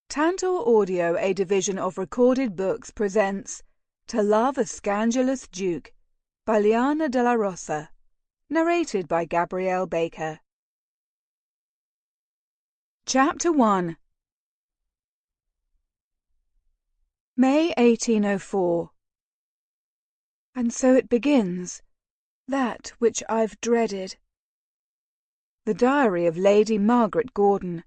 Tantor Audio, a division of Recorded Books, presents To Love a Scandalous Duke by Liana de la Rosa, narrated by Gabrielle Baker. Chapter 1. May 1804. And so it begins, that which I've dreaded. The Diary of Lady Margaret Gordon.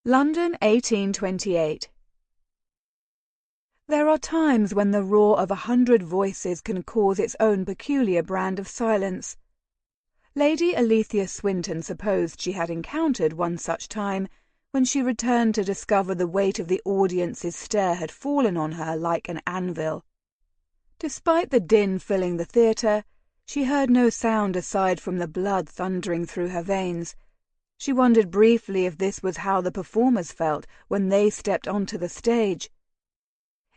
London, 1828. There are times when the roar of 100 voices can cause its own peculiar brand of silence. Lady Alethea Swinton supposed she had encountered one such time when she returned to discover the weight of the audience's stare had fallen on her like an anvil. Despite the din filling the theatre, she heard no sound aside from the blood thundering through her veins. She wondered briefly if this was how the performers felt when they stepped onto the stage.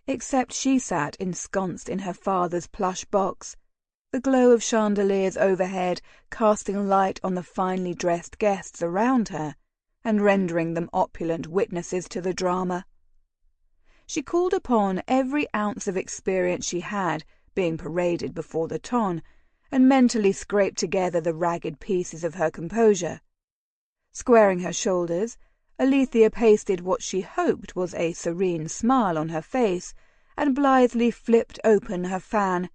Except she sat ensconced in her father's plush box, the glow of chandeliers overhead casting light on the finely dressed guests around her and rendering them opulent witnesses to the drama. She called upon every ounce of experience she had, being paraded before the ton, and mentally scraped together the ragged pieces of her composure. Squaring her shoulders, Alethea pasted what she hoped was a serene smile on her face, and blithely flipped open her fan.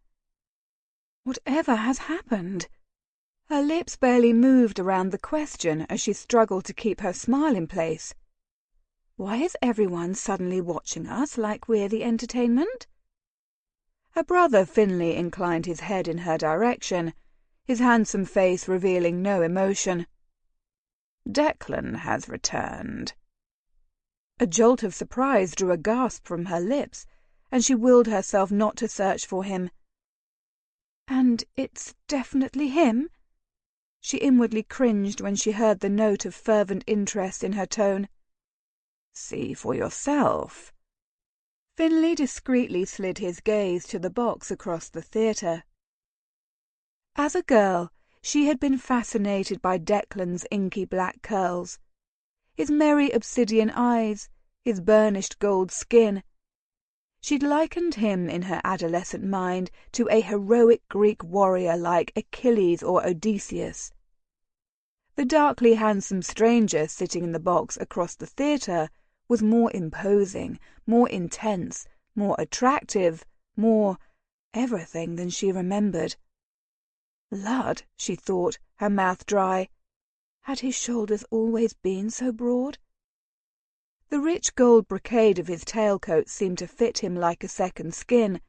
Whatever has happened? Her lips barely moved around the question as she struggled to keep her smile in place. Why is everyone suddenly watching us like we're the entertainment? Her brother Finlay inclined his head in her direction, his handsome face revealing no emotion. Declan has returned. A jolt of surprise drew a gasp from her lips, and she willed herself not to search for him. And it's definitely him? She inwardly cringed when she heard the note of fervent interest in her tone. See for yourself. Finlay discreetly slid his gaze to the box across the theatre. As a girl, she had been fascinated by Declan's inky black curls, his merry obsidian eyes, his burnished gold skin. She'd likened him in her adolescent mind to a heroic Greek warrior like Achilles or Odysseus. The darkly handsome stranger sitting in the box across the theatre was more imposing, more intense, more attractive, more everything than she remembered. Lud, she thought, her mouth dry. Had his shoulders always been so broad? The rich gold brocade of his tailcoat seemed to fit him like a second skin,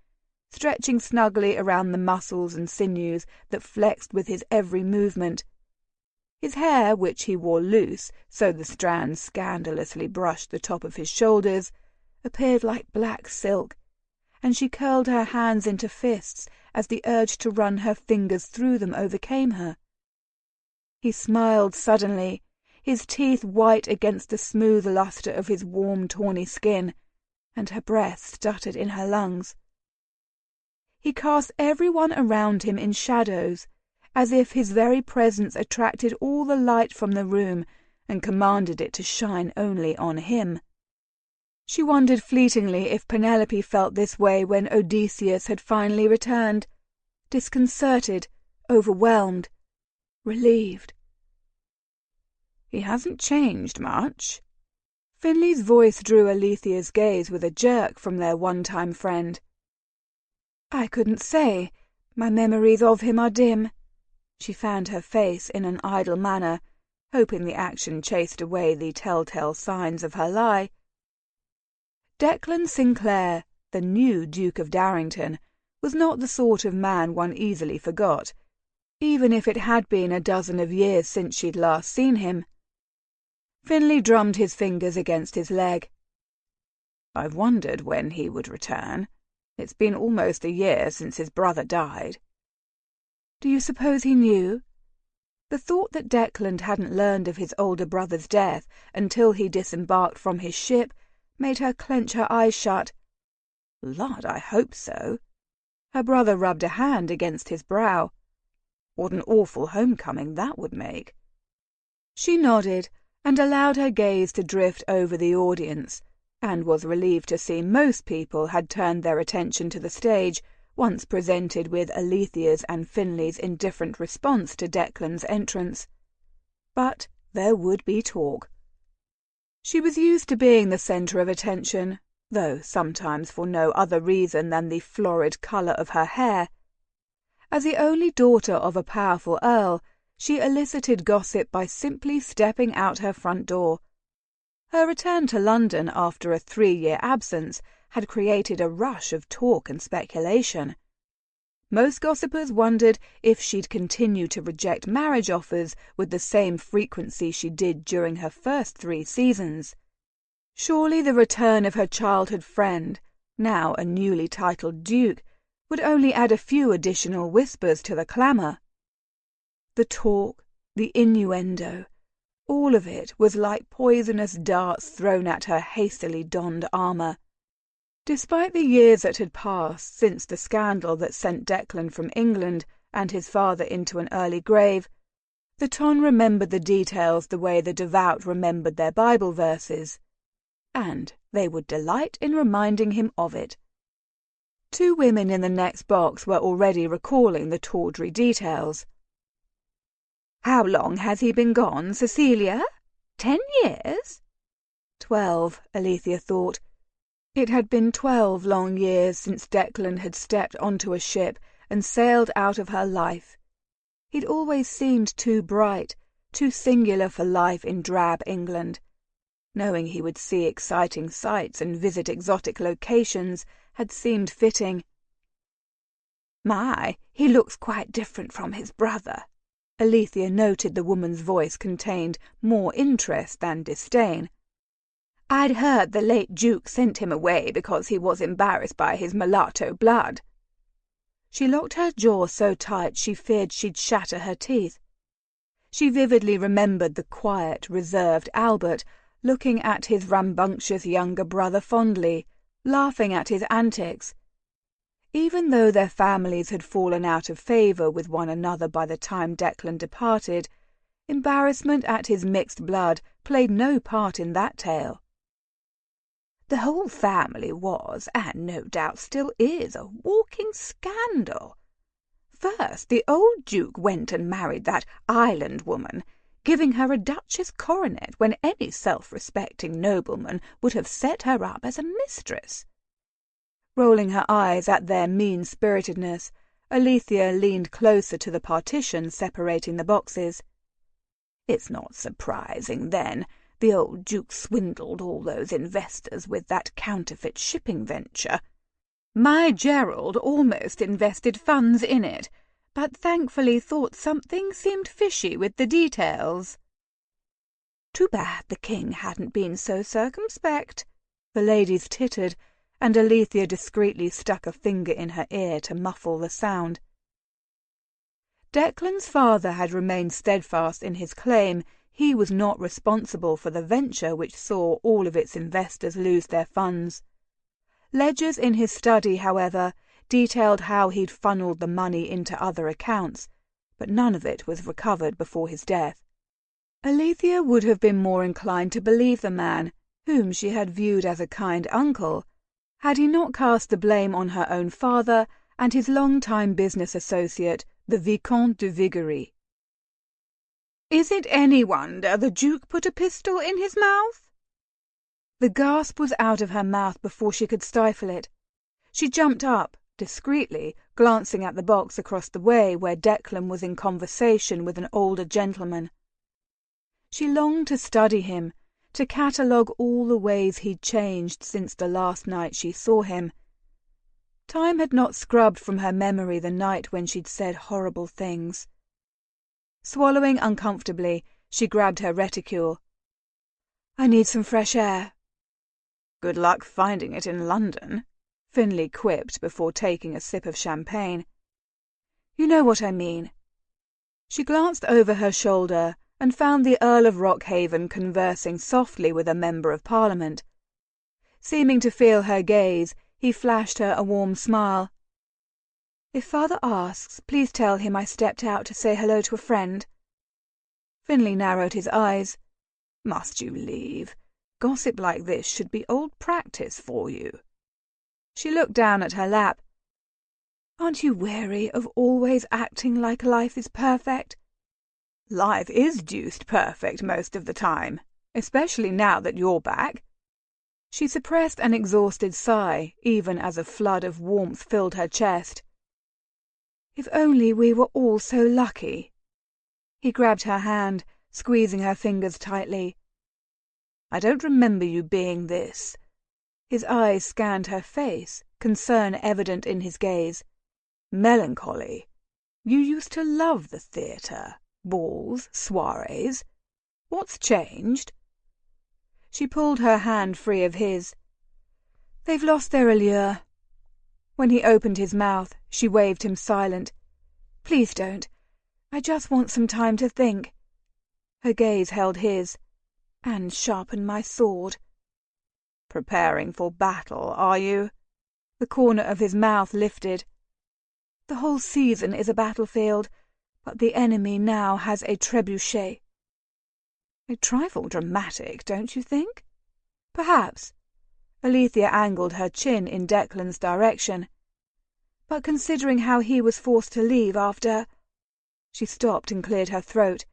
stretching snugly around the muscles and sinews that flexed with his every movement. His hair, which he wore loose, so the strands scandalously brushed the top of his shoulders, appeared like black silk, and she curled her hands into fists as the urge to run her fingers through them overcame her. He smiled suddenly, his teeth white against the smooth lustre of his warm, tawny skin, and her breath stuttered in her lungs. He cast everyone around him in shadows, as if his very presence attracted all the light from the room and commanded it to shine only on him. She wondered fleetingly if Penelope felt this way when Odysseus had finally returned, disconcerted, overwhelmed, relieved. He hasn't changed much. Finley's voice drew Alethea's gaze with a jerk from their one-time friend. I couldn't say. My memories of him are dim. She fanned her face in an idle manner, hoping the action chased away the telltale signs of her lie. Declan Sinclair, the new Duke of Darrington, was not the sort of man one easily forgot, even if it had been a dozen of years since she'd last seen him. Finlay drummed his fingers against his leg. I've wondered when he would return. It's been almost a year since his brother died. Do you suppose he knew? The thought that Declan hadn't learned of his older brother's death until he disembarked from his ship made her clench her eyes shut. Lord, I hope so. Her brother rubbed a hand against his brow. What an awful homecoming that would make. She nodded, and allowed her gaze to drift over the audience, and was relieved to see most people had turned their attention to the stage once presented with Alethia's and Finley's indifferent response to Declan's entrance. But there would be talk. She was used to being the centre of attention, though sometimes for no other reason than the florid colour of her hair. As the only daughter of a powerful earl, she elicited gossip by simply stepping out her front door. Her return to London after a 3-year absence had created a rush of talk and speculation. Most gossipers wondered if she'd continue to reject marriage offers with the same frequency she did during her first 3 seasons. Surely the return of her childhood friend, now a newly titled duke, would only add a few additional whispers to the clamour. The talk, the innuendo, all of it was like poisonous darts thrown at her hastily donned armour. Despite the years that had passed since the scandal that sent Declan from England and his father into an early grave, the Ton remembered the details the way the devout remembered their Bible verses, and they would delight in reminding him of it. 2 women in the next box were already recalling the tawdry details. "How long has he been gone, Cecilia? 10 years?" 12, Alethea thought. It had been 12 long years since Declan had stepped onto a ship and sailed out of her life. He'd always seemed too bright, too singular for life in drab England. Knowing he would see exciting sights and visit exotic locations had seemed fitting. "My, he looks quite different from his brother." Alethea noted the woman's voice contained more interest than disdain. "I'd heard the late Duke sent him away because he was embarrassed by his mulatto blood." She locked her jaw so tight she feared she'd shatter her teeth. She vividly remembered the quiet, reserved Albert looking at his rambunctious younger brother fondly, laughing at his antics. Even though their families had fallen out of favour with one another by the time Declan departed, embarrassment at his mixed blood played no part in that tale. The whole family was, and no doubt still is, a walking scandal. First, the old Duke went and married that island woman, giving her a duchess coronet when any self-respecting nobleman would have set her up as a mistress. Rolling her eyes at their mean-spiritedness, Alethea leaned closer to the partition separating the boxes. It's not surprising, then, the old Duke swindled all those investors with that counterfeit shipping venture. My Gerald almost invested funds in it, but thankfully thought something seemed fishy with the details. Too bad the king hadn't been so circumspect. The ladies tittered, and Alethea discreetly stuck a finger in her ear to muffle the sound. Declan's father had remained steadfast in his claim he was not responsible for the venture which saw all of its investors lose their funds. Ledgers in his study, however, detailed how he'd funneled the money into other accounts, but none of it was recovered before his death. Alethea would have been more inclined to believe the man, whom she had viewed as a kind uncle, had he not cast the blame on her own father and his long-time business associate, the Vicomte de Vigory. "Is it any wonder the Duke put a pistol in his mouth?" The gasp was out of her mouth before she could stifle it. She jumped up, discreetly, glancing at the box across the way where Declan was in conversation with an older gentleman. She longed to study him, to catalogue all the ways he'd changed since the last night she saw him. Time had not scrubbed from her memory the night when she'd said horrible things. Swallowing uncomfortably, she grabbed her reticule. "I need some fresh air." "Good luck finding it in London," Finley quipped before taking a sip of champagne. "You know what I mean." She glanced over her shoulder and found the Earl of Rockhaven conversing softly with a member of Parliament. Seeming to feel her gaze, he flashed her a warm smile. "If father asks, please tell him I stepped out to say hello to a friend." Finley narrowed his eyes. Must you leave? Gossip like this should be old practice for you." She looked down at her lap. "Aren't you weary of always acting like life is perfect?" "Life is deuced perfect most of the time, especially now that you're back." She suppressed an exhausted sigh, even as a flood of warmth filled her chest. "If only we were all so lucky." He grabbed her hand, squeezing her fingers tightly. "I don't remember you being this." His eyes scanned her face, concern evident in his gaze. "Melancholy. You used to love the theatre, balls, soirees. What's changed?" She pulled her hand free of his. "They've lost their allure." When he opened his mouth, she waved him silent. "Please don't. I just want some time to think." Her gaze held his. "And sharpen my sword." "Preparing for battle, are you?" The corner of his mouth lifted. "The whole season is a battlefield, but the enemy now has a trebuchet." "A trifle dramatic, don't you think?" "Perhaps." Alethea angled her chin in Declan's direction. "But considering how he was forced to leave after—" She stopped and cleared her throat.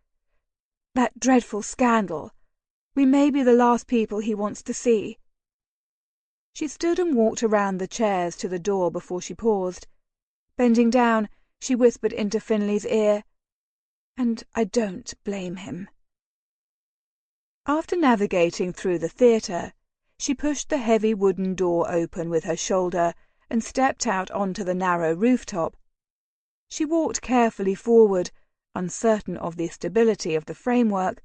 "That dreadful scandal. We may be the last people he wants to see." She stood and walked around the chairs to the door before she paused. Bending down, she whispered into Finley's ear, "And I don't blame him." After navigating through the theatre, she pushed the heavy wooden door open with her shoulder and stepped out onto the narrow rooftop. She walked carefully forward, uncertain of the stability of the framework.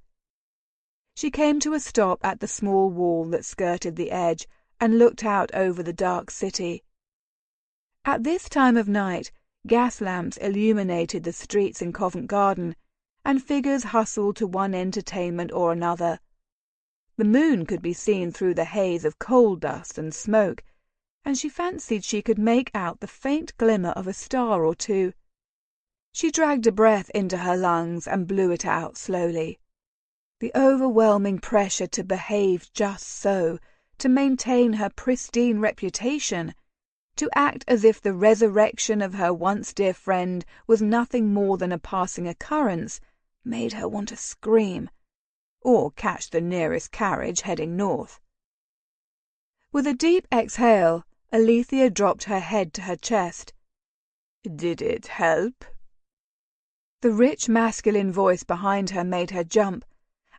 She came to a stop at the small wall that skirted the edge and looked out over the dark city. At this time of night, gas lamps illuminated the streets in Covent Garden, and figures hustled to one entertainment or another. The moon could be seen through the haze of coal dust and smoke, and she fancied she could make out the faint glimmer of a star or two. She dragged a breath into her lungs and blew it out slowly. The overwhelming pressure to behave just so, to maintain her pristine reputation, to act as if the resurrection of her once dear friend was nothing more than a passing occurrence, made her want to scream, or catch the nearest carriage heading north. With a deep exhale, Alethea dropped her head to her chest. "Did it help?" The rich masculine voice behind her made her jump,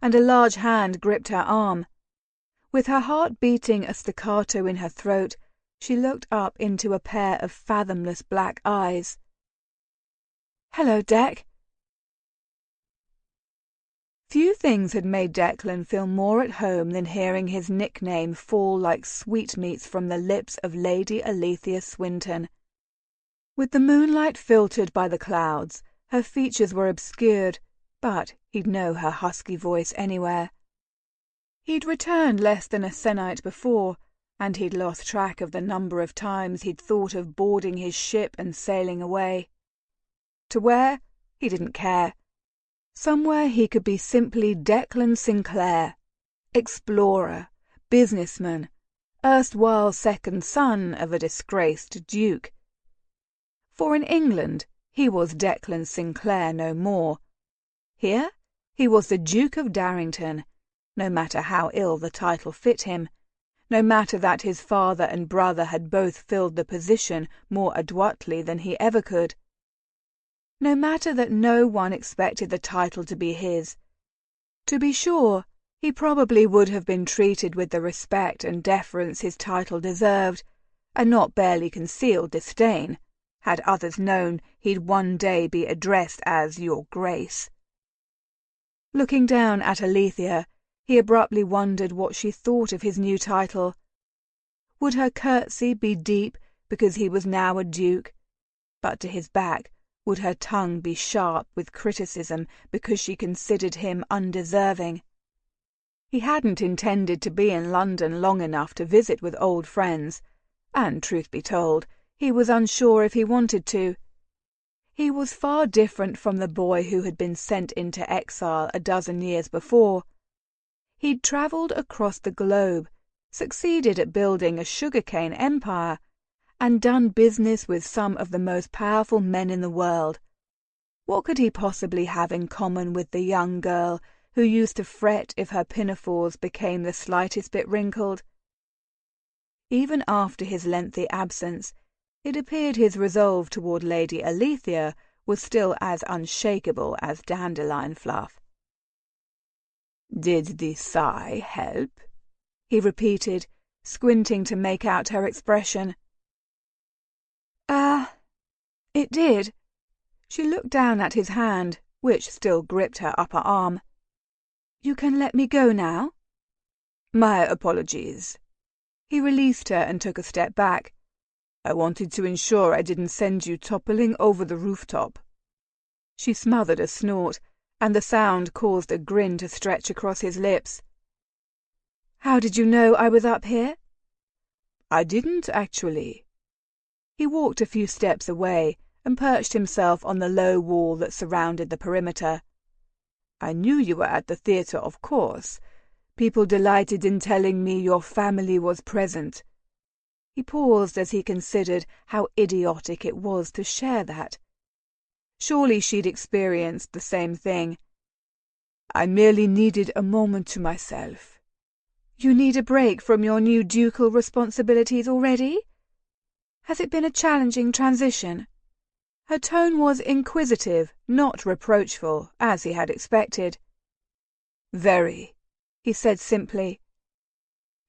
and a large hand gripped her arm. With her heart beating a staccato in her throat, she looked up into a pair of fathomless black eyes. "Hello, Dec." Few things had made Declan feel more at home than hearing his nickname fall like sweetmeats from the lips of Lady Alethea Swinton. With the moonlight filtered by the clouds, her features were obscured, but he'd know her husky voice anywhere. He'd returned less than a sennight before, and he'd lost track of the number of times he'd thought of boarding his ship and sailing away. To where? He didn't care. Somewhere he could be simply Declan Sinclair, explorer, businessman, erstwhile second son of a disgraced duke. For in England he was Declan Sinclair no more. Here he was the Duke of Darrington, no matter how ill the title fit him, no matter that his father and brother had both filled the position more adroitly than he ever could. No matter that no one expected the title to be his. To be sure, he probably would have been treated with the respect and deference his title deserved, and not barely concealed disdain, had others known he'd one day be addressed as Your Grace. Looking down at Alethea, he abruptly wondered what she thought of his new title. Would her curtsy be deep because he was now a duke, but to his back would her tongue be sharp with criticism because she considered him undeserving? He hadn't intended to be in London long enough to visit with old friends, and, truth be told, he was unsure if he wanted to. He was far different from the boy who had been sent into exile a dozen years before. He'd travelled across the globe, succeeded at building a sugarcane empire, and done business with some of the most powerful men in the world. What could he possibly have in common with the young girl who used to fret if her pinafores became the slightest bit wrinkled? Even after his lengthy absence, it appeared his resolve toward Lady Alethea was still as unshakable as dandelion fluff. "Did the sigh help?" he repeated, squinting to make out her expression. It did." She looked down at his hand, which still gripped her upper arm. "You can let me go now?" "My apologies." He released her and took a step back. "I wanted to ensure I didn't send you toppling over the rooftop." She smothered a snort, and the sound caused a grin to stretch across his lips. "How did you know I was up here?" "I didn't, actually." He walked a few steps away and perched himself on the low wall that surrounded the perimeter. "I knew you were at the theatre, of course. People delighted in telling me your family was present." He paused as he considered how idiotic it was to share that. Surely she'd experienced the same thing. "I merely needed a moment to myself." "You need a break from your new ducal responsibilities already? Has it been a challenging transition?" Her tone was inquisitive, not reproachful, as he had expected. "Very," he said simply.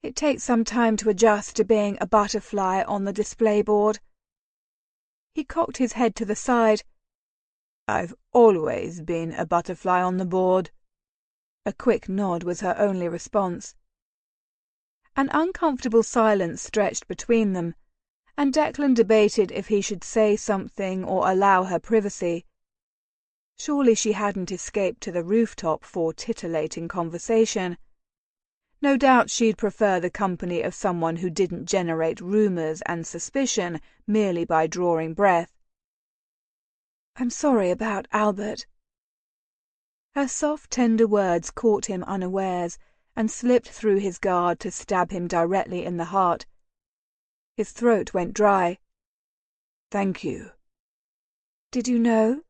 "It takes some time to adjust to being a butterfly on the display board." He cocked his head to the side. "I've always been a butterfly on the board." A quick nod was her only response. An uncomfortable silence stretched between them, and Declan debated if he should say something or allow her privacy. Surely she hadn't escaped to the rooftop for titillating conversation. No doubt she'd prefer the company of someone who didn't generate rumours and suspicion merely by drawing breath. "I'm sorry about Albert." Her soft, tender words caught him unawares and slipped through his guard to stab him directly in the heart. His throat went dry. "Thank you." "Did you know?"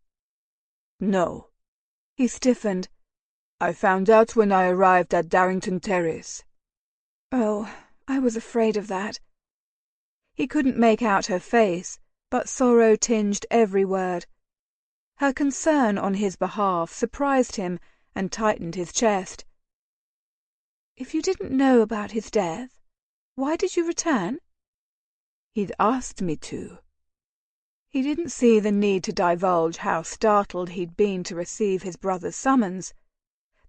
"No." He stiffened. "I found out when I arrived at Darrington Terrace." "Oh, I was afraid of that." He couldn't make out her face, but sorrow tinged every word. Her concern on his behalf surprised him and tightened his chest. "If you didn't know about his death, why did you return?" "He'd asked me to." He didn't see the need to divulge how startled he'd been to receive his brother's summons.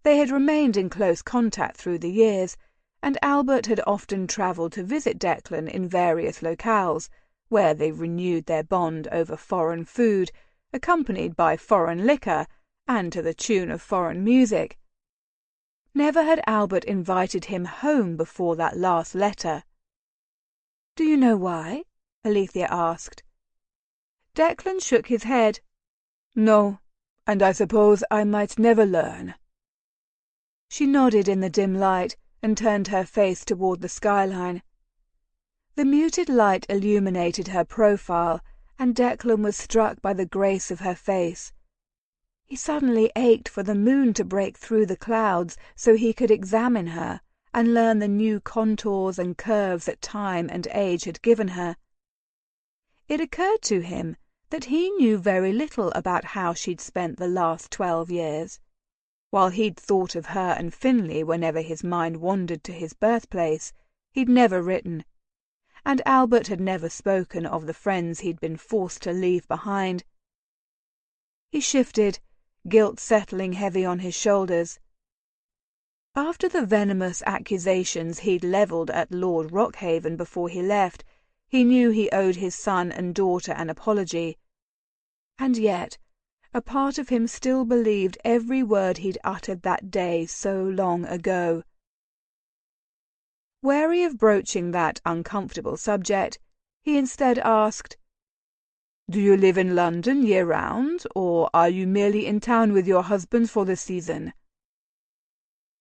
They had remained in close contact through the years, and Albert had often travelled to visit Declan in various locales, where they renewed their bond over foreign food, accompanied by foreign liquor, and to the tune of foreign music. Never had Albert invited him home before that last letter. "Do you know why?" Alethea asked. Declan shook his head. "No, and I suppose I might never learn." She nodded in the dim light and turned her face toward the skyline. The muted light illuminated her profile, and Declan was struck by the grace of her face. He suddenly ached for the moon to break through the clouds so he could examine her and learn the new contours and curves that time and age had given her. It occurred to him that he knew very little about how she'd spent the last 12 years. While he'd thought of her and Finlay whenever his mind wandered to his birthplace, he'd never written. And Albert had never spoken of the friends he'd been forced to leave behind. He shifted, guilt settling heavy on his shoulders. After the venomous accusations he'd levelled at Lord Rockhaven before he left, he knew he owed his son and daughter an apology. And yet, a part of him still believed every word he'd uttered that day so long ago. Wary of broaching that uncomfortable subject, he instead asked, "Do you live in London year-round, or are you merely in town with your husband for the season?"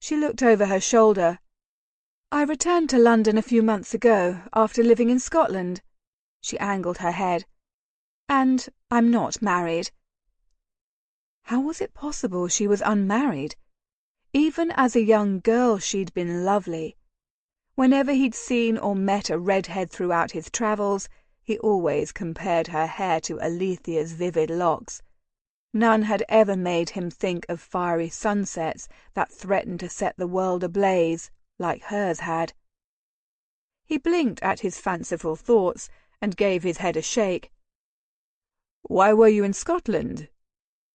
She looked over her shoulder. "I returned to London a few months ago, after living in Scotland." She angled her head. "And I'm not married." How was it possible she was unmarried? Even as a young girl she'd been lovely. Whenever he'd seen or met a redhead throughout his travels, he always compared her hair to Alethea's vivid locks. None had ever made him think of fiery sunsets that threatened to set the world ablaze, like hers had. He blinked at his fanciful thoughts and gave his head a shake. "Why were you in Scotland?"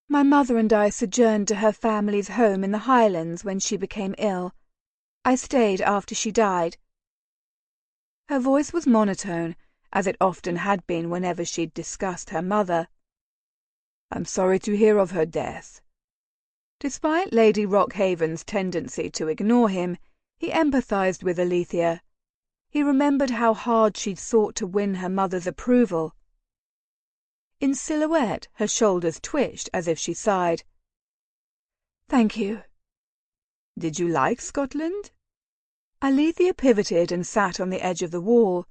"My mother and I sojourned to her family's home in the Highlands when she became ill. I stayed after she died." Her voice was monotone, as it often had been whenever she'd discussed her mother. "I'm sorry to hear of her death." Despite Lady Rockhaven's tendency to ignore him, he empathized with Alethea. He remembered how hard she'd sought to win her mother's approval. In silhouette, her shoulders twitched as if she sighed. "Thank you." "Did you like Scotland?" Alethea pivoted and sat on the edge of the wall.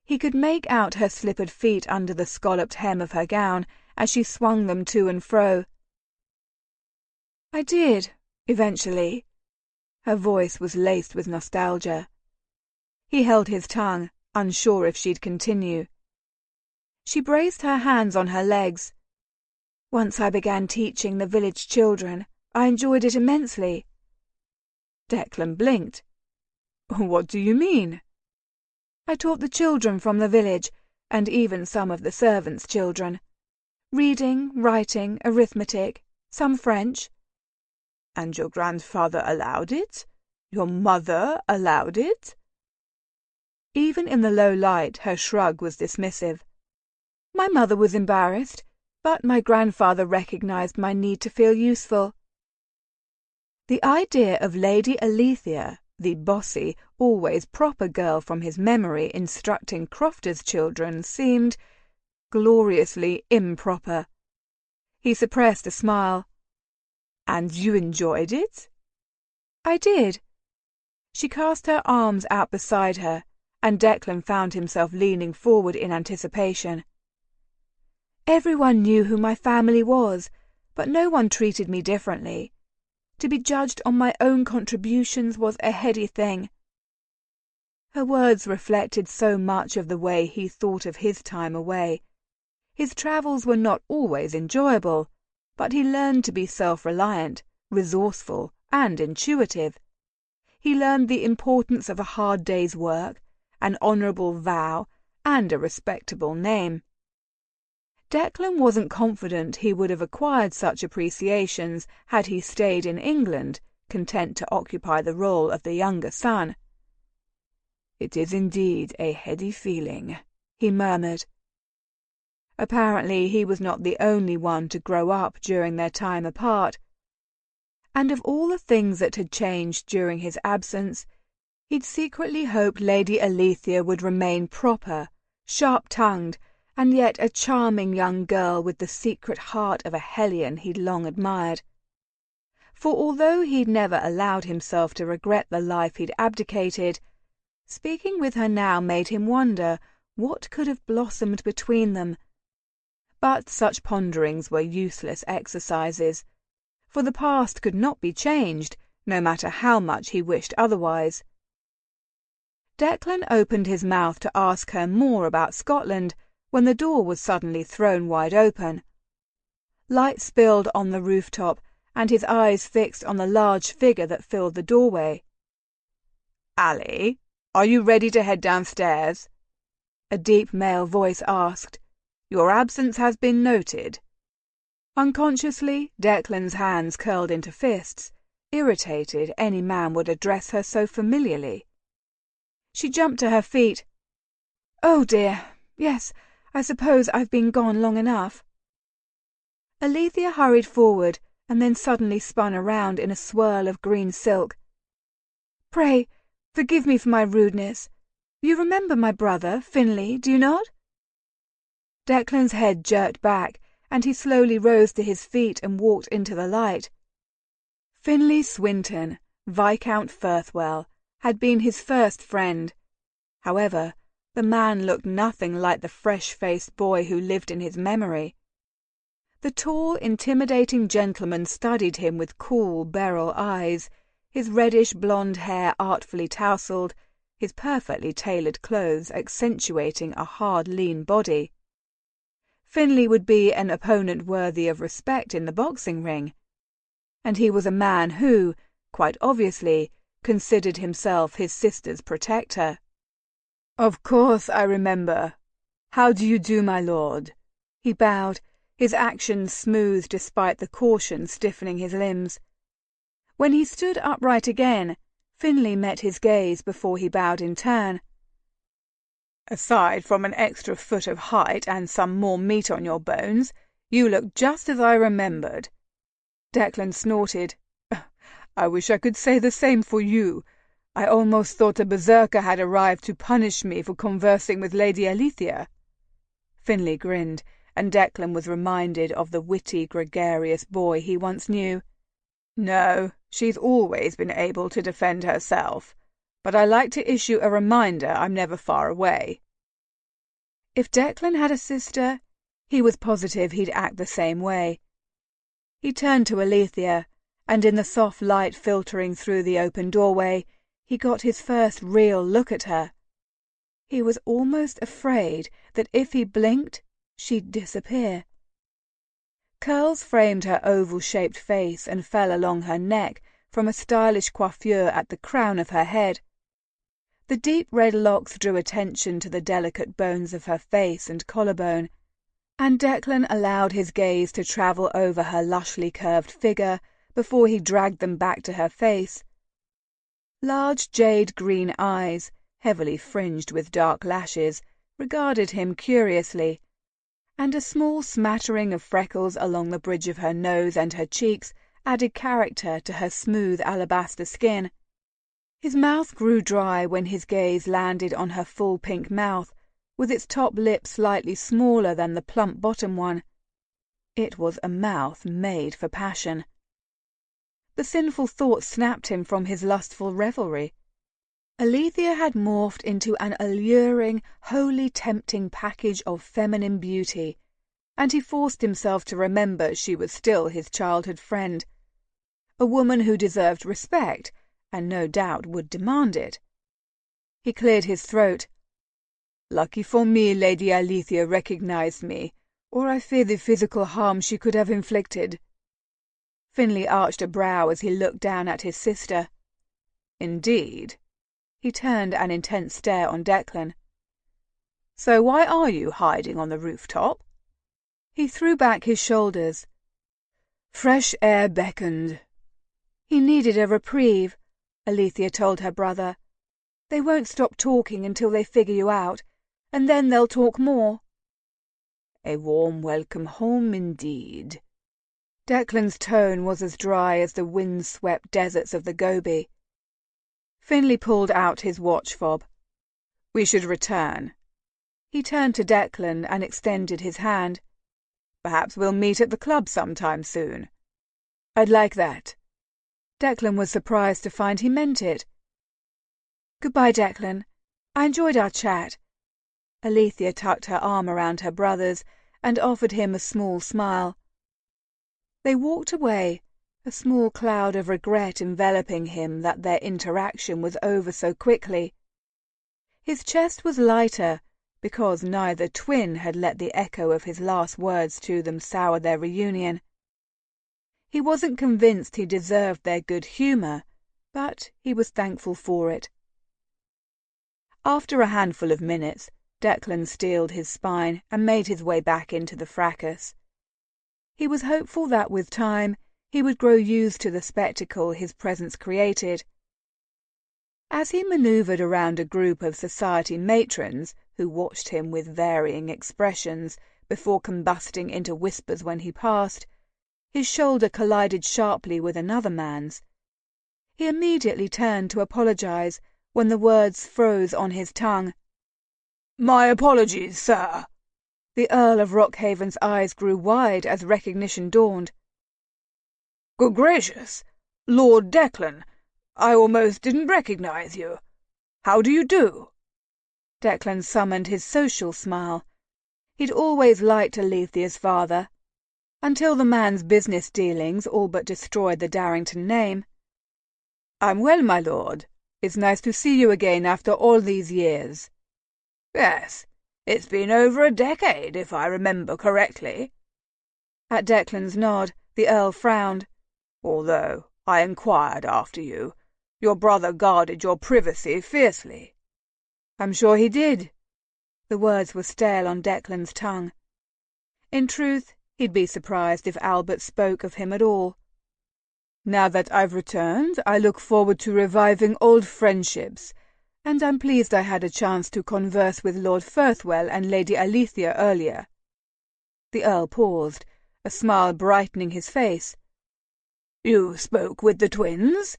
He could make out her slippered feet under the scalloped hem of her gown as she swung them to and fro. "I did, eventually." Her voice was laced with nostalgia. He held his tongue, unsure if she'd continue. She braced her hands on her legs. "Once I began teaching the village children, I enjoyed it immensely." Declan blinked. "What do you mean?" "I taught the children from the village, and even some of the servants' children. Reading, writing, arithmetic, some French." "And your grandfather allowed it? Your mother allowed it?" Even in the low light, her shrug was dismissive. "My mother was embarrassed, but my grandfather recognized my need to feel useful." The idea of Lady Alethea, the bossy, always proper girl from his memory, instructing Crofter's children seemed gloriously improper. He suppressed a smile. "And you enjoyed it?" "I did." She cast her arms out beside her, and Declan found himself leaning forward in anticipation. "Everyone knew who my family was, but no one treated me differently. To be judged on my own contributions was a heady thing." Her words reflected so much of the way he thought of his time away. His travels were not always enjoyable, but he learned to be self-reliant, resourceful, and intuitive. He learned the importance of a hard day's work, an honourable vow, and a respectable name. Declan wasn't confident he would have acquired such appreciations had he stayed in England, content to occupy the role of the younger son. "It is indeed a heady feeling," he murmured. Apparently he was not the only one to grow up during their time apart. And of all the things that had changed during his absence, he'd secretly hoped Lady Alethea would remain proper, sharp-tongued, and yet a charming young girl with the secret heart of a hellion he'd long admired. For although he'd never allowed himself to regret the life he'd abdicated, speaking with her now made him wonder what could have blossomed between them. But such ponderings were useless exercises, for the past could not be changed, no matter how much he wished otherwise. Declan opened his mouth to ask her more about Scotland, when the door was suddenly thrown wide open. Light spilled on the rooftop, and his eyes fixed on the large figure that filled the doorway. "Ally, are you ready to head downstairs?" a deep male voice asked. "Your absence has been noted." Unconsciously, Declan's hands curled into fists, irritated any man would address her so familiarly. She jumped to her feet. "Oh dear, yes, I suppose I've been gone long enough." Alethea hurried forward and then suddenly spun around in a swirl of green silk. "Pray, forgive me for my rudeness. You remember my brother, Finlay, do you not?" Declan's head jerked back, and he slowly rose to his feet and walked into the light. Finlay Swinton, Viscount Firthwell, had been his first friend. However, the man looked nothing like the fresh-faced boy who lived in his memory. The tall, intimidating gentleman studied him with cool, beryl eyes, his reddish-blonde hair artfully tousled, his perfectly tailored clothes accentuating a hard, lean body. Finley would be an opponent worthy of respect in the boxing ring. And he was a man who, quite obviously, considered himself his sister's protector. "Of course I remember. How do you do, my lord?" He bowed, his actions smooth despite the caution stiffening his limbs. When he stood upright again, Finley met his gaze before he bowed in turn. "Aside from an extra foot of height and some more meat on your bones, you look just as I remembered." Declan snorted. "I wish I could say the same for you. I almost thought a berserker had arrived to punish me for conversing with Lady Alethea." Finley grinned, and Declan was reminded of the witty, gregarious boy he once knew. "No, she's always been able to defend herself, but I like to issue a reminder I'm never far away." If Declan had a sister, he was positive he'd act the same way. He turned to Alethea, and in the soft light filtering through the open doorway, he got his first real look at her. He was almost afraid that if he blinked, she'd disappear. Curls framed her oval-shaped face and fell along her neck from a stylish coiffure at the crown of her head. The deep red locks drew attention to the delicate bones of her face and collarbone, and Declan allowed his gaze to travel over her lushly curved figure before he dragged them back to her face. Large jade-green eyes, heavily fringed with dark lashes, regarded him curiously, and a small smattering of freckles along the bridge of her nose and her cheeks added character to her smooth alabaster skin. His mouth grew dry when his gaze landed on her full pink mouth, with its top lip slightly smaller than the plump bottom one. It was a mouth made for passion. The sinful thought snapped him from his lustful revelry. Alethea had morphed into an alluring, wholly tempting package of feminine beauty, and he forced himself to remember she was still his childhood friend, a woman who deserved respect, and no doubt would demand it. He cleared his throat. "Lucky for me Lady Alethea recognized me, or I fear the physical harm she could have inflicted." Finley arched a brow as he looked down at his sister. "Indeed?" He turned an intense stare on Declan. "So why are you hiding on the rooftop?" He threw back his shoulders. Fresh air beckoned. He needed a reprieve, Alethea told her brother. "They won't stop talking until they figure you out, and then they'll talk more." "A warm welcome home indeed." Declan's tone was as dry as the wind-swept deserts of the Gobi. Finley pulled out his watch fob. "We should return." He turned to Declan and extended his hand. "Perhaps we'll meet at the club sometime soon." "I'd like that." Declan was surprised to find he meant it. "Goodbye, Declan. I enjoyed our chat." Alethea tucked her arm around her brother's and offered him a small smile. They walked away, a small cloud of regret enveloping him that their interaction was over so quickly. His chest was lighter, because neither twin had let the echo of his last words to them sour their reunion. He wasn't convinced he deserved their good humour, but he was thankful for it. After a handful of minutes, Declan steeled his spine and made his way back into the fracas. He was hopeful that with time he would grow used to the spectacle his presence created. As he manoeuvred around a group of society matrons who watched him with varying expressions before combusting into whispers when he passed, his shoulder collided sharply with another man's. He immediately turned to apologize when the words froze on his tongue. "My apologies, sir." The Earl of Rockhaven's eyes grew wide as recognition dawned. "Good gracious! Lord Declan! I almost didn't recognize you. How do you do?" Declan summoned his social smile. He'd always liked Alethia's father, until the man's business dealings all but destroyed the Darrington name. "I'm well, my lord. It's nice to see you again after all these years." "Yes, it's been over a decade, if I remember correctly." At Declan's nod, the Earl frowned. "Although I inquired after you, your brother guarded your privacy fiercely." "I'm sure he did." The words were stale on Declan's tongue. In truth, he'd be surprised if Albert spoke of him at all. "Now that I've returned, I look forward to reviving old friendships, and I'm pleased I had a chance to converse with Lord Firthwell and Lady Alethea earlier." The Earl paused, a smile brightening his face. "You spoke with the twins?"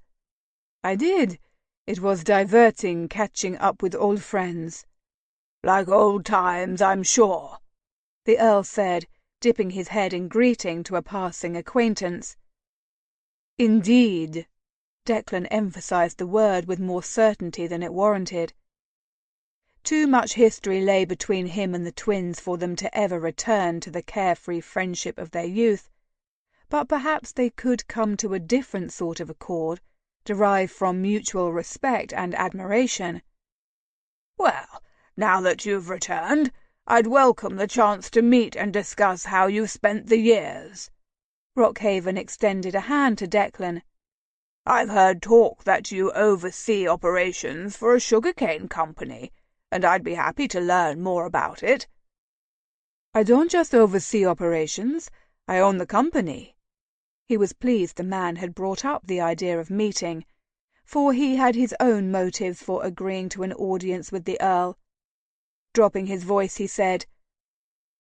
"I did. It was diverting catching up with old friends." "Like old times, I'm sure," the Earl said, dipping his head in greeting to a passing acquaintance. "Indeed." Declan emphasized the word with more certainty than it warranted. Too much history lay between him and the twins for them to ever return to the carefree friendship of their youth, but perhaps they could come to a different sort of accord, derived from mutual respect and admiration. "Well, now that you've returned, I'd welcome the chance to meet and discuss how you've spent the years." Rockhaven extended a hand to Declan. "I've heard talk that you oversee operations for a sugar-cane company, and I'd be happy to learn more about it." "I don't just oversee operations, I own the company." He was pleased the man had brought up the idea of meeting, for he had his own motives for agreeing to an audience with the Earl. Dropping his voice, he said,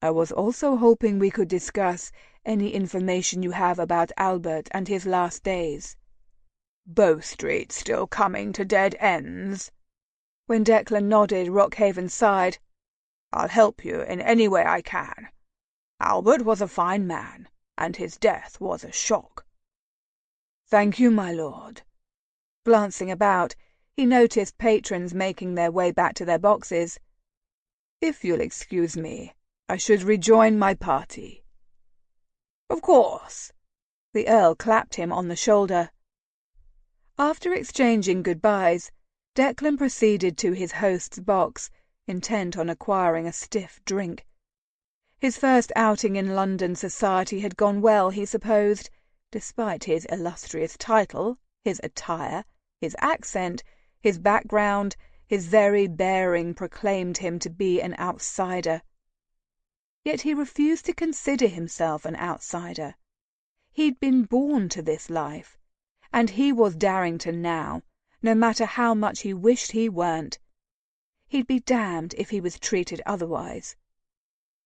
"I was also hoping we could discuss any information you have about Albert and his last days." "Bow Street still coming to dead ends?" When Declan nodded, Rockhaven sighed. "I'll help you in any way I can. Albert was a fine man, and his death was a shock." "Thank you, my lord." Glancing about, he noticed patrons making their way back to their boxes. "If you'll excuse me, I should rejoin my party." "Of course." The Earl clapped him on the shoulder. After exchanging goodbyes, Declan proceeded to his host's box, intent on acquiring a stiff drink. His first outing in London society had gone well, he supposed, despite his illustrious title, his attire, his accent, his background. His very bearing proclaimed him to be an outsider. Yet he refused to consider himself an outsider. He'd been born to this life, and he was Darrington now, no matter how much he wished he weren't. He'd be damned if he was treated otherwise.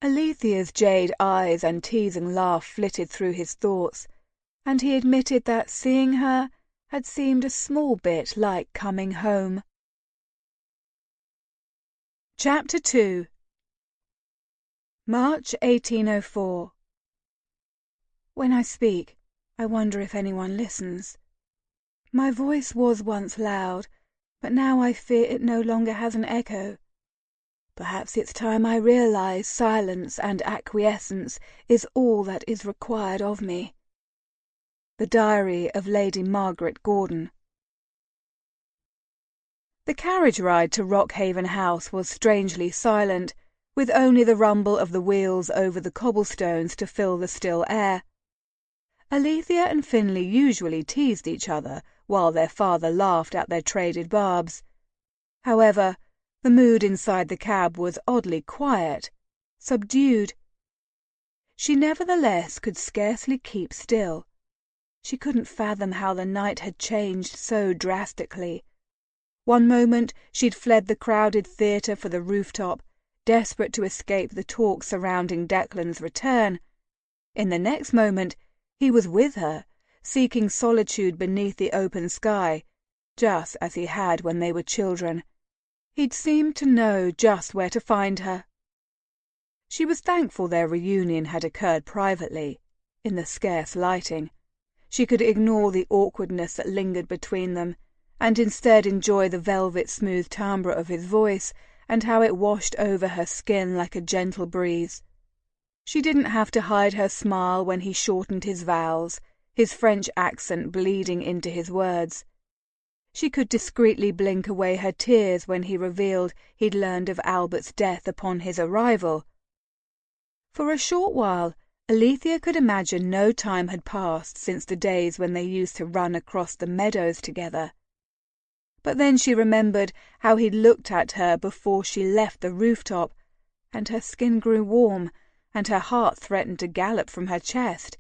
Alethea's jade eyes and teasing laugh flitted through his thoughts, and he admitted that seeing her had seemed a small bit like coming home. Chapter 2. March 1804. When I speak, I wonder if anyone listens. My voice was once loud, but now I fear it no longer has an echo. Perhaps it's time I realize silence and acquiescence is all that is required of me. The Diary of Lady Margaret Gordon. The carriage ride to Rockhaven House was strangely silent, with only the rumble of the wheels over the cobblestones to fill the still air. Alethea and Finlay usually teased each other, while their father laughed at their traded barbs. However, the mood inside the cab was oddly quiet, subdued. She nevertheless could scarcely keep still. She couldn't fathom how the night had changed so drastically. One moment she'd fled the crowded theatre for the rooftop, desperate to escape the talk surrounding Declan's return. In the next moment he was with her, seeking solitude beneath the open sky, just as he had when they were children. He'd seemed to know just where to find her. She was thankful their reunion had occurred privately, in the scarce lighting. She could ignore the awkwardness that lingered between them, and instead enjoy the velvet-smooth timbre of his voice and how it washed over her skin like a gentle breeze. She didn't have to hide her smile when he shortened his vowels, his French accent bleeding into his words. She could discreetly blink away her tears when he revealed he'd learned of Albert's death upon his arrival. For a short while, Alethea could imagine no time had passed since the days when they used to run across the meadows together. But then she remembered how he'd looked at her before she left the rooftop, and her skin grew warm, and her heart threatened to gallop from her chest.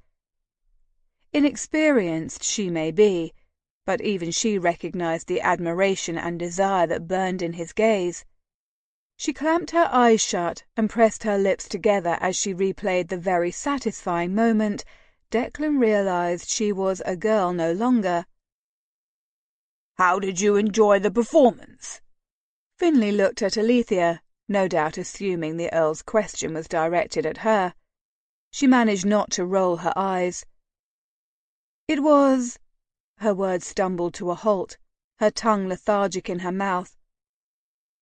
Inexperienced she may be, but even she recognized the admiration and desire that burned in his gaze. She clamped her eyes shut and pressed her lips together as she replayed the very satisfying moment Declan realized she was a girl no longer. "How did you enjoy the performance?" Finlay looked at Alethea, no doubt assuming the Earl's question was directed at her. She managed not to roll her eyes. "It was—" Her words stumbled to a halt, her tongue lethargic in her mouth.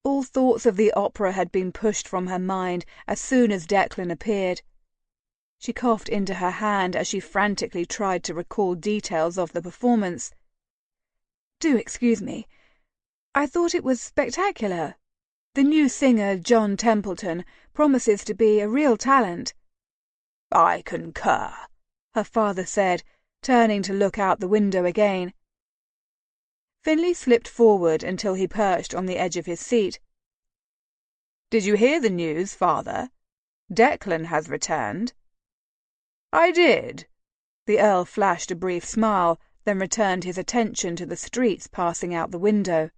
All thoughts of the opera had been pushed from her mind as soon as Declan appeared. She coughed into her hand as she frantically tried to recall details of the performance. "Do excuse me. I thought it was spectacular. The new singer, John Templeton, promises to be a real talent." "I concur," her father said, turning to look out the window again. Finlay slipped forward until he perched on the edge of his seat. "Did you hear the news, father? Declan has returned." "I did." The Earl flashed a brief smile, then returned his attention to the streets passing out the window.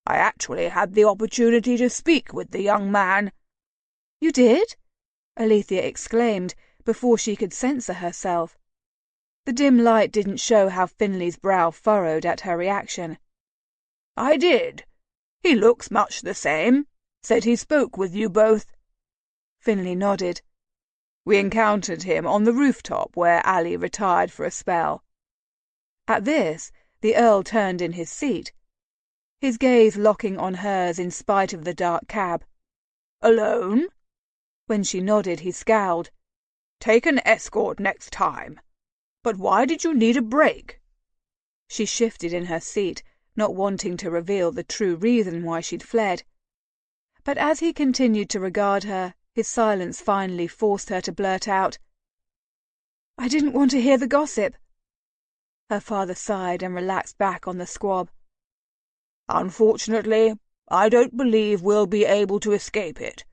"I actually had the opportunity to speak with the young man." "You did?" Alethea exclaimed, before she could censor herself. The dim light didn't show how Finlay's brow furrowed at her reaction. "I did. He looks much the same. Said he spoke with you both." Finlay nodded. "We encountered him on the rooftop where Ali retired for a spell." At this, the Earl turned in his seat, his gaze locking on hers in spite of the dark cab. "Alone?" When she nodded, he scowled. "Take an escort next time. But why did you need a break?" She shifted in her seat, not wanting to reveal the true reason why she'd fled. But as he continued to regard her, his silence finally forced her to blurt out, "I didn't want to hear the gossip." Her father sighed and relaxed back on the squab. "Unfortunately, I don't believe we'll be able to escape it.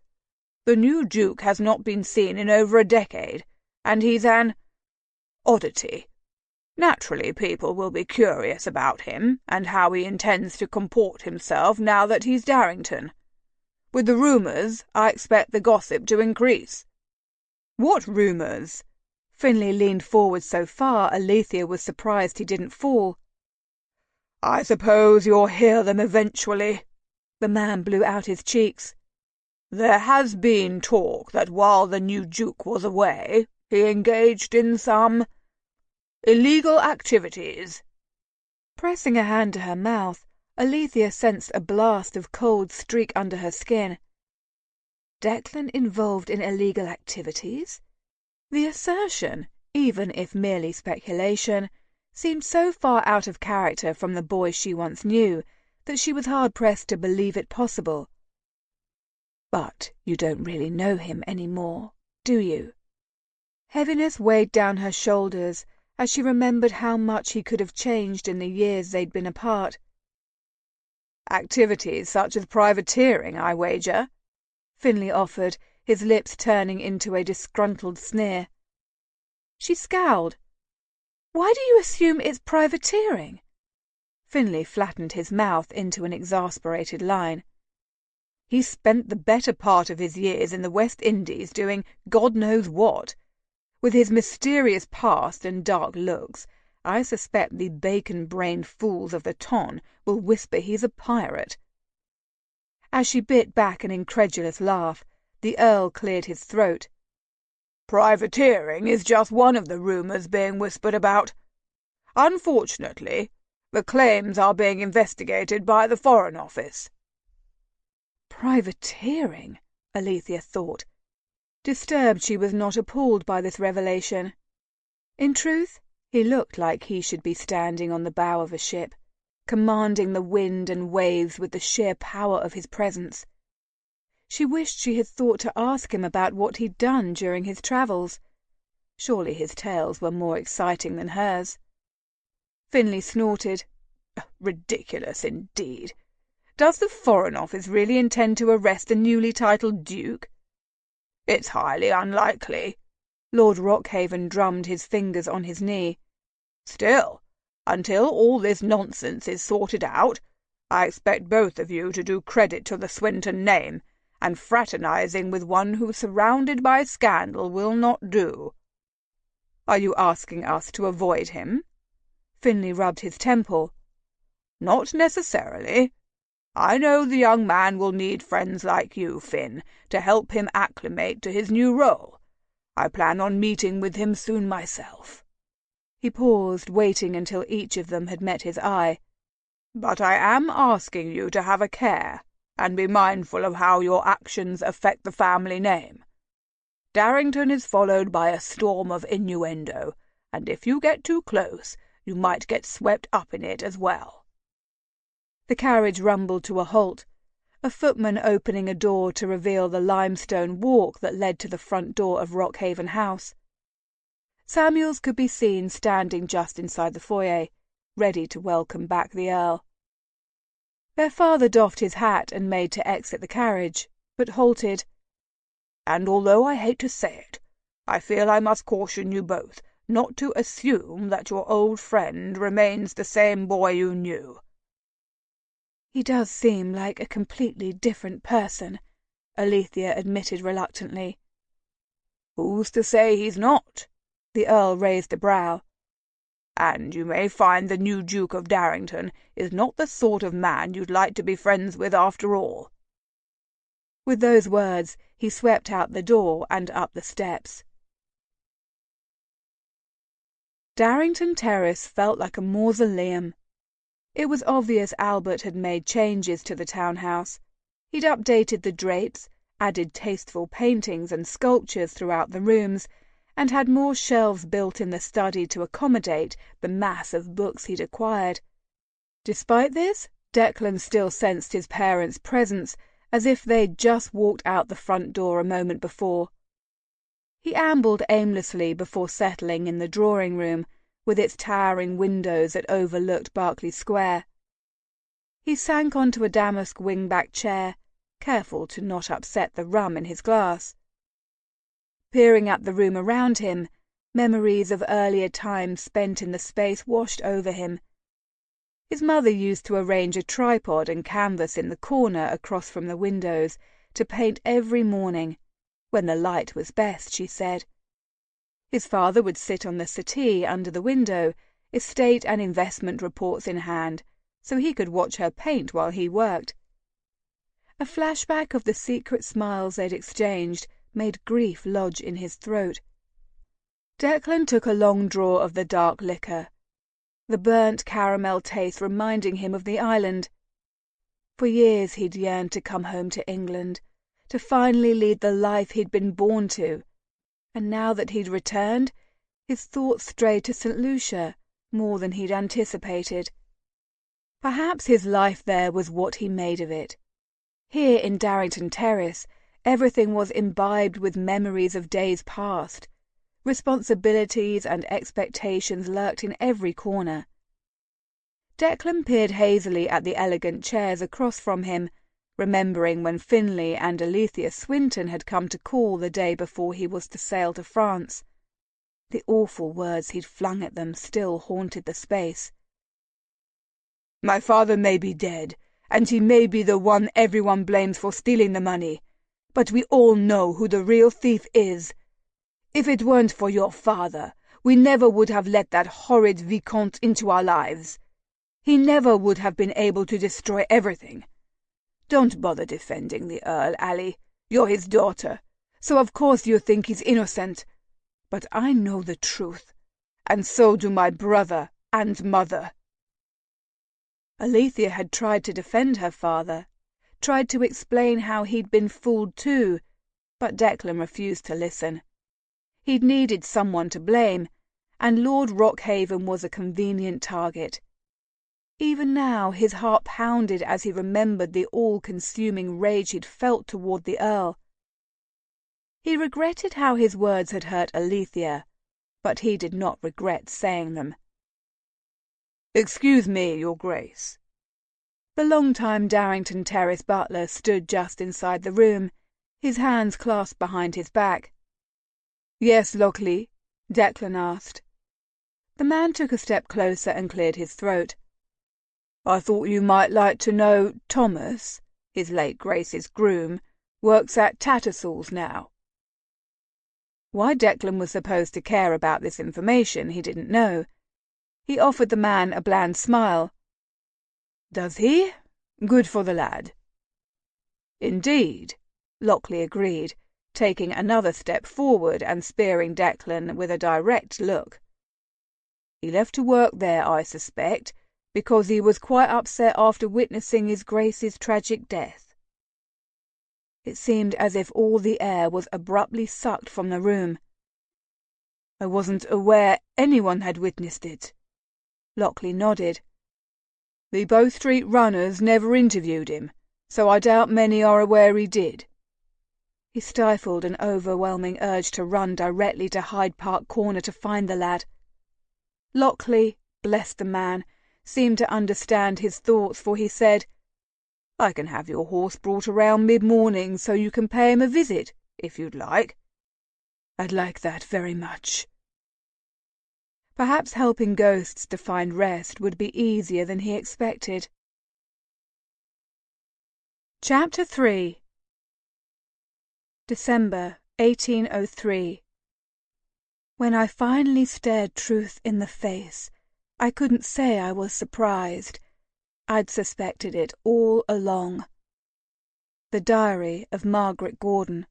The new Duke has not been seen in over a decade, and he's an oddity. Naturally, people will be curious about him and how he intends to comport himself now that he's Darrington. With the rumours, I expect the gossip to increase." "What rumours?" Finlay leaned forward so far Alethea was surprised he didn't fall. "I suppose you'll hear them eventually." The man blew out his cheeks. "There has been talk that while the new Duke was away, he engaged in some illegal activities." Pressing a hand to her mouth, Alethea sensed a blast of cold streak under her skin. Declan involved in illegal activities? The assertion, even if merely speculation, seemed so far out of character from the boy she once knew that she was hard-pressed to believe it possible. "But you don't really know him any more, do you?" Heaviness weighed down her shoulders as she remembered how much he could have changed in the years they'd been apart. "Activities such as privateering, I wager," Finlay offered, his lips turning into a disgruntled sneer. She scowled. "Why do you assume it's privateering?" Finlay flattened his mouth into an exasperated line. "He spent the better part of his years in the West Indies doing God knows what. With his mysterious past and dark looks, I suspect the bacon-brained fools of the ton will whisper he's a pirate." As she bit back an incredulous laugh, the Earl cleared his throat. "Privateering is just one of the rumours being whispered about. Unfortunately, The claims are being investigated by the Foreign Office." Privateering, Alethea thought, disturbed she was not appalled by this revelation. In truth, he looked like he should be standing on the bow of a ship, commanding the wind and waves with the sheer power of his presence. She wished she had thought to ask him about what he'd done during his travels. Surely his tales were more exciting than hers. Finley snorted. "Ridiculous indeed. Does the Foreign Office really intend to arrest the newly titled Duke?" "It's highly unlikely." Lord Rockhaven drummed his fingers on his knee. "Still, until all this nonsense is sorted out, I expect both of you to do credit to the Swinton name, and fraternizing with one who's surrounded by scandal will not do." "Are you asking us to avoid him?" Finley rubbed his temple. "Not necessarily. I know the young man will need friends like you, Finn, to help him acclimate to his new role. I plan on meeting with him soon myself." He paused, waiting until each of them had met his eye. "But I am asking you to have a care, and be mindful of how your actions affect the family name. Darrington is followed by a storm of innuendo, and if you get too close, you might get swept up in it as well." The carriage rumbled to a halt, a footman opening a door to reveal the limestone walk that led to the front door of Rockhaven House. Samuels could be seen standing just inside the foyer, ready to welcome back the Earl. Their father doffed his hat and made to exit the carriage, but halted. "And although I hate to say it, I feel I must caution you both not to assume that your old friend remains the same boy you knew." "He does seem like a completely different person," Alethea admitted reluctantly. "Who's to say he's not?" The Earl raised a brow. "And you may find the new Duke of Darrington is not the sort of man you'd like to be friends with after all." With those words, he swept out the door and up the steps. Darrington Terrace felt like a mausoleum. It was obvious Albert had made changes to the townhouse. He'd updated the drapes, added tasteful paintings and sculptures throughout the rooms, and had more shelves built in the study to accommodate the mass of books he'd acquired. Despite this, Declan still sensed his parents' presence, as if they'd just walked out the front door a moment before. He ambled aimlessly before settling in the drawing-room, with its towering windows that overlooked Berkeley Square. He sank onto a damask wing-back chair, careful to not upset the rum in his glass. Peering at the room around him, memories of earlier times spent in the space washed over him. His mother used to arrange a tripod and canvas in the corner across from the windows to paint every morning, when the light was best, she said. His father would sit on the settee under the window, estate and investment reports in hand, so he could watch her paint while he worked. A flashback of the secret smiles they'd exchanged made grief lodge in his throat. Declan took a long draw of the dark liquor, the burnt caramel taste reminding him of the island. For years he'd yearned to come home to England, to finally lead the life he'd been born to, and now that he'd returned, his thoughts strayed to St. Lucia more than he'd anticipated. Perhaps his life there was what he made of it. Here in Darrington Terrace, everything was imbibed with memories of days past. Responsibilities and expectations lurked in every corner. Declan peered hazily at the elegant chairs across from him, remembering when Finley and Alethea Swinton had come to call the day before he was to sail to France. The awful words he'd flung at them still haunted the space. "My father may be dead, and he may be the one everyone blames for stealing the money, but we all know who the real thief is. If it weren't for your father, we never would have let that horrid Vicomte into our lives. He never would have been able to destroy everything. Don't bother defending the Earl, Ally. You're his daughter, so of course you think he's innocent. But I know the truth, and so do my brother and mother." Alethea had tried to defend her father, tried to explain how he'd been fooled too, but Declan refused to listen. He'd needed someone to blame, and Lord Rockhaven was a convenient target. Even now his heart pounded as he remembered the all-consuming rage he'd felt toward the Earl. He regretted how his words had hurt Alethea, but he did not regret saying them. "Excuse me, Your Grace." The long-time Darrington Terrace butler stood just inside the room, his hands clasped behind his back. "Yes, Lockley?" Declan asked. The man took a step closer and cleared his throat. "I thought you might like to know Thomas, his late Grace's groom, works at Tattersall's now." Why Declan was supposed to care about this information he didn't know. He offered the man a bland smile. "Does he? Good for the lad." "Indeed," Lockley agreed, taking another step forward and spearing Declan with a direct look. "He left to work there, I suspect, because he was quite upset after witnessing his Grace's tragic death." It seemed as if all the air was abruptly sucked from the room. "I wasn't aware anyone had witnessed it." Lockley nodded. "The Bow Street runners never interviewed him, so I doubt many are aware he did." He stifled an overwhelming urge to run directly to Hyde Park Corner to find the lad. Lockley, bless the man, seemed to understand his thoughts, for he said, "I can have your horse brought around mid-morning so you can pay him a visit, if you'd like." "I'd like that very much." Perhaps helping ghosts to find rest would be easier than he expected. Chapter 3. December 1803. When I finally stared truth in the face, I couldn't say I was surprised. I'd suspected it all along. The Diary of Margaret Gordon.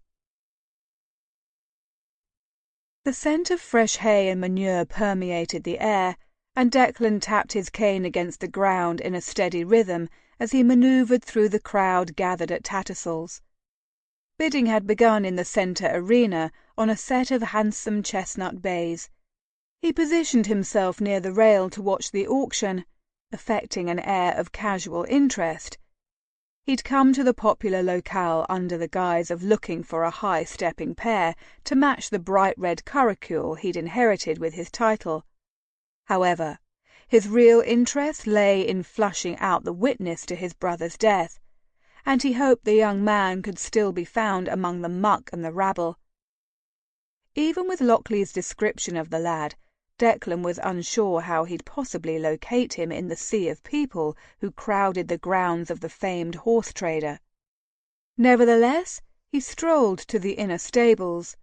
The scent of fresh hay and manure permeated the air, and Declan tapped his cane against the ground in a steady rhythm as he manoeuvred through the crowd gathered at Tattersall's. Bidding had begun in the centre arena on a set of handsome chestnut bays. He positioned himself near the rail to watch the auction, affecting an air of casual interest. He'd come to the popular locale under the guise of looking for a high-stepping pair to match the bright red curricule he'd inherited with his title. However, his real interest lay in flushing out the witness to his brother's death, and he hoped the young man could still be found among the muck and the rabble. Even with Lockley's description of the lad, Declan was unsure how he'd possibly locate him in the sea of people who crowded the grounds of the famed horse trader. Nevertheless, he strolled to the inner stables.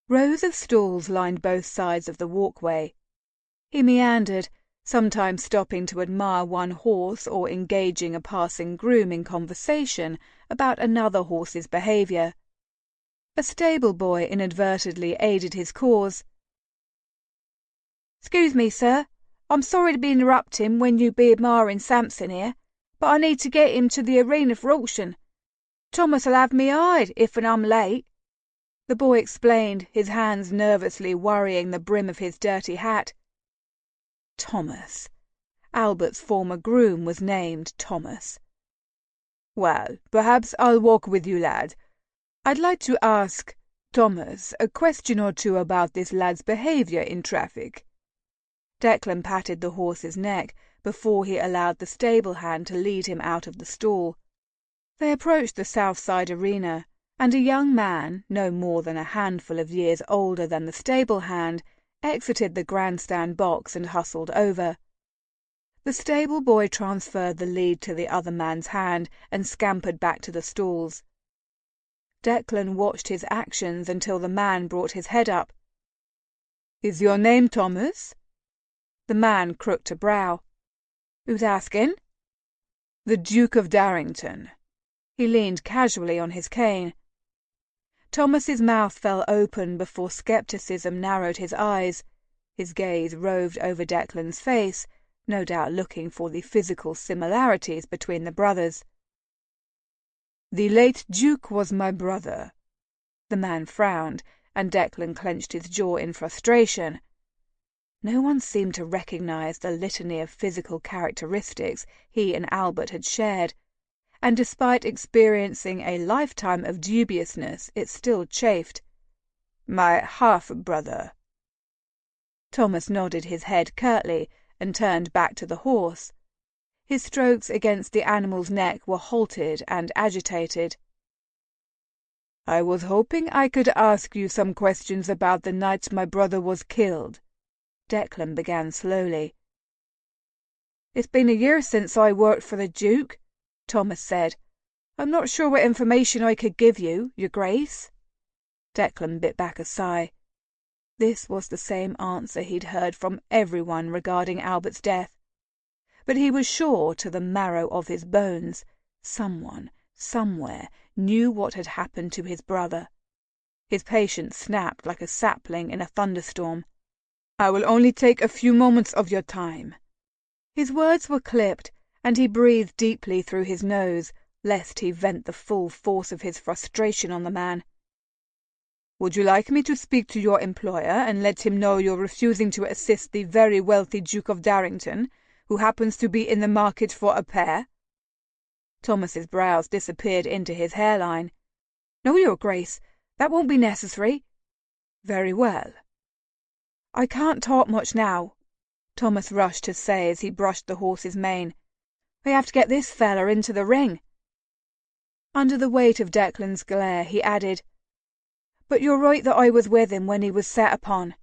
Rows of stalls lined both sides of the walkway. He meandered, sometimes stopping to admire one horse or engaging a passing groom in conversation about another horse's behaviour. A stable boy inadvertently aided his cause. "Excuse me, sir. I'm sorry to be interrupting when you be admiring Samson here, but I need to get him to the arena for auction. Thomas'll have me hide if I'm late," the boy explained, his hands nervously worrying the brim of his dirty hat. Thomas. Albert's former groom was named Thomas. "Well, perhaps I'll walk with you, lad. I'd like to ask Thomas a question or two about this lad's behaviour in traffic." Declan patted the horse's neck before he allowed the stable hand to lead him out of the stall. They approached the south side arena, and a young man, no more than a handful of years older than the stable hand, exited the grandstand box and hustled over. The stable boy transferred the lead to the other man's hand and scampered back to the stalls. Declan watched his actions until the man brought his head up. "Is your name Thomas?" The man crooked a brow. "Who's asking?" "The Duke of Darrington." He leaned casually on his cane. Thomas's mouth fell open before scepticism narrowed his eyes. His gaze roved over Declan's face, no doubt looking for the physical similarities between the brothers. "The late Duke was my brother." The man frowned, and Declan clenched his jaw in frustration. No one seemed to recognize the litany of physical characteristics he and Albert had shared, and despite experiencing a lifetime of dubiousness, it still chafed. "My half-brother." Thomas nodded his head curtly and turned back to the horse. His strokes against the animal's neck were halted and agitated. "I was hoping I could ask you some questions about the night my brother was killed," Declan began slowly. "It's been a year since I worked for the Duke," Thomas said. "I'm not sure what information I could give you, Your Grace." Declan bit back a sigh. This was the same answer he'd heard from everyone regarding Albert's death. But he was sure to the marrow of his bones someone, somewhere, knew what had happened to his brother. His patience snapped like a sapling in a thunderstorm. "I will only take a few moments of your time." His words were clipped, and he breathed deeply through his nose, lest he vent the full force of his frustration on the man. "Would you like me to speak to your employer and let him know you're refusing to assist the very wealthy Duke of Darrington, who happens to be in the market for a pair?" Thomas's brows disappeared into his hairline. "No, Your Grace, that won't be necessary." "Very well." "I can't talk much now," Thomas rushed to say as he brushed the horse's mane. "I have to get this feller into the ring." Under the weight of Declan's glare, he added, "But you're right that I was with him when he was set upon."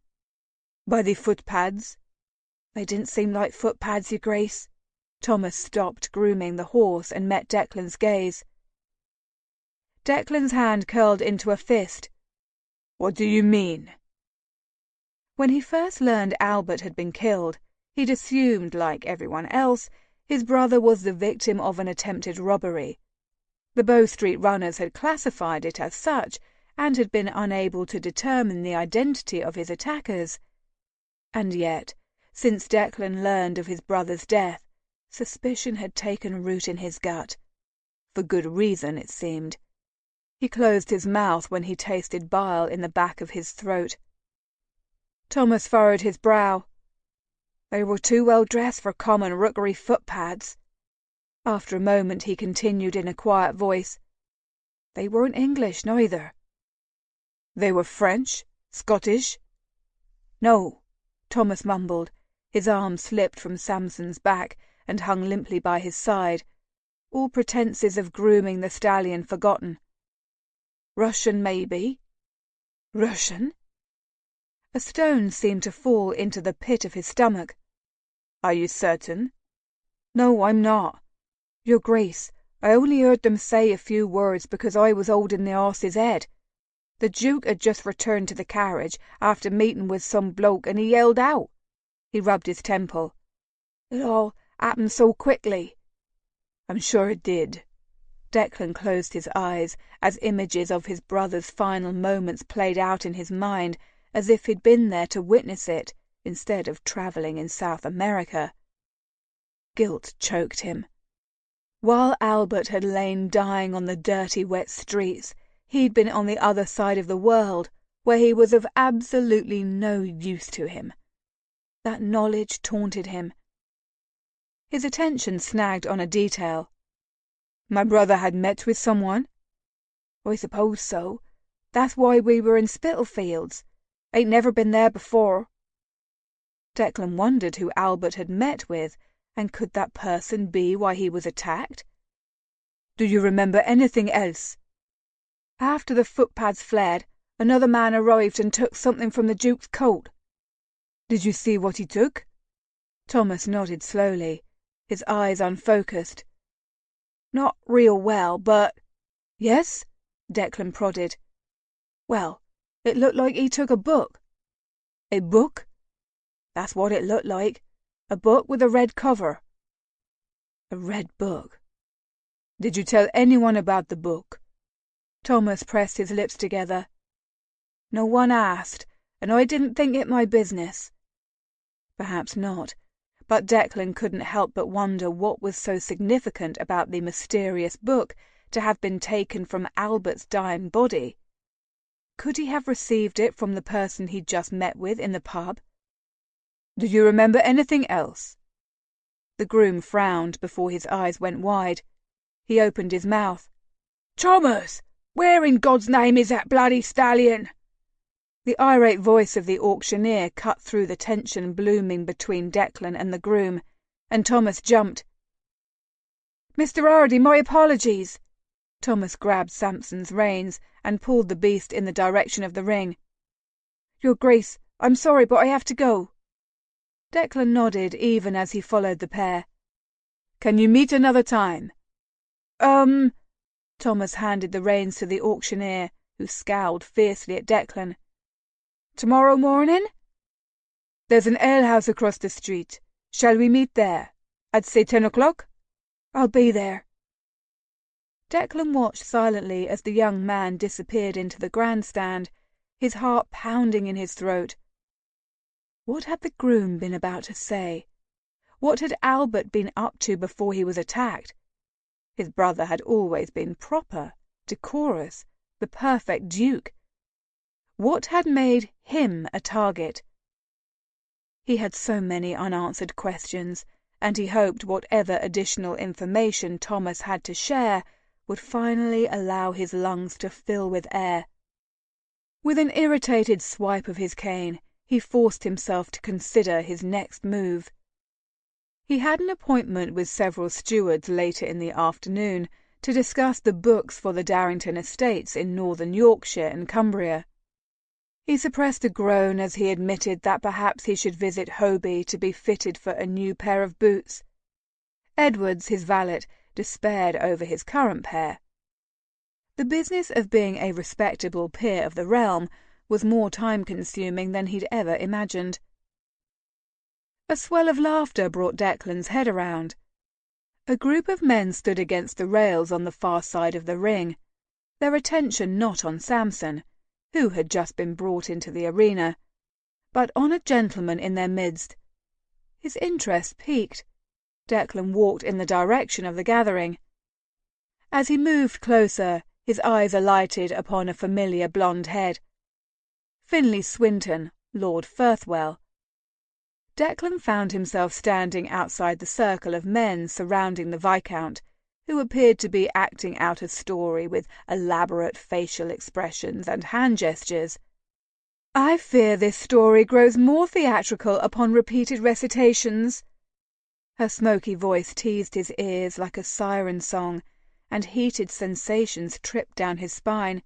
"By the footpads?" "They didn't seem like footpads, Your Grace." Thomas stopped grooming the horse and met Declan's gaze. Declan's hand curled into a fist. "What do you mean?" When he first learned Albert had been killed, he'd assumed, like everyone else, his brother was the victim of an attempted robbery. The Bow Street runners had classified it as such and had been unable to determine the identity of his attackers. And yet, since Declan learned of his brother's death, suspicion had taken root in his gut. For good reason, it seemed. He closed his mouth when he tasted bile in the back of his throat. Thomas furrowed his brow. "They were too well dressed for common rookery footpads." After a moment he continued in a quiet voice, "They weren't English, neither." "They were French? Scottish?" "No," Thomas mumbled. His arm slipped from Samson's back and hung limply by his side, all pretenses of grooming the stallion forgotten. "Russian, maybe." "Russian?" A stone seemed to fall into the pit of his stomach. "Are you certain?" "No, I'm not. Your Grace, I only heard them say a few words because I was holding the horse's head. The Duke had just returned to the carriage after meeting with some bloke, and he yelled out." He rubbed his temple. "It all happened so quickly." "I'm sure it did." Declan closed his eyes as images of his brother's final moments played out in his mind, as if he'd been there to witness it, instead of travelling in South America. Guilt choked him. While Albert had lain dying on the dirty, wet streets, he'd been on the other side of the world, where he was of absolutely no use to him. That knowledge taunted him. His attention snagged on a detail. "My brother had met with someone?" "I suppose so. That's why we were in Spitalfields. Ain't never been there before." Declan wondered who Albert had met with, and could that person be why he was attacked? "Do you remember anything else?" "After the footpads fled, another man arrived and took something from the Duke's coat." "Did you see what he took?" Thomas nodded slowly, his eyes unfocused. "Not real well, but—" "Yes?" Declan prodded. "Well, it looked like he took a book." "A book?" "That's what it looked like. A book with a red cover." A red book. "Did you tell anyone about the book?" Thomas pressed his lips together. "No one asked, and I didn't think it my business." Perhaps not, but Declan couldn't help but wonder what was so significant about the mysterious book to have been taken from Albert's dying body. Could he have received it from the person he'd just met with in the pub? "Do you remember anything else?" The groom frowned before his eyes went wide. He opened his mouth. "Thomas, where in God's name is that bloody stallion?" The irate voice of the auctioneer cut through the tension blooming between Declan and the groom, and Thomas jumped. "Mr. Hardy, my apologies." Thomas grabbed Sampson's reins and pulled the beast in the direction of the ring. "Your Grace, I'm sorry, but I have to go." Declan nodded even as he followed the pair. "Can you meet another time?" Thomas handed the reins to the auctioneer, who scowled fiercely at Declan. "Tomorrow morning?" "There's an alehouse across the street. Shall we meet there? I'd say 10 o'clock?" "I'll be there." Declan watched silently as the young man disappeared into the grandstand, his heart pounding in his throat. What had the groom been about to say? What had Albert been up to before he was attacked? His brother had always been proper, decorous, the perfect duke. What had made him a target? He had so many unanswered questions, and he hoped whatever additional information Thomas had to share would finally allow his lungs to fill with air. With an irritated swipe of his cane, he forced himself to consider his next move. He had an appointment with several stewards later in the afternoon to discuss the books for the Darrington estates in northern Yorkshire and Cumbria. He suppressed a groan as he admitted that perhaps he should visit Hobey to be fitted for a new pair of boots. Edwards, his valet, despaired over his current pair. The business of being a respectable peer of the realm was more time-consuming than he'd ever imagined. A swell of laughter brought Declan's head around. A group of men stood against the rails on the far side of the ring, their attention not on Samson, who had just been brought into the arena, but on a gentleman in their midst. His interest piqued. Declan walked in the direction of the gathering. As he moved closer, his eyes alighted upon a familiar blonde head. Finlay Swinton, Lord Firthwell. Declan found himself standing outside the circle of men surrounding the Viscount, who appeared to be acting out a story with elaborate facial expressions and hand gestures. "I fear this story grows more theatrical upon repeated recitations." Her smoky voice teased his ears like a siren song, and heated sensations tripped down his spine.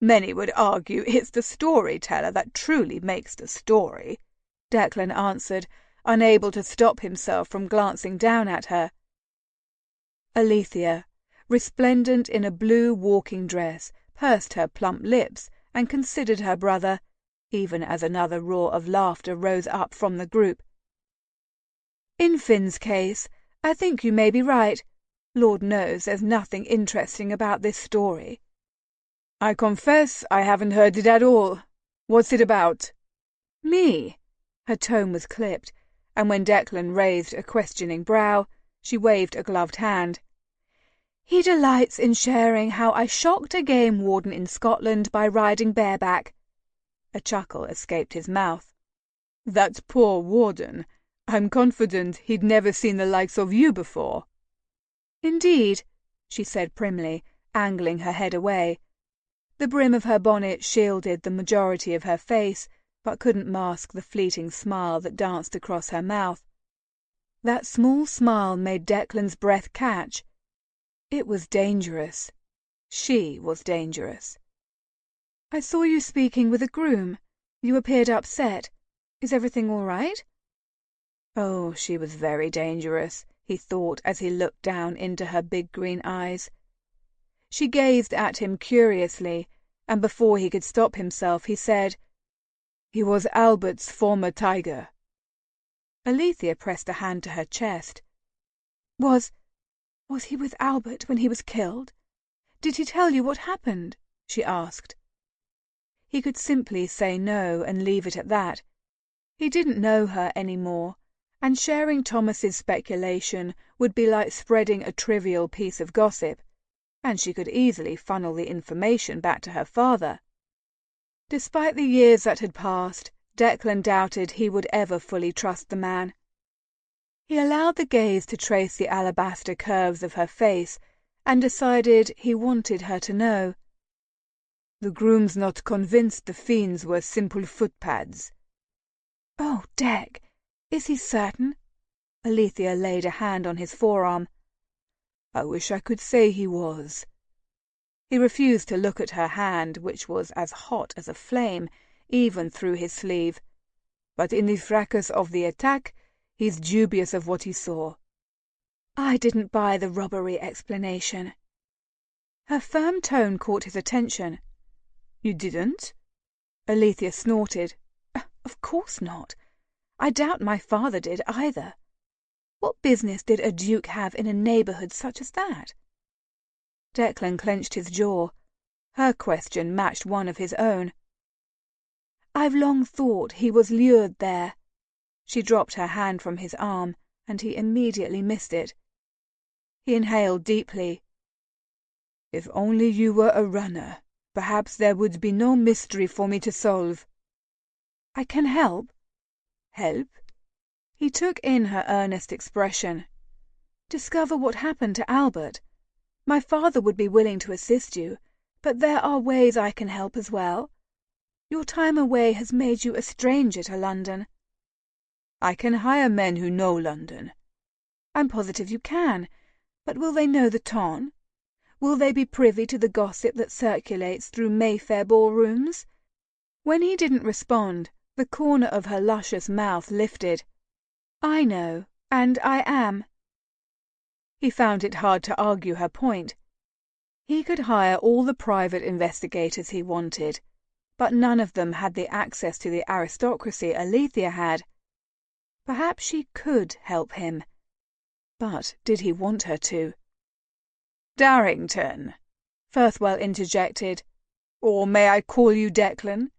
"Many would argue it's the storyteller that truly makes the story," Declan answered, unable to stop himself from glancing down at her. Alethea, resplendent in a blue walking dress, pursed her plump lips and considered her brother, even as another roar of laughter rose up from the group. "In Finn's case, I think you may be right. Lord knows there's nothing interesting about this story." "I confess I haven't heard it at all. What's it about?" "Me?" Her tone was clipped, and when Declan raised a questioning brow, she waved a gloved hand. "He delights in sharing how I shocked a game warden in Scotland by riding bareback." A chuckle escaped his mouth. "That poor warden. I'm confident he'd never seen the likes of you before." "Indeed," she said primly, angling her head away. The brim of her bonnet shielded the majority of her face, but couldn't mask the fleeting smile that danced across her mouth. That small smile made Declan's breath catch. It was dangerous. She was dangerous. "I saw you speaking with a groom. You appeared upset. Is everything all right?" Oh, she was very dangerous, he thought as he looked down into her big green eyes. She gazed at him curiously, and before he could stop himself, he said, "He was Albert's former tiger." Alethea pressed a hand to her chest. Was he with Albert when he was killed? Did he tell you what happened?" she asked. He could simply say no and leave it at that. He didn't know her any more, and sharing Thomas's speculation would be like spreading a trivial piece of gossip, and she could easily funnel the information back to her father. Despite the years that had passed, Declan doubted he would ever fully trust the man. He allowed the gaze to trace the alabaster curves of her face and decided he wanted her to know. The groom's not convinced the fiends were simple footpads. Oh, Dec, is he certain? Alethea laid a hand on his forearm. I wish I could say he was. He refused to look at her hand, which was as hot as a flame, even through his sleeve. But in the fracas of the attack, he's dubious of what he saw. I didn't buy the robbery explanation. Her firm tone caught his attention. You didn't? Alethea snorted. Of course not. I doubt my father did either. What business did a duke have in a neighbourhood such as that? Declan clenched his jaw. Her question matched one of his own. I've long thought he was lured there. She dropped her hand from his arm, and he immediately missed it. He inhaled deeply. If only you were a runner, perhaps there would be no mystery for me to solve. I can help. Help? He took in her earnest expression. Discover what happened to Albert. My father would be willing to assist you, but there are ways I can help as well. Your time away has made you a stranger to London. I can hire men who know London. I'm positive you can, but will they know the ton? Will they be privy to the gossip that circulates through Mayfair ballrooms? When he didn't respond, the corner of her luscious mouth lifted. I know, and I am. He found it hard to argue her point. He could hire all the private investigators he wanted, but none of them had the access to the aristocracy Alethea had. Perhaps she could help him. But did he want her to? Darrington, Firthwell interjected. Or may I call you Declan?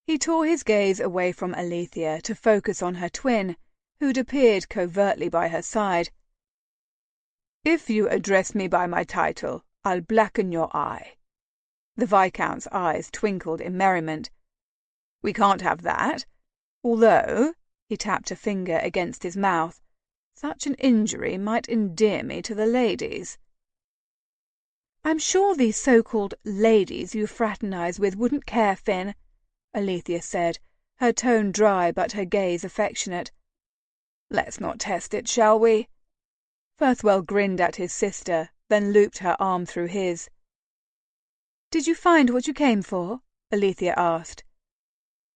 He tore his gaze away from Alethea to focus on her twin, who'd appeared covertly by her side. If you address me by my title, I'll blacken your eye. The Viscount's eyes twinkled in merriment. We can't have that. Although, he tapped a finger against his mouth, such an injury might endear me to the ladies. I'm sure these so-called ladies you fraternize with wouldn't care, Finn, Alethea said, her tone dry but her gaze affectionate. Let's not test it, shall we? Firthwell grinned at his sister, then looped her arm through his. Did you find what you came for? Alethea asked.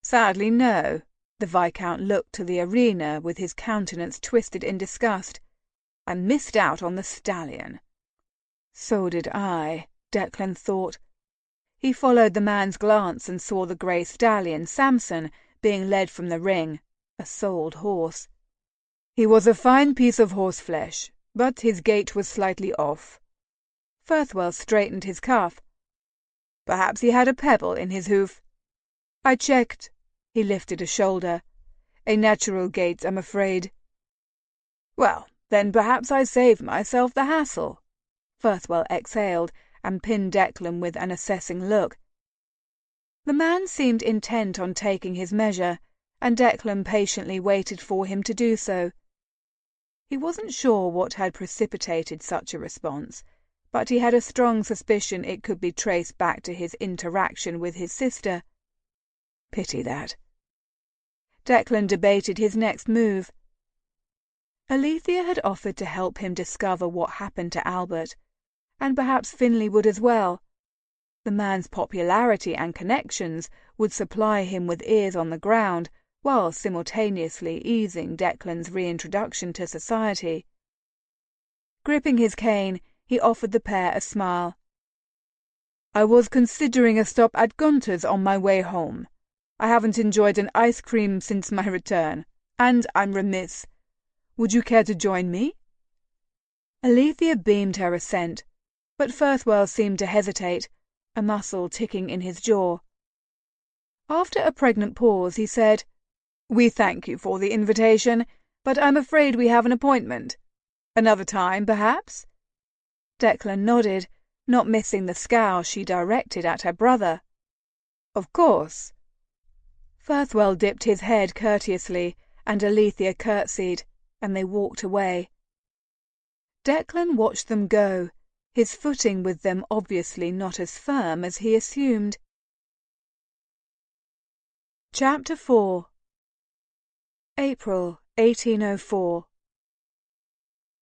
Sadly, no. The Viscount looked to the arena with his countenance twisted in disgust. I missed out on the stallion. So did I, Declan thought. He followed the man's glance and saw the grey stallion, Samson, being led from the ring, a sold horse. He was a fine piece of horseflesh, but his gait was slightly off. Firthwell straightened his cuff. Perhaps he had a pebble in his hoof. I checked. He lifted a shoulder. A natural gait, I'm afraid. Well, then perhaps I saved myself the hassle. Firthwell exhaled and pinned Declan with an assessing look. The man seemed intent on taking his measure, and Declan patiently waited for him to do so. He wasn't sure what had precipitated such a response, but he had a strong suspicion it could be traced back to his interaction with his sister. Pity that. Declan debated his next move. Alethea had offered to help him discover what happened to Albert, and perhaps Finlay would as well. The man's popularity and connections would supply him with ears on the ground, while simultaneously easing Declan's reintroduction to society. Gripping his cane, he offered the pair a smile. I was considering a stop at Gunter's on my way home. I haven't enjoyed an ice cream since my return, and I'm remiss. Would you care to join me? Alethea beamed her assent, but Firthwell seemed to hesitate, a muscle ticking in his jaw. After a pregnant pause, he said, We thank you for the invitation, But I'm afraid we have an appointment. Another time, perhaps?" Declan nodded, not missing the scowl she directed at her brother. "Of course." Firthwell dipped his head courteously, and Alethea curtsied, and they walked away. Declan watched them go, his footing with them obviously not as firm as he assumed. Chapter 4. April 1804.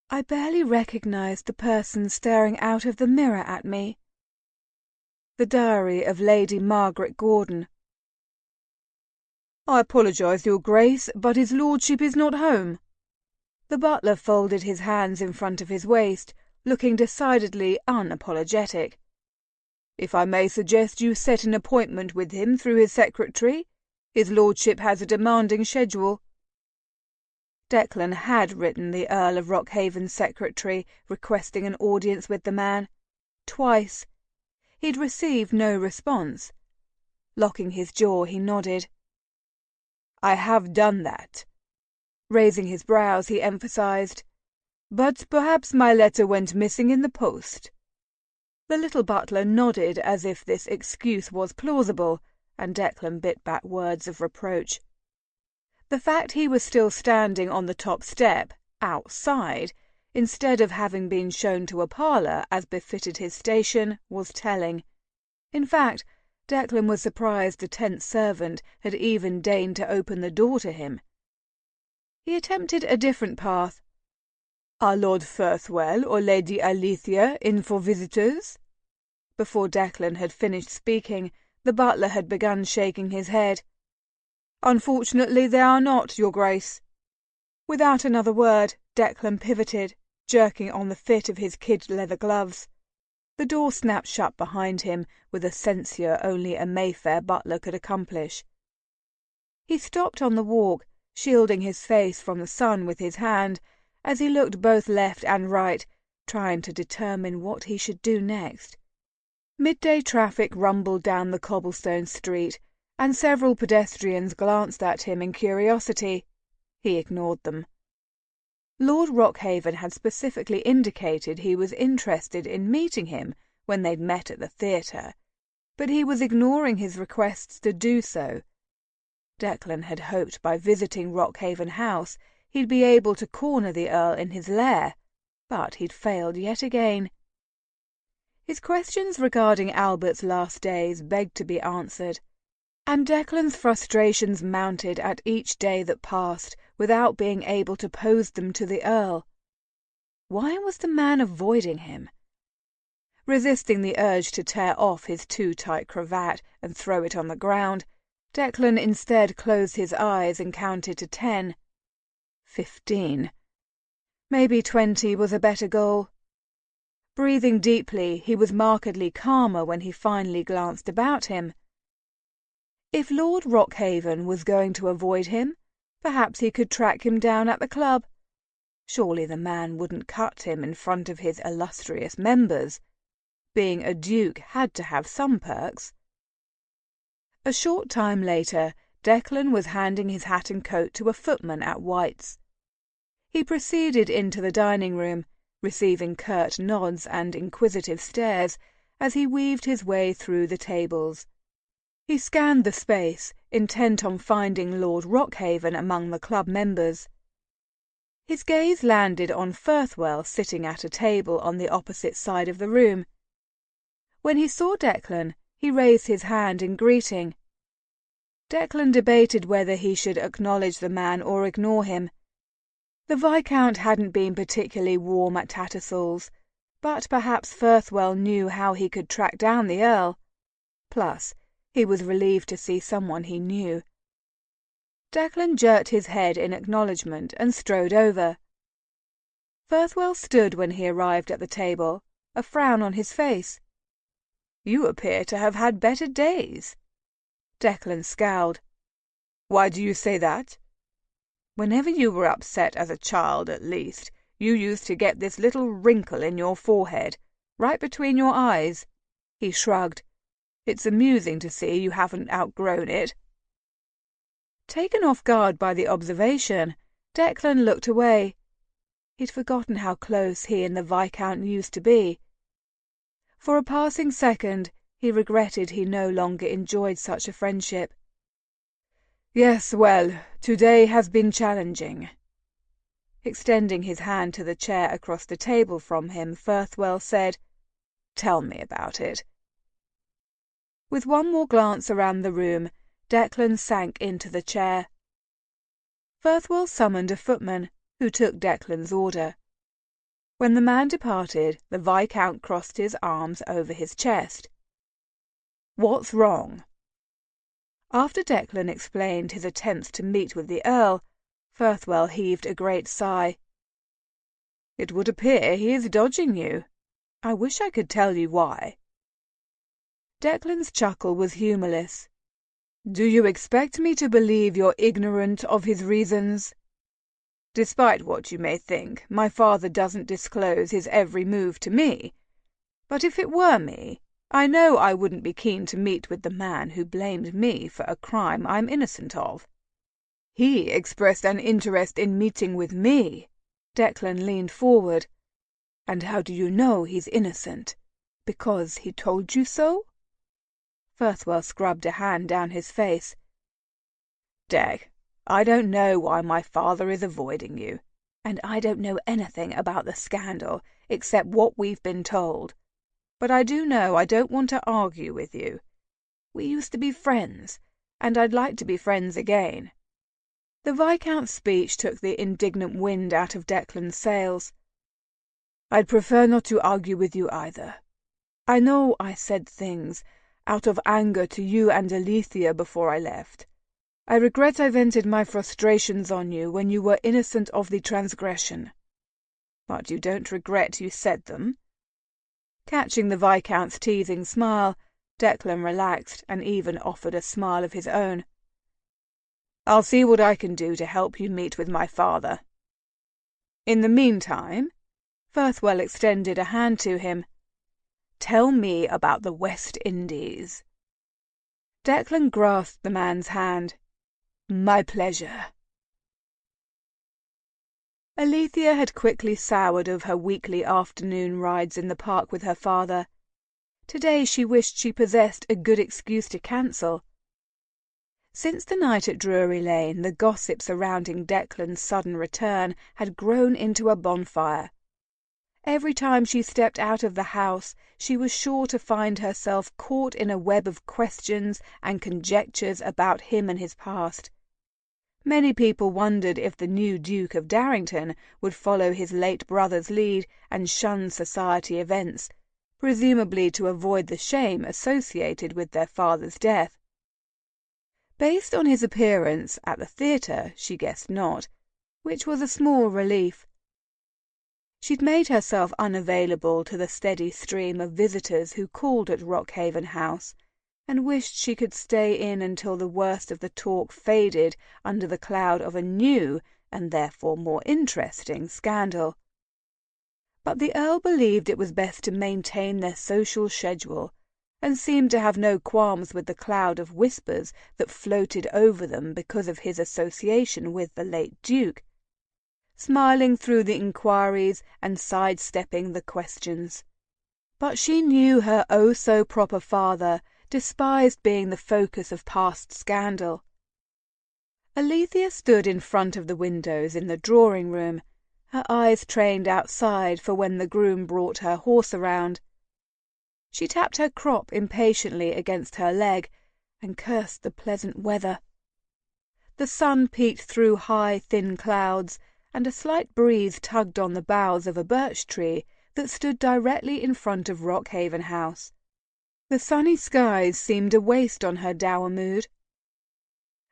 I barely recognized the person staring out of the mirror at me. The Diary of Lady Margaret Gordon. "I apologise, Your Grace, but his lordship is not home." The butler folded his hands in front of his waist, looking decidedly unapologetic. "If I may suggest you set an appointment with him through his secretary. His lordship has a demanding schedule." Declan had written the Earl of Rockhaven's secretary requesting an audience with the man. Twice. He'd received no response. Locking his jaw, he nodded. "I have done that." Raising his brows, he emphasized, "But perhaps my letter went missing in the post." The little butler nodded as if this excuse was plausible, and Declan bit back words of reproach. The fact he was still standing on the top step, outside, instead of having been shown to a parlour as befitted his station, was telling. In fact, Declan was surprised the tenth servant had even deigned to open the door to him. He attempted a different path. "Are Lord Firthwell or Lady Alethea in for visitors?" Before Declan had finished speaking, the butler had begun shaking his head. "Unfortunately they are not, Your Grace." Without another word, Declan pivoted, jerking on the fit of his kid-leather gloves. The door snapped shut behind him with a censure only a Mayfair butler could accomplish. He stopped on the walk, shielding his face from the sun with his hand, as he looked both left and right, trying to determine what he should do next. Midday traffic rumbled down the cobblestone street, and several pedestrians glanced at him in curiosity. He ignored them. Lord Rockhaven had specifically indicated he was interested in meeting him when they'd met at the theatre, but he was ignoring his requests to do so. Declan had hoped by visiting Rockhaven House he'd be able to corner the Earl in his lair, but he'd failed yet again. His questions regarding Albert's last days begged to be answered, and Declan's frustrations mounted at each day that passed without being able to pose them to the Earl. Why was the man avoiding him? Resisting the urge to tear off his too-tight cravat and throw it on the ground, Declan instead closed his eyes and counted to 10. 15. Maybe 20 was a better goal. Breathing deeply, he was markedly calmer when he finally glanced about him. If Lord Rockhaven was going to avoid him, perhaps he could track him down at the club. Surely the man wouldn't cut him in front of his illustrious members. Being a duke had to have some perks. A short time later, Declan was handing his hat and coat to a footman at White's. He proceeded into the dining-room, receiving curt nods and inquisitive stares as he weaved his way through the tables. He scanned the space, intent on finding Lord Rockhaven among the club members. His gaze landed on Firthwell sitting at a table on the opposite side of the room. When he saw Declan, he raised his hand in greeting. Declan debated whether he should acknowledge the man or ignore him. The Viscount hadn't been particularly warm at Tattersall's, but perhaps Firthwell knew how he could track down the Earl. Plus, he was relieved to see someone he knew. Declan jerked his head in acknowledgement and strode over. Firthwell stood when he arrived at the table, a frown on his face. "You appear to have had better days." Declan scowled. "Why do you say that?" "Whenever you were upset as a child, at least, you used to get this little wrinkle in your forehead, right between your eyes." He shrugged. "It's amusing to see you haven't outgrown it." Taken off guard by the observation, Declan looked away. He'd forgotten how close he and the Viscount used to be. For a passing second he regretted he no longer enjoyed such a friendship. "Yes, well, today has been challenging." Extending his hand to the chair across the table from him, Firthwell said, "Tell me about it." With one more glance around the room, Declan sank into the chair. Firthwell summoned a footman, who took Declan's order. When the man departed, the Viscount crossed his arms over his chest. "What's wrong?" After Declan explained his attempts to meet with the Earl, Firthwell heaved a great sigh. "It would appear he is dodging you. I wish I could tell you why." Declan's chuckle was humourless. "Do you expect me to believe you're ignorant of his reasons? Despite what you may think, my father doesn't disclose his every move to me. But if it were me, I know I wouldn't be keen to meet with the man who blamed me for a crime I'm innocent of. He expressed an interest in meeting with me." Declan leaned forward. "And how do you know he's innocent? Because he told you so?" Firthwell scrubbed a hand down his face. "Dec, I don't know why my father is avoiding you, and I don't know anything about the scandal except what we've been told. But I do know I don't want to argue with you. We used to be friends, and I'd like to be friends again." The Viscount's speech took the indignant wind out of Declan's sails. "I'd prefer not to argue with you either. I know I said things out of anger to you and Alethea before I left. I regret I vented my frustrations on you when you were innocent of the transgression. But you don't regret you said them?" Catching the Viscount's teasing smile, Declan relaxed and even offered a smile of his own. "I'll see what I can do to help you meet with my father. In the meantime," Firthwell extended a hand to him, "tell me about the West Indies." Declan grasped the man's hand. "My pleasure." Alethea had quickly soured of her weekly afternoon rides in the park with her father. Today she wished she possessed a good excuse to cancel. Since the night at Drury Lane, the gossip surrounding Declan's sudden return had grown into a bonfire. Every time she stepped out of the house, she was sure to find herself caught in a web of questions and conjectures about him and his past. Many people wondered if the new Duke of Darrington would follow his late brother's lead and shun society events, presumably to avoid the shame associated with their father's death. Based on his appearance at the theatre, she guessed not, which was a small relief. She'd made herself unavailable to the steady stream of visitors who called at Rockhaven House, and wished she could stay in until the worst of the talk faded under the cloud of a new, and therefore more interesting, scandal. But the Earl believed it was best to maintain their social schedule, and seemed to have no qualms with the cloud of whispers that floated over them because of his association with the late Duke, smiling through the inquiries and sidestepping the questions. But she knew her oh-so-proper father despised being the focus of past scandal. Alethea stood in front of the windows in the drawing-room, her eyes trained outside for when the groom brought her horse around. She tapped her crop impatiently against her leg and cursed the pleasant weather. The sun peeked through high, thin clouds, and a slight breeze tugged on the boughs of a birch tree that stood directly in front of Rockhaven House. The sunny skies seemed a waste on her dour mood.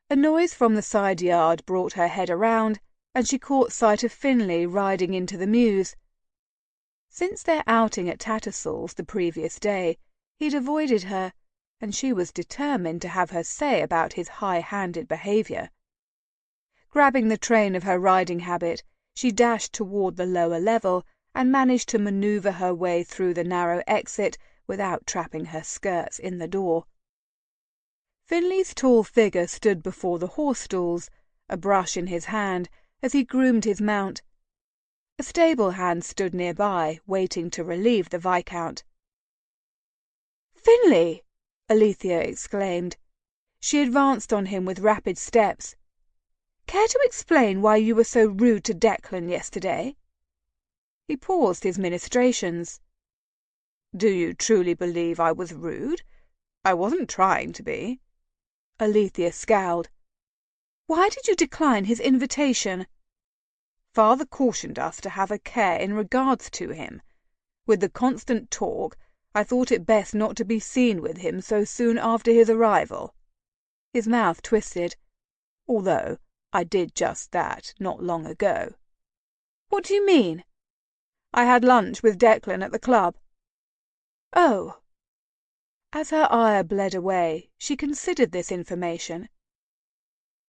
A noise from the side yard brought her head around, and she caught sight of Finlay riding into the mews. Since their outing at Tattersall's the previous day, he'd avoided her, and she was determined to have her say about his high-handed behaviour. Grabbing the train of her riding habit, she dashed toward the lower level and managed to manoeuvre her way through the narrow exit without trapping her skirts in the door. Finlay's tall figure stood before the horse stalls, a brush in his hand, as he groomed his mount. A stable hand stood nearby, waiting to relieve the Viscount. "Finley!" Alethea exclaimed. She advanced on him with rapid steps. "Care to explain why you were so rude to Declan yesterday?" He paused his ministrations. "Do you truly believe I was rude? I wasn't trying to be." Alethea scowled. "Why did you decline his invitation?" "Father cautioned us to have a care in regards to him. With the constant talk, I thought it best not to be seen with him so soon after his arrival." His mouth twisted. "Although I did just that not long ago." "What do you mean?" "I had lunch with Declan at the club." "Oh." As her ire bled away, she considered this information.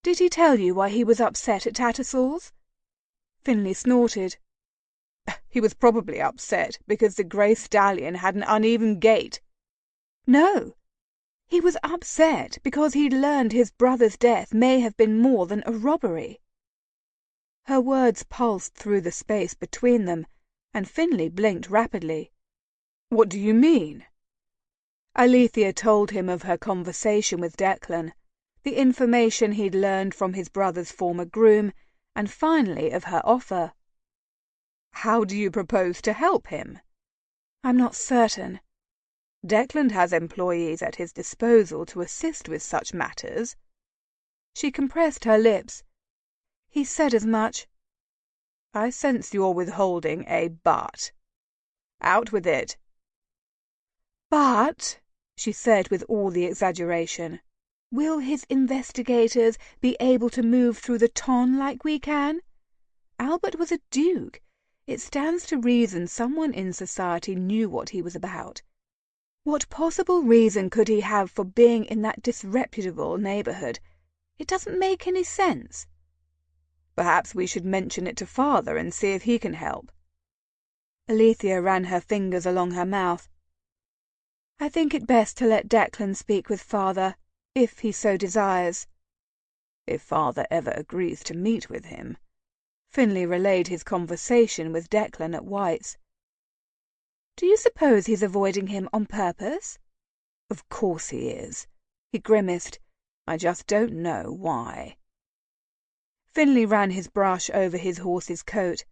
"Did he tell you why he was upset at Tattersall's?" Finley snorted. "He was probably upset because the grey stallion had an uneven gait." "No. He was upset because he'd learned his brother's death may have been more than a robbery." Her words pulsed through the space between them, and Finley blinked rapidly. "What do you mean?" Alethea told him of her conversation with Declan, the information he'd learned from his brother's former groom, and finally of her offer. "How do you propose to help him?" "I'm not certain." "Declan has employees at his disposal to assist with such matters." She compressed her lips. "He said as much." "I sense you're withholding a but. Out with it." "But," she said with all the exaggeration, "will his investigators be able to move through the ton like we can? Albert was a duke. It stands to reason someone in society knew what he was about. What possible reason could he have for being in that disreputable neighbourhood? It doesn't make any sense." "Perhaps we should mention it to father and see if he can help." Alethea ran her fingers along her mouth. "I think it best to let Declan speak with father, if he so desires." "If father ever agrees to meet with him." Finley relayed his conversation with Declan at White's. "Do you suppose he's avoiding him on purpose?" "Of course he is." He grimaced. "I just don't know why." Finley ran his brush over his horse's coat,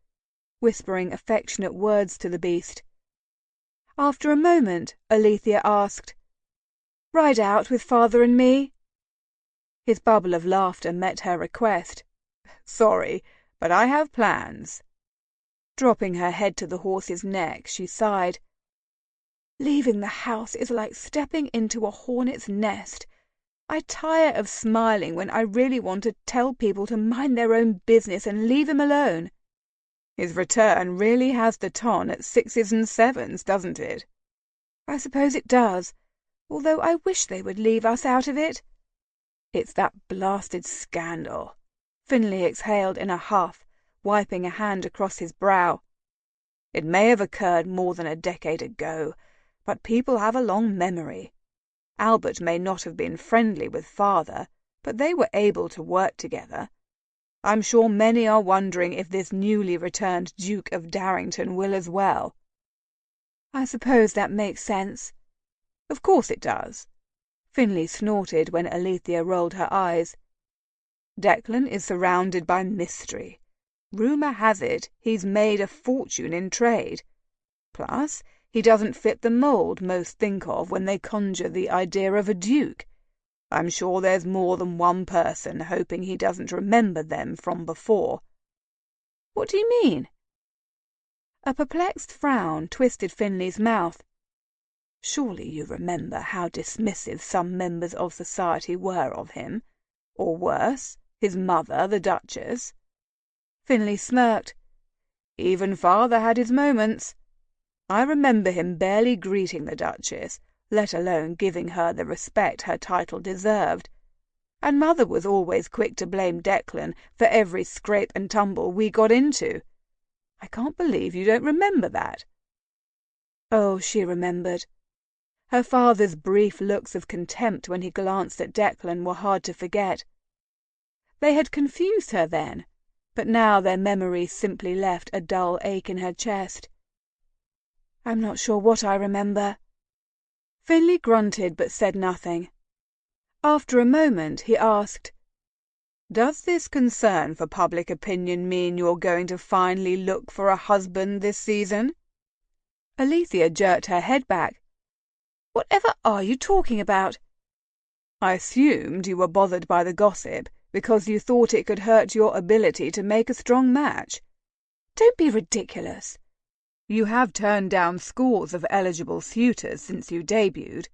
whispering affectionate words to the beast. After a moment, Alethea asked, "Ride out with father and me?" His bubble of laughter met her request. "Sorry, but I have plans." Dropping her head to the horse's neck, she sighed. "Leaving the house is like stepping into a hornet's nest. I tire of smiling when I really want to tell people to mind their own business and leave him alone." "His return really has the ton at 6s and 7s, doesn't it?" "I suppose it does, although I wish they would leave us out of it." "It's that blasted scandal." Finley exhaled in a huff, wiping a hand across his brow. "It may have occurred more than a decade ago, but people have a long memory. Albert may not have been friendly with father, but they were able to work together. I'm sure many are wondering if this newly returned Duke of Darrington will as well." "I suppose that makes sense." "Of course it does." Finley snorted when Alethea rolled her eyes. "Declan is surrounded by mystery. Rumour has it he's made a fortune in trade. Plus, he doesn't fit the mould most think of when they conjure the idea of a duke. I'm sure there's more than one person hoping he doesn't remember them from before." "What do you mean?" A perplexed frown twisted Finley's mouth. "Surely you remember how dismissive some members of society were of him, or worse, his mother, the Duchess." Finley smirked. "Even father had his moments. I remember him barely greeting the Duchess, let alone giving her the respect her title deserved. And mother was always quick to blame Declan for every scrape and tumble we got into. I can't believe you don't remember that." Oh, she remembered. Her father's brief looks of contempt when he glanced at Declan were hard to forget. They had confused her then, but now their memory simply left a dull ache in her chest. "I'm not sure what I remember." Finley grunted but said nothing. After a moment he asked, "Does this concern for public opinion mean you're going to finally look for a husband this season?" Alethea jerked her head back. "Whatever are you talking about?" "I assumed you were bothered by the gossip because you thought it could hurt your ability to make a strong match." "Don't be ridiculous." "You have turned down scores of eligible suitors since you debuted."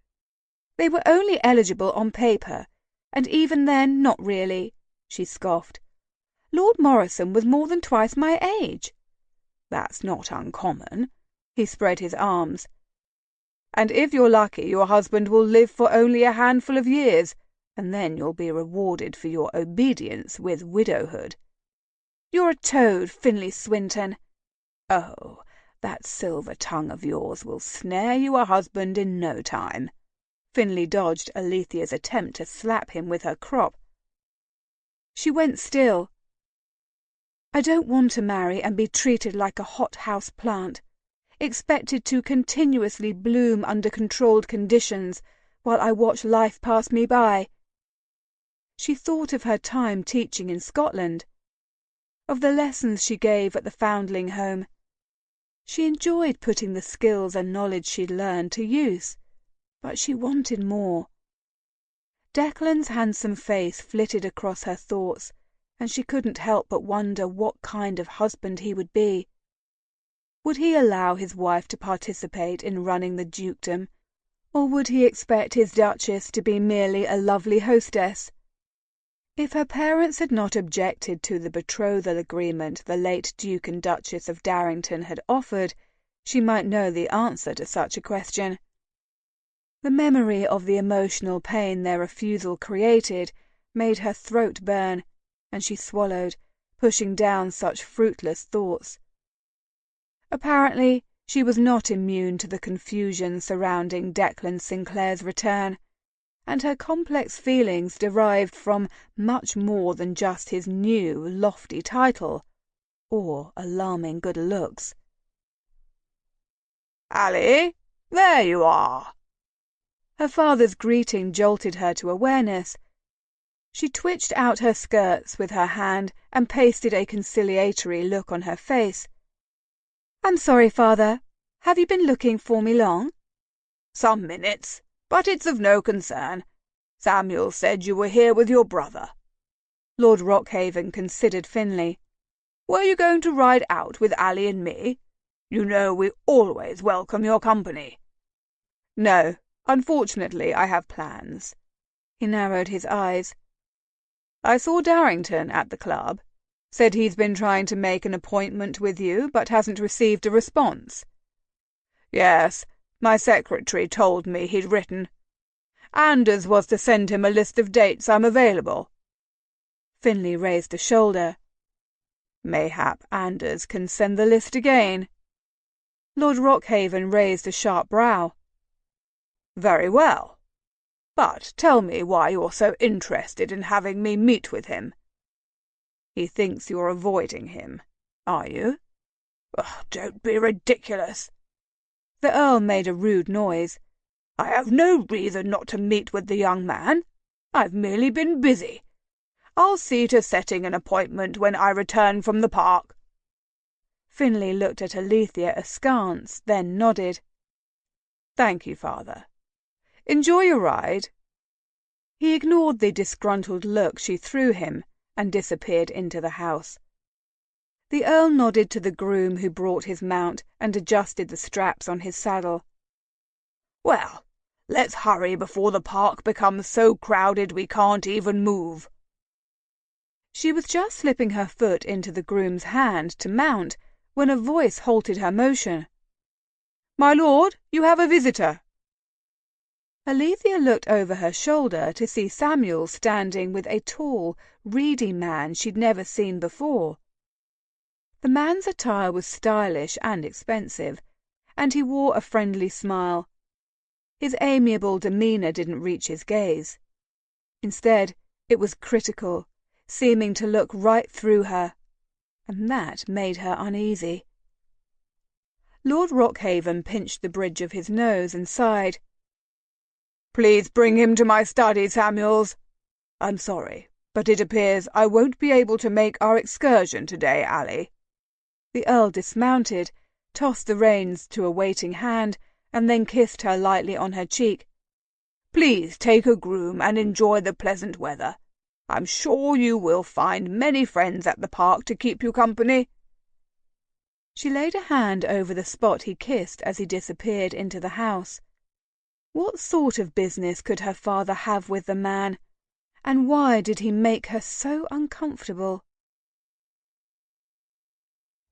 "They were only eligible on paper, and even then not really," she scoffed. "Lord Morrison was more than twice my age." "That's not uncommon." He spread his arms. "And if you're lucky, your husband will live for only a handful of years, and then you'll be rewarded for your obedience with widowhood." "You're a toad, Finley Swinton." "Oh, that silver tongue of yours will snare you a husband in no time." Finley dodged Alethea's attempt to slap him with her crop. She went still. "I don't want to marry and be treated like a hothouse plant, expected to continuously bloom under controlled conditions while I watch life pass me by." She thought of her time teaching in Scotland, of the lessons she gave at the foundling home. She enjoyed putting the skills and knowledge she'd learned to use, but she wanted more. Declan's handsome face flitted across her thoughts, and she couldn't help but wonder what kind of husband he would be. Would he allow his wife to participate in running the dukedom, or would he expect his Duchess to be merely a lovely hostess? If her parents had not objected to the betrothal agreement the late Duke and Duchess of Darrington had offered, she might know the answer to such a question. The memory of the emotional pain their refusal created made her throat burn, and she swallowed, pushing down such fruitless thoughts. Apparently, she was not immune to the confusion surrounding Declan Sinclair's return, and her complex feelings derived from much more than just his new, lofty title, or alarming good looks. "Allie, there you are!" Her father's greeting jolted her to awareness. She twitched out her skirts with her hand and pasted a conciliatory look on her face. "I'm sorry, father. Have you been looking for me long?" "Some minutes, but it's of no concern. Samuel said you were here with your brother." Lord Rockhaven considered Finley. "Were you going to ride out with Allie and me? You know we always welcome your company." "No, unfortunately I have plans." He narrowed his eyes. "I saw Darrington at the club. Said he's been trying to make an appointment with you, but hasn't received a response." "Yes, my secretary told me he'd written. Anders was to send him a list of dates I'm available." Finley raised a shoulder. "Mayhap Anders can send the list again." Lord Rockhaven raised a sharp brow. "Very well. But tell me why you're so interested in having me meet with him." "He thinks you're avoiding him, are you?" "Don't be ridiculous." The Earl made a rude noise. "I have no reason not to meet with the young man. I've merely been busy. I'll see to setting an appointment when I return from the park." Finley looked at Alethea askance, then nodded. "Thank you, father. Enjoy your ride." He ignored the disgruntled look she threw him and disappeared into the house. The Earl nodded to the groom who brought his mount and adjusted the straps on his saddle. "Well, let's hurry before the park becomes so crowded we can't even move." She was just slipping her foot into the groom's hand to mount when a voice halted her motion. "My lord, you have a visitor." Alethea looked over her shoulder to see Samuel standing with a tall, reedy man she'd never seen before. The man's attire was stylish and expensive, and he wore a friendly smile. His amiable demeanour didn't reach his gaze. Instead, it was critical, seeming to look right through her. and that made her uneasy. Lord Rockhaven pinched the bridge of his nose and sighed. "Please bring him to my study, Samuels. I'm sorry, but it appears I won't be able to make our excursion today, Ally." The Earl dismounted, tossed the reins to a waiting hand, and then kissed her lightly on her cheek. "Please take a groom and enjoy the pleasant weather. I'm sure you will find many friends at the park to keep you company." She laid a hand over the spot he kissed as he disappeared into the house. What sort of business could her father have with the man, and why did he make her so uncomfortable?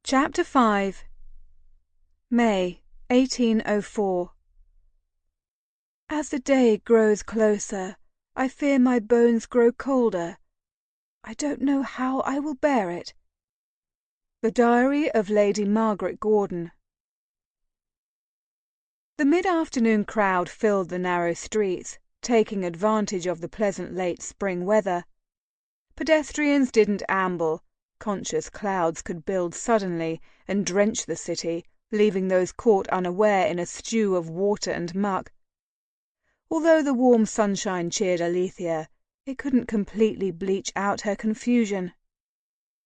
Chapter 5. May 1804. As the day grows closer, I fear my bones grow colder. I don't know how I will bear it. The Diary of Lady Margaret Gordon. The mid-afternoon crowd filled the narrow streets, taking advantage of the pleasant late spring weather. Pedestrians didn't amble. Conscious clouds could build suddenly and drench the city, leaving those caught unaware in a stew of water and muck. Although the warm sunshine cheered Alethea, it couldn't completely bleach out her confusion.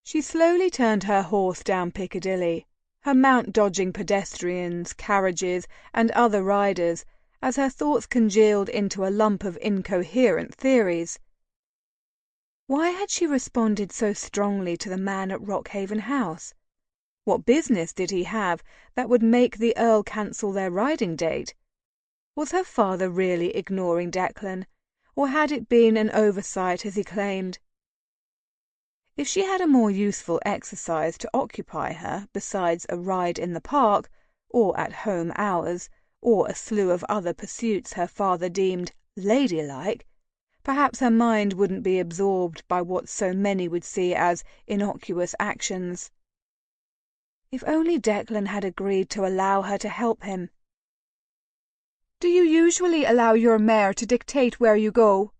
She slowly turned her horse down Piccadilly, her mount dodging pedestrians, carriages, and other riders, as her thoughts congealed into a lump of incoherent theories. Why had she responded so strongly to the man at Rockhaven House? What business did he have that would make the Earl cancel their riding date? Was her father really ignoring Declan, or had it been an oversight as he claimed? If she had a more useful exercise to occupy her besides a ride in the park, or at home hours, or a slew of other pursuits her father deemed ladylike, perhaps her mind wouldn't be absorbed by what so many would see as innocuous actions. If only Declan had agreed to allow her to help him. "Do you usually allow your mare to dictate where you go?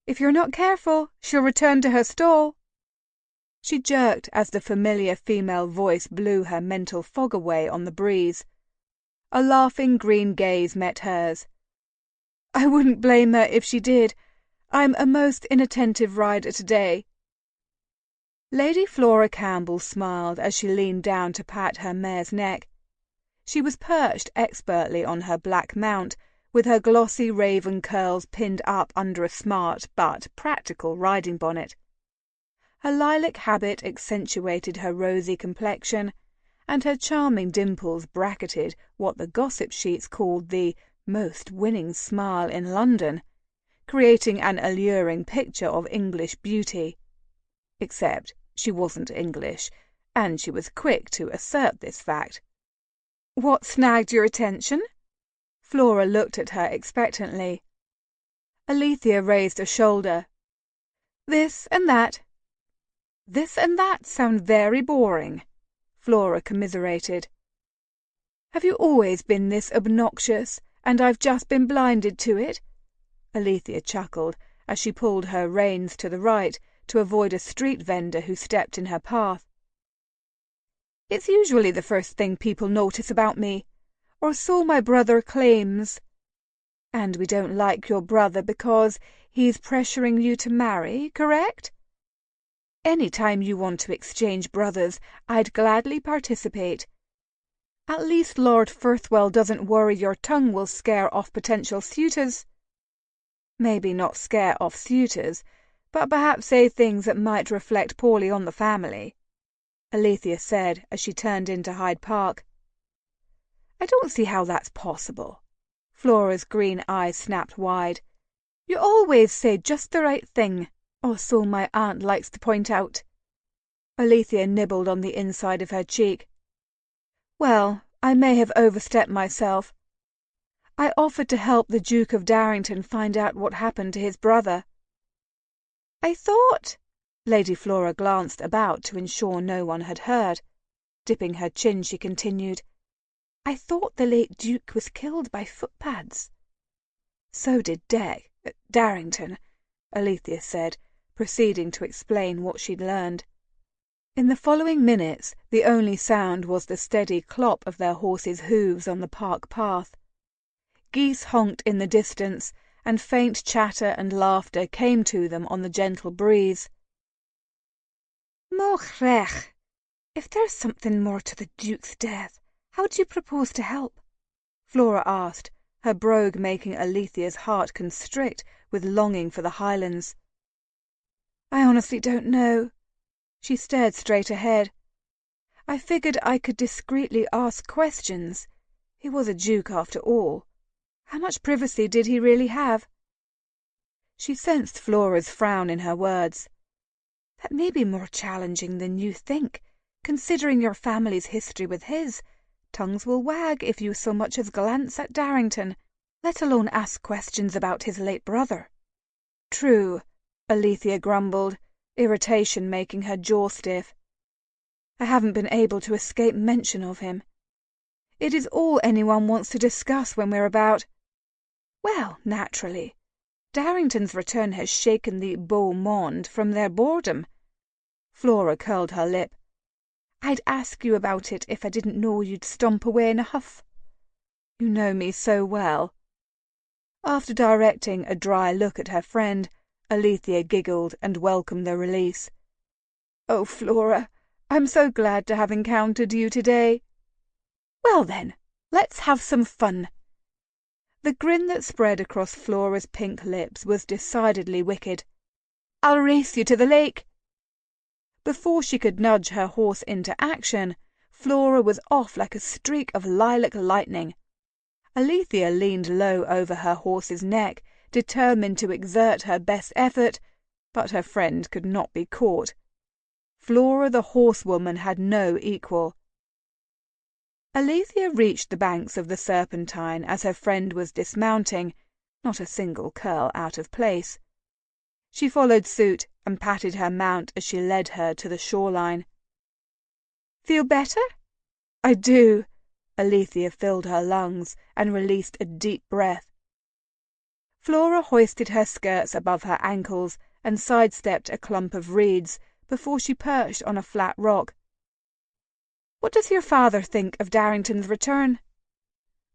If you're not careful, she'll return to her stall." She jerked as the familiar female voice blew her mental fog away on the breeze. A laughing green gaze met hers. "I wouldn't blame her if she did. I'm a most inattentive rider today." Lady Flora Campbell smiled as she leaned down to pat her mare's neck. She was perched expertly on her black mount, with her glossy raven curls pinned up under a smart but practical riding bonnet. Her lilac habit accentuated her rosy complexion, and her charming dimples bracketed what the gossip sheets called the most winning smile in London, creating an alluring picture of English beauty. Except she wasn't English, and she was quick to assert this fact. "What snagged your attention?" Flora looked at her expectantly. Alethea raised a shoulder. "This and that." "This and that sound very boring," Flora commiserated. "Have you always been this obnoxious, and I've just been blinded to it?" Alethea chuckled as she pulled her reins to the right to avoid a street vendor who stepped in her path. "It's usually the first thing people notice about me, or so my brother claims. And we don't like your brother because he's pressuring you to marry, correct? Any time you want to exchange brothers, I'd gladly participate. At least Lord Firthwell doesn't worry your tongue will scare off potential suitors. Maybe not scare off suitors, but perhaps say things that might reflect poorly on the family," Alethea said as she turned into Hyde Park. "I don't see how that's possible." Flora's green eyes snapped wide. "You always say just the right thing, or so my aunt likes to point out." Alethea nibbled on the inside of her cheek. "Well, I may have overstepped myself. I offered to help the Duke of Darrington find out what happened to his brother." "I thought—" Lady Flora glanced about to ensure no one had heard. Dipping her chin, she continued, "I thought the late Duke was killed by footpads." "So did Darrington," Alethea said, proceeding to explain what she'd learned. In the following minutes the only sound was the steady clop of their horses' hooves on the park path. Geese honked in the distance, and faint chatter and laughter came to them on the gentle breeze. Morech, if there's something more to the Duke's death, how do you propose to help? Flora asked, her brogue making Alethea's heart constrict with longing for the Highlands. I honestly don't know. She stared straight ahead. I figured I could discreetly ask questions. He was a duke after all. How much privacy did he really have? She sensed Flora's frown in her words. That may be more challenging than you think, considering your family's history with his. Tongues will wag if you so much as glance at Darrington, let alone ask questions about his late brother. True, Alethea grumbled, irritation making her jaw stiff. I haven't been able to escape mention of him. It is all anyone wants to discuss when we're about. Well, naturally. Darrington's return has shaken the beau monde from their boredom. Flora curled her lip. I'd ask you about it if I didn't know you'd stomp away in a huff. You know me so well. After directing a dry look at her friend, Alethea giggled and welcomed the release. Oh, Flora, I'm so glad to have encountered you today. Well then, let's have some fun. The grin that spread across Flora's pink lips was decidedly wicked. I'll race you to the lake. Before she could nudge her horse into action, Flora was off like a streak of lilac lightning. Alethea leaned low over her horse's neck, determined to exert her best effort, but her friend could not be caught. Flora the horsewoman had no equal. Alethea reached the banks of the Serpentine as her friend was dismounting, not a single curl out of place. She followed suit and patted her mount as she led her to the shoreline. Feel better? I do. Alethea filled her lungs and released a deep breath. Flora hoisted her skirts above her ankles and sidestepped a clump of reeds before she perched on a flat rock. What does your father think of Darrington's return?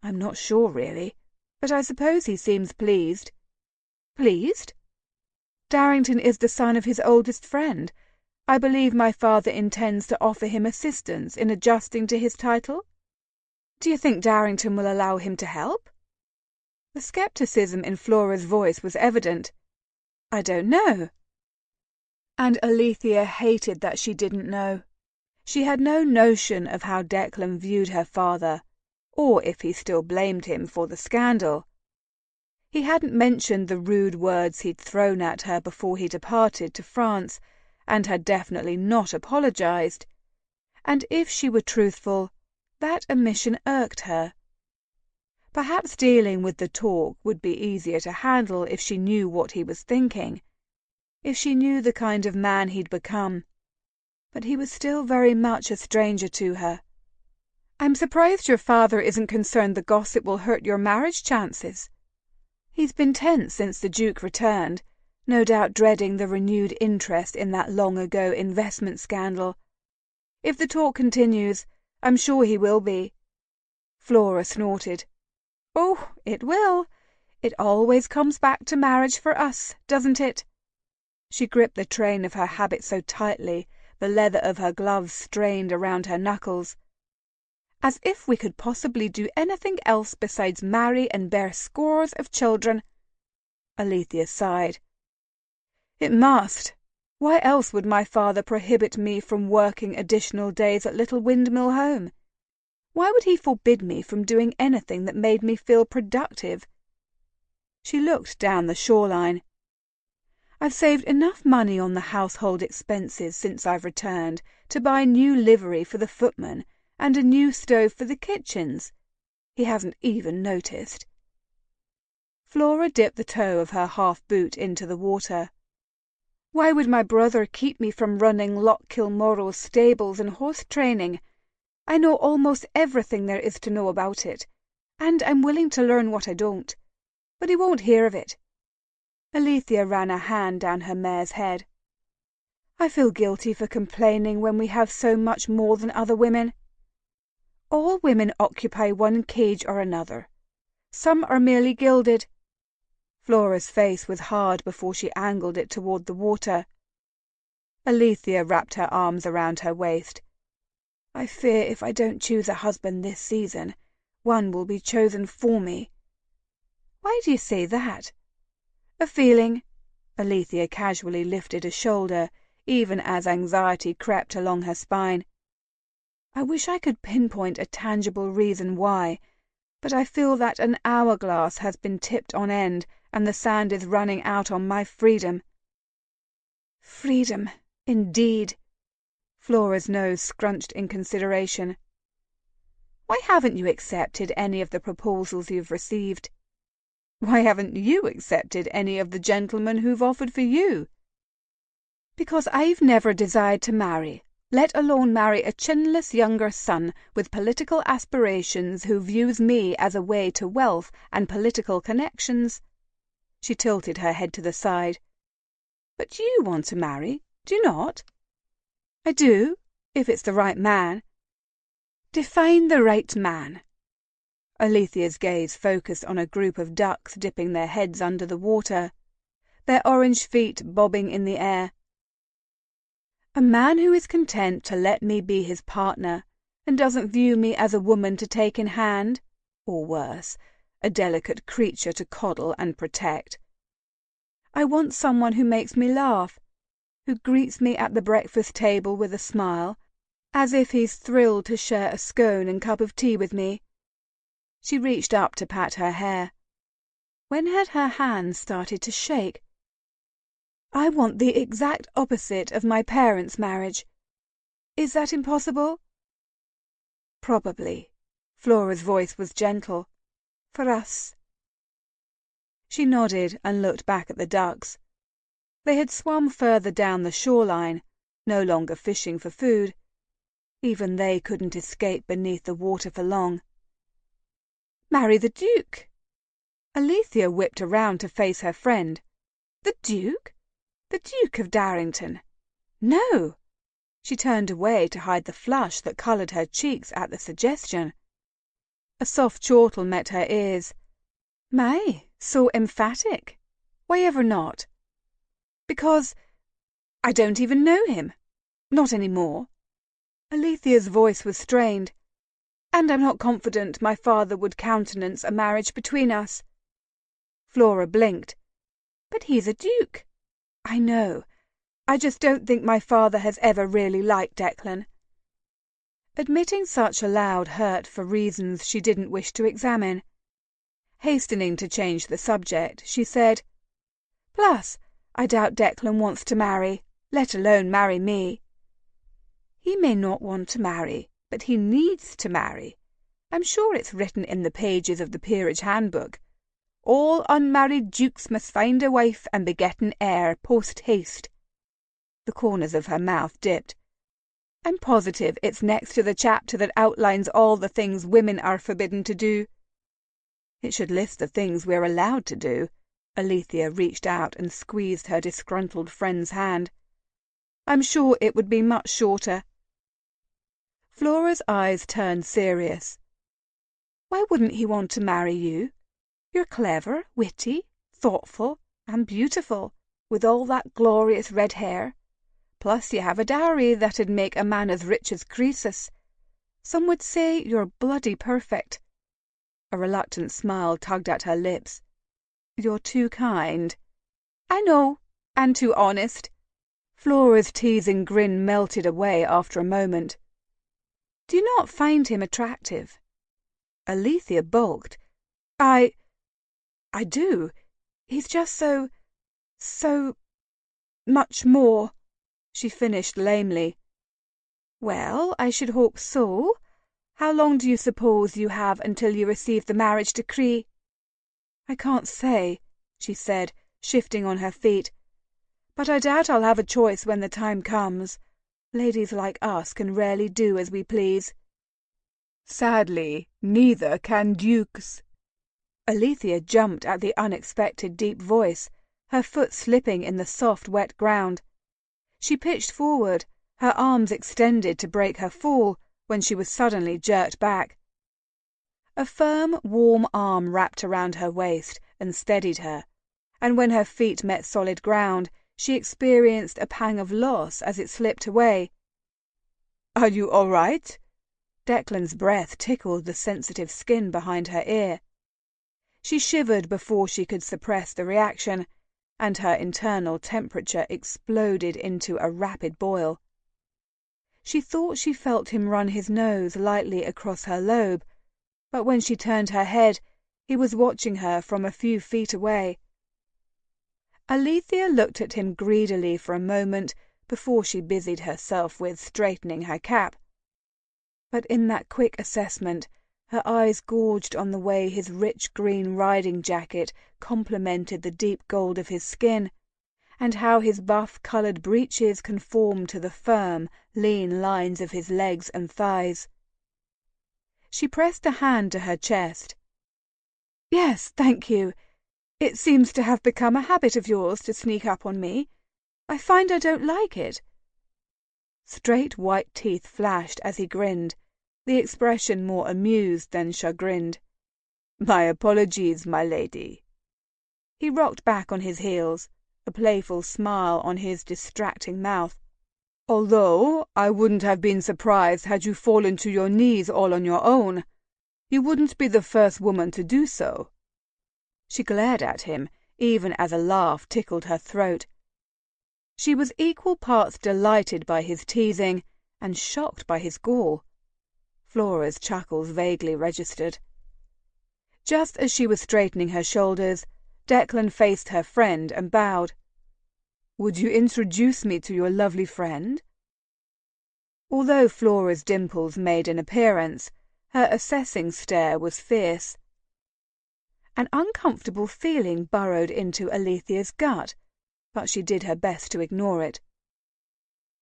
I'm not sure, really, but I suppose he seems pleased. Pleased? Darrington is the son of his oldest friend. I believe my father intends to offer him assistance in adjusting to his title. Do you think Darrington will allow him to help? The scepticism in Flora's voice was evident. I don't know. And Alethea hated that she didn't know. She had no notion of how Declan viewed her father, or if he still blamed him for the scandal. He hadn't mentioned the rude words he'd thrown at her before he departed to France, and had definitely not apologized. And if she were truthful, that omission irked her. Perhaps dealing with the talk would be easier to handle if she knew what he was thinking, if she knew the kind of man he'd become. But he was still very much a stranger to her. I'm surprised your father isn't concerned the gossip will hurt your marriage chances. He's been tense since the Duke returned, no doubt dreading the renewed interest in that long-ago investment scandal. If the talk continues, I'm sure he will be. Flora snorted. Oh, it will. It always comes back to marriage for us, doesn't it? She gripped the train of her habit so tightly, the leather of her gloves strained around her knuckles. As if we could possibly do anything else besides marry and bear scores of children. Alethea sighed. It must. Why else would my father prohibit me from working additional days at Little Windmill Home? Why would he forbid me from doing anything that made me feel productive? She looked down the shoreline. I've saved enough money on the household expenses since I've returned to buy new livery for the footman and a new stove for the kitchens. He hasn't even noticed. Flora dipped the toe of her half-boot into the water. Why would my brother keep me from running Loch Kilmorrow's stables and horse training? I know almost everything there is to know about it, and I'm willing to learn what I don't. But he won't hear of it. Alethea ran a hand down her mare's head. I feel guilty for complaining when we have so much more than other women. All women occupy one cage or another. Some are merely gilded. Flora's face was hard before she angled it toward the water. Alethea wrapped her arms around her waist. I fear if I don't choose a husband this season, one will be chosen for me. Why do you say that? A feeling. Alethea casually lifted a shoulder, even as anxiety crept along her spine. I wish I could pinpoint a tangible reason why, but I feel that an hourglass has been tipped on end and the sand is running out on my freedom. Freedom, indeed. Flora's nose scrunched in consideration. Why haven't you accepted any of the proposals you've received? Why haven't you accepted any of the gentlemen who've offered for you? Because I've never desired to marry, let alone marry a chinless younger son with political aspirations who views me as a way to wealth and political connections. She tilted her head to the side. But you want to marry, do you not? I do, if it's the right man. Define the right man. Alethea's gaze focused on a group of ducks dipping their heads under the water, their orange feet bobbing in the air. A man who is content to let me be his partner and doesn't view me as a woman to take in hand, or worse, a delicate creature to coddle and protect. I want someone who makes me laugh, who greets me at the breakfast table with a smile, as if he's thrilled to share a scone and cup of tea with me. She reached up to pat her hair. When had her hands started to shake? I want the exact opposite of my parents' marriage. Is that impossible? Probably. Flora's voice was gentle. For us. She nodded and looked back at the ducks. They had swum further down the shoreline, no longer fishing for food. Even they couldn't escape beneath the water for long. Marry the Duke! Alethea whipped around to face her friend. The Duke? The Duke of Darrington? No! She turned away to hide the flush that coloured her cheeks at the suggestion. A soft chortle met her ears. My, so emphatic. Why ever not? Because I don't even know him. Not any more. Alethea's voice was strained. And I'm not confident my father would countenance a marriage between us. Flora blinked. But he's a duke. I know. I just don't think my father has ever really liked Declan. Admitting such aloud hurt for reasons she didn't wish to examine. Hastening to change the subject, she said, Plus, I doubt Declan wants to marry, let alone marry me. He may not want to marry, but he needs to marry. I'm sure it's written in the pages of the Peerage Handbook. All unmarried dukes must find a wife and beget an heir post-haste. The corners of her mouth dipped. I'm positive it's next to the chapter that outlines all the things women are forbidden to do. It should list the things we're allowed to do. Alethea reached out and squeezed her disgruntled friend's hand. I'm sure it would be much shorter. Flora's eyes turned serious. Why wouldn't he want to marry you? You're clever, witty, thoughtful, and beautiful, with all that glorious red hair. Plus you have a dowry that'd make a man as rich as Croesus. Some would say you're bloody perfect. A reluctant smile tugged at her lips. You're too kind. I know, and too honest. Flora's teasing grin melted away after a moment. Do you not find him attractive? Alethea balked. I do. He's just so much more, she finished lamely. Well, I should hope so. How long do you suppose you have until you receive the marriage decree? I can't say, she said, shifting on her feet. But I doubt I'll have a choice when the time comes. Ladies like us can rarely do as we please. Sadly, neither can dukes. Alethea jumped at the unexpected deep voice, her foot slipping in the soft, wet ground. She pitched forward, her arms extended to break her fall, when she was suddenly jerked back. A firm, warm arm wrapped around her waist and steadied her, and when her feet met solid ground, she experienced a pang of loss as it slipped away. "Are you all right?" Declan's breath tickled the sensitive skin behind her ear. She shivered before she could suppress the reaction, and her internal temperature exploded into a rapid boil. She thought she felt him run his nose lightly across her lobe, but when she turned her head, he was watching her from a few feet away. Alethea looked at him greedily for a moment before she busied herself with straightening her cap. But in that quick assessment, her eyes gorged on the way his rich green riding jacket complemented the deep gold of his skin, and how his buff-coloured breeches conformed to the firm, lean lines of his legs and thighs. She pressed a hand to her chest. "Yes, thank you. It seems to have become a habit of yours to sneak up on me. I find I don't like it." Straight white teeth flashed as he grinned, the expression more amused than chagrined. "My apologies, my lady." He rocked back on his heels, a playful smile on his distracting mouth. "Although I wouldn't have been surprised had you fallen to your knees all on your own. You wouldn't be the first woman to do so." She glared at him, even as a laugh tickled her throat. She was equal parts delighted by his teasing and shocked by his gall. Flora's chuckles vaguely registered. Just as she was straightening her shoulders, Declan faced her friend and bowed. "Would you introduce me to your lovely friend?" Although Flora's dimples made an appearance, her assessing stare was fierce. An uncomfortable feeling burrowed into Alethea's gut, but she did her best to ignore it.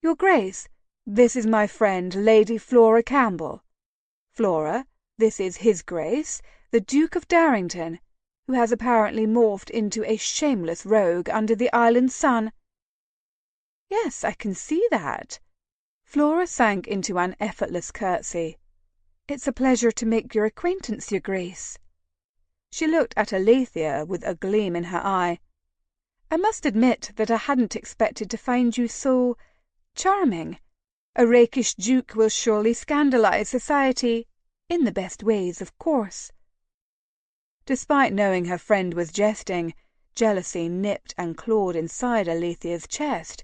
"Your Grace, this is my friend Lady Flora Campbell. Flora, this is His Grace, the Duke of Darrington, who has apparently morphed into a shameless rogue under the island sun." "Yes, I can see that." Flora sank into an effortless curtsy. "It's a pleasure to make your acquaintance, Your Grace." She looked at Alethea with a gleam in her eye. "I must admit that I hadn't expected to find you so charming. A rakish duke will surely scandalize society, in the best ways, of course." Despite knowing her friend was jesting, jealousy nipped and clawed inside Alethea's chest.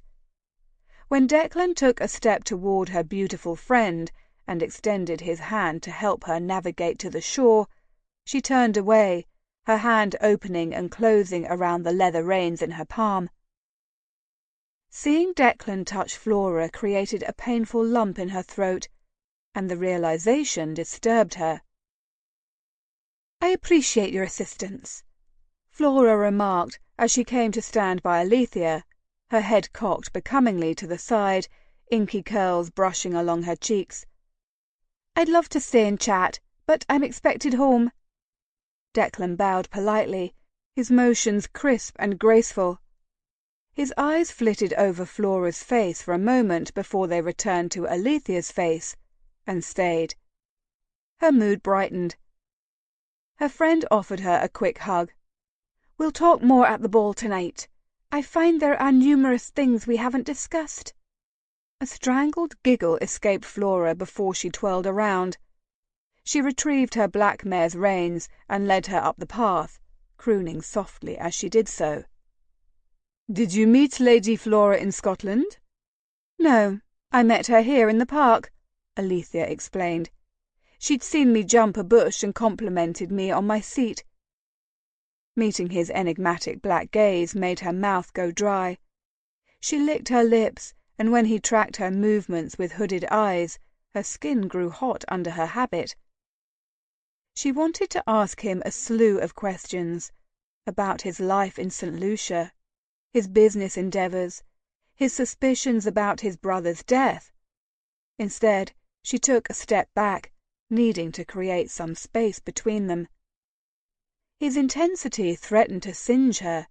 When Declan took a step toward her beautiful friend and extended his hand to help her navigate to the shore, she turned away, her hand opening and closing around the leather reins in her palm. Seeing Declan touch Flora created a painful lump in her throat, and the realization disturbed her. "I appreciate your assistance," Flora remarked as she came to stand by Alethea, her head cocked becomingly to the side, inky curls brushing along her cheeks. "I'd love to stay and chat, but I'm expected home." Declan bowed politely, his motions crisp and graceful. His eyes flitted over Flora's face for a moment before they returned to Alethea's face, and stayed. Her mood brightened. Her friend offered her a quick hug. "We'll talk more at the ball tonight. I find there are numerous things we haven't discussed." A strangled giggle escaped Flora before she twirled around. She retrieved her black mare's reins and led her up the path, crooning softly as she did so. "Did you meet Lady Flora in Scotland?" "No, I met her here in the park," Alethea explained. "She'd seen me jump a bush and complimented me on my seat." Meeting his enigmatic black gaze made her mouth go dry. She licked her lips, and when he tracked her movements with hooded eyes, her skin grew hot under her habit. She wanted to ask him a slew of questions about his life in St. Lucia, his business endeavours, his suspicions about his brother's death. Instead, she took a step back, needing to create some space between them. His intensity threatened to singe her,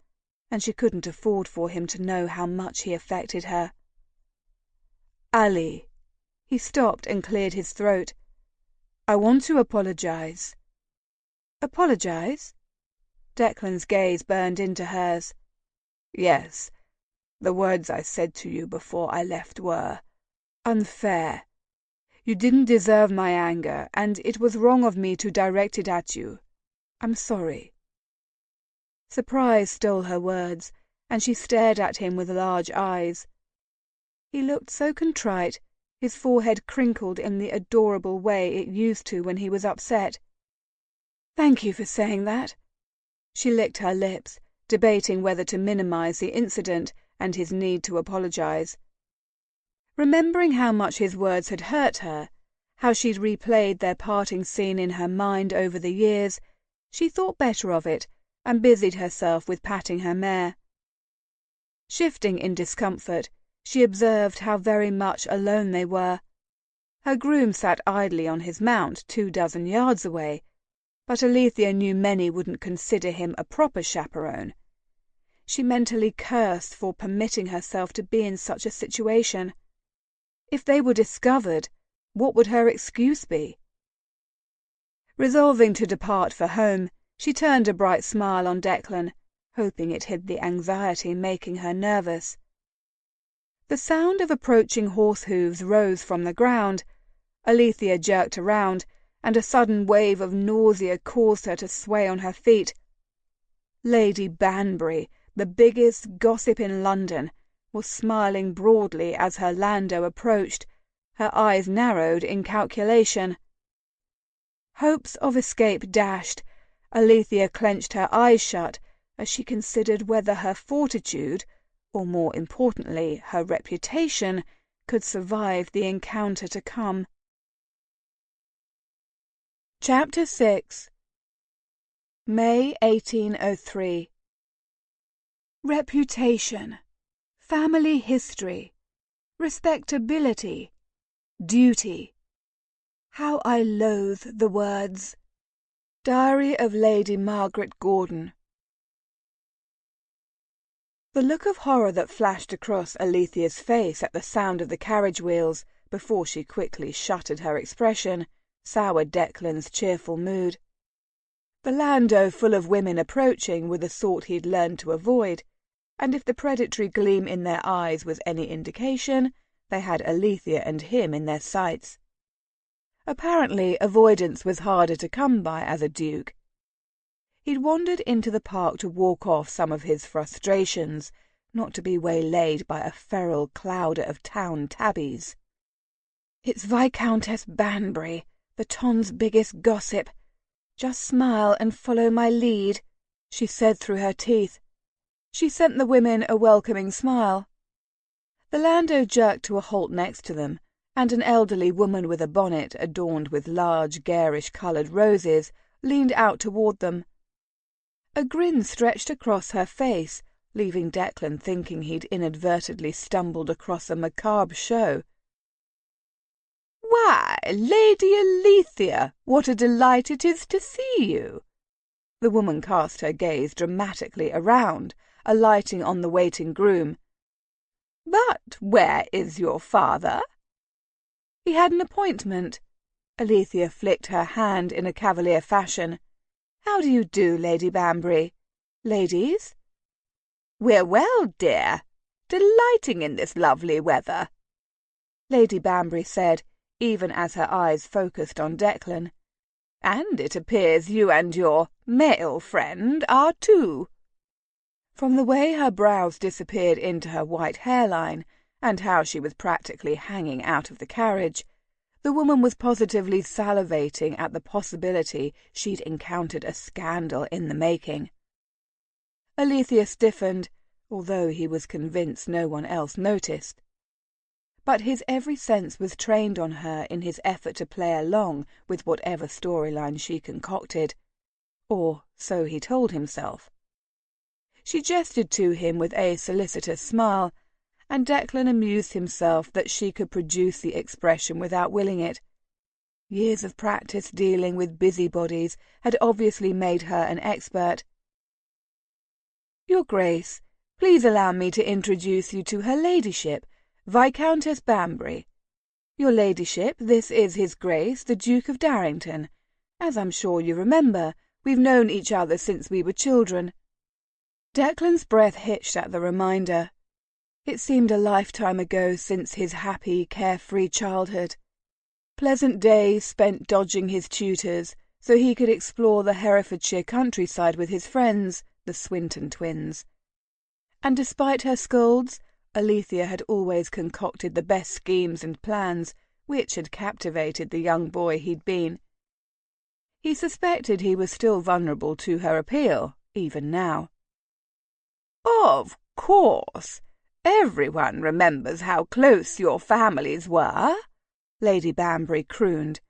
and she couldn't afford for him to know how much he affected her. Ali." He stopped and cleared his throat. "I want to apologize." "Apologize?" Declan's gaze burned into hers. "Yes. The words I said to you before I left were unfair. You didn't deserve my anger, and it was wrong of me to direct it at you. I'm sorry." Surprise stole her words, and she stared at him with large eyes. He looked so contrite, his forehead crinkled in the adorable way it used to when he was upset. "Thank you for saying that." She licked her lips, debating whether to minimize the incident and his need to apologize. Remembering how much his words had hurt her, how she'd replayed their parting scene in her mind over the years, she thought better of it and busied herself with patting her mare. Shifting in discomfort, she observed how very much alone they were. Her groom sat idly on his mount 24 yards away, but Alethea knew many wouldn't consider him a proper chaperone. She mentally cursed for permitting herself to be in such a situation. If they were discovered, what would her excuse be? Resolving to depart for home, she turned a bright smile on Declan, hoping it hid the anxiety making her nervous. The sound of approaching horse hooves rose from the ground. Alethea jerked around, and a sudden wave of nausea caused her to sway on her feet. Lady Banbury, the biggest gossip in London, was smiling broadly as her landau approached, her eyes narrowed in calculation. Hopes of escape dashed, Alethea clenched her eyes shut as she considered whether her fortitude, or more importantly her reputation, could survive the encounter to come. Chapter 6. May 1803. Reputation, family history, respectability, duty. How I loathe the words. Diary of Lady Margaret Gordon. The look of horror that flashed across Alethea's face at the sound of the carriage wheels, before she quickly shuttered her expression, soured Declan's cheerful mood. The landau full of women approaching were the sort he'd learned to avoid, and if the predatory gleam in their eyes was any indication, they had Alethea and him in their sights. Apparently avoidance was harder to come by as a duke. He'd wandered into the park to walk off some of his frustrations, not to be waylaid by a feral clouder of town tabbies. "It's Viscountess Banbury, the town's biggest gossip. Just smile and follow my lead," she said through her teeth. She sent the women a welcoming smile. The landau jerked to a halt next to them, and an elderly woman with a bonnet adorned with large garish-coloured roses leaned out toward them. A grin stretched across her face, leaving Declan thinking he'd inadvertently stumbled across a macabre show. "Why, Lady Alethea, what a delight it is to see you!" The woman cast her gaze dramatically around, alighting on the waiting groom. "But where is your father?" "He had an appointment." Alethea flicked her hand in a cavalier fashion. "How do you do, Lady Banbury? Ladies?" "We're well, dear. Delighting in this lovely weather," Lady Banbury said, even as her eyes focused on Declan. "And it appears you and your male friend are too." From the way her brows disappeared into her white hairline, and how she was practically hanging out of the carriage, the woman was positively salivating at the possibility she'd encountered a scandal in the making. Alethea stiffened, although he was convinced no one else noticed. But his every sense was trained on her in his effort to play along with whatever storyline she concocted. Or so he told himself. She gestured to him with a solicitous smile, and Declan amused himself that she could produce the expression without willing it. Years of practice dealing with busybodies had obviously made her an expert. "Your Grace, please allow me to introduce you to her ladyship, Viscountess Banbury. Your ladyship, this is his Grace, the Duke of Darrington. As I'm sure you remember, we've known each other since we were children." Declan's breath hitched at the reminder. It seemed a lifetime ago since his happy, carefree childhood. Pleasant days spent dodging his tutors so he could explore the Herefordshire countryside with his friends, the Swinton twins. And despite her scolds, Alethea had always concocted the best schemes and plans, which had captivated the young boy he'd been. He suspected he was still vulnerable to her appeal, even now. "Of course. Everyone remembers how close your families were," Lady Banbury crooned.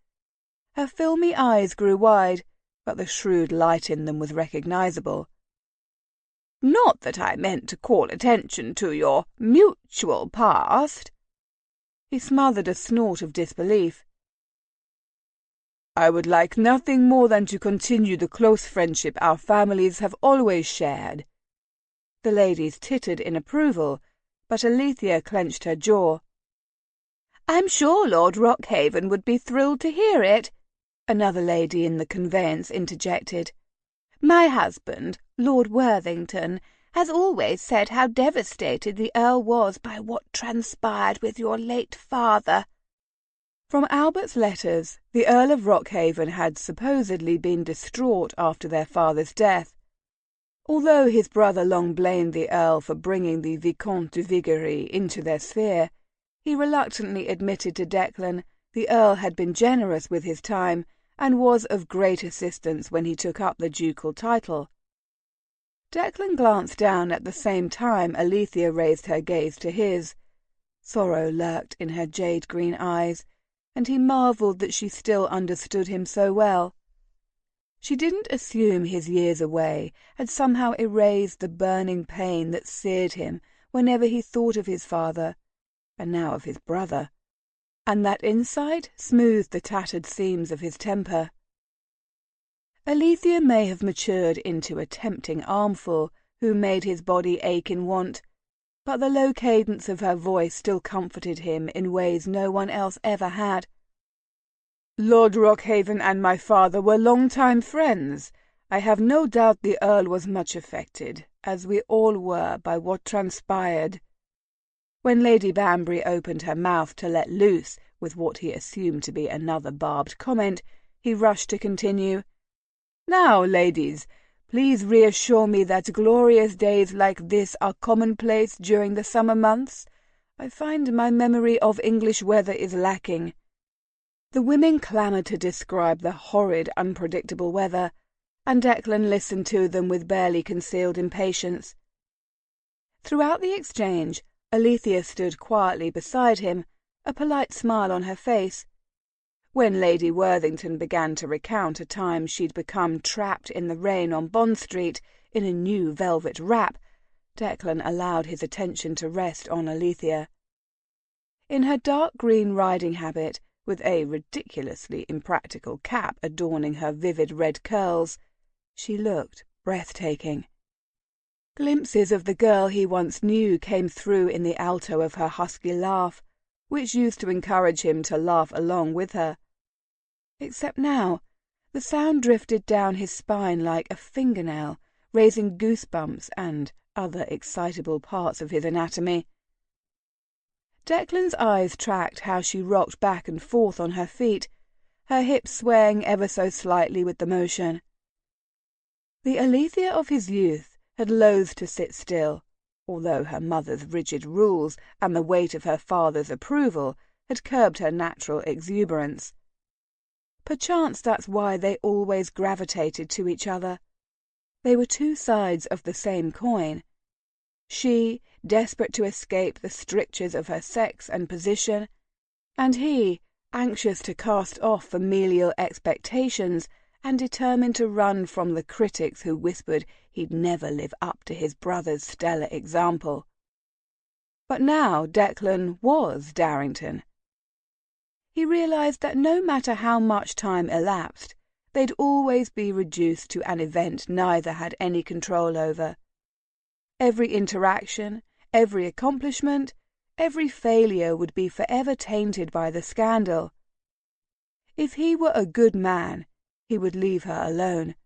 Her filmy eyes grew wide, but the shrewd light in them was recognizable. "Not that I meant to call attention to your mutual past." He smothered a snort of disbelief. "I would like nothing more than to continue the close friendship our families have always shared." The ladies tittered in approval, but Alethea clenched her jaw. "I'm sure Lord Rockhaven would be thrilled to hear it," another lady in the conveyance interjected. "My husband, Lord Worthington, has always said how devastated the Earl was by what transpired with your late father." From Albert's letters, the Earl of Rockhaven had supposedly been distraught after their father's death. Although his brother long blamed the Earl for bringing the Vicomte de Vigery into their sphere, he reluctantly admitted to Declan the Earl had been generous with his time and was of great assistance when he took up the ducal title. Declan glanced down at the same time Alethea raised her gaze to his. Sorrow lurked in her jade-green eyes, and he marvelled that she still understood him so well. She didn't assume his years away had somehow erased the burning pain that seared him whenever he thought of his father, and now of his brother, and that insight smoothed the tattered seams of his temper. Alethea may have matured into a tempting armful who made his body ache in want, but the low cadence of her voice still comforted him in ways no one else ever had. "Lord Rockhaven and my father were long-time friends. I have no doubt the Earl was much affected, as we all were, by what transpired." When Lady Banbury opened her mouth to let loose with what he assumed to be another barbed comment, he rushed to continue. "Now, ladies, please reassure me that glorious days like this are commonplace during the summer months. I find my memory of English weather is lacking." The women clamoured to describe the horrid, unpredictable weather, and Declan listened to them with barely concealed impatience. Throughout the exchange, Alethea stood quietly beside him, a polite smile on her face. When Lady Worthington began to recount a time she'd become trapped in the rain on Bond Street in a new velvet wrap, Declan allowed his attention to rest on Alethea. In her dark green riding habit, with a ridiculously impractical cap adorning her vivid red curls, she looked breathtaking. Glimpses of the girl he once knew came through in the alto of her husky laugh, which used to encourage him to laugh along with her. Except now, the sound drifted down his spine like a fingernail, raising goosebumps and other excitable parts of his anatomy. Declan's eyes tracked how she rocked back and forth on her feet, her hips swaying ever so slightly with the motion. The Alethea of his youth had loathed to sit still, although her mother's rigid rules and the weight of her father's approval had curbed her natural exuberance. Perchance that's why they always gravitated to each other. They were two sides of the same coin. She, desperate to escape the strictures of her sex and position, and he, anxious to cast off familial expectations and determined to run from the critics who whispered he'd never live up to his brother's stellar example. But now Declan was Darrington. He realized that no matter how much time elapsed, they'd always be reduced to an event neither had any control over. Every interaction, every accomplishment, Every failure would be forever tainted by the scandal. If he were a good man, he would leave her alone.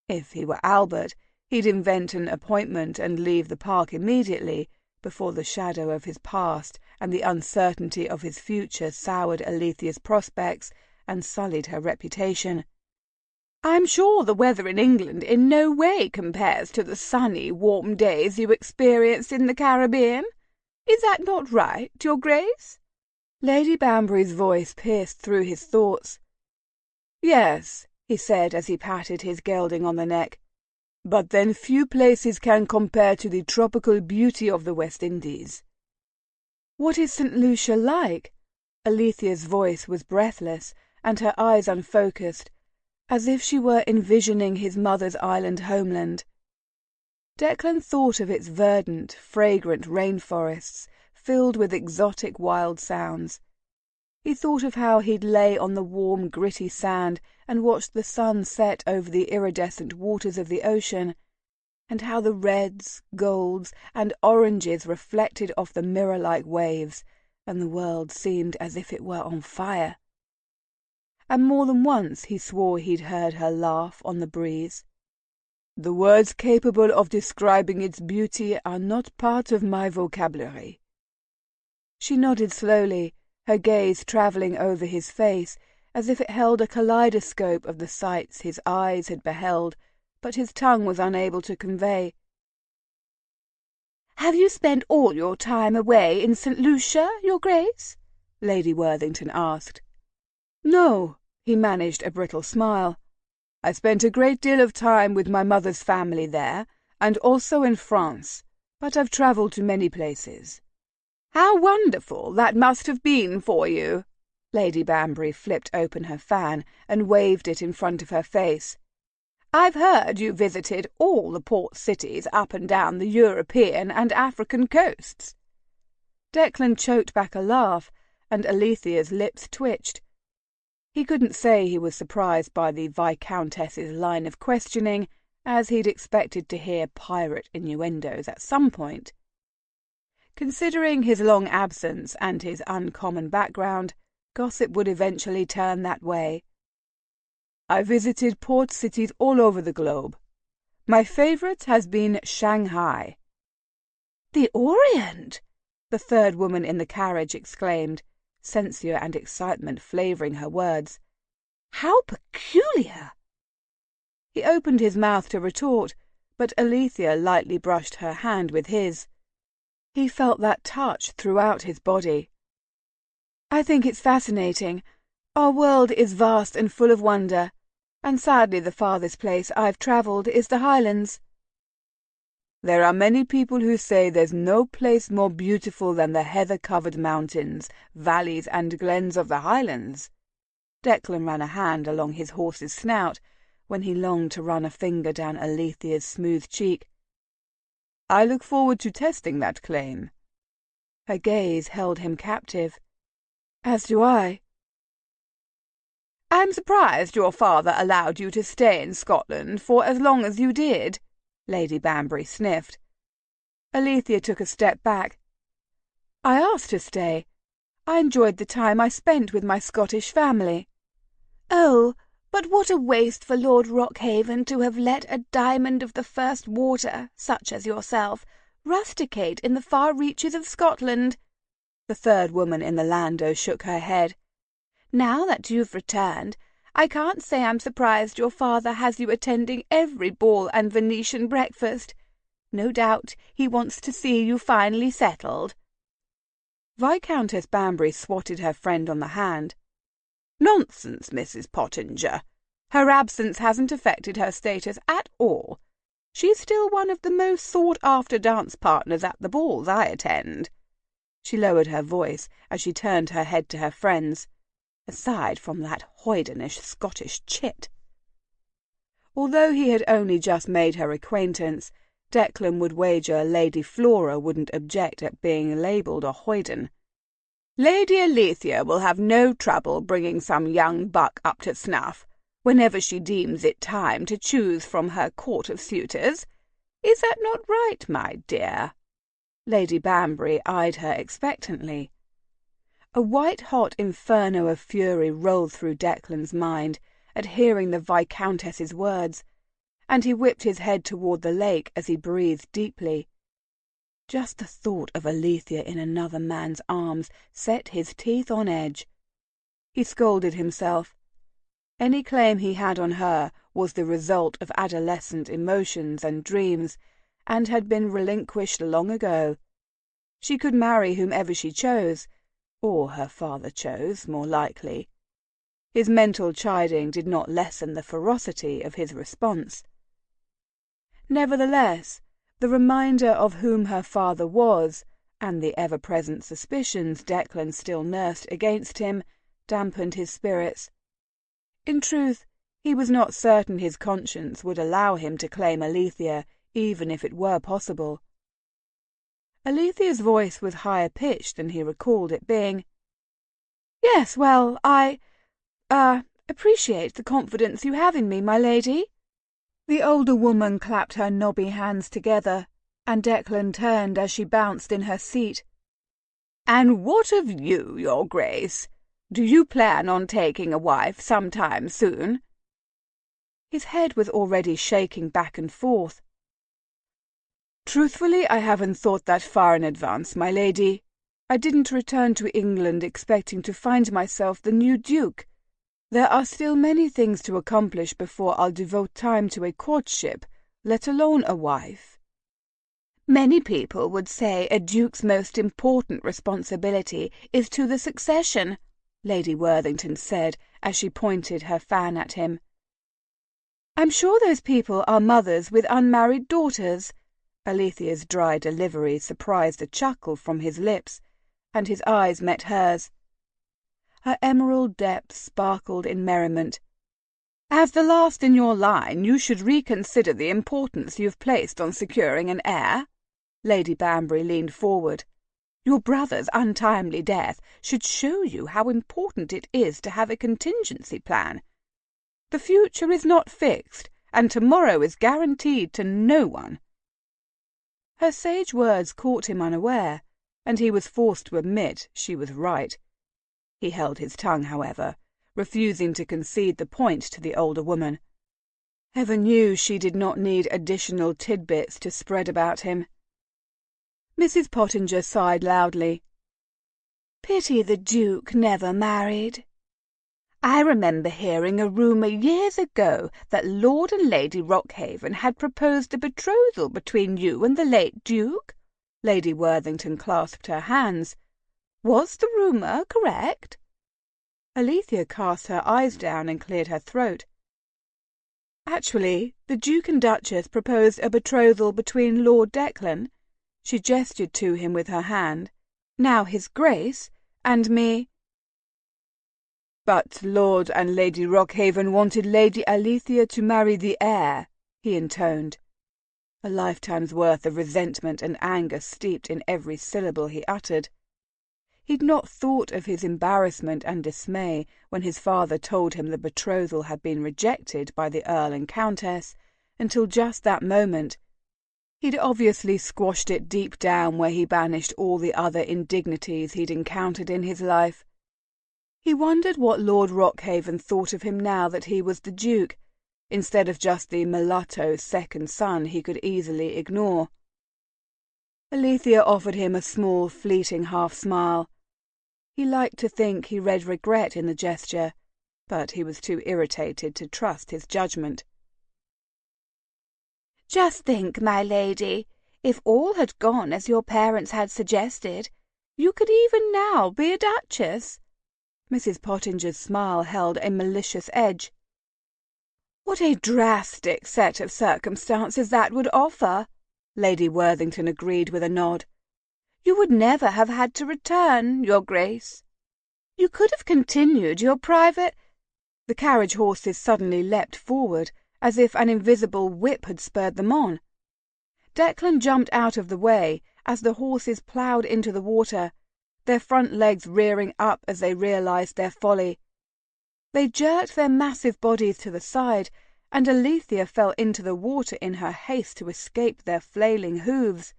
If he were Albert, he'd invent an appointment and leave the park immediately, before the shadow of his past and the uncertainty of his future soured Alethia's prospects and sullied her reputation. "I'm sure the weather in England in no way compares to the sunny, warm days you experienced in the Caribbean. Is that not right, Your Grace?" Lady Banbury's voice pierced through his thoughts. "Yes," he said as he patted his gelding on the neck, "but then few places can compare to the tropical beauty of the West Indies." "What is St. Lucia like?" Alethia's voice was breathless and her eyes unfocused, as if she were envisioning his mother's island homeland. Declan thought of its verdant, fragrant rainforests, filled with exotic wild sounds. He thought of how he'd lay on the warm, gritty sand and watched the sun set over the iridescent waters of the ocean, and how the reds, golds, and oranges reflected off the mirror-like waves, and the world seemed as if it were on fire. And more than once he swore he'd heard her laugh on the breeze. "The words capable of describing its beauty are not part of my vocabulary." She nodded slowly, her gaze travelling over his face, as if it held a kaleidoscope of the sights his eyes had beheld, but his tongue was unable to convey. "Have you spent all your time away in St. Lucia, Your Grace?" Lady Worthington asked. "No," he managed a brittle smile. "I spent a great deal of time with my mother's family there, and also in France, but I've travelled to many places." "How wonderful that must have been for you!" Lady Banbury flipped open her fan and waved it in front of her face. "I've heard you visited all the port cities up and down the European and African coasts." Declan choked back a laugh, and Alethia's lips twitched. He couldn't say he was surprised by the Viscountess's line of questioning, as he'd expected to hear pirate innuendos at some point. Considering his long absence and his uncommon background, gossip would eventually turn that way. "I visited port cities all over the globe. My favourite has been Shanghai." "The Orient!" the third woman in the carriage exclaimed, censure and excitement flavouring her words. "How peculiar!" He opened his mouth to retort, but Alethia lightly brushed her hand with his. He felt that touch throughout his body. "I think it's fascinating. Our world is vast and full of wonder, and sadly the farthest place I've travelled is the Highlands." "There are many people who say there's no place more beautiful than the heather-covered mountains, valleys, and glens of the Highlands." Declan ran a hand along his horse's snout, when he longed to run a finger down Alethia's smooth cheek. "I look forward to testing that claim." Her gaze held him captive. "As do I." "I'm surprised your father allowed you to stay in Scotland for as long as you did," Lady Banbury sniffed. Alethia took a step back. "I asked to stay. I enjoyed the time I spent with my Scottish family." "Oh, but what a waste for Lord Rockhaven to have let a diamond of the first water, such as yourself, rusticate in the far reaches of Scotland." The third woman in the landau shook her head. "Now that you've returned, I can't say I'm surprised your father has you attending every ball and Venetian breakfast. No doubt he wants to see you finally settled." Viscountess Banbury swatted her friend on the hand. "Nonsense, Mrs. Pottinger. Her absence hasn't affected her status at all. She's still one of the most sought-after dance partners at the balls I attend." She lowered her voice as she turned her head to her friends, aside from that hoydenish Scottish chit. Although he had only just made her acquaintance, Declan would wager Lady Flora wouldn't object at being labelled a hoyden. "Lady Alethia will have no trouble bringing some young buck up to snuff, whenever she deems it time to choose from her court of suitors. Is that not right, my dear?" Lady Banbury eyed her expectantly. A white-hot inferno of fury rolled through Declan's mind at hearing the Viscountess's words, and he whipped his head toward the lake as he breathed deeply. Just the thought of Alethea in another man's arms set his teeth on edge. He scolded himself. Any claim he had on her was the result of adolescent emotions and dreams, and had been relinquished long ago. She could marry whomever she chose, or her father chose, more likely. His mental chiding did not lessen the ferocity of his response. Nevertheless, the reminder of whom her father was, and the ever-present suspicions Declan still nursed against him, dampened his spirits. In truth, he was not certain his conscience would allow him to claim Alethea, even if it were possible. Alethea's voice was higher pitched than he recalled it being. "Yes, well, I appreciate the confidence you have in me, my lady." The older woman clapped her knobby hands together, and Declan turned as she bounced in her seat. "And what of you, your grace? Do you plan on taking a wife sometime soon?" His head was already shaking back and forth. "Truthfully, I haven't thought that far in advance, my lady. I didn't return to England expecting to find myself the new Duke. There are still many things to accomplish before I'll devote time to a courtship, let alone a wife." "Many people would say a duke's most important responsibility is to the succession," Lady Worthington said, as she pointed her fan at him. "I'm sure those people are mothers with unmarried daughters." Alethea's dry delivery surprised a chuckle from his lips, and his eyes met hers. Her emerald depths sparkled in merriment. "As the last in your line, you should reconsider the importance you've placed on securing an heir." Lady Banbury leaned forward. "Your brother's untimely death should show you how important it is to have a contingency plan. The future is not fixed, and tomorrow is guaranteed to no one." Her sage words caught him unaware, and he was forced to admit she was right. He held his tongue, however, refusing to concede the point to the older woman. Heaven knew she did not need additional tidbits to spread about him. Mrs. Pottinger sighed loudly. "Pity the Duke never married. I remember hearing a rumour years ago that Lord and Lady Rockhaven had proposed a betrothal between you and the late Duke." Lady Worthington clasped her hands. "Was the rumour correct?" Alethea cast her eyes down and cleared her throat. "Actually, the Duke and Duchess proposed a betrothal between Lord Declan," she gestured to him with her hand, "now his Grace, and me." "But Lord and Lady Rockhaven wanted Lady Alethea to marry the heir," he intoned. A lifetime's worth of resentment and anger steeped in every syllable he uttered. He'd not thought of his embarrassment and dismay when his father told him the betrothal had been rejected by the Earl and Countess until just that moment. He'd obviously squashed it deep down where he banished all the other indignities he'd encountered in his life. He wondered what Lord Rockhaven thought of him now that he was the Duke, instead of just the mulatto second son he could easily ignore. Alethea offered him a small, fleeting half-smile. He liked to think he read regret in the gesture, but he was too irritated to trust his judgment. "Just think, my lady, if all had gone as your parents had suggested, you could even now be a duchess." Mrs. Pottinger's smile held a malicious edge. "What a drastic set of circumstances that would offer," Lady Worthington agreed with a nod. "You would never have had to return, your Grace. You could have continued your private—" The carriage horses suddenly leapt forward, as if an invisible whip had spurred them on. Declan jumped out of the way as the horses ploughed into the water, their front legs rearing up as they realized their folly. They jerked their massive bodies to the side, and Alethea fell into the water in her haste to escape their flailing hooves.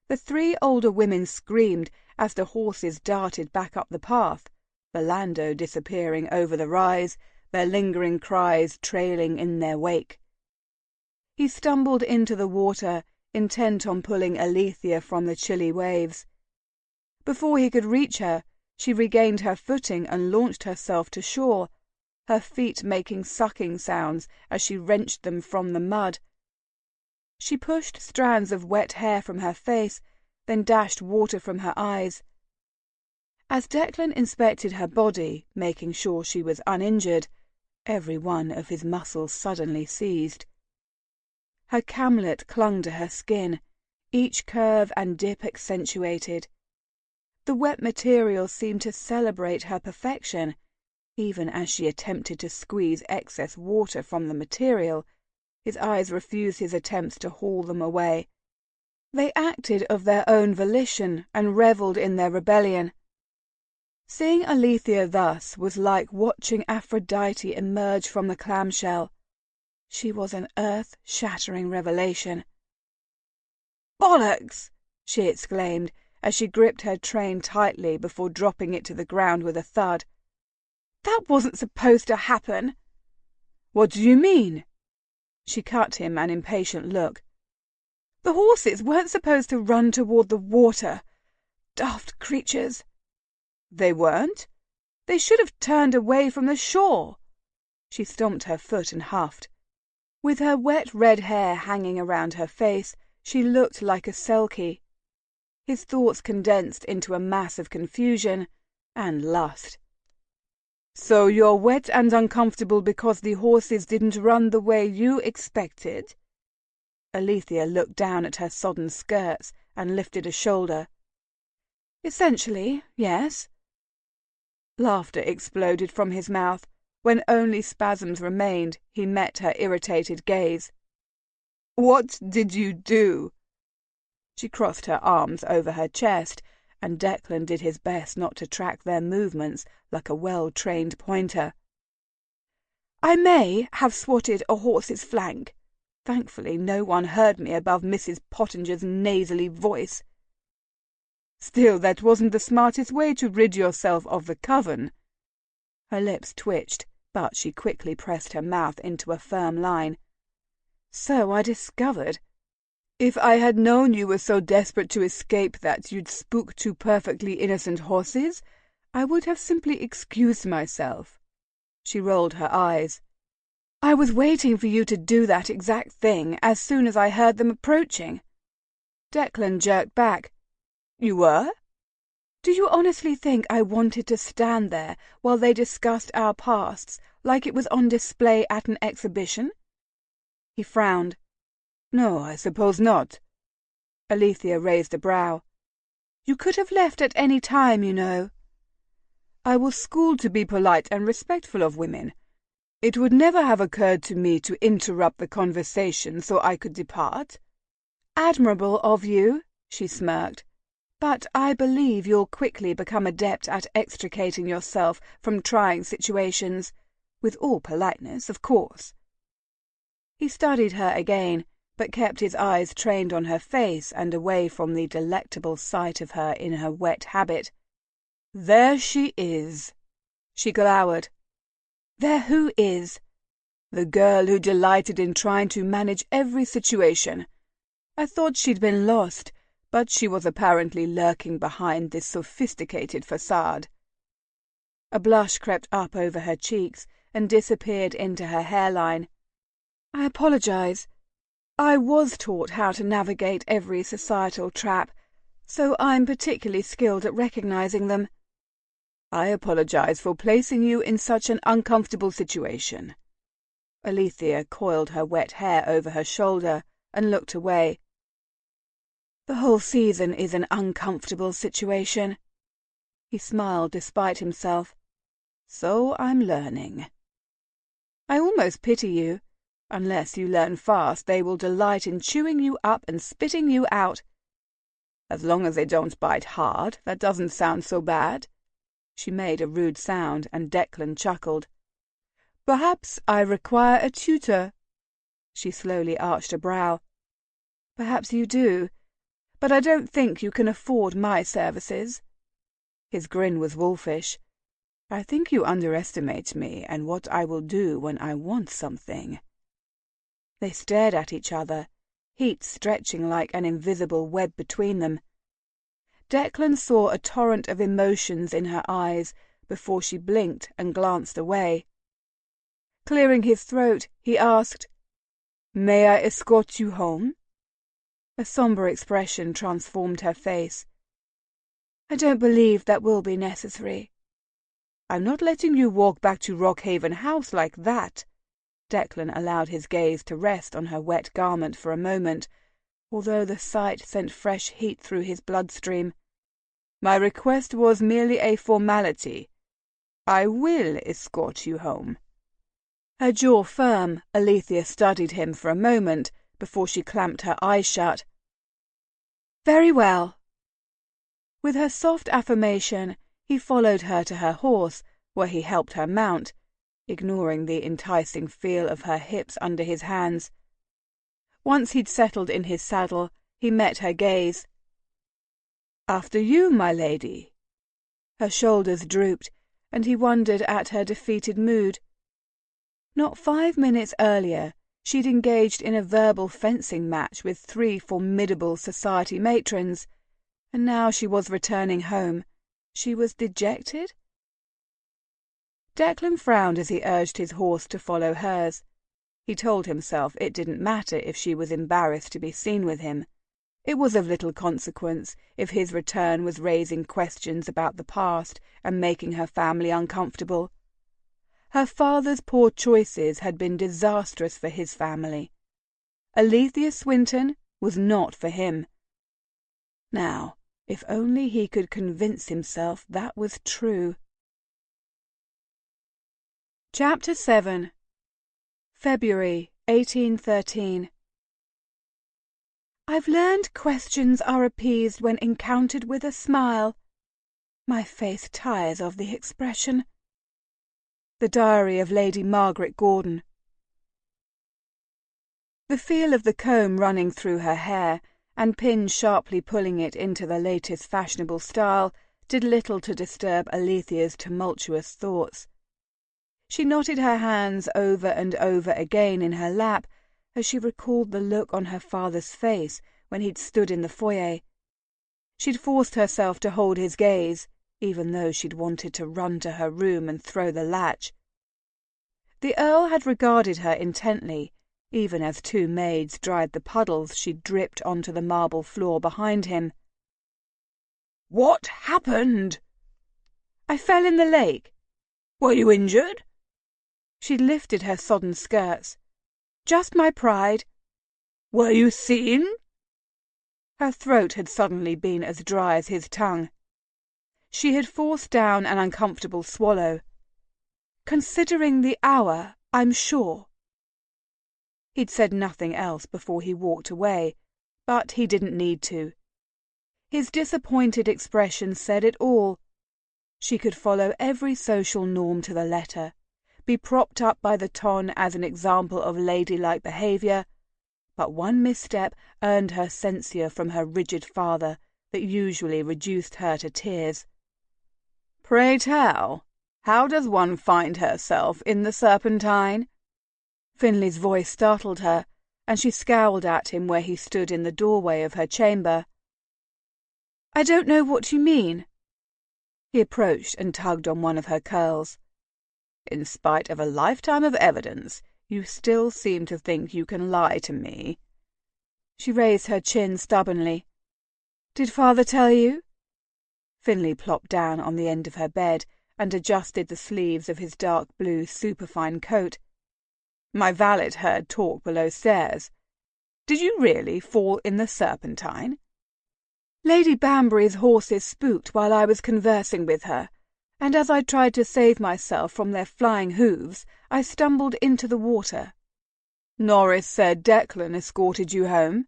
The 3 older women screamed as the horses darted back up the path, the landau disappearing over the rise, their lingering cries trailing in their wake. He stumbled into the water, intent on pulling Alethea from the chilly waves. Before he could reach her, she regained her footing and launched herself to shore, her feet making sucking sounds as she wrenched them from the mud. She pushed strands of wet hair from her face, then dashed water from her eyes. As Declan inspected her body, making sure she was uninjured, every one of his muscles suddenly seized. Her camlet clung to her skin, each curve and dip accentuated. The wet material seemed to celebrate her perfection, even as she attempted to squeeze excess water from the material. His eyes refused his attempts to haul them away. They acted of their own volition and revelled in their rebellion. Seeing Alethea thus was like watching Aphrodite emerge from the clamshell. She was an earth-shattering revelation. "Bollocks!" she exclaimed, as she gripped her train tightly before dropping it to the ground with a thud. "That wasn't supposed to happen." "What do you mean?" She cut him an impatient look. "The horses weren't supposed to run toward the water. Daft creatures." "They weren't? They should have turned away from the shore." She stomped her foot and huffed. With her wet red hair hanging around her face, she looked like a selkie. His thoughts condensed into a mass of confusion and lust. "So you're wet and uncomfortable because the horses didn't run the way you expected?" Alethea looked down at her sodden skirts and lifted a shoulder. "Essentially, yes." Laughter exploded from his mouth. When only spasms remained, he met her irritated gaze. "What did you do?" She crossed her arms over her chest, and Declan did his best not to track their movements like a well-trained pointer. "I may have swatted a horse's flank. Thankfully no one heard me above Mrs. Pottinger's nasally voice." "Still, that wasn't the smartest way to rid yourself of the coven." Her lips twitched, but she quickly pressed her mouth into a firm line. "So I discovered. If I had known you were so desperate to escape that you'd spook 2 perfectly innocent horses, I would have simply excused myself." She rolled her eyes. "I was waiting for you to do that exact thing as soon as I heard them approaching." Declan jerked back. "You were? Do you honestly think I wanted to stand there while they discussed our pasts like it was on display at an exhibition?" He frowned. "No, I suppose not." Alethea raised a brow. "You could have left at any time, you know." "I was schooled to be polite and respectful of women. It would never have occurred to me to interrupt the conversation so I could depart." "Admirable of you," she smirked. "But I believe you'll quickly become adept at extricating yourself from trying situations. With all politeness, of course." He studied her again, but kept his eyes trained on her face and away from the delectable sight of her in her wet habit. "There she is." She glowered. "There who is?" "The girl who delighted in trying to manage every situation. I thought she'd been lost, but she was apparently lurking behind this sophisticated facade." A blush crept up over her cheeks and disappeared into her hairline. "I apologize. I was taught how to navigate every societal trap, so I'm particularly skilled at recognizing them." "I apologize for placing you in such an uncomfortable situation." Alethea coiled her wet hair over her shoulder and looked away. "The whole season is an uncomfortable situation." He smiled despite himself. "So I'm learning." "I almost pity you. Unless you learn fast, they will delight in chewing you up and spitting you out." "As long as they don't bite hard, that doesn't sound so bad." She made a rude sound, and Declan chuckled. "Perhaps I require a tutor." She slowly arched a brow. "Perhaps you do. but I don't think you can afford my services." His grin was wolfish. "I think you underestimate me and what I will do when I want something." They stared at each other, heat stretching like an invisible web between them. Declan saw a torrent of emotions in her eyes before she blinked and glanced away. Clearing his throat, he asked, "May I escort you home?" A somber expression transformed her face. "I don't believe that will be necessary." "I'm not letting you walk back to Rockhaven House like that." Declan allowed his gaze to rest on her wet garment for a moment, although the sight sent fresh heat through his bloodstream. "My request was merely a formality. I will escort you home." Her jaw firm, Alethea studied him for a moment before she clamped her eyes shut. "Very well." With her soft affirmation, he followed her to her horse, where he helped her mount, ignoring the enticing feel of her hips under his hands. Once he'd settled in his saddle, he met her gaze. "After you, my lady." Her shoulders drooped, and he wondered at her defeated mood. Not 5 minutes earlier, she'd engaged in a verbal fencing match with 3 formidable society matrons, and now she was returning home. She was dejected? Declan frowned as he urged his horse to follow hers. He told himself it didn't matter if she was embarrassed to be seen with him. It was of little consequence if his return was raising questions about the past and making her family uncomfortable. Her father's poor choices had been disastrous for his family. Alethea Swinton was not for him. Now, if only he could convince himself that was true. Chapter 7. February 1813. I've learned questions are appeased when encountered with a smile. My face tires of the expression. The Diary of Lady Margaret Gordon. The feel of the comb running through her hair and pins sharply pulling it into the latest fashionable style did little to disturb Alethea's tumultuous thoughts. She knotted her hands over and over again in her lap as she recalled the look on her father's face when he'd stood in the foyer. She'd forced herself to hold his gaze, even though she'd wanted to run to her room and throw the latch. The Earl had regarded her intently, even as 2 maids dried the puddles she'd dripped onto the marble floor behind him. "What happened?" "I fell in the lake." "Were you injured?" She'd lifted her sodden skirts. "Just my pride." "Were you seen?" Her throat had suddenly been as dry as his tongue. She had forced down an uncomfortable swallow. "Considering the hour, I'm sure." He'd said nothing else before he walked away, but he didn't need to. His disappointed expression said it all. She could follow every social norm to the letter, be propped up by the ton as an example of ladylike behaviour, but one misstep earned her censure from her rigid father that usually reduced her to tears. "Pray tell, how does one find herself in the Serpentine?" Finley's voice startled her, and she scowled at him where he stood in the doorway of her chamber. "I don't know what you mean." He approached and tugged on one of her curls. "In spite of a lifetime of evidence, you still seem to think you can lie to me." She raised her chin stubbornly. "Did father tell you?" Finley plopped down on the end of her bed and adjusted the sleeves of his dark blue superfine coat. "My valet heard talk below stairs. Did you really fall in the Serpentine?" "Lady Banbury's horses spooked while I was conversing with her, and as I tried to save myself from their flying hooves, I stumbled into the water." "Norris said Declan escorted you home?"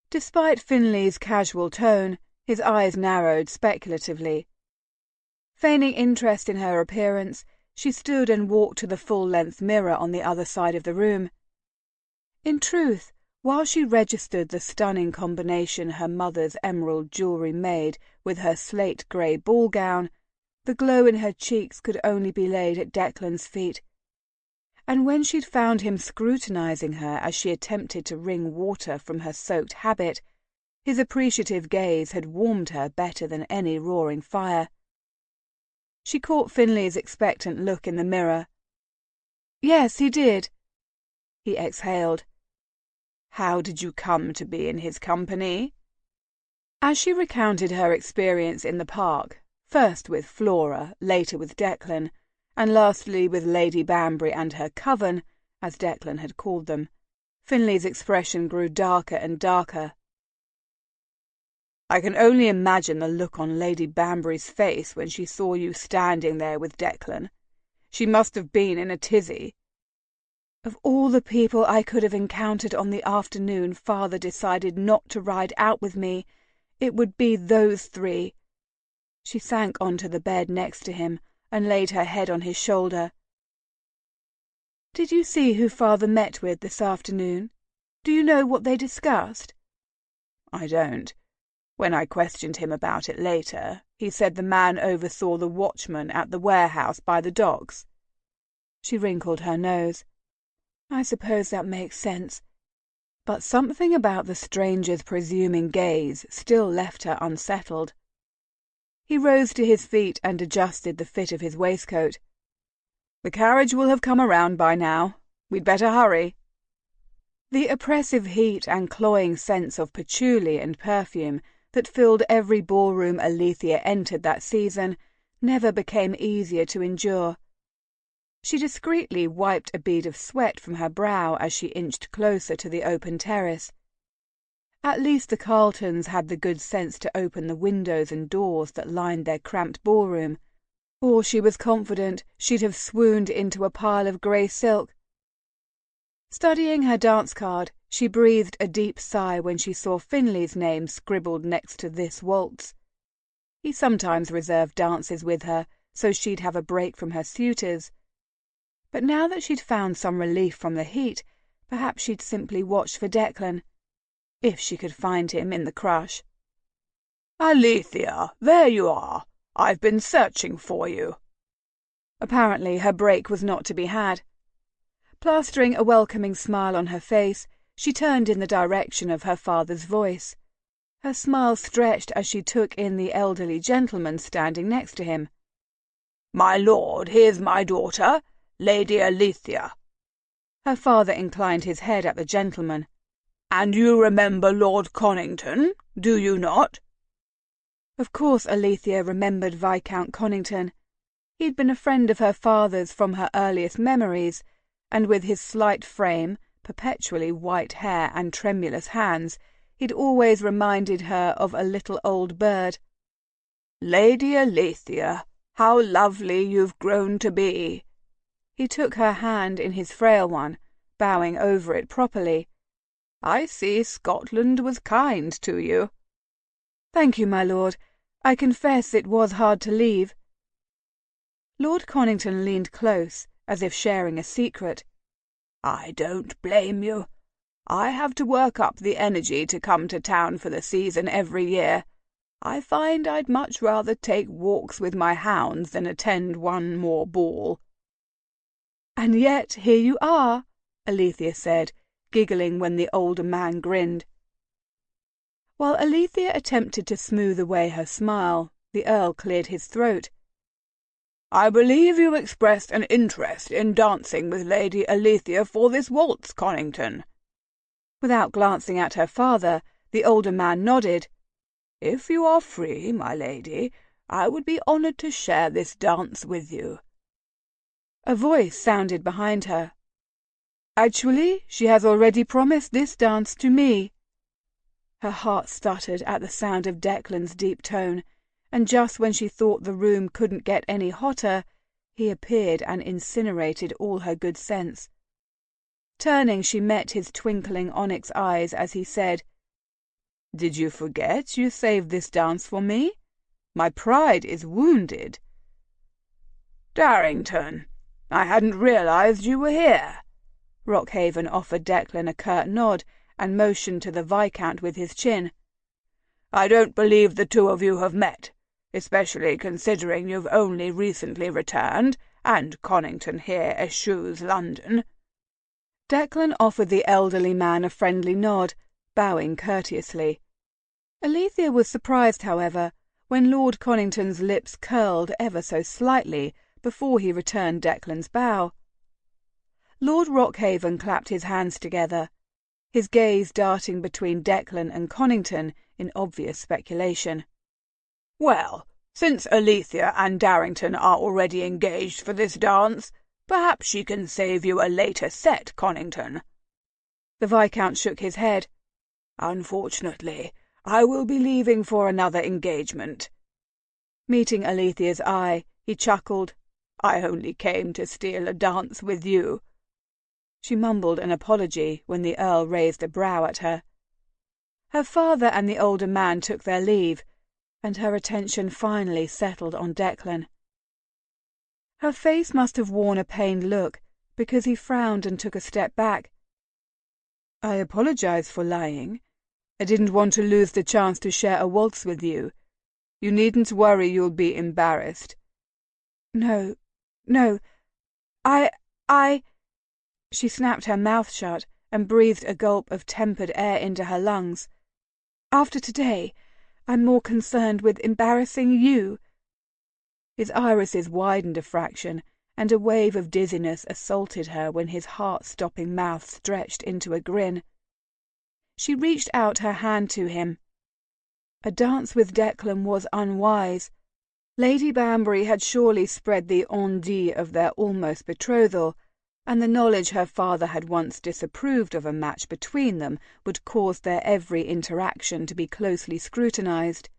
Despite Finley's casual tone, his eyes narrowed speculatively. Feigning interest in her appearance, she stood and walked to the full-length mirror on the other side of the room. In truth, While she registered the stunning combination her mother's emerald jewelry made with her slate-grey ball gown, the glow in her cheeks could only be laid at Declan's feet. And when she'd found him scrutinizing her as she attempted to wring water from her soaked habit, his appreciative gaze had warmed her better than any roaring fire. She caught Finley's expectant look in the mirror. "Yes, he did," he exhaled. "How did you come to be in his company?" As she recounted her experience in the park, first with Flora, later with Declan, and lastly with Lady Banbury and her coven, as Declan had called them, Finley's expression grew darker and darker. "I can only imagine the look on Lady Banbury's face when she saw you standing there with Declan. She must have been in a tizzy." "Of all the people I could have encountered on the afternoon Father decided not to ride out with me, it would be those three." She sank onto the bed next to him and laid her head on his shoulder. "Did you see who Father met with this afternoon? Do you know what they discussed?" "I don't. When I questioned him about it later, he said the man oversaw the watchman at the warehouse by the docks." She wrinkled her nose. "I suppose that makes sense." But something about the stranger's presuming gaze still left her unsettled. He rose to his feet and adjusted the fit of his waistcoat. "The carriage will have come around by now. We'd better hurry." The oppressive heat and cloying sense of patchouli and perfume that filled every ballroom Alethea entered that season never became easier to endure. She discreetly wiped a bead of sweat from her brow as she inched closer to the open terrace. At least the Carltons had the good sense to open the windows and doors that lined their cramped ballroom, or she was confident she'd have swooned into a pile of grey silk. Studying her dance card, she breathed a deep sigh when she saw Finley's name scribbled next to this waltz. He sometimes reserved dances with her, so she'd have a break from her suitors. But now that she'd found some relief from the heat, perhaps she'd simply watch for Declan, if she could find him in the crush. "Alethea, there you are. I've been searching for you." Apparently her break was not to be had. Plastering a welcoming smile on her face, she turned in the direction of her father's voice. Her smile stretched as she took in the elderly gentleman standing next to him. "My lord, here's my daughter, Lady Alethea." Her father inclined his head at the gentleman. "And you remember Lord Connington, do you not?" Of course Alethea remembered Viscount Connington. He'd been a friend of her father's from her earliest memories, and with his slight frame, perpetually white hair and tremulous hands, he'd always reminded her of a little old bird. "Lady Alethea, how lovely you've grown to be." He took her hand in his frail one, bowing over it properly. "I see Scotland was kind to you." "Thank you, my lord. I confess it was hard to leave." Lord Connington leaned close, as if sharing a secret. "I don't blame you. I have to work up the energy to come to town for the season every year. I find I'd much rather take walks with my hounds than attend one more ball." "And yet here you are," Alethea said, giggling when the older man grinned. While Alethea attempted to smooth away her smile, the Earl cleared his throat. "I believe you expressed an interest in dancing with Lady Alethea for this waltz, Connington." Without glancing at her father, the older man nodded. "If you are free, my lady, I would be honoured to share this dance with you." A voice sounded behind her. "Actually, she has already promised this dance to me." Her heart stuttered at the sound of Declan's deep tone, and just when she thought the room couldn't get any hotter, he appeared and incinerated all her good sense. Turning, she met his twinkling onyx eyes as he said, "Did you forget you saved this dance for me? My pride is wounded." "Darrington, I hadn't realized you were here." Rockhaven offered Declan a curt nod and motioned to the Viscount with his chin. "I don't believe the two of you have met, especially considering you've only recently returned, and Connington here eschews London." Declan offered the elderly man a friendly nod, bowing courteously. Alethea was surprised, however, when Lord Connington's lips curled ever so slightly before he returned Declan's bow. Lord Rockhaven clapped his hands together, his gaze darting between Declan and Connington in obvious speculation. "Well, since Alethea and Darrington are already engaged for this dance, perhaps she can save you a later set, Connington." The Viscount shook his head. "Unfortunately, I will be leaving for another engagement." Meeting Alethea's eye, he chuckled. "I only came to steal a dance with you." She mumbled an apology when the Earl raised a brow at her. Her father and the older man took their leave, and her attention finally settled on Declan. Her face must have worn a pained look, because he frowned and took a step back. "I apologize for lying. I didn't want to lose the chance to share a waltz with you. You needn't worry you'll be embarrassed." No. I... She snapped her mouth shut and breathed a gulp of tempered air into her lungs. "After today, I'm more concerned with embarrassing you." His irises widened a fraction, and a wave of dizziness assaulted her when his heart-stopping mouth stretched into a grin. She reached out her hand to him. A dance with Declan was unwise. Lady Banbury had surely spread the on-dit of their almost betrothal, and the knowledge her father had once disapproved of a match between them would cause their every interaction to be closely scrutinized.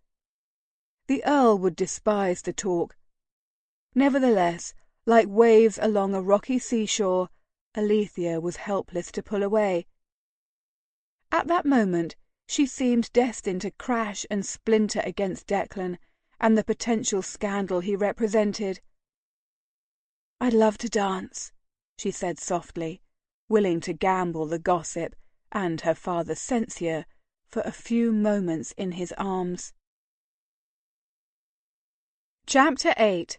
The Earl would despise the talk. Nevertheless, like waves along a rocky seashore, Alethea was helpless to pull away. At that moment, she seemed destined to crash and splinter against Declan and the potential scandal he represented. "I'd love to dance," she said softly, willing to gamble the gossip and her father's censure for a few moments in his arms. Chapter 8.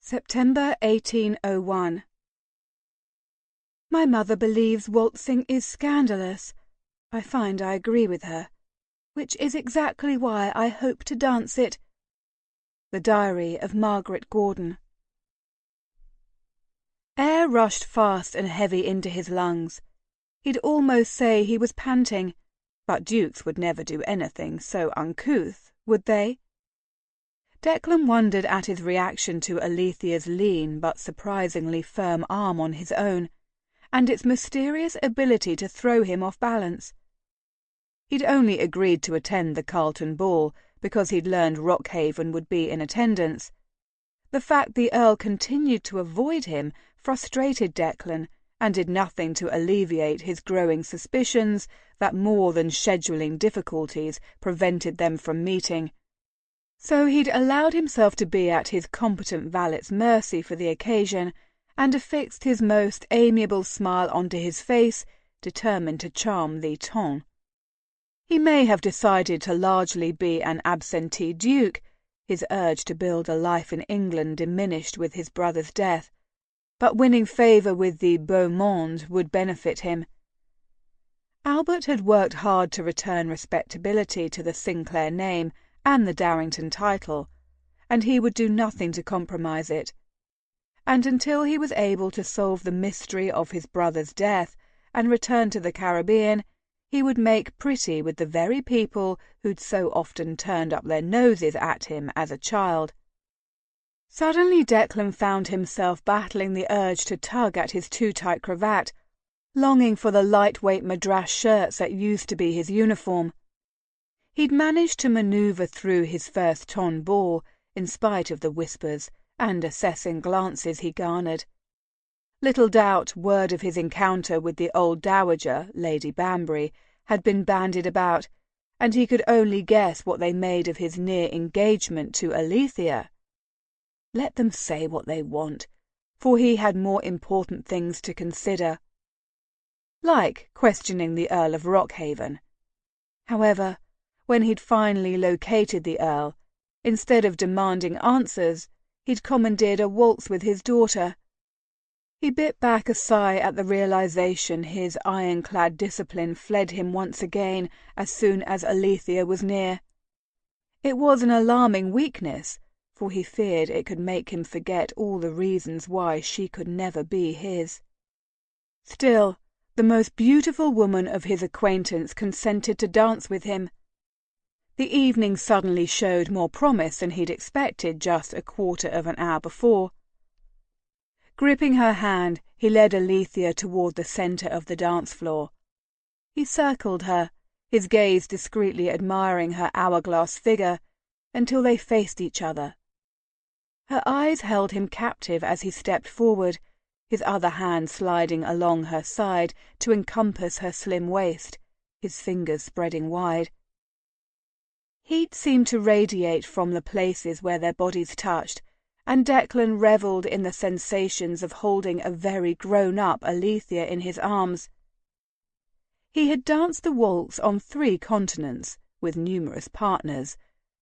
September 1801. My mother believes waltzing is scandalous. I find I agree with her, which is exactly why I hope to dance it. The Diary of Margaret Gordon. Air rushed fast and heavy into his lungs. He'd almost say he was panting, but dukes would never do anything so uncouth, would they? Declan wondered at his reaction to Alethea's lean but surprisingly firm arm on his own, and its mysterious ability to throw him off balance. He'd only agreed to attend the Carlton ball because he'd learned Rockhaven would be in attendance. The fact the Earl continued to avoid him frustrated Declan and did nothing to alleviate his growing suspicions that more than scheduling difficulties prevented them from meeting. So he'd allowed himself to be at his competent valet's mercy for the occasion, and affixed his most amiable smile onto his face, determined to charm the ton. He may have decided to largely be an absentee duke, his urge to build a life in England diminished with his brother's death, but winning favour with the beau monde would benefit him. Albert had worked hard to return respectability to the Sinclair name and the Darrington title, and he would do nothing to compromise it. And until he was able to solve the mystery of his brother's death and return to the Caribbean, he would make pretty with the very people who'd so often turned up their noses at him as a child. Suddenly Declan found himself battling the urge to tug at his too-tight cravat, longing for the lightweight Madras shirts that used to be his uniform. He'd managed to manoeuvre through his first ton ball, in spite of the whispers and assessing glances he garnered. Little doubt word of his encounter with the old dowager, Lady Banbury, had been bandied about, and he could only guess what they made of his near engagement to Alethea. Let them say what they want, for he had more important things to consider. like questioning the Earl of Rockhaven. However, when he'd finally located the Earl, instead of demanding answers, he'd commandeered a waltz with his daughter. He bit back a sigh at the realization his ironclad discipline fled him once again as soon as Alethea was near. It was an alarming weakness, for he feared it could make him forget all the reasons why she could never be his. Still, the most beautiful woman of his acquaintance consented to dance with him. The evening suddenly showed more promise than he'd expected just a quarter of an hour before. Gripping her hand, he led Alethea toward the centre of the dance floor. He circled her, his gaze discreetly admiring her hourglass figure, until they faced each other. Her eyes held him captive as he stepped forward, his other hand sliding along her side to encompass her slim waist, his fingers spreading wide. Heat seemed to radiate from the places where their bodies touched, and Declan revelled in the sensations of holding a very grown-up Alethea in his arms. He had danced the waltz on 3 continents, with numerous partners,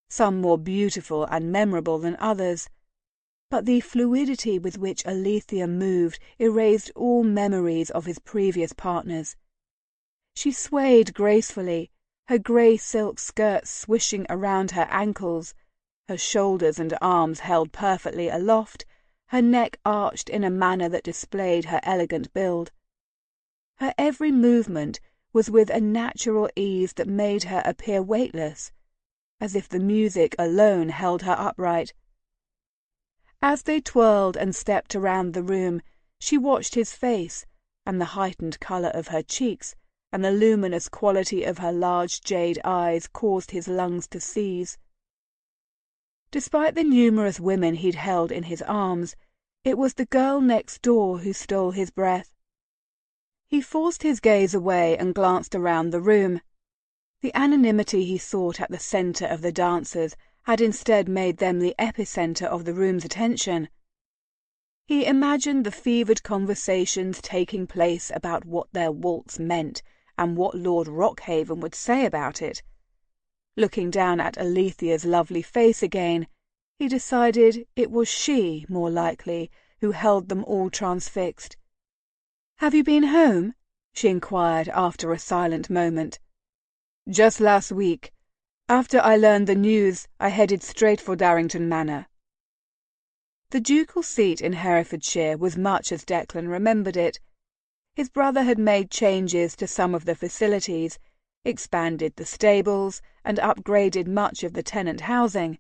some more beautiful and memorable than others, but the fluidity with which Alethea moved erased all memories of his previous partners. She swayed gracefully, her grey silk skirts swishing around her ankles, her shoulders and arms held perfectly aloft, her neck arched in a manner that displayed her elegant build. Her every movement was with a natural ease that made her appear weightless, as if the music alone held her upright. As they twirled and stepped around the room, she watched his face, and the heightened colour of her cheeks and the luminous quality of her large jade eyes caused his lungs to seize. Despite the numerous women he'd held in his arms, it was the girl next door who stole his breath. He forced his gaze away and glanced around the room. The anonymity he sought at the centre of the dancers had instead made them the epicentre of the room's attention. He imagined the fevered conversations taking place about what their waltz meant and what Lord Rockhaven would say about it. Looking down at Alethea's lovely face again, he decided it was she, more likely, who held them all transfixed. "Have you been home?" she inquired after a silent moment. "Just last week. After I learned the news, I headed straight for Darrington Manor." The ducal seat in Herefordshire was much as Declan remembered it. His brother had made changes to some of the facilities, expanded the stables, and upgraded much of the tenant housing.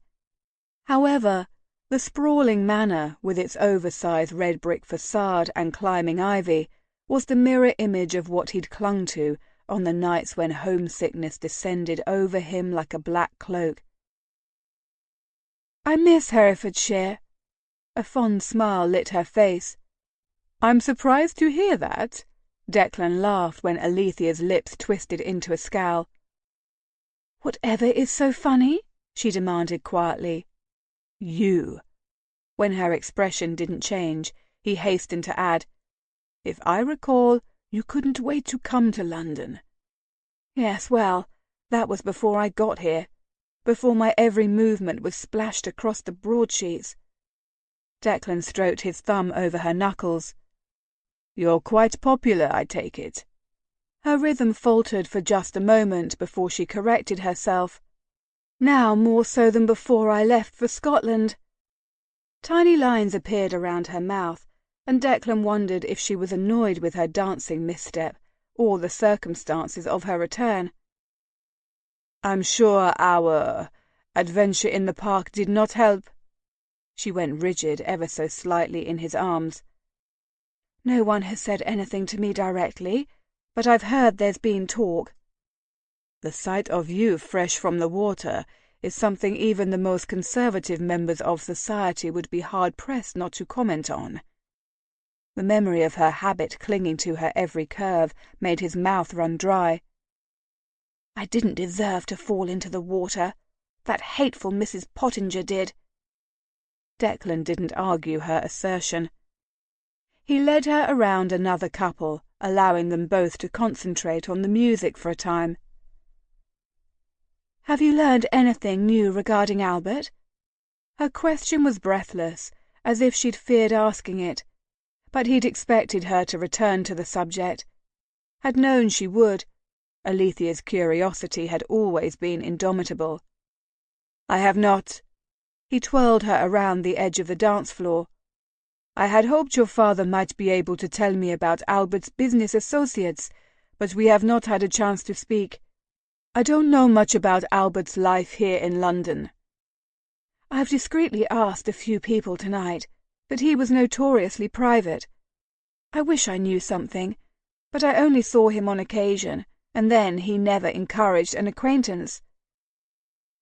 However, the sprawling manor, with its oversized red brick facade and climbing ivy, was the mirror image of what he'd clung to on the nights when homesickness descended over him like a black cloak. "I miss Herefordshire." A fond smile lit her face. "I'm surprised to hear that." Declan laughed when Alethea's lips twisted into a scowl. "Whatever is so funny?" she demanded quietly. "You." When her expression didn't change, he hastened to add, "If I recall, you couldn't wait to come to London." "Yes, well, that was before I got here, before my every movement was splashed across the broadsheets." Declan stroked his thumb over her knuckles. "You're quite popular, I take it." Her rhythm faltered for just a moment before she corrected herself. "Now more so than before I left for Scotland." Tiny lines appeared around her mouth, and Declan wondered if she was annoyed with her dancing misstep or the circumstances of her return. "I'm sure our adventure in the park did not help." She went rigid ever so slightly in his arms. "No one has said anything to me directly, but I've heard there's been talk." "The sight of you fresh from the water is something even the most conservative members of society would be hard-pressed not to comment on." The memory of her habit clinging to her every curve made his mouth run dry. "I didn't deserve to fall into the water. That hateful Mrs. Pottinger did." Declan didn't argue her assertion. He led her around another couple, allowing them both to concentrate on the music for a time. "Have you learned anything new regarding Albert?" Her question was breathless, as if she'd feared asking it, but he'd expected her to return to the subject. Had known she would. Alethea's curiosity had always been indomitable. "I have not." He twirled her around the edge of the dance floor. "I had hoped your father might be able to tell me about Albert's business associates, but we have not had a chance to speak. I don't know much about Albert's life here in London." "I've discreetly asked a few people tonight, but he was notoriously private. I wish I knew something, but I only saw him on occasion, and then he never encouraged an acquaintance."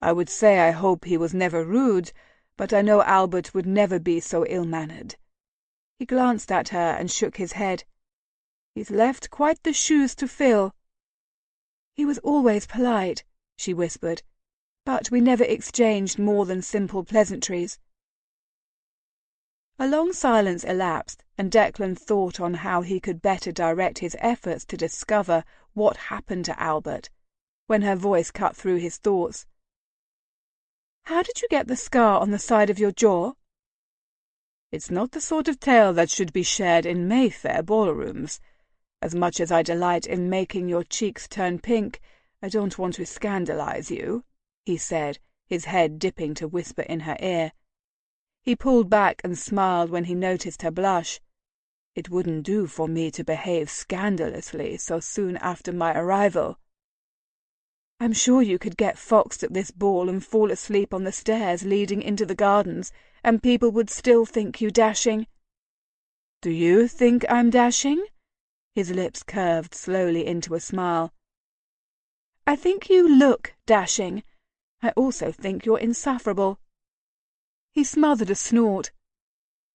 "I would say I hope he was never rude, but I know Albert would never be so ill-mannered." He glanced at her and shook his head. "He's left quite the shoes to fill." "He was always polite," she whispered, "but we never exchanged more than simple pleasantries." A long silence elapsed, and Declan thought on how he could better direct his efforts to discover what happened to Albert, when her voice cut through his thoughts. "How did you get the scar on the side of your jaw?" "It's not the sort of tale that should be shared in Mayfair ballrooms. As much as I delight in making your cheeks turn pink, I don't want to scandalize you," he said, his head dipping to whisper in her ear. He pulled back and smiled when he noticed her blush. "It wouldn't do for me to behave scandalously so soon after my arrival." "I'm sure you could get foxed at this ball and fall asleep on the stairs leading into the gardens, and people would still think you dashing." "Do you think I'm dashing?" His lips curved slowly into a smile. "I think you look dashing. I also think you're insufferable." He smothered a snort.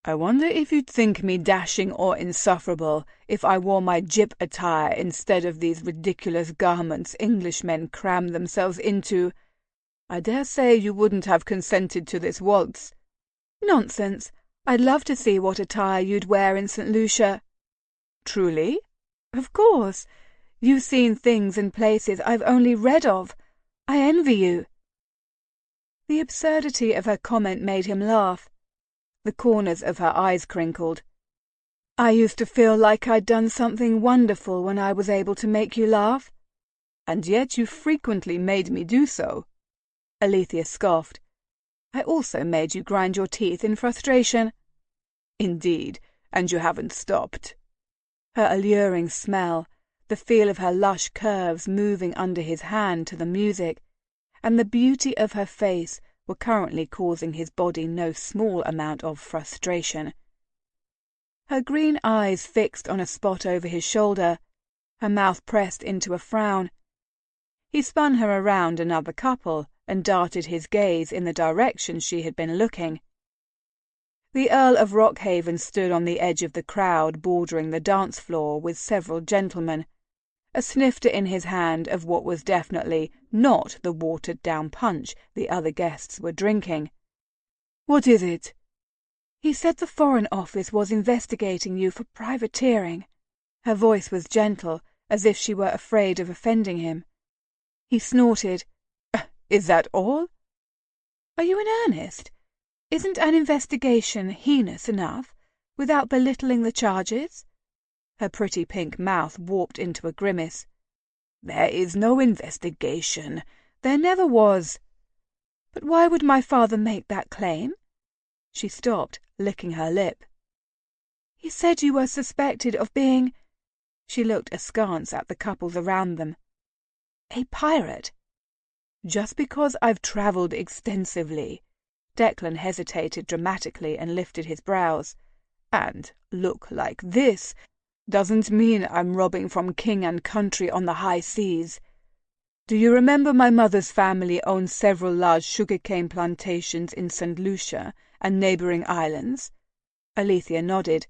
"I wonder if you'd think me dashing or insufferable if I wore my gyp attire instead of these ridiculous garments Englishmen cram themselves into. I dare say you wouldn't have consented to this waltz." "Nonsense. I'd love to see what attire you'd wear in St. Lucia." "Truly?" "Of course. You've seen things and places I've only read of. I envy you." The absurdity of her comment made him laugh. The corners of her eyes crinkled. "I used to feel like I'd done something wonderful when I was able to make you laugh." "And yet you frequently made me do so." Alethea scoffed. "I also made you grind your teeth in frustration." "Indeed, and you haven't stopped." Her alluring smell, the feel of her lush curves moving under his hand to the music, and the beauty of her face were currently causing his body no small amount of frustration. Her green eyes fixed on a spot over his shoulder, her mouth pressed into a frown. He spun her around another couple and darted his gaze in the direction she had been looking. The Earl of Rockhaven stood on the edge of the crowd bordering the dance floor with several gentlemen, a snifter in his hand of what was definitely not the watered-down punch the other guests were drinking. "What is it?" "He said the Foreign Office was investigating you for privateering." Her voice was gentle, as if she were afraid of offending him. He snorted. "Is that all?" "Are you in earnest? Isn't an investigation heinous enough, without belittling the charges?" Her pretty pink mouth warped into a grimace. "There is no investigation. There never was." "But why would my father make that claim?" She stopped, licking her lip. "He said you were suspected of being—" She looked askance at the couples around them. "A pirate." "Just because I've travelled extensively." Declan hesitated dramatically and lifted his brows. "And look like this doesn't mean I'm robbing from king and country on the high seas. Do you remember my mother's family owned several large sugar-cane plantations in St. Lucia and neighbouring islands?" Alethea nodded.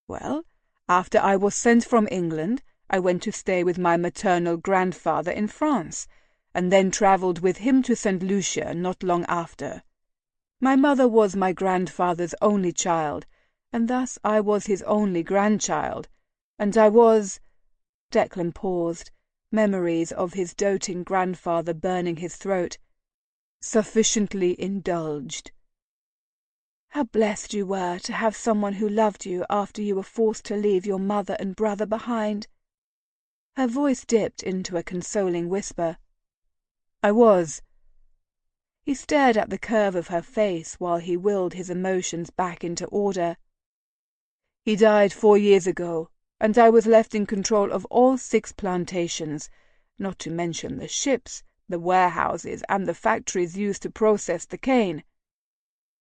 "Well, after I was sent from England, I went to stay with my maternal grandfather in France, and then travelled with him to St. Lucia not long after. My mother was my grandfather's only child, and thus I was his only grandchild, And I was—" Declan paused, memories of his doting grandfather burning his throat. "Sufficiently indulged." "How blessed you were to have someone who loved you after you were forced to leave your mother and brother behind." Her voice dipped into a consoling whisper. "I was." He stared at the curve of her face while he willed his emotions back into order. "He died 4 years ago, and I was left in control of all 6 plantations, not to mention the ships, the warehouses, and the factories used to process the cane."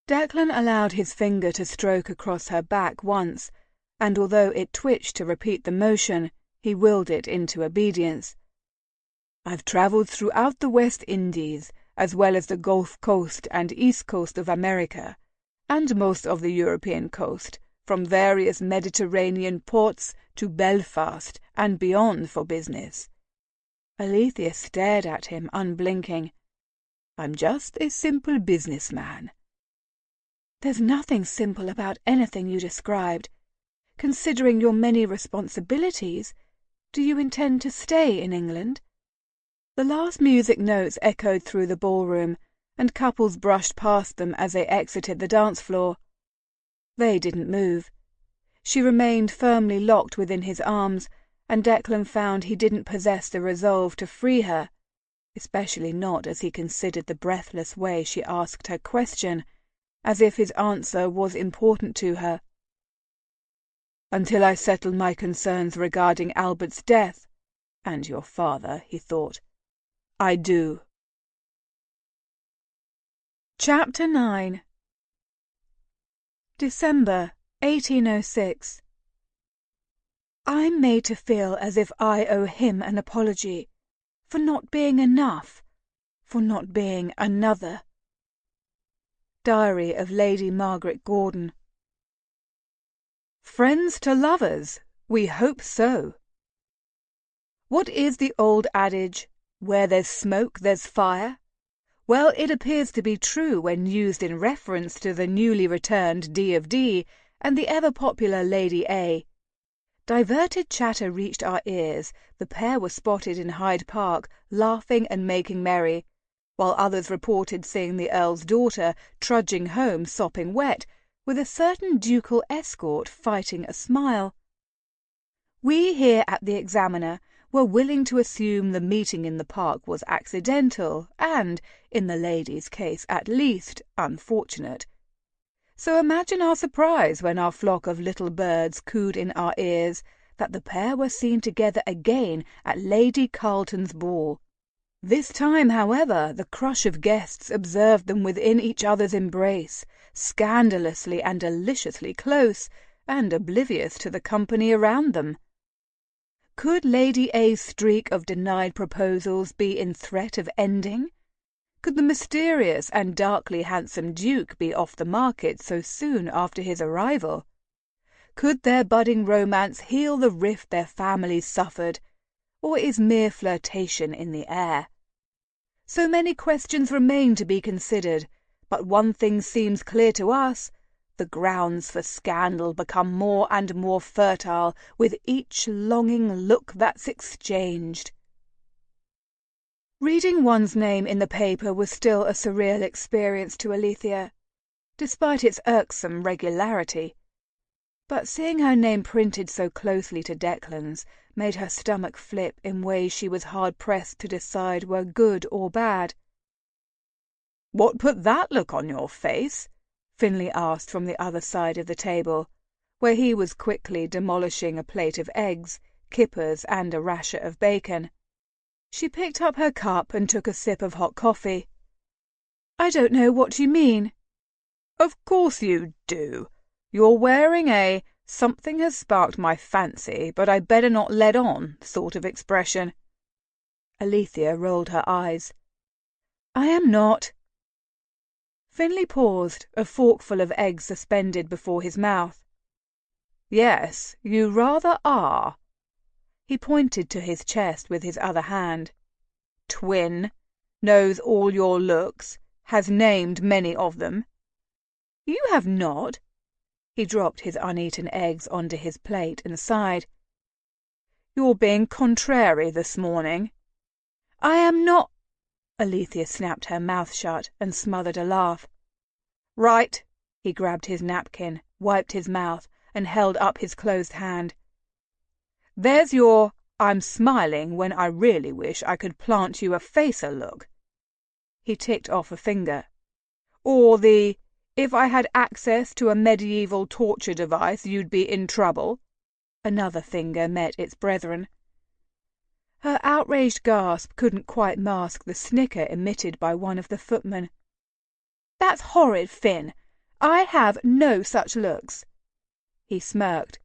Declan allowed his finger to stroke across her back once, and although it twitched to repeat the motion, he willed it into obedience. "I've travelled throughout the West Indies, as well as the Gulf Coast and East Coast of America, and most of the European coast, from various Mediterranean ports to Belfast and beyond for business." Alethea stared at him, unblinking. "I'm just a simple businessman." "There's nothing simple about anything you described. Considering your many responsibilities, do you intend to stay in England?" The last music notes echoed through the ballroom, and couples brushed past them as they exited the dance floor. They didn't move. She remained firmly locked within his arms, and Declan found he didn't possess the resolve to free her, especially not as he considered the breathless way she asked her question, as if his answer was important to her. "Until I settle my concerns regarding Albert's death, and your father," he thought. "I do." Chapter 9. December 1806. I'm made to feel as if I owe him an apology, for not being enough, for not being another. Diary of Lady Margaret Gordon. Friends to lovers? We hope so. What is the old adage, "Where there's smoke there's fire"? Well, it appears to be true when used in reference to the newly returned D of D and the ever-popular Lady A. Diverted chatter reached our ears. The pair were spotted in Hyde Park, laughing and making merry, while others reported seeing the Earl's daughter trudging home sopping wet, with a certain ducal escort fighting a smile. We here at the Examiner were willing to assume the meeting in the park was accidental and, in the lady's case at least, unfortunate. So imagine our surprise when our flock of little birds cooed in our ears that the pair were seen together again at Lady Carlton's ball. This time, however, the crush of guests observed them within each other's embrace, scandalously and deliciously close, and oblivious to the company around them. Could Lady A's streak of denied proposals be in threat of ending? Could the mysterious and darkly handsome Duke be off the market so soon after his arrival? Could their budding romance heal the rift their families suffered, or is mere flirtation in the air? So many questions remain to be considered, but one thing seems clear to us. The grounds for scandal become more and more fertile with each longing look that's exchanged. Reading one's name in the paper was still a surreal experience to Alethea, despite its irksome regularity. But seeing her name printed so closely to Declan's made her stomach flip in ways she was hard-pressed to decide were good or bad. "What put that look on your face?" Finlay asked from the other side of the table, where he was quickly demolishing a plate of eggs, kippers, and a rasher of bacon. She picked up her cup and took a sip of hot coffee. "I don't know what you mean." "Of course you do. You're wearing a 'something has sparked my fancy, but I better not let on' sort of expression." Alethea rolled her eyes. "I am not." Finlay paused, a forkful of eggs suspended before his mouth. "Yes, you rather are." He pointed to his chest with his other hand. "Twin, knows all your looks, has named many of them." "You have not." He dropped his uneaten eggs onto his plate and sighed. You're being contrary this morning." "I am not—" Alethea snapped her mouth shut and smothered a laugh. "Right." He grabbed his napkin, wiped his mouth, and held up his closed hand. "There's your 'I'm smiling when I really wish I could plant you a facer' look." He ticked off a finger. "Or the 'if I had access to a medieval torture device you'd be in trouble.'" Another finger met its brethren. Her outraged gasp couldn't quite mask the snicker emitted by one of the footmen. "That's horrid, Finn. I have no such looks." He smirked.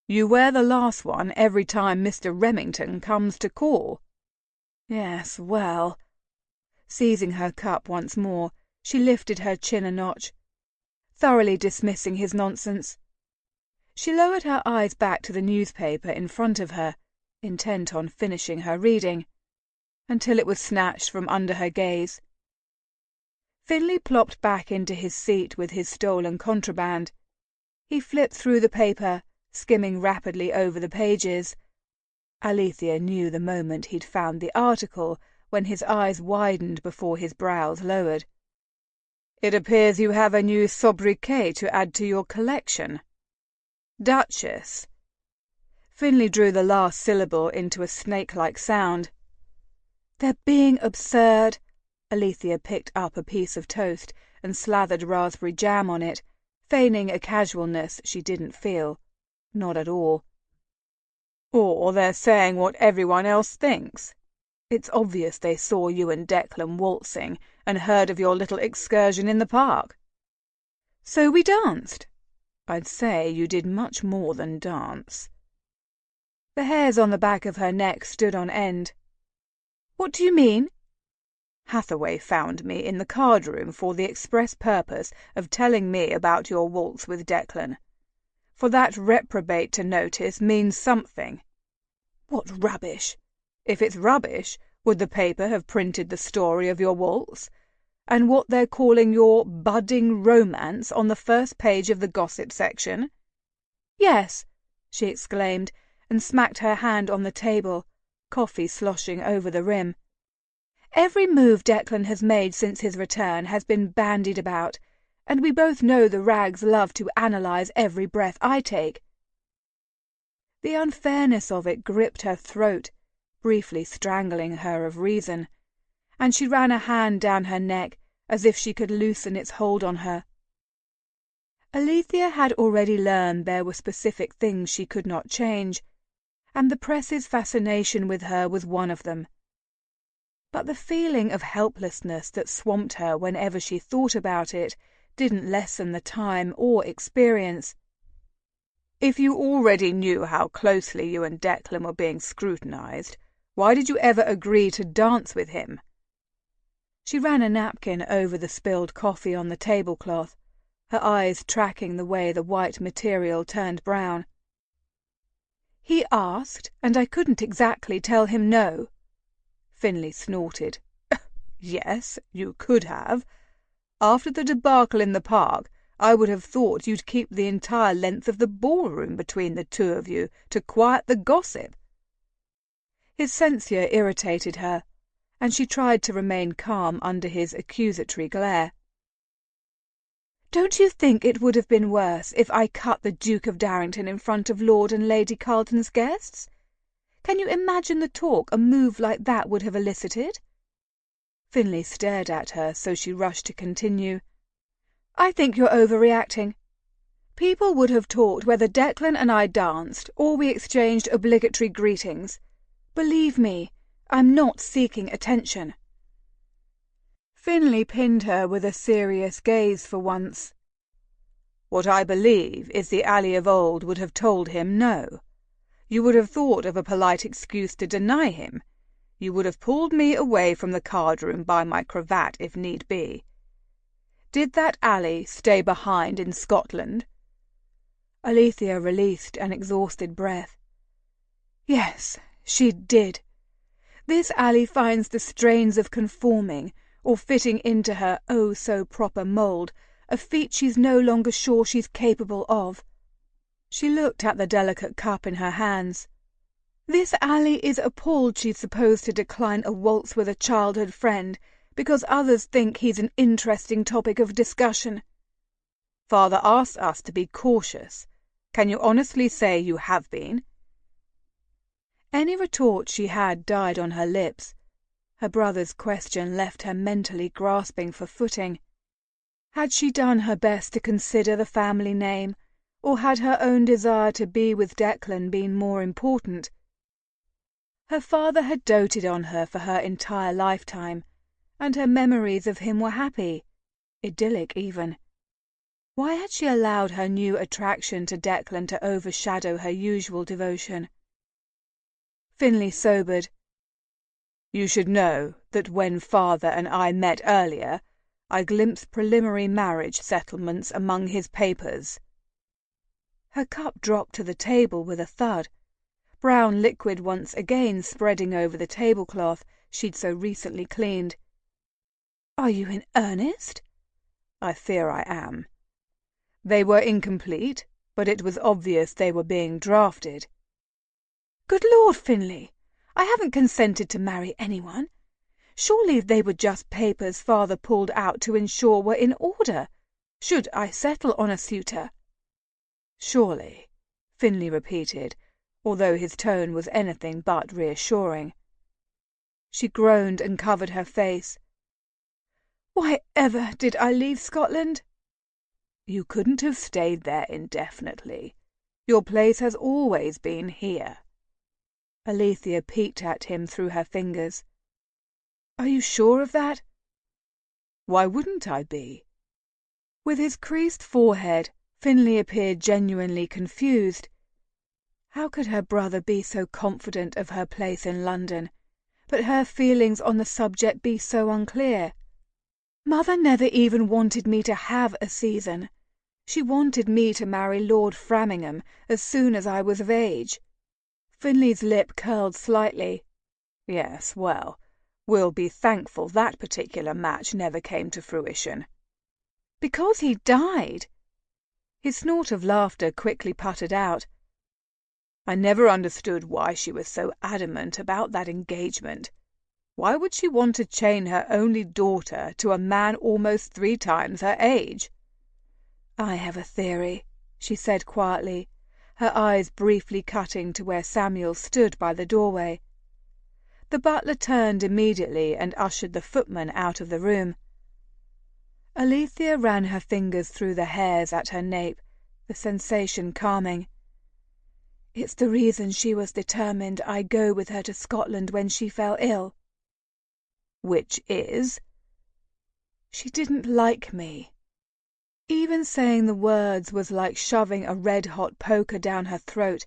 "You wear the last one every time Mr. Remington comes to call." "Yes, well—" Seizing her cup once more, she lifted her chin a notch, thoroughly dismissing his nonsense. She lowered her eyes back to the newspaper in front of her, intent on finishing her reading, until it was snatched from under her gaze. Finlay plopped back into his seat with his stolen contraband. He flipped through the paper, skimming rapidly over the pages. Alethea knew the moment he'd found the article when his eyes widened before his brows lowered. "It appears you have a new sobriquet to add to your collection. Duchess." Finlay drew the last syllable into a snake-like sound. "They're being absurd." Alethea picked up a piece of toast and slathered raspberry jam on it, feigning a casualness she didn't feel. Not at all. "Or they're saying what everyone else thinks. It's obvious they saw you and Declan waltzing and heard of your little excursion in the park." "So we danced?" "I'd say you did much more than dance." The hairs on the back of her neck stood on end. "What do you mean?" "Hathaway found me in the card room for the express purpose of telling me about your waltz with Declan. For that reprobate to notice means something." "What rubbish!" "If it's rubbish, would the paper have printed the story of your waltz? And what they're calling your budding romance on the first page of the gossip section?" "Yes," she exclaimed, and smacked her hand on the table, coffee sloshing over the rim. "Every move Declan has made since his return has been bandied about, and we both know the rags love to analyze every breath I take." The unfairness of it gripped her throat, briefly strangling her of reason, and she ran a hand down her neck as if she could loosen its hold on her. Alethea had already learned there were specific things she could not change, and the press's fascination with her was one of them. But the feeling of helplessness that swamped her whenever she thought about it didn't lessen the time or experience. "If you already knew how closely you and Declan were being scrutinized, why did you ever agree to dance with him?" She ran a napkin over the spilled coffee on the tablecloth, her eyes tracking the way the white material turned brown. "He asked, and I couldn't exactly tell him no." Finlay snorted. "Yes, you could have. After the debacle in the park, I would have thought you'd keep the entire length of the ballroom between the two of you to quiet the gossip." His censure irritated her, and she tried to remain calm under his accusatory glare. "Don't you think it would have been worse if I cut the Duke of Darrington in front of Lord and Lady Carlton's guests? Can you imagine the talk a move like that would have elicited?" Finlay stared at her, so she rushed to continue. "I think you're overreacting. People would have talked whether Declan and I danced or we exchanged obligatory greetings. Believe me, I'm not seeking attention." Finlay pinned her with a serious gaze for once. "What I believe is the Ally of old would have told him no. You would have thought of a polite excuse to deny him. You would have pulled me away from the card room by my cravat if need be. Did that Ally stay behind in Scotland?" Alethea released an exhausted breath. "Yes, she did. This Ally finds the strains of conforming, or fitting into her oh-so-proper mould, a feat she's no longer sure she's capable of." She looked at the delicate cup in her hands. This Ally is appalled she's supposed to decline a waltz with a childhood friend because others think he's an interesting topic of discussion. Father asked us to be cautious. Can you honestly say you have been? Any retort she had died on her lips. Her brother's question left her mentally grasping for footing. Had she done her best to consider the family name, or had her own desire to be with Declan been more important? Her father had doted on her for her entire lifetime, and her memories of him were happy, idyllic even. Why had she allowed her new attraction to Declan to overshadow her usual devotion? Finlay sobered. You should know that when Father and I met earlier, I glimpsed preliminary marriage settlements among his papers. Her cup dropped to the table with a thud, brown liquid once again spreading over the tablecloth she'd so recently cleaned. Are you in earnest? I fear I am. They were incomplete, but it was obvious they were being drafted. Good Lord, Finlay! I haven't consented to marry anyone. Surely they were just papers Father pulled out to ensure we're in order, should I settle on a suitor. Surely, Finlay repeated, although his tone was anything but reassuring. She groaned and covered her face. Why ever did I leave Scotland? You couldn't have stayed there indefinitely. Your place has always been here. Alethea peeked at him through her fingers. Are you sure of that? Why wouldn't I be? With his creased forehead, Finlay appeared genuinely confused. How could her brother be so confident of her place in London, but her feelings on the subject be so unclear? Mother never even wanted me to have a season. She wanted me to marry Lord Framingham as soon as I was of age. Finlay's lip curled slightly. Yes, well, we'll be thankful that particular match never came to fruition. Because he died. His snort of laughter quickly puttered out. I never understood why she was so adamant about that engagement. Why would she want to chain her only daughter to a man almost 3 times her age? I have a theory, she said quietly, her eyes briefly cutting to where Samuel stood by the doorway. The butler turned immediately and ushered the footman out of the room. Alethea ran her fingers through the hairs at her nape, the sensation calming. It's the reason she was determined I go with her to Scotland when she fell ill. Which is? She didn't like me. Even saying the words was like shoving a red-hot poker down her throat.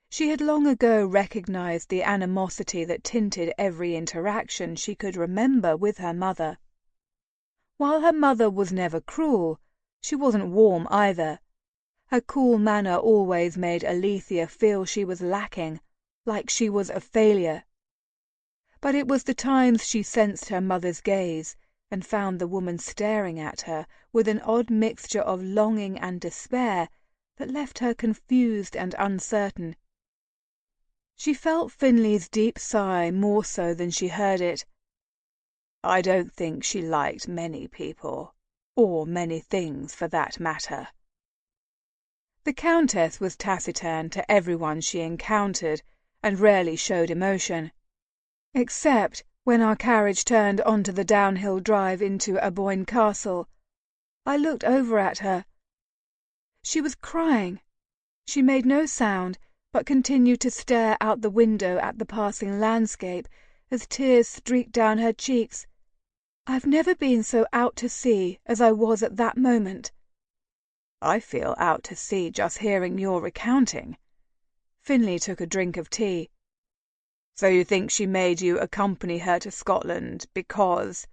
She had long ago recognized the animosity that tinted every interaction she could remember with her mother. While her mother was never cruel, she wasn't warm either. Her cool manner always made Alethea feel she was lacking, like she was a failure. But it was the times she sensed her mother's gaze and found the woman staring at her with an odd mixture of longing and despair that left her confused and uncertain. She felt Finlay's deep sigh more so than she heard it. I don't think she liked many people, or many things for that matter. The Countess was taciturn to everyone she encountered and rarely showed emotion. Except when our carriage turned onto the downhill drive into Aboyne Castle. I looked over at her. She was crying. She made no sound, but continued to stare out the window at the passing landscape as tears streaked down her cheeks. I've never been so out to sea as I was at that moment. I feel out to sea just hearing your recounting. Finlay took a drink of tea. So you think she made you accompany her to Scotland because...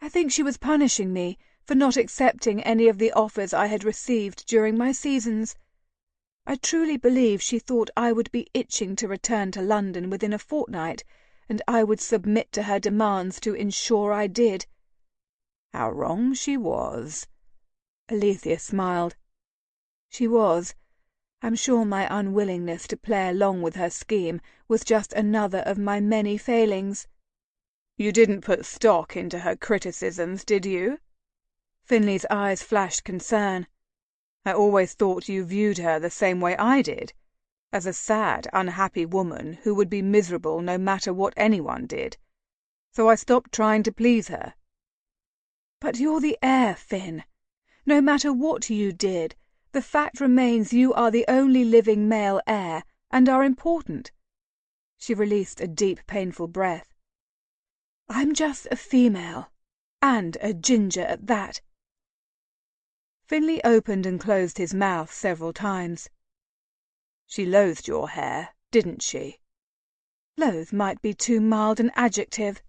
I think she was punishing me for not accepting any of the offers I had received during my seasons. I truly believe she thought I would be itching to return to London within a fortnight, and I would submit to her demands to ensure I did. How wrong she was. Alethea smiled. She was. I'm sure my unwillingness to play along with her scheme was just another of my many failings." "You didn't put stock into her criticisms, did you?" Finley's eyes flashed concern. "I always thought you viewed her the same way I did, as a sad, unhappy woman who would be miserable no matter what anyone did. So I stopped trying to please her." "But you're the heir, Finn. No matter what you did, the fact remains you are the only living male heir and are important." She released a deep, painful breath. "I'm just a female, and a ginger at that." Finley opened and closed his mouth several times. "She loathed your hair, didn't she?" "Loathe might be too mild an adjective."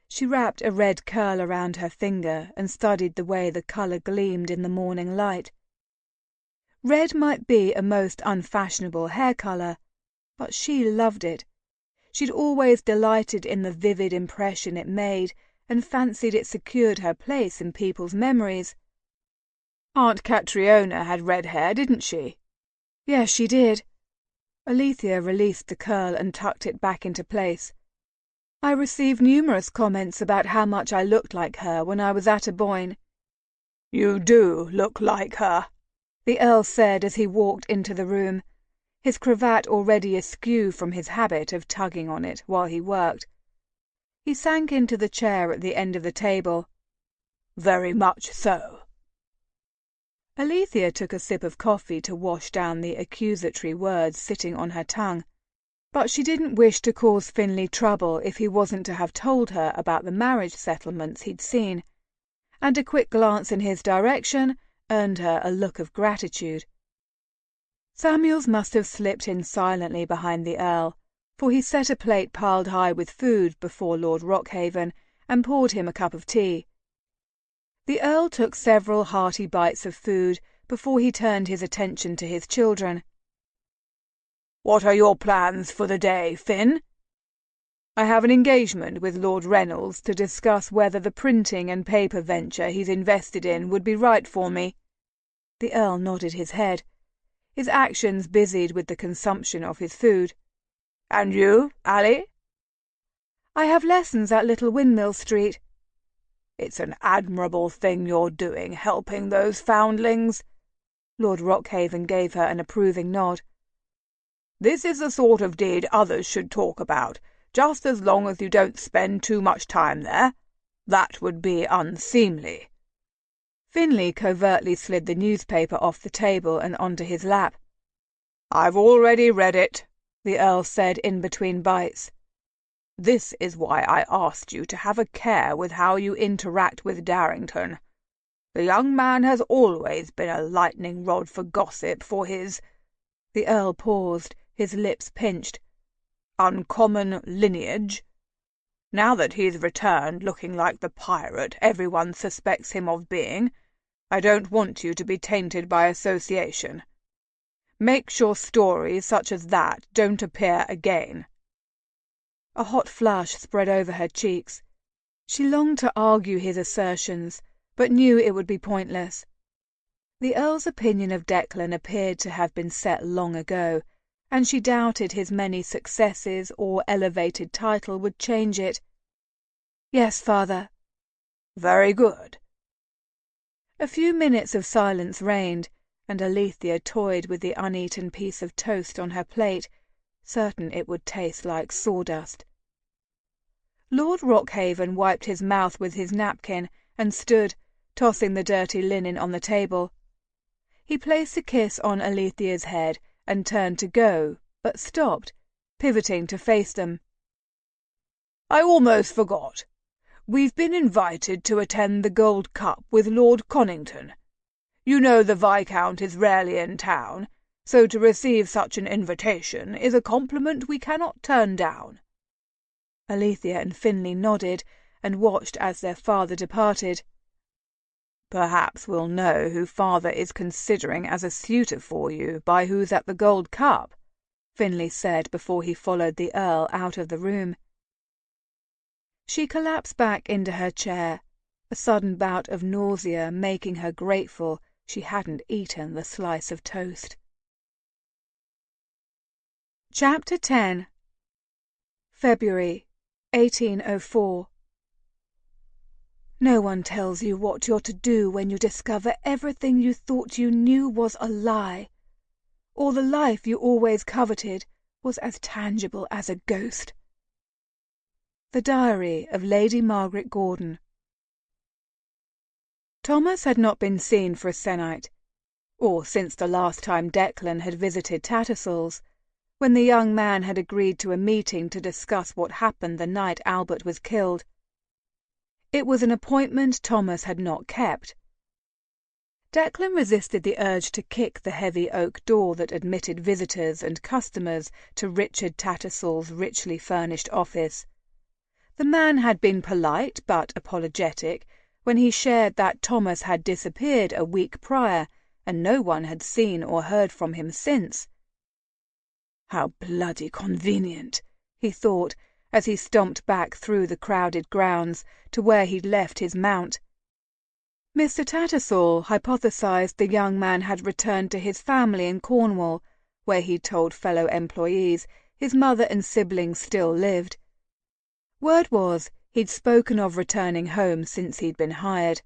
She wrapped a red curl around her finger and studied the way the colour gleamed in the morning light. Red might be a most unfashionable hair colour, but she loved it. She'd always delighted in the vivid impression it made and fancied it secured her place in people's memories. "Aunt Catriona had red hair, didn't she?" "Yes, she did." Alethea released the curl and tucked it back into place. "I received numerous comments about how much I looked like her when I was at Aboyne." "You do look like her," the Earl said as he walked into the room, his cravat already askew from his habit of tugging on it while he worked. He sank into the chair at the end of the table. "Very much so." Alethea took a sip of coffee to wash down the accusatory words sitting on her tongue, but she didn't wish to cause Finley trouble if he wasn't to have told her about the marriage settlements he'd seen, and a quick glance in his direction earned her a look of gratitude. Samuels must have slipped in silently behind the Earl, for he set a plate piled high with food before Lord Rockhaven and poured him a cup of tea. The Earl took several hearty bites of food before he turned his attention to his children. "What are your plans for the day, Finn?" "I have an engagement with Lord Reynolds to discuss whether the printing and paper venture he's invested in would be right for me." The Earl nodded his head. His actions busied with the consumption of his food. "And you, Ally?" "I have lessons at Little Windmill Street." "It's an admirable thing you're doing, helping those foundlings." Lord Rockhaven gave her an approving nod. "This is the sort of deed others should talk about, just as long as you don't spend too much time there. That would be unseemly." Finley covertly slid the newspaper off the table and onto his lap. "I've already read it," the Earl said in between bites. "This is why I asked you to have a care with how you interact with Darrington. The young man has always been a lightning rod for gossip for his—" the Earl paused, his lips pinched. "Uncommon lineage. Now that he's returned looking like the pirate everyone suspects him of being, I don't want you to be tainted by association. Make sure stories such as that don't appear again." A hot flush spread over her cheeks. She longed to argue his assertions, but knew it would be pointless. The Earl's opinion of Declan appeared to have been set long ago, and she doubted his many successes or elevated title would change it. "Yes, father." "Very good." A few minutes of silence reigned, and Alethea toyed with the uneaten piece of toast on her plate, certain it would taste like sawdust. Lord Rockhaven wiped his mouth with his napkin and stood, tossing the dirty linen on the table. He placed a kiss on Alethea's head and turned to go, but stopped, pivoting to face them. "I almost forgot. We've been invited to attend the Gold Cup with Lord Conington. You know the Viscount is rarely in town, so to receive such an invitation is a compliment we cannot turn down." Alethea and Finley nodded and watched as their father departed. "Perhaps we'll know who father is considering as a suitor for you by who's at the Gold Cup," Finley said before he followed the Earl out of the room. She collapsed back into her chair, a sudden bout of nausea making her grateful she hadn't eaten the slice of toast. Chapter 10. February 1804. No one tells you what you're to do when you discover everything you thought you knew was a lie, or the life you always coveted was as tangible as a ghost. The Diary of Lady Margaret Gordon. Thomas had not been seen for a se'nnight, or since the last time Declan had visited Tattersall's, when the young man had agreed to a meeting to discuss what happened the night Albert was killed. It was an appointment Thomas had not kept. Declan resisted the urge to kick the heavy oak door that admitted visitors and customers to Richard Tattersall's richly furnished office. The man had been polite but apologetic when he shared that Thomas had disappeared a week prior and no one had seen or heard from him since. How bloody convenient, he thought, as he stomped back through the crowded grounds to where he'd left his mount. Mr. Tattersall hypothesized the young man had returned to his family in Cornwall, where he'd told fellow employees his mother and siblings still lived. Word was he'd spoken of returning home since he'd been hired.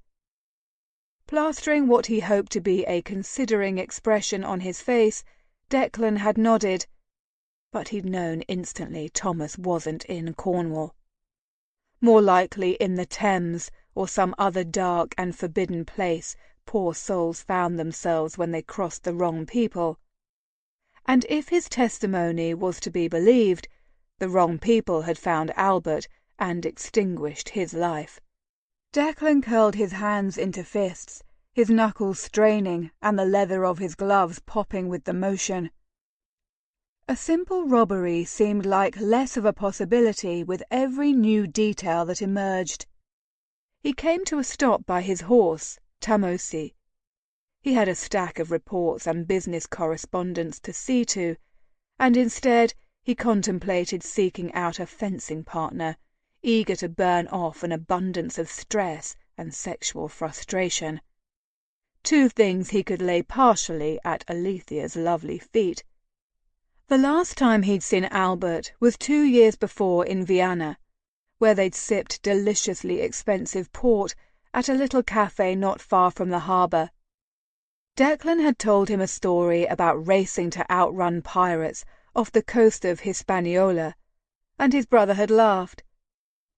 Plastering what he hoped to be a considering expression on his face, Declan had nodded, but he'd known instantly Thomas wasn't in Cornwall. More likely in the Thames or some other dark and forbidden place poor souls found themselves when they crossed the wrong people. And if his testimony was to be believed, the wrong people had found Albert and extinguished his life. Declan curled his hands into fists, his knuckles straining and the leather of his gloves popping with the motion. A simple robbery seemed like less of a possibility with every new detail that emerged. He came to a stop by his horse, Tamosi. He had a stack of reports and business correspondence to see to, and instead he contemplated seeking out a fencing partner, eager to burn off an abundance of stress and sexual frustration. Two things he could lay partially at Alethea's lovely feet. The last time he'd seen Albert was 2 years before in Liana, where they'd sipped deliciously expensive port at a little cafe not far from the harbour. Declan had told him a story about racing to outrun pirates off the coast of Hispaniola, and his brother had laughed.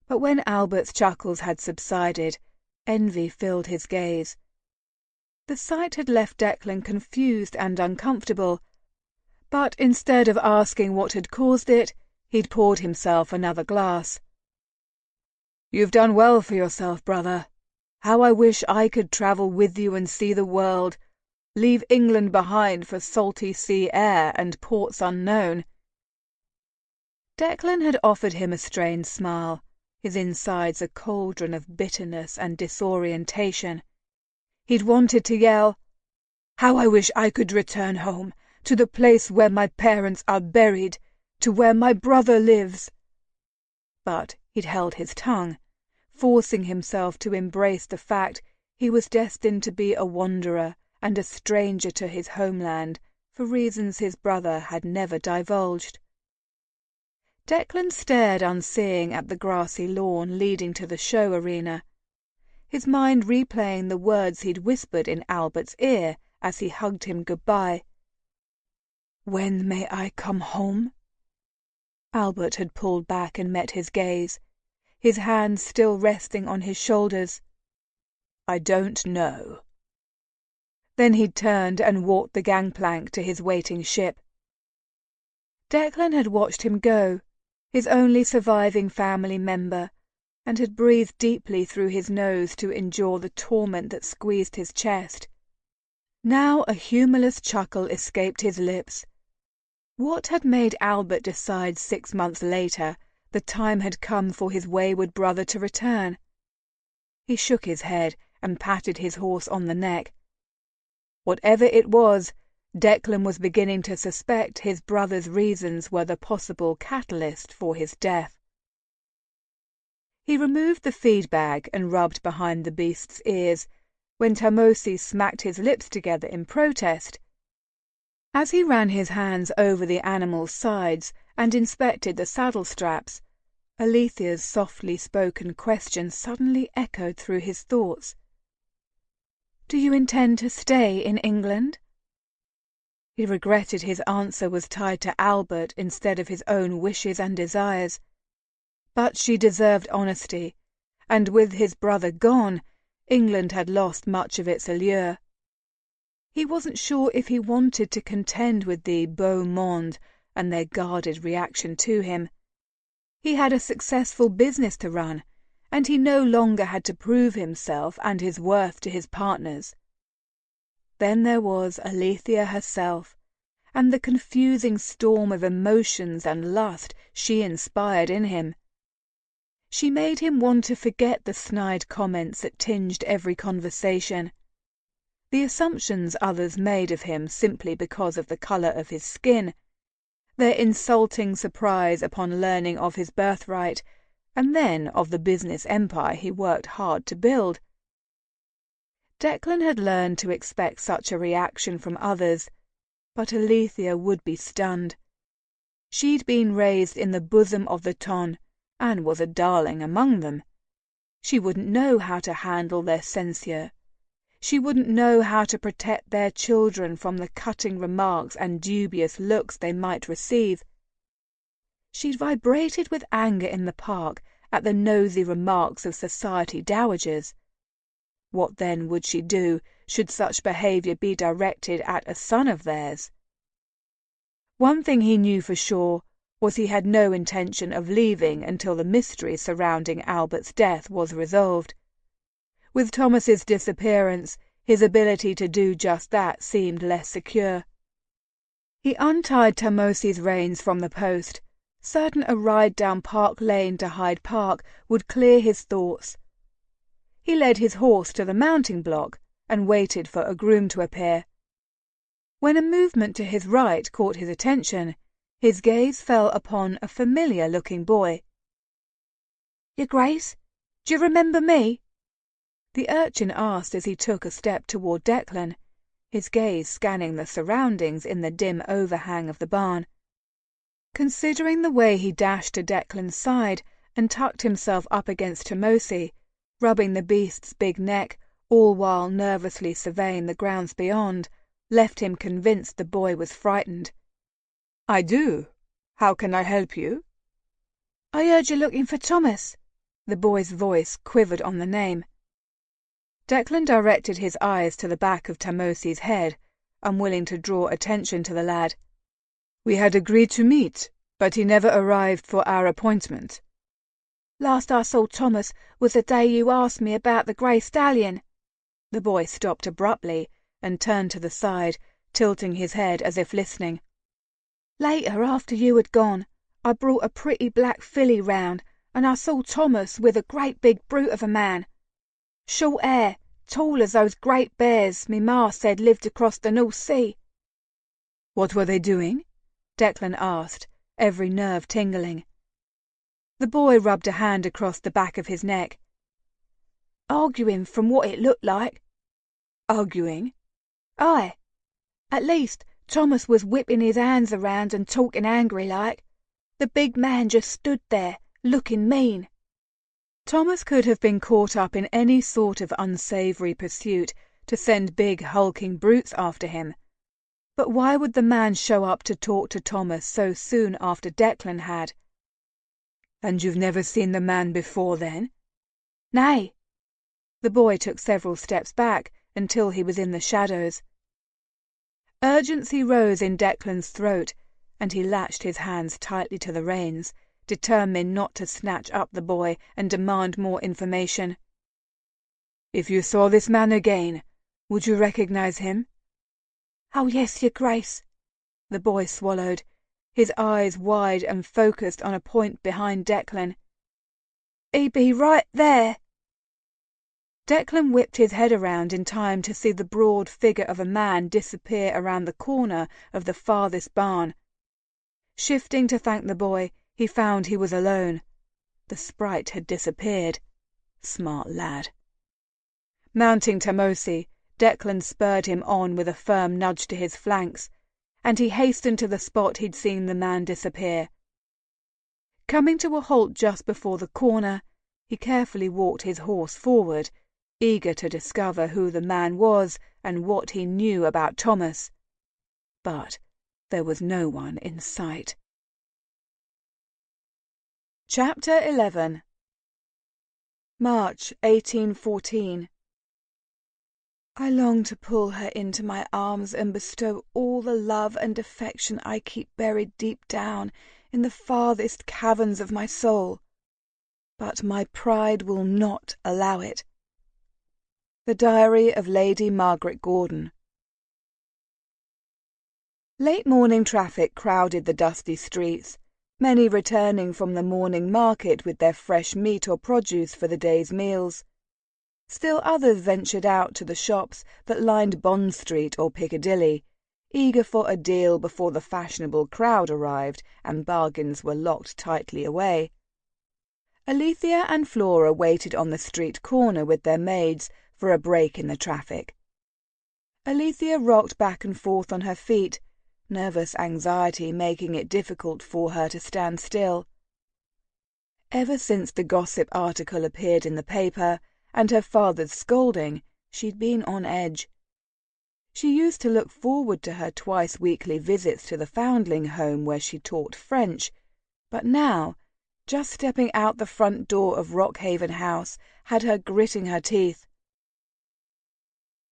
But when Albert's chuckles had subsided, envy filled his gaze. The sight had left Declan confused and uncomfortable, but instead of asking what had caused it, he'd poured himself another glass. "You've done well for yourself, brother. How I wish I could travel with you and see the world, leave England behind for salty sea air and ports unknown." Declan had offered him a strained smile, his insides a cauldron of bitterness and disorientation. He'd wanted to yell, "How I wish I could return home, to the place where my parents are buried, to where my brother lives." But he'd held his tongue, forcing himself to embrace the fact he was destined to be a wanderer and a stranger to his homeland for reasons his brother had never divulged. Declan stared unseeing at the grassy lawn leading to the show arena, his mind replaying the words he'd whispered in Albert's ear as he hugged him goodbye. "When may I come home?" Albert had pulled back and met his gaze, his hands still resting on his shoulders. "I don't know." Then he'd turned and walked the gangplank to his waiting ship. Declan had watched him go, his only surviving family member, and had breathed deeply through his nose to endure the torment that squeezed his chest. Now a humorless chuckle escaped his lips. What had made Albert decide 6 months later the time had come for his wayward brother to return? He shook his head and patted his horse on the neck. Whatever it was, Declan was beginning to suspect his brother's reasons were the possible catalyst for his death. He removed the feed bag and rubbed behind the beast's ears when Tamosi smacked his lips together in protest. As he ran his hands over the animal's sides and inspected the saddle straps, Alethea's softly spoken question suddenly echoed through his thoughts. "Do you intend to stay in England?" He regretted his answer was tied to Albert instead of his own wishes and desires. But she deserved honesty, and with his brother gone, England had lost much of its allure. He wasn't sure if he wanted to contend with the beau monde and their guarded reaction to him. He had a successful business to run, and he no longer had to prove himself and his worth to his partners. Then there was Alethea herself, and the confusing storm of emotions and lust she inspired in him. She made him want to forget the snide comments that tinged every conversation, the assumptions others made of him simply because of the colour of his skin, their insulting surprise upon learning of his birthright, and then of the business empire he worked hard to build. Declan had learned to expect such a reaction from others, but Alethea would be stunned. She'd been raised in the bosom of the ton, and was a darling among them. She wouldn't know how to handle their censure. She wouldn't know how to protect their children from the cutting remarks and dubious looks they might receive. She'd vibrated with anger in the park at the nosy remarks of society dowagers. What then would she do should such behaviour be directed at a son of theirs? One thing he knew for sure was he had no intention of leaving until the mystery surrounding Albert's death was resolved. With Thomas's disappearance, his ability to do just that seemed less secure. He untied Tamosi's reins from the post, certain a ride down Park Lane to Hyde Park would clear his thoughts. He led his horse to the mounting block and waited for a groom to appear. When a movement to his right caught his attention, his gaze fell upon a familiar-looking boy. "Your Grace, do you remember me?" the urchin asked as he took a step toward Declan, his gaze scanning the surroundings in the dim overhang of the barn. Considering the way he dashed to Declan's side and tucked himself up against Tamosi, rubbing the beast's big neck, all while nervously surveying the grounds beyond, left him convinced the boy was frightened. "I do. How can I help you?" "I heard you're looking for Thomas." The boy's voice quivered on the name. Declan directed his eyes to the back of Tamosi's head, unwilling to draw attention to the lad. "We had agreed to meet, but he never arrived for our appointment." "Last I saw Thomas was the day you asked me about the grey stallion." The boy stopped abruptly and turned to the side, tilting his head as if listening. "Later, after you had gone, I brought a pretty black filly round, and I saw Thomas with a great big brute of a man. Short hair, tall as those great bears me ma said lived across the North Sea." "What were they doing?" Declan asked, every nerve tingling. The boy rubbed a hand across the back of his neck. "Arguing from what it looked like." "Arguing?" "Aye. At least, Thomas was whipping his hands around and talking angry like. The big man just stood there, looking mean." Thomas could have been caught up in any sort of unsavoury pursuit to send big hulking brutes after him. But why would the man show up to talk to Thomas so soon after Declan had? "And you've never seen the man before, then?" "Nay." The boy took several steps back until he was in the shadows. Urgency rose in Declan's throat, and he latched his hands tightly to the reins, determined not to snatch up the boy and demand more information. "If you saw this man again, would you recognize him?" "Oh, yes, your Grace." The boy swallowed, his eyes wide and focused on a point behind Declan. "He be right there." Declan whipped his head around in time to see the broad figure of a man disappear around the corner of the farthest barn. Shifting to thank the boy, he found he was alone. The sprite had disappeared. Smart lad. Mounting Tamosi, Declan spurred him on with a firm nudge to his flanks, and he hastened to the spot he'd seen the man disappear. Coming to a halt just before the corner, he carefully walked his horse forward, eager to discover who the man was and what he knew about Thomas. But there was no one in sight. Chapter 11. March 1814. I long to pull her into my arms and bestow all the love and affection I keep buried deep down in the farthest caverns of my soul, but my pride will not allow it. The Diary of Lady Margaret Gordon. Late morning traffic crowded the dusty streets, many returning from the morning market with their fresh meat or produce for the day's meals. Still others ventured out to the shops that lined Bond Street or Piccadilly, eager for a deal before the fashionable crowd arrived and bargains were locked tightly away. Alethea and Flora waited on the street corner with their maids for a break in the traffic. Alethea rocked back and forth on her feet, nervous anxiety making it difficult for her to stand still. Ever since the gossip article appeared in the paper, and her father's scolding, she'd been on edge. She used to look forward to her twice-weekly visits to the foundling home where she taught French, but now, just stepping out the front door of Rockhaven House had her gritting her teeth.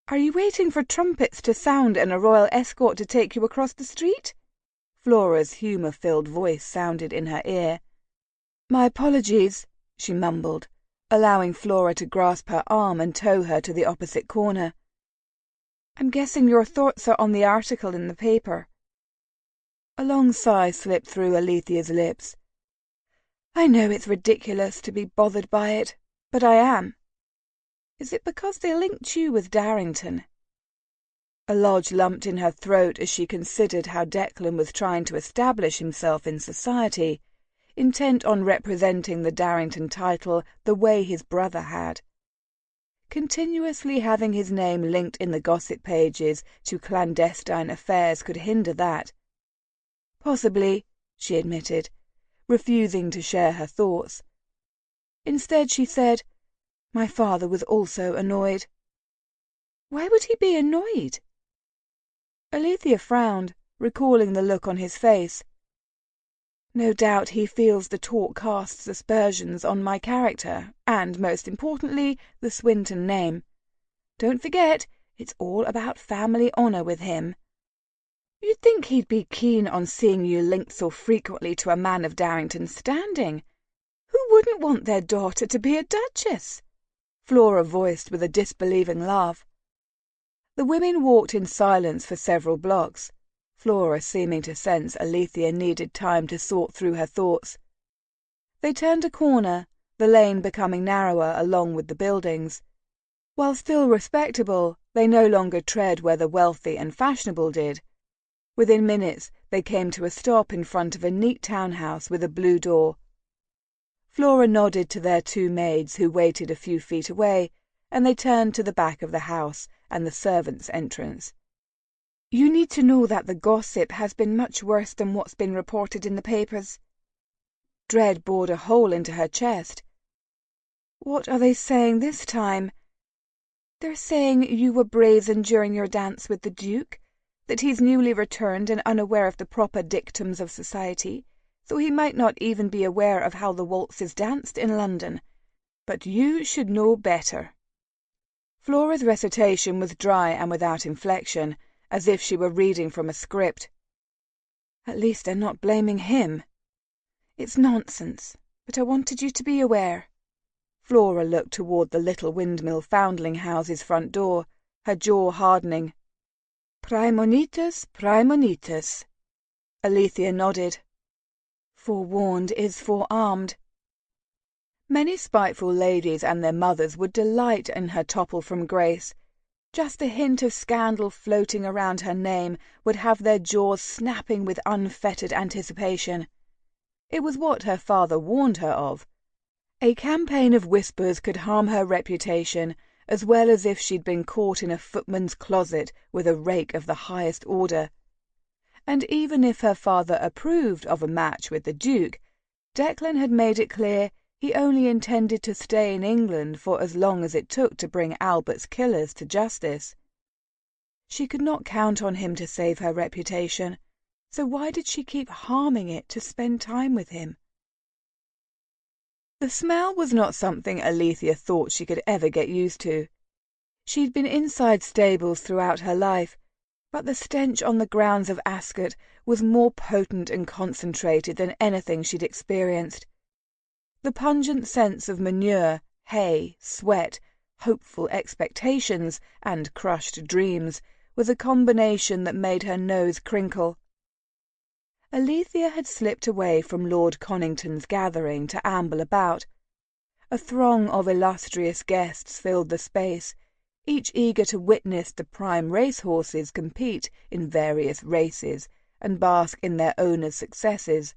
"Are you waiting for trumpets to sound and a royal escort to take you across the street?" Flora's humour-filled voice sounded in her ear. "My apologies," she mumbled, allowing Flora to grasp her arm and tow her to the opposite corner. "I'm guessing your thoughts are on the article in the paper." A long sigh slipped through Alethea's lips. "I know it's ridiculous to be bothered by it, but I am. Is it because they linked you with Darrington?" A lodge lumped in her throat as she considered how Declan was trying to establish himself in society, intent on representing the Darrington title the way his brother had. Continuously having his name linked in the gossip pages to clandestine affairs could hinder that. "Possibly," she admitted, refusing to share her thoughts. Instead she said, "My father was also annoyed." "Why would he be annoyed?" Alethea frowned, recalling the look on his face. "No doubt he feels the talk casts aspersions on my character, and, most importantly, the Swinton name. Don't forget, it's all about family honour with him. You'd think he'd be keen on seeing you linked so frequently to a man of Darrington's standing. Who wouldn't want their daughter to be a duchess?" Flora voiced with a disbelieving laugh. The women walked in silence for several blocks, Flora seeming to sense Alethea needed time to sort through her thoughts. They turned a corner, the lane becoming narrower along with the buildings. While still respectable, they no longer tread where the wealthy and fashionable did. Within minutes they came to a stop in front of a neat townhouse with a blue door. Flora nodded to their two maids who waited a few feet away, and they turned to the back of the house and the servants' entrance. "You need to know that the gossip has been much worse than what's been reported in the papers." Dread bored a hole into her chest. "What are they saying this time?" "They're saying you were brazen during your dance with the Duke, that he's newly returned and unaware of the proper dictums of society, so he might not even be aware of how the waltz is danced in London. But you should know better." Flora's recitation was dry and without inflection, as if she were reading from a script. "At least they're not blaming him." "It's nonsense, but I wanted you to be aware." Flora looked toward the little windmill foundling house's front door, her jaw hardening. "Praemonitus, praemonitus." Alethea nodded. "Forewarned is forearmed." Many spiteful ladies and their mothers would delight in her topple from grace. Just a hint of scandal floating around her name would have their jaws snapping with unfettered anticipation. It was what her father warned her of. A campaign of whispers could harm her reputation, as well as if she'd been caught in a footman's closet with a rake of the highest order. And even if her father approved of a match with the Duke, Declan had made it clear he only intended to stay in England for as long as it took to bring Albert's killers to justice. She could not count on him to save her reputation, so why did she keep harming it to spend time with him? The smell was not something Alethea thought she could ever get used to. She'd been inside stables throughout her life, but the stench on the grounds of Ascot was more potent and concentrated than anything she'd experienced. The pungent sense of manure, hay, sweat, hopeful expectations, and crushed dreams was a combination that made her nose crinkle. Alethea had slipped away from Lord Connington's gathering to amble about. A throng of illustrious guests filled the space, each eager to witness the prime racehorses compete in various races and bask in their owners' successes.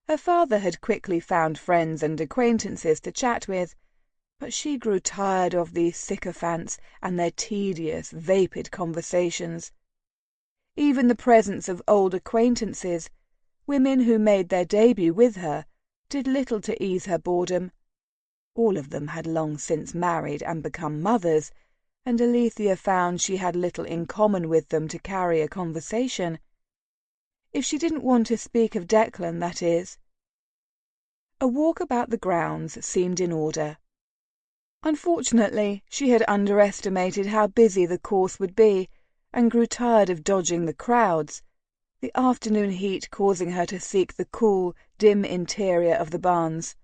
Her father had quickly found friends and acquaintances to chat with, but she grew tired of these sycophants and their tedious, vapid conversations. Even the presence of old acquaintances, women who made their debut with her, did little to ease her boredom. All of them had long since married and become mothers, and Alethea found she had little in common with them to carry a conversation. If she didn't want to speak of Declan, that is. A walk about the grounds seemed in order. Unfortunately, she had underestimated how busy the course would be, and grew tired of dodging the crowds, the afternoon heat causing her to seek the cool, dim interior of the barns.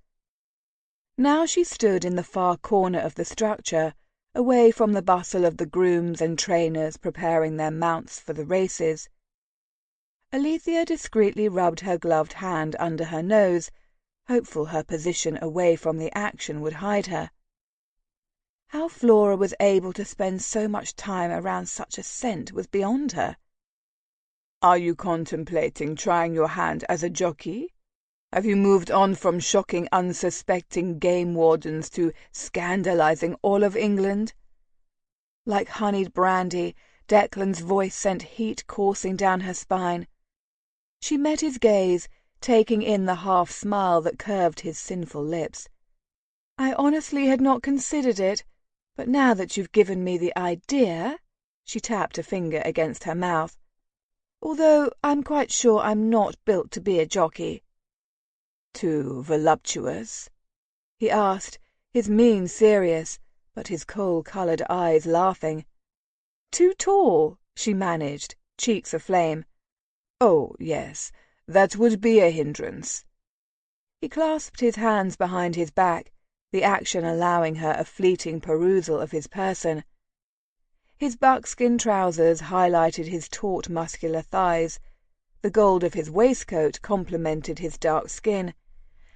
Now she stood in the far corner of the structure, away from the bustle of the grooms and trainers preparing their mounts for the races. Alethea discreetly rubbed her gloved hand under her nose, hopeful her position away from the action would hide her. How Flora was able to spend so much time around such a scent was beyond her. "Are you contemplating trying your hand as a jockey? Have you moved on from shocking unsuspecting game wardens to scandalizing all of England?" Like honeyed brandy, Declan's voice sent heat coursing down her spine. She met his gaze, taking in the half-smile that curved his sinful lips. "I honestly had not considered it, but now that you've given me the idea—" she tapped a finger against her mouth. "Although I'm quite sure I'm not built to be a jockey." "Too voluptuous?" he asked, his mien serious, but his coal-coloured eyes laughing. "Too tall," she managed, cheeks aflame. "Oh, yes, that would be a hindrance." He clasped his hands behind his back, the action allowing her a fleeting perusal of his person. His buckskin trousers highlighted his taut muscular thighs, the gold of his waistcoat complemented his dark skin,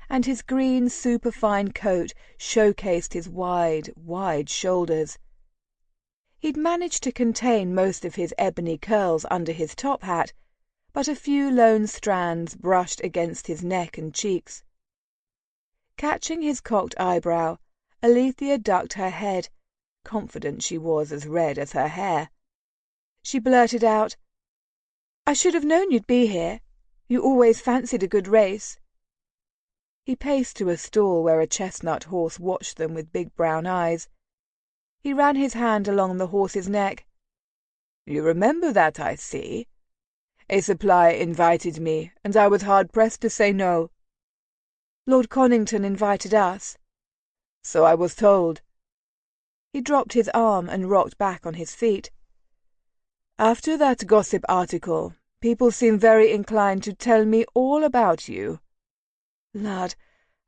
and his green superfine coat showcased his wide, wide shoulders. He'd managed to contain most of his ebony curls under his top hat, but a few lone strands brushed against his neck and cheeks. Catching his cocked eyebrow, Alethea ducked her head, confident she was as red as her hair. She blurted out, "I should have known you'd be here. You always fancied a good race." He paced to a stall where a chestnut horse watched them with big brown eyes. He ran his hand along the horse's neck. "You remember that, I see. A supply invited me, and I was hard-pressed to say no." "Lord Connington invited us." "So I was told." He dropped his arm and rocked back on his feet. "After that gossip article, people seem very inclined to tell me all about you." "Lud,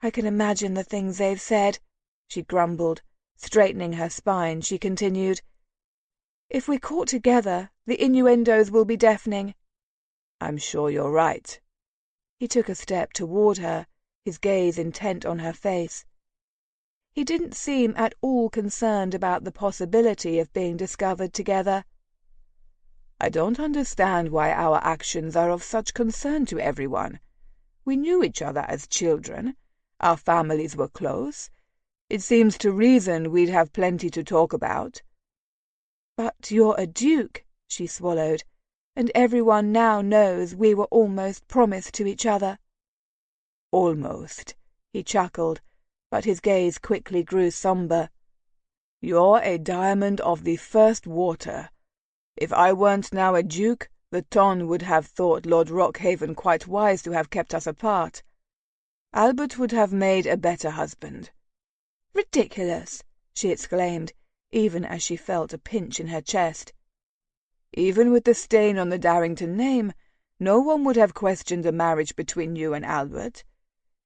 I can imagine the things they've said," she grumbled. Straightening her spine, she continued, "If we're caught together, the innuendos will be deafening." "I'm sure you're right." He took a step toward her, his gaze intent on her face. He didn't seem at all concerned about the possibility of being discovered together. "I don't understand why our actions are of such concern to everyone. We knew each other as children. Our families were close. It seems to reason we'd have plenty to talk about." "But you're a duke," she swallowed. and everyone now knows we were almost promised to each other." "Almost," he chuckled, but his gaze quickly grew somber. "You're a diamond of the first water. If I weren't now a duke, the ton would have thought Lord Rockhaven quite wise to have kept us apart. Albert would have made a better husband." "Ridiculous!" she exclaimed, even as she felt a pinch in her chest. "Even with the stain on the Darrington name, no one would have questioned a marriage between you and Albert.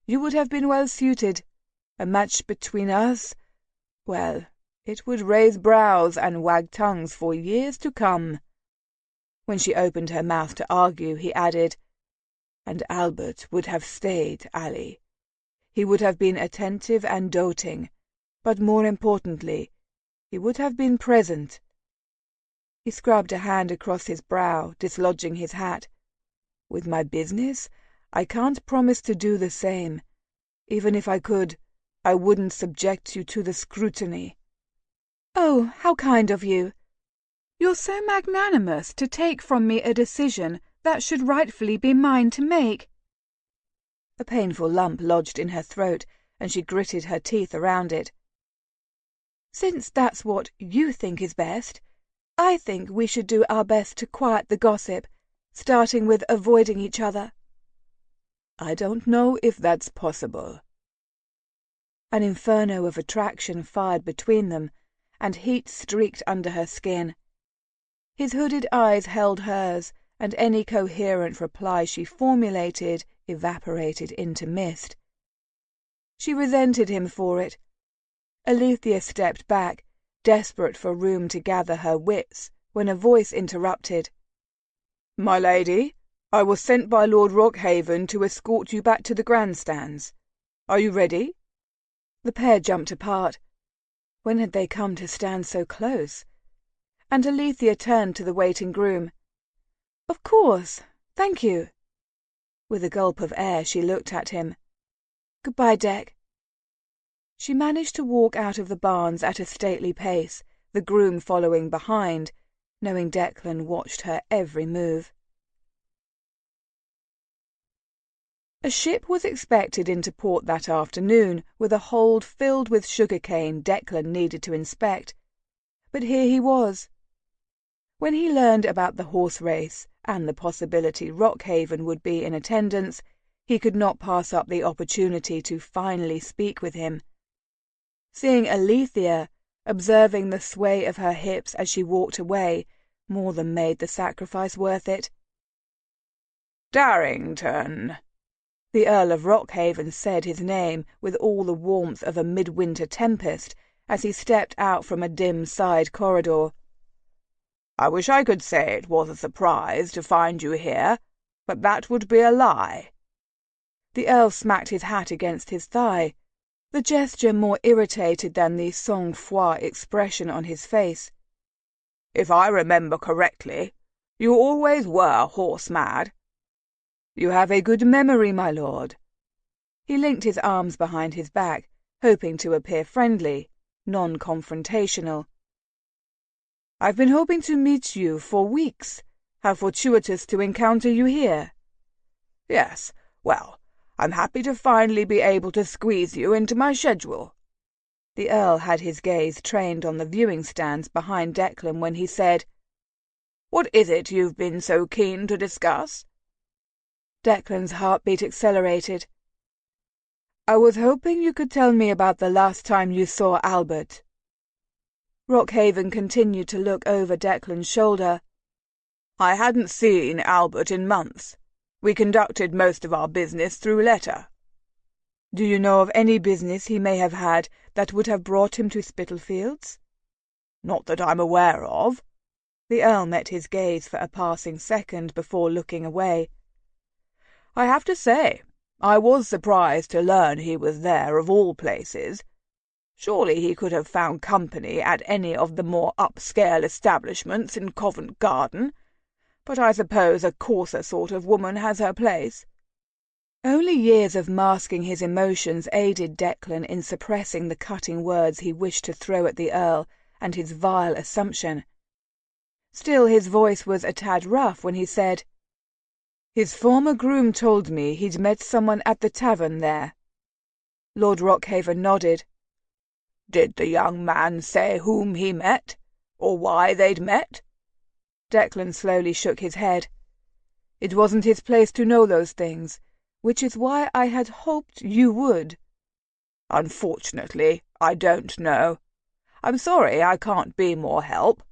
You would have been well suited. A match between us, well, it would raise brows and wag tongues for years to come." When she opened her mouth to argue, he added, "And Albert would have stayed, Ally. He would have been attentive and doting, but more importantly, he would have been present." He scrubbed a hand across his brow, dislodging his hat. "With my business, I can't promise to do the same. Even if I could, I wouldn't subject you to the scrutiny." "Oh, how kind of you! You're so magnanimous to take from me a decision that should rightfully be mine to make." A painful lump lodged in her throat, and she gritted her teeth around it. "Since that's what you think is best, I think we should do our best to quiet the gossip, starting with avoiding each other." "I don't know if that's possible." An inferno of attraction fired between them, and heat streaked under her skin. His hooded eyes held hers, and any coherent reply she formulated evaporated into mist. She resented him for it. Alethea stepped back, desperate for room to gather her wits, when a voice interrupted. "My lady, I was sent by Lord Rockhaven to escort you back to the grandstands. Are you ready?" The pair jumped apart. When had they come to stand so close? And Alethea turned to the waiting groom. "Of course, thank you." With a gulp of air she looked at him. "Goodbye, Dec." She managed to walk out of the barns at a stately pace, the groom following behind, knowing Declan watched her every move. A ship was expected into port that afternoon, with a hold filled with sugar-cane Declan needed to inspect. But here he was. When he learned about the horse race, and the possibility Rockhaven would be in attendance, he could not pass up the opportunity to finally speak with him. Seeing Alethea, observing the sway of her hips as she walked away, more than made the sacrifice worth it. "Darrington." The Earl of Rockhaven said his name with all the warmth of a midwinter tempest as he stepped out from a dim side corridor. "I wish I could say it was a surprise to find you here, but that would be a lie." The Earl smacked his hat against his thigh, the gesture more irritated than the sang-froid expression on his face. "If I remember correctly, you always were horse-mad." "You have a good memory, my lord." He linked his arms behind his back, hoping to appear friendly, non-confrontational. "I've been hoping to meet you for weeks. How fortuitous to encounter you here." "Yes, well, I'm happy to finally be able to squeeze you into my schedule." The Earl had his gaze trained on the viewing stands behind Declan when he said, "What is it you've been so keen to discuss?" Declan's heartbeat accelerated. "I was hoping you could tell me about the last time you saw Albert." Rockhaven continued to look over Declan's shoulder. "I hadn't seen Albert in months. We conducted most of our business through letter." "Do you know of any business he may have had that would have brought him to Spitalfields?" "Not that I'm aware of." The Earl met his gaze for a passing second before looking away. "I have to say, I was surprised to learn he was there of all places. Surely he could have found company at any of the more upscale establishments in Covent Garden, but I suppose a coarser sort of woman has her place." Only years of masking his emotions aided Declan in suppressing the cutting words he wished to throw at the Earl and his vile assumption. Still his voice was a tad rough when he said, "His former groom told me he'd met someone at the tavern there." Lord Rockhaven nodded. "Did the young man say whom he met, or why they'd met?" Declan slowly shook his head. "It wasn't his place to know those things, which is why I had hoped you would." "Unfortunately, I don't know. I'm sorry I can't be more help."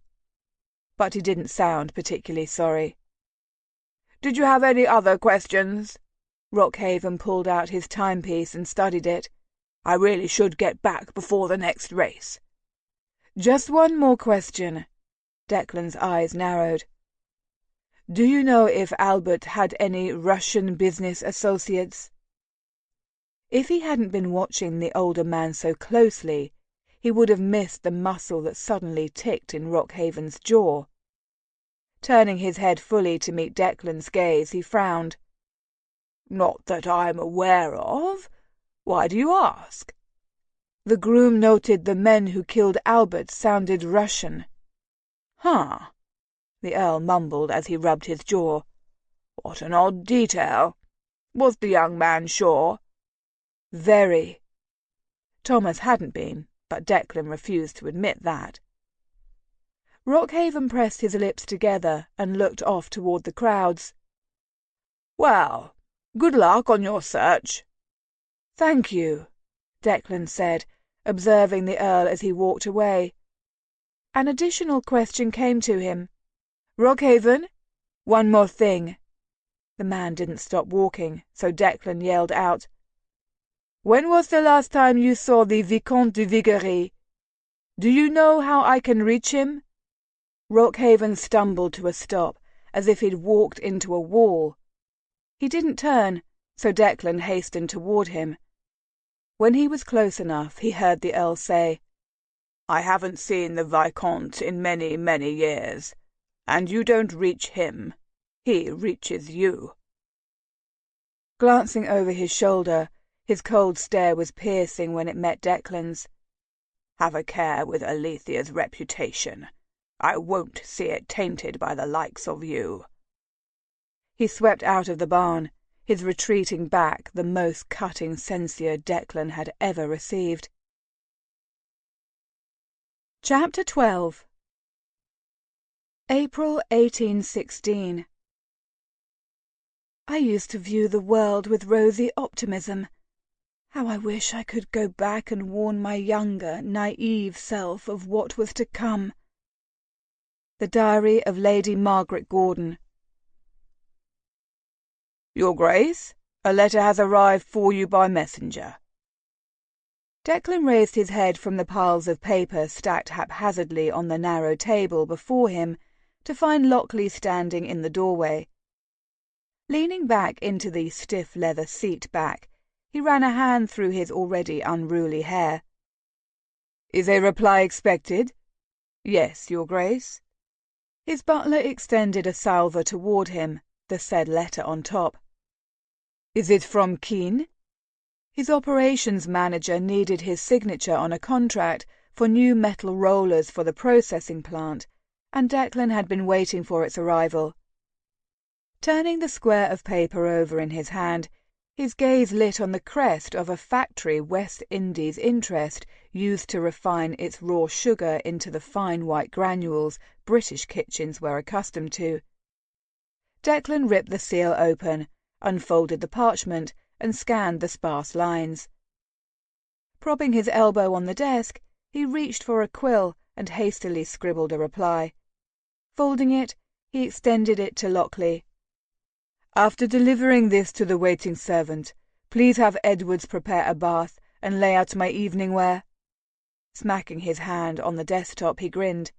But he didn't sound particularly sorry. "Did you have any other questions?" Rockhaven pulled out his timepiece and studied it. "I really should get back before the next race." "Just one more question." Declan's eyes narrowed. "Do you know if Albert had any Russian business associates?" If he hadn't been watching the older man so closely, he would have missed the muscle that suddenly ticked in Rockhaven's jaw. Turning his head fully to meet Declan's gaze, he frowned. "Not that I'm aware of. Why do you ask?" "The groom noted the men who killed Albert sounded Russian." "Huh," the Earl mumbled as he rubbed his jaw. "What an odd detail. Was the young man sure?" "Very." Thomas hadn't been, but Declan refused to admit that. Rockhaven pressed his lips together and looked off toward the crowds. "Well, good luck on your search." "Thank you," Declan said, observing the Earl as he walked away. An additional question came to him. "Rockhaven, one more thing." The man didn't stop walking, so Declan yelled out, "When was the last time you saw the Vicomte de Vigerie? Do you know how I can reach him?" Rockhaven stumbled to a stop, as if he'd walked into a wall. He didn't turn, so Declan hastened toward him. When he was close enough, he heard the Earl say, "I haven't seen the Vicomte in many, many years, and you don't reach him. He reaches you." Glancing over his shoulder, his cold stare was piercing when it met Declan's. "Have a care with Alethea's reputation. I won't see it tainted by the likes of you." He swept out of the barn, his retreating back the most cutting censure Declan had ever received. Chapter 12. April 1816. I used to view the world with rosy optimism. How I wish I could go back and warn my younger, naive self of what was to come. The Diary of Lady Margaret Gordon. "Your Grace, a letter has arrived for you by messenger." Declan raised his head from the piles of paper stacked haphazardly on the narrow table before him to find Lockleigh standing in the doorway. Leaning back into the stiff leather seat back, he ran a hand through his already unruly hair. "Is a reply expected?" "Yes, Your Grace." His butler extended a salver toward him, the said letter on top. "Is it from Keene?" His operations manager needed his signature on a contract for new metal rollers for the processing plant, and Declan had been waiting for its arrival. Turning the square of paper over in his hand, his gaze lit on the crest of a factory West Indies interest used to refine its raw sugar into the fine white granules British kitchens were accustomed to. Declan ripped the seal open, unfolded the parchment, and scanned the sparse lines. Propping his elbow on the desk, he reached for a quill and hastily scribbled a reply. Folding it, he extended it to Lockleigh. "After delivering this to the waiting servant, please have Edwards prepare a bath and lay out my evening wear." Smacking his hand on the desktop, he grinned.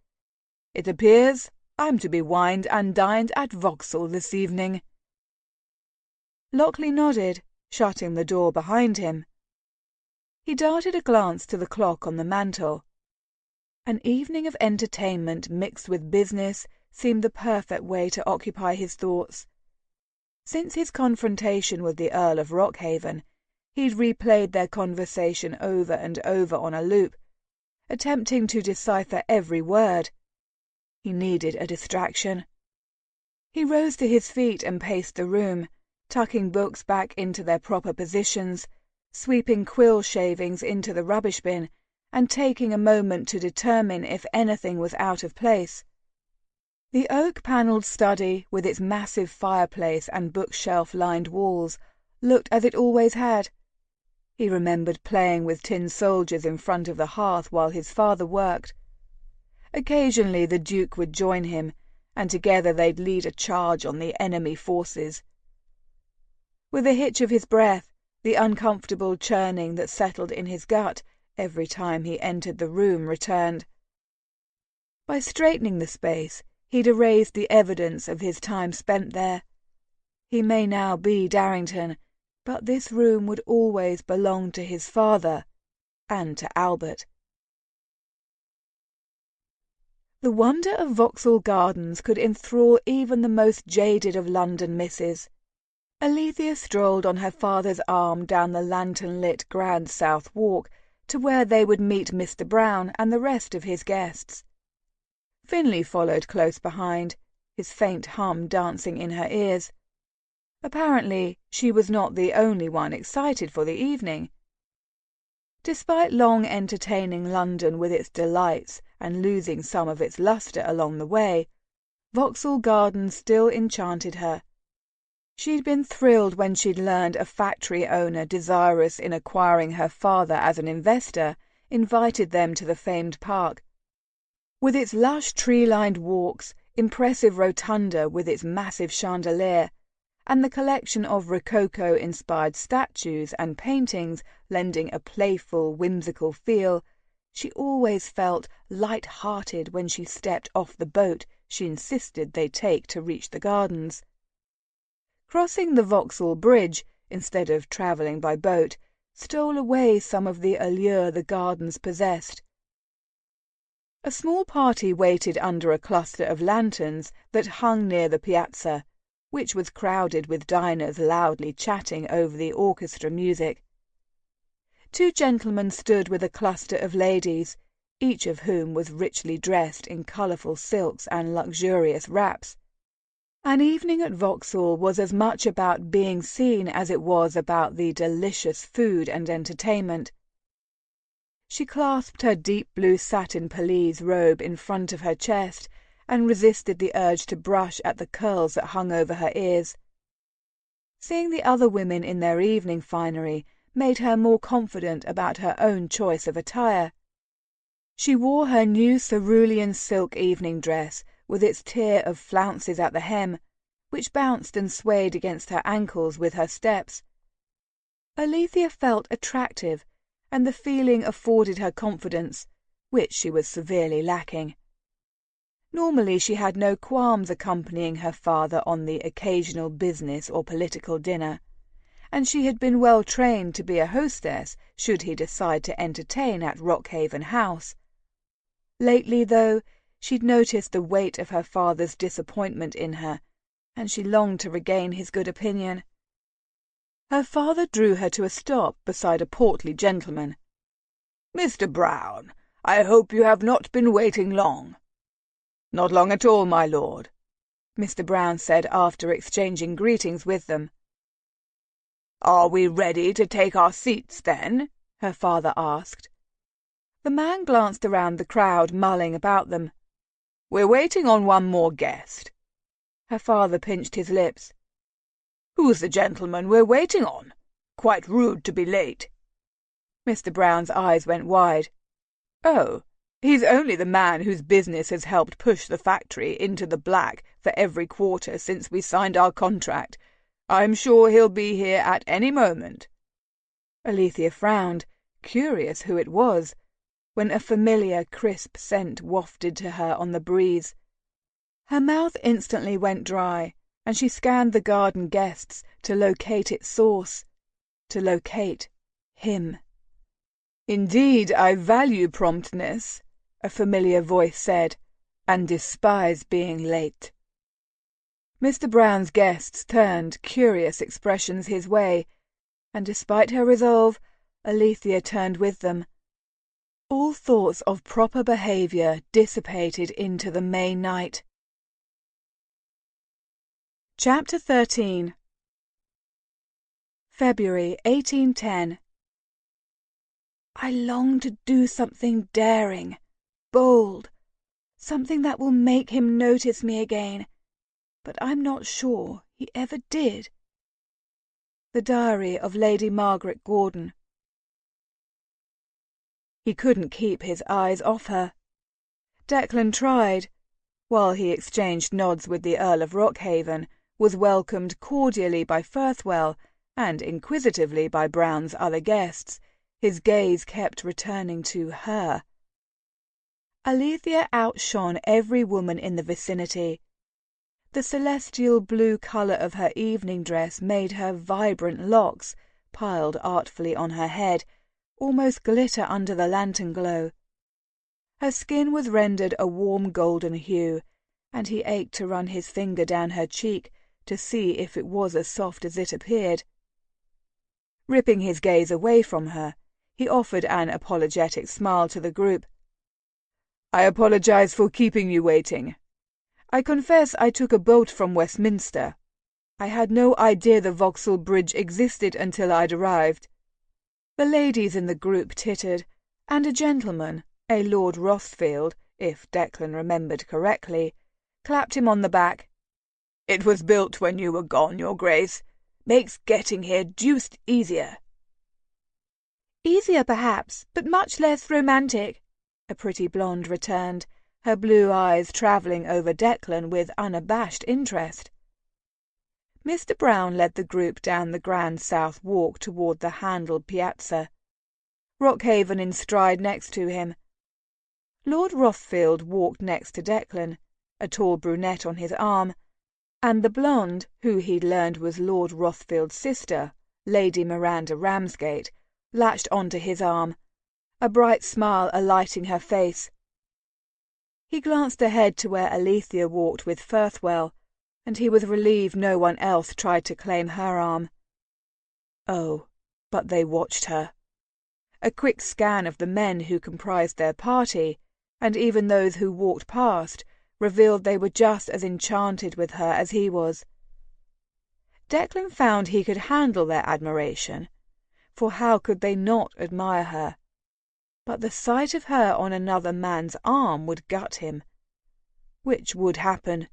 "It appears I'm to be wined and dined at Vauxhall this evening." Lockleigh nodded, shutting the door behind him. He darted a glance to the clock on the mantel. An evening of entertainment mixed with business seemed the perfect way to occupy his thoughts. Since his confrontation with the Earl of Rockhaven, he'd replayed their conversation over and over on a loop, attempting to decipher every word. He needed a distraction. He rose to his feet and paced the room, tucking books back into their proper positions, sweeping quill shavings into the rubbish bin, and taking a moment to determine if anything was out of place. The oak-panelled study, with its massive fireplace and bookshelf-lined walls, looked as it always had. He remembered playing with tin soldiers in front of the hearth while his father worked. Occasionally the Duke would join him, and together they'd lead a charge on the enemy forces. With a hitch of his breath, the uncomfortable churning that settled in his gut every time he entered the room returned. By straightening the space, he'd erased the evidence of his time spent there. He may now be Darrington, but this room would always belong to his father and to Albert. The wonder of Vauxhall Gardens could enthrall even the most jaded of London misses. Alethea strolled on her father's arm down the lantern-lit Grand South Walk to where they would meet Mr. Brown and the rest of his guests. Finlay followed close behind, his faint hum dancing in her ears. Apparently she was not the only one excited for the evening. Despite long entertaining London with its delights and losing some of its lustre along the way, Vauxhall Gardens still enchanted her. She'd been thrilled when she'd learned a factory owner desirous in acquiring her father as an investor invited them to the famed park. With its lush tree-lined walks, impressive rotunda with its massive chandelier, and the collection of Rococo-inspired statues and paintings lending a playful, whimsical feel, she always felt light-hearted when she stepped off the boat she insisted they take to reach the gardens. Crossing the Vauxhall Bridge, instead of travelling by boat, stole away some of the allure the gardens possessed. A small party waited under a cluster of lanterns that hung near the piazza, which was crowded with diners loudly chatting over the orchestra music. Two gentlemen stood with a cluster of ladies, each of whom was richly dressed in colourful silks and luxurious wraps. An evening at Vauxhall was as much about being seen as it was about the delicious food and entertainment. She clasped her deep blue satin pelisse robe in front of her chest and resisted the urge to brush at the curls that hung over her ears. Seeing the other women in their evening finery made her more confident about her own choice of attire. She wore her new cerulean silk evening dress with its tier of flounces at the hem, which bounced and swayed against her ankles with her steps. Alethea felt attractive, and the feeling afforded her confidence, which she was severely lacking. Normally she had no qualms accompanying her father on the occasional business or political dinner, and she had been well trained to be a hostess should he decide to entertain at Rockhaven House. Lately, though, she'd noticed the weight of her father's disappointment in her, and she longed to regain his good opinion. Her father drew her to a stop beside a portly gentleman. "Mr. Brown, I hope you have not been waiting long." "Not long at all, my lord," Mr. Brown said after exchanging greetings with them. "Are we ready to take our seats, then?" her father asked. The man glanced around the crowd, mulling about them. "We're waiting on one more guest." Her father pinched his lips. "Who's the gentleman we're waiting on? Quite rude to be late." Mr. Brown's eyes went wide. "Oh, he's only the man whose business has helped push the factory into the black for every quarter since we signed our contract. I'm sure he'll be here at any moment." Alethea frowned, curious who it was, when a familiar crisp scent wafted to her on the breeze. Her mouth instantly went dry, and she scanned the garden guests to locate its source, to locate him. "Indeed, I value promptness," a familiar voice said, "and despise being late." Mr. Brown's guests turned curious expressions his way, and despite her resolve, Alethea turned with them. All thoughts of proper behaviour dissipated into the May night. Chapter 13. February 1810. I long to do something daring, bold, something that will make him notice me again, but I'm not sure he ever did. The Diary of Lady Margaret Gordon. He couldn't keep his eyes off her. Declan tried, while he exchanged nods with the Earl of Rockhaven, was welcomed cordially by Firthwell, and inquisitively by Brown's other guests. His gaze kept returning to her. Alethea outshone every woman in the vicinity. The celestial blue colour of her evening dress made her vibrant locks, piled artfully on her head, almost glitter under the lantern glow. Her skin was rendered a warm golden hue, and he ached to run his finger down her cheek to see if it was as soft as it appeared. Ripping his gaze away from her, he offered an apologetic smile to the group. "I apologize for keeping you waiting. I confess I took a boat from Westminster. I had no idea the Vauxhall Bridge existed until I'd arrived." The ladies in the group tittered, and a gentleman, a Lord Rothfield, if Declan remembered correctly, clapped him on the back. "It was built when you were gone, Your Grace. Makes getting here deuced easier." "Easier, perhaps, but much less romantic," a pretty blonde returned, her blue eyes travelling over Declan with unabashed interest. Mr. Brown led the group down the grand south walk toward the handled piazza, Rockhaven in stride next to him. Lord Rothfield walked next to Declan, a tall brunette on his arm, and the blonde, who he'd learned was Lord Rothfield's sister, Lady Miranda Ramsgate, latched onto his arm, a bright smile alighting her face. He glanced ahead to where Alethea walked with Firthwell, and he was relieved no one else tried to claim her arm. Oh, but they watched her. A quick scan of the men who comprised their party, and even those who walked past, revealed they were just as enchanted with her as he was. Declan found he could handle their admiration, for how could they not admire her? But the sight of her on another man's arm would gut him. Which would happen.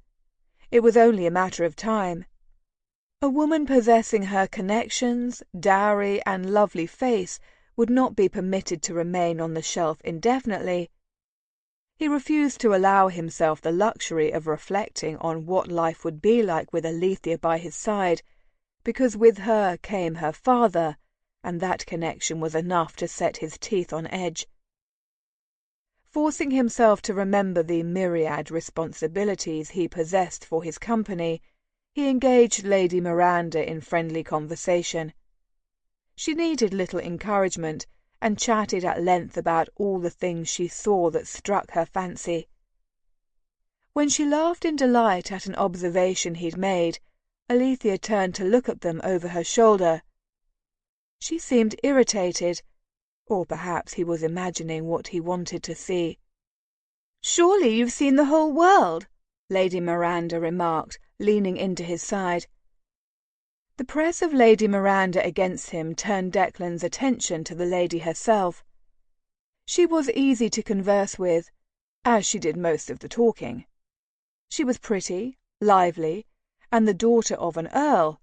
It was only a matter of time. A woman possessing her connections, dowry, and lovely face would not be permitted to remain on the shelf indefinitely. He refused to allow himself the luxury of reflecting on what life would be like with Alethea by his side, because with her came her father, and that connection was enough to set his teeth on edge. Forcing himself to remember the myriad responsibilities he possessed for his company, he engaged Lady Miranda in friendly conversation. She needed little encouragement, and chatted at length about all the things she saw that struck her fancy. When she laughed in delight at an observation he'd made, Alethea turned to look at them over her shoulder. She seemed irritated, or perhaps he was imagining what he wanted to see. "Surely you've seen the whole world," Lady Miranda remarked, leaning into his side. The press of Lady Miranda against him turned Declan's attention to the lady herself. She was easy to converse with, as she did most of the talking. She was pretty, lively, and the daughter of an earl.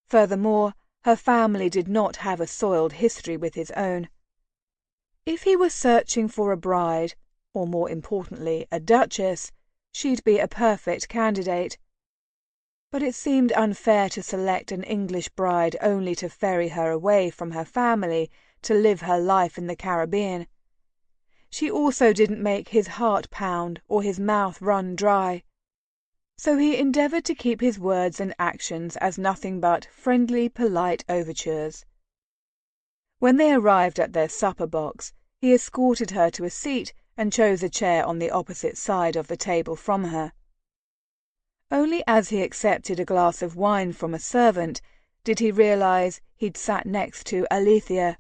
Furthermore, her family did not have a soiled history with his own. If he was searching for a bride, or more importantly, a duchess, she'd be a perfect candidate. But it seemed unfair to select an English bride only to ferry her away from her family to live her life in the Caribbean. She also didn't make his heart pound or his mouth run dry. So he endeavoured to keep his words and actions as nothing but friendly, polite overtures. When they arrived at their supper box, he escorted her to a seat and chose a chair on the opposite side of the table from her. Only as he accepted a glass of wine from a servant did he realise he'd sat next to Alethea.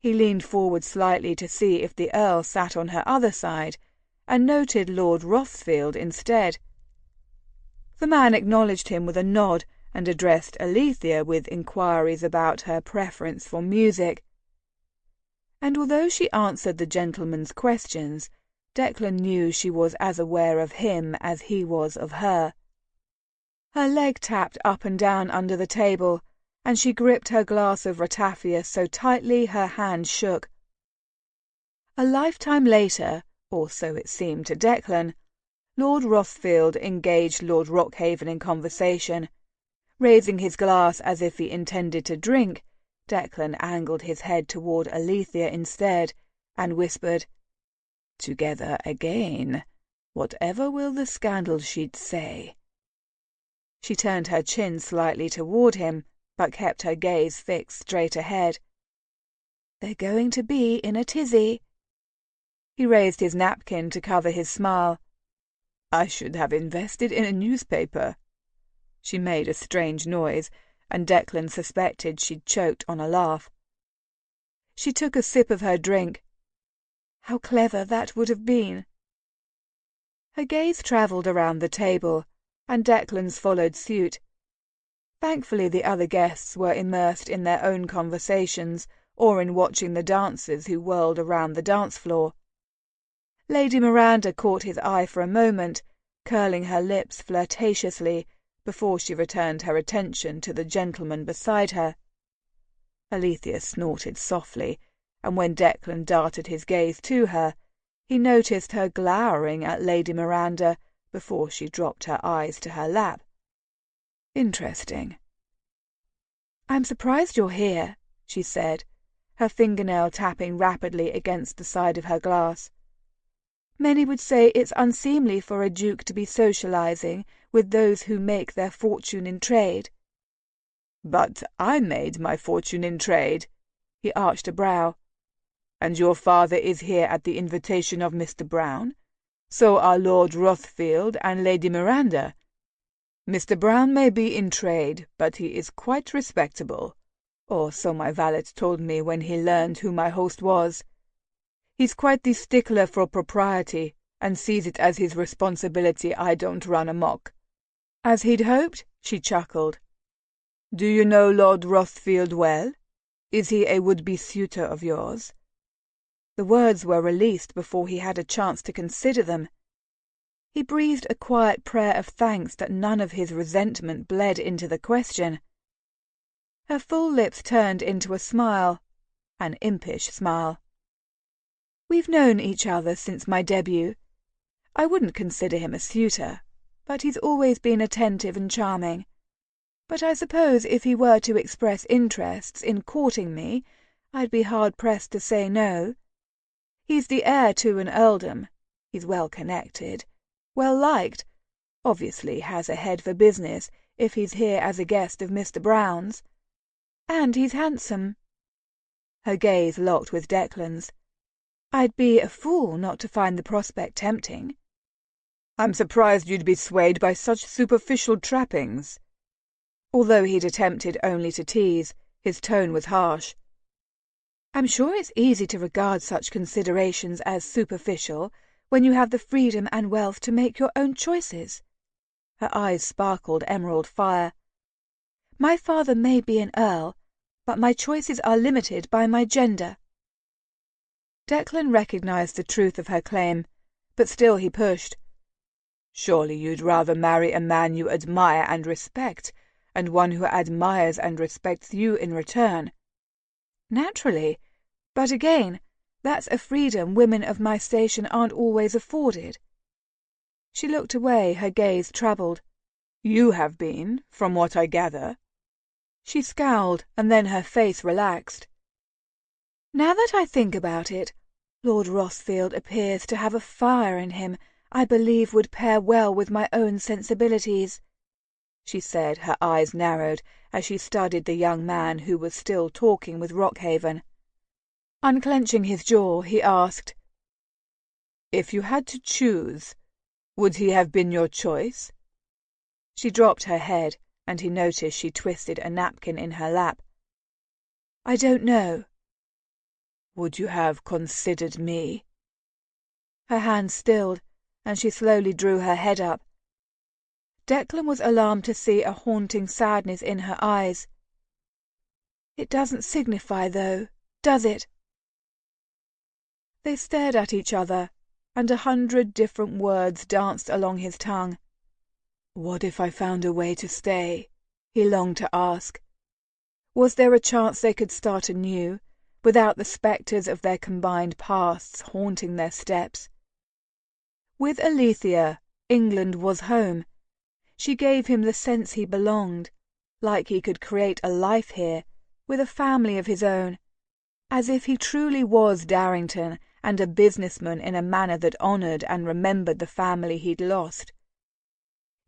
He leaned forward slightly to see if the Earl sat on her other side, and noted Lord Rothsfield instead. The man acknowledged him with a nod and addressed Alethea with inquiries about her preference for music. And although she answered the gentleman's questions, Declan knew she was as aware of him as he was of her. Her leg tapped up and down under the table, and she gripped her glass of ratafia so tightly her hand shook. A lifetime later, or so it seemed to Declan, Lord Rothsfield engaged Lord Rockhaven in conversation. Raising his glass as if he intended to drink, Declan angled his head toward Alethea instead, and whispered, "Together again. Whatever will the scandal sheet say?" She turned her chin slightly toward him, but kept her gaze fixed straight ahead. "They're going to be in a tizzy." He raised his napkin to cover his smile. "I should have invested in a newspaper." She made a strange noise, and Declan suspected she'd choked on a laugh. She took a sip of her drink. How clever that would have been. Her gaze travelled around the table, and Declan's followed suit. Thankfully the other guests were immersed in their own conversations or in watching the dancers who whirled around the dance floor. Lady Miranda caught his eye for a moment, curling her lips flirtatiously, before she returned her attention to the gentleman beside her. Alethea snorted softly, and when Declan darted his gaze to her, he noticed her glowering at Lady Miranda before she dropped her eyes to her lap. "Interesting." "I'm surprised you're here," she said, her fingernail tapping rapidly against the side of her glass. "Many would say it's unseemly for a duke to be socializing with those who make their fortune in trade." "But I made my fortune in trade." He arched a brow. "And your father is here at the invitation of Mr. Brown? So are Lord Rothfield and Lady Miranda. Mr. Brown may be in trade, but he is quite respectable, or so my valet told me when he learned who my host was. He's quite the stickler for propriety, and sees it as his responsibility I don't run amok." "As he'd hoped?" she chuckled. "Do you know Lord Rothfield well? Is he a would-be suitor of yours?" The words were released before he had a chance to consider them. He breathed a quiet prayer of thanks that none of his resentment bled into the question. Her full lips turned into a smile, an impish smile. "We've known each other since my debut. I wouldn't consider him a suitor, but he's always been attentive and charming. But I suppose if he were to express interests in courting me, I'd be hard-pressed to say no. He's the heir to an earldom. He's well-connected, well-liked, obviously has a head for business if he's here as a guest of Mr. Brown's. And he's handsome." Her gaze locked with Declan's. "I'd be a fool not to find the prospect tempting." "I'm surprised you'd be swayed by such superficial trappings." Although he'd attempted only to tease, his tone was harsh. "I'm sure it's easy to regard such considerations as superficial when you have the freedom and wealth to make your own choices." Her eyes sparkled emerald fire. "My father may be an earl, but my choices are limited by my gender." Declan recognized the truth of her claim, but still he pushed. "Surely you'd rather marry a man you admire and respect, and one who admires and respects you in return." "Naturally. But again, that's a freedom women of my station aren't always afforded." She looked away, her gaze troubled. "You have been, from what I gather." She scowled, and then her face relaxed. "Now that I think about it, Lord Rothfield appears to have a fire in him I believe would pair well with my own sensibilities," she said, her eyes narrowed as she studied the young man who was still talking with Rockhaven. Unclenching his jaw, he asked, "If you had to choose, would he have been your choice?" She dropped her head, and he noticed she twisted a napkin in her lap. "I don't know." Would you have considered me?" Her hand stilled, and she slowly drew her head up. Declan was alarmed to see a haunting sadness in her eyes. "It doesn't signify, though, does it?" They stared at each other, and 100 different words danced along his tongue. What if I found a way to stay? He longed to ask. Was there a chance they could start anew, without the spectres of their combined pasts haunting their steps? With Alethea, England was home. She gave him the sense he belonged, like he could create a life here, with a family of his own, as if he truly was Darrington and a businessman in a manner that honoured and remembered the family he'd lost.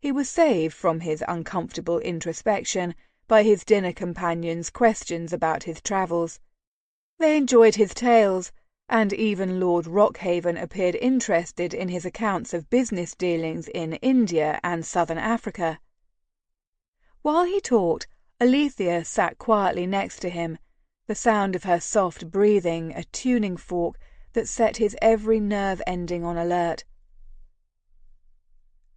He was saved from his uncomfortable introspection by his dinner companions' questions about his travels. They enjoyed his tales, and even Lord Rockhaven appeared interested in his accounts of business dealings in India and Southern Africa. While he talked, Alethea sat quietly next to him, the sound of her soft breathing a tuning fork that set his every nerve ending on alert.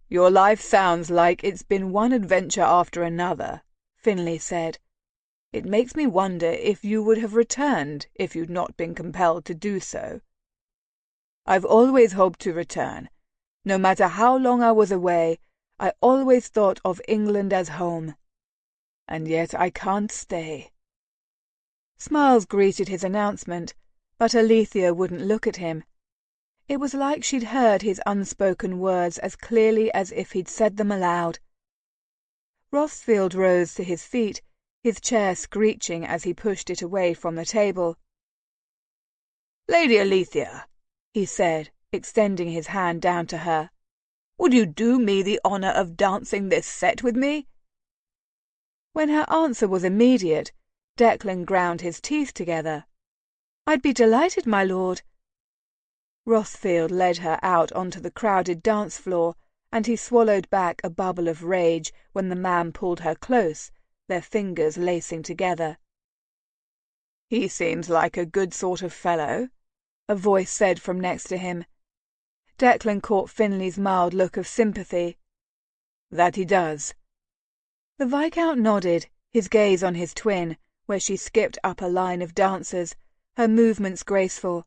"Your life sounds like it's been one adventure after another," Finlay said. "It makes me wonder if you would have returned if you'd not been compelled to do so." "I've always hoped to return. No matter how long I was away, I always thought of England as home. And yet I can't stay." Smiles greeted his announcement, but Alethea wouldn't look at him. It was like she'd heard his unspoken words as clearly as if he'd said them aloud. Rothfield rose to his feet, his chair screeching as he pushed it away from the table. "Lady Alethea," he said, extending his hand down to her, "would you do me the honour of dancing this set with me?" When her answer was immediate, Declan ground his teeth together. "I'd be delighted, my lord." Rothfield led her out onto the crowded dance floor, and he swallowed back a bubble of rage when the man pulled her close, their fingers lacing together. "He seems like a good sort of fellow," a voice said from next to him. Declan caught Finley's mild look of sympathy. "That he does." The Viscount nodded, his gaze on his twin, where she skipped up a line of dancers, her movements graceful.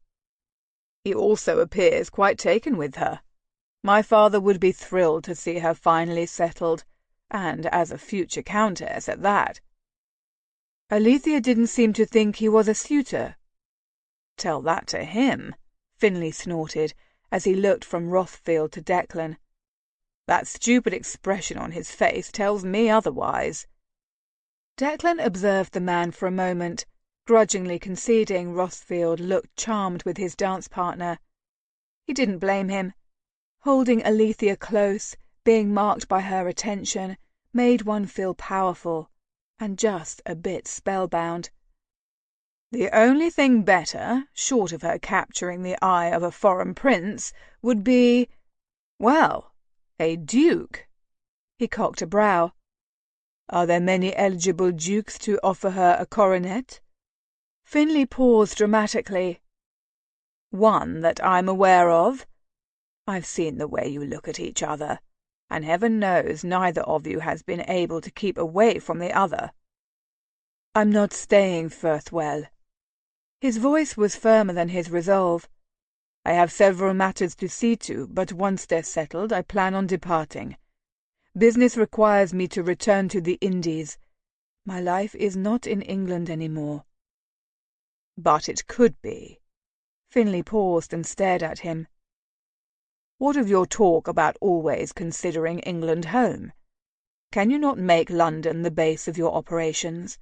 "He also appears quite taken with her. My father would be thrilled to see her finally settled, and as a future countess at that." "Alethea didn't seem to think he was a suitor." "Tell that to him," Finlay snorted, as he looked from Rothfield to Declan. "That stupid expression on his face tells me otherwise." Declan observed the man for a moment, grudgingly conceding Rothfield looked charmed with his dance partner. He didn't blame him. Holding Alethea close, being marked by her attention, made one feel powerful, and just a bit spellbound. "The only thing better, short of her capturing the eye of a foreign prince, would be, well, a duke." He cocked a brow. "Are there many eligible dukes to offer her a coronet?" Finlay paused dramatically. "One that I'm aware of. I've seen the way you look at each other, and heaven knows neither of you has been able to keep away from the other." "I'm not staying, Firthwell." His voice was firmer than his resolve. "I have several matters to see to, but once they're settled, I plan on departing. Business requires me to return to the Indies. My life is not in England any more." "But it could be." Finlay paused and stared at him. "What of your talk about always considering England home? Can you not make London the base of your operations?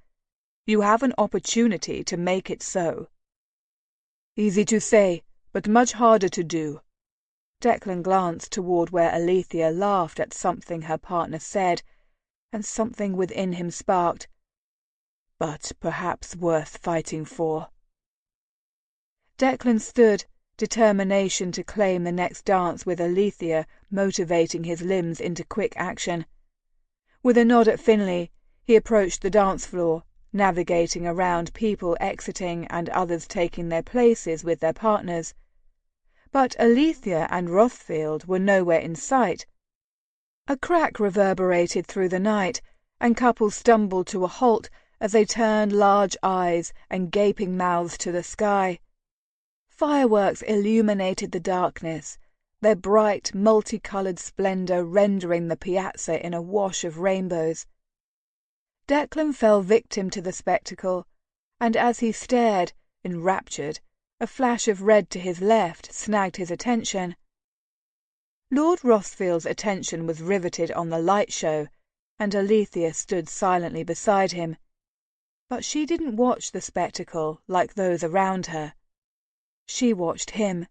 You have an opportunity to make it so." "Easy to say, but much harder to do." Declan glanced toward where Alethea laughed at something her partner said, and something within him sparked. "But perhaps worth fighting for." Declan stood, determination to claim the next dance with Alethea motivating his limbs into quick action. With a nod at Finlay, he approached the dance floor, navigating around people exiting and others taking their places with their partners. But Alethea and Rothfield were nowhere in sight. A crack reverberated through the night, and couples stumbled to a halt as they turned large eyes and gaping mouths to the sky. Fireworks illuminated the darkness, their bright, multicolored splendor rendering the piazza in a wash of rainbows. Declan fell victim to the spectacle, and as he stared, enraptured, a flash of red to his left snagged his attention. Lord Rothfield's attention was riveted on the light show, and Alethea stood silently beside him. But she didn't watch the spectacle like those around her. She watched him.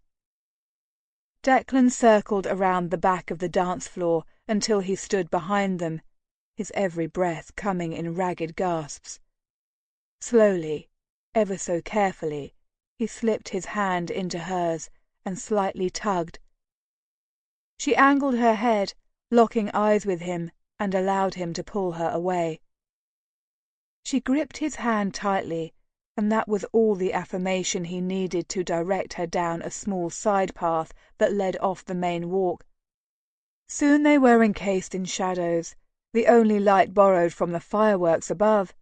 Declan circled around the back of the dance floor until he stood behind them, his every breath coming in ragged gasps. Slowly, ever so carefully, he slipped his hand into hers and slightly tugged. She angled her head, locking eyes with him, and allowed him to pull her away. She gripped his hand tightly, and that was all the affirmation he needed to direct her down a small side path that led off the main walk. Soon they were encased in shadows, the only light borrowed from the fireworks above.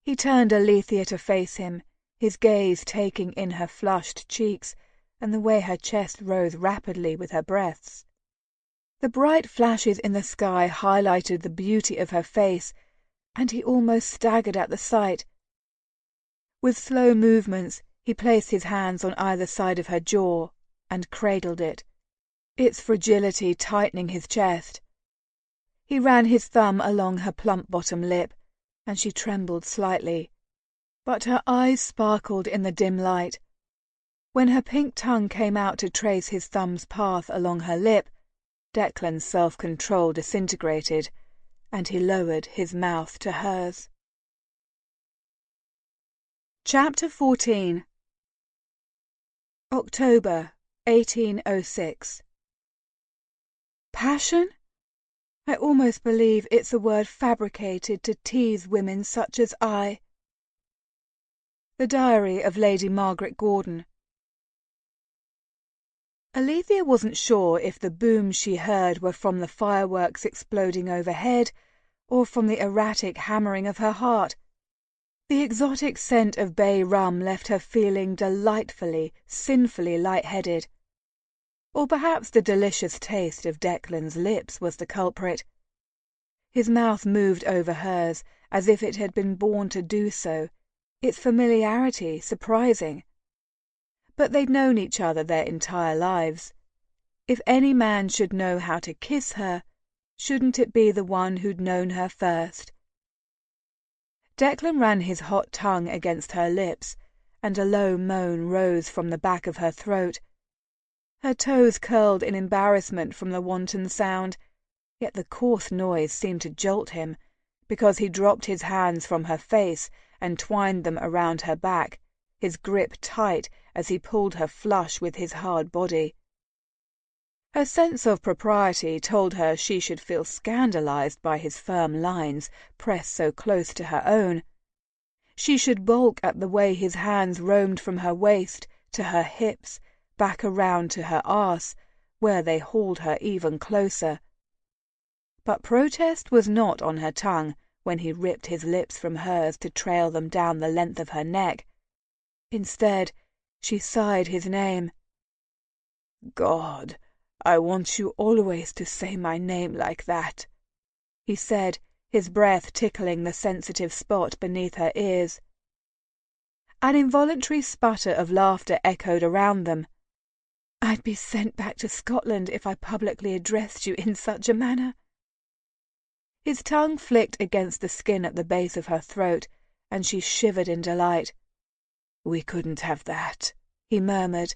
He turned Alethea to face him, his gaze taking in her flushed cheeks and the way her chest rose rapidly with her breaths. The bright flashes in the sky highlighted the beauty of her face, and he almost staggered at the sight. With slow movements, he placed his hands on either side of her jaw and cradled it, its fragility tightening his chest. He ran his thumb along her plump bottom lip, and she trembled slightly, but her eyes sparkled in the dim light. When her pink tongue came out to trace his thumb's path along her lip, Declan's self-control disintegrated, and he lowered his mouth to hers. Chapter 14. October 1806. Passion? I almost believe it's a word fabricated to tease women such as I. The Diary of Lady Margaret Gordon. Alethea wasn't sure if the booms she heard were from the fireworks exploding overhead or from the erratic hammering of her heart. The exotic scent of bay rum left her feeling delightfully, sinfully light-headed. Or perhaps the delicious taste of Declan's lips was the culprit. His mouth moved over hers as if it had been born to do so, its familiarity surprising. But they'd known each other their entire lives. If any man should know how to kiss her, shouldn't it be the one who'd known her first? Declan ran his hot tongue against her lips, and a low moan rose from the back of her throat. Her toes curled in embarrassment from the wanton sound, yet the coarse noise seemed to jolt him, because he dropped his hands from her face and twined them around her back, his grip tight as he pulled her flush with his hard body. Her sense of propriety told her she should feel scandalized by his firm lines pressed so close to her own. She should balk at the way his hands roamed from her waist to her hips, back around to her arse, where they hauled her even closer. But protest was not on her tongue when he ripped his lips from hers to trail them down the length of her neck. Instead, she sighed his name. "God, I want you always to say my name like that," he said, his breath tickling the sensitive spot beneath her ears. An involuntary sputter of laughter echoed around them. "I'd be sent back to Scotland if I publicly addressed you in such a manner." His tongue flicked against the skin at the base of her throat, and she shivered in delight. "We couldn't have that," he murmured.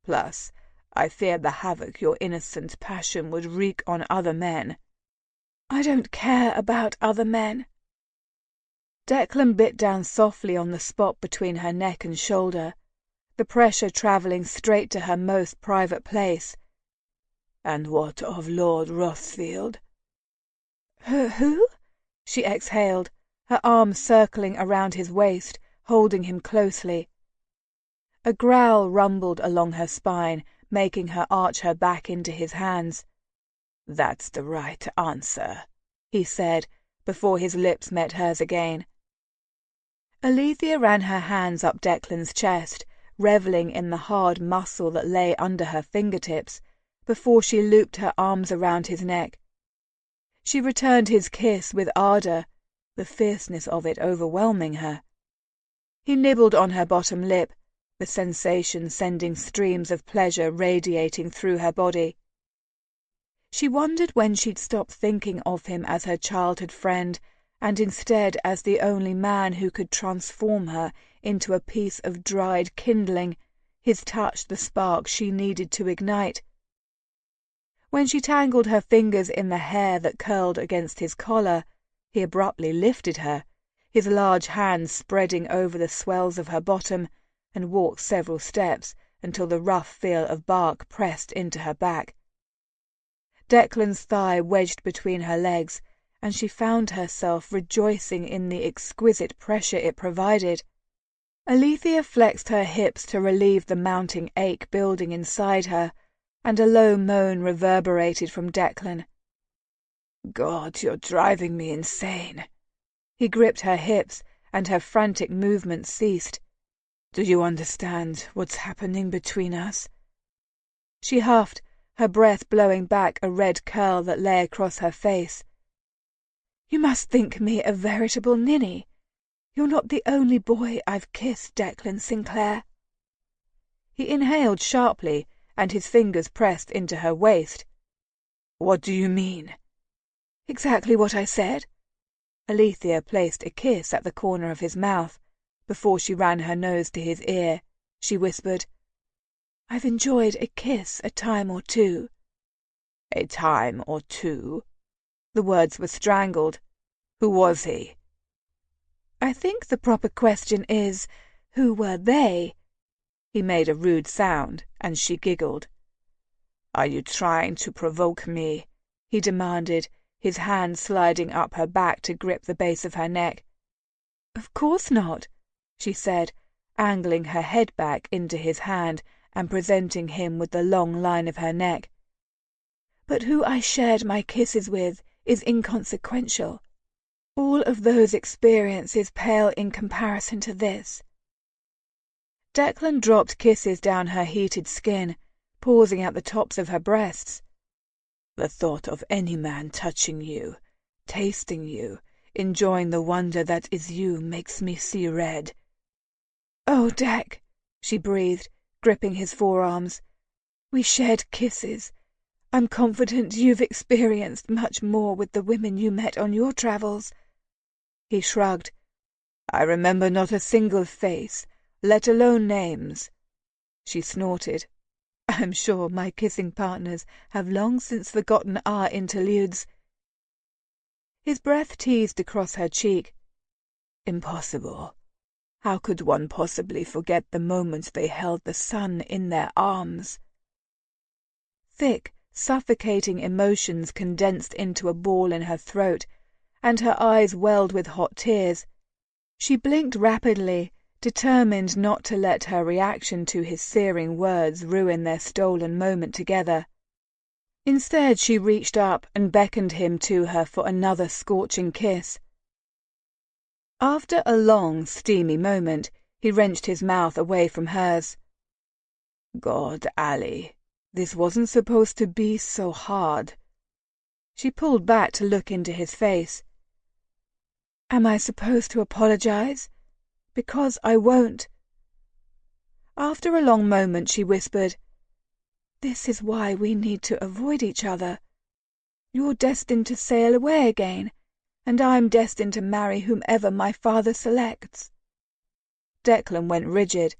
"Plus, I feared the havoc your innocent passion would wreak on other men." "I don't care about other men." Declan bit down softly on the spot between her neck and shoulder, the pressure travelling straight to her most private place. "And what of Lord Rothfield?" "Who?" she exhaled, her arms circling around his waist, holding him closely. A growl rumbled along her spine, making her arch her back into his hands. "That's the right answer," he said, before his lips met hers again. Alethea ran her hands up Declan's chest, reveling in the hard muscle that lay under her fingertips, before she looped her arms around his neck. She returned his kiss with ardor, the fierceness of it overwhelming her. He nibbled on her bottom lip, the sensation sending streams of pleasure radiating through her body. She wondered when she'd stop thinking of him as her childhood friend, and instead as the only man who could transform her into a piece of dried kindling, his touch the spark she needed to ignite. When she tangled her fingers in the hair that curled against his collar, he abruptly lifted her, his large hands spreading over the swells of her bottom, and walked several steps until the rough feel of bark pressed into her back. Declan's thigh wedged between her legs, and she found herself rejoicing in the exquisite pressure it provided. Alethea flexed her hips to relieve the mounting ache building inside her, and a low moan reverberated from Declan. "God, you're driving me insane." He gripped her hips, and her frantic movements ceased. "Do you understand what's happening between us?" She huffed, her breath blowing back a red curl that lay across her face. "You must think me a veritable ninny. You're not the only boy I've kissed, Declan Sinclair." He inhaled sharply, and his fingers pressed into her waist. "What do you mean?" "Exactly what I said." Alethea placed a kiss at the corner of his mouth. Before she ran her nose to his ear, she whispered, "I've enjoyed a kiss a time or two." "A time or two?" The words were strangled. "Who was he?" "I think the proper question is, who were they?" He made a rude sound, and she giggled. "Are you trying to provoke me?" he demanded, his hand sliding up her back to grip the base of her neck. "Of course not," she said, angling her head back into his hand and presenting him with the long line of her neck. "But who I shared my kisses with is inconsequential. All of those experiences pale in comparison to this." Declan dropped kisses down her heated skin, pausing at the tops of her breasts. "The thought of any man touching you, tasting you, enjoying the wonder that is you makes me see red." "Oh, Dec," she breathed, gripping his forearms. "We shared kisses. I'm confident you've experienced much more with the women you met on your travels." He shrugged. "I remember not a single face, let alone names." She snorted. "I'm sure my kissing partners have long since forgotten our interludes." His breath teased across her cheek. "Impossible. How could one possibly forget the moment they held the sun in their arms?" Thick, suffocating emotions condensed into a ball in her throat, and her eyes welled with hot tears. She blinked rapidly, determined not to let her reaction to his searing words ruin their stolen moment together. Instead, she reached up and beckoned him to her for another scorching kiss. After a long, steamy moment, he wrenched his mouth away from hers. "God, Allie, this wasn't supposed to be so hard." She pulled back to look into his face. "Am I supposed to apologize? Because I won't." After a long moment, she whispered, "This is why we need to avoid each other. You're destined to sail away again, and I'm destined to marry whomever my father selects." Declan went rigid.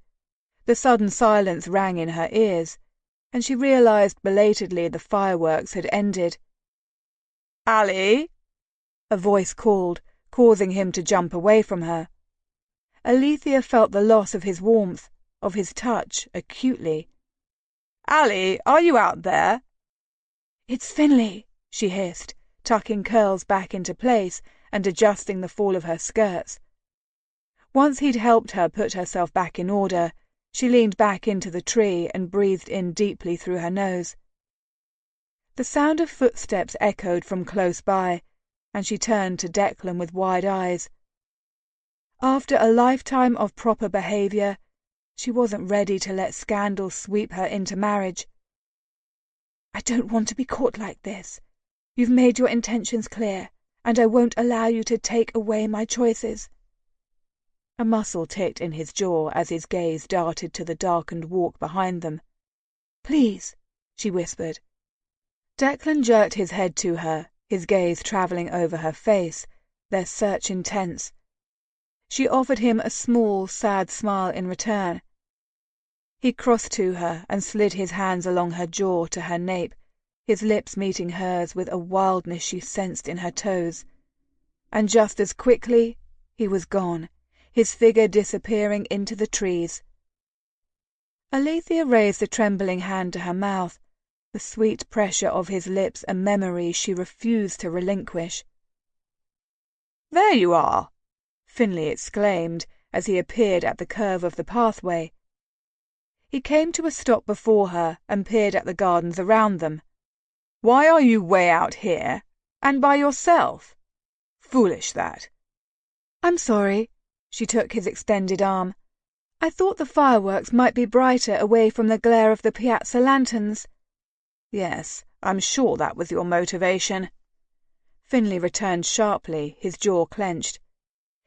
The sudden silence rang in her ears, and she realized belatedly the fireworks had ended. "Allie!" a voice called, causing him to jump away from her. Alethea felt the loss of his warmth, of his touch, acutely. "Allie, are you out there?" "It's Finley," she hissed, tucking curls back into place and adjusting the fall of her skirts. Once he'd helped her put herself back in order, she leaned back into the tree and breathed in deeply through her nose. The sound of footsteps echoed from close by, and she turned to Declan with wide eyes. After a lifetime of proper behaviour, she wasn't ready to let scandal sweep her into marriage. "I don't want to be caught like this. You've made your intentions clear, and I won't allow you to take away my choices." A muscle ticked in his jaw as his gaze darted to the darkened walk behind them. "Please," she whispered. Declan jerked his head to her, his gaze travelling over her face, their search intense. She offered him a small, sad smile in return. He crossed to her and slid his hands along her jaw to her nape, his lips meeting hers with a wildness she sensed in her toes. And just as quickly, he was gone, his figure disappearing into the trees. Alethea raised a trembling hand to her mouth, the sweet pressure of his lips a memory she refused to relinquish. "There you are!" Finlay exclaimed as he appeared at the curve of the pathway. He came to a stop before her and peered at the gardens around them. "Why are you way out here, and by yourself? Foolish, that." "I'm sorry." She took his extended arm. "I thought the fireworks might be brighter away from the glare of the piazza lanterns." "Yes, I'm sure that was your motivation." Finlay returned sharply, his jaw clenched.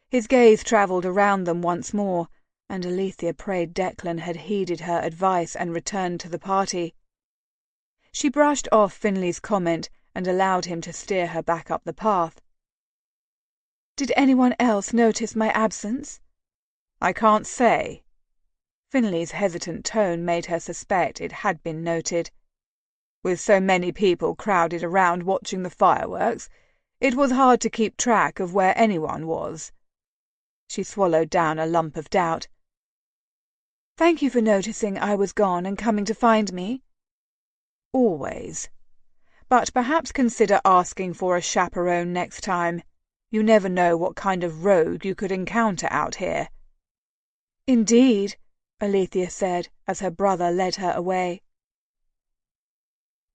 His gaze travelled around them once more, and Alethea prayed Declan had heeded her advice and returned to the party. She brushed off Finlay's comment and allowed him to steer her back up the path. "Did anyone else notice my absence?" "I can't say." Finlay's hesitant tone made her suspect it had been noted. "With so many people crowded around watching the fireworks, it was hard to keep track of where anyone was." She swallowed down a lump of doubt. "Thank you for noticing I was gone and coming to find me." "Always. But perhaps consider asking for a chaperone next time. You never know what kind of rogue you could encounter out here." "Indeed," Alethea said as her brother led her away.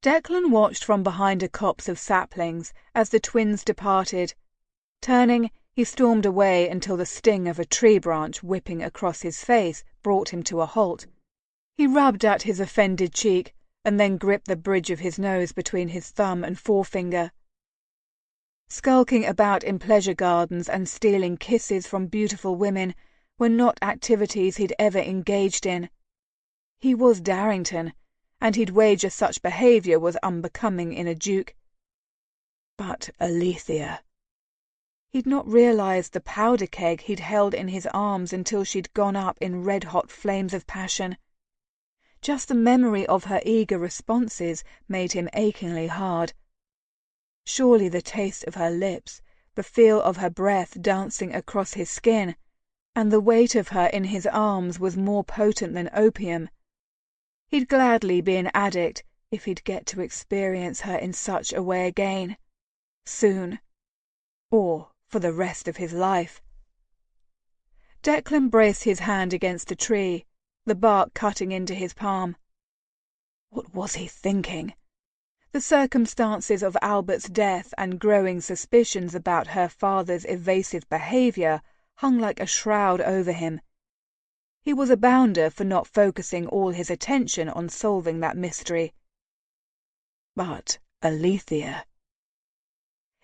Declan watched from behind a copse of saplings as the twins departed. Turning, he stormed away until the sting of a tree branch whipping across his face brought him to a halt. He rubbed at his offended cheek and then gripped the bridge of his nose between his thumb and forefinger. Skulking about in pleasure gardens and stealing kisses from beautiful women were not activities he'd ever engaged in. He was Darrington, and he'd wager such behaviour was unbecoming in a duke. But Alethea... He'd not realised the powder keg he'd held in his arms until she'd gone up in red-hot flames of passion. Just the memory of her eager responses made him achingly hard. Surely the taste of her lips, the feel of her breath dancing across his skin, and the weight of her in his arms was more potent than opium. He'd gladly be an addict if he'd get to experience her in such a way again. Soon. Or for the rest of his life. Declan braced his hand against a tree, the bark cutting into his palm. What was he thinking? The circumstances of Albert's death and growing suspicions about her father's evasive behaviour hung like a shroud over him. He was a bounder for not focusing all his attention on solving that mystery. But Alethea...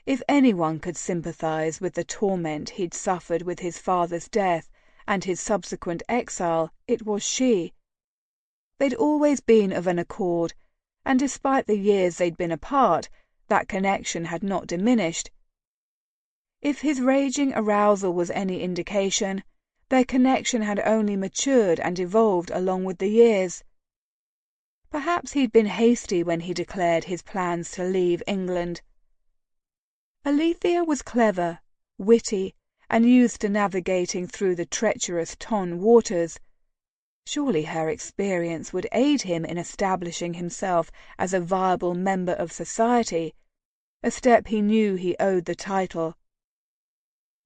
If anyone could sympathise with the torment he'd suffered with his father's death and his subsequent exile, it was she. They'd always been of an accord, and despite the years they'd been apart, that connection had not diminished. If his raging arousal was any indication, their connection had only matured and evolved along with the years. Perhaps he'd been hasty when he declared his plans to leave England. Alethea was clever, witty, and used to navigating through the treacherous Ton waters. Surely her experience would aid him in establishing himself as a viable member of society, a step he knew he owed the title.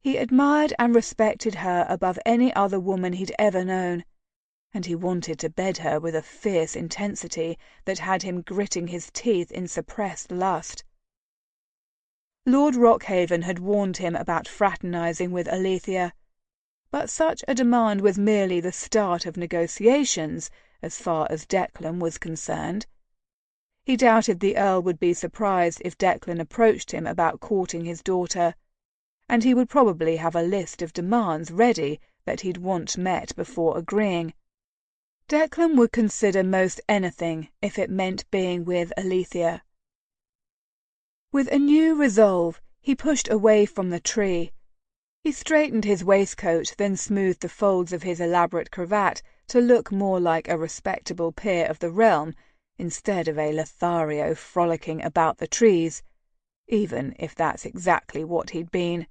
He admired and respected her above any other woman he'd ever known, and he wanted to bed her with a fierce intensity that had him gritting his teeth in suppressed lust. Lord Rockhaven had warned him about fraternizing with Alethea, but such a demand was merely the start of negotiations as far as Declan was concerned. He doubted the Earl would be surprised if Declan approached him about courting his daughter, and he would probably have a list of demands ready that he'd want met before agreeing. Declan would consider most anything if it meant being with Alethea. With a new resolve, he pushed away from the tree. He straightened his waistcoat, then smoothed the folds of his elaborate cravat to look more like a respectable peer of the realm instead of a Lothario frolicking about the trees, even if that's exactly what he'd been.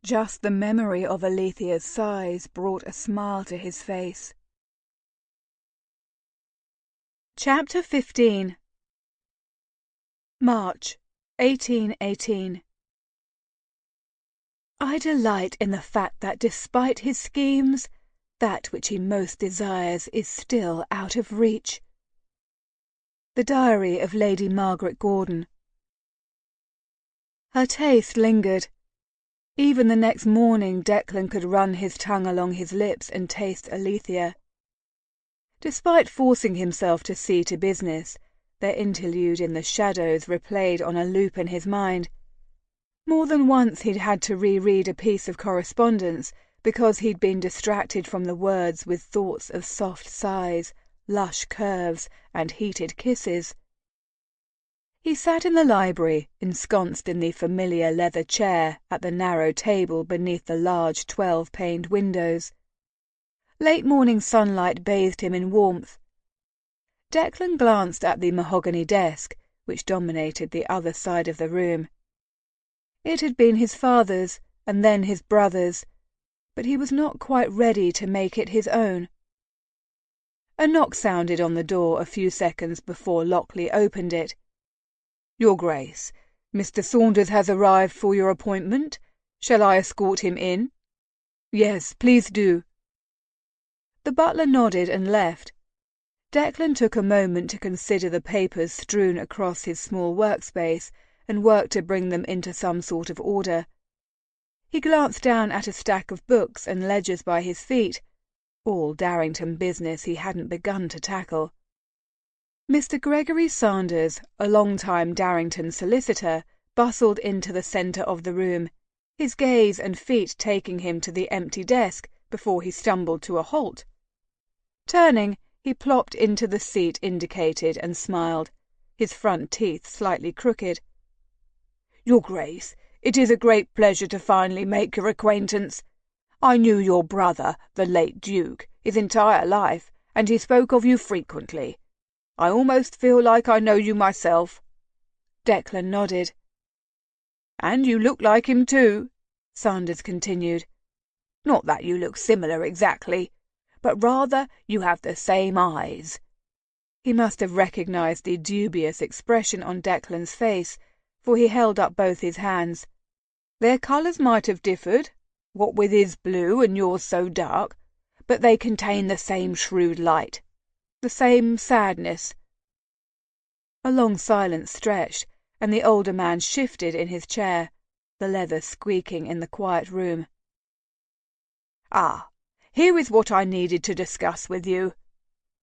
Just the memory of Alethea's sighs brought a smile to his face. Chapter 15. March, 1818. I delight in the fact that despite his schemes, that which he most desires is still out of reach. The Diary of Lady Margaret Gordon. Her taste lingered. Even the next morning Declan could run his tongue along his lips and taste Alethea. Despite forcing himself to see to business, their interlude in the shadows replayed on a loop in his mind. More than once he'd had to reread a piece of correspondence because he'd been distracted from the words with thoughts of soft sighs, lush curves, and heated kisses. He sat in the library, ensconced in the familiar leather chair at the narrow table beneath the large 12-paned windows. Late morning sunlight bathed him in warmth. Declan glanced at the mahogany desk, which dominated the other side of the room. It had been his father's, and then his brother's, but he was not quite ready to make it his own. A knock sounded on the door a few seconds before Lockleigh opened it. "Your Grace, Mr. Saunders has arrived for your appointment. Shall I escort him in?" "Yes, please do." The butler nodded and left. Declan took a moment to consider the papers strewn across his small workspace and work to bring them into some sort of order. He glanced down at a stack of books and ledgers by his feet, all Darrington business he hadn't begun to tackle. Mr. Gregory Saunders, a long-time Darrington solicitor, bustled into the centre of the room, his gaze and feet taking him to the empty desk before he stumbled to a halt. Turning, he plopped into the seat indicated and smiled, his front teeth slightly crooked. "Your Grace, it is a great pleasure to finally make your acquaintance. I knew your brother, the late Duke, his entire life, and he spoke of you frequently. I almost feel like I know you myself." Declan nodded. "And you look like him too," Saunders continued. "Not that you look similar exactly, but rather you have the same eyes." He must have recognized the dubious expression on Declan's face, for he held up both his hands. "Their colours might have differed, what with his blue and yours so dark, but they contain the same shrewd light, the same sadness." A long silence stretched, and the older man shifted in his chair, the leather squeaking in the quiet room. "Ah, here is what I needed to discuss with you."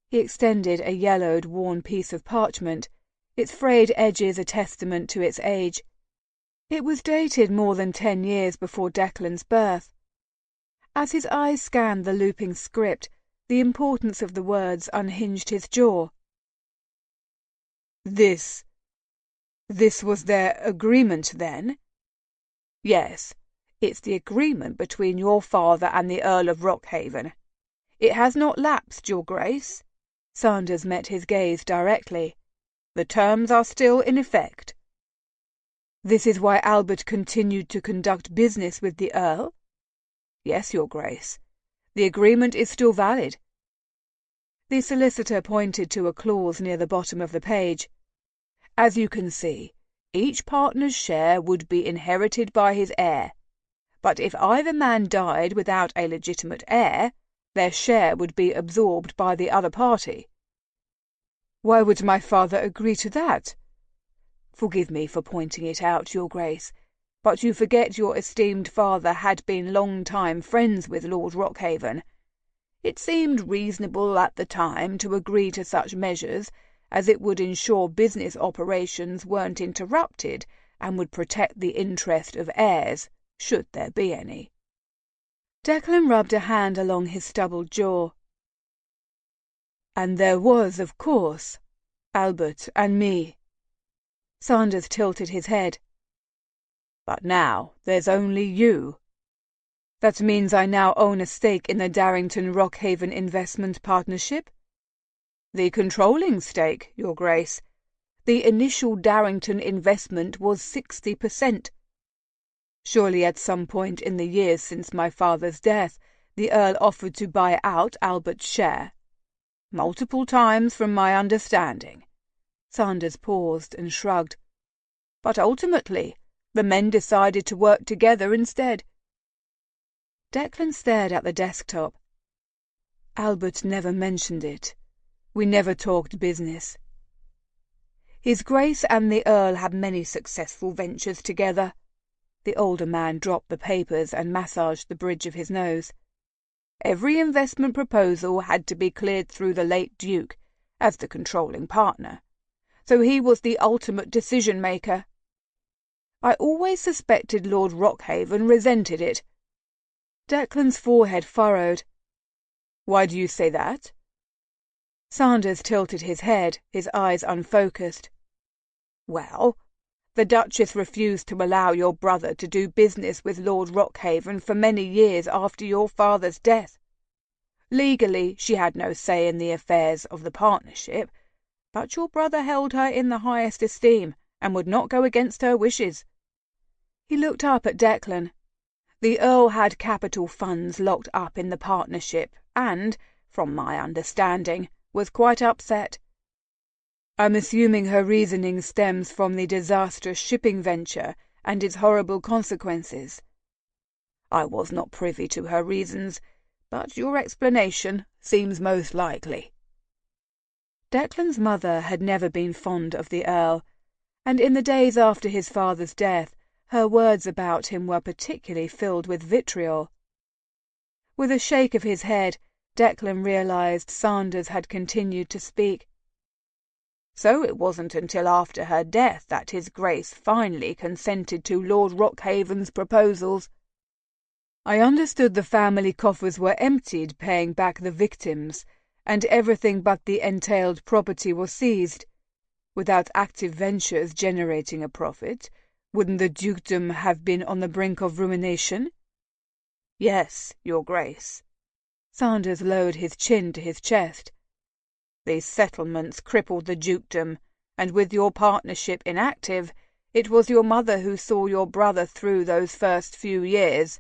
He extended a yellowed, worn piece of parchment, its frayed edges a testament to its age. It was dated more than 10 years before Declan's birth. As his eyes scanned the looping script, the importance of the words unhinged his jaw. This was their agreement, then?" "Yes, it's the agreement between your father and the Earl of Rockhaven. It has not lapsed, your Grace." Saunders met his gaze directly. "The terms are still in effect." "This is why Albert continued to conduct business with the Earl?" "Yes, your Grace. The agreement is still valid." The solicitor pointed to a clause near the bottom of the page. "As you can see, each partner's share would be inherited by his heir, But if either man died without a legitimate heir, their share would be absorbed by the other party." "Why would my father agree to that?" "Forgive me for pointing it out, Your Grace, but you forget your esteemed father had been long-time friends with Lord Rockhaven. It seemed reasonable at the time to agree to such measures, as it would ensure business operations weren't interrupted and would protect the interest of heirs, should there be any." Declan rubbed a hand along his stubbled jaw. "And there was, of course, Albert and me." Sanders tilted his head. "But now there's only you. That means I now own a stake in the Darrington-Rockhaven Investment Partnership?" "The controlling stake, Your Grace. The initial Darrington investment was 60%. Surely at some point in the years since my father's death, the Earl offered to buy out Albert's share?" "Multiple times, from my understanding." Sanders paused and shrugged. "But ultimately, the men decided to work together instead." Declan stared at the desktop. "Albert never mentioned it. We never talked business." "His Grace and the Earl had many successful ventures together." The older man dropped the papers and massaged the bridge of his nose. "Every investment proposal had to be cleared through the late Duke, as the controlling partner, so he was the ultimate decision-maker. I always suspected Lord Rockhaven resented it." Declan's forehead furrowed. "Why do you say that?" Sanders tilted his head, his eyes unfocused. "Well, the Duchess refused to allow your brother to do business with Lord Rockhaven for many years after your father's death. Legally, she had no say in the affairs of the partnership, but your brother held her in the highest esteem and would not go against her wishes." He looked up at Declan. "The Earl had capital funds locked up in the partnership and, from my understanding, was quite upset." "I'm assuming her reasoning stems from the disastrous shipping venture and its horrible consequences." "I was not privy to her reasons, but your explanation seems most likely." Declan's mother had never been fond of the Earl, and in the days after his father's death her words about him were particularly filled with vitriol. With a shake of his head, Declan realized Sanders had continued to speak. "So it wasn't until after her death that His Grace finally consented to Lord Rockhaven's proposals?" "I understood the family coffers were emptied paying back the victims, and everything but the entailed property was seized. Without active ventures generating a profit, wouldn't the dukedom have been on the brink of ruination?" "Yes, Your Grace." Sanders lowered his chin to his chest. "These settlements crippled the dukedom, and with your partnership inactive, it was your mother who saw your brother through those first few years.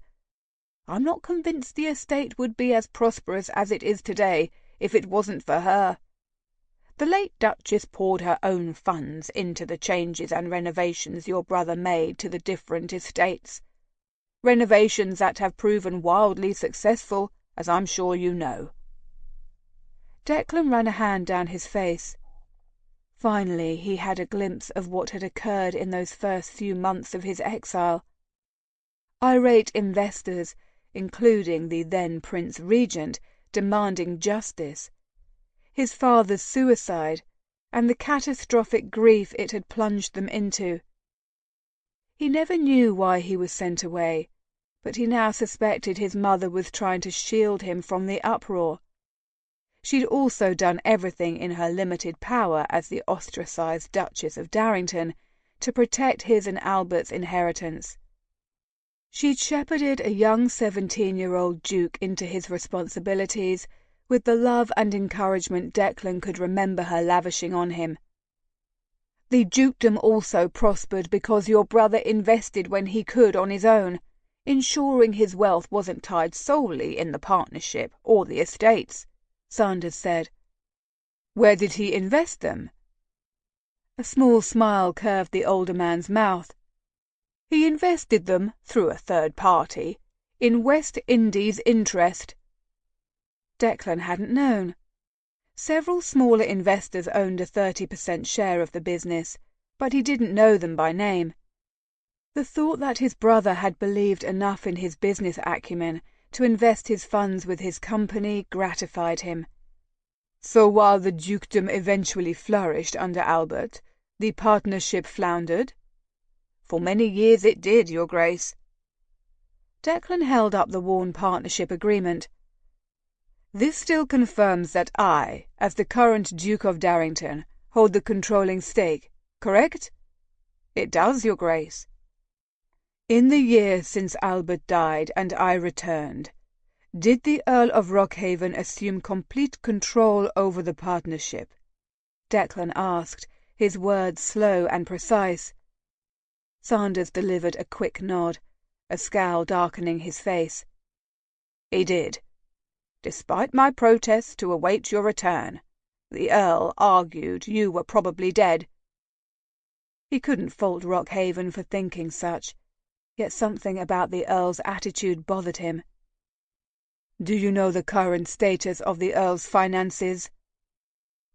I'm not convinced the estate would be as prosperous as it is today if it wasn't for her. The late Duchess poured her own funds into the changes and renovations your brother made to the different estates. Renovations that have proven wildly successful, as I'm sure you know." Declan ran a hand down his face. Finally he had a glimpse of what had occurred in those first few months of his exile. Irate investors, including the then Prince Regent, demanding justice. His father's suicide, and the catastrophic grief it had plunged them into. He never knew why he was sent away, but he now suspected his mother was trying to shield him from the uproar. She'd also done everything in her limited power as the ostracized Duchess of Darrington to protect his and Albert's inheritance. She'd shepherded a young 17-year-old duke into his responsibilities with the love and encouragement Declan could remember her lavishing on him. The dukedom also prospered because your brother invested when he could on his own, ensuring his wealth wasn't tied solely in the partnership or the estates," Sanders said. "Where did he invest them?" A small smile curved the older man's mouth. He invested them, through a third party, in West Indies interest. Declan hadn't known. Several smaller investors owned a 30% share of the business, but he didn't know them by name. The thought that his brother had believed enough in his business acumen to invest his funds with his company gratified him. So while the dukedom eventually flourished under Albert, the partnership floundered? For many years it did, Your Grace. Declan held up the worn partnership agreement. This still confirms that I, as the current Duke of Darrington, hold the controlling stake, correct? It does, Your Grace. In the year since Albert died and I returned, did the Earl of Rockhaven assume complete control over the partnership? Declan asked, his words slow and precise. Sanders delivered a quick nod, a scowl darkening his face. He did. Despite my protests to await your return, the Earl argued you were probably dead. He couldn't fault Rockhaven for thinking such, yet something about the Earl's attitude bothered him. Do you know the current status of the Earl's finances?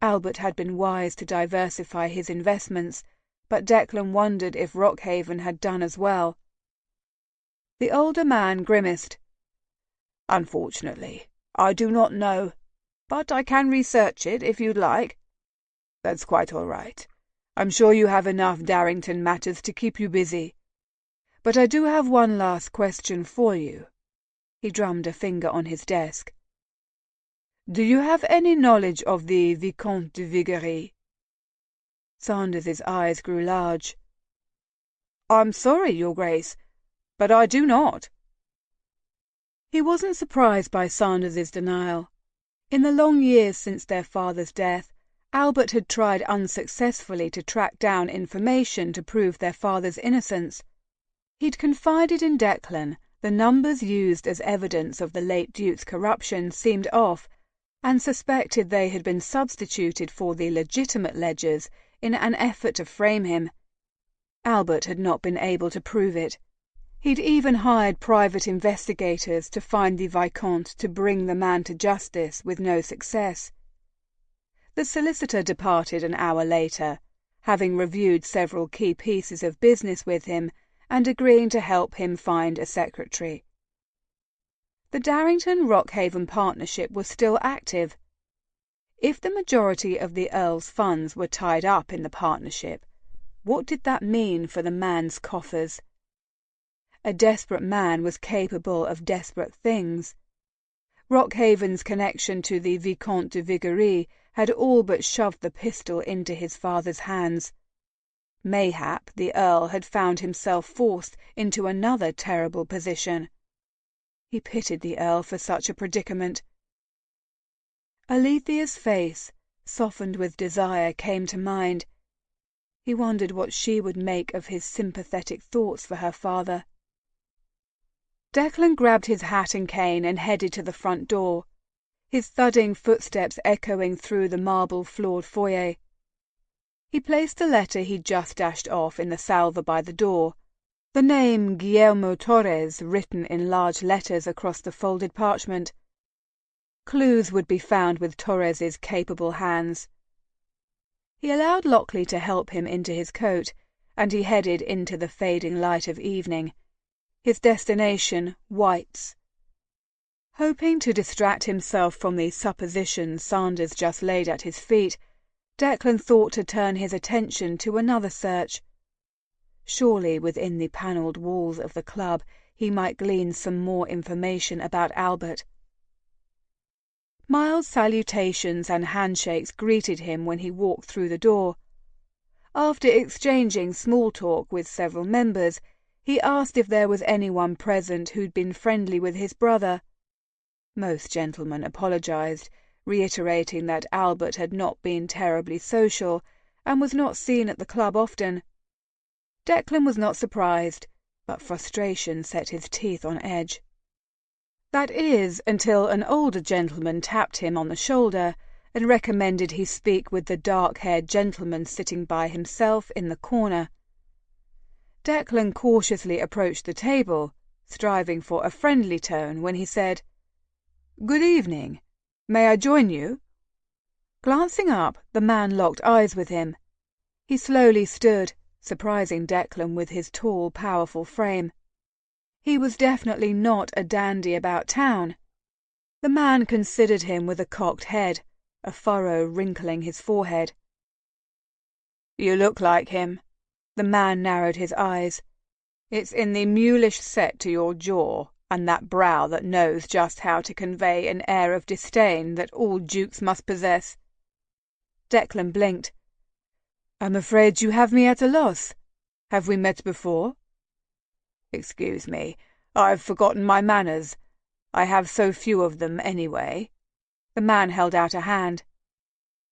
Albert had been wise to diversify his investments, but Declan wondered if Rockhaven had done as well. The older man grimaced. Unfortunately, I do not know, but I can research it if you'd like. That's quite all right. I'm sure you have enough Darrington matters to keep you busy. But I do have one last question for you. He drummed a finger on his desk. Do you have any knowledge of the Vicomte de Vigerie? Sanders's eyes grew large. I'm sorry, Your Grace, but I do not. He wasn't surprised by Sanders's denial. In the long years since their father's death, Albert had tried unsuccessfully to track down information to prove their father's innocence. He'd confided in Declan the numbers used as evidence of the late Duke's corruption seemed off, and suspected they had been substituted for the legitimate ledgers in an effort to frame him. Albert had not been able to prove it. He'd even hired private investigators to find the Vicomte to bring the man to justice, with no success. The solicitor departed an hour later, having reviewed several key pieces of business with him and agreeing to help him find a secretary. The Darrington-Rockhaven partnership was still active. If the majority of the Earl's funds were tied up in the partnership, what did that mean for the man's coffers? A desperate man was capable of desperate things. Rockhaven's connection to the Vicomte de Vigerie had all but shoved the pistol into his father's hands. Mayhap the Earl had found himself forced into another terrible position. He pitied the Earl for such a predicament. Alethea's face, softened with desire, came to mind. He wondered what she would make of his sympathetic thoughts for her father. Declan grabbed his hat and cane and headed to the front door, his thudding footsteps echoing through the marble-floored foyer. He placed the letter he'd just dashed off in the salver by the door, the name Guillermo Torres written in large letters across the folded parchment. Clues would be found with Torres's capable hands. He allowed Lockley to help him into his coat, and he headed into the fading light of evening, his destination White's. Hoping to distract himself from the suppositions Sanders just laid at his feet, Declan thought to turn his attention to another search. Surely within the panelled walls of the club he might glean some more information about Albert. Mild salutations and handshakes greeted him when he walked through the door. After exchanging small talk with several members, he asked if there was anyone present who'd been friendly with his brother. Most gentlemen apologized, reiterating that Albert had not been terribly social and was not seen at the club often. Declan was not surprised, but frustration set his teeth on edge. That is, until an older gentleman tapped him on the shoulder and recommended he speak with the dark-haired gentleman sitting by himself in the corner. Declan cautiously approached the table, striving for a friendly tone when he said, "Good evening. May I join you?" Glancing up, the man locked eyes with him. He slowly stood, surprising Declan with his tall, powerful frame. He was definitely not a dandy about town. The man considered him with a cocked head, a furrow wrinkling his forehead. "You look like him." The man narrowed his eyes. "It's in the mulish set to your jaw, and that brow that knows just how to convey an air of disdain that all dukes must possess." Declan blinked. "I'm afraid you have me at a loss. Have we met before?" "Excuse me, I've forgotten my manners. I have so few of them anyway." The man held out a hand.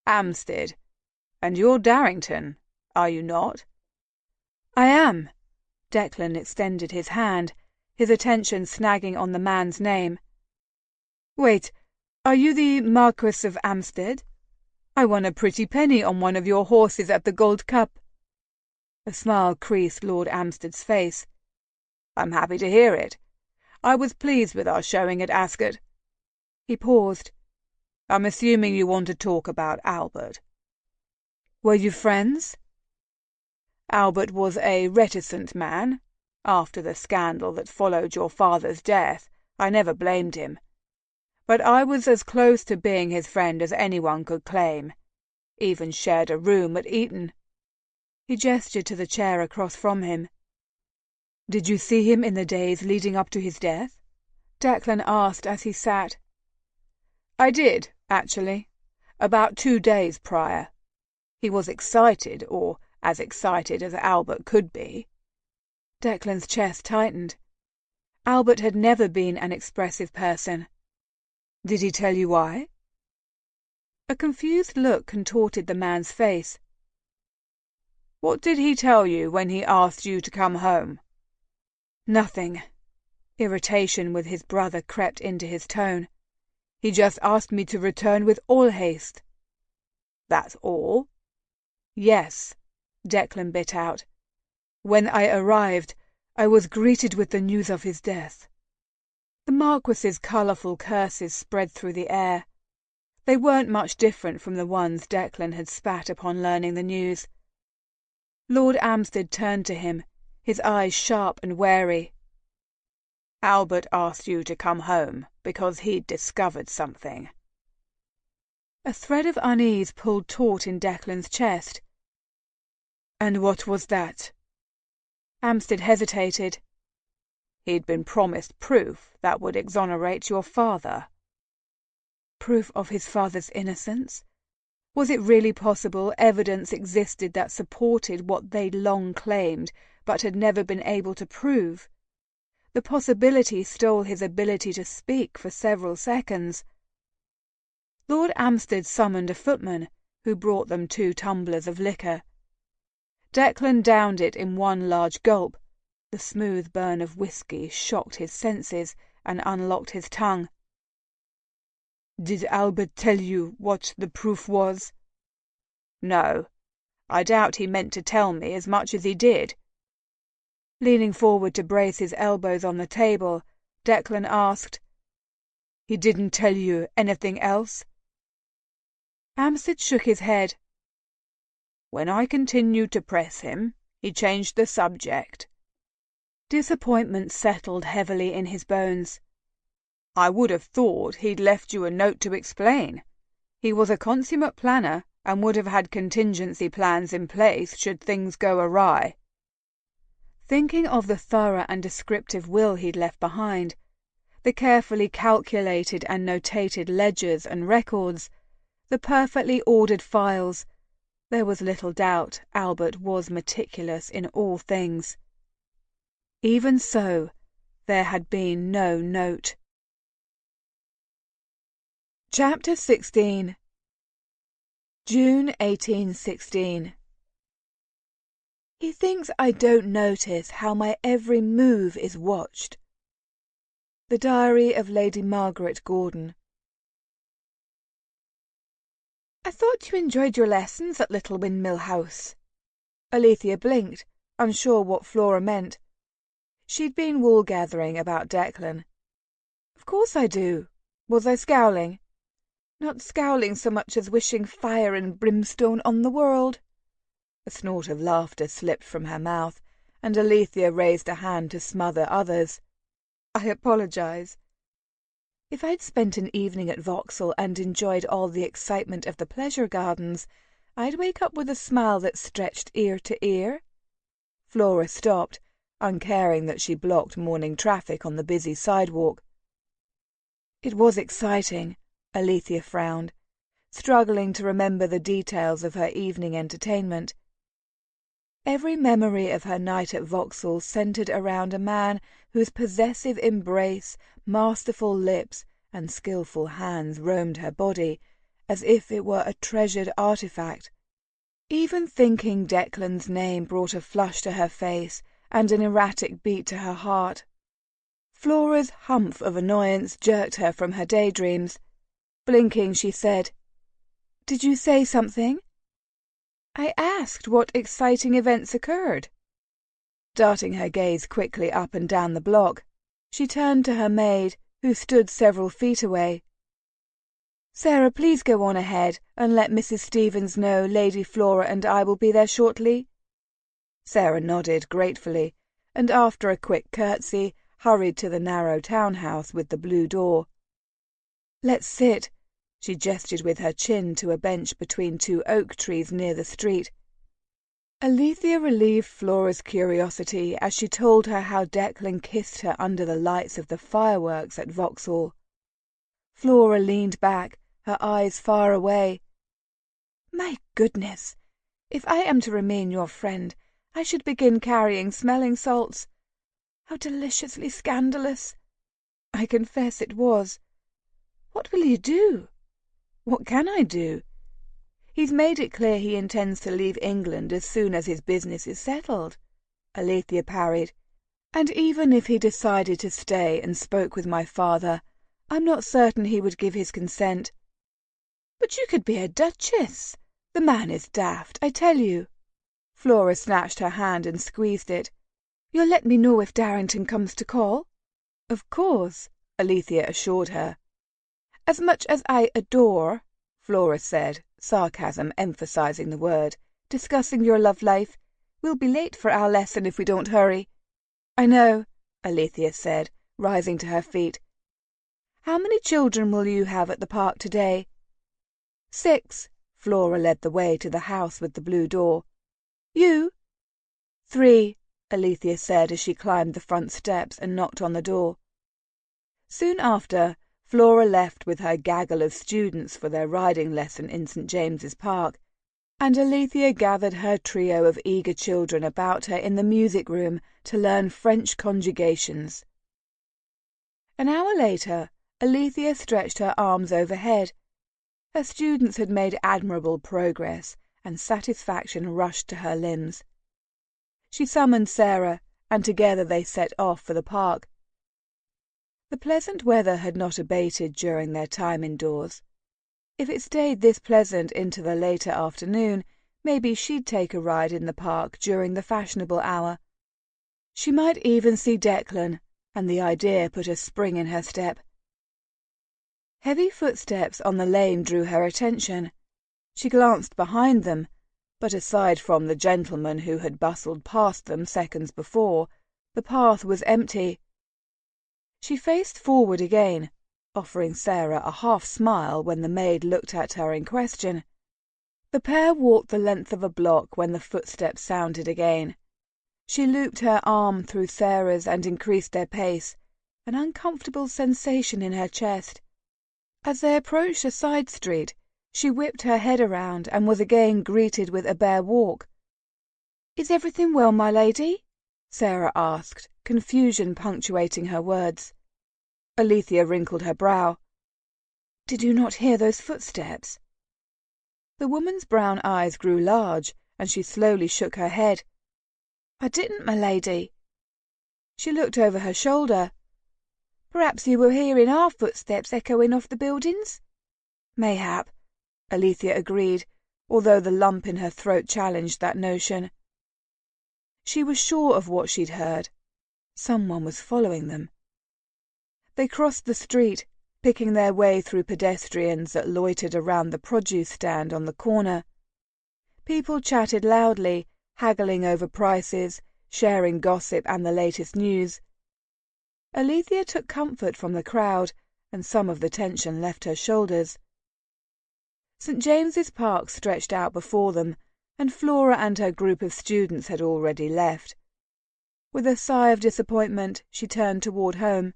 "Amstead. And you're Darrington, are you not?" "I am." Declan extended his hand, his attention snagging on the man's name. "Wait, are you the Marquis of Amstead? I won a pretty penny on one of your horses at the Gold Cup." A smile creased Lord Amstead's face. "I'm happy to hear it. I was pleased with our showing at Ascot." He paused. "I'm assuming you want to talk about Albert." "Were you friends?" "Albert was a reticent man. After the scandal that followed your father's death, I never blamed him. But I was as close to being his friend as anyone could claim. Even shared a room at Eton." He gestured to the chair across from him. "Did you see him in the days leading up to his death?" Declan asked as he sat. "I did, actually. About 2 days prior. He was excited, or as excited as Albert could be." Declan's chest tightened. Albert had never been an expressive person. "Did he tell you why?" A confused look contorted the man's face. "What did he tell you when he asked you to come home?" "Nothing." Irritation with his brother crept into his tone. "He just asked me to return with all haste." "That's all?" "Yes," Declan bit out. "When I arrived, I was greeted with the news of his death." The Marquis's colourful curses spread through the air. They weren't much different from the ones Declan had spat upon learning the news. Lord Amstead turned to him, his eyes sharp and wary. "Albert asked you to come home because he'd discovered something." A thread of unease pulled taut in Declan's chest. "And what was that?" Amstead hesitated. "He'd been promised proof that would exonerate your father." Proof of his father's innocence? Was it really possible evidence existed that supported what they'd long claimed but had never been able to prove? The possibility stole his ability to speak for several seconds. Lord Amstead summoned a footman, who brought them 2 tumblers of liquor. Declan downed it in one large gulp. The smooth burn of whiskey shocked his senses and unlocked his tongue. "Did Albert tell you what the proof was?" "No. I doubt he meant to tell me as much as he did." Leaning forward to brace his elbows on the table, Declan asked, "He didn't tell you anything else?" Amstead shook his head. "When I continued to press him, he changed the subject." Disappointment settled heavily in his bones. "I would have thought he'd left you a note to explain. He was a consummate planner and would have had contingency plans in place should things go awry." Thinking of the thorough and descriptive will he'd left behind, the carefully calculated and notated ledgers and records, the perfectly ordered files, there was little doubt Albert was meticulous in all things. Even so, there had been no note. Chapter 16. June 1816. He thinks I don't notice how my every move is watched. The Diary of Lady Margaret Gordon. I thought you enjoyed your lessons at Little Windmill House. Alethea blinked, unsure what Flora meant. She'd been wool-gathering about Declan. "Of course I do. Was I scowling?" "Not scowling so much as wishing fire and brimstone on the world." A snort of laughter slipped from her mouth, and Alethea raised a hand to smother others. "I apologize. If I'd spent an evening at Vauxhall and enjoyed all the excitement of the pleasure gardens, I'd wake up with a smile that stretched ear to ear." Flora stopped, uncaring that she blocked morning traffic on the busy sidewalk. "It was exciting," Alethea frowned, struggling to remember the details of her evening entertainment. Every memory of her night at Vauxhall centred around a man whose possessive embrace, masterful lips, and skilful hands roamed her body, as if it were a treasured artifact. Even thinking Declan's name brought a flush to her face and an erratic beat to her heart. Flora's humph of annoyance jerked her from her daydreams. Blinking, she said, "Did you say something?" "I asked what exciting events occurred." Darting her gaze quickly up and down the block, she turned to her maid, who stood several feet away. "Sarah, please go on ahead and let Mrs. Stevens know Lady Flora and I will be there shortly." Sarah nodded gratefully, and after a quick curtsy, hurried to the narrow townhouse with the blue door. "Let's sit." She gestured with her chin to a bench between two oak trees near the street. Alethea relieved Flora's curiosity as she told her how Declan kissed her under the lights of the fireworks at Vauxhall. Flora leaned back, her eyes far away. "My goodness! If I am to remain your friend, I should begin carrying smelling salts. How deliciously scandalous!" "I confess it was." "What will you do?" "What can I do? He's made it clear he intends to leave England as soon as his business is settled," Alethea parried. "And even if he decided to stay and spoke with my father, I'm not certain he would give his consent." "But you could be a duchess. The man is daft, I tell you." Flora snatched her hand and squeezed it. "You'll let me know if Darrington comes to call?" "Of course," Alethea assured her. "As much as I adore," Flora said, sarcasm emphasizing the word, "discussing your love life. We'll be late for our lesson if we don't hurry." "I know," Alethea said, rising to her feet. "How many children will you have at the park today?" "6." Flora led the way to the house with the blue door. "You?" "3," Alethea said as she climbed the front steps and knocked on the door. Soon after, Flora left with her gaggle of students for their riding lesson in St. James's Park, and Alethea gathered her trio of eager children about her in the music room to learn French conjugations. An hour later, Alethea stretched her arms overhead. Her students had made admirable progress, and satisfaction rushed to her limbs. She summoned Sarah, and together they set off for the park. The pleasant weather had not abated during their time indoors. If it stayed this pleasant into the later afternoon, maybe she'd take a ride in the park during the fashionable hour. She might even see Declan, and the idea put a spring in her step. Heavy footsteps on the lane drew her attention. She glanced behind them, but aside from the gentleman who had bustled past them seconds before, the path was empty. She faced forward again, offering Sarah a half-smile when the maid looked at her in question. The pair walked the length of a block when the footsteps sounded again. She looped her arm through Sarah's and increased their pace, an uncomfortable sensation in her chest. As they approached a side street, she whipped her head around and was again greeted with a bare walk. "Is everything well, my lady?" Sarah asked, confusion punctuating her words. Alethea wrinkled her brow. "Did you not hear those footsteps?" The woman's brown eyes grew large, and she slowly shook her head. "I didn't, my lady." She looked over her shoulder. "Perhaps you were hearing our footsteps echoing off the buildings?" "Mayhap," Alethea agreed, although the lump in her throat challenged that notion. She was sure of what she'd heard. Someone was following them. They crossed the street, picking their way through pedestrians that loitered around the produce stand on the corner. People chatted loudly, haggling over prices, sharing gossip and the latest news. Alethea took comfort from the crowd, and some of the tension left her shoulders. St. James's Park stretched out before them, and Flora and her group of students had already left. With a sigh of disappointment, she turned toward home.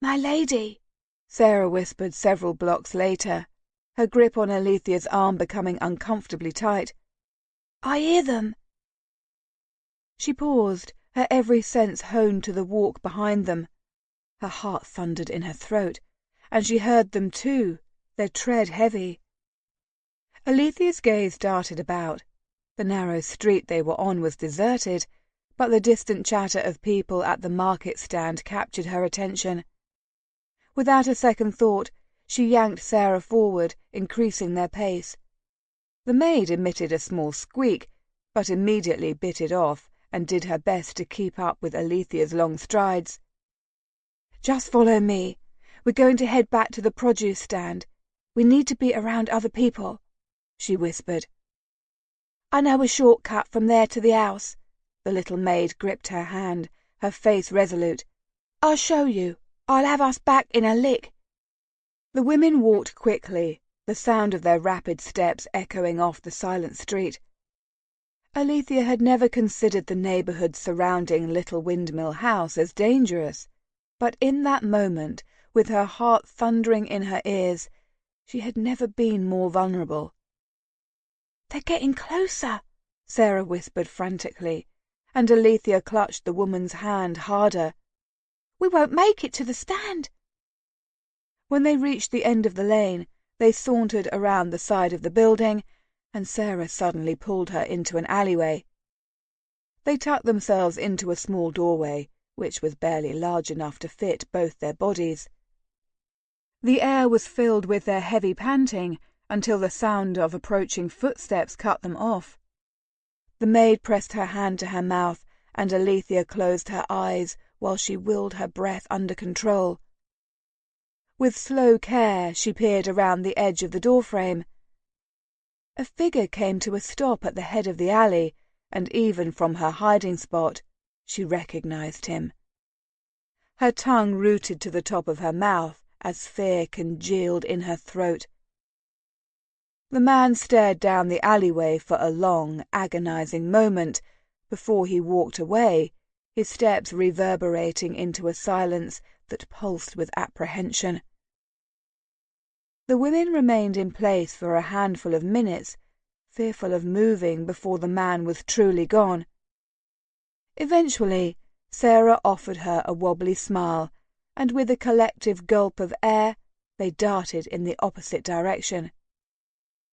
"My lady," Sarah whispered several blocks later, her grip on Alethea's arm becoming uncomfortably tight. "I hear them." She paused, her every sense honed to the walk behind them. Her heart thundered in her throat, and she heard them too, their tread heavy. Alethea's gaze darted about. The narrow street they were on was deserted, but the distant chatter of people at the market stand captured her attention. Without a second thought, she yanked Sarah forward, increasing their pace. The maid emitted a small squeak, but immediately bit it off and did her best to keep up with Alethea's long strides. "Just follow me. We're going to head back to the produce stand. We need to be around other people," she whispered. "I know a short cut from there to the house." The little maid gripped her hand, her face resolute. "I'll show you. I'll have us back in a lick." The women walked quickly, the sound of their rapid steps echoing off the silent street. Alethea had never considered the neighbourhood surrounding Little Windmill House as dangerous, but in that moment, with her heart thundering in her ears, she had never been more vulnerable. "They're getting closer," Sarah whispered frantically, and Alethea clutched the woman's hand harder. "We won't make it to the stand." When they reached the end of the lane, they sauntered around the side of the building, and Sarah suddenly pulled her into an alleyway. They tucked themselves into a small doorway, which was barely large enough to fit both their bodies. The air was filled with their heavy panting until the sound of approaching footsteps cut them off. The maid pressed her hand to her mouth, and Alethea closed her eyes while she willed her breath under control. With slow care she peered around the edge of the doorframe. A figure came to a stop at the head of the alley, and even from her hiding spot she recognized him. Her tongue rooted to the top of her mouth as fear congealed in her throat. The man stared down the alleyway for a long, agonizing moment before he walked away, his steps reverberating into a silence that pulsed with apprehension. The women remained in place for a handful of minutes, fearful of moving before the man was truly gone. Eventually, Sarah offered her a wobbly smile, and with a collective gulp of air, they darted in the opposite direction.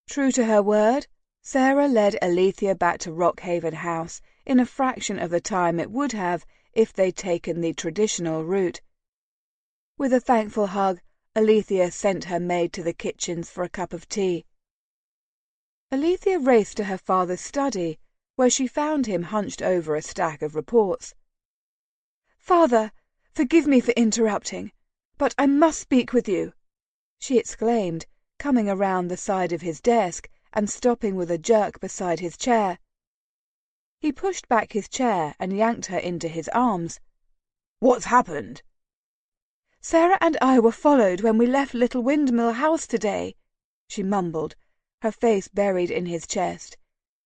True to her word, Sarah led Alethea back to Rockhaven House in a fraction of the time it would have if they'd taken the traditional route. With a thankful hug, Alethea sent her maid to the kitchens for a cup of tea. Alethea raced to her father's study, where she found him hunched over a stack of reports. "Father, forgive me for interrupting, but I must speak with you," she exclaimed, coming around the side of his desk and stopping with a jerk beside his chair. He pushed back his chair and yanked her into his arms. "What's happened?" "Sarah and I were followed when we left Little Windmill House today," she mumbled, her face buried in his chest,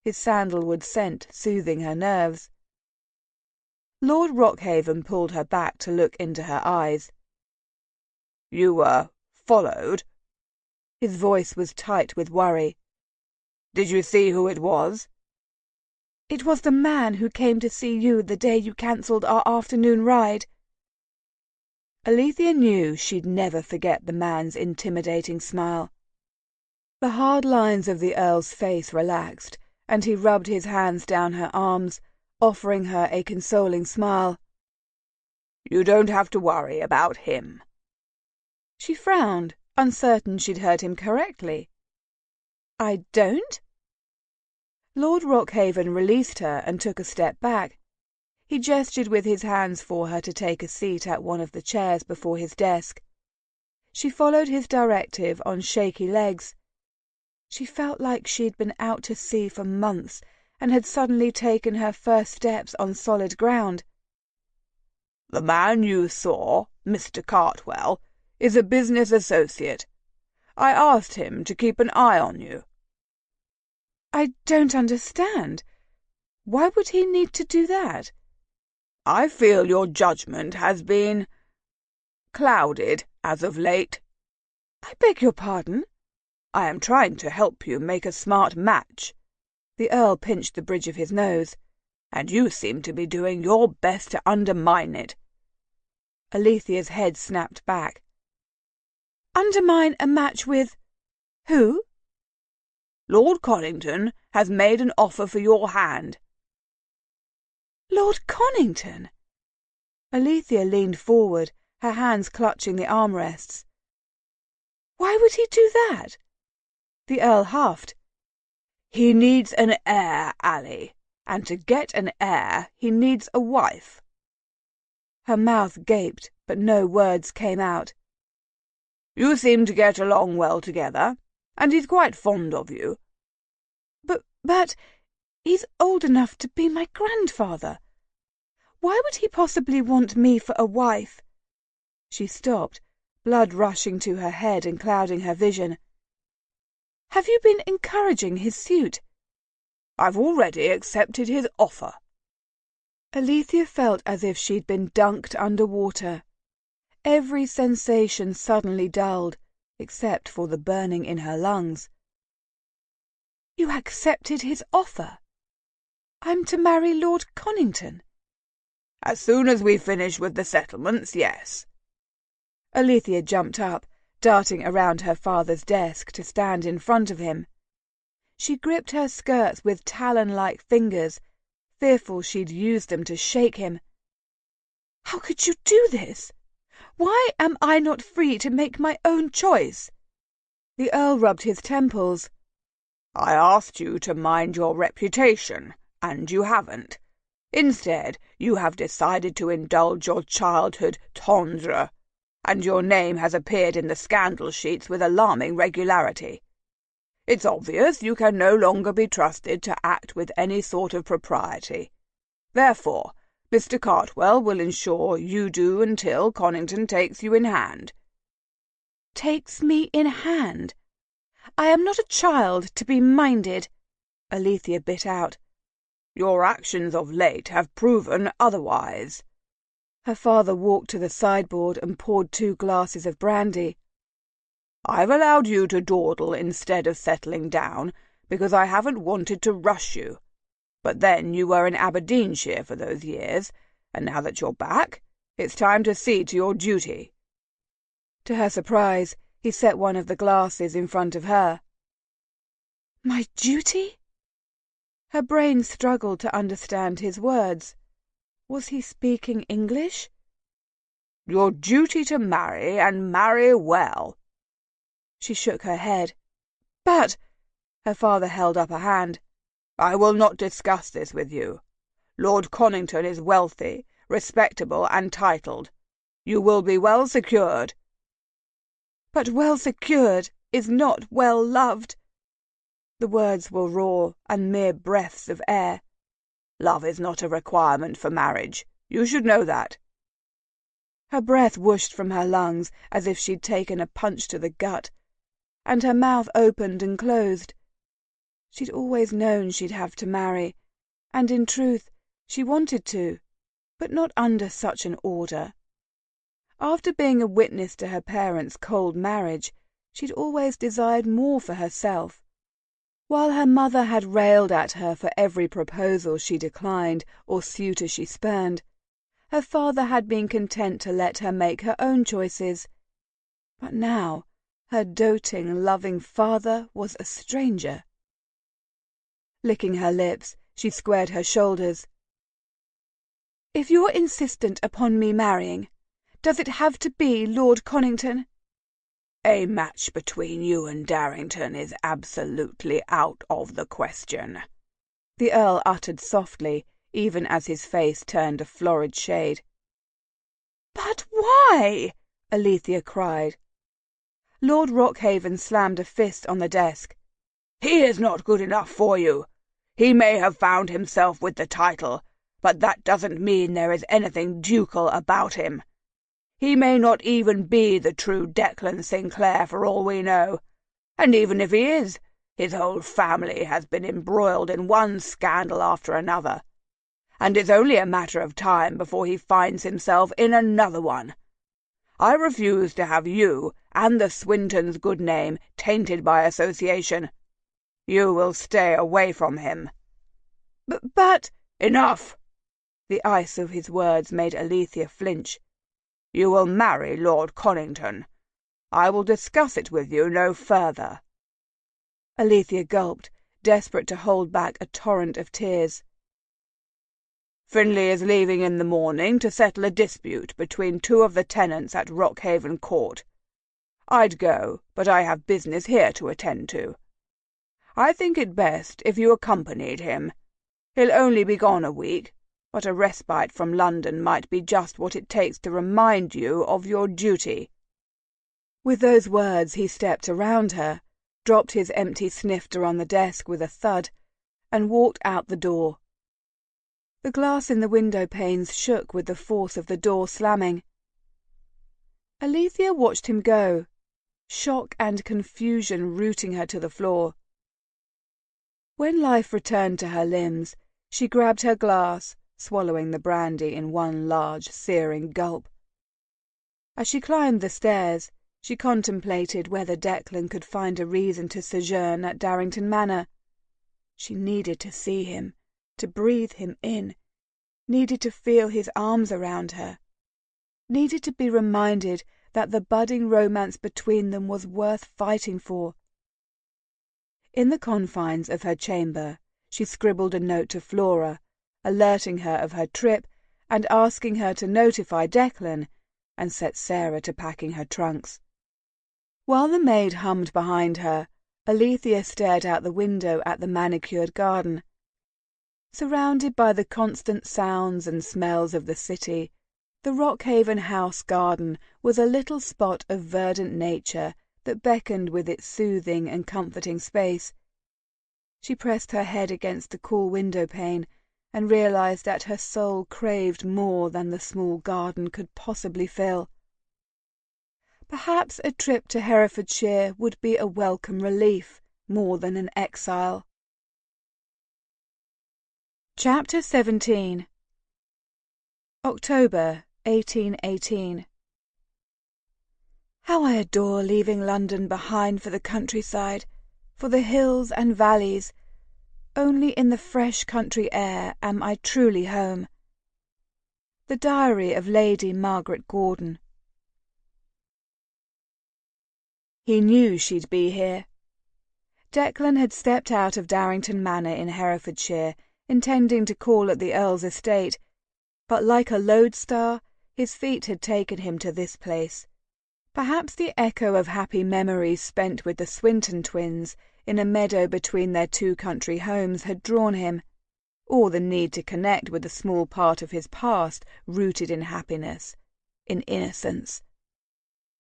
his sandalwood scent soothing her nerves. Lord Rockhaven pulled her back to look into her eyes. "You were followed?" His voice was tight with worry. "Did you see who it was?" "It was the man who came to see you the day you cancelled our afternoon ride." Alethea knew she'd never forget the man's intimidating smile. The hard lines of the Earl's face relaxed, and he rubbed his hands down her arms, offering her a consoling smile. "You don't have to worry about him." She frowned, uncertain she'd heard him correctly. "I don't?" Lord Rockhaven released her and took a step back. He gestured with his hands for her to take a seat at one of the chairs before his desk. She followed his directive on shaky legs. She felt like she'd been out to sea for months and had suddenly taken her first steps on solid ground. "The man you saw, Mr. Cartwell, is a business associate. I asked him to keep an eye on you." "I don't understand. Why would he need to do that?" "I feel your judgment has been clouded as of late." "I beg your pardon?" "I am trying to help you make a smart match." The Earl pinched the bridge of his nose. "And you seem to be doing your best to undermine it." Alethea's head snapped back. "Undermine a match with who?" "Lord Connington has made an offer for your hand." "Lord Connington?" Alethea leaned forward, her hands clutching the armrests. "Why would he do that?" The Earl huffed. "He needs an heir, Ally, and to get an heir he needs a wife." Her mouth gaped, but no words came out. "You seem to get along well together, and he's quite fond of you." But he's old enough to be my grandfather. Why would he possibly want me for a wife?" She stopped, blood rushing to her head and clouding her vision. "Have you been encouraging his suit?" "I've already accepted his offer." Alethea felt as if she'd been dunked under water. Every sensation suddenly dulled, except for the burning in her lungs. "You accepted his offer? I'm to marry Lord Connington?" "As soon as we finish with the settlements, yes." Alethea jumped up, darting around her father's desk to stand in front of him. She gripped her skirts with talon-like fingers, fearful she'd use them to shake him. "How could you do this? Why am I not free to make my own choice?" The Earl rubbed his temples. "I asked you to mind your reputation, and you haven't. Instead, you have decided to indulge your childhood tendre, and your name has appeared in the scandal sheets with alarming regularity. It's obvious you can no longer be trusted to act with any sort of propriety. Therefore, Mr. Cartwell will ensure you do until Connington takes you in hand." "Takes me in hand? I am not a child to be minded," Alethea bit out. "Your actions of late have proven otherwise." Her father walked to the sideboard and poured 2 glasses of brandy. "I've allowed you to dawdle instead of settling down, because I haven't wanted to rush you. But then you were in Aberdeenshire for those years, and now that you're back, it's time to see to your duty." To her surprise, he set one of the glasses in front of her. "My duty?" Her brain struggled to understand his words. Was he speaking English? "Your duty to marry, and marry well." She shook her head. "But—" Her father held up a hand. "I will not discuss this with you. Lord Connington is wealthy, respectable, and titled. You will be well secured." "But well secured is not well loved." The words were raw and mere breaths of air. "Love is not a requirement for marriage. You should know that." Her breath whooshed from her lungs as if she'd taken a punch to the gut, and her mouth opened and closed. She'd always known she'd have to marry, and in truth she wanted to, but not under such an order. After being a witness to her parents' cold marriage, she'd always desired more for herself. While her mother had railed at her for every proposal she declined or suitor she spurned, her father had been content to let her make her own choices. But now her doting, loving father was a stranger. Licking her lips, she squared her shoulders. "If you're insistent upon me marrying, does it have to be Lord Connington?" "A match between you and Darrington is absolutely out of the question." the Earl uttered softly, even as his face turned a florid shade. "But why?" Alethea cried. Lord Rockhaven slammed a fist on the desk. "He is not good enough for you. He may have found himself with the title, but that doesn't mean there is anything ducal about him. He may not even be the true Declan Sinclair for all we know, and even if he is, his whole family has been embroiled in one scandal after another, and it's only a matter of time before he finds himself in another one. I refuse to have you and the Swintons' good name tainted by association. You will stay away from him." But— "Enough!" The ice of his words made Alethea flinch. "You will marry Lord Conington. I will discuss it with you no further." Alethea gulped, desperate to hold back a torrent of tears. "Finlay is leaving in the morning to settle a dispute between two of the tenants at Rockhaven Court. I'd go, but I have business here to attend to. I think it best if you accompanied him. He'll only be gone a week, but a respite from London might be just what it takes to remind you of your duty." With those words he stepped around her, dropped his empty snifter on the desk with a thud, and walked out the door. The glass in the window panes shook with the force of the door slamming. Alethea watched him go, shock and confusion rooting her to the floor. When life returned to her limbs, she grabbed her glass, swallowing the brandy in one large, searing gulp. As she climbed the stairs, she contemplated whether Declan could find a reason to sojourn at Darrington Manor. She needed to see him, to breathe him in, needed to feel his arms around her, needed to be reminded that the budding romance between them was worth fighting for. In the confines of her chamber, she scribbled a note to Flora, alerting her of her trip and asking her to notify Declan, and set Sarah to packing her trunks. While the maid hummed behind her, Alethea stared out the window at the manicured garden. Surrounded by the constant sounds and smells of the city, the Rockhaven House garden was a little spot of verdant nature that beckoned with its soothing and comforting space. She pressed her head against the cool window pane and realized that her soul craved more than the small garden could possibly fill. Perhaps a trip to Herefordshire would be a welcome relief, more than an exile. Chapter 17. October 1818. How I adore leaving London behind for the countryside, for the hills and valleys. Only in the fresh country air am I truly home. The Diary of Lady Margaret Gordon. He knew she'd be here. Declan had stepped out of Darrington Manor in Herefordshire, intending to call at the Earl's estate, but like a lodestar, his feet had taken him to this place. Perhaps the echo of happy memories spent with the Swinton twins in a meadow between their two country homes had drawn him, or the need to connect with a small part of his past rooted in happiness, in innocence.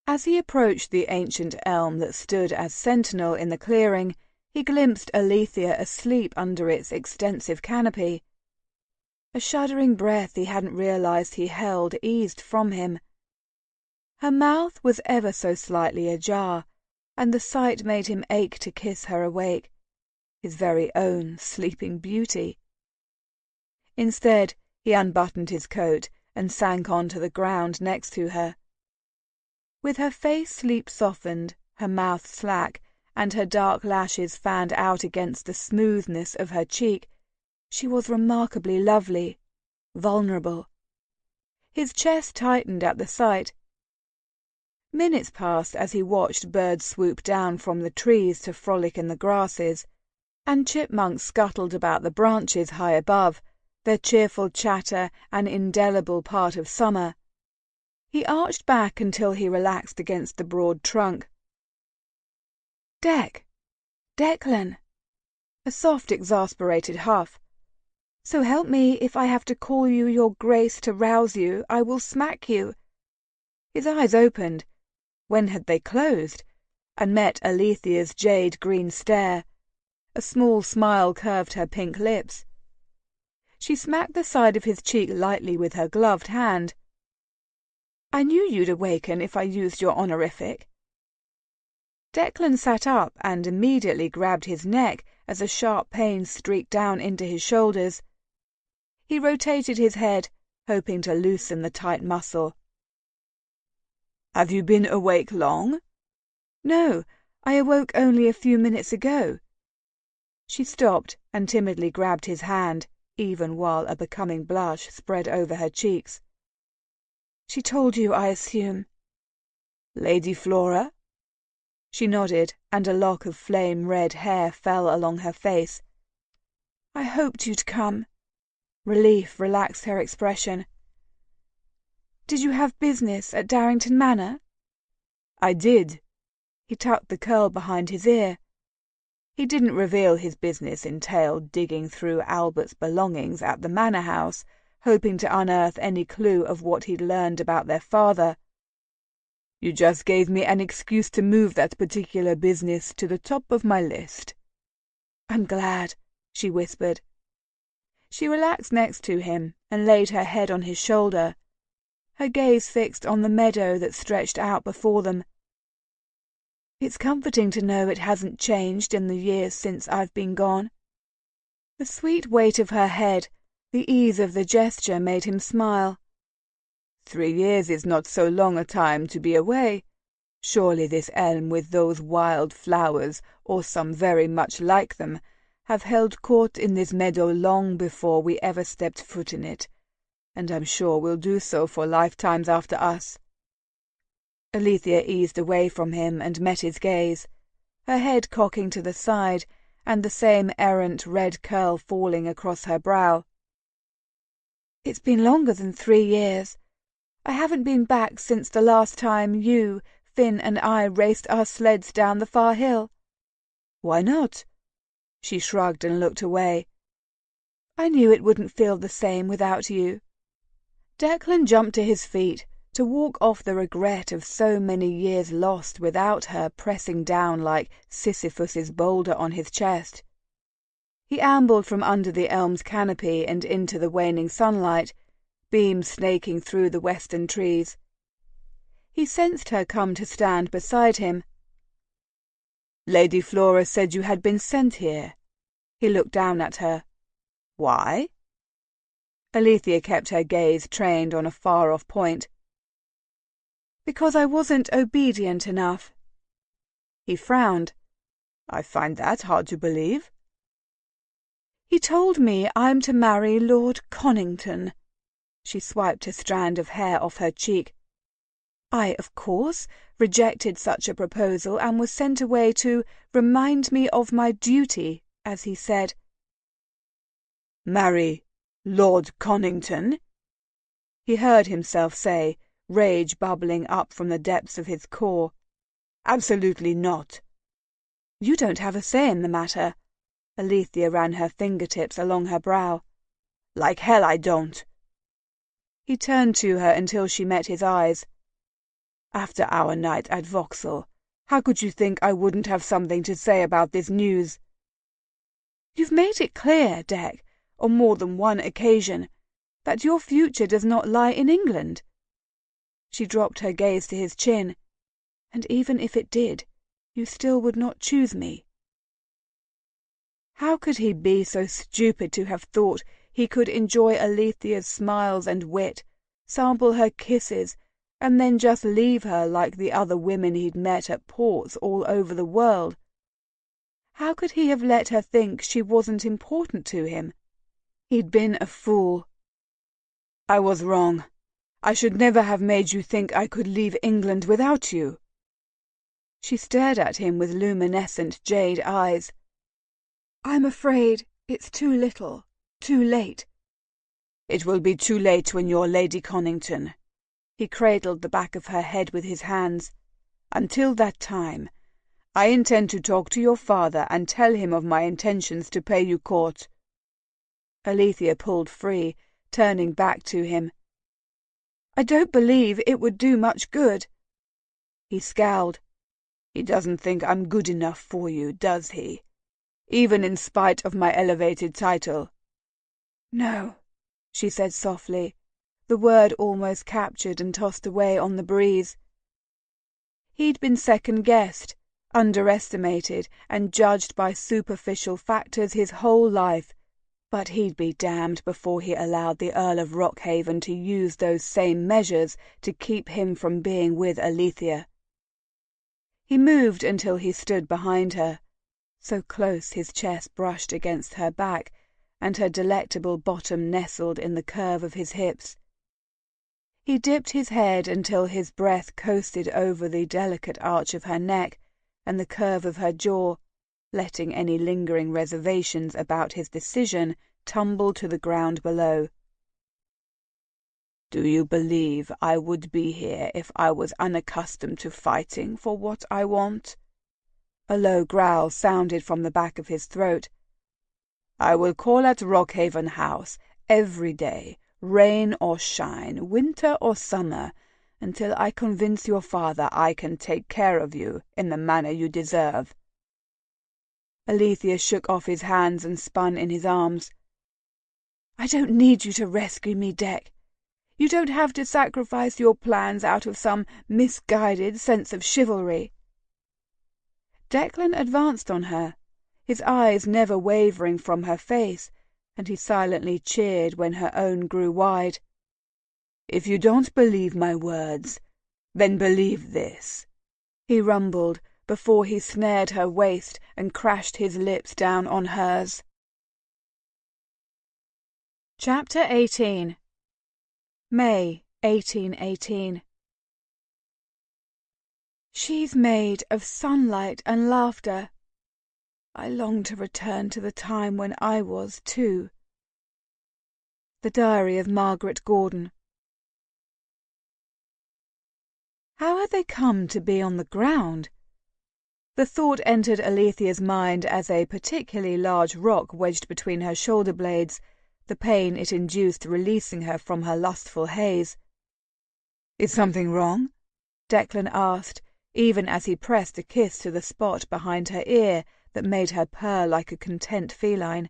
As he approached the ancient elm that stood as sentinel in the clearing, he glimpsed Alethea asleep under its extensive canopy. A shuddering breath he hadn't realized he held eased from him. Her mouth was ever so slightly ajar, and the sight made him ache to kiss her awake, his very own sleeping beauty. Instead, he unbuttoned his coat and sank onto the ground next to her. With her face sleep-softened, her mouth slack, and her dark lashes fanned out against the smoothness of her cheek, she was remarkably lovely, vulnerable. His chest tightened at the sight. Minutes passed as he watched birds swoop down from the trees to frolic in the grasses, and chipmunks scuttled about the branches high above, their cheerful chatter an indelible part of summer. He arched back until he relaxed against the broad trunk. Declan! A soft, exasperated huff. So help me, if I have to call you your grace to rouse you, I will smack you." His eyes opened. When had they closed? And met Alethea's jade-green stare. A small smile curved her pink lips. She smacked the side of his cheek lightly with her gloved hand. "I knew you'd awaken if I used your honorific." Declan sat up and immediately grabbed his neck as a sharp pain streaked down into his shoulders. He rotated his head, hoping to loosen the tight muscle. "Have you been awake long?" "No, I awoke only a few minutes ago." She stopped and timidly grabbed his hand, even while a becoming blush spread over her cheeks. "She told you, I assume." "Lady Flora?" She nodded, and a lock of flame-red hair fell along her face. "I hoped you'd come." Relief relaxed her expression. "Did you have business at Darrington Manor?" "I did." He tucked the curl behind his ear. He didn't reveal his business entailed digging through Albert's belongings at the manor house, hoping to unearth any clue of what he'd learned about their father. "You just gave me an excuse to move that particular business to the top of my list." "I'm glad," she whispered. She relaxed next to him and laid her head on his shoulder, her gaze fixed on the meadow that stretched out before them. "It's comforting to know it hasn't changed in the years since I've been gone." The sweet weight of her head, the ease of the gesture made him smile. 3 years is not so long a time to be away. Surely this elm with those wild flowers, or some very much like them, have held court in this meadow long before we ever stepped foot in it, and I'm sure will do so for lifetimes after us." Alethea eased away from him and met his gaze, her head cocking to the side and the same errant red curl falling across her brow. "It's been longer than 3 years. I haven't been back since the last time you, Finn, and I raced our sleds down the far hill." "Why not?" She shrugged and looked away. "I knew it wouldn't feel the same without you." Declan jumped to his feet to walk off the regret of so many years lost without her pressing down like Sisyphus's boulder on his chest. He ambled from under the elm's canopy and into the waning sunlight, beams snaking through the western trees. He sensed her come to stand beside him. "Lady Flora said you had been sent here." He looked down at her. "Why?" Alethea kept her gaze trained on a far-off point. "Because I wasn't obedient enough." He frowned. "I find that hard to believe." "He told me I'm to marry Lord Conington." She swiped a strand of hair off her cheek. "I, of course, rejected such a proposal and was sent away to remind me of my duty, as he said." "Marry Lord Conington?" he heard himself say, rage bubbling up from the depths of his core. "Absolutely not." "You don't have a say in the matter." Alethea ran her fingertips along her brow. "Like hell I don't." He turned to her until she met his eyes. "After our night at Vauxhall, how could you think I wouldn't have something to say about this news?" "You've made it clear, Dec, on more than one occasion, that your future does not lie in England." She dropped her gaze to his chin. "And even if it did, you still would not choose me." How could he be so stupid to have thought he could enjoy Alethea's smiles and wit, sample her kisses, and then just leave her like the other women he'd met at ports all over the world? How could he have let her think she wasn't important to him? He'd been a fool. "I was wrong. I should never have made you think I could leave England without you." She stared at him with luminescent jade eyes. "I'm afraid it's too little, too late." "It will be too late when you're Lady Conington." He cradled the back of her head with his hands. "Until that time, I intend to talk to your father and tell him of my intentions to pay you court." Alethea pulled free, turning back to him. "I don't believe it would do much good." He scowled. "He doesn't think I'm good enough for you, does he? Even in spite of my elevated title?" "No," she said softly, the word almost captured and tossed away on the breeze. He'd been second-guessed, underestimated, and judged by superficial factors his whole life, but he'd be damned before he allowed the Earl of Rockhaven to use those same measures to keep him from being with Alethea. He moved until he stood behind her, so close his chest brushed against her back, and her delectable bottom nestled in the curve of his hips. He dipped his head until his breath coasted over the delicate arch of her neck and the curve of her jaw, letting any lingering reservations about his decision tumble to the ground below. "Do you believe I would be here if I was unaccustomed to fighting for what I want?" A low growl sounded from the back of his throat. "I will call at Rockhaven House every day, rain or shine, winter or summer, until I convince your father I can take care of you in the manner you deserve." Alethea shook off his hands and spun in his arms. "I don't need you to rescue me, Dec. You don't have to sacrifice your plans out of some misguided sense of chivalry." Declan advanced on her, his eyes never wavering from her face, and he silently cheered when her own grew wide. "If you don't believe my words, then believe this," he rumbled, before he snared her waist and crashed his lips down on hers. Chapter 18. May 1818. She's made of sunlight and laughter. I long to return to the time when I was, too. The Diary of Margaret Gordon. How had they come to be on the ground? The thought entered Alethea's mind as a particularly large rock wedged between her shoulder blades, the pain it induced releasing her from her lustful haze. "Is something wrong?" Declan asked, even as he pressed a kiss to the spot behind her ear that made her purr like a content feline.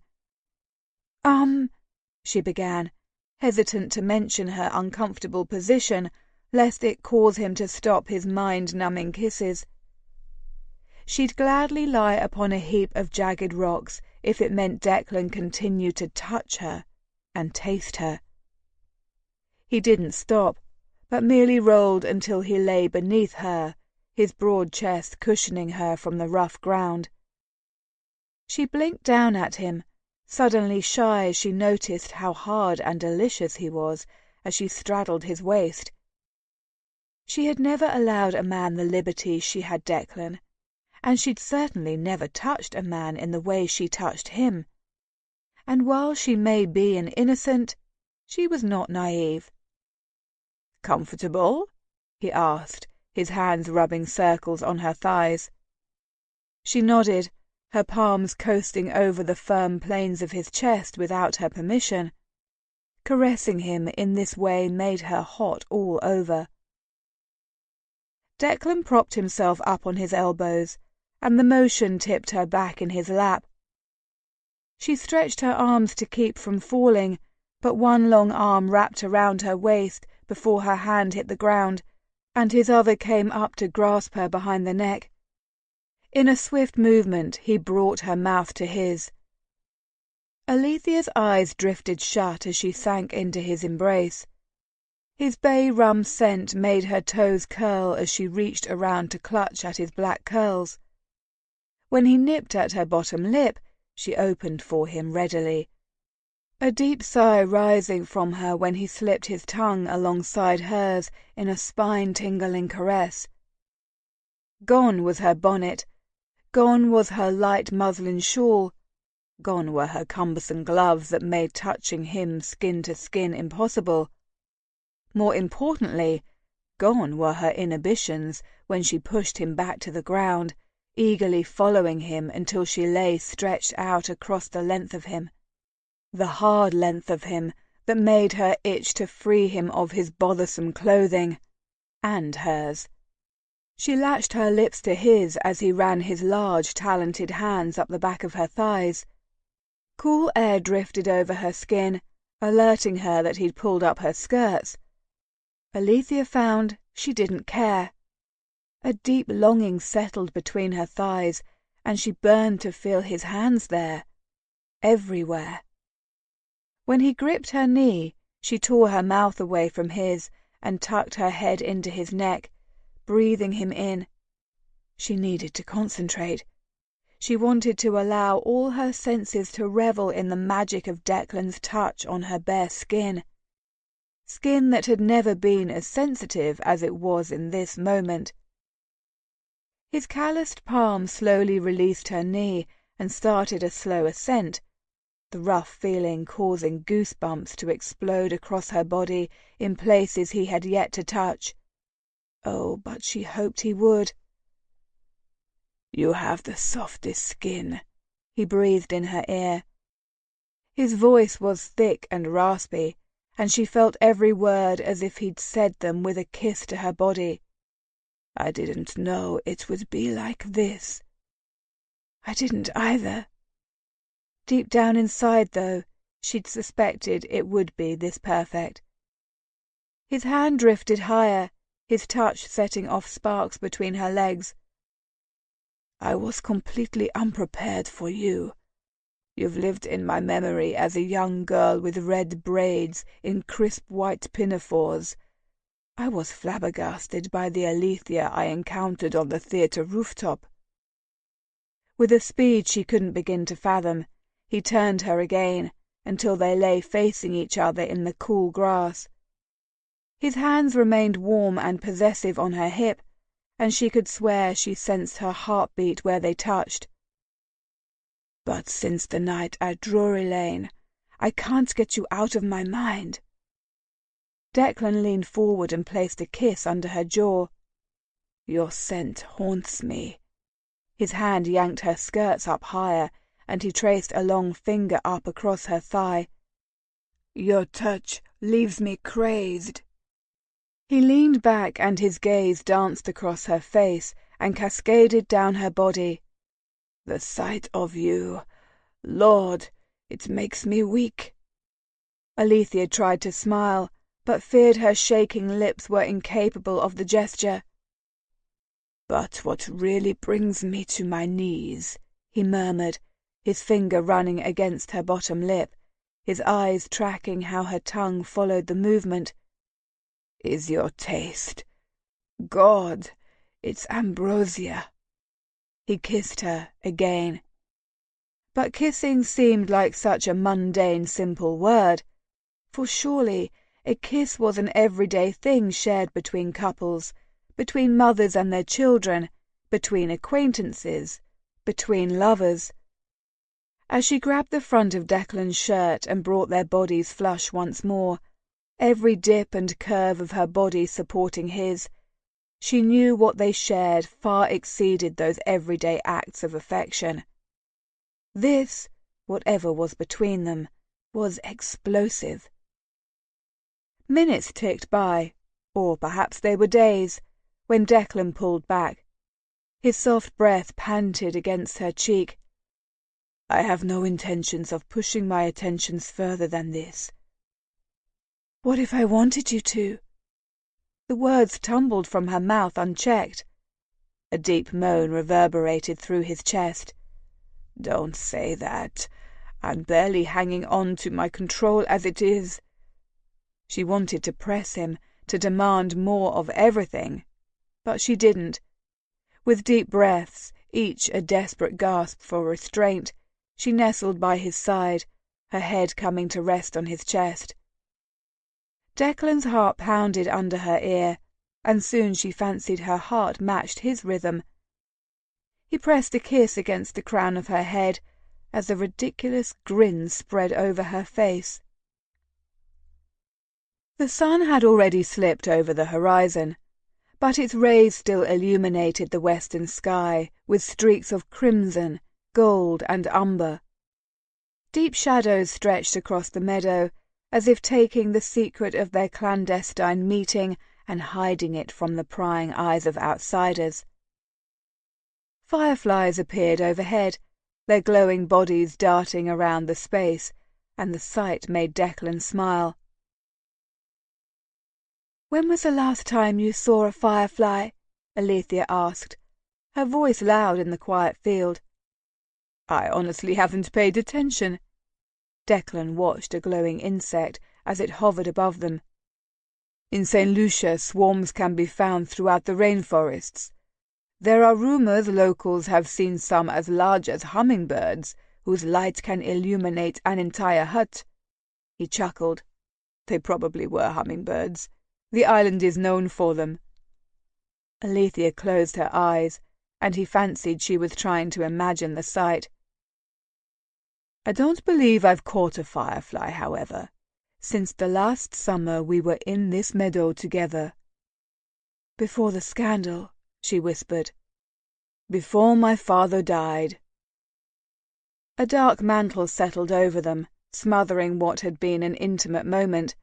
She began, hesitant to mention her uncomfortable position, lest it cause him to stop his mind-numbing kisses. She'd gladly lie upon a heap of jagged rocks if it meant Declan continued to touch her and taste her. He didn't stop, but merely rolled until he lay beneath her, his broad chest cushioning her from the rough ground. She blinked down at him, suddenly shy as she noticed how hard and delicious he was as she straddled his waist. She had never allowed a man the liberty she had Declan, and she'd certainly never touched a man in the way she touched him. And while she may be an innocent, she was not naive. "Comfortable?" he asked, his hands rubbing circles on her thighs. She nodded, her palms coasting over the firm planes of his chest without her permission. Caressing him in this way made her hot all over. Declan propped himself up on his elbows, and the motion tipped her back in his lap. She stretched her arms to keep from falling, but one long arm wrapped around her waist before her hand hit the ground, and his other came up to grasp her behind the neck. In a swift movement he brought her mouth to his. Alethea's eyes drifted shut as she sank into his embrace. His bay rum scent made her toes curl as she reached around to clutch at his black curls. When he nipped at her bottom lip, she opened for him readily, a deep sigh rising from her when he slipped his tongue alongside hers in a spine-tingling caress. Gone was her bonnet, gone was her light muslin shawl, gone were her cumbersome gloves that made touching him skin to skin impossible. More importantly, gone were her inhibitions when she pushed him back to the ground, eagerly following him until she lay stretched out across the length of him. the hard length of him that made her itch to free him of his bothersome clothing, and hers. She latched her lips to his as he ran his large, talented hands up the back of her thighs. Cool air drifted over her skin, alerting her that he'd pulled up her skirts. Alethea found she didn't care. A deep longing settled between her thighs, and she burned to feel his hands there, everywhere. When he gripped her knee, she tore her mouth away from his and tucked her head into his neck, breathing him in. She needed to concentrate. She wanted to allow all her senses to revel in the magic of Declan's touch on her bare skin. Skin that had never been as sensitive as it was in this moment. His calloused palm slowly released her knee and started a slow ascent, the rough feeling causing goosebumps to explode across her body in places he had yet to touch. Oh, but she hoped he would. "You have the softest skin," he breathed in her ear. His voice was thick and raspy, and she felt every word as if he'd said them with a kiss to her body. "I didn't know it would be like this." "I didn't either." Deep down inside, though, she'd suspected it would be this perfect. His hand drifted higher, his touch setting off sparks between her legs. "I was completely unprepared for you. You've lived in my memory as a young girl with red braids in crisp white pinafores. I was flabbergasted by the Alethea I encountered on the theatre rooftop." With a speed she couldn't begin to fathom, he turned her again, until they lay facing each other in the cool grass. His hands remained warm and possessive on her hip, and she could swear she sensed her heartbeat where they touched. "But since the night at Drury Lane, I can't get you out of my mind." Declan leaned forward and placed a kiss under her jaw. "Your scent haunts me." His hand yanked her skirts up higher, and he traced a long finger up across her thigh. "Your touch leaves me crazed." He leaned back and his gaze danced across her face and cascaded down her body. "The sight of you, Lord, it makes me weak." Alethea tried to smile, but feared her shaking lips were incapable of the gesture. "But what really brings me to my knees," he murmured, his finger running against her bottom lip, his eyes tracking how her tongue followed the movement, "is your taste. God, it's ambrosia." He kissed her again. But kissing seemed like such a mundane, simple word, for surely a kiss was an everyday thing shared between couples, between mothers and their children, between acquaintances, between lovers. As she grabbed the front of Declan's shirt and brought their bodies flush once more, every dip and curve of her body supporting his, she knew what they shared far exceeded those everyday acts of affection. This, whatever was between them, was explosive. Minutes ticked by, or perhaps they were days, when Declan pulled back. His soft breath panted against her cheek. "I have no intentions of pushing my attentions further than this." "What if I wanted you to?" The words tumbled from her mouth unchecked. A deep moan reverberated through his chest. "Don't say that. I'm barely hanging on to my control as it is." She wanted to press him, to demand more of everything, but she didn't. With deep breaths, each a desperate gasp for restraint, she nestled by his side, her head coming to rest on his chest. Declan's heart pounded under her ear, and soon she fancied her heart matched his rhythm. He pressed a kiss against the crown of her head as a ridiculous grin spread over her face. The sun had already slipped over the horizon, but its rays still illuminated the western sky with streaks of crimson, gold, and umber. Deep shadows stretched across the meadow, as if taking the secret of their clandestine meeting and hiding it from the prying eyes of outsiders. Fireflies appeared overhead, their glowing bodies darting around the space, and the sight made Declan smile. "When was the last time you saw a firefly?" Alethea asked, her voice loud in the quiet field. "I honestly haven't paid attention." Declan watched a glowing insect as it hovered above them. "In St. Lucia, swarms can be found throughout the rainforests. There are rumors locals have seen some as large as hummingbirds, whose light can illuminate an entire hut." He chuckled. "They probably were hummingbirds. The island is known for them." Alethea closed her eyes, and he fancied she was trying to imagine the sight. "I don't believe I've caught a firefly, however, since the last summer we were in this meadow together." "Before the scandal," she whispered. "Before my father died." A dark mantle settled over them, smothering what had been an intimate moment.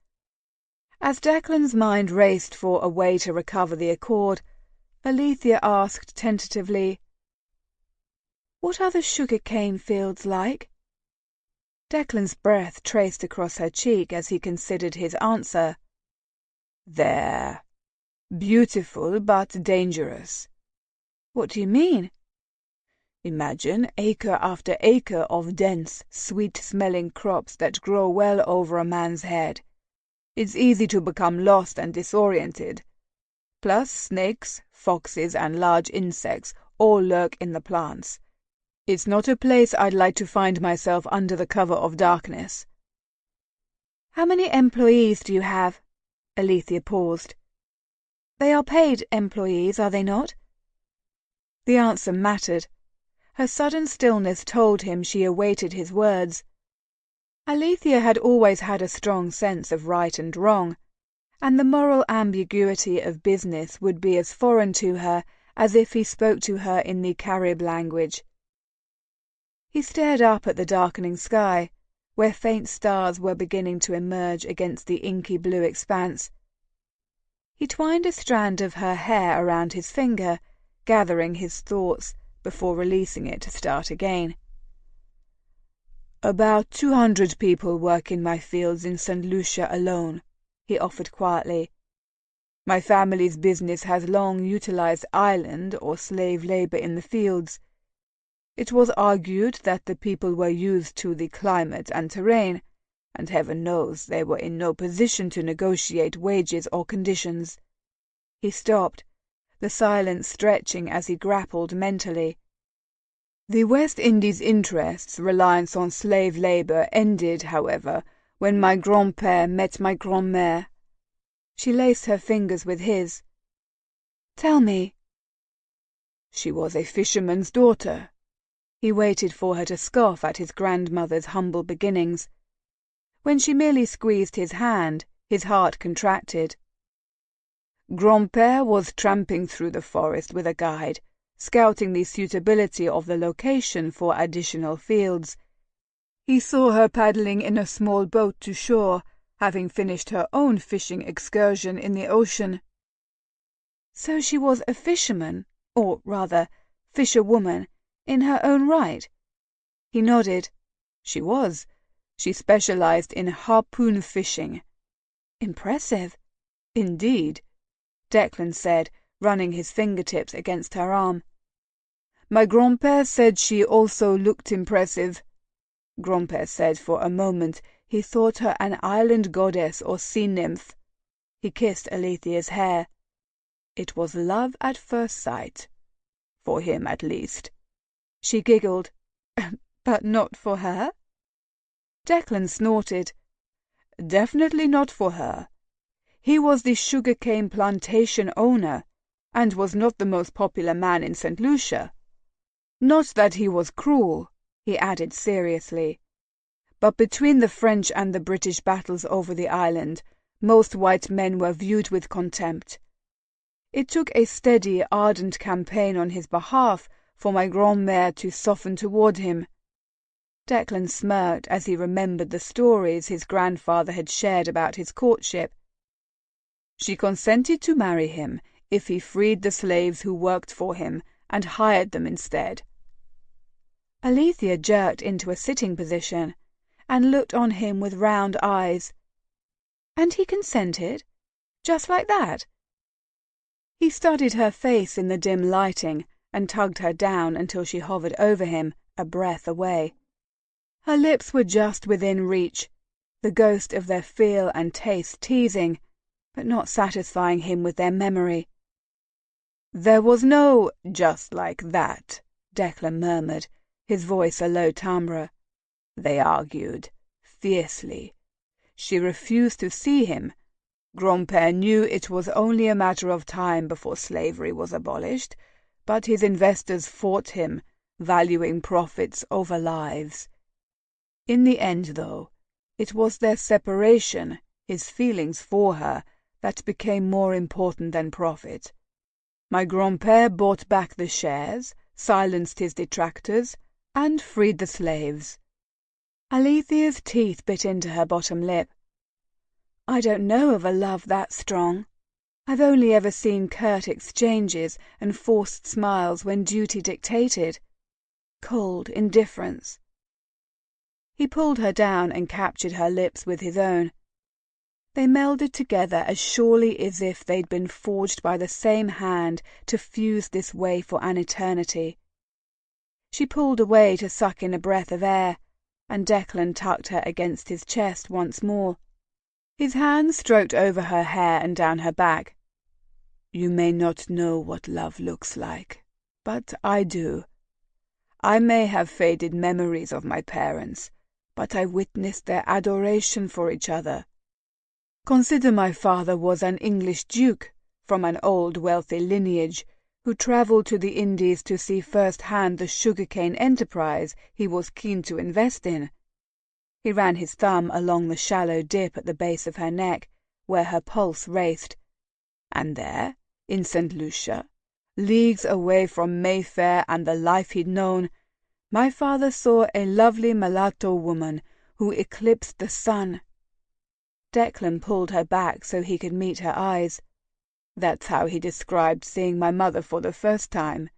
As Declan's mind raced for a way to recover the accord, Alethea asked tentatively, "What are the sugar-cane fields like?" Declan's breath traced across her cheek as he considered his answer. "They're beautiful but dangerous." "What do you mean?" "Imagine acre after acre of dense, sweet-smelling crops that grow well over a man's head. It's easy to become lost and disoriented. Plus snakes, foxes, and large insects all lurk in the plants. It's not a place I'd like to find myself under the cover of darkness." "How many employees do you have?" Alethea paused. "They are paid employees, are they not?" The answer mattered. Her sudden stillness told him she awaited his words. Alethea had always had a strong sense of right and wrong, and the moral ambiguity of business would be as foreign to her as if he spoke to her in the Carib language. He stared up at the darkening sky, where faint stars were beginning to emerge against the inky blue expanse. He twined a strand of her hair around his finger, gathering his thoughts before releasing it to start again. "About 200 people work in my fields in St. Lucia alone," he offered quietly. "My family's business has long utilized island or slave labor in the fields. It was argued that the people were used to the climate and terrain, and heaven knows they were in no position to negotiate wages or conditions." He stopped, the silence stretching as he grappled mentally. "The West Indies' interests' reliance on slave labor ended, however, when my grand-père met my grand-mère." She laced her fingers with his. "Tell me." "She was a fisherman's daughter." He waited for her to scoff at his grandmother's humble beginnings. When she merely squeezed his hand, his heart contracted. "Grand-père was tramping through the forest with a guide, scouting the suitability of the location for additional fields. He saw her paddling in a small boat to shore, having finished her own fishing excursion in the ocean." "So she was a fisherman, or rather, fisherwoman, in her own right?" He nodded. "She was. She specialized in harpoon fishing." "Impressive." "Indeed," Declan said, running his fingertips against her arm. "My grand-père said she also looked impressive. Grand-père said for a moment he thought her an island goddess or sea nymph." He kissed Alethea's hair. "It was love at first sight. For him, at least." She giggled. "But not for her?" Declan snorted. "Definitely not for her. He was the sugar-cane plantation owner, and was not the most popular man in St. Lucia. Not that he was cruel," he added seriously. "But between the French and the British battles over the island, most white men were viewed with contempt. It took a steady, ardent campaign on his behalf for my grand-mère to soften toward him." Declan smirked as he remembered the stories his grandfather had shared about his courtship. She consented to marry him if he freed the slaves who worked for him and hired them instead. Alethea jerked into a sitting position and looked on him with round eyes. And he consented? Just like that? He studied her face in the dim lighting and tugged her down until she hovered over him, a breath away. Her lips were just within reach, the ghost of their feel and taste teasing, but not satisfying him with their memory. "There was no 'just like that,'" Declan murmured, his voice a low timbre. "They argued fiercely. She refused to see him. Grandpère knew it was only a matter of time before slavery was abolished, but his investors fought him, valuing profits over lives. In the end, though, it was their separation, his feelings for her, that became more important than profit. My grandpère bought back the shares, silenced his detractors, and freed the slaves." Alethea's teeth bit into her bottom lip. "I don't know of a love that strong. I've only ever seen curt exchanges and forced smiles when duty dictated. Cold indifference." He pulled her down and captured her lips with his own. They melded together as surely as if they'd been forged by the same hand to fuse this way for an eternity. She pulled away to suck in a breath of air, and Declan tucked her against his chest once more. His hands stroked over her hair and down her back. "You may not know what love looks like, but I do. I may have faded memories of my parents, but I witnessed their adoration for each other. Consider my father was an English duke, from an old wealthy lineage, who travelled to the Indies to see first-hand the sugar-cane enterprise he was keen to invest in." He ran his thumb along the shallow dip at the base of her neck, where her pulse raced. "And there, in St. Lucia, leagues away from Mayfair and the life he'd known, my father saw a lovely mulatto woman who eclipsed the sun." Declan pulled her back so he could meet her eyes. "That's how he described seeing my mother for the first time.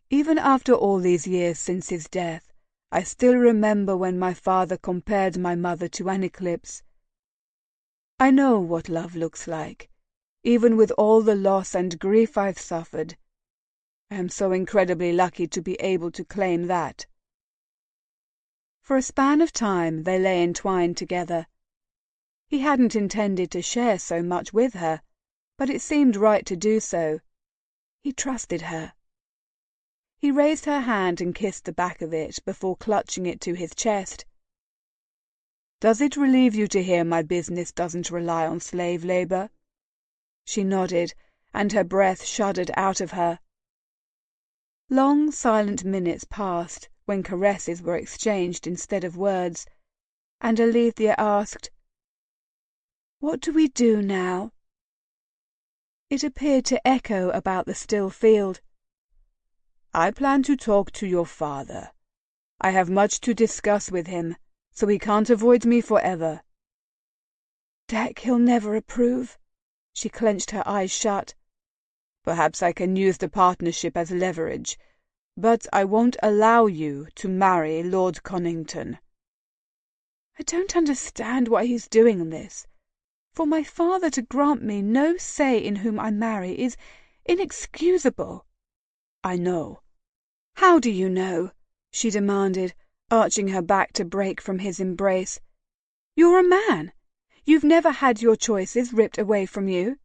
Even after all these years since his death, I still remember when my father compared my mother to an eclipse. I know what love looks like, even with all the loss and grief I've suffered. I am so incredibly lucky to be able to claim that." For a span of time they lay entwined together. He hadn't intended to share so much with her, but it seemed right to do so. He trusted her. He raised her hand and kissed the back of it before clutching it to his chest. "Does it relieve you to hear my business doesn't rely on slave labor?" She nodded, and her breath shuddered out of her. Long, silent minutes passed when caresses were exchanged instead of words, and Alethea asked, "What do we do now?" It appeared to echo about the still field. "I plan to talk to your father. I have much to discuss with him, so he can't avoid me forever." "Deck, he'll never approve." She clenched her eyes shut. "Perhaps I can use the partnership as leverage, but I won't allow you to marry Lord Connington." "I don't understand why he's doing this. For my father to grant me no say in whom I marry is inexcusable." "I know." "How do you know?" she demanded, arching her back to break from his embrace. "You're a man. You've never had your choices ripped away from you."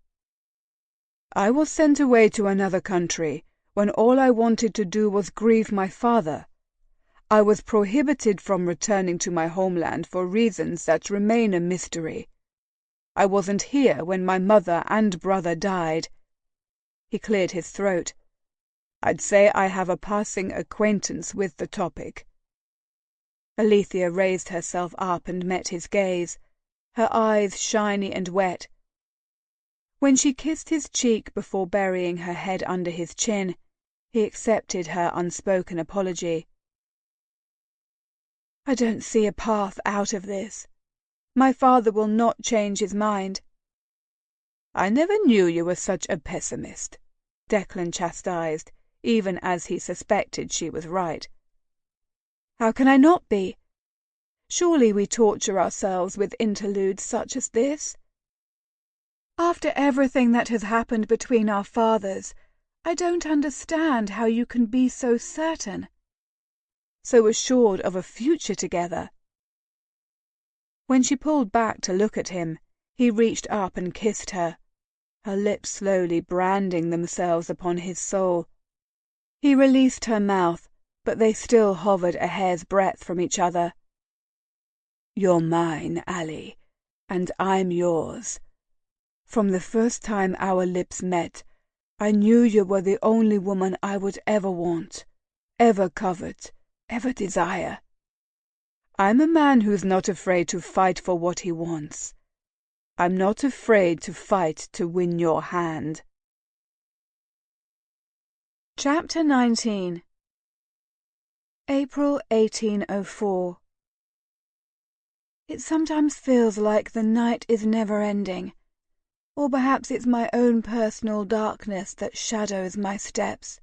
"I was sent away to another country when all I wanted to do was grieve my father. I was prohibited from returning to my homeland for reasons that remain a mystery. I wasn't here when my mother and brother died." He cleared his throat. "I'd say I have a passing acquaintance with the topic." Alethea raised herself up and met his gaze, her eyes shiny and wet. When she kissed his cheek before burying her head under his chin, he accepted her unspoken apology. I don't see a path out of this. My father will not change his mind." "I never knew you were such a pessimist," Declan chastised, even as he suspected she was right. "How can I not be? Surely we torture ourselves with interludes such as this? After everything that has happened between our fathers, I don't understand how you can be so certain, so assured of a future together." When she pulled back to look at him, he reached up and kissed her, her lips slowly branding themselves upon his soul. He released her mouth, but they still hovered a hair's breadth from each other. "You're mine, Allie, and I'm yours. From the first time our lips met, I knew you were the only woman I would ever want, ever covet, ever desire. I'm a man who's not afraid to fight for what he wants. I'm not afraid to fight to win your hand." Chapter 19. April 1804. It sometimes feels like the night is never ending, or perhaps it's my own personal darkness that shadows my steps.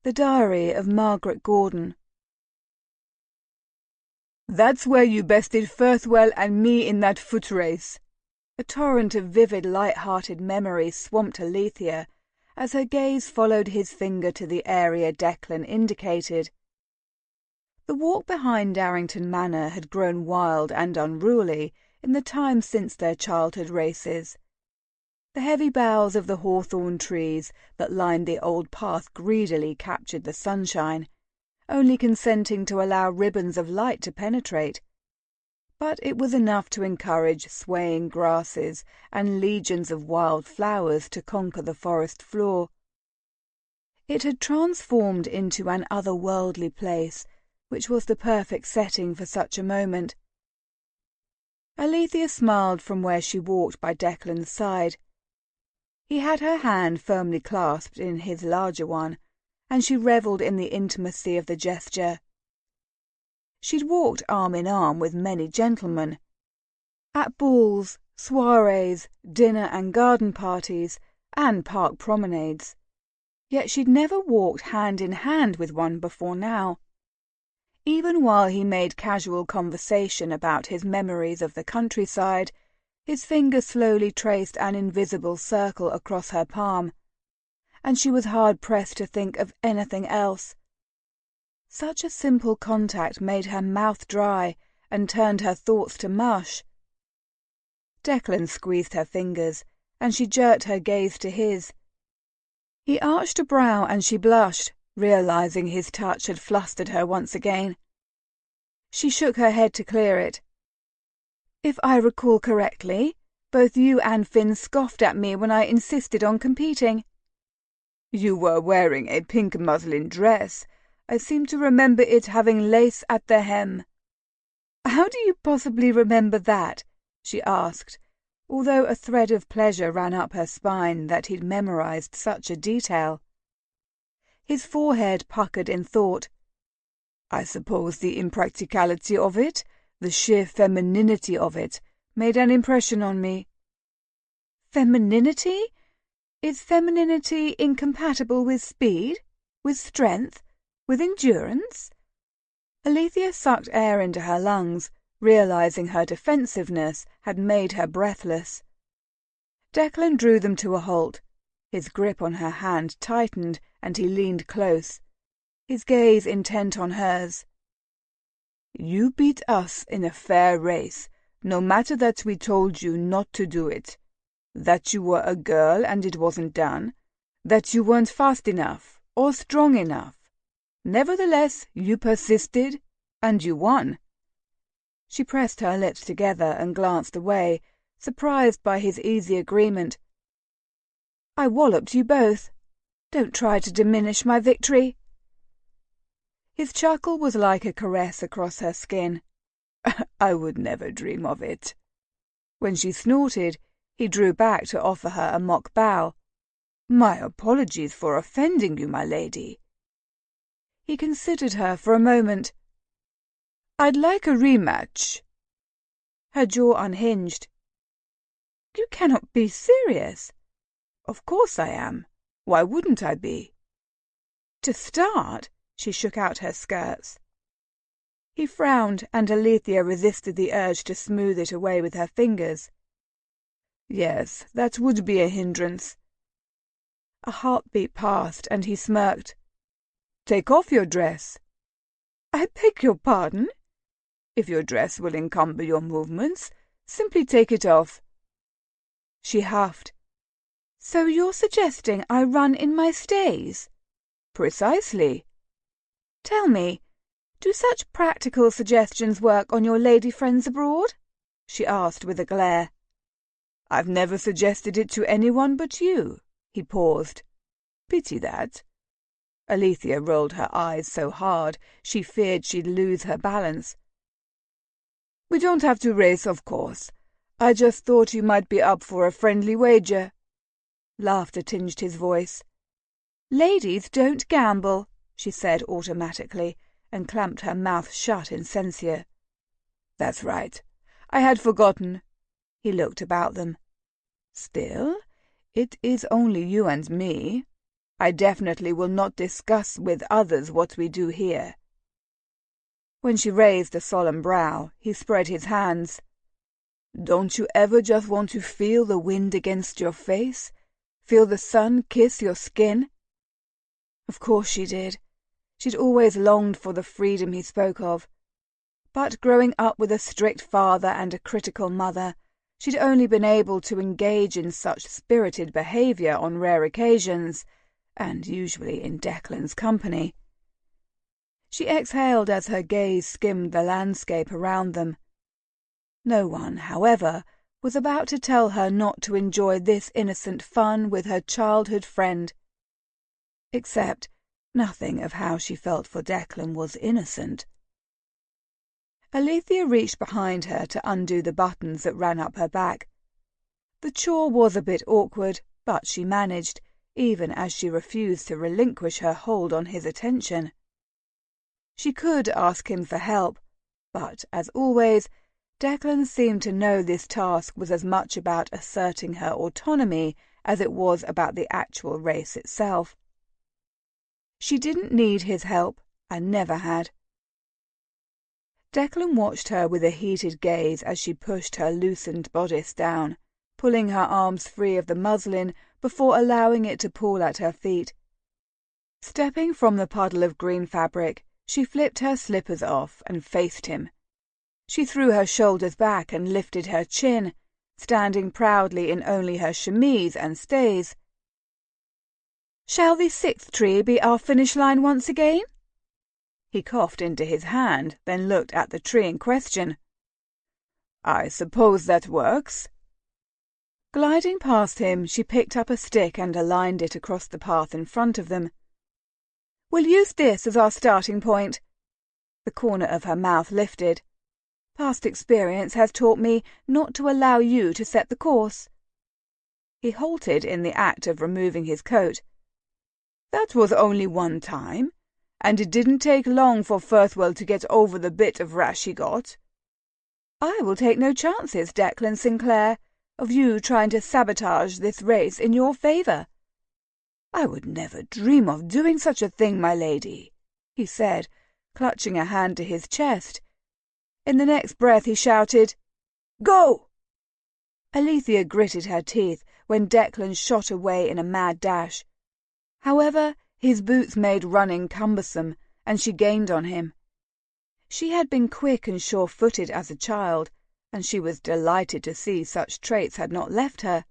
The Diary of Margaret Gordon. "That's where you bested Firthwell and me in that foot race." A torrent of vivid, light-hearted memories swamped Alethea as her gaze followed his finger to the area Declan indicated. The walk behind Darrington Manor had grown wild and unruly in the time since their childhood races. The heavy boughs of the hawthorn trees that lined the old path greedily captured the sunshine, only consenting to allow ribbons of light to penetrate. But it was enough to encourage swaying grasses and legions of wild flowers to conquer the forest floor. It had transformed into an otherworldly place, which was the perfect setting for such a moment. Alethea smiled from where she walked by Declan's side. He had her hand firmly clasped in his larger one, and she revelled in the intimacy of the gesture. She'd walked arm in arm with many gentlemen, at balls, soirees, dinner and garden parties, and park promenades, yet she'd never walked hand in hand with one before now. Even while he made casual conversation about his memories of the countryside, his finger slowly traced an invisible circle across her palm, and she was hard-pressed to think of anything else. Such a simple contact made her mouth dry and turned her thoughts to mush. Declan squeezed her fingers, and she jerked her gaze to his. He arched a brow and she blushed, realizing his touch had flustered her once again. She shook her head to clear it. "If I recall correctly, both you and Finn scoffed at me when I insisted on competing." "You were wearing a pink muslin dress. I seem to remember it having lace at the hem." "How do you possibly remember that?" she asked, although a thread of pleasure ran up her spine that he'd memorized such a detail. His forehead puckered in thought. "I suppose the impracticality of it, the sheer femininity of it, made an impression on me." "Femininity? Is femininity incompatible with speed, with strength, with endurance?" Alethea sucked air into her lungs, realizing her defensiveness had made her breathless. Declan drew them to a halt. His grip on her hand tightened and he leaned close, his gaze intent on hers. "You beat us in a fair race, no matter that we told you not to do it, that you were a girl and it wasn't done, that you weren't fast enough or strong enough. Nevertheless, you persisted, and you won." She pressed her lips together and glanced away, surprised by his easy agreement. "I walloped you both. Don't try to diminish my victory." His chuckle was like a caress across her skin. "I would never dream of it." When she snorted, he drew back to offer her a mock bow. "My apologies for offending you, my lady." He considered her for a moment. I'd like a rematch. Her jaw unhinged. You cannot be serious. Of course I am. Why wouldn't I be? To start, she shook out her skirts. He frowned, and Alethea resisted the urge to smooth it away with her fingers. Yes, that would be a hindrance. A heartbeat passed, and he smirked. Take off your dress. I beg your pardon? If your dress will encumber your movements, simply take it off. She huffed. So you're suggesting I run in my stays? Precisely. Tell me, do such practical suggestions work on your lady friends abroad? She asked with a glare. I've never suggested it to anyone but you. He paused. Pity that. Alethea rolled her eyes so hard she feared she'd lose her balance. We don't have to race, of course. I just thought you might be up for a friendly wager. Laughter tinged his voice. Ladies don't gamble, she said automatically, and clamped her mouth shut in censure. That's right. I had forgotten. He looked about them. Still, it is only you and me. I definitely will not discuss with others what we do here. When she raised a solemn brow, he spread his hands. Don't you ever just want to feel the wind against your face? Feel the sun kiss your skin? Of course she did. She'd always longed for the freedom he spoke of. But growing up with a strict father and a critical mother, she'd only been able to engage in such spirited behaviour on rare occasions, and usually in Declan's company. She exhaled as her gaze skimmed the landscape around them. No one, however, was about to tell her not to enjoy this innocent fun with her childhood friend. Except nothing of how she felt for Declan was innocent. Alethea reached behind her to undo the buttons that ran up her back. The chore was a bit awkward, but she managed, even as she refused to relinquish her hold on his attention. She could ask him for help, but, as always, Declan seemed to know this task was as much about asserting her autonomy as it was about the actual race itself. She didn't need his help, and never had. Declan watched her with a heated gaze as she pushed her loosened bodice down, pulling her arms free of the muslin before allowing it to pool at her feet. Stepping from the puddle of green fabric, she flipped her slippers off and faced him. She threw her shoulders back and lifted her chin, standing proudly in only her chemise and stays. "Shall the 6th tree be our finish line once again?" He coughed into his hand, then looked at the tree in question. "I suppose that works." Gliding past him, she picked up a stick and aligned it across the path in front of them. "We'll use this as our starting point." The corner of her mouth lifted. "Past experience has taught me not to allow you to set the course." He halted in the act of removing his coat. "That was only one time, and it didn't take long for Firthwell to get over the bit of rash he got." "I will take no chances, Declan Sinclair, of you trying to sabotage this race in your favour." "I would never dream of doing such a thing, my lady," he said, clutching a hand to his chest. In the next breath he shouted, "Go!" Alethea gritted her teeth when Declan shot away in a mad dash. However, his boots made running cumbersome, and she gained on him. She had been quick and sure-footed as a child, and she was delighted to see such traits had not left her.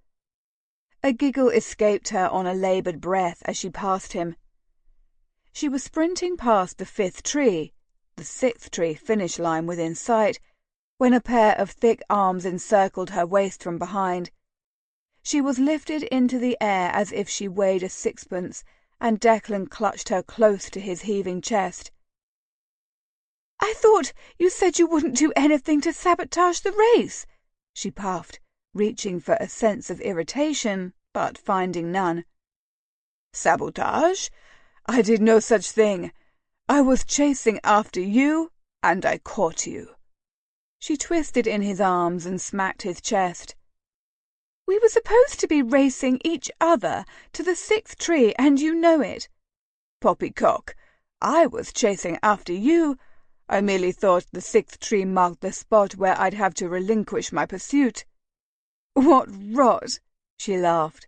A giggle escaped her on a laboured breath as she passed him. She was sprinting past the 5th tree, the 6th tree finish line within sight, when a pair of thick arms encircled her waist from behind. She was lifted into the air as if she weighed a sixpence, and Declan clutched her close to his heaving chest. "I thought you said you wouldn't do anything to sabotage the race," she puffed, reaching for a sense of irritation, but finding none. "Sabotage? I did no such thing. I was chasing after you, And I caught you." She twisted in his arms and smacked his chest. "We were supposed to be racing each other to the 6th tree, and you know it." "Poppycock, I was chasing after you. I merely thought the 6th tree marked the spot where I'd have to relinquish my pursuit." "What rot!" she laughed.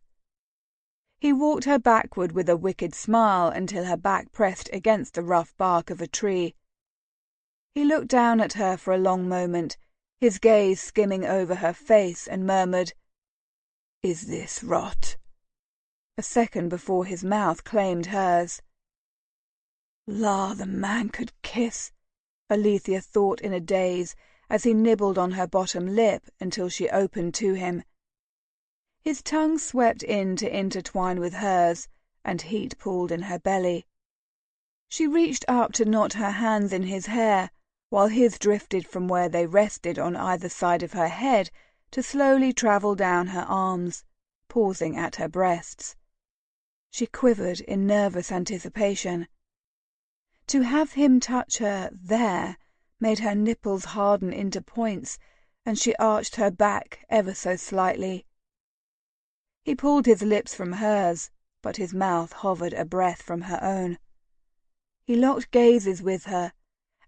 He walked her backward with a wicked smile until her back pressed against the rough bark of a tree. He looked down at her for a long moment, his gaze skimming over her face, and murmured, "Is this rot?" a second before his mouth claimed hers. La, the man could kiss, Alethea thought in a daze as he nibbled on her bottom lip until she opened to him. His tongue swept in to intertwine with hers, and heat pooled in her belly. She reached up to knot her hands in his hair, while his drifted from where they rested on either side of her head to slowly travel down her arms, pausing at her breasts. She quivered in nervous anticipation. To have him touch her there made her nipples harden into points, and she arched her back ever so slightly. He pulled his lips from hers, but his mouth hovered a breath from her own. He locked gazes with her,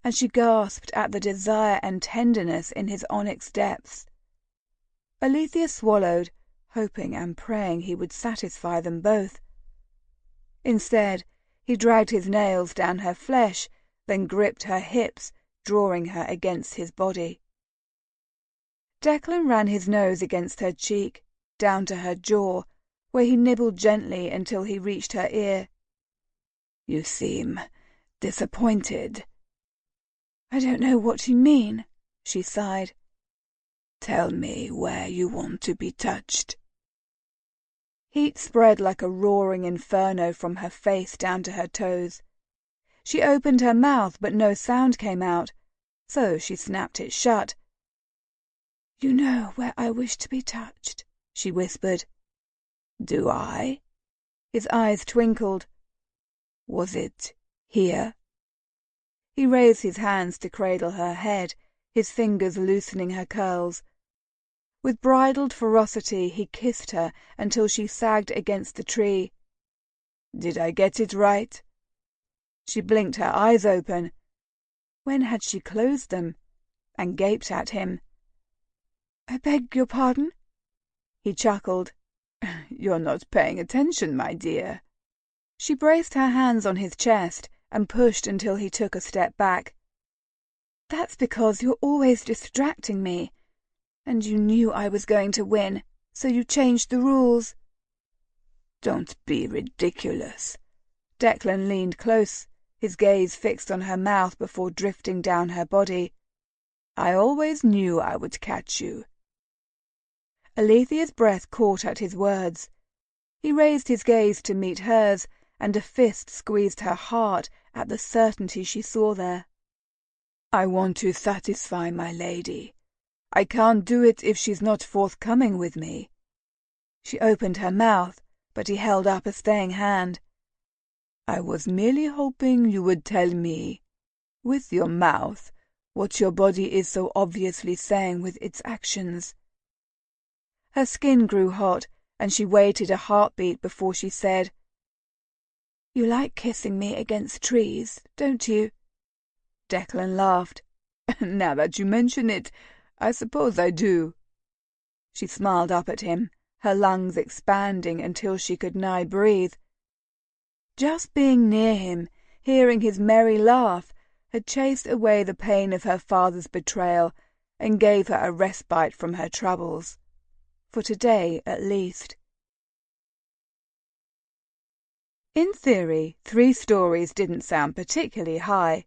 and she gasped at the desire and tenderness in his onyx depths. Alethea swallowed, hoping and praying he would satisfy them both. Instead, he dragged his nails down her flesh, then gripped her hips, drawing her against his body. Declan ran his nose against her cheek, down to her jaw, where he nibbled gently until he reached her ear. "You seem disappointed." "I don't know what you mean," she sighed. "Tell me where you want to be touched." Heat spread like a roaring inferno from her face down to her toes. She opened her mouth, but no sound came out, so she snapped it shut. "You know where I wish to be touched," she whispered. "Do I?" His eyes twinkled. "Was it here?" He raised his hands to cradle her head, his fingers loosening her curls. With bridled ferocity he kissed her until she sagged against the tree. "Did I get it right?" She blinked her eyes open. When had she closed them? And gaped at him. "I beg your pardon?" He chuckled. "You're not paying attention, my dear." She braced her hands on his chest and pushed until he took a step back. "That's because you're always distracting me. And you knew I was going to win, so you changed the rules." "Don't be ridiculous." Declan leaned close, his gaze fixed on her mouth before drifting down her body. "I always knew I would catch you." Alethea's breath caught at his words. He raised his gaze to meet hers, and a fist squeezed her heart at the certainty she saw there. "I want to satisfy my lady. I can't do it if she's not forthcoming with me." She opened her mouth, but he held up a staying hand. "I was merely hoping you would tell me, with your mouth, what your body is so obviously saying with its actions." Her skin grew hot, and she waited a heartbeat before she said, "You like kissing me against trees, don't you?" Declan laughed. "Now that you mention it, I suppose I do." She smiled up at him, her lungs expanding until she could nigh breathe. Just being near him, hearing his merry laugh, had chased away the pain of her father's betrayal and gave her a respite from her troubles. For today, at least. In theory, 3 stories didn't sound particularly high,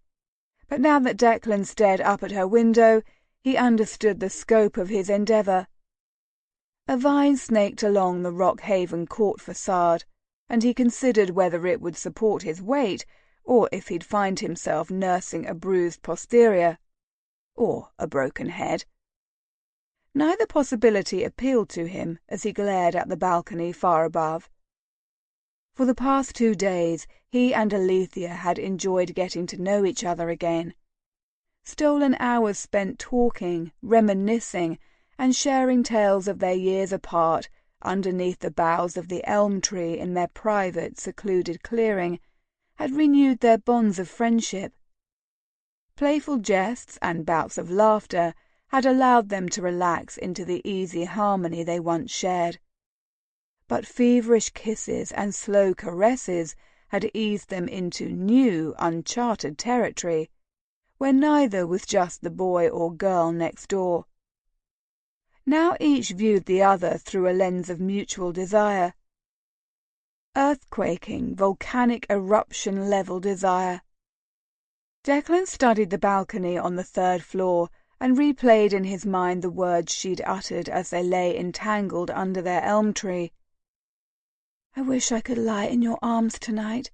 but now that Declan stared up at her window, he understood the scope of his endeavour. A vine snaked along the Rockhaven Court facade, and he considered whether it would support his weight or if he'd find himself nursing a bruised posterior. Or a broken head. Neither possibility appealed to him as he glared at the balcony far above. For the past 2 days he and Alethea had enjoyed getting to know each other again. stolen hours spent talking, reminiscing, and sharing tales of their years apart underneath the boughs of the elm tree in their private, secluded clearing, had renewed their bonds of friendship. Playful jests and bouts of laughter had allowed them to relax into the easy harmony they once shared. But feverish kisses and slow caresses had eased them into new, uncharted territory, where neither was just the boy or girl next door. Now each viewed the other through a lens of mutual desire. Earthquaking, volcanic eruption-level desire. Declan studied the balcony on the 3rd floor and replayed in his mind the words she'd uttered as they lay entangled under their elm tree. "I wish I could lie in your arms tonight.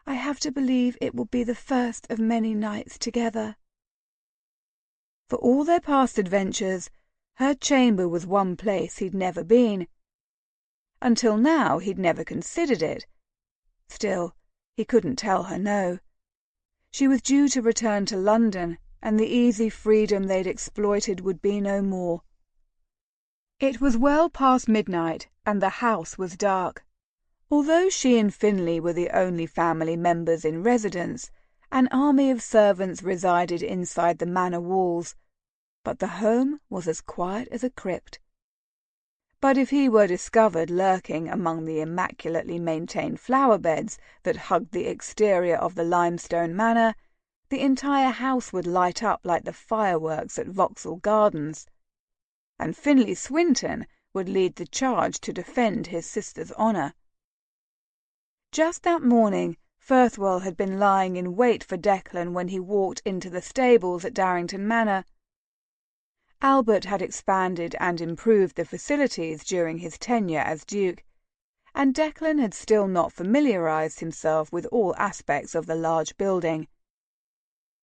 I have to believe it will be the first of many nights together." For all their past adventures, her chamber was one place he'd never been. Until now he'd never considered it. Still, he couldn't tell her no. She was due to return to London, and the easy freedom they'd exploited would be no more. It was well past midnight, and the house was dark. Although she and Finlay were the only family members in residence, an army of servants resided inside the manor walls, but the home was as quiet as a crypt. But if he were discovered lurking among the immaculately maintained flower beds that hugged the exterior of the limestone manor, the entire house would light up like the fireworks at Vauxhall Gardens, and Finlay Swinton would lead the charge to defend his sister's honour. Just that morning, Firthwell had been lying in wait for Declan when he walked into the stables at Darrington Manor. Albert had expanded and improved the facilities during his tenure as Duke, and Declan had still not familiarised himself with all aspects of the large building.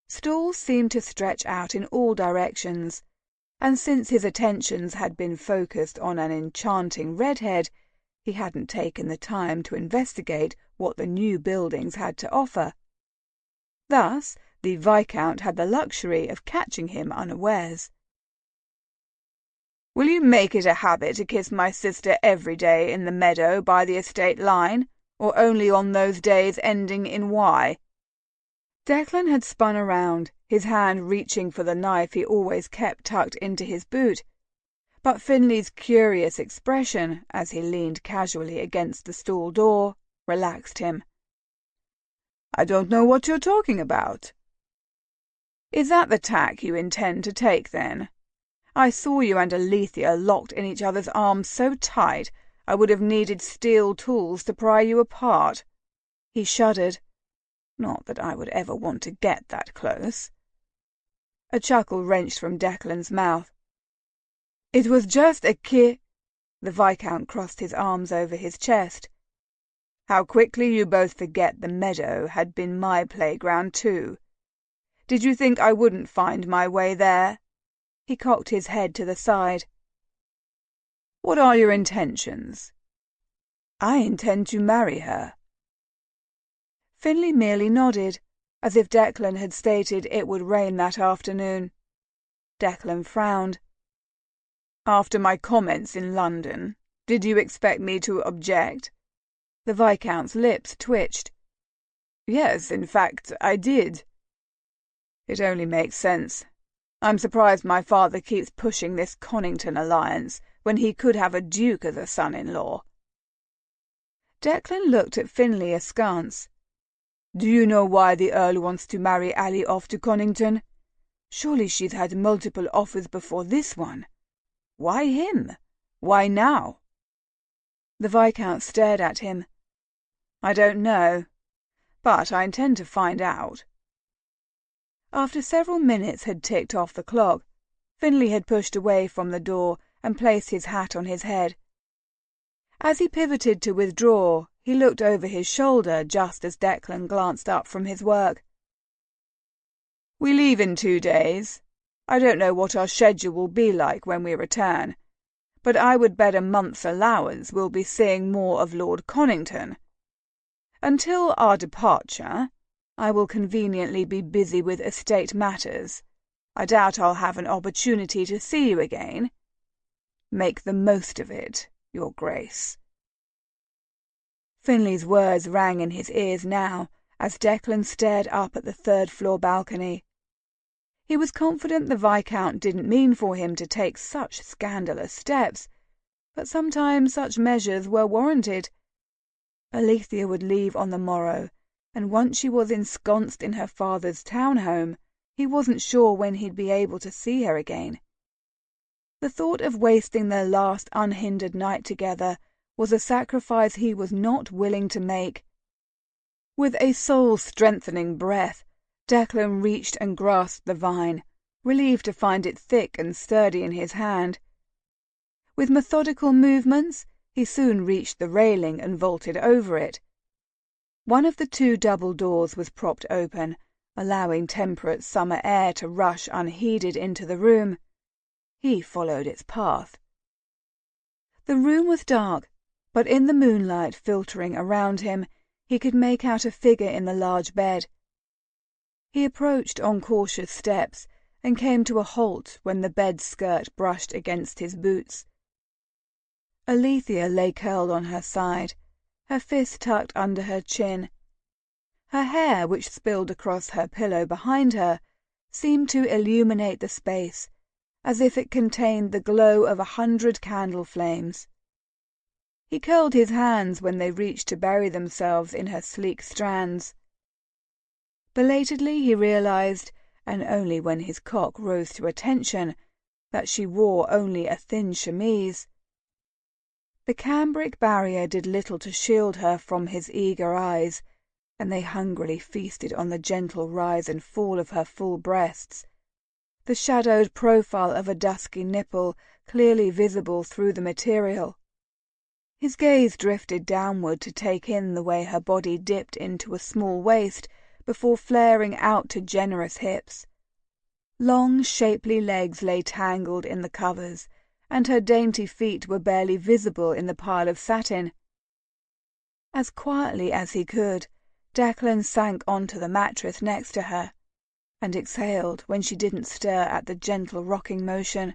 Stalls seemed to stretch out in all directions, and since his attentions had been focused on an enchanting redhead, he hadn't taken the time to investigate what the new buildings had to offer. Thus, the Viscount had the luxury of catching him unawares. "Will you make it a habit to kiss my sister every day in the meadow by the estate line, or only on those days ending in Y?" Declan had spun around, his hand reaching for the knife he always kept tucked into his boot, but Finlay's curious expression, as he leaned casually against the stall door, relaxed him. "I don't know what you're talking about." "Is that the tack you intend to take, then? I saw you and Alethea locked in each other's arms so tight I would have needed steel tools to pry you apart." He shuddered. "Not that I would ever want to get that close." A chuckle wrenched from Declan's mouth. "It was just a The Viscount crossed his arms over his chest. "How quickly you both forget the meadow had been my playground too. Did you think I wouldn't find my way there?" He cocked his head to the side. "What are your intentions?" "I intend to marry her." Finlay merely nodded, as if Declan had stated it would rain that afternoon. Declan frowned. "After my comments in London, did you expect me to object?" The Viscount's lips twitched. "Yes, in fact, I did." "It only makes sense. I'm surprised my father keeps pushing this Connington alliance when he could have a duke as a son-in-law." Declan looked at Finlay askance. "Do you know why the Earl wants to marry Ally off to Connington? Surely she's had multiple offers before this one. Why him? Why now?" The Viscount stared at him. "I don't know, but I intend to find out." After several minutes had ticked off the clock, Finlay had pushed away from the door and placed his hat on his head. As he pivoted to withdraw, he looked over his shoulder just as Declan glanced up from his work. "We leave in 2 days. I don't know what our schedule will be like when we return, but I would bet a month's allowance we'll be seeing more of Lord Connington. Until our departure, I will conveniently be busy with estate matters. I doubt I'll have an opportunity to see you again. Make the most of it, Your Grace." Finley's words rang in his ears now, as Declan stared up at the third-floor balcony. He was confident the Viscount didn't mean for him to take such scandalous steps, but sometimes such measures were warranted. Alethea would leave on the morrow, and once she was ensconced in her father's town home, he wasn't sure when he'd be able to see her again. The thought of wasting their last unhindered night together was a sacrifice he was not willing to make. With a soul-strengthening breath, Declan reached and grasped the vine, relieved to find it thick and sturdy in his hand. With methodical movements, he soon reached the railing and vaulted over it. One of the 2 double doors was propped open, allowing temperate summer air to rush unheeded into the room. He followed its path. The room was dark, but in the moonlight filtering around him, he could make out a figure in the large bed. He approached on cautious steps and came to a halt when the bed skirt brushed against his boots. Alethea lay curled on her side, her fist tucked under her chin. Her hair, which spilled across her pillow behind her, seemed to illuminate the space, as if it contained the glow of 100 candle flames. He curled his hands when they reached to bury themselves in her sleek strands. Belatedly he realized, and only when his cock rose to attention, that she wore only a thin chemise. The cambric barrier did little to shield her from his eager eyes, and they hungrily feasted on the gentle rise and fall of her full breasts, the shadowed profile of a dusky nipple clearly visible through the material. His gaze drifted downward to take in the way her body dipped into a small waist before flaring out to generous hips. Long, shapely legs lay tangled in the covers, and her dainty feet were barely visible in the pile of satin. As quietly as he could, Declan sank onto the mattress next to her, and exhaled when she didn't stir at the gentle rocking motion.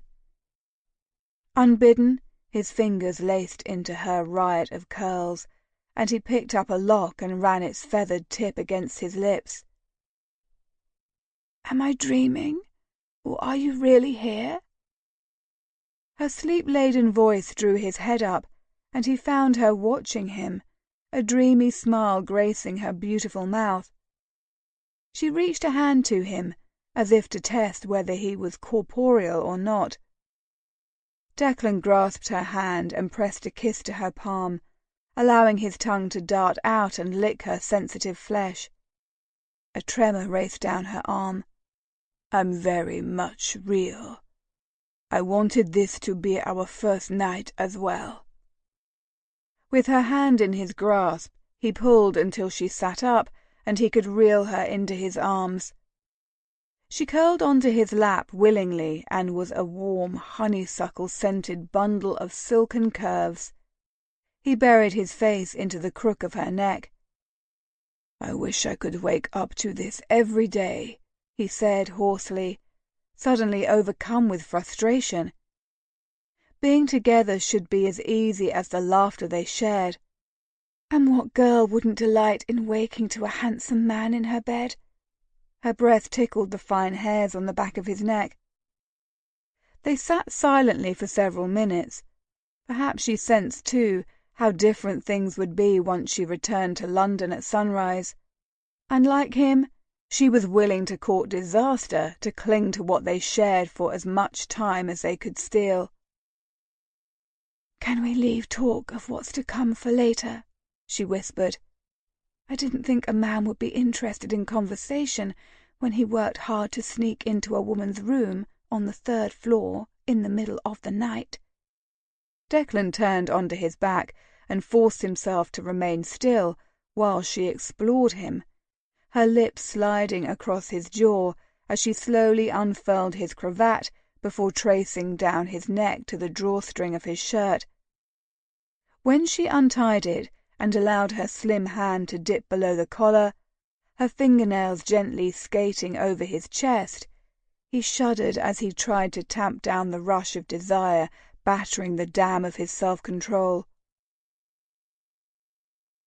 Unbidden, his fingers laced into her riot of curls, and he picked up a lock and ran its feathered tip against his lips. "Am I dreaming, or are you really here?" Her sleep-laden voice drew his head up, and he found her watching him, a dreamy smile gracing her beautiful mouth. She reached a hand to him, as if to test whether he was corporeal or not. Declan grasped her hand and pressed a kiss to her palm, allowing his tongue to dart out and lick her sensitive flesh. A tremor raced down her arm. "I'm very much real. I wanted this to be our first night as well." With her hand in his grasp, he pulled until she sat up and he could reel her into his arms. She curled onto his lap willingly and was a warm, honeysuckle-scented bundle of silken curves. He buried his face into the crook of her neck. "I wish I could wake up to this every day," he said hoarsely, suddenly overcome with frustration. Being together should be as easy as the laughter they shared. And what girl wouldn't delight in waking to a handsome man in her bed? Her breath tickled the fine hairs on the back of his neck. They sat silently for several minutes. Perhaps she sensed, too, how different things would be once she returned to London at sunrise. And like him, she was willing to court disaster to cling to what they shared for as much time as they could steal. "Can we leave talk of what's to come for later?" she whispered. "I didn't think a man would be interested in conversation when he worked hard to sneak into a woman's room on the 3rd floor in the middle of the night." Declan turned onto his back and forced himself to remain still while she explored him, her lips sliding across his jaw as she slowly unfurled his cravat before tracing down his neck to the drawstring of his shirt. When she untied it and allowed her slim hand to dip below the collar, her fingernails gently skating over his chest. He shuddered as he tried to tamp down the rush of desire battering the dam of his self-control.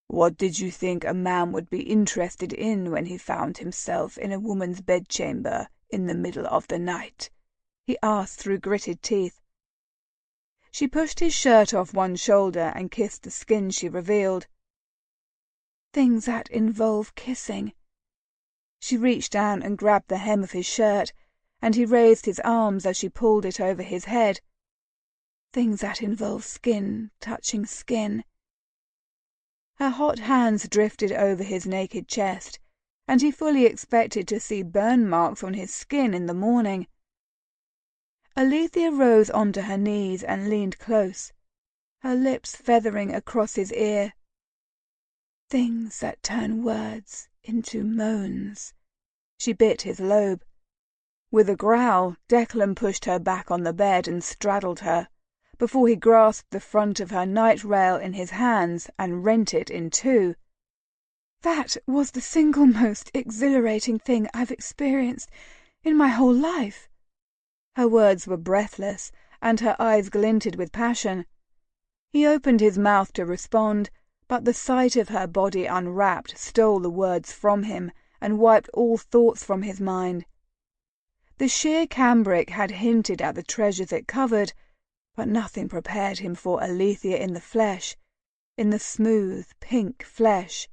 "What did you think a man would be interested in when he found himself in a woman's bedchamber in the middle of the night?" he asked through gritted teeth. She pushed his shirt off one shoulder and kissed the skin she revealed. "Things that involve kissing." She reached down and grabbed the hem of his shirt, and he raised his arms as she pulled it over his head. "Things that involve skin touching skin." Her hot hands drifted over his naked chest, and he fully expected to see burn marks on his skin in the morning. Alethea rose onto her knees and leaned close, her lips feathering across his ear. "Things that turn words into moans." She bit his lobe. With a growl, Declan pushed her back on the bed and straddled her, before he grasped the front of her night rail in his hands and rent it in two. "That was the single most exhilarating thing I've experienced in my whole life." Her words were breathless, and her eyes glinted with passion. He opened his mouth to respond, but the sight of her body unwrapped stole the words from him and wiped all thoughts from his mind. The sheer cambric had hinted at the treasures it covered, but nothing prepared him for Alethea in the flesh, in the smooth, pink flesh.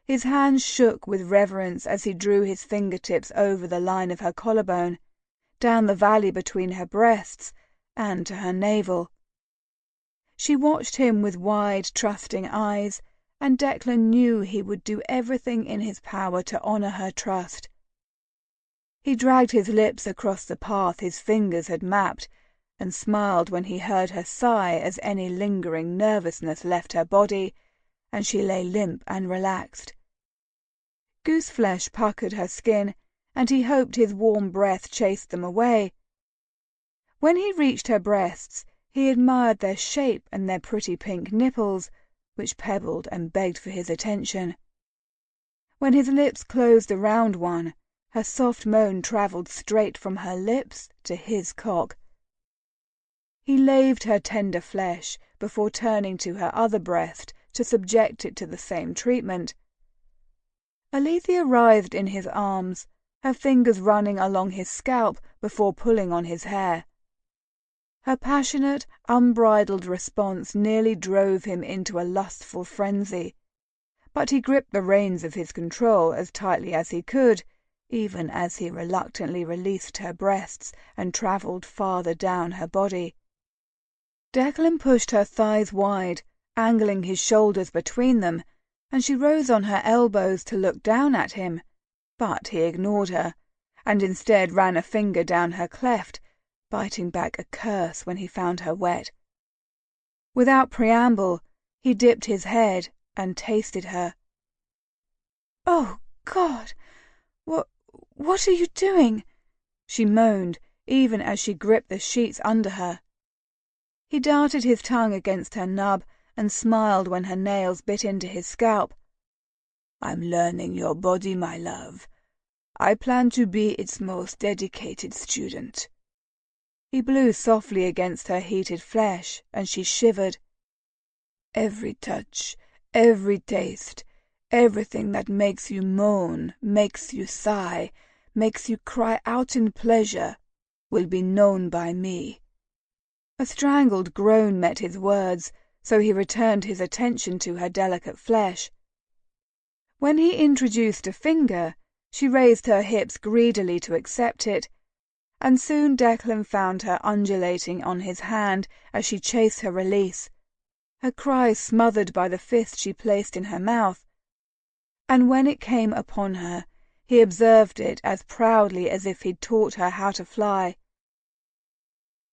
His hands shook with reverence as he drew his fingertips over the line of her collarbone, down the valley between her breasts, and to her navel. She watched him with wide, trusting eyes, and Declan knew he would do everything in his power to honor her trust. He dragged his lips across the path his fingers had mapped, and smiled when he heard her sigh as any lingering nervousness left her body, and she lay limp and relaxed. Gooseflesh puckered her skin, and he hoped his warm breath chased them away. When he reached her breasts, he admired their shape and their pretty pink nipples, which pebbled and begged for his attention. When his lips closed around one, her soft moan travelled straight from her lips to his cock. He laved her tender flesh before turning to her other breast to subject it to the same treatment. Alethea writhed in his arms, her fingers running along his scalp before pulling on his hair. Her passionate, unbridled response nearly drove him into a lustful frenzy, but he gripped the reins of his control as tightly as he could, even as he reluctantly released her breasts and travelled farther down her body. Declan pushed her thighs wide, angling his shoulders between them, and she rose on her elbows to look down at him, but he ignored her, and instead ran a finger down her cleft, biting back a curse when he found her wet. Without preamble, he dipped his head and tasted her. "Oh, God! What are you doing?" she moaned, even as she gripped the sheets under her. He darted his tongue against her nub and smiled when her nails bit into his scalp. "I'm learning your body, my love. I plan to be its most dedicated student." He blew softly against her heated flesh, and she shivered. "Every touch, every taste, everything that makes you moan, makes you sigh, makes you cry out in pleasure, will be known by me." A strangled groan met his words, so he returned his attention to her delicate flesh. When he introduced a finger, she raised her hips greedily to accept it, and soon Declan found her undulating on his hand as she chased her release, her cries smothered by the fist she placed in her mouth. And when it came upon her, he observed it as proudly as if he'd taught her how to fly.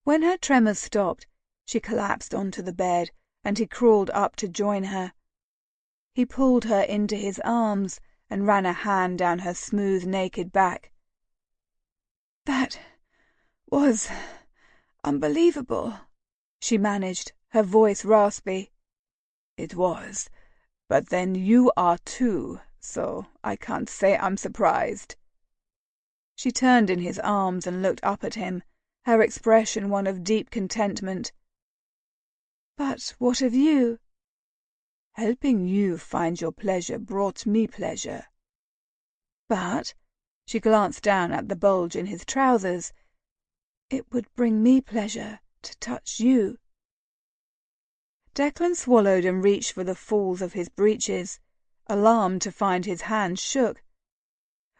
When her tremors stopped, she collapsed onto the bed, and he crawled up to join her. He pulled her into his arms and ran a hand down her smooth, naked back. "That was unbelievable," she managed, her voice raspy. "It was, but then you are too, so I can't say I'm surprised." She turned in his arms and looked up at him, her expression one of deep contentment. "But what of you?" "Helping you find your pleasure brought me pleasure." "But," she glanced down at the bulge in his trousers, "it would bring me pleasure to touch you." Declan swallowed and reached for the falls of his breeches, alarmed to find his hands shook.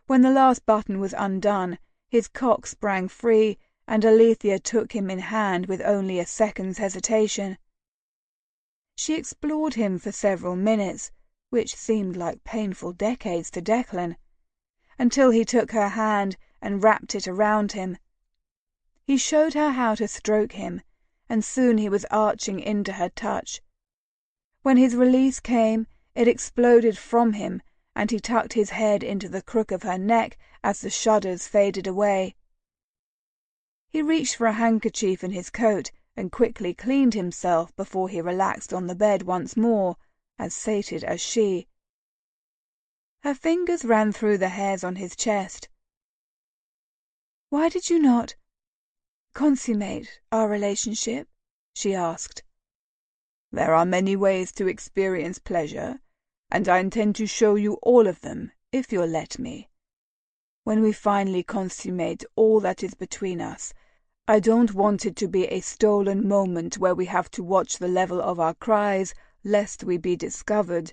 When the last button was undone, his cock sprang free, and Alethea took him in hand with only a second's hesitation. She explored him for several minutes, which seemed like painful decades to Declan, until he took her hand and wrapped it around him. He showed her how to stroke him, and soon he was arching into her touch. When his release came, it exploded from him, and he tucked his head into the crook of her neck as the shudders faded away. He reached for a handkerchief in his coat and quickly cleaned himself before he relaxed on the bed once more, as sated as she. Her fingers ran through the hairs on his chest. "Why did you not consummate our relationship?" she asked. "There are many ways to experience pleasure, and I intend to show you all of them, if you'll let me. When we finally consummate all that is between us, I don't want it to be a stolen moment where we have to watch the level of our cries lest we be discovered."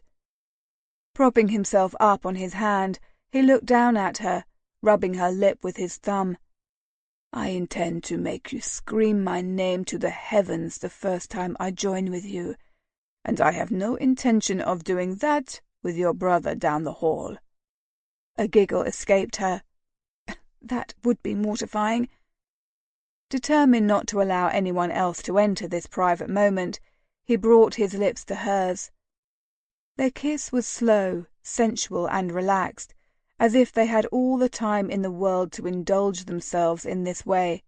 Propping himself up on his hand, he looked down at her, rubbing her lip with his thumb. "I intend to make you scream my name to the heavens the first time I join with you, and I have no intention of doing that with your brother down the hall." A giggle escaped her. "That would be mortifying." Determined not to allow anyone else to enter this private moment, he brought his lips to hers. Their kiss was slow, sensual, and relaxed, as if they had all the time in the world to indulge themselves in this way.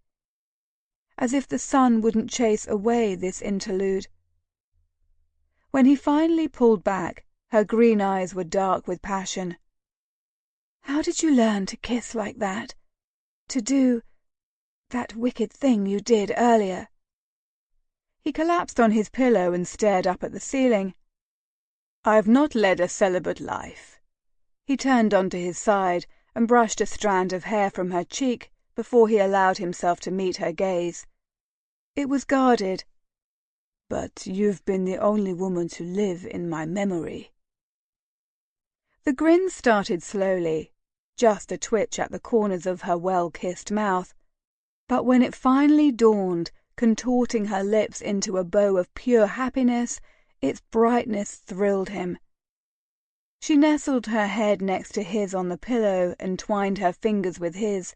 As if the sun wouldn't chase away this interlude. When he finally pulled back, her green eyes were dark with passion. "How did you learn to kiss like that? To do that wicked thing you did earlier?" He collapsed on his pillow and stared up at the ceiling. "I've not led a celibate life." He turned onto his side and brushed a strand of hair from her cheek before he allowed himself to meet her gaze. It was guarded. "But you've been the only woman to live in my memory." The grin started slowly, just a twitch at the corners of her well-kissed mouth. But when it finally dawned, contorting her lips into a bow of pure happiness, its brightness thrilled him. She nestled her head next to his on the pillow and twined her fingers with his.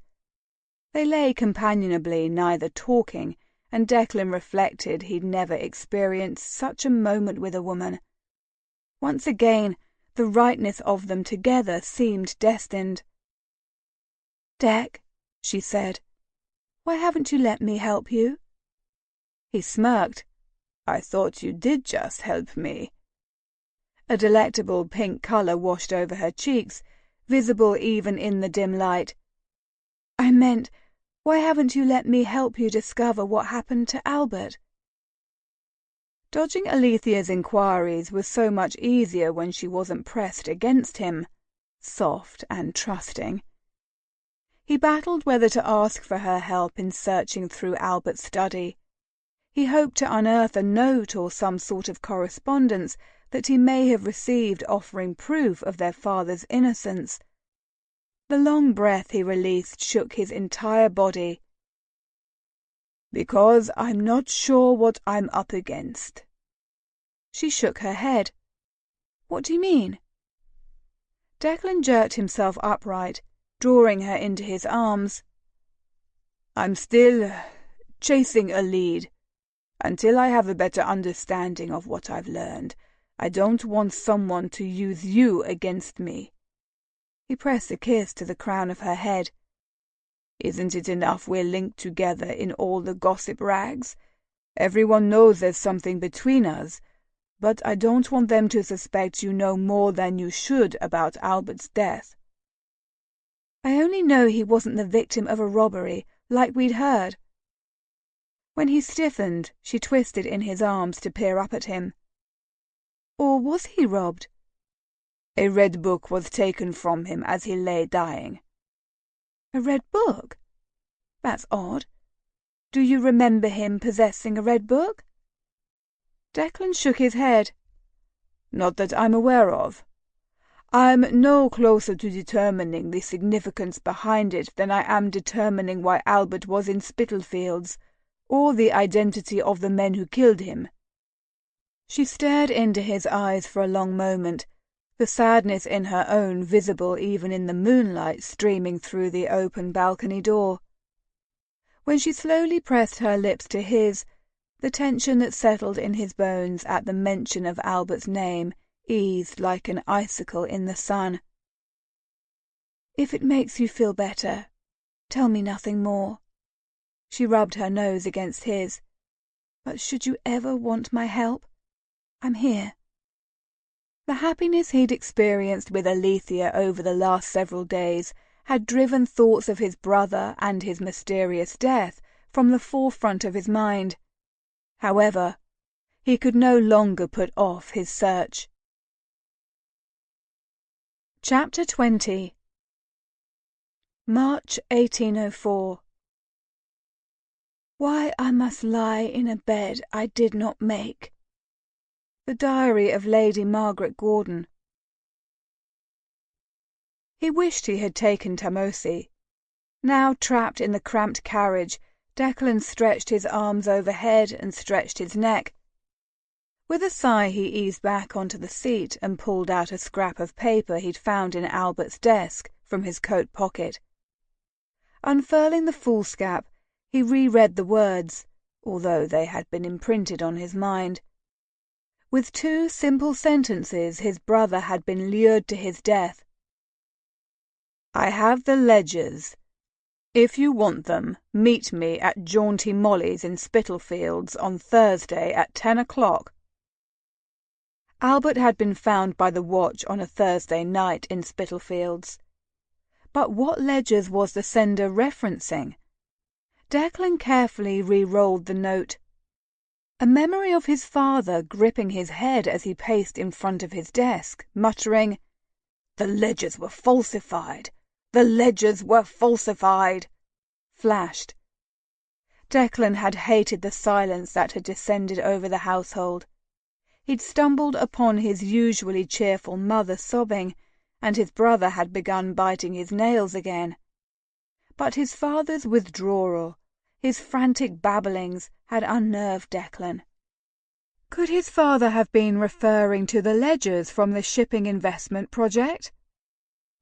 They lay companionably, neither talking, and Declan reflected he'd never experienced such a moment with a woman. Once again, the rightness of them together seemed destined. "Dec," she said, "why haven't you let me help you?" He smirked. "I thought you did just help me." A delectable pink color washed over her cheeks, visible even in the dim light. "I meant, why haven't you let me help you discover what happened to Albert?" Dodging Alethea's inquiries was so much easier when she wasn't pressed against him, soft and trusting. He battled whether to ask for her help in searching through Albert's study. He hoped to unearth a note or some sort of correspondence that he may have received offering proof of their father's innocence. The long breath he released shook his entire body. "Because I'm not sure what I'm up against." She shook her head. "What do you mean?" Declan jerked himself upright, drawing her into his arms. "I'm still chasing a lead. Until I have a better understanding of what I've learned, I don't want someone to use you against me." He pressed a kiss to the crown of her head. "Isn't it enough we're linked together in all the gossip rags? Everyone knows there's something between us, but I don't want them to suspect you know more than you should about Albert's death." "I only know he wasn't the victim of a robbery, like we'd heard." When he stiffened, she twisted in his arms to peer up at him. "Or was he robbed?" "A red book was taken from him as he lay dying." "A red book? That's odd. Do you remember him possessing a red book?" Declan shook his head. "Not that I'm aware of. I'm no closer to determining the significance behind it than I am determining why Albert was in Spitalfields, or the identity of the men who killed him." She stared into his eyes for a long moment, the sadness in her own visible even in the moonlight streaming through the open balcony door. When she slowly pressed her lips to his, the tension that settled in his bones at the mention of Albert's name eased like an icicle in the sun. "If it makes you feel better, tell me nothing more." She rubbed her nose against his. "But should you ever want my help, I'm here." The happiness he'd experienced with Alethea over the last several days had driven thoughts of his brother and his mysterious death from the forefront of his mind. However, he could no longer put off his search. Chapter 20. March 1804. Why I must lie in a bed I did not make. The Diary of Lady Margaret Gordon. He wished he had taken Tamosi. Now trapped in the cramped carriage, Declan stretched his arms overhead and stretched his neck. With a sigh he eased back onto the seat and pulled out a scrap of paper he'd found in Albert's desk from his coat pocket. Unfurling the foolscap, he reread the words, although they had been imprinted on his mind. With 2 simple sentences his brother had been lured to his death. "I have the ledgers. If you want them, meet me at Jaunty Molly's in Spitalfields on Thursday at 10 o'clock. Albert had been found by the watch on a Thursday night in Spitalfields. But what ledgers was the sender referencing? Declan carefully re-rolled the note. A memory of his father gripping his head as he paced in front of his desk, muttering, "The ledgers were falsified! The ledgers were falsified!" flashed. Declan had hated the silence that had descended over the household. He'd stumbled upon his usually cheerful mother sobbing, and his brother had begun biting his nails again. But his father's withdrawal, his frantic babblings, had unnerved Declan. Could his father have been referring to the ledgers from the shipping investment project?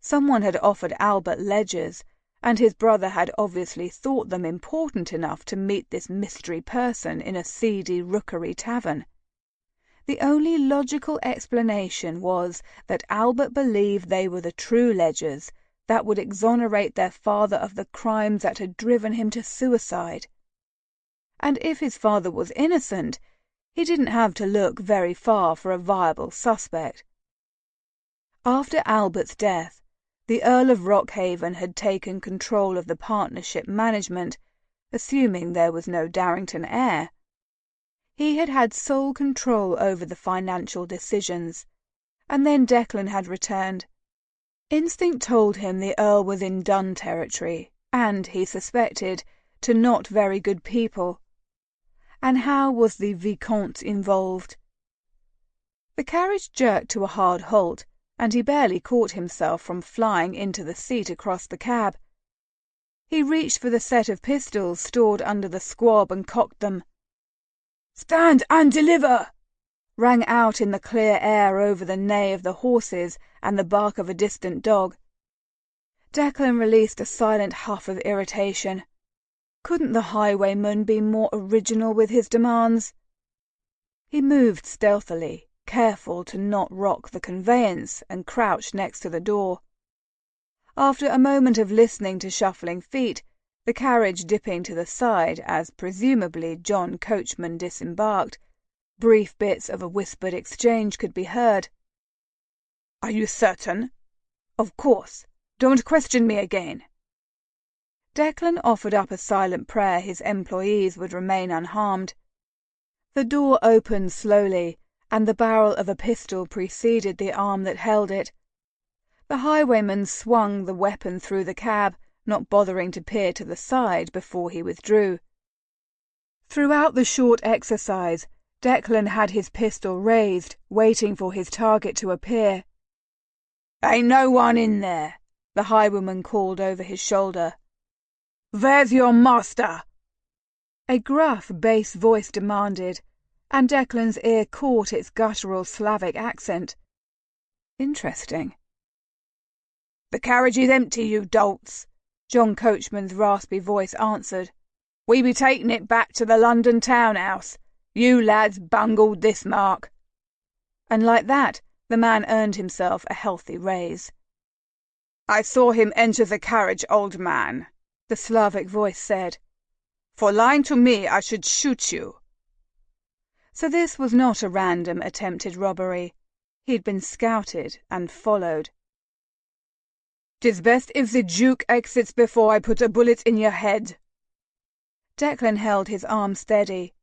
Someone had offered Albert ledgers, and his brother had obviously thought them important enough to meet this mystery person in a seedy rookery tavern. The only logical explanation was that Albert believed they were the true ledgers that would exonerate their father of the crimes that had driven him to suicide. And if his father was innocent, he didn't have to look very far for a viable suspect. After Albert's death, the Earl of Rockhaven had taken control of the partnership management, assuming there was no Darrington heir. He had had sole control over the financial decisions, and then Declan had returned. Instinct told him the Earl was in Dun territory, and, he suspected, to not very good people. And how was the Vicomte involved? The carriage jerked to a hard halt, and he barely caught himself from flying into the seat across the cab. He reached for the set of pistols stored under the squab and cocked them. "Stand and deliver!" rang out in the clear air over the neigh of the horses and the bark of a distant dog. Declan released a silent huff of irritation. Couldn't the highwayman be more original with his demands? He moved stealthily, careful to not rock the conveyance, and crouched next to the door. After a moment of listening to shuffling feet, the carriage dipping to the side as presumably John Coachman disembarked, Brief bits of a whispered exchange could be heard. "Are you certain?" "Of course. Don't question me again." Declan offered up a silent prayer his employees would remain unharmed. The door opened slowly, and the barrel of a pistol preceded the arm that held it. The highwayman swung the weapon through the cab, not bothering to peer to the side before he withdrew. Throughout the short exercise, Declan had his pistol raised, waiting for his target to appear. "Ain't no one in there," the highwayman called over his shoulder. "Where's your master?" a gruff bass voice demanded, and Declan's ear caught its guttural Slavic accent. Interesting. "The carriage is empty, you dolts," John Coachman's raspy voice answered. "We be taking it back to the London townhouse. You lads bungled this mark." And like that, the man earned himself a healthy raise. "I saw him enter the carriage, old man," the Slavic voice said. "For lying to me, I should shoot you." So this was not a random attempted robbery. He'd been scouted and followed. "'Tis best if the Duke exits before I put a bullet in your head." Declan held his arm steady.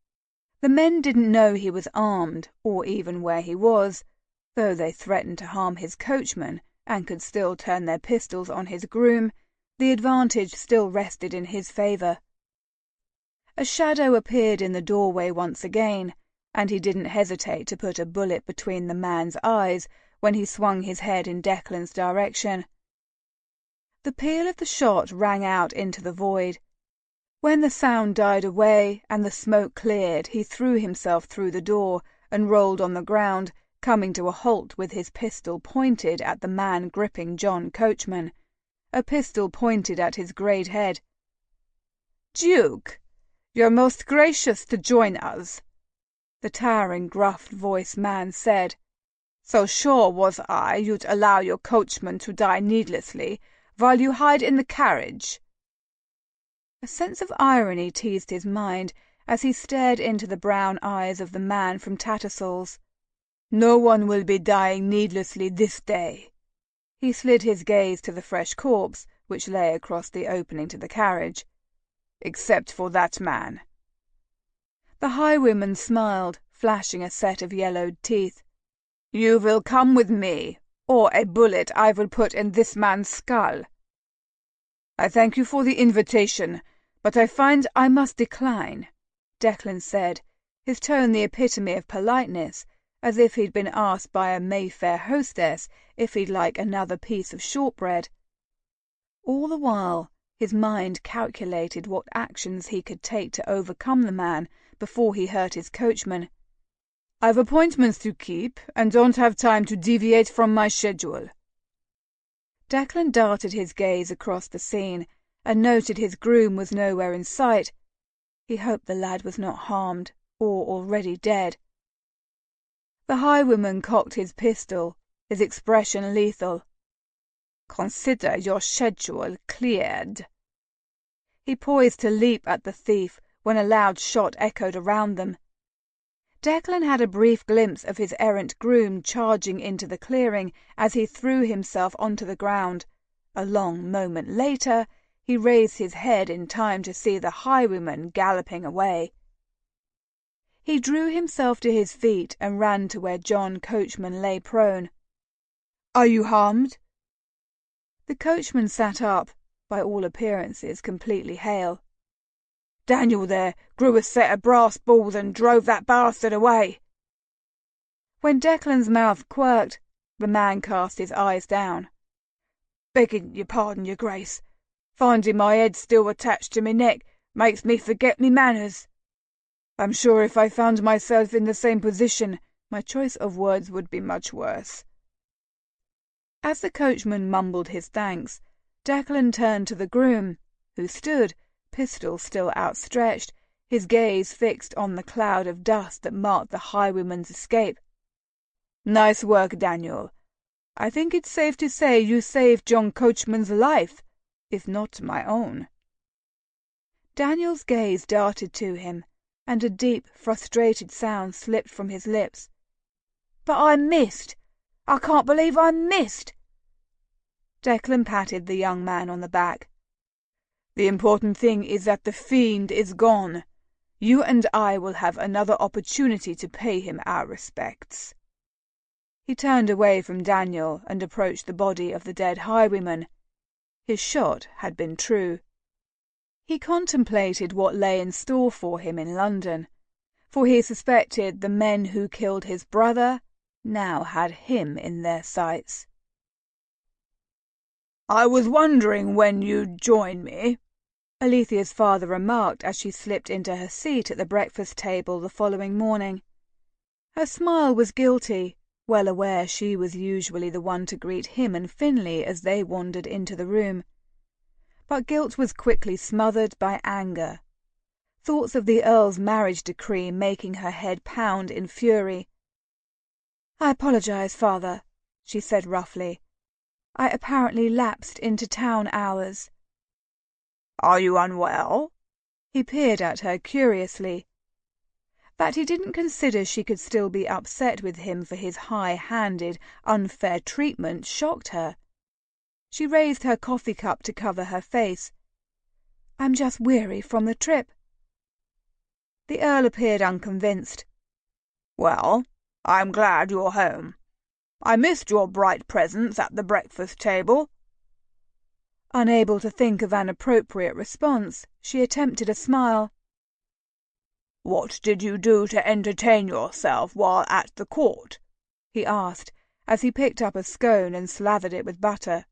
The men didn't know he was armed, or even where he was, though they threatened to harm his coachman and could still turn their pistols on his groom. The advantage still rested in his favour. A shadow appeared in the doorway once again, and he didn't hesitate to put a bullet between the man's eyes when he swung his head in Declan's direction. The peal of the shot rang out into the void. When the sound died away and the smoke cleared, he threw himself through the door and rolled on the ground, coming to a halt with his pistol pointed at the man gripping John Coachman, a pistol pointed at his greyed head. "Duke, you're most gracious to join us," the towering, gruff-voiced man said. "So sure was I you'd allow your coachman to die needlessly while you hide in the carriage." A sense of irony teased his mind as he stared into the brown eyes of the man from Tattersall's. "No one will be dying needlessly this day." He slid his gaze to the fresh corpse which lay across the opening to the carriage. "Except for that man." The highwayman smiled, flashing a set of yellowed teeth. "You will come with me, or a bullet I will put in this man's skull." "I thank you for the invitation, but I find I must decline," Declan said, his tone the epitome of politeness, as if he'd been asked by a Mayfair hostess if he'd like another piece of shortbread. All the while, his mind calculated what actions he could take to overcome the man before he hurt his coachman. "I've appointments to keep, and don't have time to deviate from my schedule." Declan darted his gaze across the scene and noted his groom was nowhere in sight. He hoped the lad was not harmed or already dead. The highwayman cocked his pistol, his expression lethal. "Consider your schedule cleared." He poised to leap at the thief when a loud shot echoed around them. Declan had a brief glimpse of his errant groom charging into the clearing as he threw himself onto the ground. A long moment later, he raised his head in time to see the highwayman galloping away. He drew himself to his feet and ran to where John Coachman lay prone. "Are you harmed?" The coachman sat up, by all appearances completely hale. "Daniel there grew a set of brass balls and drove that bastard away." When Declan's mouth quirked, the man cast his eyes down. "Begging your pardon, your grace. Finding my head still attached to me neck makes me forget me manners. I'm sure if I found myself in the same position, my choice of words would be much worse." As the coachman mumbled his thanks, Declan turned to the groom, who stood, pistol still outstretched, his gaze fixed on the cloud of dust that marked the highwayman's escape. "Nice work, Daniel. I think it's safe to say you saved John Coachman's life, if not my own." Daniel's gaze darted to him, and a deep, frustrated sound slipped from his lips. "But I missed! I can't believe I missed!" Declan patted the young man on the back. "The important thing is that the fiend is gone. You and I will have another opportunity to pay him our respects." He turned away from Daniel and approached the body of the dead highwayman. His shot had been true. He contemplated what lay in store for him in London, for he suspected the men who killed his brother now had him in their sights. "I was wondering when you'd join me," Alethea's father remarked as she slipped into her seat at the breakfast table the following morning. Her smile was guilty, well aware she was usually the one to greet him and Finlay as they wandered into the room. But guilt was quickly smothered by anger, thoughts of the Earl's marriage decree making her head pound in fury. "I apologize, father," she said roughly. "I apparently lapsed into town hours." "Are you unwell?" He peered at her curiously. That he didn't consider she could still be upset with him for his high-handed, unfair treatment shocked her. She raised her coffee cup to cover her face. "I'm just weary from the trip." The Earl appeared unconvinced. "Well, I'm glad you're home. I missed your bright presence at the breakfast table." Unable to think of an appropriate response, she attempted a smile. "What did you do to entertain yourself while at the court?" he asked, as he picked up a scone and slathered it with butter.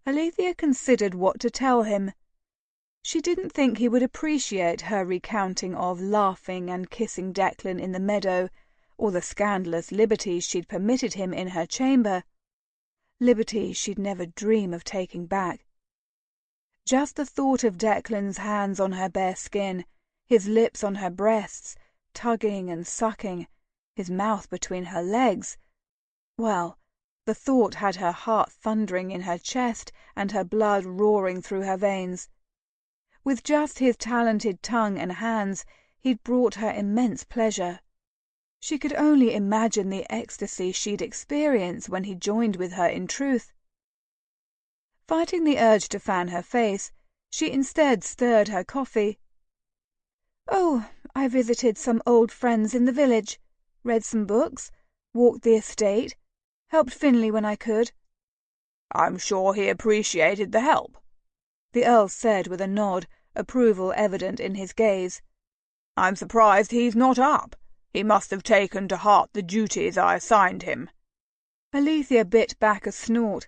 Alethea considered what to tell him. She didn't think he would appreciate her recounting of laughing and kissing Declan in the meadow, or the scandalous liberties she'd permitted him in her chamber. Liberties she'd never dream of taking back. Just the thought of Declan's hands on her bare skin, his lips on her breasts, tugging and sucking, his mouth between her legs. Well, the thought had her heart thundering in her chest and her blood roaring through her veins. With just his talented tongue and hands, he'd brought her immense pleasure. She could only imagine the ecstasy she'd experience when he joined with her in truth. Fighting the urge to fan her face, she instead stirred her coffee. "Oh, I visited some old friends in the village, read some books, walked the estate, helped Finlay when I could." "I'm sure he appreciated the help," the Earl said with a nod, approval evident in his gaze. "I'm surprised he's not up. He must have taken to heart the duties I assigned him." Alethea bit back a snort.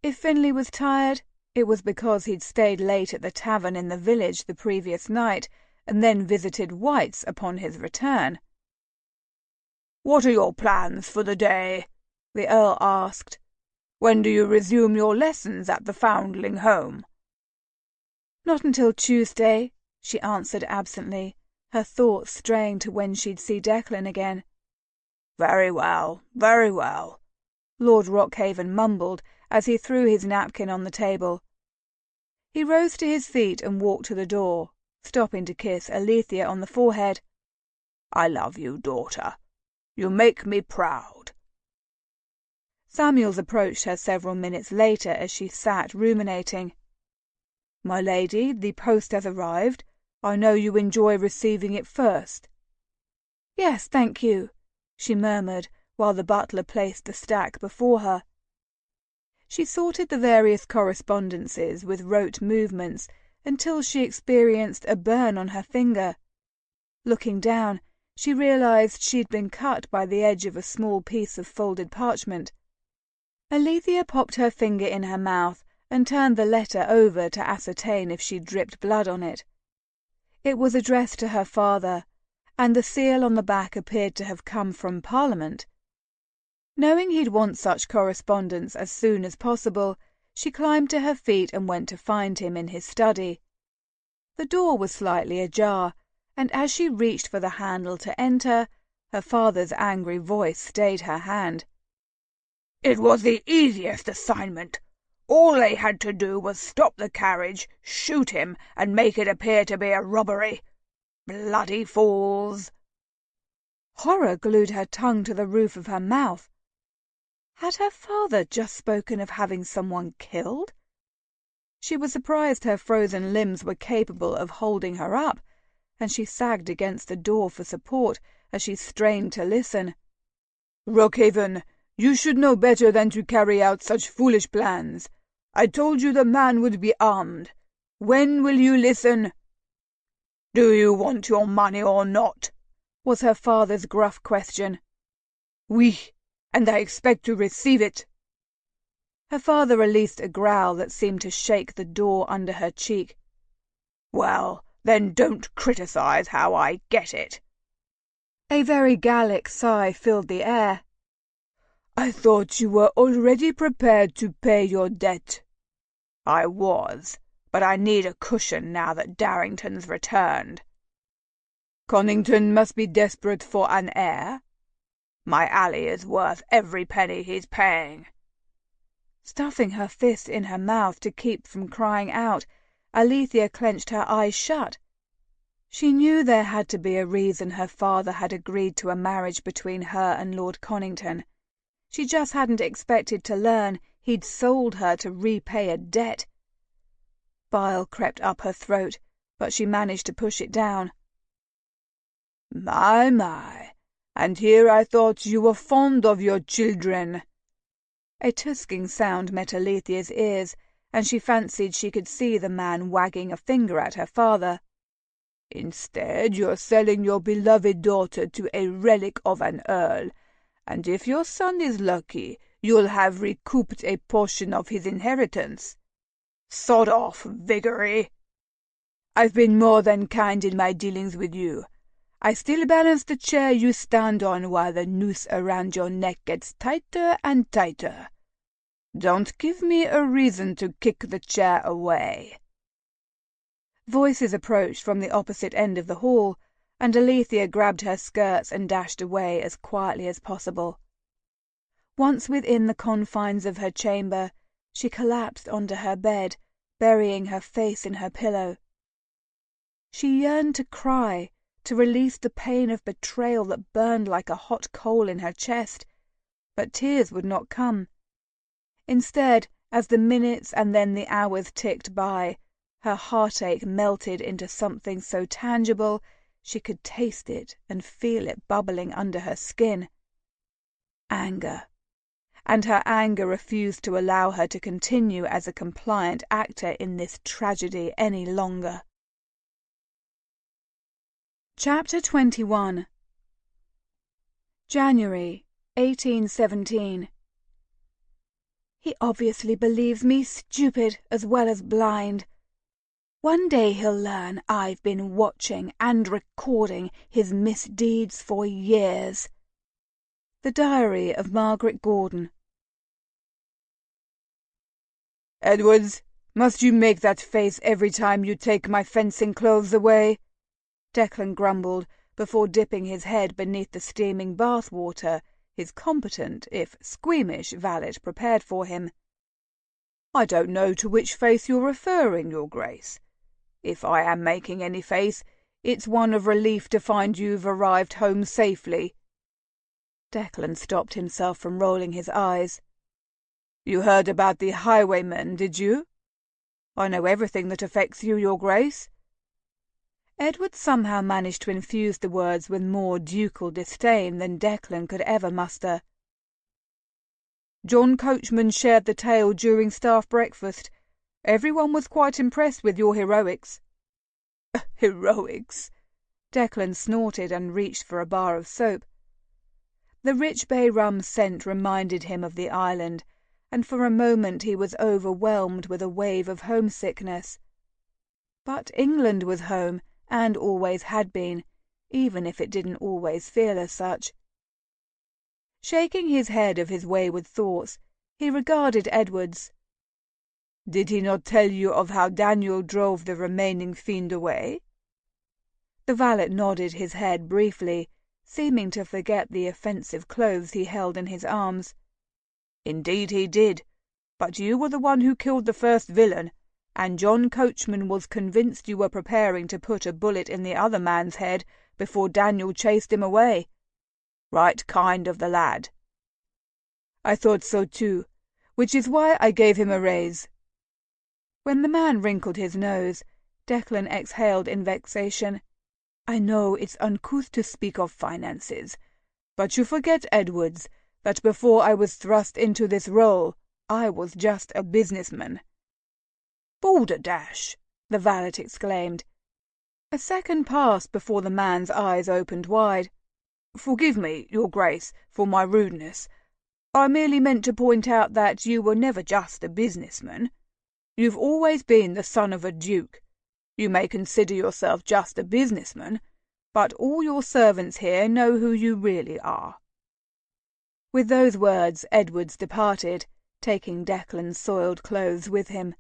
If Finlay was tired, it was because he'd stayed late at the tavern in the village the previous night, and then visited White's upon his return. "What are your plans for the day?" the Earl asked. "When do you resume your lessons at the Foundling Home?" "Not until Tuesday," she answered absently, her thoughts straying to when she'd see Declan again. "Very well, very well," Lord Rockhaven mumbled as he threw his napkin on the table. He rose to his feet and walked to the door, stopping to kiss Alethea on the forehead. "I love you, daughter. You make me proud." Samuels approached her several minutes later as she sat ruminating. "My lady, the post has arrived. I know you enjoy receiving it first." "Yes, thank you," she murmured, while the butler placed the stack before her. She sorted the various correspondences with rote movements until she experienced a burn on her finger. Looking down, she realized she'd been cut by the edge of a small piece of folded parchment. Alethea popped her finger in her mouth and turned the letter over to ascertain if she'd dripped blood on it. It was addressed to her father, and the seal on the back appeared to have come from Parliament. Knowing he'd want such correspondence as soon as possible, she climbed to her feet and went to find him in his study. The door was slightly ajar, and as she reached for the handle to enter, her father's angry voice stayed her hand. "It was the easiest assignment. All they had to do was stop the carriage, shoot him, and make it appear to be a robbery. Bloody fools!" Horror glued her tongue to the roof of her mouth. Had her father just spoken of having someone killed? She was surprised her frozen limbs were capable of holding her up, and she sagged against the door for support as she strained to listen. "Rookhaven, you should know better than to carry out such foolish plans. I told you the man would be armed. When will you listen?" "Do you want your money or not?" was her father's gruff question. "Oui, and I expect to receive it." Her father released a growl that seemed to shake the door under her cheek. "Well, then don't criticize how I get it." A very Gallic sigh filled the air. "I thought you were already prepared to pay your debt." "I was, but I need a cushion now that Darrington's returned." "Conington must be desperate for an heir." "My ally is worth every penny he's paying." Stuffing her fist in her mouth to keep from crying out, Alethea clenched her eyes shut. She knew there had to be a reason her father had agreed to a marriage between her and Lord Conington. She just hadn't expected to learn he'd sold her to repay a debt. Bile crept up her throat, but she managed to push it down. My, and here I thought you were fond of your children." A tusking sound met Alethea's ears, and she fancied she could see the man wagging a finger at her father. "Instead, you're selling your beloved daughter to a relic of an earl, and if your son is lucky, you'll have recouped a portion of his inheritance. Sod off, Viggory. I've been more than kind in my dealings with you. I still balance the chair you stand on while the noose around your neck gets tighter and tighter. Don't give me a reason to kick the chair away." Voices approached from the opposite end of the hall, and Alethea grabbed her skirts and dashed away as quietly as possible. Once within the confines of her chamber, she collapsed onto her bed, burying her face in her pillow. She yearned to cry, to release the pain of betrayal that burned like a hot coal in her chest, but tears would not come. Instead, as the minutes and then the hours ticked by, her heartache melted into something so tangible she could taste it and feel it bubbling under her skin. Anger. And her anger refused to allow her to continue as a compliant actor in this tragedy any longer. Chapter 21. January 1817. He obviously believes me stupid as well as blind. One day he'll learn I've been watching and recording his misdeeds for years. The Diary of Margaret Gordon. "Edwards, must you make that face every time you take my fencing clothes away?" Declan grumbled, before dipping his head beneath the steaming bath water his competent, if squeamish, valet prepared for him. "I don't know to which face you're referring, Your Grace. If I am making any face, it's one of relief to find you've arrived home safely." Declan stopped himself from rolling his eyes. "You heard about the highwayman, did you?" "I know everything that affects you, Your Grace." Edward somehow managed to infuse the words with more ducal disdain than Declan could ever muster. "John Coachman shared the tale during staff breakfast. Everyone was quite impressed with your heroics." "Heroics?" Declan snorted and reached for a bar of soap. The rich bay rum scent reminded him of the island, and for a moment he was overwhelmed with a wave of homesickness. But England was home, and always had been, even if it didn't always feel as such. Shaking his head of his wayward thoughts, he regarded Edwards. "Did he not tell you of how Daniel drove the remaining fiend away?" The valet nodded his head briefly, seeming to forget the offensive clothes he held in his arms. "Indeed he did. But you were the one who killed the first villain, and John Coachman was convinced you were preparing to put a bullet in the other man's head before Daniel chased him away. Right kind of the lad." "I thought so too, which is why I gave him a raise." When the man wrinkled his nose, Declan exhaled in vexation. "I know it's uncouth to speak of finances, but you forget, Edwards, that before I was thrust into this role, I was just a businessman." "Balderdash!" the valet exclaimed. A second passed before the man's eyes opened wide. "Forgive me, your grace, for my rudeness. I merely meant to point out that you were never just a businessman. You've always been the son of a duke. You may consider yourself just a businessman, but all your servants here know who you really are." With those words Edwards departed, taking Declan's soiled clothes with him.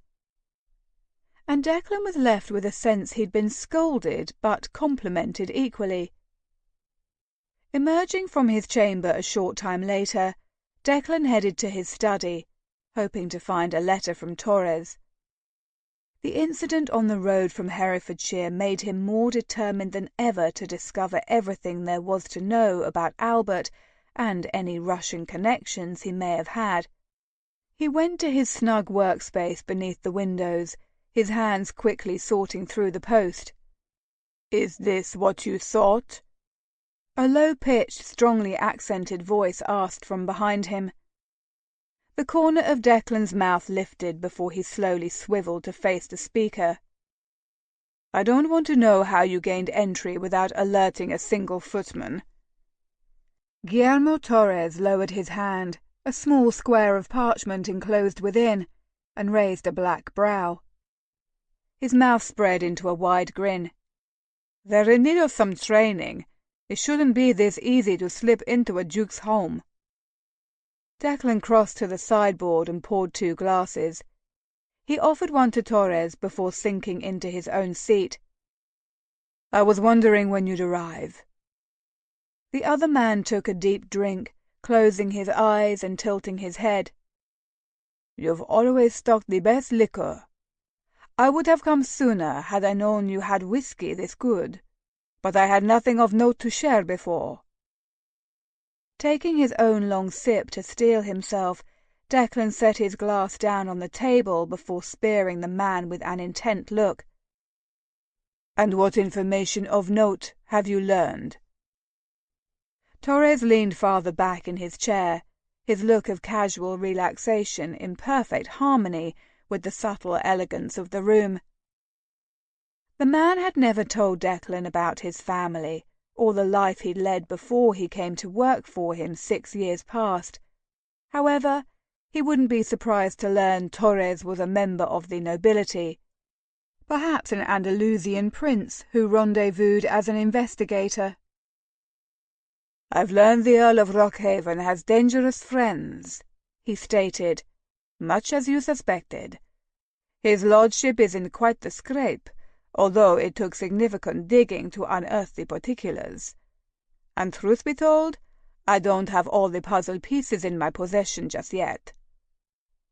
And Declan was left with a sense he'd been scolded but complimented equally. Emerging from his chamber a short time later, Declan headed to his study, hoping to find a letter from Torres. The incident on the road from Herefordshire made him more determined than ever to discover everything there was to know about Albert and any Russian connections he may have had. He went to his snug workspace beneath the windows, his hands quickly sorting through the post. "Is this what you thought?" a low-pitched, strongly accented voice asked from behind him. The corner of Declan's mouth lifted before he slowly swiveled to face the speaker. "I don't want to know how you gained entry without alerting a single footman." Guillermo Torres lowered his hand, a small square of parchment enclosed within, and raised a black brow. His mouth spread into a wide grin. "They're in need of some training. It shouldn't be this easy to slip into a duke's home." Declan crossed to the sideboard and poured 2 glasses. He offered one to Torres before sinking into his own seat. "I was wondering when you'd arrive." The other man took a deep drink, closing his eyes and tilting his head. "You've always stocked the best liquor. I would have come sooner had I known you had whiskey this good, but I had nothing of note to share before." Taking his own long sip to steel himself, Declan set his glass down on the table before spearing the man with an intent look. "And what information of note have you learned?" Torres leaned farther back in his chair, his look of casual relaxation in perfect harmony with the subtle elegance of the room. The man had never told Declan about his family, or the life he'd led before he came to work for him 6 years past. However, he wouldn't be surprised to learn Torres was a member of the nobility, perhaps an Andalusian prince who rendezvoused as an investigator. "I've learned the Earl of Rockhaven has dangerous friends," he stated, "much as you suspected. His lordship is in quite the scrape, although it took significant digging to unearth the particulars. And truth be told, I don't have all the puzzle pieces in my possession just yet."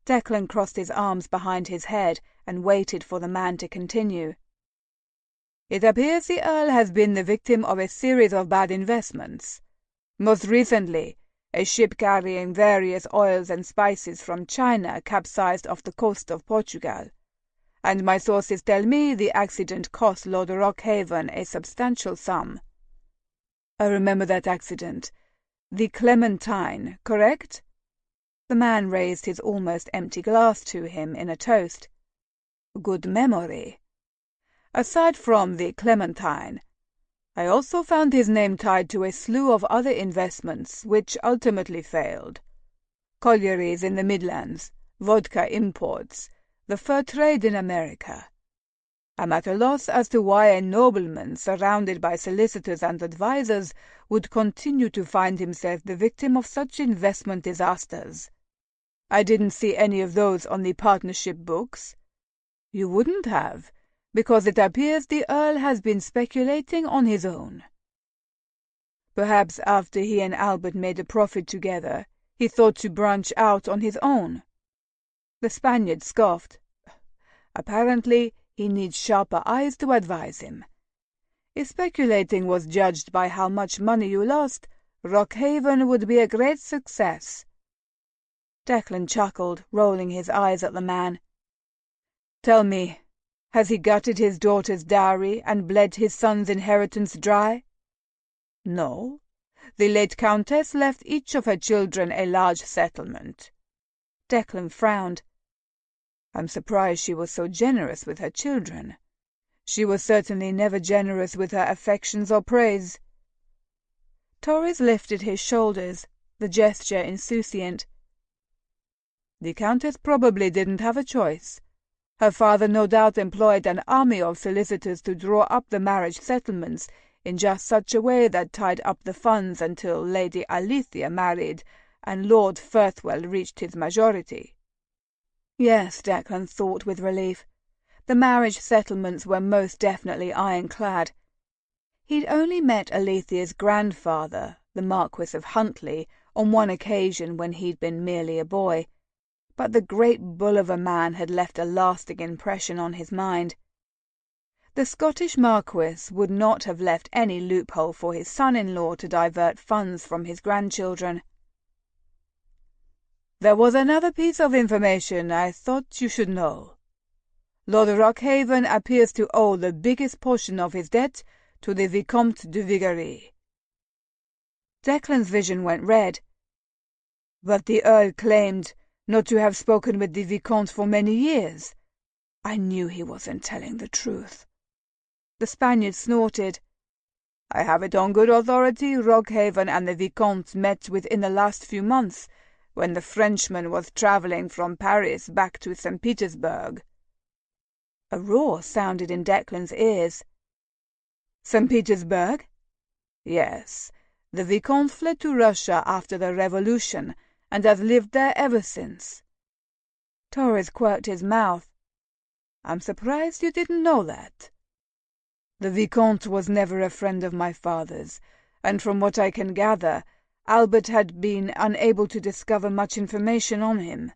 Declan crossed his arms behind his head and waited for the man to continue. "It appears the Earl has been the victim of a series of bad investments. Most recently, a ship carrying various oils and spices from China capsized off the coast of Portugal, and my sources tell me the accident cost Lord Rockhaven a substantial sum." "I remember that accident. The Clementine, correct?" The man raised his almost empty glass to him in a toast. "Good memory. Aside from the Clementine, I also found his name tied to a slew of other investments which ultimately failed. Collieries in the Midlands, vodka imports, the fur trade in America. I'm at a loss as to why a nobleman surrounded by solicitors and advisers would continue to find himself the victim of such investment disasters. I didn't see any of those on the partnership books. You wouldn't have, because it appears the Earl has been speculating on his own. Perhaps after he and Albert made a profit together, he thought to branch out on his own." The Spaniard scoffed. Apparently, he needs sharper eyes to advise him. If speculating was judged by how much money you lost, Rockhaven would be a great success." Declan chuckled, rolling his eyes at the man. "Tell me, has he gutted his daughter's dowry and bled his son's inheritance dry?" "No. The late Countess left each of her children a large settlement." Declan frowned. "I'm surprised she was so generous with her children. She was certainly never generous with her affections or praise." Torres lifted his shoulders, the gesture insouciant. "The Countess probably didn't have a choice. Her father no doubt employed an army of solicitors to draw up the marriage settlements in just such a way that tied up the funds until Lady Alethea married and Lord Firthwell reached his majority." Yes, Declan thought with relief. The marriage settlements were most definitely ironclad. He'd only met Alethea's grandfather, the Marquis of Huntly, on one occasion when he'd been merely a boy, but the great bull of a man had left a lasting impression on his mind. The Scottish Marquis would not have left any loophole for his son-in-law to divert funds from his grandchildren. "There was another piece of information I thought you should know. Lord Rockhaven appears to owe the biggest portion of his debt to the Vicomte de Vigerie." Declan's vision went red. "But the Earl claimed not to have spoken with the Vicomte for many years. I knew he wasn't telling the truth." The Spaniard snorted. "I have it on good authority Rockhaven and the Vicomte met within the last few months, when the Frenchman was travelling from Paris back to St. Petersburg." A roar sounded in Declan's ears. "St. Petersburg?" "Yes. The Vicomte fled to Russia after the Revolution, and has lived there ever since." Torres quirked his mouth. "I'm surprised you didn't know that." "The Vicomte was never a friend of my father's, and from what I can gather, Albert had been unable to discover much information on him."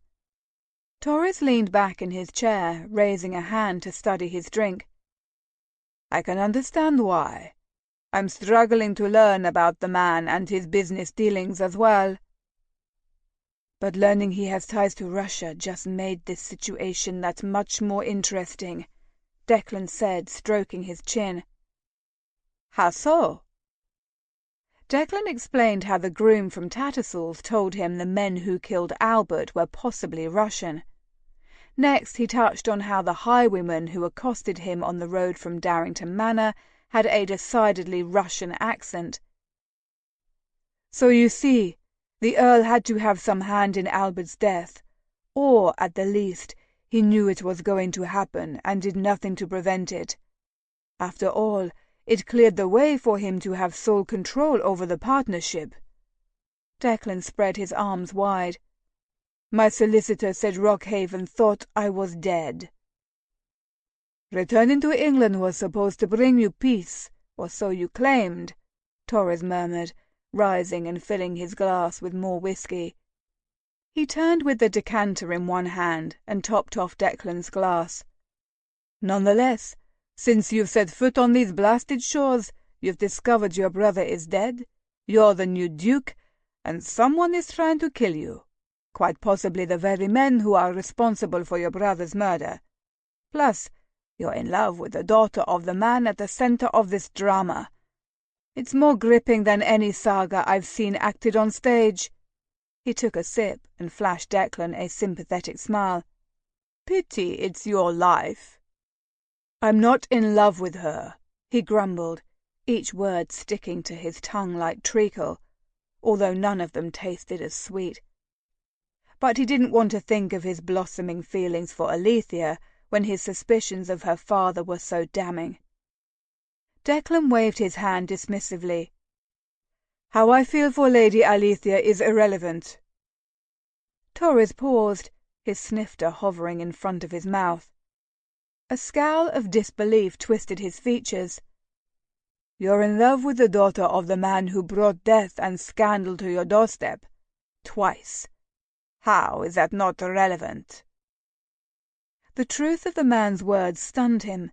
Torres leaned back in his chair, raising a hand to study his drink. "I can understand why. I'm struggling to learn about the man and his business dealings as well." "But learning he has ties to Russia just made this situation that much more interesting," Declan said, stroking his chin. "How so?" Declan explained how the groom from Tattersall's told him the men who killed Albert were possibly Russian. Next he touched on how the highwayman who accosted him on the road from Darrington Manor had a decidedly Russian accent. "So you see, the Earl had to have some hand in Albert's death, or, at the least, he knew it was going to happen and did nothing to prevent it. After all, it cleared the way for him to have sole control over the partnership." Declan spread his arms wide. "My solicitor said Rockhaven thought I was dead." "Returning to England was supposed to bring you peace, or so you claimed," Torres murmured, rising and filling his glass with more whiskey. He turned with the decanter in one hand and topped off Declan's glass. "Nonetheless, since you've set foot on these blasted shores, you've discovered your brother is dead, you're the new Duke, and someone is trying to kill you. Quite possibly the very men who are responsible for your brother's murder. Plus, you're in love with the daughter of the man at the center of this drama. It's more gripping than any saga I've seen acted on stage." He took a sip and flashed Declan a sympathetic smile. "Pity it's your life." "I'm not in love with her," he grumbled, each word sticking to his tongue like treacle, although none of them tasted as sweet. But he didn't want to think of his blossoming feelings for Alethea when his suspicions of her father were so damning. Declan waved his hand dismissively. "How I feel for Lady Alethea is irrelevant." Torres paused, his snifter hovering in front of his mouth. A scowl of disbelief twisted his features. "You're in love with the daughter of the man who brought death and scandal to your doorstep. Twice. How is that not relevant?" The truth of the man's words stunned him.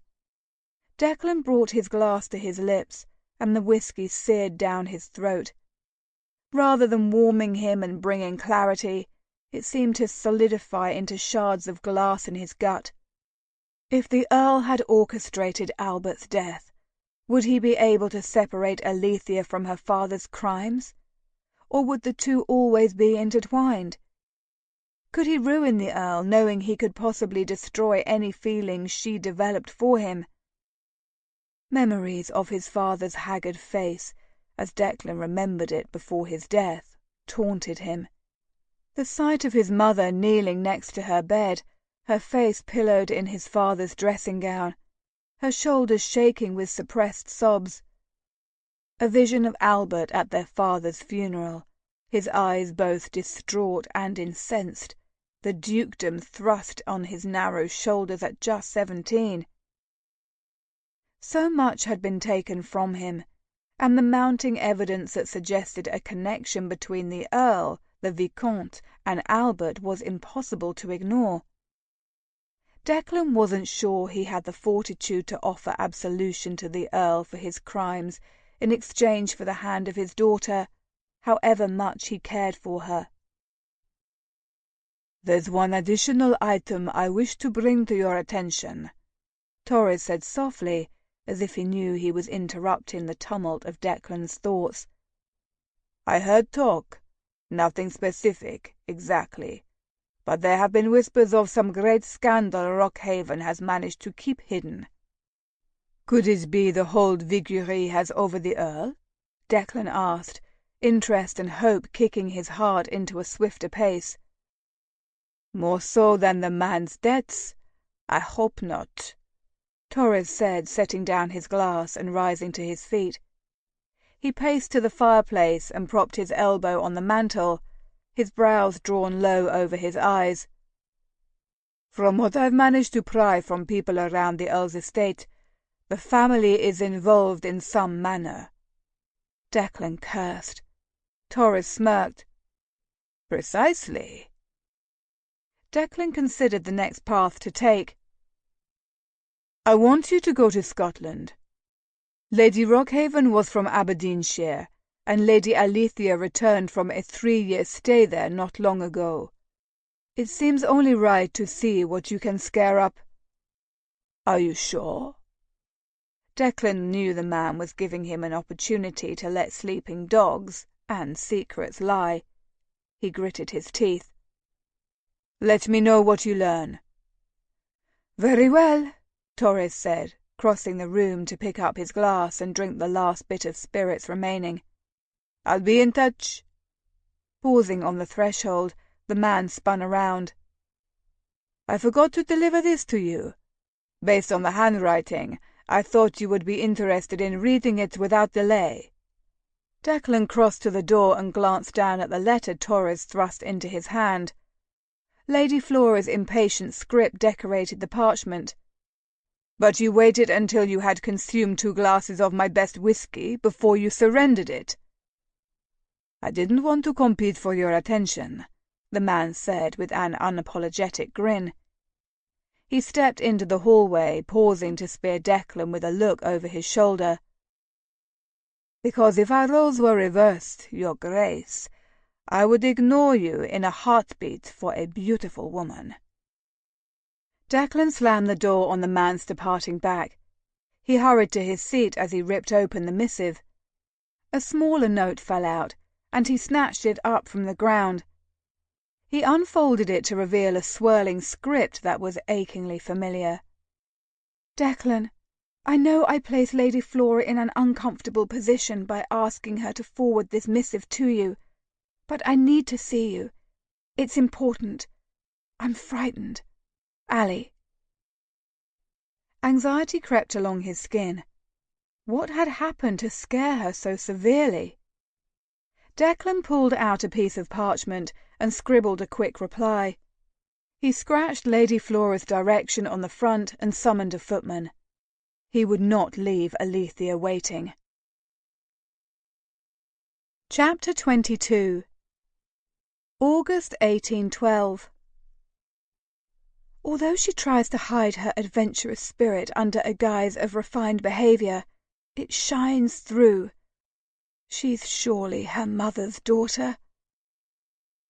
Declan brought his glass to his lips, and the whisky seared down his throat. Rather than warming him and bringing clarity, it seemed to solidify into shards of glass in his gut. If the Earl had orchestrated Albert's death, would he be able to separate Alethea from her father's crimes? Or would the two always be intertwined? Could he ruin the Earl, knowing he could possibly destroy any feelings she developed for him? Memories of his father's haggard face, as Declan remembered it before his death, taunted him. The sight of his mother kneeling next to her bed, her face pillowed in his father's dressing-gown, her shoulders shaking with suppressed sobs. A vision of Albert at their father's funeral, his eyes both distraught and incensed, the dukedom thrust on his narrow shoulders at just 17. So much had been taken from him, and the mounting evidence that suggested a connection between the Earl, the Vicomte, and Albert was impossible to ignore. Declan wasn't sure he had the fortitude to offer absolution to the Earl for his crimes in exchange for the hand of his daughter, however much he cared for her. "There's one additional item I wish to bring to your attention," Torres said softly, as if he knew he was interrupting the tumult of Declan's thoughts. "I heard talk, nothing specific, exactly, but there have been whispers of some great scandal Rockhaven has managed to keep hidden." "Could it be the hold Viguerie has over the Earl?" Declan asked, interest and hope kicking his heart into a swifter pace. "More so than the man's debts? I hope not," Torres said, setting down his glass and rising to his feet. He paced to the fireplace and propped his elbow on the mantel, his brows drawn low over his eyes. "From what I've managed to pry from people around the Earl's estate, the family is involved in some manner." Declan cursed. Torres smirked. "Precisely." Declan considered the next path to take. "I want you to go to Scotland. Lady Rockhaven was from Aberdeenshire, and Lady Alethea returned from a 3-year stay there not long ago. It seems only right to see what you can scare up." "Are you sure?" Declan knew the man was giving him an opportunity to let sleeping dogs and secrets lie. He gritted his teeth. "Let me know what you learn." "Very well," Torres said, crossing the room to pick up his glass and drink the last bit of spirits remaining. "I'll be in touch." Pausing on the threshold, the man spun around. "I forgot to deliver this to you. Based on the handwriting, I thought you would be interested in reading it without delay." Declan crossed to the door and glanced down at the letter Torres thrust into his hand. Lady Flora's impatient script decorated the parchment. "But you waited until you had consumed 2 glasses of my best whisky before you surrendered it." "I didn't want to compete for your attention," the man said with an unapologetic grin. He stepped into the hallway, pausing to spear Declan with a look over his shoulder. "Because if our roles were reversed, Your Grace, I would ignore you in a heartbeat for a beautiful woman." Declan slammed the door on the man's departing back. He hurried to his seat as he ripped open the missive. A smaller note fell out, and he snatched it up from the ground. He unfolded it to reveal a swirling script that was achingly familiar. "Declan, I know I placed Lady Flora in an uncomfortable position by asking her to forward this missive to you, but I need to see you. It's important. I'm frightened. Ali." Anxiety crept along his skin. What had happened to scare her so severely? Declan pulled out a piece of parchment and scribbled a quick reply. He scratched Lady Flora's direction on the front and summoned a footman. He would not leave Alethea waiting. Chapter 22. August 1812. Although she tries to hide her adventurous spirit under a guise of refined behavior, it shines through. She's surely her mother's daughter.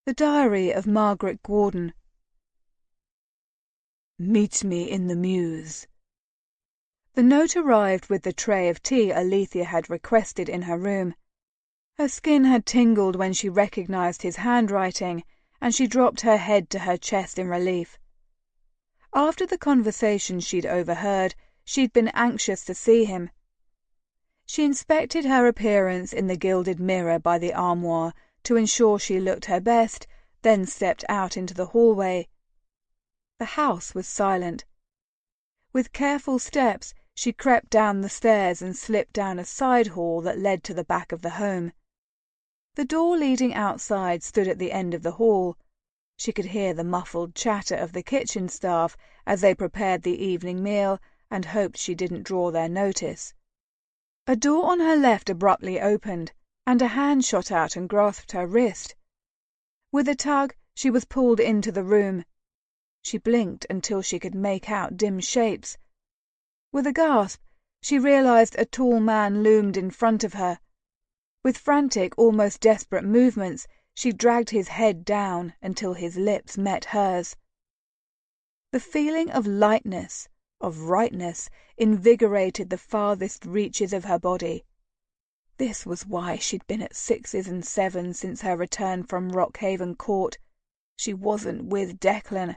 The Diary of Margaret Gordon. Meet me in the mews. The note arrived with the tray of tea Alethea had requested in her room. Her skin had tingled when she recognized his handwriting, and she dropped her head to her chest in relief. After the conversation she'd overheard, she'd been anxious to see him. She inspected her appearance in the gilded mirror by the armoire to ensure she looked her best, then stepped out into the hallway. The house was silent. With careful steps, she crept down the stairs and slipped down a side hall that led to the back of the home. The door leading outside stood at the end of the hall. She could hear the muffled chatter of the kitchen staff as they prepared the evening meal, and hoped she didn't draw their notice. A door on her left abruptly opened, and a hand shot out and grasped her wrist. With a tug, she was pulled into the room. She blinked until she could make out dim shapes. With a gasp, she realized a tall man loomed in front of her. With frantic, almost desperate movements, she dragged his head down until his lips met hers. The feeling of lightness, of rightness, invigorated the farthest reaches of her body. This was why she'd been at 6s and 7s since her return from Rockhaven Court. She wasn't with Declan.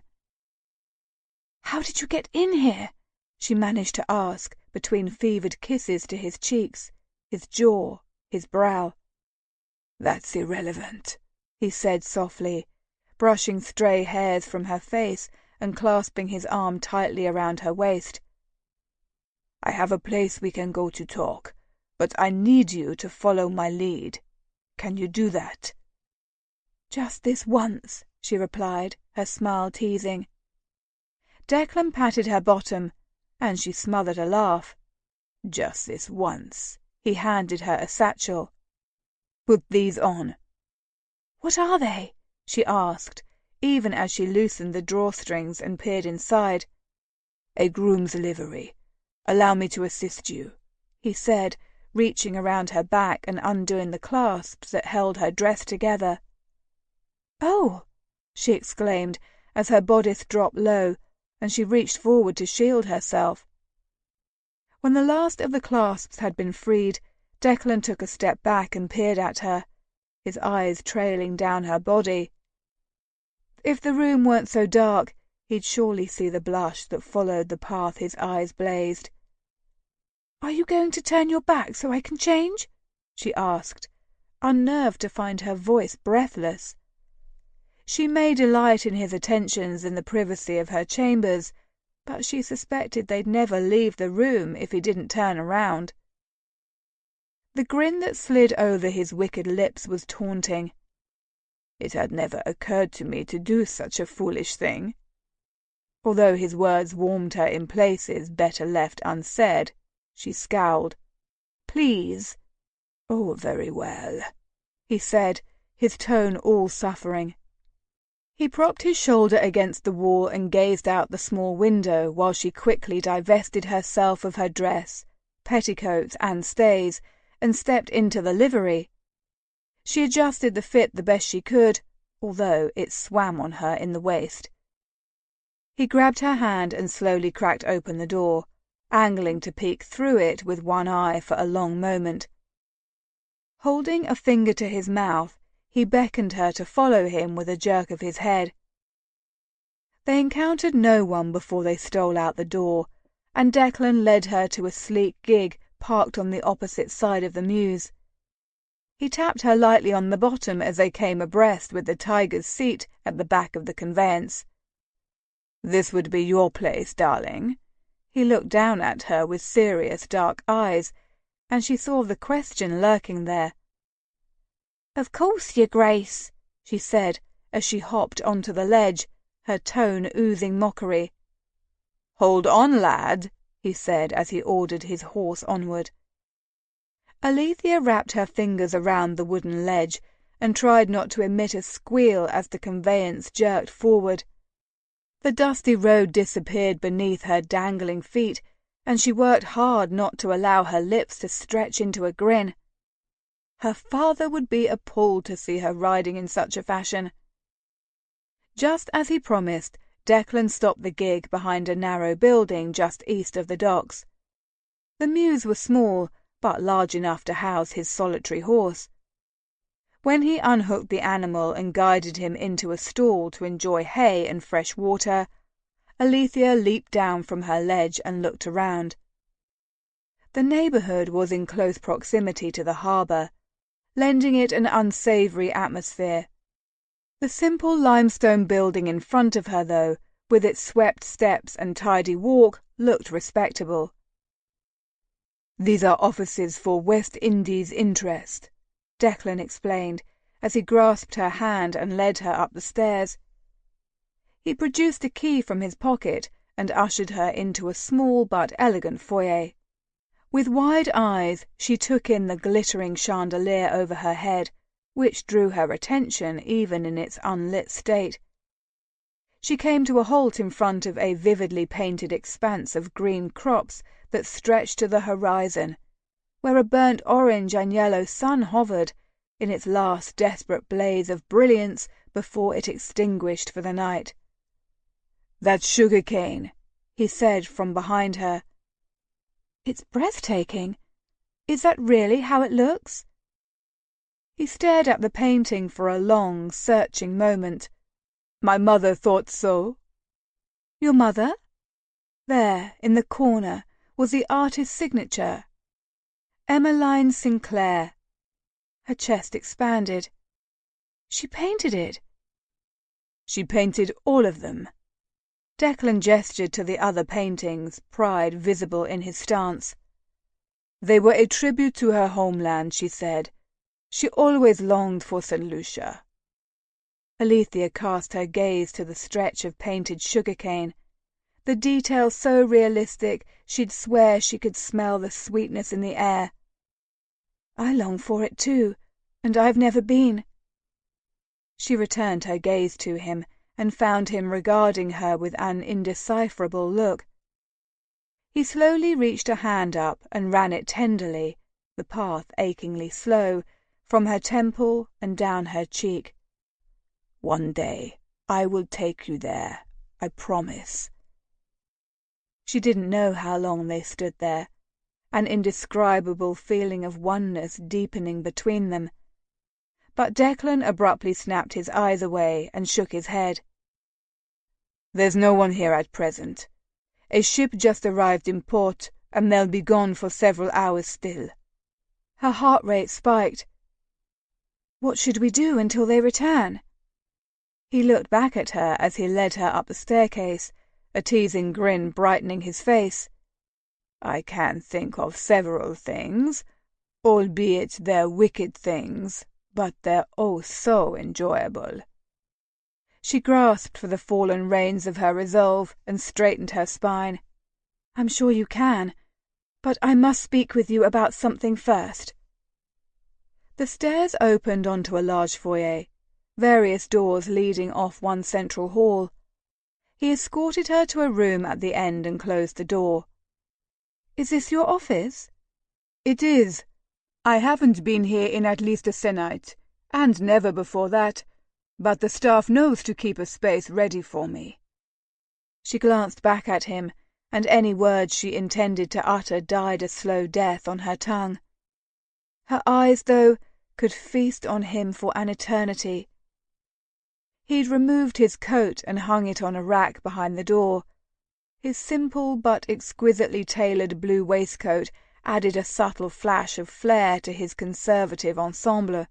"How did you get in here?" she managed to ask, between fevered kisses to his cheeks, his jaw, his brow. "That's irrelevant," he said softly, brushing stray hairs from her face and clasping his arm tightly around her waist. "I have a place we can go to talk, but I need you to follow my lead. Can you do that?" "Just this once," she replied, her smile teasing. Declan patted her bottom, and she smothered a laugh. "Just this once." He handed her a satchel. "Put these on." "What are they?" she asked, even as she loosened the drawstrings and peered inside. "A groom's livery. Allow me to assist you," he said, reaching around her back and undoing the clasps that held her dress together. "Oh!" she exclaimed as her bodice dropped low, and she reached forward to shield herself. When the last of the clasps had been freed, Declan took a step back and peered at her, his eyes trailing down her body. If the room weren't so dark, he'd surely see the blush that followed the path his eyes blazed. "Are you going to turn your back so I can change?" she asked, unnerved to find her voice breathless. She may delight in his attentions in the privacy of her chambers, but she suspected they'd never leave the room if he didn't turn around. The grin that slid over his wicked lips was taunting. It had never occurred to me to do such a foolish thing. Although his words warmed her in places better left unsaid, she scowled. "Please." "Oh, very well," he said, his tone all suffering. He propped his shoulder against the wall and gazed out the small window while she quickly divested herself of her dress, petticoats and stays, and stepped into the livery. She adjusted the fit the best she could, although it swam on her in the waist. He grabbed her hand and slowly cracked open the door, angling to peek through it with one eye for a long moment. Holding a finger to his mouth, he beckoned her to follow him with a jerk of his head. They encountered no one before they stole out the door, and Declan led her to a sleek gig parked on the opposite side of the mews. He tapped her lightly on the bottom as they came abreast with the tiger's seat at the back of the conveyance. "This would be your place, darling." He looked down at her with serious dark eyes, and she saw the question lurking there. "Of course, your Grace," she said as she hopped onto the ledge, her tone oozing mockery. "Hold on, lad," he said as he ordered his horse onward. Alethea wrapped her fingers around the wooden ledge and tried not to emit a squeal as the conveyance jerked forward. The dusty road disappeared beneath her dangling feet, and she worked hard not to allow her lips to stretch into a grin. Her father would be appalled to see her riding in such a fashion. Just as he promised, Declan stopped the gig behind a narrow building just east of the docks. The mews were small, but large enough to house his solitary horse. When he unhooked the animal and guided him into a stall to enjoy hay and fresh water, Alethea leaped down from her ledge and looked around. The neighbourhood was in close proximity to the harbour, lending it an unsavoury atmosphere. The simple limestone building in front of her, though, with its swept steps and tidy walk, looked respectable. "These are offices for West Indies interest," Declan explained, as he grasped her hand and led her up the stairs. He produced a key from his pocket and ushered her into a small but elegant foyer. With wide eyes she took in the glittering chandelier over her head, which drew her attention even in its unlit state. She came to a halt in front of a vividly painted expanse of green crops that stretched to the horizon, where a burnt orange and yellow sun hovered in its last desperate blaze of brilliance before it extinguished for the night. "That's sugar cane," he said from behind her. "It's breathtaking. Is that really how it looks?" He stared at the painting for a long, searching moment. "My mother thought so." "Your mother?" There, in the corner, was the artist's signature. Emmeline Sinclair. Her chest expanded. "She painted it?" "She painted all of them." Declan gestured to the other paintings, pride visible in his stance. "They were a tribute to her homeland," she said. "She always longed for St. Lucia." Alethea cast her gaze to the stretch of painted sugar-cane, the detail so realistic she'd swear she could smell the sweetness in the air. "I long for it too, and I've never been." She returned her gaze to him, and found him regarding her with an indecipherable look. He slowly reached a hand up and ran it tenderly, the path achingly slow, from her temple and down her cheek. "One day I will take you there, I promise." She didn't know how long they stood there, an indescribable feeling of oneness deepening between them. But Declan abruptly snapped his eyes away and shook his head. "There's no one here at present. A ship just arrived in port, and they'll be gone for several hours still." Her heart rate spiked. "What should we do until they return?" He looked back at her as he led her up the staircase, a teasing grin brightening his face. "I can think of several things, albeit they're wicked things, but they're oh so enjoyable." She grasped for the fallen reins of her resolve and straightened her spine. "I'm sure you can, but I must speak with you about something first." The stairs opened onto a large foyer, various doors leading off one central hall. He escorted her to a room at the end and closed the door. "Is this your office?" "It is. I haven't been here in at least a se'nnight, and never before that, but the staff knows to keep a space ready for me." She glanced back at him, and any words she intended to utter died a slow death on her tongue. Her eyes, though, could feast on him for an eternity. He'd removed his coat and hung it on a rack behind the door. His simple but exquisitely tailored blue waistcoat added a subtle flash of flair to his conservative ensemble,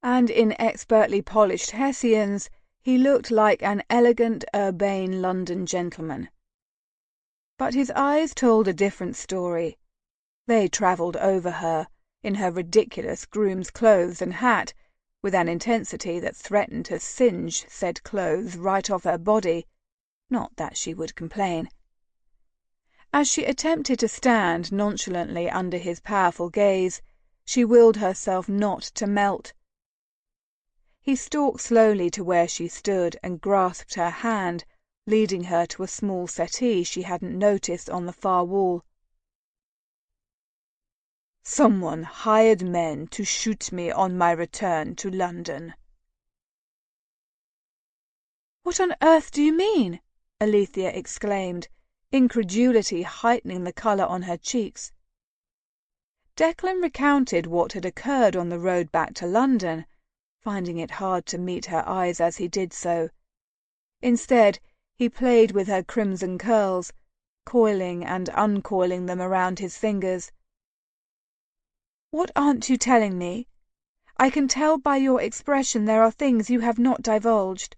and in expertly polished hessians he looked like an elegant, urbane London gentleman. But his eyes told a different story. They travelled over her, in her ridiculous groom's clothes and hat, with an intensity that threatened to singe said clothes right off her body. Not that she would complain. As she attempted to stand nonchalantly under his powerful gaze, she willed herself not to melt. He stalked slowly to where she stood and grasped her hand, leading her to a small settee she hadn't noticed on the far wall. "Someone hired men to shoot me on my return to London." "What on earth do you mean?" Alethea exclaimed, incredulity heightening the colour on her cheeks. Declan recounted what had occurred on the road back to London, finding it hard to meet her eyes as he did so. Instead, he played with her crimson curls, coiling and uncoiling them around his fingers. "What aren't you telling me? I can tell by your expression there are things you have not divulged."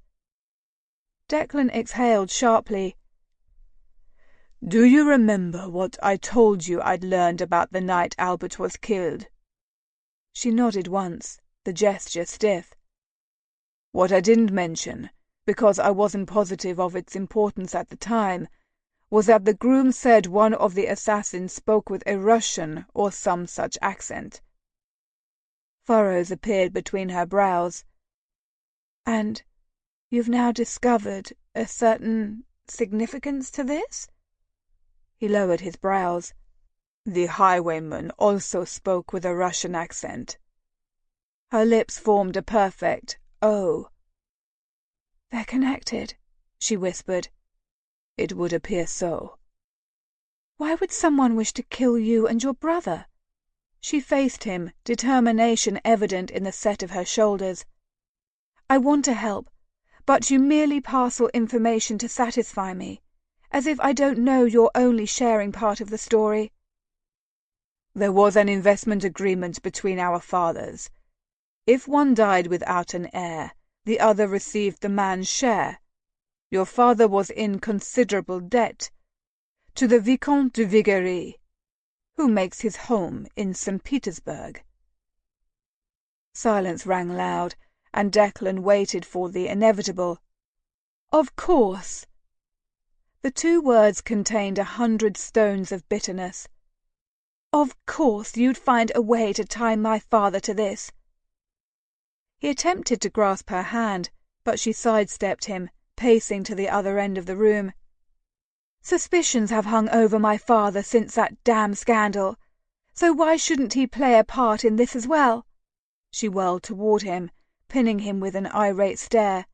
Declan exhaled sharply. "Do you remember what I told you I'd learned about the night Albert was killed?" She nodded once, the gesture stiff. "What I didn't mention, because I wasn't positive of its importance at the time, was that the groom said one of the assassins spoke with a Russian or some such accent." Furrows appeared between her brows. "And you've now discovered a certain significance to this?" He lowered his brows. "The highwayman also spoke with a Russian accent." Her lips formed a perfect O. "They're connected," she whispered. "It would appear so." "Why would someone wish to kill you and your brother?" She faced him, determination evident in the set of her shoulders. "I want to help, but you merely parcel information to satisfy me, as if I don't know you're only sharing part of the story." "There was an investment agreement between our fathers. If one died without an heir, the other received the man's share. Your father was in considerable debt to the Vicomte de Vigerie, who makes his home in St. Petersburg." Silence rang loud, and Declan waited for the inevitable. "Of course." The two words contained 100 stones of bitterness. "Of course you'd find a way to tie my father to this." He attempted to grasp her hand, but she sidestepped him, pacing to the other end of the room. "Suspicions have hung over my father since that damn scandal, so why shouldn't he play a part in this as well?" She whirled toward him, pinning him with an irate stare.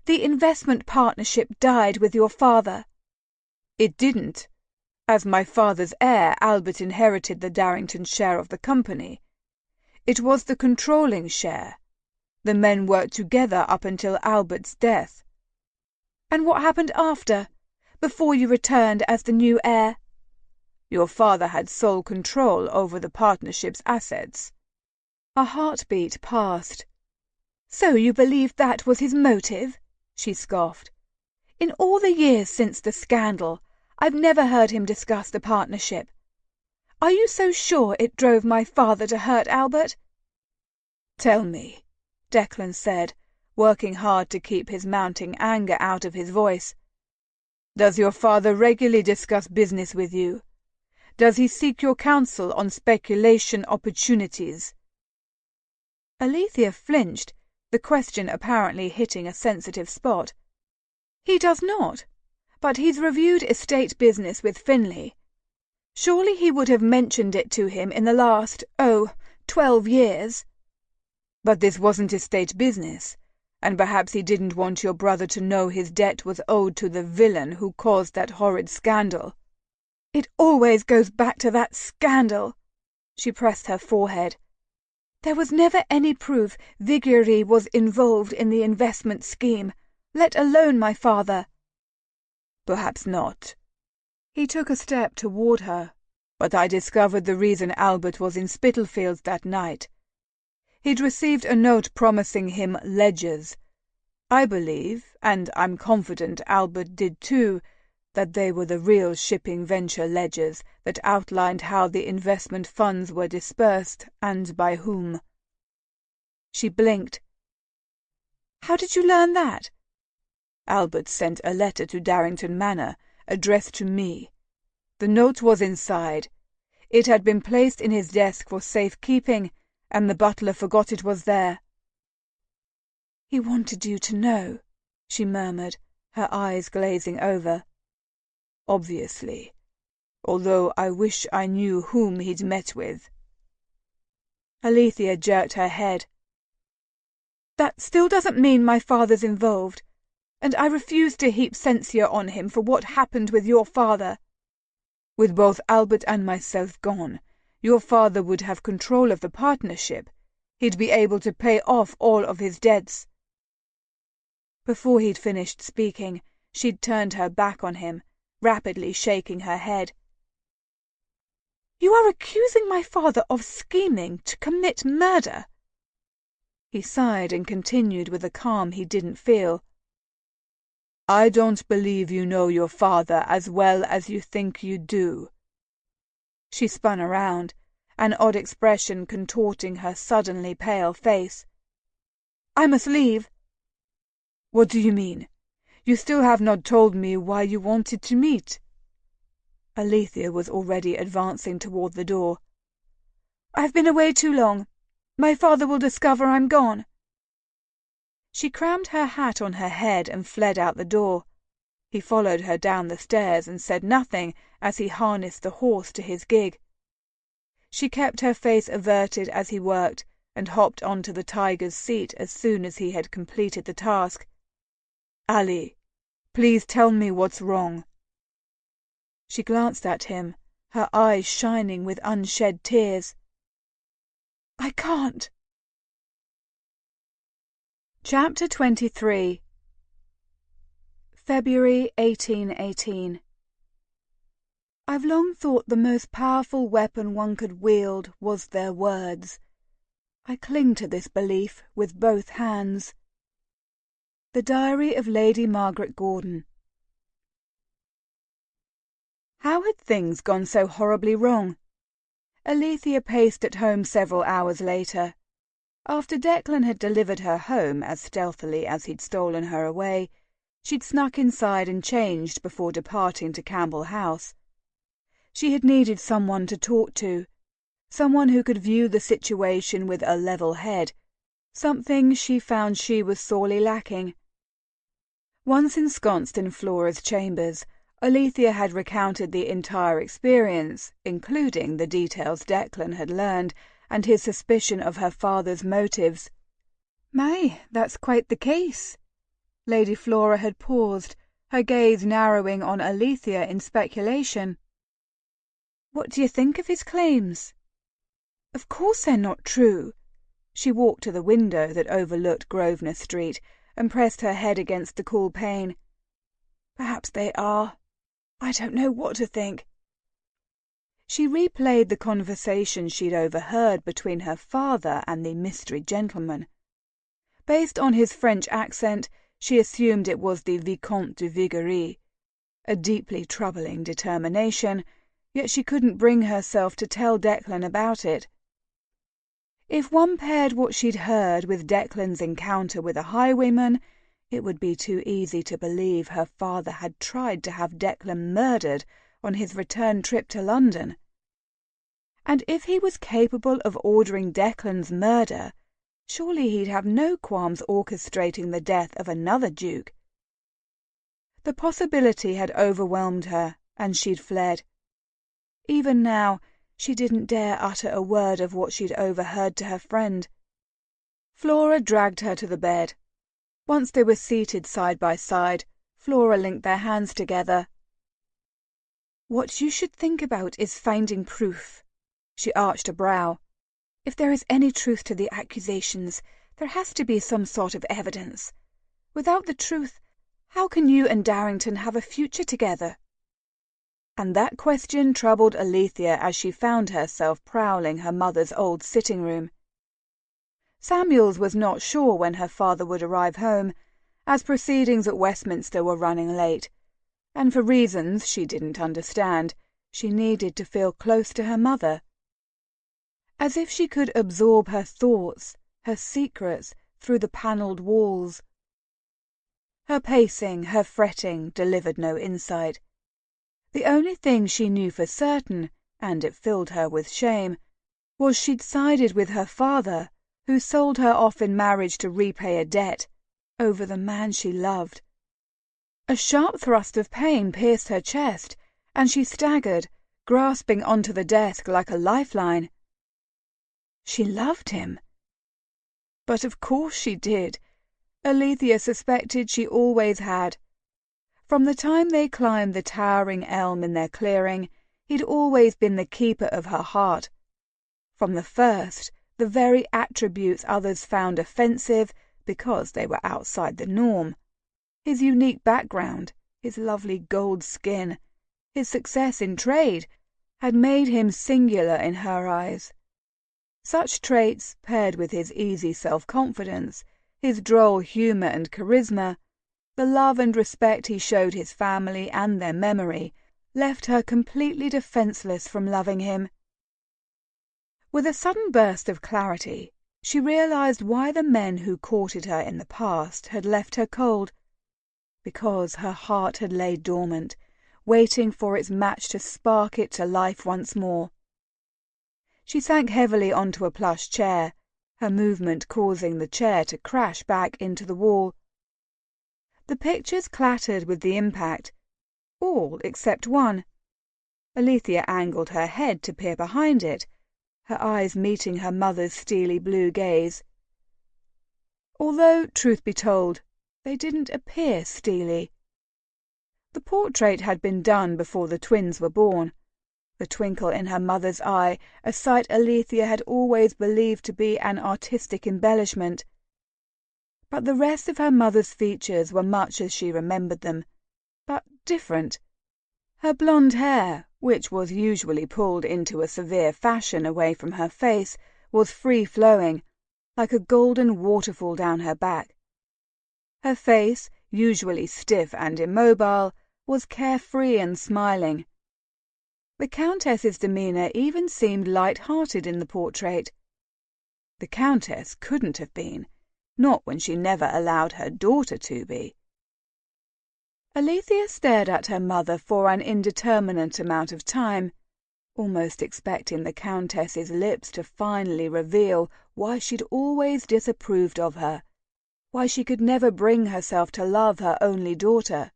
"The investment partnership died with your father." "It didn't. As my father's heir, Albert inherited the Darrington share of the company. It was the controlling share. The men worked together up until Albert's death." "And what happened after, before you returned as the new heir?" "Your father had sole control over the partnership's assets." A heartbeat passed. "So you believe that was his motive?" she scoffed. "In all the years since the scandal, I've never heard him discuss the partnership. Are you so sure it drove my father to hurt Albert?" "Tell me," Declan said, working hard to keep his mounting anger out of his voice. "Does your father regularly discuss business with you? Does he seek your counsel on speculation opportunities?" Alethea flinched, the question apparently hitting a sensitive spot. "He does not, but he's reviewed estate business with Finlay. Surely he would have mentioned it to him in the last, 12 years." "But this wasn't estate business, and perhaps he didn't want your brother to know his debt was owed to the villain who caused that horrid scandal." "It always goes back to that scandal." She pressed her forehead. "There was never any proof Vigerie was involved in the investment scheme, let alone my father." "Perhaps not." He took a step toward her. "But I discovered the reason Albert was in Spitalfields that night. He'd received a note promising him ledgers. I believe, and I'm confident Albert did too, that they were the real shipping venture ledgers that outlined how the investment funds were dispersed and by whom." She blinked. "How did you learn that?" "Albert sent a letter to Darrington Manor, addressed to me. The note was inside. It had been placed in his desk for safekeeping, and the butler forgot it was there." "He wanted you to know," she murmured, her eyes glazing over. Obviously, although I wish I knew whom he'd met with. Alethea jerked her head. That still doesn't mean my father's involved, and I refuse to heap censure on him for what happened with your father. With both Albert and myself gone, your father would have control of the partnership. He'd be able to pay off all of his debts. Before he'd finished speaking, she'd turned her back on him, rapidly shaking her head. You are accusing my father of scheming to commit murder? He sighed and continued with a calm he didn't feel. I don't believe you know your father as well as you think you do. She spun around, an odd expression contorting her suddenly pale face. I must leave. What do you mean? You still have not told me why you wanted to meet. Alethea was already advancing toward the door. I've been away too long. My father will discover I'm gone. She crammed her hat on her head and fled out the door. He followed her down the stairs and said nothing as he harnessed the horse to his gig. She kept her face averted as he worked and hopped onto the tiger's seat as soon as he had completed the task. Ali, please tell me what's wrong. She glanced at him, her eyes shining with unshed tears. I can't. Chapter 23. February 1818. I've long thought the most powerful weapon one could wield was their words. I cling to this belief with both hands. The Diary of Lady Margaret Gordon. How had things gone so horribly wrong? Alethea paced at home several hours later. After Declan had delivered her home as stealthily as he'd stolen her away, she'd snuck inside and changed before departing to Campbell House. She had needed someone to talk to, someone who could view the situation with a level head, something she found she was sorely lacking. Once ensconced in Flora's chambers, Alethea had recounted the entire experience, including the details Declan had learned and his suspicion of her father's motives. My, that's quite the case. Lady Flora had paused, her gaze narrowing on Alethea in speculation. What do you think of his claims? Of course they're not true. She walked to the window that overlooked Grosvenor Street and pressed her head against the cool pane. Perhaps they are. I don't know what to think. She replayed the conversation she'd overheard between her father and the mystery gentleman. Based on his French accent, she assumed it was the Vicomte de Vigerie, a deeply troubling determination, yet she couldn't bring herself to tell Declan about it. If one paired what she'd heard with Declan's encounter with a highwayman, it would be too easy to believe her father had tried to have Declan murdered on his return trip to London. And if he was capable of ordering Declan's murder, surely he'd have no qualms orchestrating the death of another duke. The possibility had overwhelmed her, and she'd fled. Even now, she didn't dare utter a word of what she'd overheard to her friend. Flora dragged her to the bed. Once they were seated side by side, Flora linked their hands together. What you should think about is finding proof. She arched a brow. If there is any truth to the accusations, there has to be some sort of evidence. Without the truth, how can you and Darrington have a future together? And that question troubled Alethea as she found herself prowling her mother's old sitting-room. Samuels was not sure when her father would arrive home, as proceedings at Westminster were running late, and for reasons she didn't understand, she needed to feel close to her mother. As if she could absorb her thoughts, her secrets, through the panelled walls. Her pacing, her fretting, delivered no insight. The only thing she knew for certain, and it filled her with shame, was she'd sided with her father, who sold her off in marriage to repay a debt, over the man she loved. A sharp thrust of pain pierced her chest, and she staggered, grasping onto the desk like a lifeline. She loved him. But of course she did. Alethea suspected she always had. From the time they climbed the towering elm in their clearing, he'd always been the keeper of her heart. From the first, the very attributes others found offensive because they were outside the norm. His unique background, his lovely gold skin, his success in trade, had made him singular in her eyes. Such traits, paired with his easy self-confidence, his droll humour and charisma, the love and respect he showed his family and their memory, left her completely defenceless from loving him. With a sudden burst of clarity, she realized why the men who courted her in the past had left her cold. Because her heart had lain dormant, waiting for its match to spark it to life once more. She sank heavily onto a plush chair, her movement causing the chair to crash back into the wall. The pictures clattered with the impact, all except one. Alethea angled her head to peer behind it, her eyes meeting her mother's steely blue gaze. Although, truth be told, they didn't appear steely. The portrait had been done before the twins were born. The twinkle in her mother's eye, a sight Alethea had always believed to be an artistic embellishment. But the rest of her mother's features were much as she remembered them, but different. Her blonde hair, which was usually pulled into a severe fashion away from her face, was free-flowing, like a golden waterfall down her back. Her face, usually stiff and immobile, was carefree and smiling. The Countess's demeanour even seemed light-hearted in the portrait. The Countess couldn't have been, not when she never allowed her daughter to be. Alethea stared at her mother for an indeterminate amount of time, almost expecting the Countess's lips to finally reveal why she'd always disapproved of her, why she could never bring herself to love her only daughter.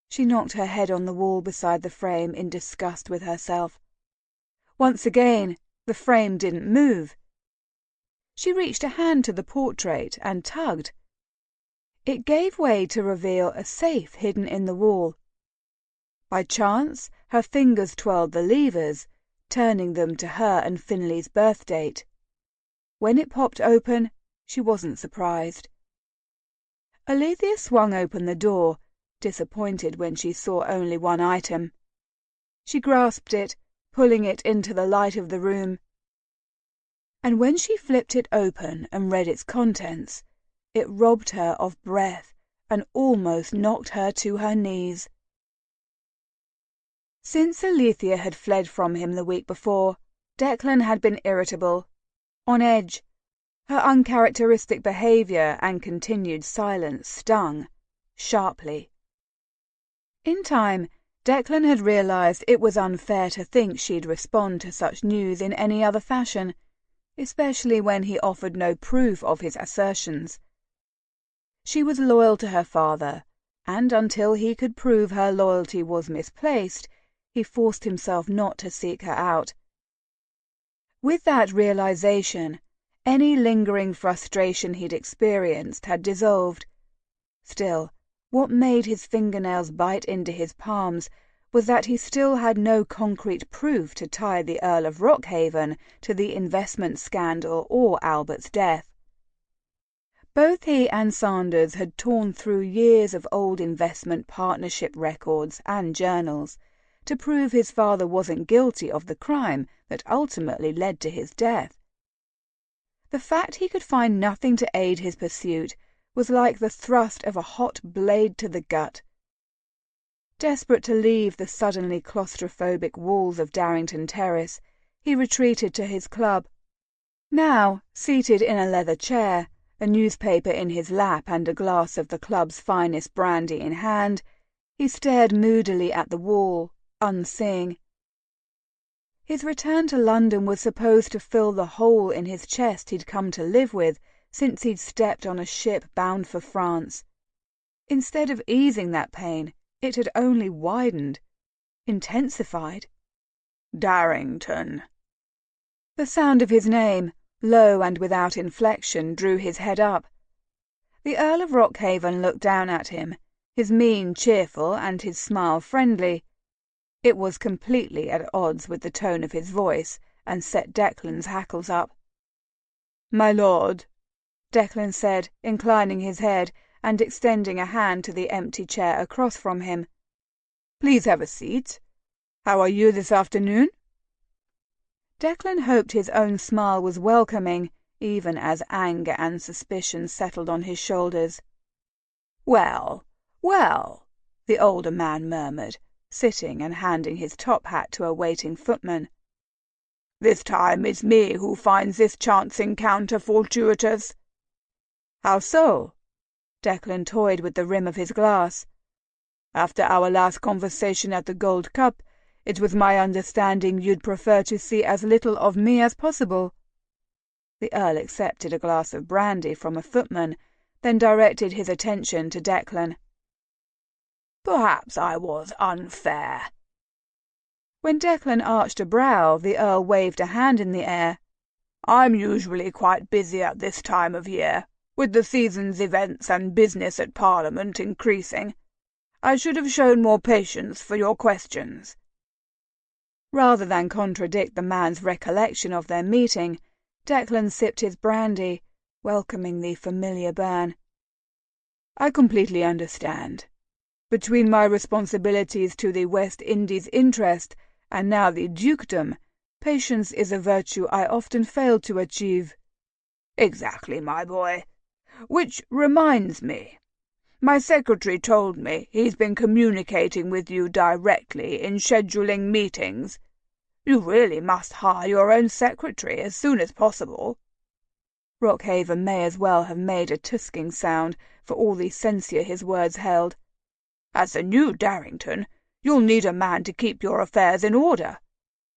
She knocked her head on the wall beside the frame in disgust with herself. Once again, the frame didn't move. She reached a hand to the portrait and tugged. It gave way to reveal a safe hidden in the wall. By chance, her fingers twirled the levers, turning them to her and Finley's birth date. When it popped open, she wasn't surprised. Alethea swung open the door, disappointed when she saw only one item. She grasped it, pulling it into the light of the room. And when she flipped it open and read its contents, it robbed her of breath and almost knocked her to her knees. Since Alethea had fled from him the week before, Declan had been irritable, on edge. Her uncharacteristic behaviour and continued silence stung, sharply. In time, Declan had realised it was unfair to think she'd respond to such news in any other fashion, especially when he offered no proof of his assertions. She was loyal to her father, and until he could prove her loyalty was misplaced, he forced himself not to seek her out. With that realisation, any lingering frustration he'd experienced had dissolved. Still, what made his fingernails bite into his palms was that he still had no concrete proof to tie the Earl of Rockhaven to the investment scandal or Albert's death. Both he and Sanders had torn through years of old investment partnership records and journals to prove his father wasn't guilty of the crime that ultimately led to his death. The fact he could find nothing to aid his pursuit was like the thrust of a hot blade to the gut. Desperate to leave the suddenly claustrophobic walls of Darrington Terrace, he retreated to his club. Now, seated in a leather chair, a newspaper in his lap and a glass of the club's finest brandy in hand, he stared moodily at the wall, unseeing. His return to London was supposed to fill the hole in his chest he'd come to live with since he'd stepped on a ship bound for France. Instead of easing that pain, it had only widened, intensified. "Darrington." The sound of his name, low and without inflection, drew his head up. The Earl of Rockhaven looked down at him, his mien cheerful and his smile friendly. It was completely at odds with the tone of his voice, and set Declan's hackles up. "My lord," Declan said, inclining his head and extending a hand to the empty chair across from him. "please have a seat. How are you this afternoon?" Declan hoped his own smile was welcoming, even as anger and suspicion settled on his shoulders. "Well, well," the older man murmured, sitting and handing his top hat to a waiting footman. "This time it's me who finds this chance encounter fortuitous." "How so?" Declan toyed with the rim of his glass. "After our last conversation at the Gold Cup, it was my understanding you'd prefer to see as little of me as possible." The Earl accepted a glass of brandy from a footman, then directed his attention to Declan. "Perhaps I was unfair." When Declan arched a brow, the Earl waved a hand in the air. "I'm usually quite busy at this time of year, with the season's events and business at Parliament increasing. I should have shown more patience for your questions." Rather than contradict the man's recollection of their meeting, Declan sipped his brandy, welcoming the familiar burn. "I completely understand. Between my responsibilities to the West Indies interest and now the dukedom, patience is a virtue I often fail to achieve." "Exactly, my boy. Which reminds me. My secretary told me he's been communicating with you directly in scheduling meetings. You really must hire your own secretary as soon as possible." Rockhaven may as well have made a tusking sound, for all the censure his words held. "As the new Darrington, you'll need a man to keep your affairs in order.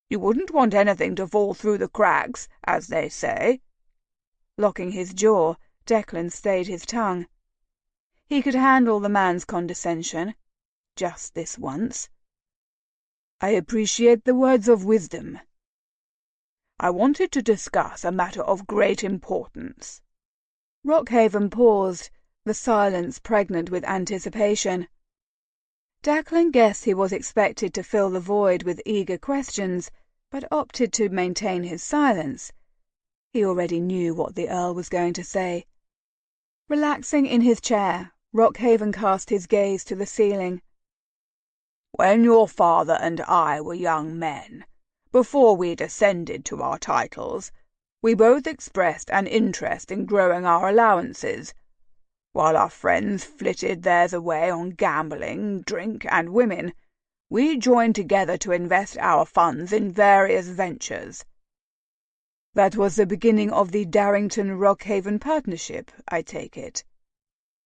You wouldn't want anything to fall through the cracks, as they say." Locking his jaw, Declan stayed his tongue. He could handle the man's condescension. Just this once. "I appreciate the words of wisdom. I wanted to discuss a matter of great importance." Rockhaven paused, the silence pregnant with anticipation. Declan guessed he was expected to fill the void with eager questions, but opted to maintain his silence. He already knew what the Earl was going to say. Relaxing in his chair, Rockhaven cast his gaze to the ceiling. "When your father and I were young men, before we'd ascended to our titles, we both expressed an interest in growing our allowances. While our friends flitted theirs away on gambling, drink, and women, we joined together to invest our funds in various ventures." "That was the beginning of the Darrington-Rockhaven partnership, I take it?"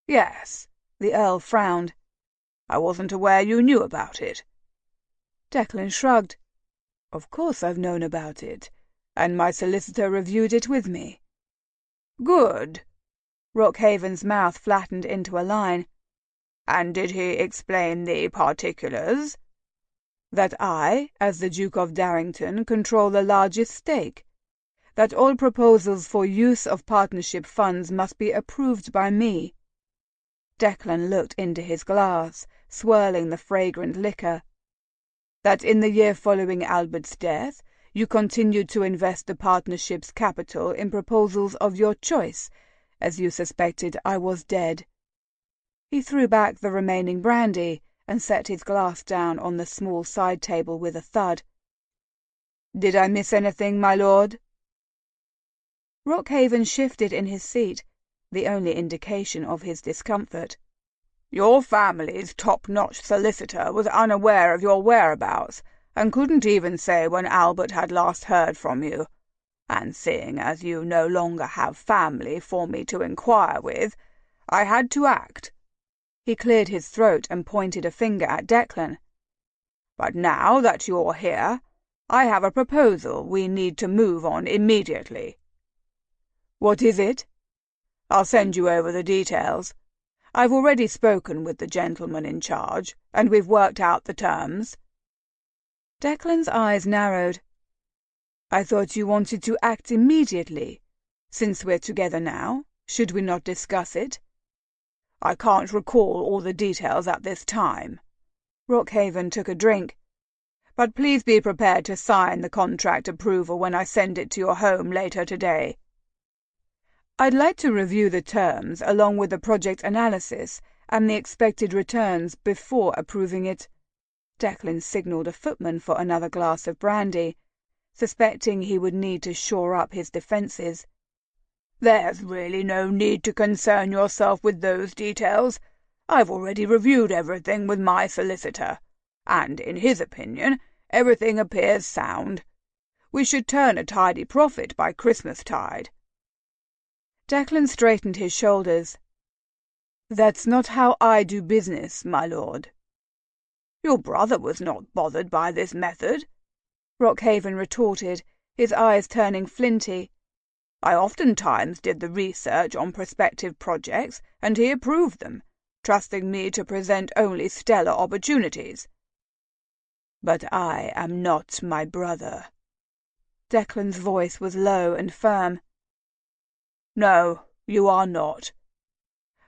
"Yes." The Earl frowned. "I wasn't aware you knew about it." Declan shrugged. "Of course I've known about it, and my solicitor reviewed it with me." "Good." Rockhaven's mouth flattened into a line. "And did he explain the particulars?" "That I, as the Duke of Darrington, control the largest stake. That all proposals for use of partnership funds must be approved by me." Declan looked into his glass, swirling the fragrant liquor. "That in the year following Albert's death, you continued to invest the partnership's capital in proposals of your choice, as you suspected I was dead." He threw back the remaining brandy and set his glass down on the small side table with a thud. "Did I miss anything, my lord?" Rockhaven shifted in his seat, the only indication of his discomfort. "Your family's top-notch solicitor was unaware of your whereabouts, and couldn't even say when Albert had last heard from you. And seeing as you no longer have family for me to inquire with, I had to act." He cleared his throat and pointed a finger at Declan. "But now that you're here, I have a proposal we need to move on immediately." "What is it?" "I'll send you over the details. I've already spoken with the gentleman in charge, and we've worked out the terms." Declan's eyes narrowed. "I thought you wanted to act immediately. Since we're together now, should we not discuss it?" "I can't recall all the details at this time." Rockhaven took a drink. "But please be prepared to sign the contract approval when I send it to your home later today." "I'd like to review the terms along with the project analysis and the expected returns before approving it." Declan signalled a footman for another glass of brandy, suspecting he would need to shore up his defences. "There's really no need to concern yourself with those details. I've already reviewed everything with my solicitor, and in his opinion everything appears sound. We should turn a tidy profit by Christmas-tide." Declan straightened his shoulders. "That's not how I do business, my lord." "Your brother was not bothered by this method," Rockhaven retorted, his eyes turning flinty. "I oftentimes did the research on prospective projects, and he approved them, trusting me to present only stellar opportunities." "But I am not my brother." Declan's voice was low and firm. "No, you are not."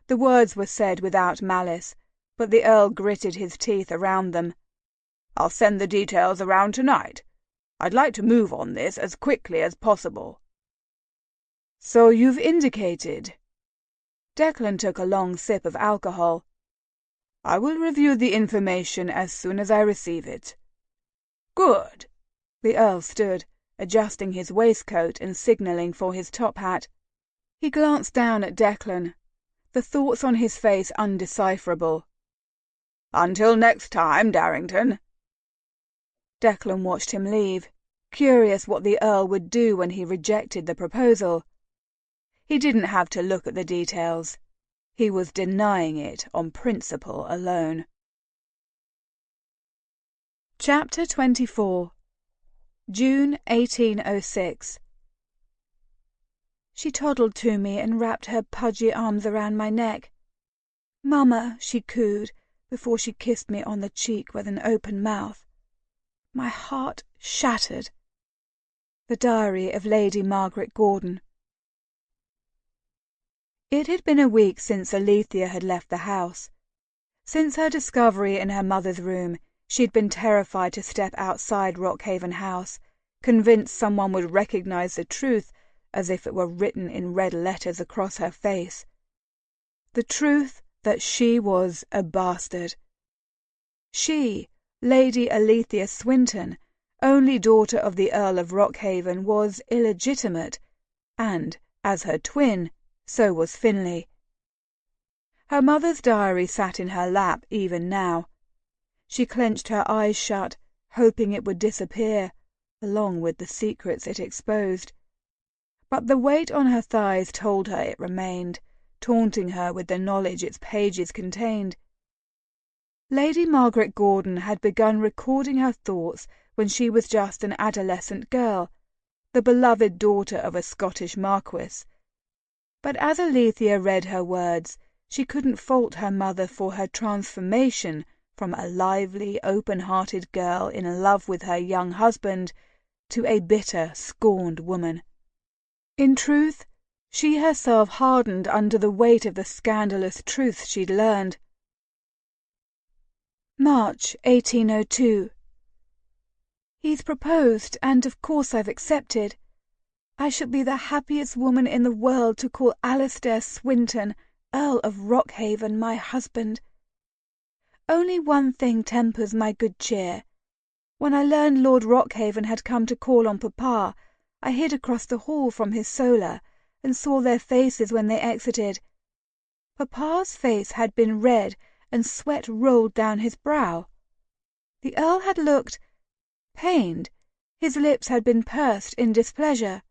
The words were said without malice, but the Earl gritted his teeth around them. "I'll send the details around tonight. I'd like to move on this as quickly as possible." "So you've indicated." Declan took a long sip of alcohol. "I will review the information as soon as I receive it." "Good." The Earl stood, adjusting his waistcoat and signalling for his top hat. He glanced down at Declan, the thoughts on his face undecipherable. "Until next time, Darrington." Declan watched him leave, curious what the Earl would do when he rejected the proposal. He didn't have to look at the details. He was denying it on principle alone. Chapter 24. June 1806. She toddled to me and wrapped her pudgy arms around my neck. "Mama," she cooed, before she kissed me on the cheek with an open mouth. My heart shattered. The Diary of Lady Margaret Gordon. It had been a week since Alethea had left the house. Since her discovery in her mother's room, she'd been terrified to step outside Rockhaven House, convinced someone would recognize the truth as if it were written in red letters across her face. The truth that she was a bastard. She, Lady Alethea Swinton, only daughter of the Earl of Rockhaven, was illegitimate, and, as her twin, so was Finlay. Her mother's diary sat in her lap even now. She clenched her eyes shut, hoping it would disappear, along with the secrets it exposed. But the weight on her thighs told her it remained, taunting her with the knowledge its pages contained. Lady Margaret Gordon had begun recording her thoughts when she was just an adolescent girl, the beloved daughter of a Scottish marquis. But as Alethea read her words, she couldn't fault her mother for her transformation from a lively, open-hearted girl in love with her young husband to a bitter, scorned woman. In truth, she herself hardened under the weight of the scandalous truths she'd learned. March 1802. He's proposed, and of course I've accepted. I shall be the happiest woman in the world to call Alistair Swinton, Earl of Rockhaven, my husband. Only one thing tempers my good cheer. When I learned Lord Rockhaven had come to call on Papa, I hid across the hall from his solar, and saw their faces when they exited. Papa's face had been red, and sweat rolled down his brow. The Earl had looked pained. His lips had been pursed in displeasure.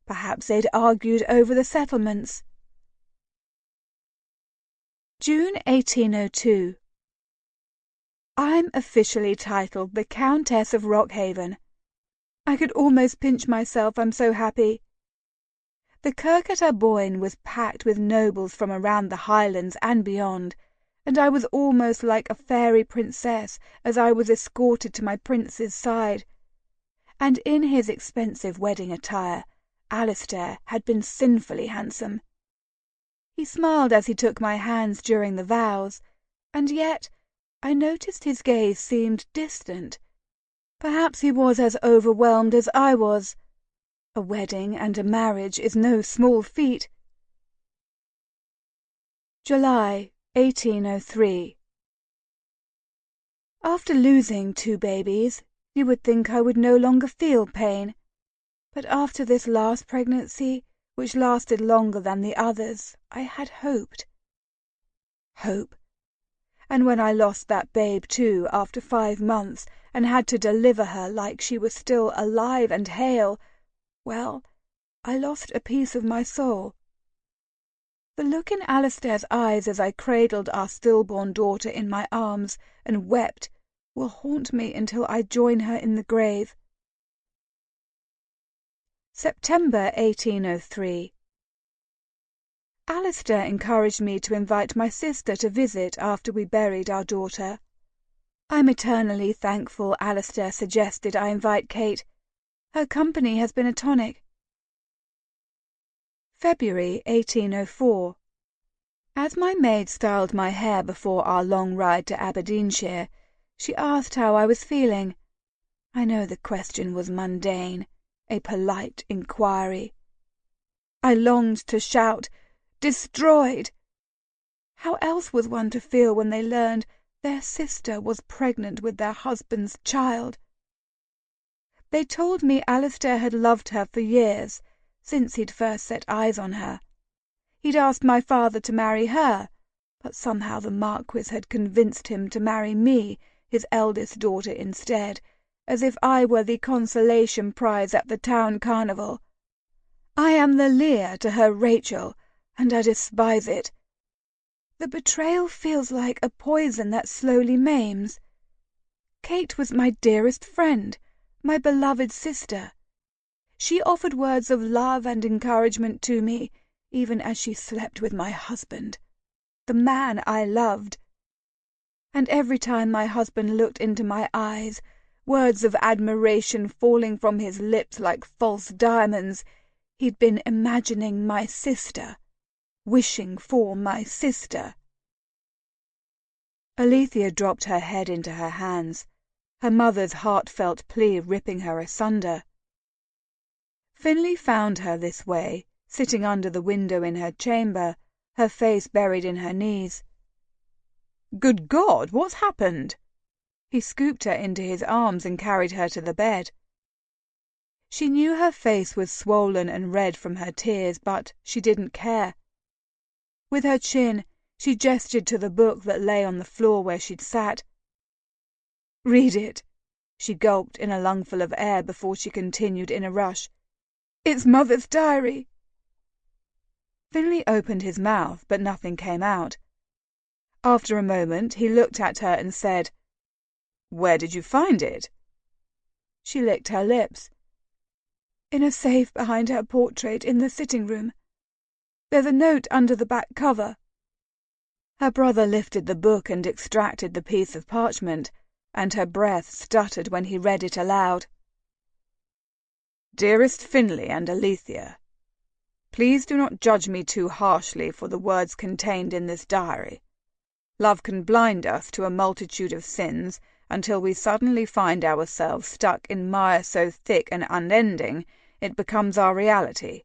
Perhaps they'd argued over the settlements. June 1802. I'm officially titled the Countess of Rockhaven. I could almost pinch myself, I'm so happy. The kirk at Aboyne was packed with nobles from around the Highlands and beyond, and I was almost like a fairy princess as I was escorted to my prince's side. And in his expensive wedding attire, Alistair had been sinfully handsome. He smiled as he took my hands during the vows, and yet I noticed his gaze seemed distant. Perhaps he was as overwhelmed as I was. A wedding and a marriage is no small feat. July 1803. After losing 2 babies, you would think I would no longer feel pain. But after this last pregnancy, which lasted longer than the others, I had hoped. Hope. And when I lost that babe too, after 5 months, and had to deliver her like she was still alive and hale, well, I lost a piece of my soul. The look in Alistair's eyes as I cradled our stillborn daughter in my arms and wept will haunt me until I join her in the grave. September 1803. Alistair encouraged me to invite my sister to visit after we buried our daughter. I'm eternally thankful Alistair suggested I invite Kate. Her company has been a tonic. February 1804. As my maid styled my hair before our long ride to Aberdeenshire, she asked how I was feeling. I know the question was mundane, a polite inquiry. I longed to shout, "Destroyed!" How else was one to feel when they learned their sister was pregnant with their husband's child? They told me Alistair had loved her for years, since he'd first set eyes on her. He'd asked my father to marry her, but somehow the Marquis had convinced him to marry me, his eldest daughter, instead, as if I were the consolation prize at the town carnival. I am the Lear to her Rachel, and I despise it. The betrayal feels like a poison that slowly maims. Kate was my dearest friend, my beloved sister. She offered words of love and encouragement to me, even as she slept with my husband, the man I loved. And every time my husband looked into my eyes, words of admiration falling from his lips like false diamonds, he'd been imagining my sister, wishing for my sister. Alethea dropped her head into her hands, her mother's heartfelt plea ripping her asunder. Finlay found her this way, sitting under the window in her chamber, her face buried in her knees. "Good God, what's happened?" He scooped her into his arms and carried her to the bed. She knew her face was swollen and red from her tears, but she didn't care. With her chin, she gestured to the book that lay on the floor where she'd sat. "Read it," she gulped in a lungful of air before she continued in a rush. "It's Mother's diary." Finlay opened his mouth, but nothing came out. After a moment, he looked at her and said, "Where did you find it?" She licked her lips. "In a safe behind her portrait in the sitting room. There's a note under the back cover." Her brother lifted the book and extracted the piece of parchment, and her breath stuttered when he read it aloud. "Dearest Finlay and Alethea, please do not judge me too harshly for the words contained in this diary. Love can blind us to a multitude of sins until we suddenly find ourselves stuck in mire so thick and unending it becomes our reality.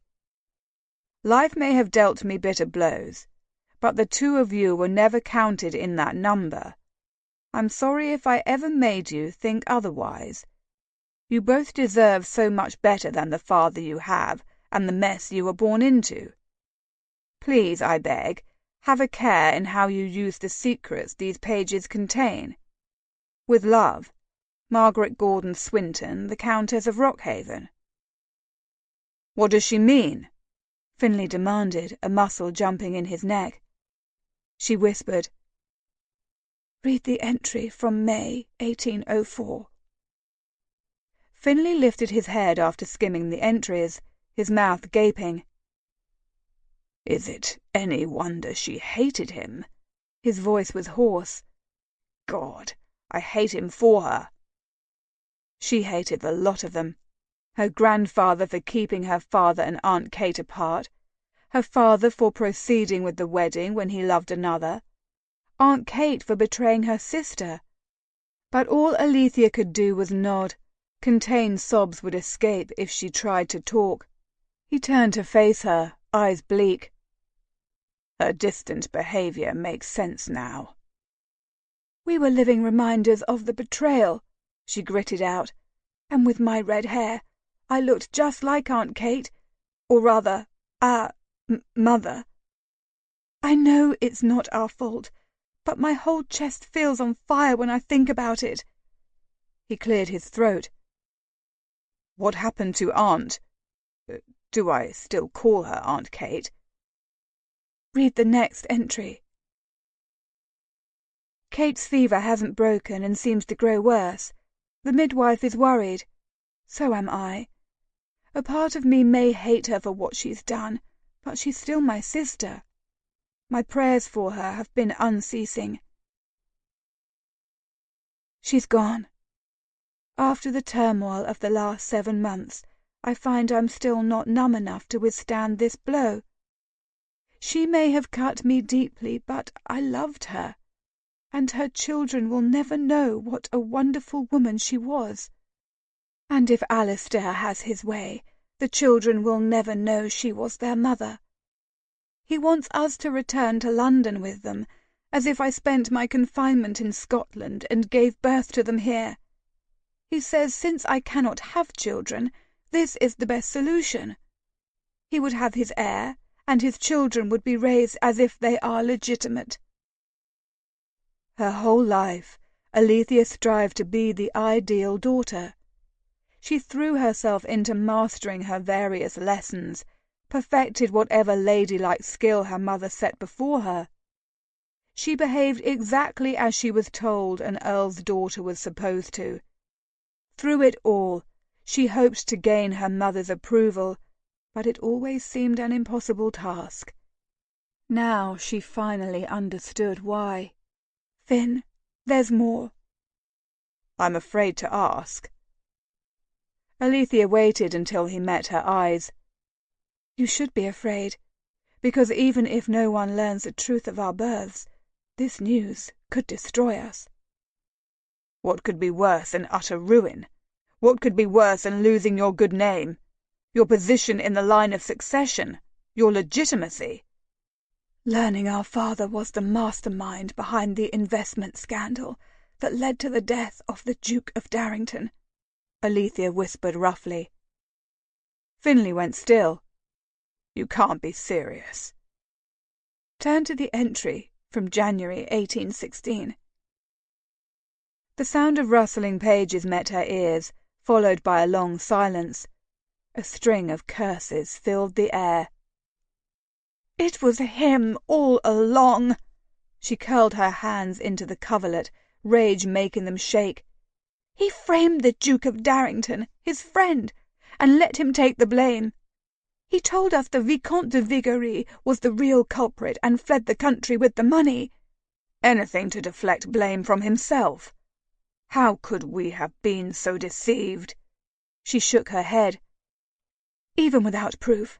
Life may have dealt me bitter blows, but the 2 of you were never counted in that number. I'm sorry if I ever made you think otherwise. You both deserve so much better than the father you have and the mess you were born into. Please, I beg, have a care in how you use the secrets these pages contain. With love, Margaret Gordon Swinton, the Countess of Rockhaven." "What does she mean?" Finlay demanded, a muscle jumping in his neck. She whispered, "Read the entry from May 1804. Finlay lifted his head after skimming the entries, his mouth gaping. Is it any wonder she hated him? His voice was hoarse. God, I hate him for her. She hated the lot of them. Her grandfather for keeping her father and Aunt Kate apart, her father for proceeding with the wedding when he loved another, Aunt Kate for betraying her sister. But all Alethea could do was nod. Contained sobs would escape if she tried to talk. He turned to face her, eyes bleak. Her distant behaviour makes sense now. We were living reminders of the betrayal, she gritted out, and with my red hair, I looked just like Aunt Kate, or rather, our mother. I know it's not our fault, but my whole chest feels on fire when I think about it. He cleared his throat. What happened to Aunt? Do I still call her Aunt Kate? Read the next entry. Kate's fever hasn't broken and seems to grow worse. The midwife is worried. So am I. A part of me may hate her for what she's done, but she's still my sister. My prayers for her have been unceasing. She's gone. After the turmoil of the last 7 months, I find I'm still not numb enough to withstand this blow. She may have cut me deeply, but I loved her, and her children will never know what a wonderful woman she was. And if Alistair has his way, the children will never know she was their mother. He wants us to return to London with them, as if I spent my confinement in Scotland and gave birth to them here. He says since I cannot have children, this is the best solution. He would have his heir, and his children would be raised as if they are legitimate. Her whole life, Alethea strived to be the ideal daughter. She threw herself into mastering her various lessons, perfected whatever ladylike skill her mother set before her. She behaved exactly as she was told an earl's daughter was supposed to. Through it all, she hoped to gain her mother's approval, but it always seemed an impossible task. Now she finally understood why. Finn, there's more. I'm afraid to ask. Alethea waited until he met her eyes. You should be afraid, because even if no one learns the truth of our births, this news could destroy us. What could be worse than utter ruin? What could be worse than losing your good name, your position in the line of succession, your legitimacy? Learning our father was the mastermind behind the investment scandal that led to the death of the Duke of Darrington, Alethea whispered roughly. Finlay went still. You can't be serious. Turn to the entry from January 1816. The sound of rustling pages met her ears, followed by a long silence. A string of curses filled the air. It was him all along. She curled her hands into the coverlet, rage making them shake. He framed the Duke of Darrington, his friend, and let him take the blame. He told us the Vicomte de Vigory was the real culprit and fled the country with the money. Anything to deflect blame from himself. How could we have been so deceived? She shook her head. Even without proof,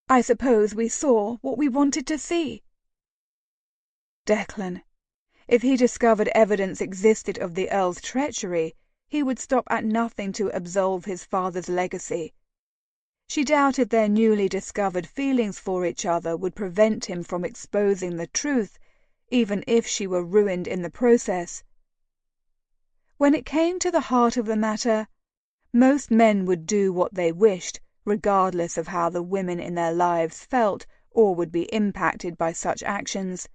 I suppose we saw what we wanted to see. Declan. If he discovered evidence existed of the Earl's treachery, he would stop at nothing to absolve his father's legacy. She doubted their newly discovered feelings for each other would prevent him from exposing the truth, even if she were ruined in the process. When it came to the heart of the matter, most men would do what they wished, regardless of how the women in their lives felt or would be impacted by such actions.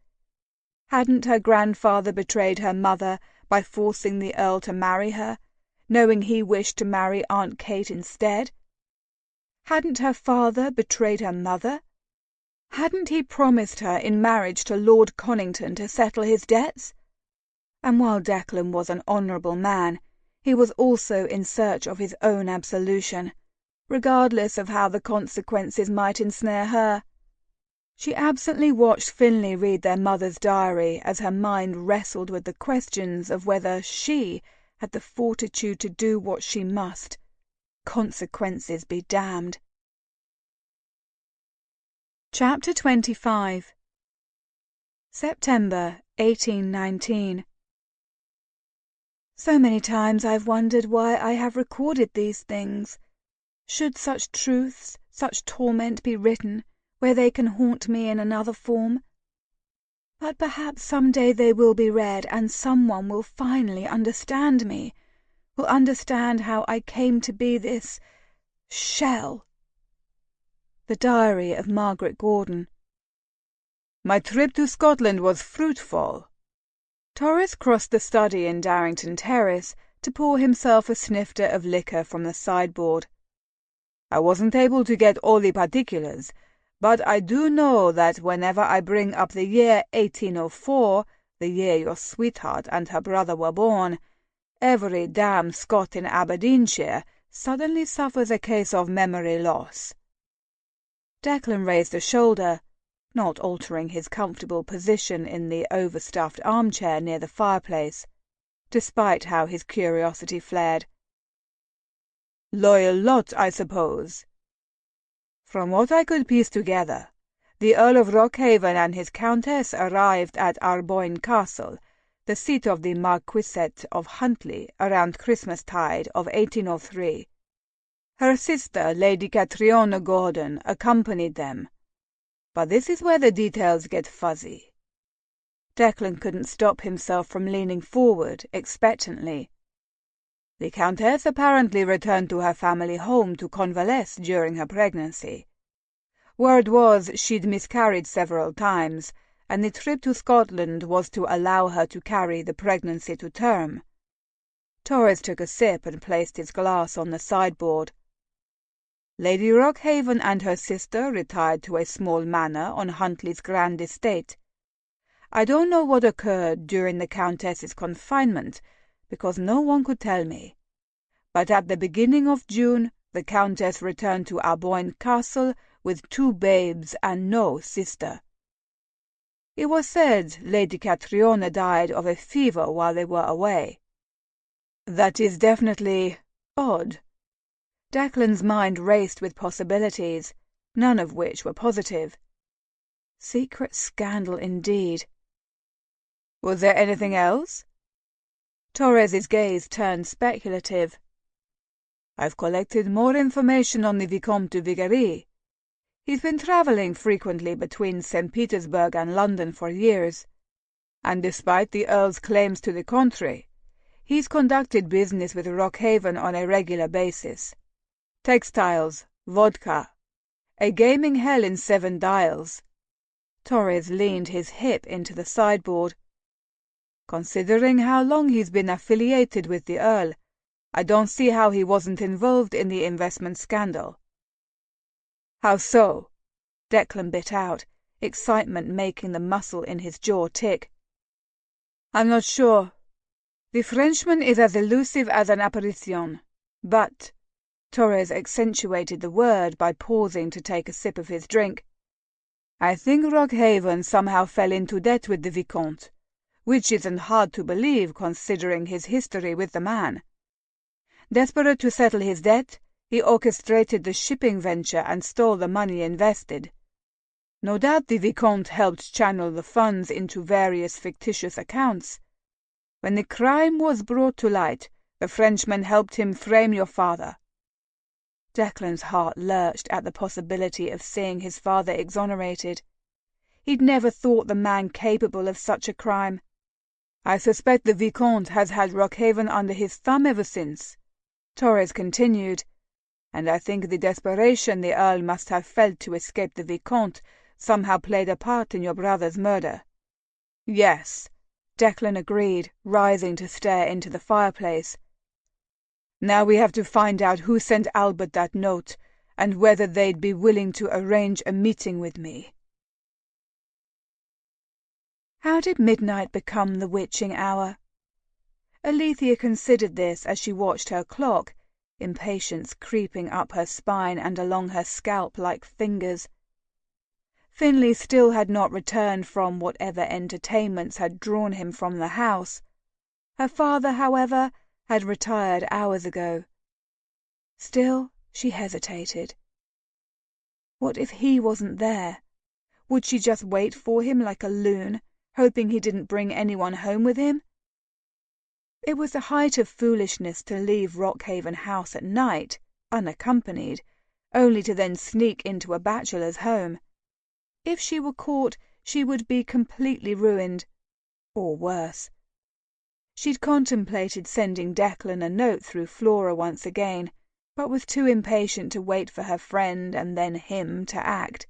Hadn't her grandfather betrayed her mother by forcing the Earl to marry her, knowing he wished to marry Aunt Kate instead? Hadn't her father betrayed her mother? Hadn't he promised her in marriage to Lord Conington to settle his debts? And while Declan was an honourable man, he was also in search of his own absolution, regardless of how the consequences might ensnare her. She absently watched Finlay read their mother's diary as her mind wrestled with the questions of whether she had the fortitude to do what she must. Consequences be damned. Chapter 25. September 1819. So many times I've wondered why I have recorded these things. Should such truths, such torment be written, where they can haunt me in another form? But perhaps some day they will be read, and someone will finally understand me, will understand how I came to be this shell. The Diary of Margaret Gordon. My trip to Scotland was fruitful. Torres crossed the study in Darrington Terrace to pour himself a snifter of liquor from the sideboard. I wasn't able to get all the particulars, but I do know that whenever I bring up the year 1804, the year your sweetheart and her brother were born, every damn Scot in Aberdeenshire suddenly suffers a case of memory loss. Declan raised a shoulder, not altering his comfortable position in the overstuffed armchair near the fireplace, despite how his curiosity flared. Loyal lot, I suppose. From what I could piece together, the Earl of Rockhaven and his Countess arrived at Arboyne Castle, the seat of the Marquisate of Huntly, around Christmas-tide of 1803. Her sister, Lady Catriona Gordon, accompanied them. But this is where the details get fuzzy. Declan couldn't stop himself from leaning forward expectantly. The Countess apparently returned to her family home to convalesce during her pregnancy. Word was she'd miscarried several times, and the trip to Scotland was to allow her to carry the pregnancy to term. Torres took a sip and placed his glass on the sideboard. Lady Rockhaven and her sister retired to a small manor on Huntly's grand estate. I don't know what occurred during the Countess's confinement, because no one could tell me. But at the beginning of June, the Countess returned to Arboyne Castle with 2 babes and no sister. It was said Lady Catriona died of a fever while they were away. That is definitely odd. Declan's mind raced with possibilities, none of which were positive. Secret scandal indeed. Was there anything else? Torres's gaze turned speculative. I've collected more information on the Vicomte de Vigerie. He's been travelling frequently between St. Petersburg and London for years, and despite the Earl's claims to the contrary, he's conducted business with Rockhaven on a regular basis. Textiles, vodka, a gaming hell in 7 Dials. Torres leaned his hip into the sideboard. Considering how long he's been affiliated with the Earl, I don't see how he wasn't involved in the investment scandal. How so? Declan bit out, excitement making the muscle in his jaw tick. I'm not sure. The Frenchman is as elusive as an apparition, but... Torres accentuated the word by pausing to take a sip of his drink. I think Rockhaven somehow fell into debt with the Vicomte, which isn't hard to believe considering his history with the man. Desperate to settle his debt, he orchestrated the shipping venture and stole the money invested. No doubt the Vicomte helped channel the funds into various fictitious accounts. When the crime was brought to light, the Frenchman helped him frame your father. Declan's heart lurched at the possibility of seeing his father exonerated. He'd never thought the man capable of such a crime. I suspect the Vicomte has had Rockhaven under his thumb ever since, Torres continued, and I think the desperation the Earl must have felt to escape the Vicomte somehow played a part in your brother's murder. Yes, Declan agreed, rising to stare into the fireplace. Now we have to find out who sent Albert that note, and whether they'd be willing to arrange a meeting with me. How did midnight become the witching hour? Alethea considered this as she watched her clock, impatience creeping up her spine and along her scalp like fingers. Finlay still had not returned from whatever entertainments had drawn him from the house. Her father, however, had retired hours ago. Still, she hesitated. What if he wasn't there? Would she just wait for him like a loon, hoping he didn't bring anyone home with him? It was the height of foolishness to leave Rockhaven House at night, unaccompanied, only to then sneak into a bachelor's home. If she were caught, she would be completely ruined, or worse. She'd contemplated sending Declan a note through Flora once again, but was too impatient to wait for her friend and then him to act.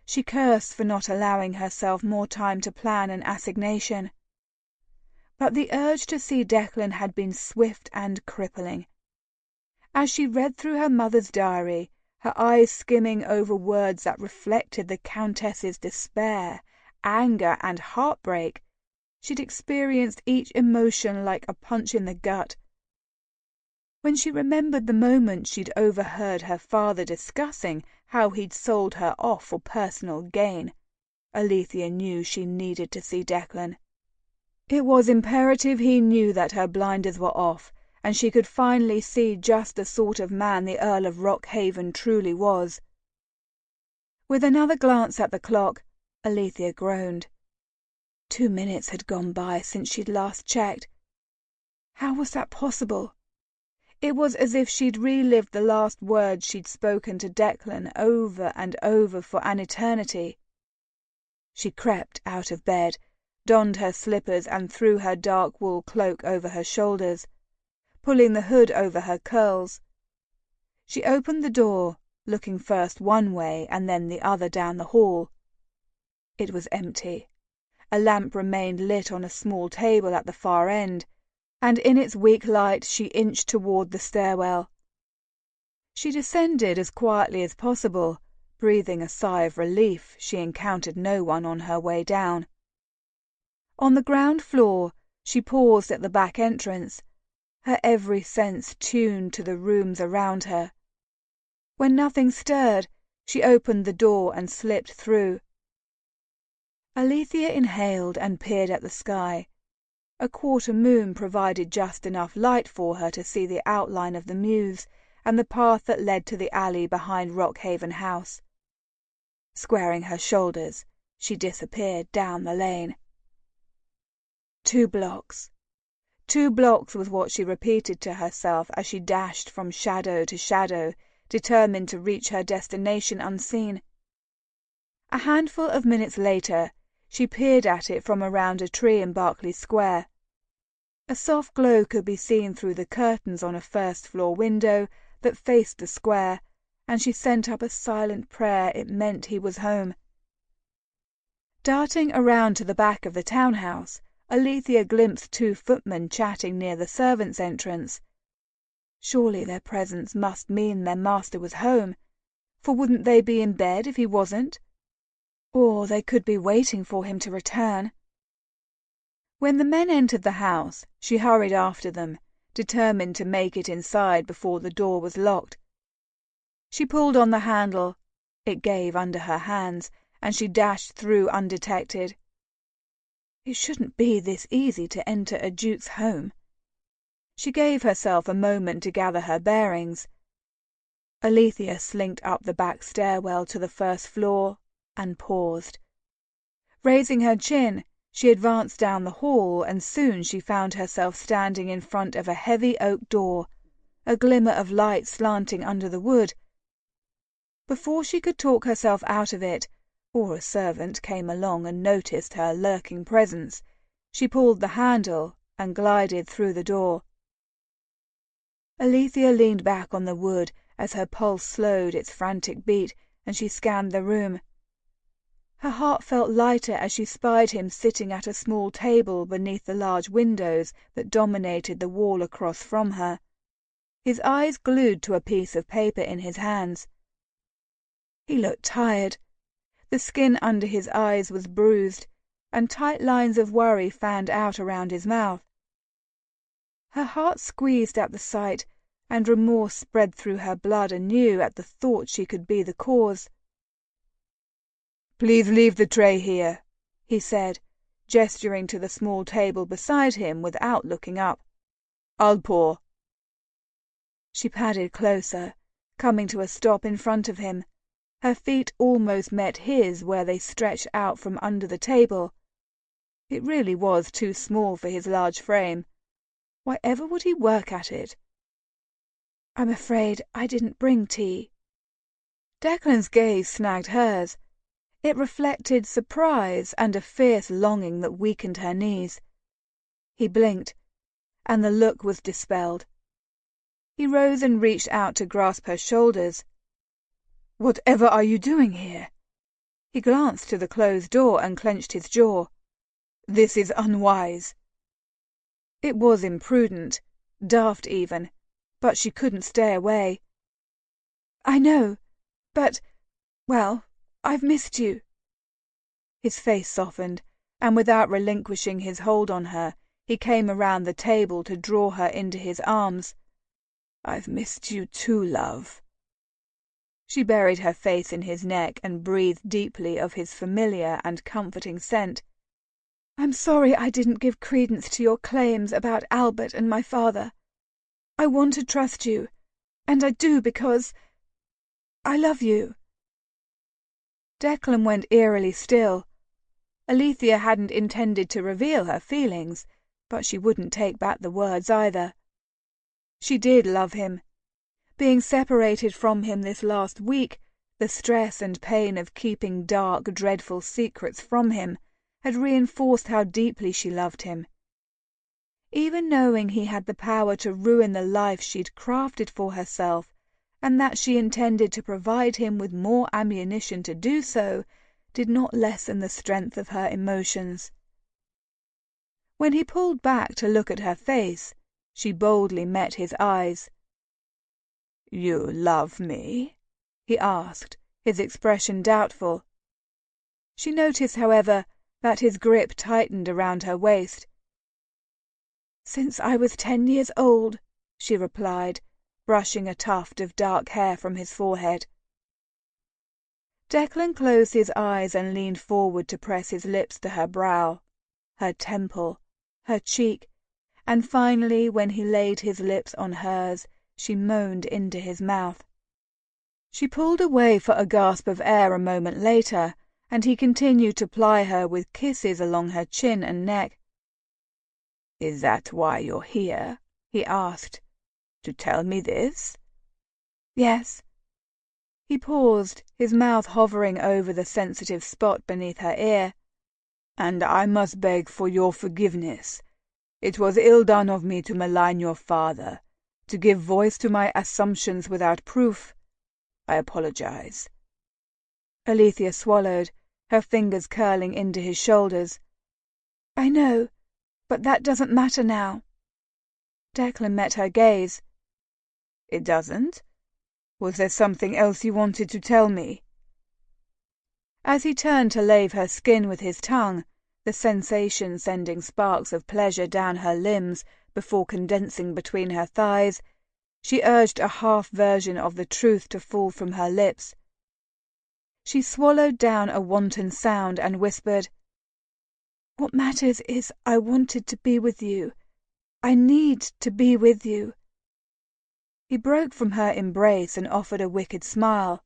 She cursed for not allowing herself more time to plan an assignation. But the urge to see Declan had been swift and crippling. As she read through her mother's diary, her eyes skimming over words that reflected the Countess's despair, anger, and heartbreak, she'd experienced each emotion like a punch in the gut. When she remembered the moment she'd overheard her father discussing how he'd sold her off for personal gain, Alethea knew she needed to see Declan. It was imperative he knew that her blinders were off, and she could finally see just the sort of man the Earl of Rockhaven truly was. With another glance at the clock, Alethea groaned. 2 minutes had gone by since she'd last checked. How was that possible? It was as if she'd relived the last words she'd spoken to Declan over and over for an eternity. She crept out of bed, donned her slippers and threw her dark wool cloak over her shoulders, pulling the hood over her curls. She opened the door, looking first one way and then the other down the hall. It was empty. A lamp remained lit on a small table at the far end, and in its weak light she inched toward the stairwell. She descended as quietly as possible, breathing a sigh of relief she encountered no one on her way down. On the ground floor, she paused at the back entrance, her every sense tuned to the rooms around her. When nothing stirred, she opened the door and slipped through. Alethea inhaled and peered at the sky. A quarter moon provided just enough light for her to see the outline of the mews and the path that led to the alley behind Rockhaven House. Squaring her shoulders, she disappeared down the lane. 2 blocks. 2 blocks was what she repeated to herself as she dashed from shadow to shadow, determined to reach her destination unseen. A handful of minutes later, she peered at it from around a tree in Berkeley Square. A soft glow could be seen through the curtains on a first-floor window that faced the square, and she sent up a silent prayer it meant he was home. Darting around to the back of the townhouse, Alethea glimpsed 2 footmen chatting near the servants' entrance. Surely their presence must mean their master was home, for wouldn't they be in bed if he wasn't? Or they could be waiting for him to return. When the men entered the house, she hurried after them, determined to make it inside before the door was locked. She pulled on the handle. It gave under her hands, and she dashed through undetected. It shouldn't be this easy to enter a duke's home. She gave herself a moment to gather her bearings. Alethea slinked up the back stairwell to the first floor and paused. Raising her chin, she advanced down the hall, and soon she found herself standing in front of a heavy oak door, a glimmer of light slanting under the wood. Before she could talk herself out of it, or a servant came along and noticed her lurking presence, she pulled the handle and glided through the door. Alethea leaned back on the wood as her pulse slowed its frantic beat, and she scanned the room. Her heart felt lighter as she spied him sitting at a small table beneath the large windows that dominated the wall across from her, his eyes glued to a piece of paper in his hands. He looked tired. The skin under his eyes was bruised, and tight lines of worry fanned out around his mouth. Her heart squeezed at the sight, and remorse spread through her blood anew at the thought she could be the cause. "Please leave the tray here," he said, gesturing to the small table beside him without looking up. "I'll pour." She padded closer, coming to a stop in front of him. Her feet almost met his where they stretched out from under the table. It really was too small for his large frame. Why ever would he work at it? "I'm afraid I didn't bring tea." Declan's gaze snagged hers. It reflected surprise and a fierce longing that weakened her knees. He blinked, and the look was dispelled. He rose and reached out to grasp her shoulders. "Whatever are you doing here?" He glanced to the closed door and clenched his jaw. "This is unwise." It was imprudent, daft even, but she couldn't stay away. "I know, but, well, I've missed you." His face softened, and without relinquishing his hold on her, he came around the table to draw her into his arms. "I've missed you too, love." She buried her face in his neck and breathed deeply of his familiar and comforting scent. "I'm sorry I didn't give credence to your claims about Albert and my father. I want to trust you, and I do because I love you." Declan went eerily still. Alethea hadn't intended to reveal her feelings, but she wouldn't take back the words either. She did love him. Being separated from him this last week, the stress and pain of keeping dark, dreadful secrets from him had reinforced how deeply she loved him. Even knowing he had the power to ruin the life she'd crafted for herself, and that she intended to provide him with more ammunition to do so, did not lessen the strength of her emotions. When he pulled back to look at her face, she boldly met his eyes. "You love me?" he asked, his expression doubtful. She noticed, however, that his grip tightened around her waist. "Since I was 10 years old," she replied, brushing a tuft of dark hair from his forehead. Declan closed his eyes and leaned forward to press his lips to her brow, her temple, her cheek, and finally, when he laid his lips on hers, she moaned into his mouth. She pulled away for a gasp of air a moment later, and he continued to ply her with kisses along her chin and neck. "Is that why you're here?" he asked. "To tell me this?" "Yes." He paused, his mouth hovering over the sensitive spot beneath her ear. "And I must beg for your forgiveness. It was ill done of me to malign your father, to give voice to my assumptions without proof. I apologize." Alethea swallowed, her fingers curling into his shoulders. "I know, but that doesn't matter now." Declan met her gaze. "It doesn't? Was there something else you wanted to tell me?" As he turned to lave her skin with his tongue, the sensation sending sparks of pleasure down her limbs before condensing between her thighs, she urged a half version of the truth to fall from her lips. She swallowed down a wanton sound and whispered, "What matters is I wanted to be with you. I need to be with you." He broke from her embrace and offered a wicked smile.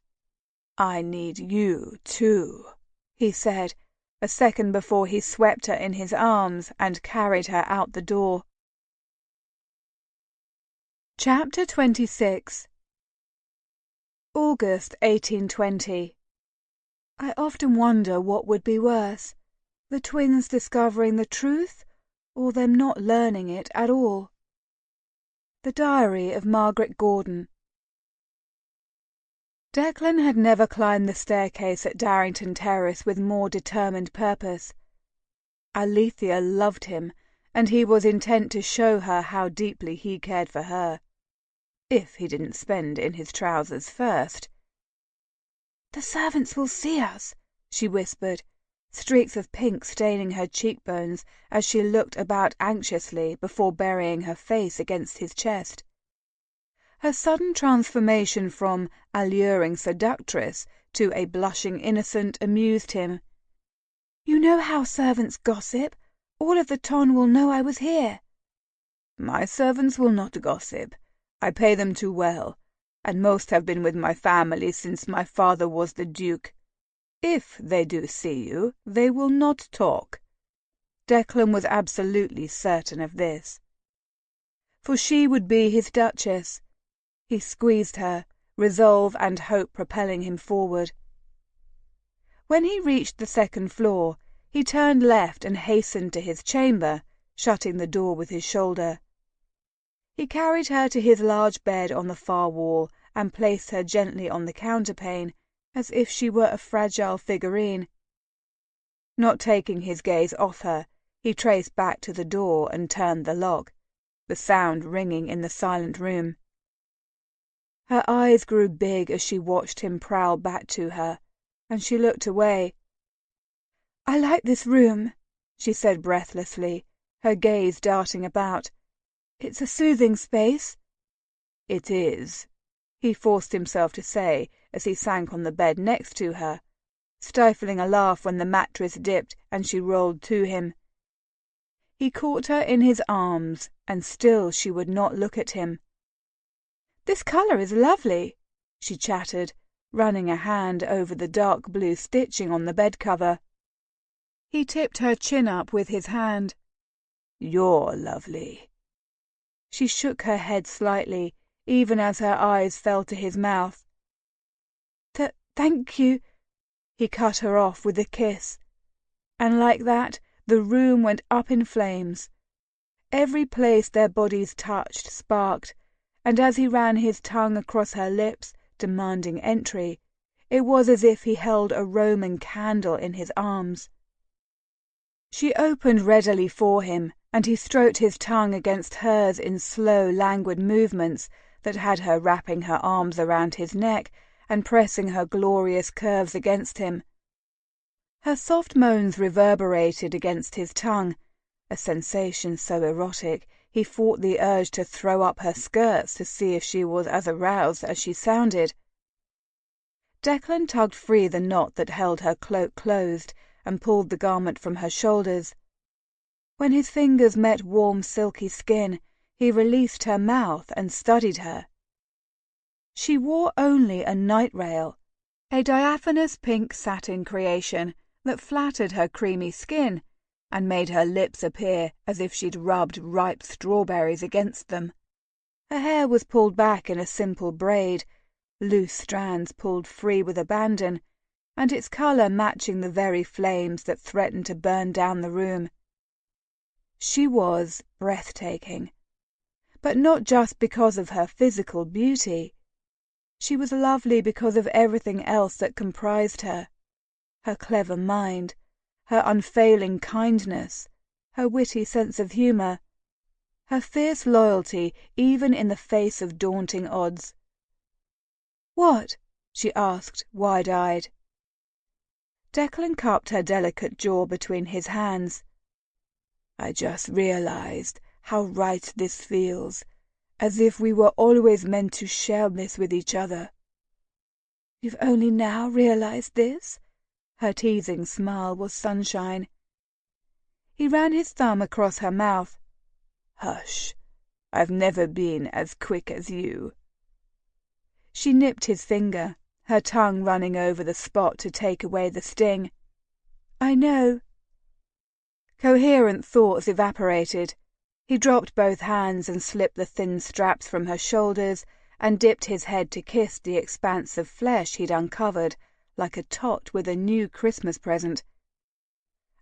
"I need you, too," he said, a second before he swept her in his arms and carried her out the door. Chapter 26. August 1820. I often wonder what would be worse, the twins discovering the truth, or them not learning it at all. The Diary of Margaret Gordon. Declan had never climbed the staircase at Darrington Terrace with more determined purpose. Alethea loved him, and he was intent to show her how deeply he cared for her, if he didn't spend in his trousers first. "The servants will see us," she whispered, streaks of pink staining her cheekbones as she looked about anxiously before burying her face against his chest. Her sudden transformation from alluring seductress to a blushing innocent amused him. "You know how servants gossip. All of the ton will know I was here." "My servants will not gossip. I pay them too well, and most have been with my family since my father was the Duke. If they do see you, they will not talk." Declan was absolutely certain of this. For she would be his Duchess. He squeezed her, resolve and hope propelling him forward. When he reached the second floor, he turned left and hastened to his chamber, shutting the door with his shoulder. He carried her to his large bed on the far wall and placed her gently on the counterpane, as if she were a fragile figurine. Not taking his gaze off her, he traced back to the door and turned the lock, the sound ringing in the silent room. Her eyes grew big as she watched him prowl back to her, and she looked away. "I like this room," she said breathlessly, her gaze darting about. "It's a soothing space." "It is," he forced himself to say as he sank on the bed next to her, stifling a laugh when the mattress dipped and she rolled to him. He caught her in his arms, and still she would not look at him. "This colour is lovely," she chattered, running a hand over the dark blue stitching on the bed cover. He tipped her chin up with his hand. "You're lovely." She shook her head slightly, even as her eyes fell to his mouth. Thank you," he cut her off with a kiss. And like that, the room went up in flames. Every place their bodies touched sparked, and as he ran his tongue across her lips, demanding entry, it was as if he held a Roman candle in his arms. She opened readily for him, and he stroked his tongue against hers in slow, languid movements that had her wrapping her arms around his neck and pressing her glorious curves against him. Her soft moans reverberated against his tongue, a sensation so erotic he fought the urge to throw up her skirts to see if she was as aroused as she sounded. Declan tugged free the knot that held her cloak closed and pulled the garment from her shoulders. When his fingers met warm silky skin, he released her mouth and studied her. She wore only a night rail, a diaphanous pink satin creation that flattered her creamy skin and made her lips appear as if she'd rubbed ripe strawberries against them. Her hair was pulled back in a simple braid, loose strands pulled free with abandon, and its colour matching the very flames that threatened to burn down the room. She was breathtaking, but not just because of her physical beauty. She was lovely because of everything else that comprised her: her clever mind, her unfailing kindness, her witty sense of humour, her fierce loyalty even in the face of daunting odds. "What?" she asked, wide-eyed. Declan cupped her delicate jaw between his hands. "I just realized how right this feels, as if we were always meant to share this with each other." "You've only now realized this?" Her teasing smile was sunshine. He ran his thumb across her mouth. "Hush, I've never been as quick as you." She nipped his finger, her tongue running over the spot to take away the sting. "I know." Coherent thoughts evaporated. He dropped both hands and slipped the thin straps from her shoulders and dipped his head to kiss the expanse of flesh he'd uncovered, like a tot with a new Christmas present.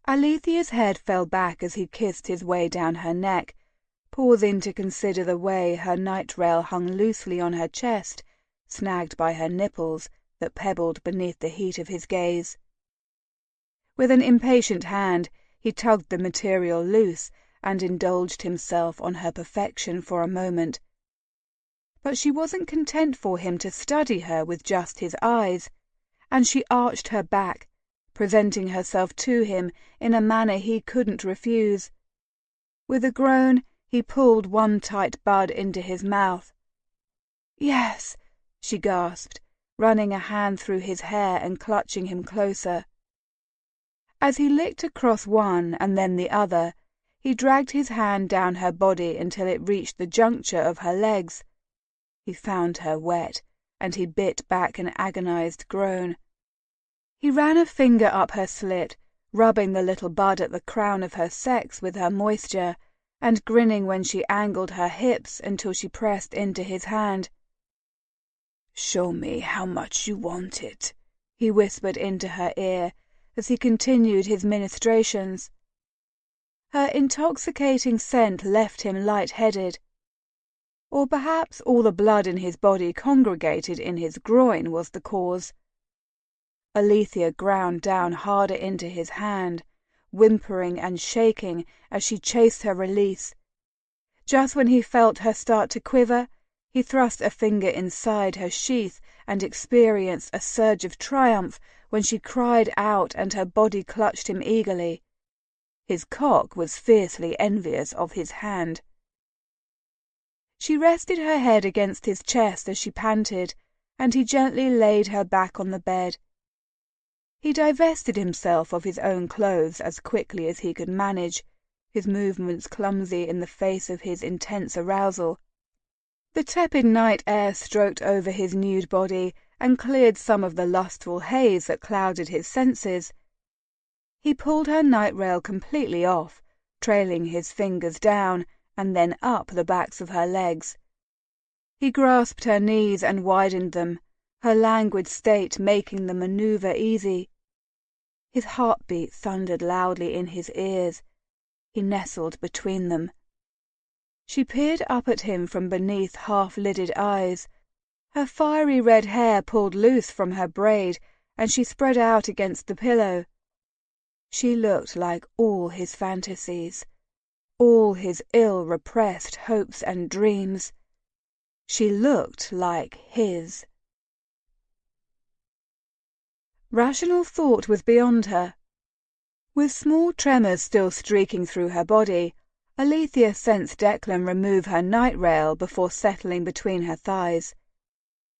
Alethea's head fell back as he kissed his way down her neck, pausing to consider the way her night rail hung loosely on her chest, snagged by her nipples that pebbled beneath the heat of his gaze. With an impatient hand, he tugged the material loose and indulged himself on her perfection for a moment. But she wasn't content for him to study her with just his eyes, and she arched her back, presenting herself to him in a manner he couldn't refuse. With a groan, he pulled one tight bud into his mouth. "Yes," she gasped, running a hand through his hair and clutching him closer. As he licked across one and then the other, he dragged his hand down her body until it reached the juncture of her legs. He found her wet, and he bit back an agonized groan. He ran a finger up her slit, rubbing the little bud at the crown of her sex with her moisture, and grinning when she angled her hips until she pressed into his hand. "Show me how much you want it," he whispered into her ear as he continued his ministrations. Her intoxicating scent left him light-headed. Or perhaps all the blood in his body congregated in his groin was the cause. Alethea ground down harder into his hand, whimpering and shaking as she chased her release. Just when he felt her start to quiver, he thrust a finger inside her sheath and experienced a surge of triumph when she cried out and her body clutched him eagerly. His cock was fiercely envious of his hand. She rested her head against his chest as she panted, and he gently laid her back on the bed. He divested himself of his own clothes as quickly as he could manage, his movements clumsy in the face of his intense arousal. The tepid night air stroked over his nude body and cleared some of the lustful haze that clouded his senses. He pulled her night rail completely off, trailing his fingers down and then up the backs of her legs. He grasped her knees and widened them, her languid state making the maneuver easy. His heartbeat thundered loudly in his ears. He nestled between them. She peered up at him from beneath half-lidded eyes. Her fiery red hair pulled loose from her braid, and she spread out against the pillow. She looked like all his fantasies, all his ill-repressed hopes and dreams. She looked like his. Rational thought was beyond her. With small tremors still streaking through her body, Alethea sensed Declan remove her night rail before settling between her thighs.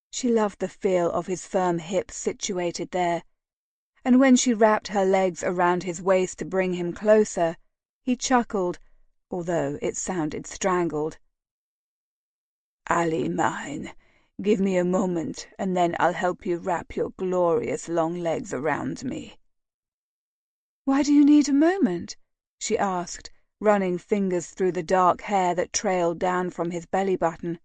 She loved the feel of his firm hips situated there, and when she wrapped her legs around his waist to bring him closer, he chuckled, although it sounded strangled. "Ally mine, give me a moment, and then I'll help you wrap your glorious long legs around me." "Why do you need a moment?" she asked, running fingers through the dark hair that trailed down from his belly-button.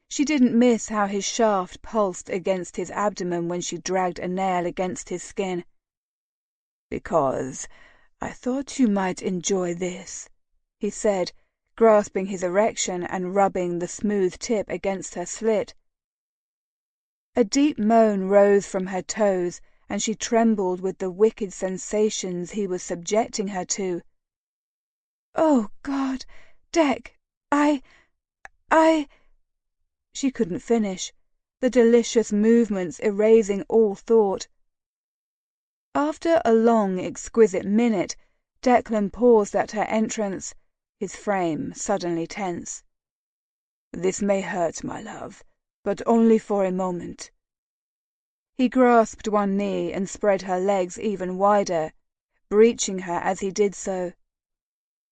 She didn't miss how his shaft pulsed against his abdomen when she dragged a nail against his skin. "Because I thought you might enjoy this," he said, grasping his erection and rubbing the smooth tip against her slit. A deep moan rose from her toes, and she trembled with the wicked sensations he was subjecting her to. "Oh, God, Dec, I... She couldn't finish, the delicious movements erasing all thought. After a long, exquisite minute, Declan paused at her entrance, his frame suddenly tense. "This may hurt, my love, but only for a moment." He grasped one knee and spread her legs even wider, breaching her as he did so.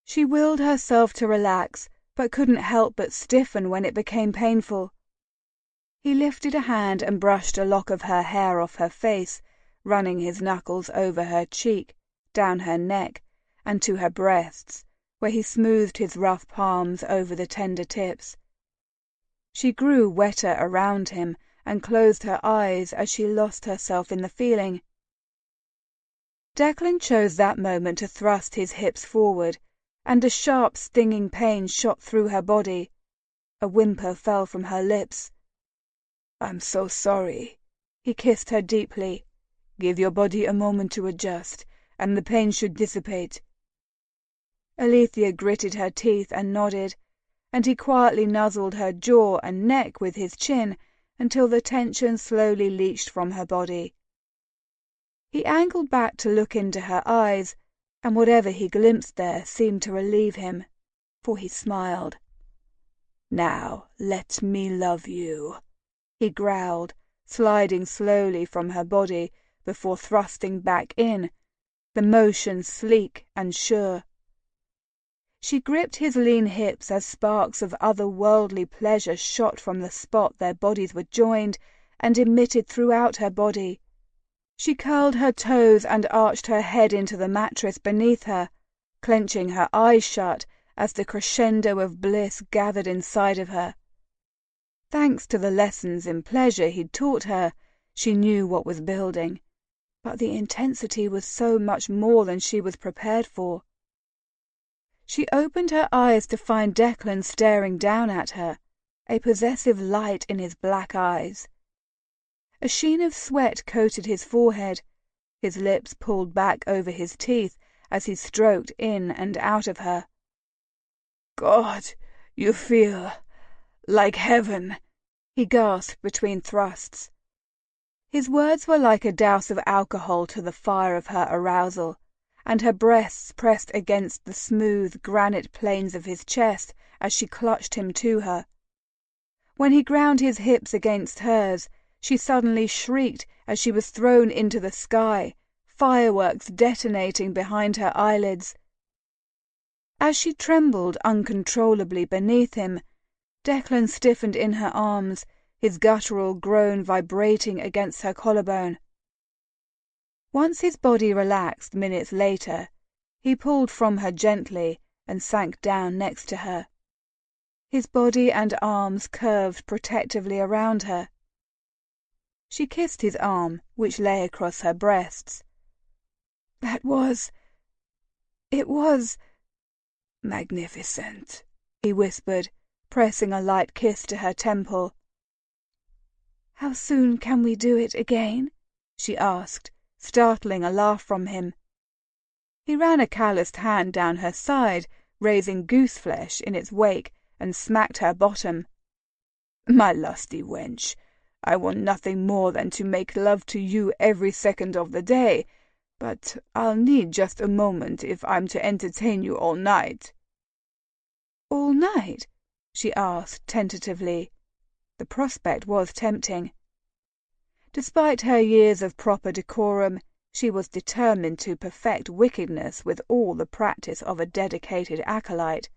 She willed herself to relax, but couldn't help but stiffen when it became painful. He lifted a hand and brushed a lock of her hair off her face, running his knuckles over her cheek, down her neck, and to her breasts, where he smoothed his rough palms over the tender tips. She grew wetter around him and closed her eyes as she lost herself in the feeling. Declan chose that moment to thrust his hips forward, and a sharp, stinging pain shot through her body. A whimper fell from her lips. "I'm so sorry." He kissed her deeply. "Give your body a moment to adjust, and the pain should dissipate." Alethea gritted her teeth and nodded, and he quietly nuzzled her jaw and neck with his chin until the tension slowly leached from her body. He angled back to look into her eyes, and whatever he glimpsed there seemed to relieve him, for he smiled. "Now let me love you," he growled, sliding slowly from her body before thrusting back in, the motion sleek and sure. She gripped his lean hips as sparks of otherworldly pleasure shot from the spot their bodies were joined and emitted throughout her body. She curled her toes and arched her head into the mattress beneath her, clenching her eyes shut as the crescendo of bliss gathered inside of her. Thanks to the lessons in pleasure he'd taught her, she knew what was building, but the intensity was so much more than she was prepared for. She opened her eyes to find Declan staring down at her, a possessive light in his black eyes. A sheen of sweat coated his forehead, his lips pulled back over his teeth as he stroked in and out of her. "God, you feel like heaven," he gasped between thrusts. His words were like a douse of alcohol to the fire of her arousal, and her breasts pressed against the smooth granite planes of his chest as she clutched him to her. When he ground his hips against hers, she suddenly shrieked as she was thrown into the sky, fireworks detonating behind her eyelids. As she trembled uncontrollably beneath him, Declan stiffened in her arms, his guttural groan vibrating against her collarbone. Once his body relaxed minutes later, he pulled from her gently and sank down next to her. His body and arms curved protectively around her. She kissed his arm, which lay across her breasts. It was magnificent," he whispered, pressing a light kiss to her temple. "How soon can we do it again?" she asked, startling a laugh from him. He ran a calloused hand down her side, raising goose flesh in its wake, and smacked her bottom. "My lusty wench, I want nothing more than to make love to you every second of the day, but I'll need just a moment if I'm to entertain you all night." "All night?" she asked tentatively. The prospect was tempting. Despite her years of proper decorum, she was determined to perfect wickedness with all the practice of a dedicated acolyte.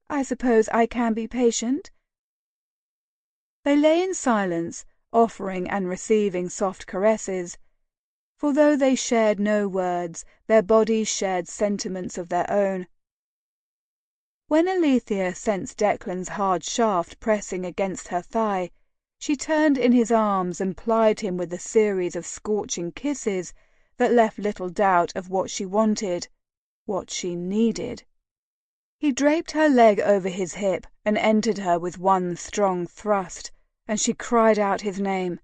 "I suppose I can be patient?" They lay in silence, offering and receiving soft caresses, for though they shared no words, their bodies shared sentiments of their own. When Alethea sensed Declan's hard shaft pressing against her thigh, she turned in his arms and plied him with a series of scorching kisses that left little doubt of what she wanted, what she needed. He draped her leg over his hip and entered her with one strong thrust, and she cried out his name.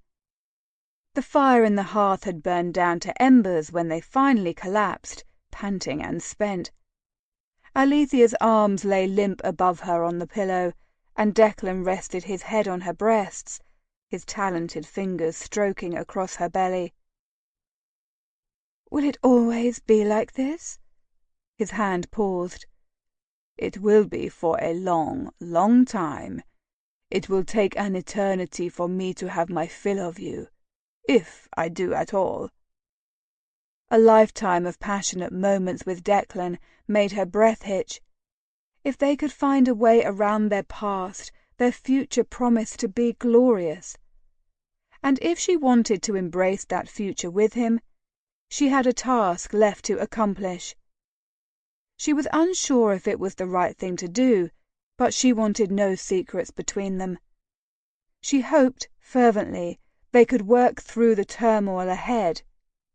The fire in the hearth had burned down to embers when they finally collapsed, panting and spent. Alethea's arms lay limp above her on the pillow, and Declan rested his head on her breasts, his talented fingers stroking across her belly. "Will it always be like this?" His hand paused. "It will be for a long, long time. It will take an eternity for me to have my fill of you, if I do at all." A lifetime of passionate moments with Declan made her breath hitch. If they could find a way around their past, their future promised to be glorious. And if she wanted to embrace that future with him, she had a task left to accomplish. She was unsure if it was the right thing to do, but she wanted no secrets between them. She hoped fervently they could work through the turmoil ahead,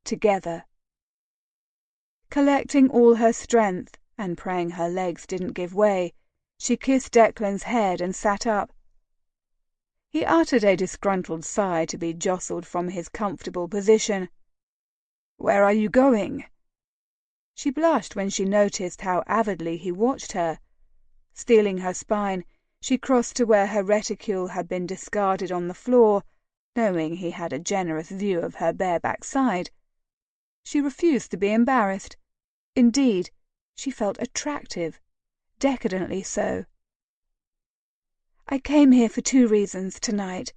together. Collecting all her strength, and praying her legs didn't give way, she kissed Declan's head and sat up. He uttered a disgruntled sigh to be jostled from his comfortable position. "Where are you going?" She blushed when she noticed how avidly he watched her. Steeling her spine, she crossed to where her reticule had been discarded on the floor, knowing he had a generous view of her bare backside. She refused to be embarrassed. Indeed, she felt attractive, decadently so. "I came here for 2 reasons tonight.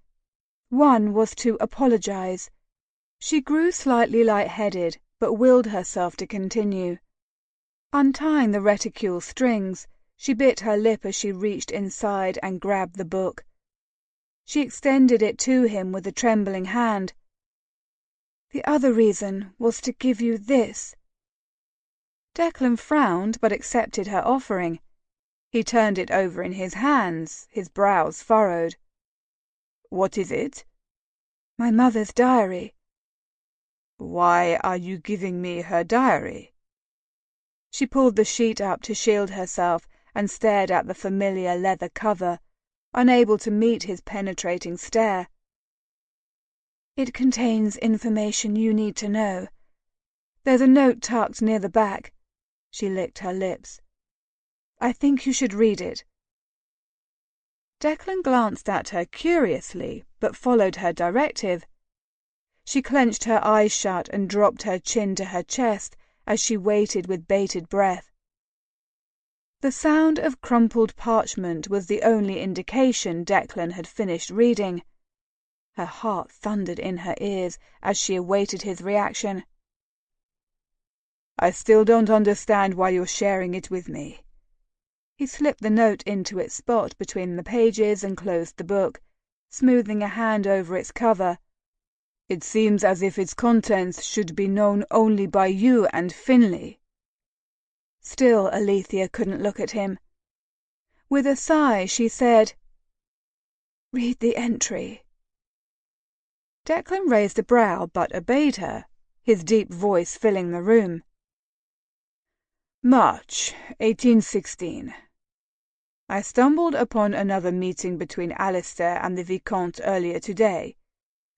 One was to apologize. She grew slightly light-headed, but willed herself to continue. Untying the reticule strings, she bit her lip as she reached inside and grabbed the book. She extended it to him with a trembling hand. "The other reason was to give you this." Declan frowned, but accepted her offering. He turned it over in his hands, his brows furrowed. "What is it?" "My mother's diary." "Why are you giving me her diary?" She pulled the sheet up to shield herself and stared at the familiar leather cover, unable to meet his penetrating stare. "It contains information you need to know. There's a note tucked near the back." She licked her lips. "I think you should read it." Declan glanced at her curiously, but followed her directive. She clenched her eyes shut and dropped her chin to her chest as she waited with bated breath. The sound of crumpled parchment was the only indication Declan had finished reading. Her heart thundered in her ears as she awaited his reaction. "I still don't understand why you're sharing it with me." He slipped the note into its spot between the pages and closed the book, smoothing a hand over its cover. "It seems as if its contents should be known only by you and Finley." Still Alethea couldn't look at him. With a sigh she said, "Read the entry." Declan raised a brow but obeyed her, his deep voice filling the room. "March, 1816. I stumbled upon another meeting between Alistair and the Vicomte earlier today.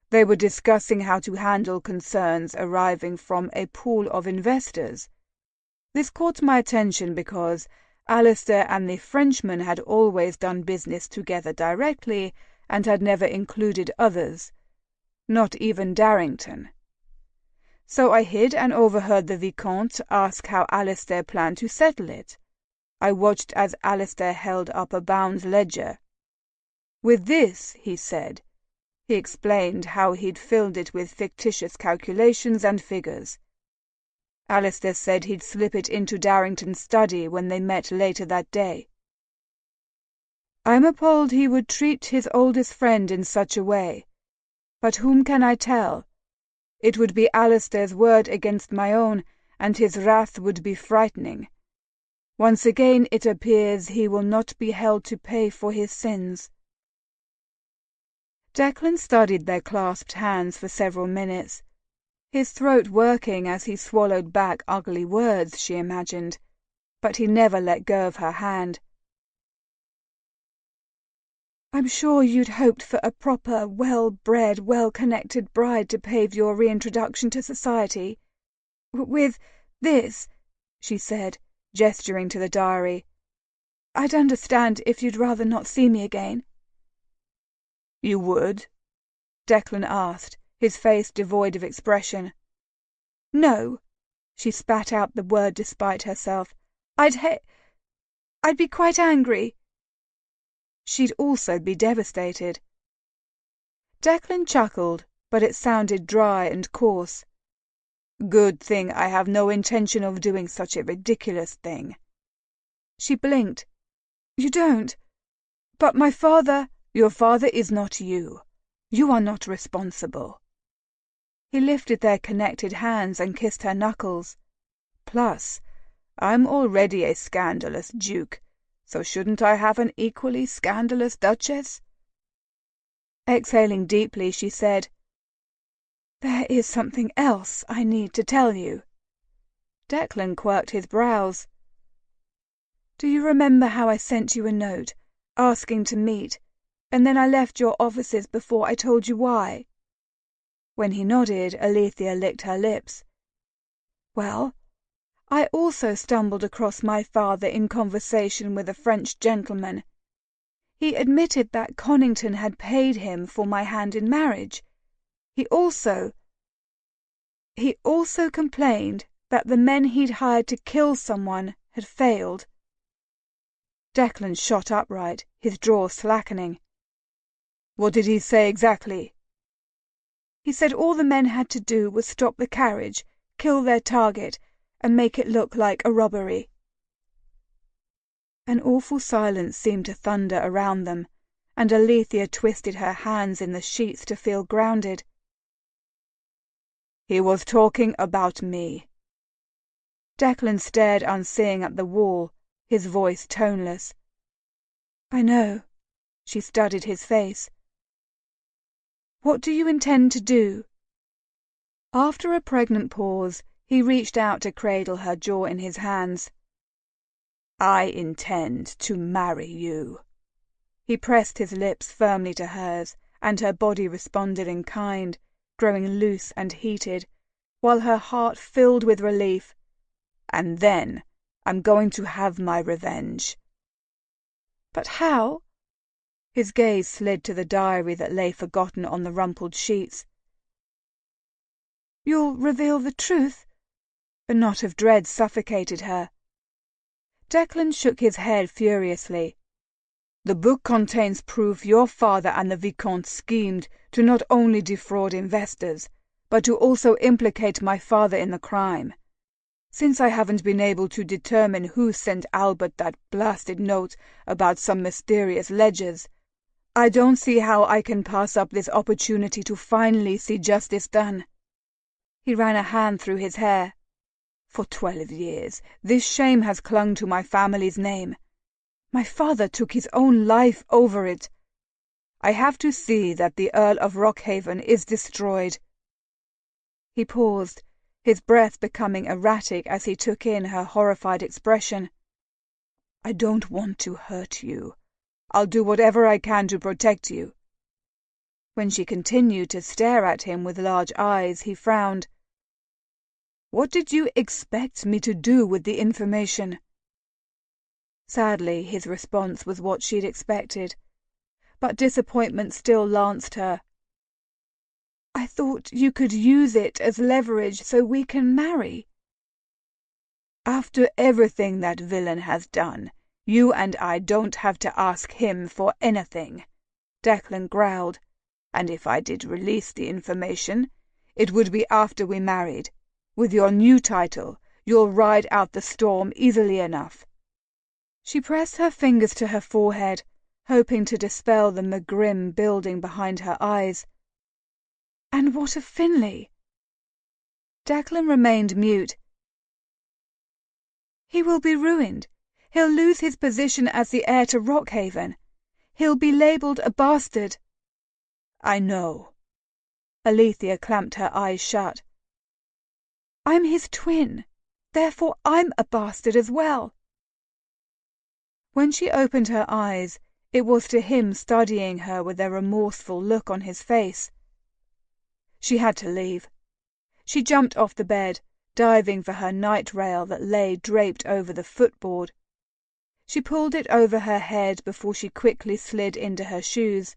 They were discussing how to handle concerns arising from a pool of investors. This caught my attention because Alistair and the Frenchman had always done business together directly and had never included others, not even Darrington. So I hid and overheard the Vicomte ask how Alistair planned to settle it. I watched as Alistair held up a bound ledger. With this, he said. He explained how he'd filled it with fictitious calculations and figures. Alistair said he'd slip it into Darrington's study when they met later that day. I'm appalled he would treat his oldest friend in such a way. But whom can I tell? It would be Alistair's word against my own, and his wrath would be frightening. Once again it appears he will not be held to pay for his sins." Declan studied their clasped hands for several minutes, his throat working as he swallowed back ugly words, she imagined, but he never let go of her hand. "I'm sure you'd hoped for a proper, well-bred, well-connected bride to pave your reintroduction to society. With this," she said, gesturing to the diary, "I'd understand if you'd rather not see me again." "You would?" Declan asked, his face devoid of expression. "No," she spat out the word despite herself. I'd be quite angry." She'd also be devastated. Declan chuckled, but it sounded dry and coarse. "Good thing I have no intention of doing such a ridiculous thing." She blinked. "You don't? But my father—" "Your father is not you. You are not responsible." He lifted their connected hands and kissed her knuckles. "Plus, I'm already a scandalous duke, so shouldn't I have an equally scandalous duchess?" Exhaling deeply, she said, "There is something else I need to tell you." Declan quirked his brows. "Do you remember how I sent you a note, asking to meet, and then I left your offices before I told you why?" When he nodded, Alethea licked her lips. "Well, I also stumbled across my father in conversation with a French gentleman. He admitted that Connington had paid him for my hand in marriage. He also complained that the men he'd hired to kill someone had failed." Declan shot upright, his jaw slackening. "What did he say exactly?" He said all the men had to do was stop the carriage, kill their target, and make it look like a robbery. An awful silence seemed to thunder around them, and Alethea twisted her hands in the sheets to feel grounded. He was talking about me. Declan stared unseeing at the wall, his voice toneless. I know. She studied his face. What do you intend to do? After a pregnant pause, he reached out to cradle her jaw in his hands. I intend to marry you. He pressed his lips firmly to hers, and her body responded in kind, growing loose and heated, while her heart filled with relief. And then I'm going to have my revenge. But how? His gaze slid to the diary that lay forgotten on the rumpled sheets. You'll reveal the truth? A knot of dread suffocated her. Declan shook his head furiously. The book contains proof your father and the Vicomte schemed to not only defraud investors, but to also implicate my father in the crime. Since I haven't been able to determine who sent Albert that blasted note about some mysterious ledgers, I don't see how I can pass up this opportunity to finally see justice done. He ran a hand through his hair. For 12 years, this shame has clung to my family's name. My father took his own life over it. I have to see that the Earl of Rockhaven is destroyed. He paused, his breath becoming erratic as he took in her horrified expression. I don't want to hurt you. I'll do whatever I can to protect you. When she continued to stare at him with large eyes, he frowned. What did you expect me to do with the information? Sadly, his response was what she'd expected, but disappointment still lanced her. I thought you could use it as leverage so we can marry. After everything that villain has done, you and I don't have to ask him for anything, Declan growled, and if I did release the information, it would be after we married. With your new title, you'll ride out the storm easily enough. She pressed her fingers to her forehead, hoping to dispel the megrim building behind her eyes. And what of Finlay? Declan remained mute. He will be ruined. He'll lose his position as the heir to Rockhaven. He'll be labelled a bastard. I know. Alethea clamped her eyes shut. I'm his twin. Therefore I'm a bastard as well. When she opened her eyes, it was to him studying her with a remorseful look on his face. She had to leave. She jumped off the bed, diving for her night rail that lay draped over the footboard. She pulled it over her head before she quickly slid into her shoes.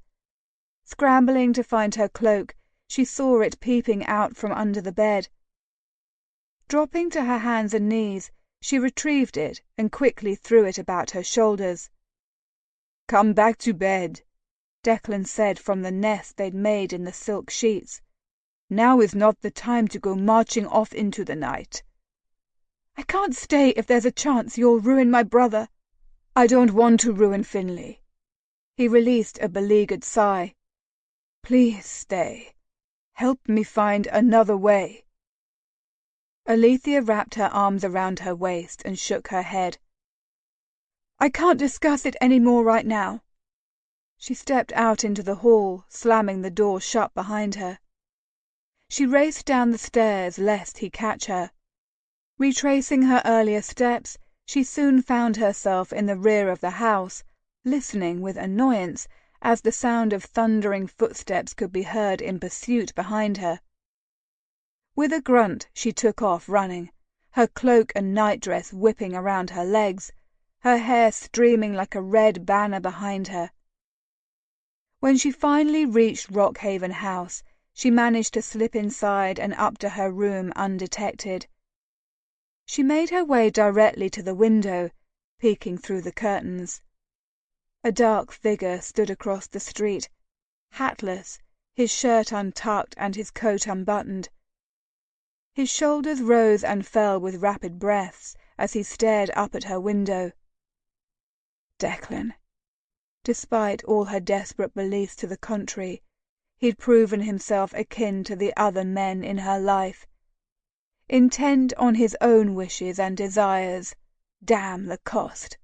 Scrambling to find her cloak, she saw it peeping out from under the bed. Dropping to her hands and knees, she retrieved it and quickly threw it about her shoulders. "Come back to bed," Declan said from the nest they'd made in the silk sheets. "Now is not the time to go marching off into the night." "I can't stay if there's a chance you'll ruin my brother." "I don't want to ruin Finlay." He released a beleaguered sigh. "Please stay. Help me find another way." Alethea wrapped her arms around her waist and shook her head. "I can't discuss it any more right now." She stepped out into the hall, slamming the door shut behind her. She raced down the stairs lest he catch her. Retracing her earlier steps, she soon found herself in the rear of the house, listening with annoyance as the sound of thundering footsteps could be heard in pursuit behind her. With a grunt, she took off running, her cloak and nightdress whipping around her legs, her hair streaming like a red banner behind her. When she finally reached Rockhaven House, she managed to slip inside and up to her room undetected. She made her way directly to the window, peeking through the curtains. A dark figure stood across the street, hatless, his shirt untucked and his coat unbuttoned. His shoulders rose and fell with rapid breaths as he stared up at her window. Declan. Despite all her desperate beliefs to the contrary, he'd proven himself akin to the other men in her life, intent on his own wishes and desires. Damn the cost.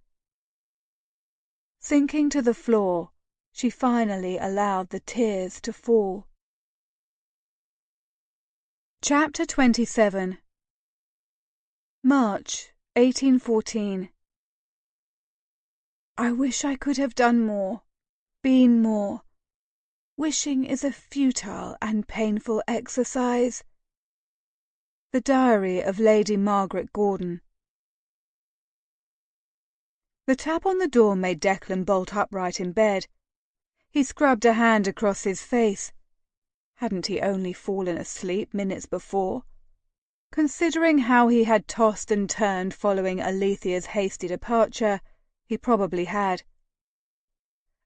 Sinking to the floor, she finally allowed the tears to fall. Chapter 27. March 1814. I wish I could have done more, been more. Wishing is a futile and painful exercise. The Diary of Lady Margaret Gordon. The tap on the door made Declan bolt upright in bed. He scrubbed a hand across his face. Hadn't he only fallen asleep minutes before? Considering how he had tossed and turned following Alethea's hasty departure, he probably had.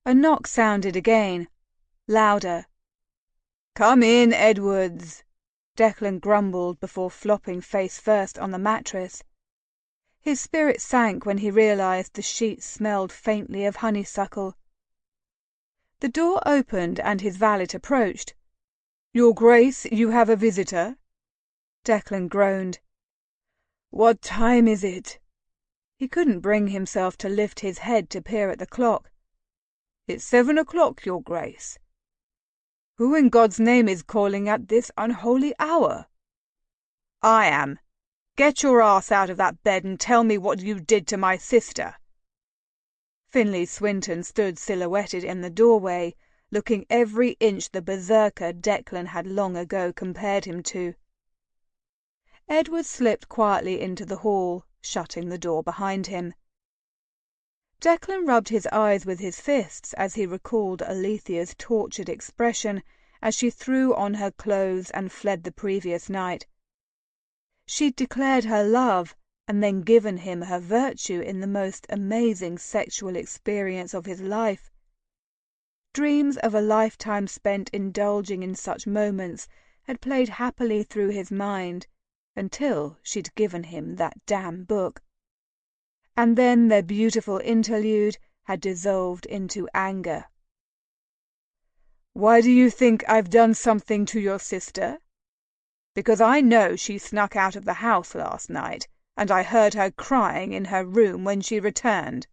A knock sounded again, louder. "Come in, Edwards," Declan grumbled before flopping face first on the mattress. His spirit sank when he realized the sheets smelled faintly of honeysuckle. The door opened and his valet approached. "Your Grace, you have a visitor?" Declan groaned. "What time is it?" He couldn't bring himself to lift his head to peer at the clock. "It's 7 o'clock, Your Grace." "Who in God's name is calling at this unholy hour?" "I am. Get your ass out of that bed and tell me what you did to my sister." Finlay Swinton stood silhouetted in the doorway, looking every inch the berserker Declan had long ago compared him to. Edward slipped quietly into the hall, shutting the door behind him. Declan rubbed his eyes with his fists as he recalled Alethea's tortured expression as she threw on her clothes and fled the previous night. She'd declared her love and then given him her virtue in the most amazing sexual experience of his life. Dreams of a lifetime spent indulging in such moments had played happily through his mind until she'd given him that damn book. And then their beautiful interlude had dissolved into anger. "Why do you think I've done something to your sister?" "Because I know she snuck out of the house last night, and I heard her crying in her room when she returned."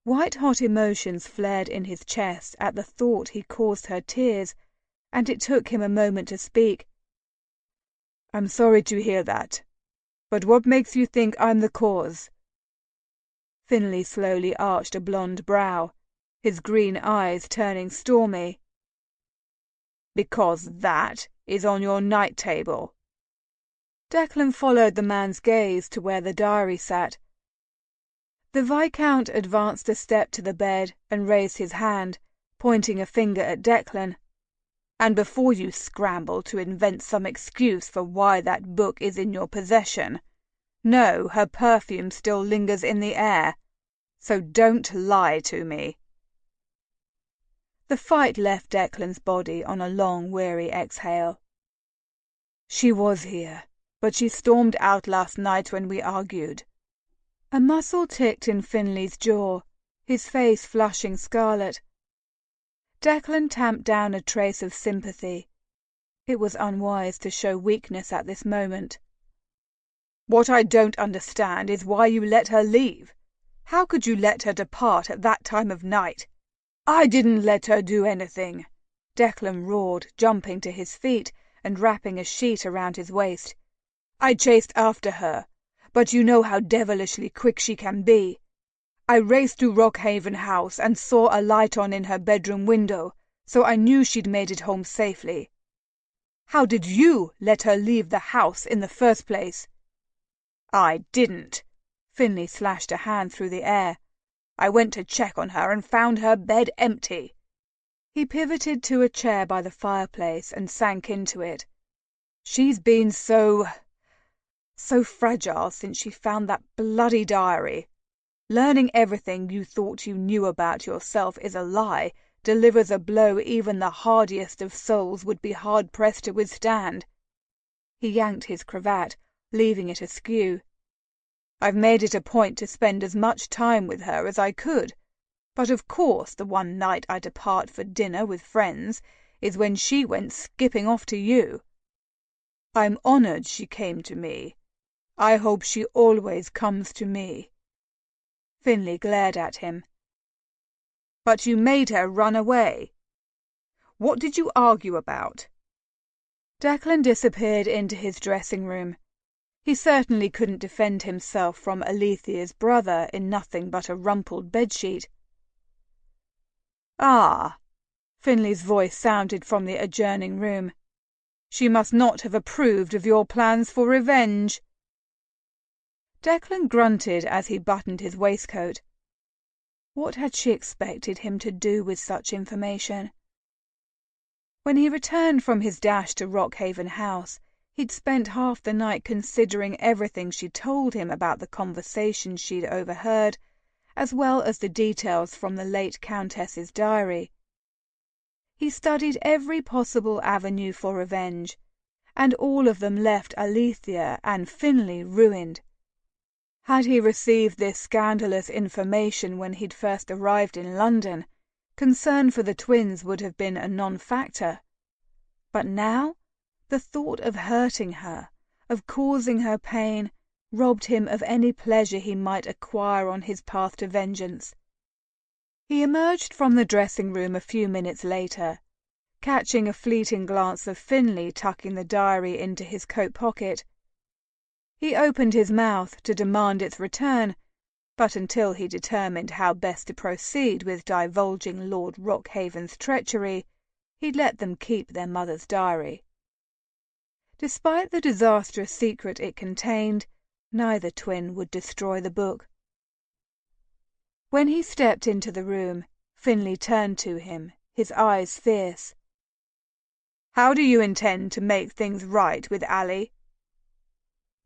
White-hot emotions flared in his chest at the thought he caused her tears, and it took him a moment to speak. "I'm sorry to hear that. But what makes you think I'm the cause?" Finlay slowly arched a blonde brow, his green eyes turning stormy. "Because that is on your night table." Declan followed the man's gaze to where the diary sat. The Viscount advanced a step to the bed and raised his hand, pointing a finger at Declan. "And before you scramble to invent some excuse for why that book is in your possession, know her perfume still lingers in the air, so don't lie to me." The fight left Declan's body on a long, weary exhale. "She was here, but she stormed out last night when we argued." A muscle ticked in Finlay's jaw, his face flushing scarlet. Declan tamped down a trace of sympathy. It was unwise to show weakness at this moment. "What I don't understand is why you let her leave. How could you let her depart at that time of night?" "I didn't let her do anything," Declan roared, jumping to his feet and wrapping a sheet around his waist. "I chased after her, but you know how devilishly quick she can be. I raced to Rockhaven House and saw a light on in her bedroom window, so I knew she'd made it home safely. How did you let her leave the house in the first place?" "I didn't." Finlay slashed a hand through the air. "I went to check on her and found her bed empty." He pivoted to a chair by the fireplace and sank into it. "She's been so fragile since she found that bloody diary. Learning everything you thought you knew about yourself is a lie delivers a blow even the hardiest of souls would be hard-pressed to withstand." He yanked his cravat, leaving it askew. "I've made it a point to spend as much time with her as I could, but of course the one night I depart for dinner with friends is when she went skipping off to you. I'm honoured she came to me. I hope she always comes to me." Finley glared at him. "But you made her run away. What did you argue about?" Declan disappeared into his dressing-room. He certainly couldn't defend himself from Alethea's brother in nothing but a rumpled bedsheet. "Ah!" Finley's voice sounded from the adjoining room. "She must not have approved of your plans for revenge." Declan grunted as he buttoned his waistcoat. What had she expected him to do with such information? When he returned from his dash to Rockhaven House, he'd spent half the night considering everything she told him about the conversation she'd overheard, as well as the details from the late Countess's diary. He studied every possible avenue for revenge, and all of them left Alethea and Finley ruined. Had he received this scandalous information when he'd first arrived in London, concern for the twins would have been a non-factor. But now, the thought of hurting her, of causing her pain, robbed him of any pleasure he might acquire on his path to vengeance. He emerged from the dressing-room a few minutes later, catching a fleeting glance of Finley tucking the diary into his coat pocket. He opened his mouth to demand its return, but until he determined how best to proceed with divulging Lord Rockhaven's treachery, he'd let them keep their mother's diary. Despite the disastrous secret it contained, neither twin would destroy the book. When he stepped into the room, Finley turned to him, his eyes fierce. "How do you intend to make things right with Ally?"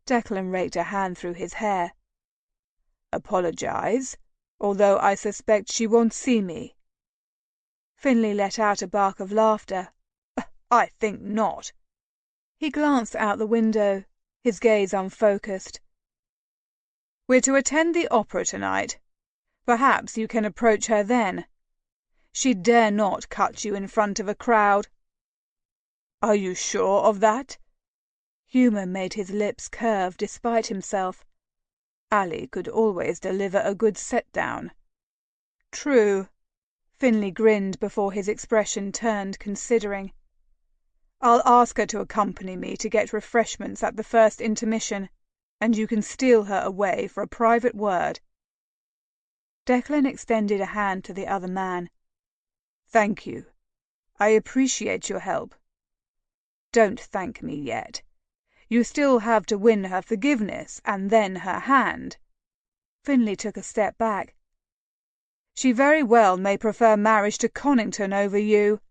Declan raked a hand through his hair. "Apologize, although I suspect she won't see me." Finley let out a bark of laughter. "I think not." He glanced out the window, his gaze unfocused. "We're to attend the opera tonight. Perhaps you can approach her then. She dare not cut you in front of a crowd." "Are you sure of that?" Humour made his lips curve despite himself. Ally could always deliver a good set-down. "True." Finley grinned before his expression turned considering. "I'll ask her to accompany me to get refreshments at the first intermission, and you can steal her away for a private word." Declan extended a hand to the other man. "Thank you. I appreciate your help." "Don't thank me yet. You still have to win her forgiveness and then her hand." Finley took a step back. "She very well may prefer marriage to Connington over you."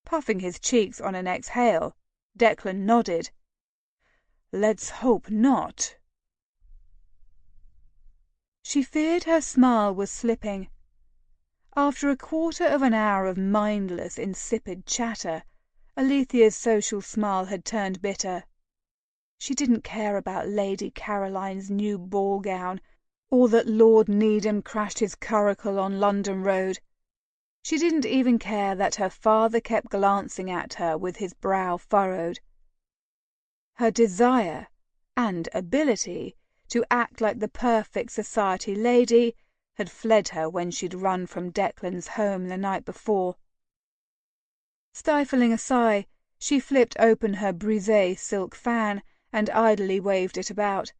Puffing his cheeks on an exhale, Declan nodded. "Let's hope not." She feared her smile was slipping. After a quarter of an hour of mindless, insipid chatter, Alethea's social smile had turned bitter. She didn't care about Lady Caroline's new ball gown, or that Lord Needham crashed his curricle on London Road. She didn't even care that her father kept glancing at her with his brow furrowed. Her desire and ability to act like the perfect society lady had fled her when she'd run from Declan's home the night before. Stifling a sigh, she flipped open her brisé silk fan and idly waved it about.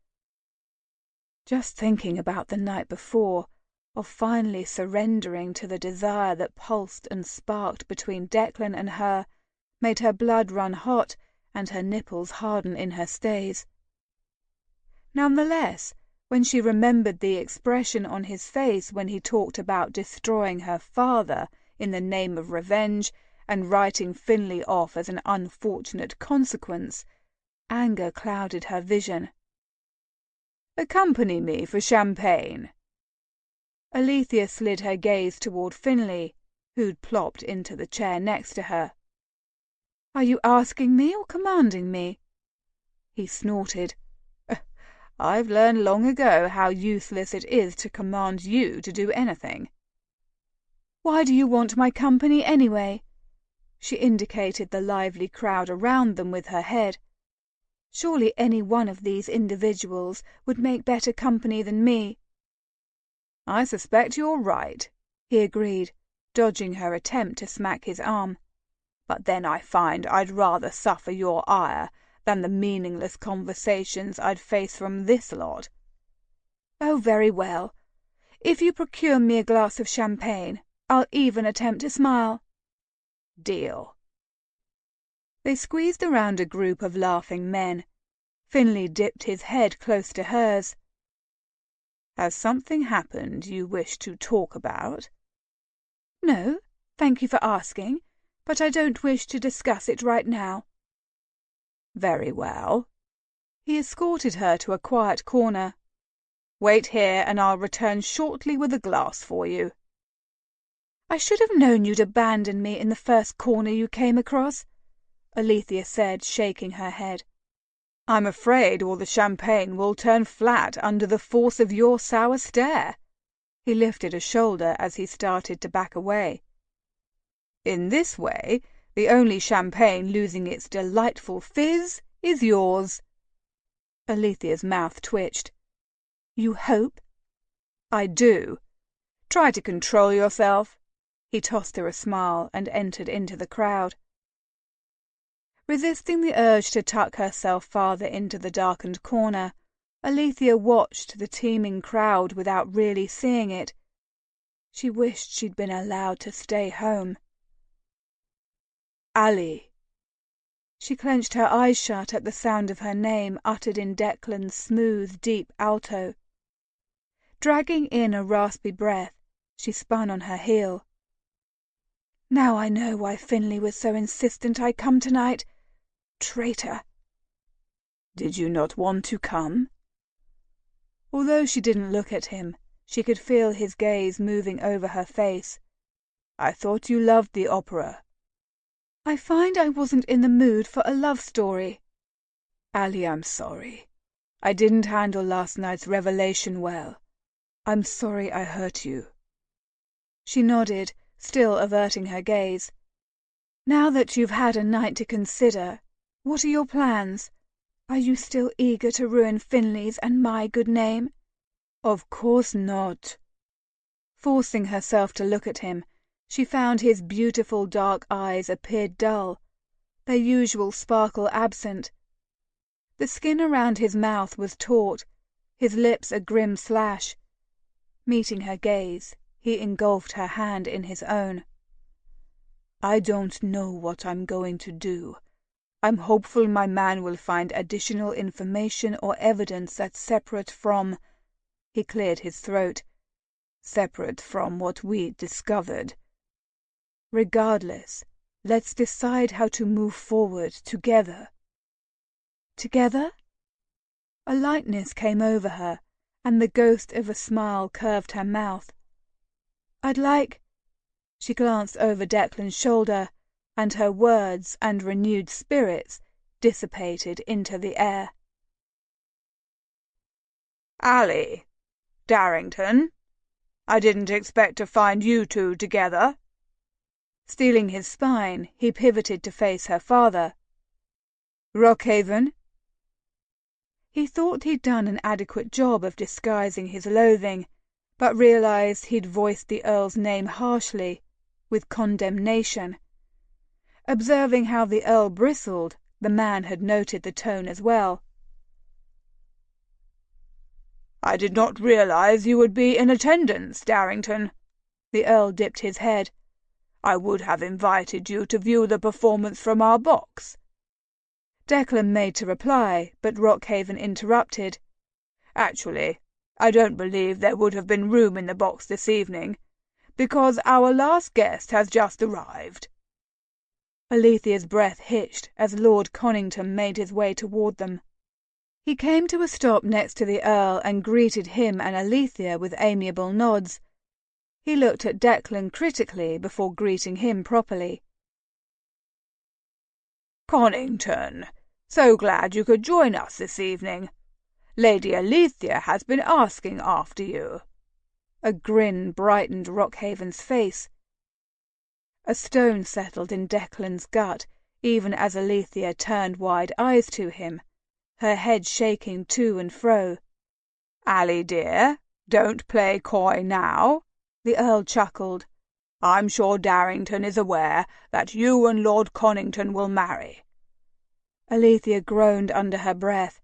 Just thinking about the night before, of finally surrendering to the desire that pulsed and sparked between Declan and her, made her blood run hot and her nipples harden in her stays. Nonetheless, when she remembered the expression on his face when he talked about destroying her father in the name of revenge and writing Finley off as an unfortunate consequence, anger clouded her vision. "Accompany me for champagne." Alethea slid her gaze toward Finley, who'd plopped into the chair next to her. "Are you asking me or commanding me?" He snorted. "I've learned long ago how useless it is to command you to do anything." "Why do you want my company anyway?" She indicated the lively crowd around them with her head. "Surely any one of these individuals would make better company than me." "I suspect you're right," he agreed, dodging her attempt to smack his arm. "But then I find I'd rather suffer your ire than the meaningless conversations I'd face from this lot." "Oh, very well. If you procure me a glass of champagne, I'll even attempt to smile." "Deal." They squeezed around a group of laughing men. Finley dipped his head close to hers. "Has something happened you wish to talk about?" "No, thank you for asking, but I don't wish to discuss it right now." "Very well." He escorted her to a quiet corner. "Wait here and I'll return shortly with a glass for you." "I should have known you'd abandon me in the first corner you came across," Alethea said, shaking her head. "I'm afraid all the champagne will turn flat under the force of your sour stare." He lifted a shoulder as he started to back away. "In this way, the only champagne losing its delightful fizz is yours." Alethea's mouth twitched. "You hope?" "I do. Try to control yourself." He tossed her a smile and entered into the crowd. Resisting the urge to tuck herself farther into the darkened corner, Alethea watched the teeming crowd without really seeing it. She wished she'd been allowed to stay home. "Ali." She clenched her eyes shut at the sound of her name uttered in Declan's smooth, deep alto. Dragging in a raspy breath, she spun on her heel. "Now I know why Finley was so insistent I come tonight. Traitor!" "Did you not want to come?" Although she didn't look at him, she could feel his gaze moving over her face. "I thought you loved the opera." "I find I wasn't in the mood for a love story." "Ali, I'm sorry. I didn't handle last night's revelation well. I'm sorry I hurt you." She nodded, still averting her gaze. "Now that you've had a night to consider, what are your plans? Are you still eager to ruin Finley's and my good name?" "Of course not." Forcing herself to look at him, she found his beautiful dark eyes appeared dull, their usual sparkle absent. The skin around his mouth was taut, his lips a grim slash. Meeting her gaze, he engulfed her hand in his own. "I don't know what I'm going to do. I'm hopeful my man will find additional information or evidence that's separate from—" he cleared his throat, "separate from what we discovered. Regardless, let's decide how to move forward together." "Together?" A lightness came over her, and the ghost of a smile curved her mouth. "I'd like—" She glanced over Declan's shoulder, and her words and renewed spirits dissipated into the air. "Ali, Darrington, I didn't expect to find you two together." Steeling his spine, he pivoted to face her father. "Rockhaven." He thought he'd done an adequate job of disguising his loathing, but realized he'd voiced the Earl's name harshly, with condemnation. Observing how the Earl bristled, the man had noted the tone as well. "I did not realize you would be in attendance, Darrington." The Earl dipped his head. "I would have invited you to view the performance from our box." Declan made to reply, but Rockhaven interrupted. "Actually, I don't believe there would have been room in the box this evening, because our last guest has just arrived." Alethea's breath hitched as Lord Connington made his way toward them. He came to a stop next to the Earl and greeted him and Alethea with amiable nods. He looked at Declan critically before greeting him properly. "Conington, so glad you could join us this evening. Lady Alethea has been asking after you." A grin brightened Rockhaven's face. A stone settled in Declan's gut, even as Alethea turned wide eyes to him, her head shaking to and fro. "Ally dear, don't play coy now," the Earl chuckled. "I'm sure Darrington is aware that you and Lord Conington will marry." Alethea groaned under her breath.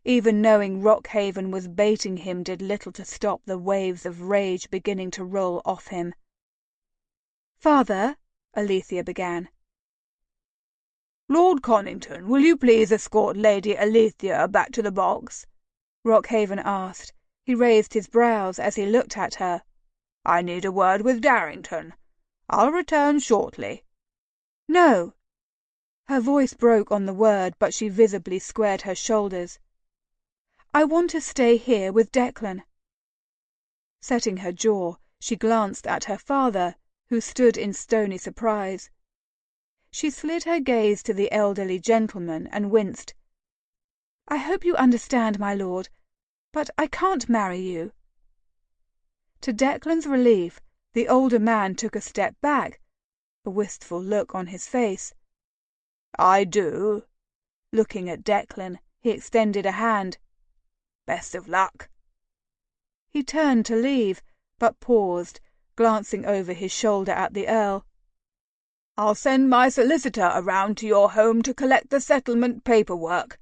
Even knowing Rockhaven was baiting him did little to stop the waves of rage beginning to roll off him. "Father," Alethea began. "Lord Conington, will you please escort Lady Alethea back to the box?" Rockhaven asked. He raised his brows as he looked at her. "I need a word with Darrington. I'll return shortly." "No." Her voice broke on the word, but she visibly squared her shoulders. "I want to stay here with Declan." Setting her jaw, she glanced at her father, who stood in stony surprise. She slid her gaze to the elderly gentleman and winced. "I hope you understand, my lord, but I can't marry you." To Declan's relief, the older man took a step back, a wistful look on his face. "I do." Looking at Declan, he extended a hand. "Best of luck." He turned to leave, but paused, glancing over his shoulder at the Earl. "I'll send my solicitor around to your home to collect the settlement paperwork.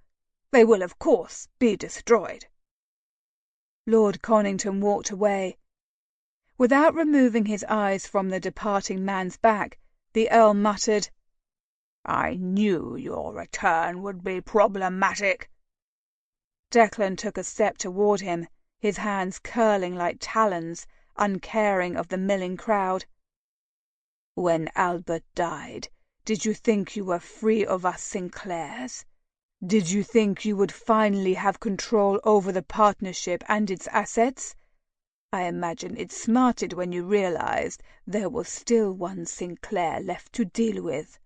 They will, of course, be destroyed." Lord Conington walked away. Without removing his eyes from the departing man's back, the Earl muttered, "I knew your return would be problematic." Declan took a step toward him, his hands curling like talons, uncaring of the milling crowd. "When Albert died, did you think you were free of us Sinclairs? Did you think you would finally have control over the partnership and its assets? I imagine it smarted when you realized there was still one Sinclair left to deal with."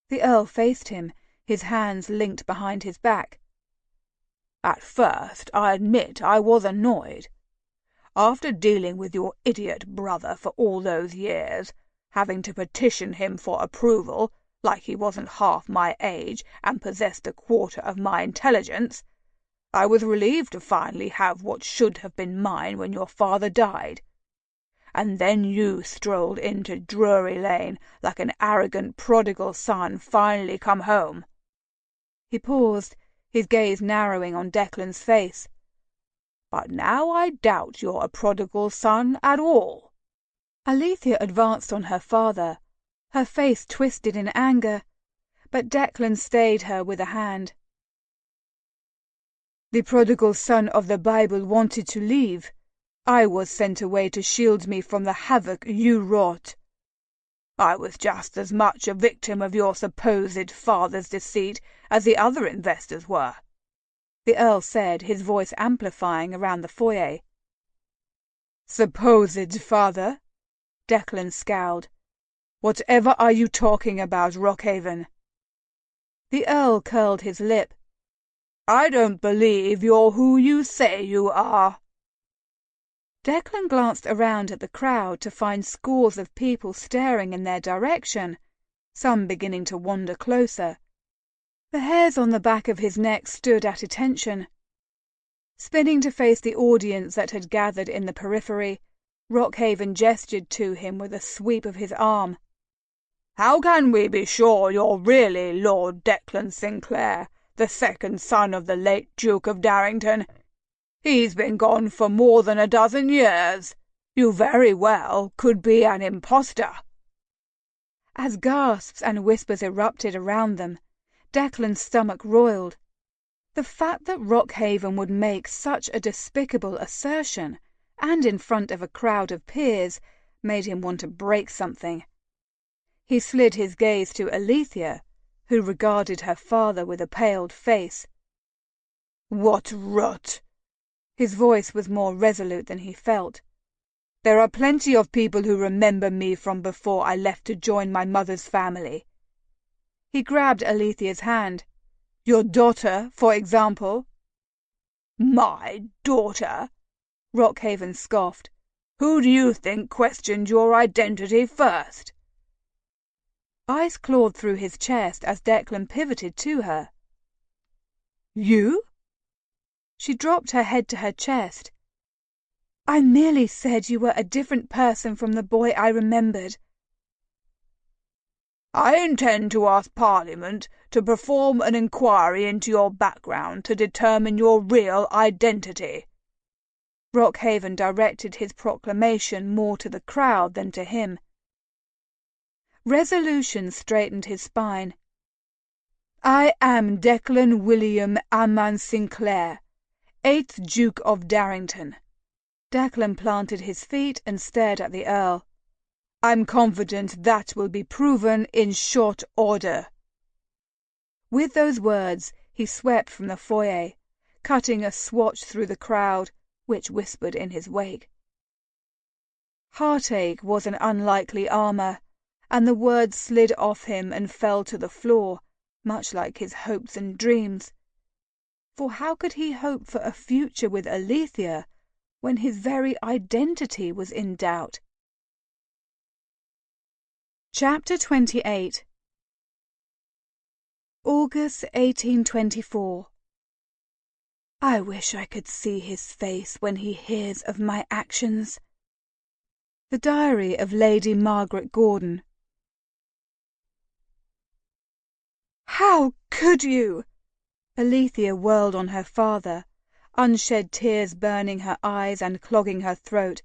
The Earl faced him, his hands linked behind his back. "At first, I admit I was annoyed. After dealing with your idiot brother for all those years, having to petition him for approval, like he wasn't half my age and possessed a quarter of my intelligence, I was relieved to finally have what should have been mine when your father died. And then you strolled into Drury Lane like an arrogant prodigal son finally come home." He paused, his gaze narrowing on Declan's face. "But now I doubt you're a prodigal son at all." Alethea advanced on her father, her face twisted in anger, but Declan stayed her with a hand. "The prodigal son of the Bible wanted to leave. I was sent away to shield me from the havoc you wrought. I was just as much a victim of your supposed father's deceit as the other investors were," the Earl said, his voice amplifying around the foyer. "Supposed father?" Declan scowled. "Whatever are you talking about, Rockhaven?" The Earl curled his lip. "I don't believe you're who you say you are." Declan glanced around at the crowd to find scores of people staring in their direction, some beginning to wander closer. The hairs on the back of his neck stood at attention. Spinning to face the audience that had gathered in the periphery, Rockhaven gestured to him with a sweep of his arm. "How can we be sure you're really Lord Declan Sinclair, the second son of the late Duke of Darrington? He's been gone for more than a dozen years. You very well could be an impostor." As gasps and whispers erupted around them, Declan's stomach roiled. The fact that Rockhaven would make such a despicable assertion, and in front of a crowd of peers, made him want to break something. He slid his gaze to Alethea, who regarded her father with a paled face. "What rot!" His voice was more resolute than he felt. There are plenty of people who remember me from before I left to join my mother's family." He grabbed Alethea's hand. "Your daughter, for example." "My daughter?" Rockhaven scoffed. "Who do you think questioned your identity first?" Eyes clawed through his chest as Declan pivoted to her. "You?" She dropped her head to her chest. "I merely said you were a different person from the boy I remembered." "I intend to ask Parliament to perform an inquiry into your background to determine your real identity." Rockhaven directed his proclamation more to the crowd than to him. Resolution straightened his spine. "I am Declan William Aman Sinclair, 8th Duke of Darrington." Declan planted his feet and stared at the Earl. "I'm confident that will be proven in short order." With those words he swept from the foyer, cutting a swatch through the crowd, which whispered in his wake. Heartache was an unlikely armor, and the words slid off him and fell to the floor, much like his hopes and dreams. For how could he hope for a future with Alethea when his very identity was in doubt? Chapter 28. August 1824. I wish I could see his face when he hears of my actions. The Diary of Lady Margaret Gordon. "How could you?" Alethea whirled on her father, unshed tears burning her eyes and clogging her throat.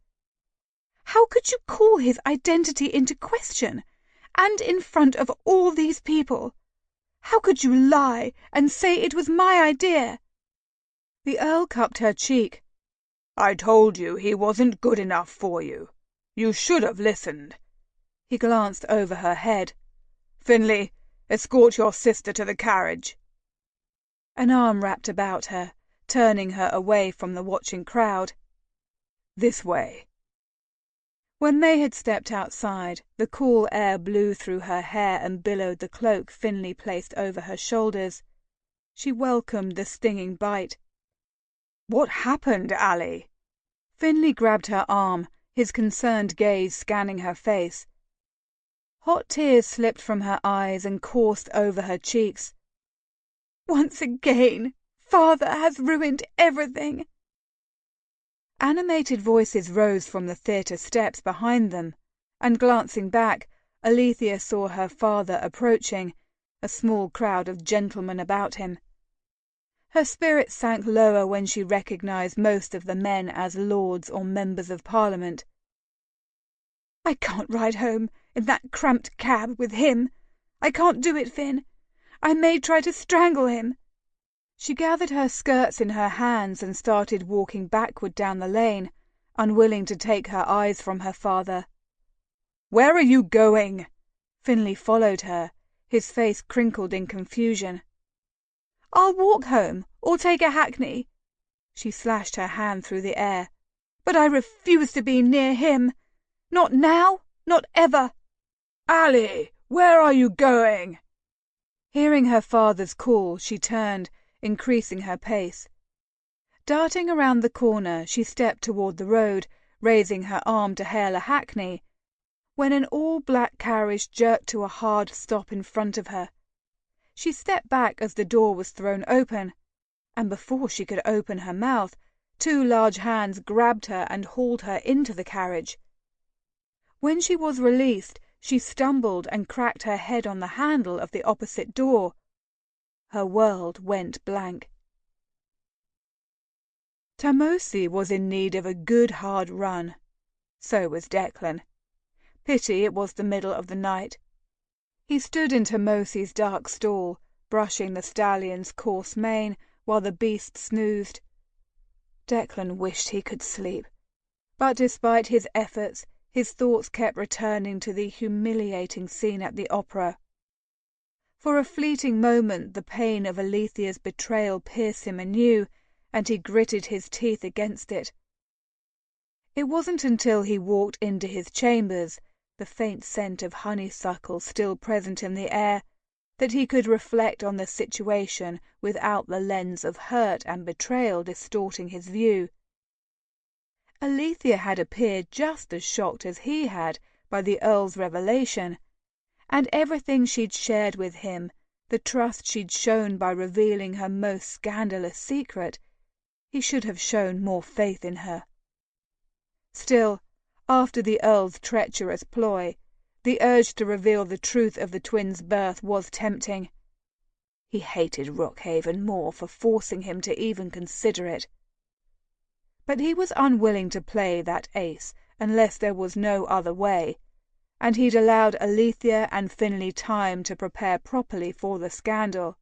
"How could you call his identity into question, and in front of all these people? How could you lie and say it was my idea?" The Earl cupped her cheek. "I told you he wasn't good enough for you. You should have listened." He glanced over her head. "Finley, escort your sister to the carriage." An arm wrapped about her, turning her away from the watching crowd. "This way." When they had stepped outside, the cool air blew through her hair and billowed the cloak Finley placed over her shoulders. She welcomed the stinging bite. "What happened, Allie?" Finley grabbed her arm, his concerned gaze scanning her face. Hot tears slipped from her eyes and coursed over her cheeks. "Once again, Father has ruined everything." Animated voices rose from the theatre steps behind them, and glancing back, Alethea saw her father approaching, a small crowd of gentlemen about him. Her spirit sank lower when she recognized most of the men as lords or members of Parliament. "I can't ride home in that cramped cab with him. I can't do it, Finn. I may try to strangle him." She gathered her skirts in her hands and started walking backward down the lane, unwilling to take her eyes from her father. "Where are you going?" Finley followed her, his face crinkled in confusion. "I'll walk home, or take a hackney." She slashed her hand through the air. "But I refuse to be near him. Not now, not ever." "Allie, where are you going?" Hearing her father's call, she turned, increasing her pace. Darting around the corner, she stepped toward the road, raising her arm to hail a hackney, when an all-black carriage jerked to a hard stop in front of her. She stepped back as the door was thrown open, and before she could open her mouth, two large hands grabbed her and hauled her into the carriage. When she was released, she stumbled and cracked her head on the handle of the opposite door. Her world went blank. Tamosi was in need of a good hard run. So was Declan. Pity it was the middle of the night. He stood in Tamosi's dark stall, brushing the stallion's coarse mane while the beast snoozed. Declan wished he could sleep, but despite his efforts, his thoughts kept returning to the humiliating scene at the opera. For a fleeting moment the pain of Alethea's betrayal pierced him anew, and he gritted his teeth against it. It wasn't until he walked into his chambers, the faint scent of honeysuckle still present in the air, that he could reflect on the situation without the lens of hurt and betrayal distorting his view. Alethea had appeared just as shocked as he had by the Earl's revelation, and everything she'd shared with him, the trust she'd shown by revealing her most scandalous secret, he should have shown more faith in her. Still, after the Earl's treacherous ploy, the urge to reveal the truth of the twins' birth was tempting. He hated Rockhaven more for forcing him to even consider it. But he was unwilling to play that ace unless there was no other way, and he'd allowed Alethea and Finlay time to prepare properly for the scandal.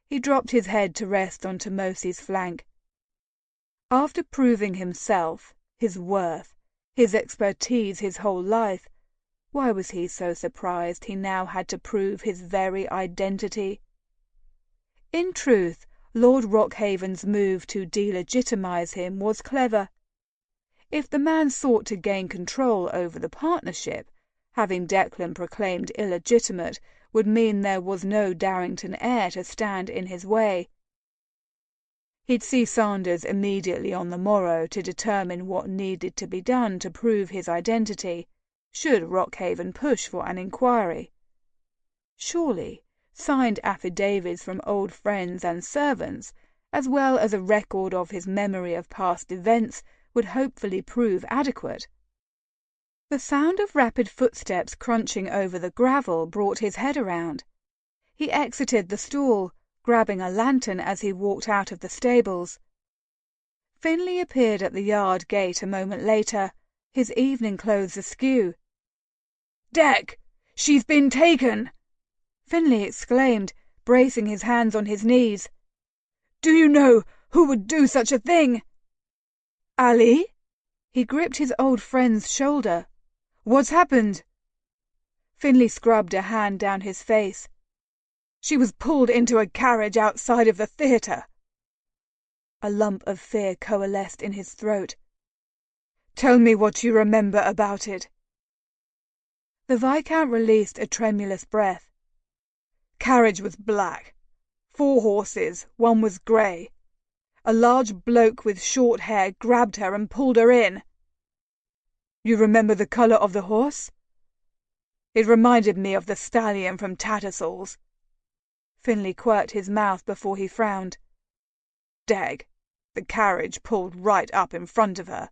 He dropped his head to rest on Tomosi's flank. After proving himself, his worth, his expertise his whole life, why was he so surprised he now had to prove his very identity? In truth, Lord Rockhaven's move to delegitimize him was clever. If the man sought to gain control over the partnership, having Declan proclaimed illegitimate would mean there was no Darrington heir to stand in his way. He'd see Sanders immediately on the morrow to determine what needed to be done to prove his identity, should Rockhaven push for an inquiry. Surely, signed affidavits from old friends and servants, as well as a record of his memory of past events, would hopefully prove adequate. The sound of rapid footsteps crunching over the gravel brought his head around. He exited the stall, grabbing a lantern as he walked out of the stables. Finlay appeared at the yard gate a moment later, his evening clothes askew. "Deck! She's been taken!" Finlay exclaimed, bracing his hands on his knees. "Do you know who would do such a thing?" "Ali?" He gripped his old friend's shoulder. "What's happened?" Finlay scrubbed a hand down his face. "She was pulled into a carriage outside of the theatre." A lump of fear coalesced in his throat. "Tell me what you remember about it." The Viscount released a tremulous breath. "Carriage was black. 4 horses, one was grey. A large bloke with short hair grabbed her and pulled her in." "You remember the colour of the horse?" "It reminded me of the stallion from Tattersall's." Finlay quirked his mouth before he frowned. "Deg, the carriage pulled right up in front of her.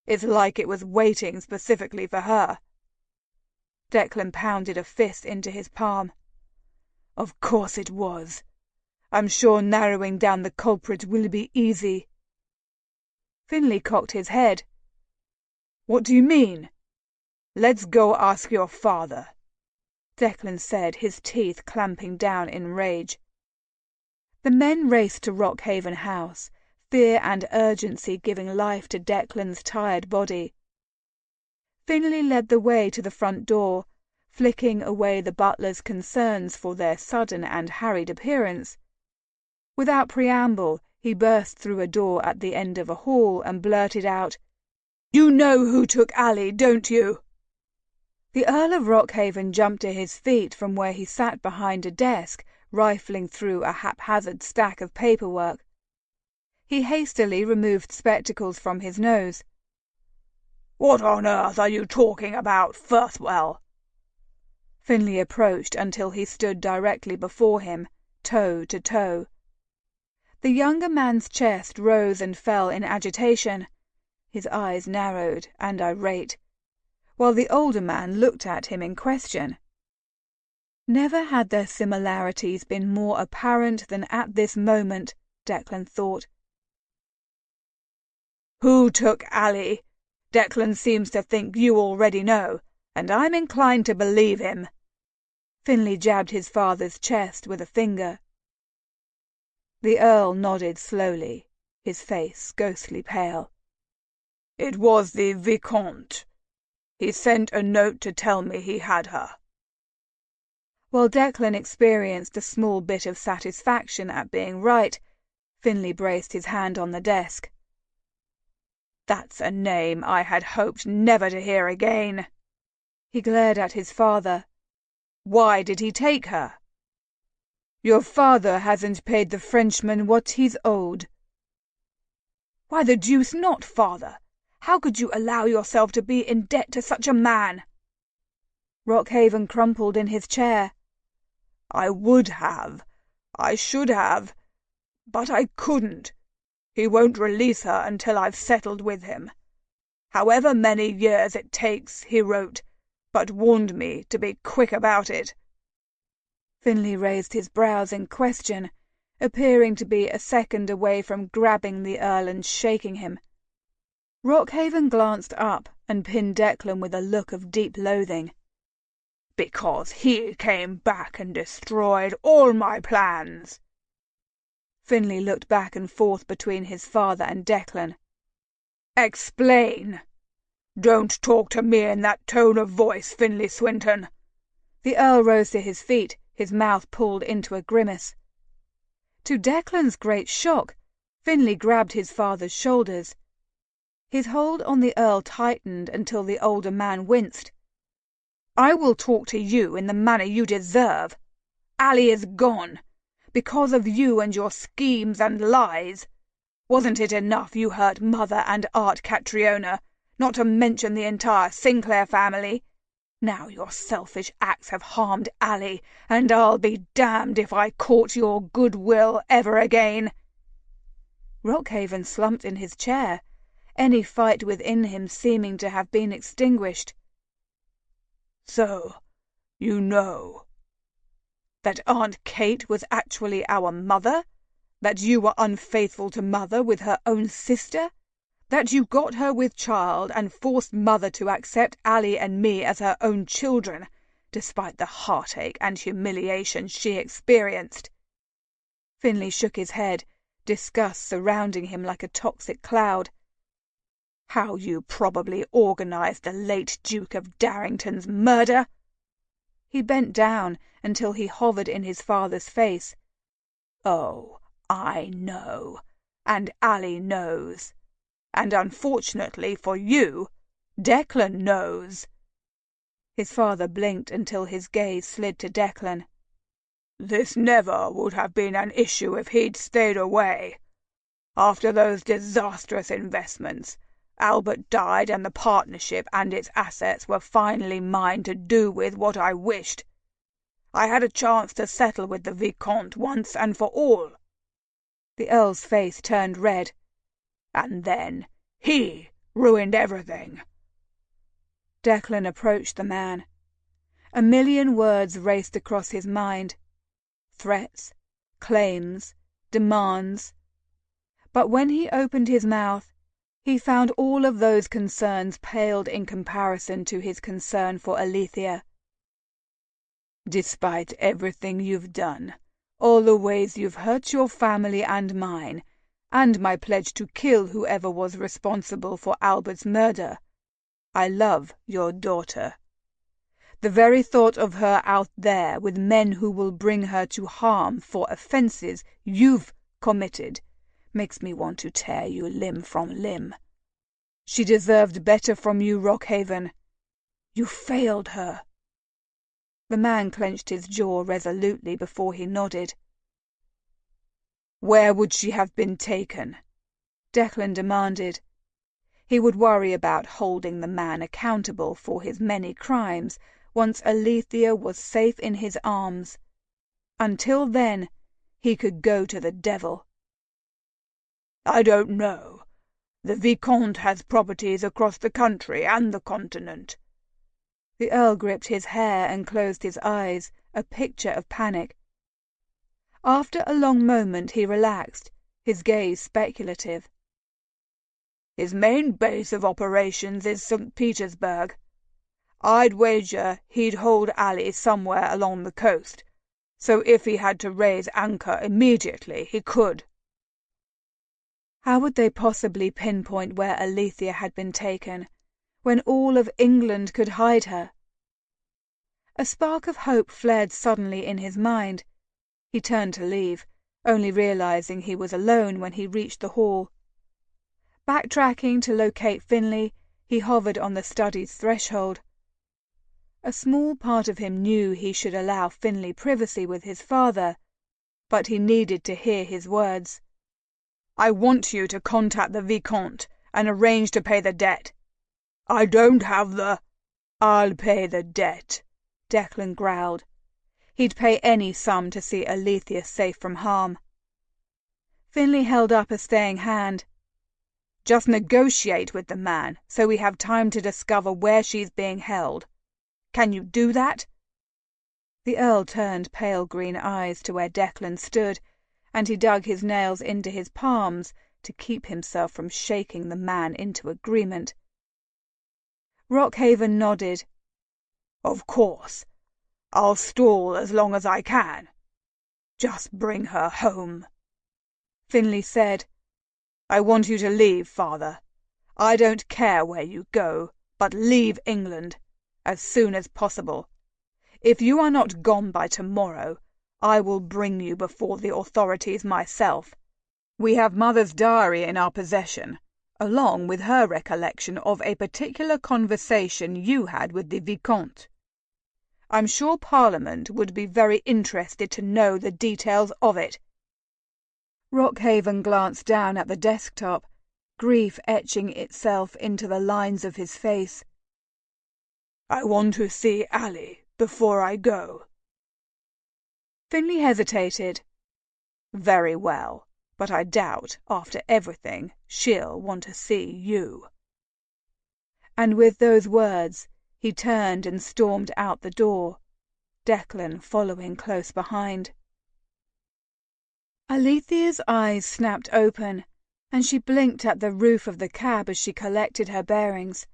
It's like it was waiting specifically for her." Declan pounded a fist into his palm. "Of course it was. I'm sure narrowing down the culprit will be easy." Finlay cocked his head. "What do you mean?" "Let's go ask your father," Declan said, his teeth clamping down in rage. The men raced to Rockhaven House, fear and urgency giving life to Declan's tired body. Finlay led the way to the front door, flicking away the butler's concerns for their sudden and harried appearance. Without preamble, he burst through a door at the end of a hall and blurted out, "You know who took Ali, don't you?" The Earl of Rockhaven jumped to his feet from where he sat behind a desk, rifling through a haphazard stack of paperwork. He hastily removed spectacles from his nose. "What on earth are you talking about, Firthwell?" Finlay approached until he stood directly before him, toe to toe. The younger man's chest rose and fell in agitation. His eyes narrowed and irate, while the older man looked at him in question. Never had their similarities been more apparent than at this moment, Declan thought. "Who took Ali? Declan seems to think you already know, and I'm inclined to believe him." Finlay jabbed his father's chest with a finger. The Earl nodded slowly, his face ghostly pale. "It was the Vicomte. He sent a note to tell me he had her." While Declan experienced a small bit of satisfaction at being right, Finlay braced his hand on the desk. That's a name I had hoped never to hear again." He glared at his father. "Why did he take her?" "Your father hasn't paid the Frenchman what he's owed." "Why the deuce not, father? How could you allow yourself to be in debt to such a man?" Rockhaven crumpled in his chair. "I would have. I should have. But I couldn't. He won't release her until I've settled with him. However many years it takes, he wrote, but warned me to be quick about it." Finlay raised his brows in question, appearing to be a second away from grabbing the Earl and shaking him. Rockhaven glanced up and pinned Declan with a look of deep loathing. "Because he came back and destroyed all my plans." Finlay looked back and forth between his father and Declan. "Explain. Don't talk to me in that tone of voice, Finlay Swinton." The Earl rose to his feet, his mouth pulled into a grimace. To Declan's great shock, Finlay grabbed his father's shoulders. His hold on the Earl tightened until the older man winced. "I will talk to you in the manner you deserve. Ally is gone, because of you and your schemes and lies. Wasn't it enough you hurt Mother and Aunt Catriona, not to mention the entire Sinclair family? Now your selfish acts have harmed Ally, and I'll be damned if I court your goodwill ever again." Rockhaven slumped in his chair, any fight within him seeming to have been extinguished. "So, you know that Aunt Kate was actually our mother? That you were unfaithful to Mother with her own sister? That you got her with child and forced Mother to accept Ally and me as her own children, despite the heartache and humiliation she experienced?" Finlay shook his head, disgust surrounding him like a toxic cloud. "How you probably organized the late Duke of Darrington's murder?" He bent down until he hovered in his father's face. "Oh, I know, and Ally knows. And unfortunately for you, Declan knows." His father blinked until his gaze slid to Declan. "This never would have been an issue if he'd stayed away. After those disastrous investments, Albert died and the partnership and its assets were finally mine to do with what I wished. I had a chance to settle with the Vicomte once and for all." The Earl's face turned red. "And then he ruined everything." Declan approached the man. A million words raced across his mind. Threats, claims, demands. But when he opened his mouth, he found all of those concerns paled in comparison to his concern for Alethea. "Despite everything you've done, all the ways you've hurt your family and mine, and my pledge to kill whoever was responsible for Albert's murder, I love your daughter. The very thought of her out there with men who will bring her to harm for offenses you've committed makes me want to tear you limb from limb. She deserved better from you, Rockhaven. You failed her." The man clenched his jaw resolutely before he nodded. "Where would she have been taken?" Declan demanded. He would worry about holding the man accountable for his many crimes once Alethea was safe in his arms. Until then, he could go to the devil. "I don't know. The Vicomte has properties across the country and the continent." The Earl gripped his hair and closed his eyes, a picture of panic. After a long moment he relaxed, his gaze speculative. "His main base of operations is St. Petersburg. I'd wager he'd hold Ally somewhere along the coast, so if he had to raise anchor immediately, he could." How would they possibly pinpoint where Alethea had been taken, when all of England could hide her? A spark of hope flared suddenly in his mind. He turned to leave, only realizing he was alone when he reached the hall. Backtracking to locate Finley, he hovered on the study's threshold. A small part of him knew he should allow Finley privacy with his father, but he needed to hear his words. "I want you to contact the Vicomte and arrange to pay the debt." "I don't have the—" "I'll pay the debt," Declan growled. He'd pay any sum to see Alethea safe from harm. Finley held up a staying hand. "Just negotiate with the man so we have time to discover where she's being held. Can you do that?" The Earl turned pale green eyes to where Declan stood, and he dug his nails into his palms to keep himself from shaking the man into agreement. Rockhaven nodded. "Of course. I'll stall as long as I can. Just bring her home." Finley said, "I want you to leave, Father. I don't care where you go, but leave England as soon as possible. If you are not gone by tomorrow, I will bring you before the authorities myself. We have Mother's diary in our possession, along with her recollection of a particular conversation you had with the Vicomte. I'm sure Parliament would be very interested to know the details of it." Rockhaven glanced down at the desktop, grief etching itself into the lines of his face. "I want to see Allie before I go." Finley hesitated. "Very well, but I doubt, after everything, she'll want to see you." And with those words he turned and stormed out the door, Declan following close behind. Alethea's eyes snapped open, and she blinked at the roof of the cab as she collected her bearings.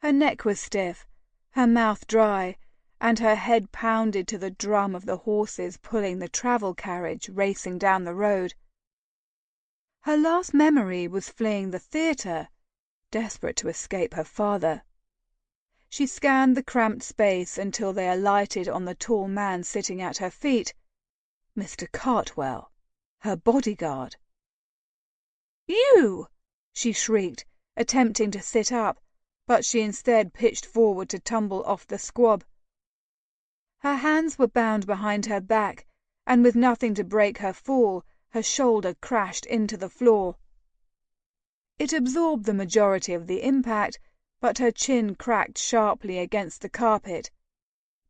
Her neck was stiff, her mouth dry, and her head pounded to the drum of the horses pulling the travel carriage racing down the road. Her last memory was fleeing the theatre, desperate to escape her father. She scanned the cramped space until they alighted on the tall man sitting at her feet, Mr. Cartwell, her bodyguard. "You!" she shrieked, attempting to sit up, but she instead pitched forward to tumble off the squab. Her hands were bound behind her back, and with nothing to break her fall, her shoulder crashed into the floor. It absorbed the majority of the impact, but her chin cracked sharply against the carpet.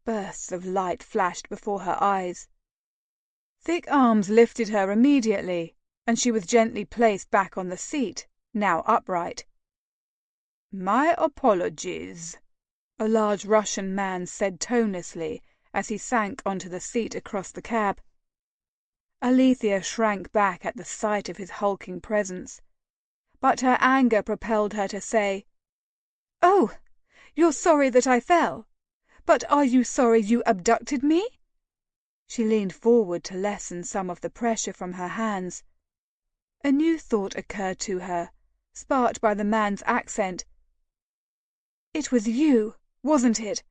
Bursts of light flashed before her eyes. Thick arms lifted her immediately, and she was gently placed back on the seat, now upright. "My apologies," a large Russian man said tonelessly as he sank onto the seat across the cab. Alethea shrank back at the sight of his hulking presence, but her anger propelled her to say, "Oh, you're sorry that I fell. But are you sorry you abducted me?" She leaned forward to lessen some of the pressure from her hands. A new thought occurred to her, sparked by the man's accent. "It was you, wasn't it?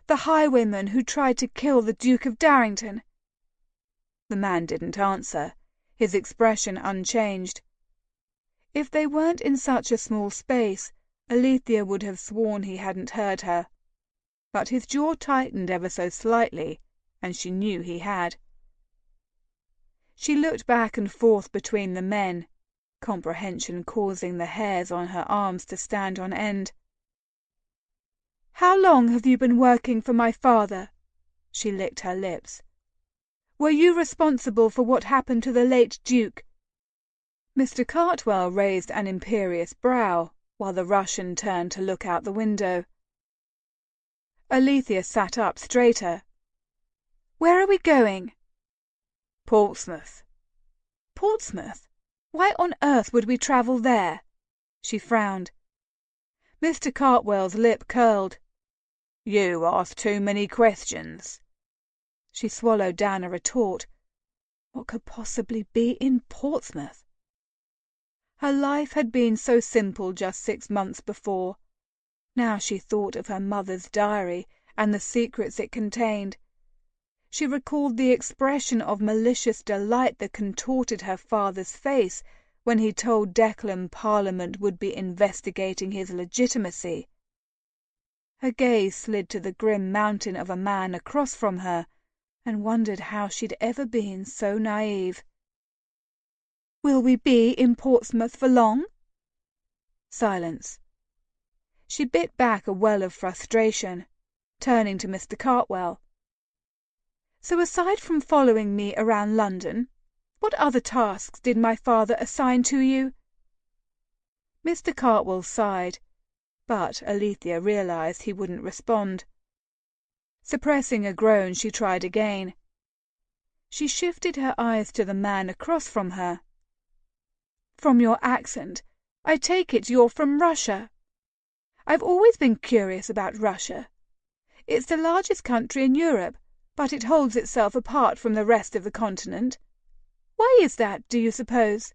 The highwayman who tried to kill the Duke of Darrington?" The man didn't answer, his expression unchanged. If they weren't in such a small space, Alethea would have sworn he hadn't heard her. But his jaw tightened ever so slightly, and she knew he had. She looked back and forth between the men, comprehension causing the hairs on her arms to stand on end. "How long have you been working for my father?" She licked her lips. "Were you responsible for what happened to the late Duke?" Mr. Cartwell raised an imperious brow, while the Russian turned to look out the window. Alethea sat up straighter. "Where are we going?" "Portsmouth." "Portsmouth? Why on earth would we travel there?" She frowned. Mr. Cartwell's lip curled. "You ask too many questions." She swallowed down a retort. What could possibly be in Portsmouth? Her life had been so simple just 6 months before. Now she thought of her mother's diary and the secrets it contained. She recalled the expression of malicious delight that contorted her father's face when he told Declan Parliament would be investigating his legitimacy. Her gaze slid to the grim mountain of a man across from her, and wondered how she'd ever been so naive. "Will we be in Portsmouth for long?" Silence. She bit back a well of frustration, turning to Mr. Cartwell. "So aside from following me around London, what other tasks did my father assign to you?" Mr. Cartwell sighed, but Alethea realized he wouldn't respond. Suppressing a groan, she tried again. She shifted her eyes to the man across from her. "From your accent, I take it you're from Russia. I've always been curious about Russia. It's the largest country in Europe, but it holds itself apart from the rest of the continent. Why is that, do you suppose?"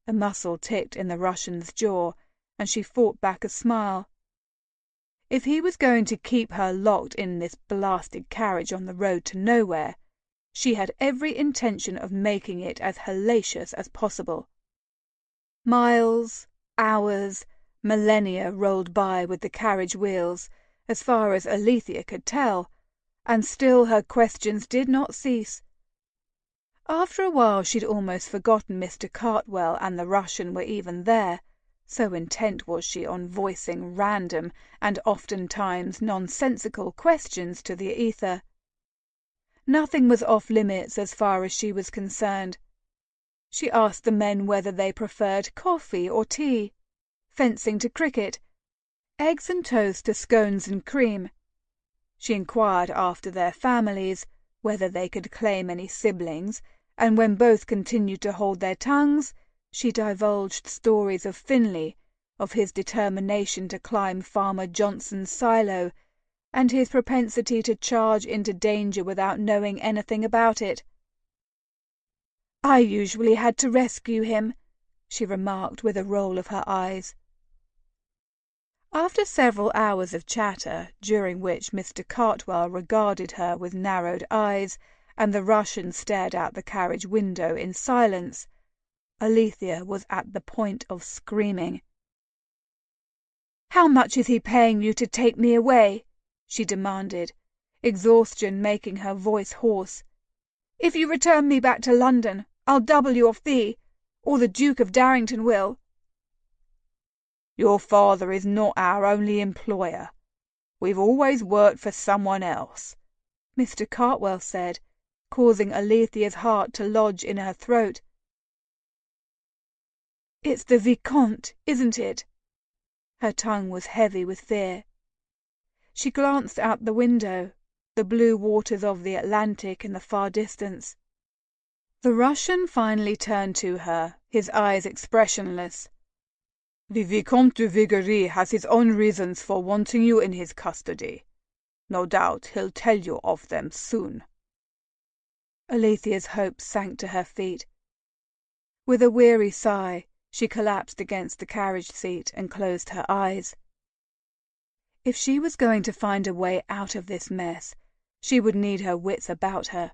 A muscle ticked in the Russian's jaw, and she fought back a smile. If he was going to keep her locked in this blasted carriage on the road to nowhere, she had every intention of making it as hellacious as possible. Miles, hours, millennia rolled by with the carriage wheels, as far as Alethea could tell, and still her questions did not cease. After a while she'd almost forgotten Mr. Cartwell and the Russian were even there, so intent was she on voicing random and oftentimes nonsensical questions to the ether. Nothing was off limits as far as she was concerned. She asked the men whether they preferred coffee or tea, fencing to cricket, eggs and toast to scones and cream. She inquired after their families, whether they could claim any siblings, and when both continued to hold their tongues, she divulged stories of Finlay, of his determination to climb Farmer Johnson's silo, and his propensity to charge into danger without knowing anything about it. "I usually had to rescue him," she remarked with a roll of her eyes. After several hours of chatter, during which Mr. Cartwell regarded her with narrowed eyes, and the Russian stared out the carriage window in silence, Alethea was at the point of screaming. "How much is he paying you to take me away?" she demanded, exhaustion making her voice hoarse. "If you return me back to London, I'll double your fee, or the Duke of Darrington will." "Your father is not our only employer. We've always worked for someone else," Mr. Cartwell said, causing Alethea's heart to lodge in her throat. "It's the Vicomte, isn't it?" Her tongue was heavy with fear. She glanced out the window, the blue waters of the Atlantic in the far distance. The Russian finally turned to her, his eyes expressionless. "The Vicomte de Vigerie has his own reasons for wanting you in his custody. No doubt he'll tell you of them soon." Alethea's hopes sank to her feet. With a weary sigh, she collapsed against the carriage seat and closed her eyes. If she was going to find a way out of this mess, she would need her wits about her.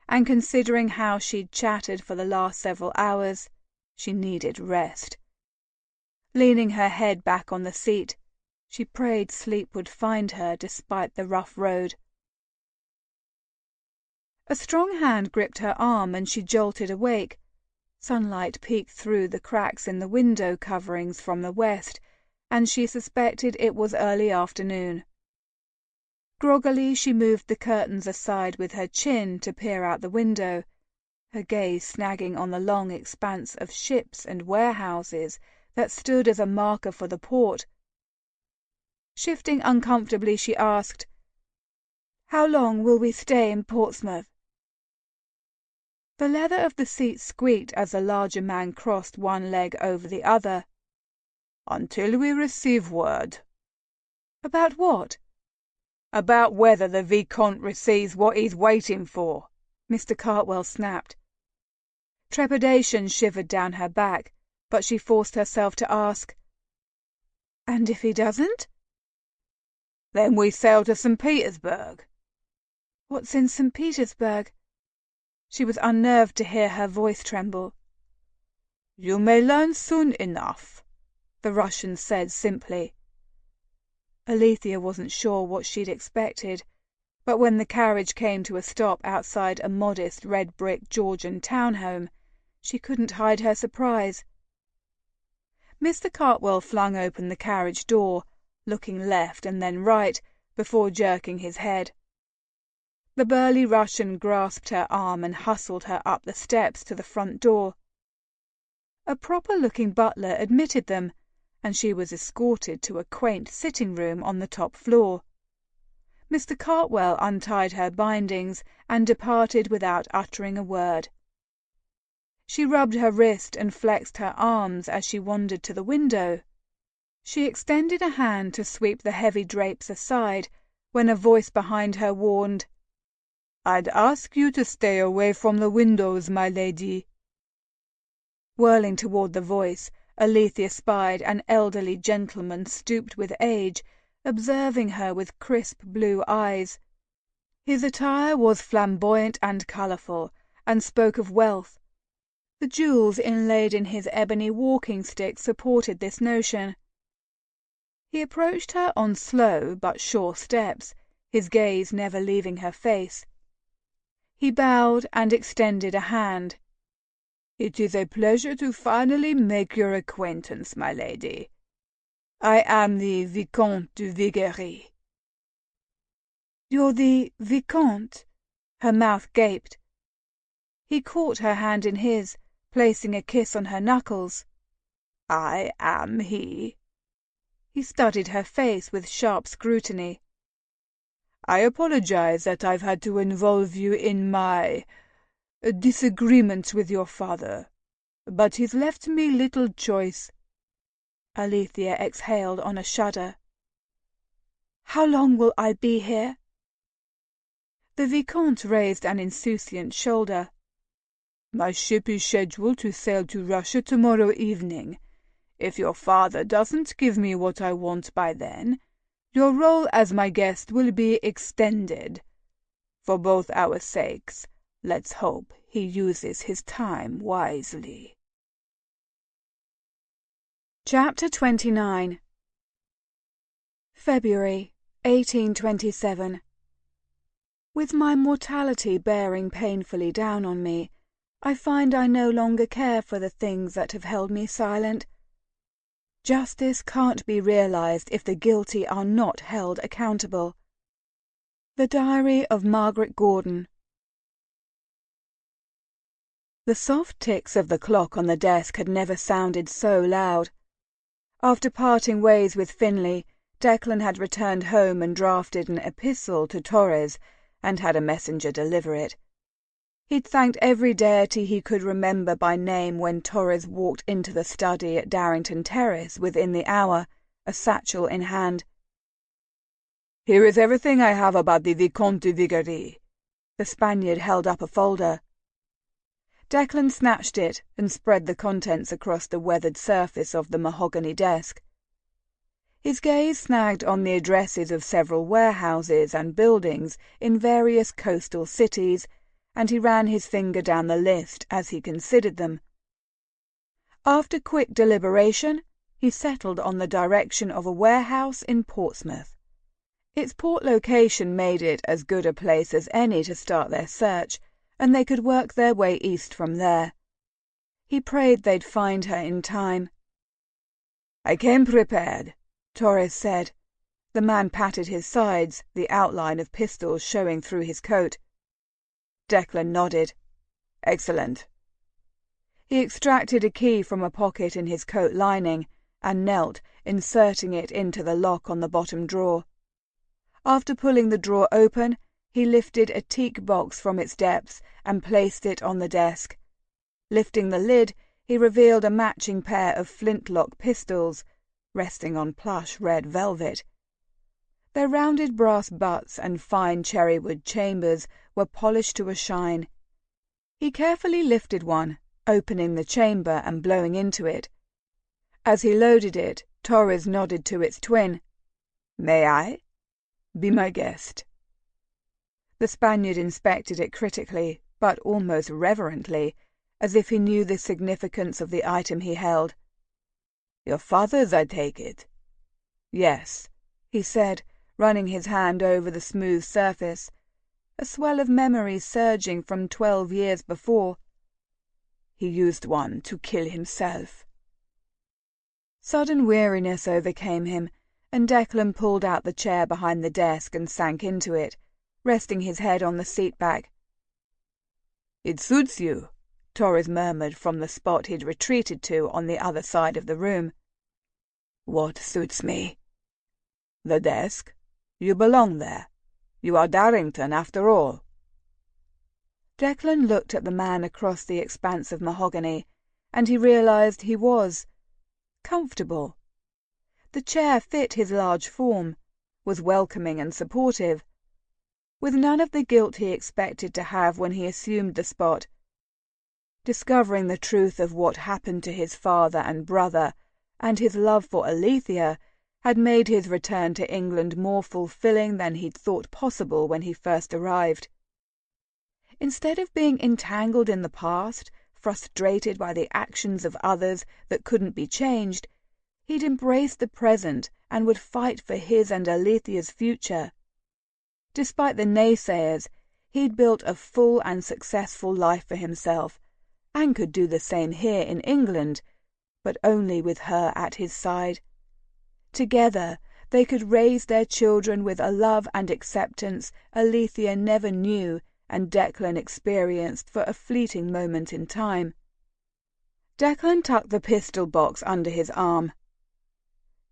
And considering how she'd chattered for the last several hours, she needed rest. Leaning her head back on the seat, she prayed sleep would find her despite the rough road. A strong hand gripped her arm and she jolted awake. Sunlight peeked through the cracks in the window coverings from the west, and she suspected it was early afternoon. Groggily she moved the curtains aside with her chin to peer out the window, her gaze snagging on the long expanse of ships and warehouses that stood as a marker for the port. Shifting uncomfortably, she asked, "How long will we stay in Portsmouth?" The leather of the seat squeaked as the larger man crossed one leg over the other. "Until we receive word." "About what?" "About whether the Vicomte receives what he's waiting for," Mr. Cartwell snapped. Trepidation shivered down her back, but she forced herself to ask, "And if he doesn't?" "Then we sail to St. Petersburg." "What's in St. Petersburg?" She was unnerved to hear her voice tremble. "You may learn soon enough," the Russian said simply. Alethea wasn't sure what she'd expected, but when the carriage came to a stop outside a modest red-brick Georgian townhome, she couldn't hide her surprise. Mr. Cartwell flung open the carriage door, looking left and then right, before jerking his head. The burly Russian grasped her arm and hustled her up the steps to the front door. A proper-looking butler admitted them, and she was escorted to a quaint sitting-room on the top floor. Mr. Cartwell untied her bindings and departed without uttering a word. She rubbed her wrist and flexed her arms as she wandered to the window. She extended a hand to sweep the heavy drapes aside when a voice behind her warned, "I'd ask you to stay away from the windows, my lady." Whirling toward the voice, Alethea spied an elderly gentleman stooped with age, observing her with crisp blue eyes. His attire was flamboyant and colourful, and spoke of wealth. The jewels inlaid in his ebony walking-stick supported this notion. He approached her on slow but sure steps, his gaze never leaving her face. He bowed and extended a hand. "It is a pleasure to finally make your acquaintance, my lady. I am the Vicomte de Viguerie." "You're the Vicomte?" Her mouth gaped. He caught her hand in his, placing a kiss on her knuckles. "I am he." He studied her face with sharp scrutiny. "I apologize that I've had to involve you in my disagreements with your father, but he's left me little choice." Alethea exhaled on a shudder. "How long will I be here?" The Vicomte raised an insouciant shoulder. "My ship is scheduled to sail to Russia tomorrow evening. If your father doesn't give me what I want by then, your role as my guest will be extended. For both our sakes, let's hope he uses his time wisely." Chapter 29. February 1827. With my mortality bearing painfully down on me, I find I no longer care for the things that have held me silent. Justice can't be realized if the guilty are not held accountable. The Diary of Margaret Gordon. The soft ticks of the clock on the desk had never sounded so loud. After parting ways with Finlay, Declan had returned home and drafted an epistle to Torres, and had a messenger deliver it. He'd thanked every deity he could remember by name when Torres walked into the study at Darrington Terrace within the hour, a satchel in hand. "Here is everything I have about the Vicomte de Viguerie." The Spaniard held up a folder. Declan snatched it and spread the contents across the weathered surface of the mahogany desk. His gaze snagged on the addresses of several warehouses and buildings in various coastal cities, and he ran his finger down the list as he considered them. After quick deliberation, he settled on the direction of a warehouse in Portsmouth. Its port location made it as good a place as any to start their search, and they could work their way east from there. He prayed they'd find her in time. "I came prepared," Torres said. The man patted his sides, the outline of pistols showing through his coat. Declan nodded. "Excellent." He extracted a key from a pocket in his coat lining and knelt, inserting it into the lock on the bottom drawer. After pulling the drawer open, he lifted a teak box from its depths and placed it on the desk. Lifting the lid, he revealed a matching pair of flintlock pistols, resting on plush red velvet. Their rounded brass butts and fine cherrywood chambers were polished to a shine. He carefully lifted one, opening the chamber and blowing into it. As he loaded it, Torres nodded to its twin. "May I? Be my guest." The Spaniard inspected it critically, but almost reverently, as if he knew the significance of the item he held. "Your father's, I take it?" "Yes," he said, running his hand over the smooth surface, a swell of memories surging from 12 years before. "He used one to kill himself." Sudden weariness overcame him, and Declan pulled out the chair behind the desk and sank into it, resting his head on the seat back. "It suits you," Torres murmured from the spot he'd retreated to on the other side of the room. "What suits me?" "The desk. You belong there. You are Darrington, after all." Declan looked at the man across the expanse of mahogany, and he realized he was comfortable. The chair fit his large form, was welcoming and supportive, with none of the guilt he expected to have when he assumed the spot. Discovering the truth of what happened to his father and brother, and his love for Alethea, had made his return to England more fulfilling than he'd thought possible when he first arrived. Instead of being entangled in the past, frustrated by the actions of others that couldn't be changed, he'd embraced the present and would fight for his and Alethea's future. Despite the naysayers, he'd built a full and successful life for himself, and could do the same here in England, but only with her at his side. Together, they could raise their children with a love and acceptance Alethea never knew and Declan experienced for a fleeting moment in time. Declan tucked the pistol box under his arm.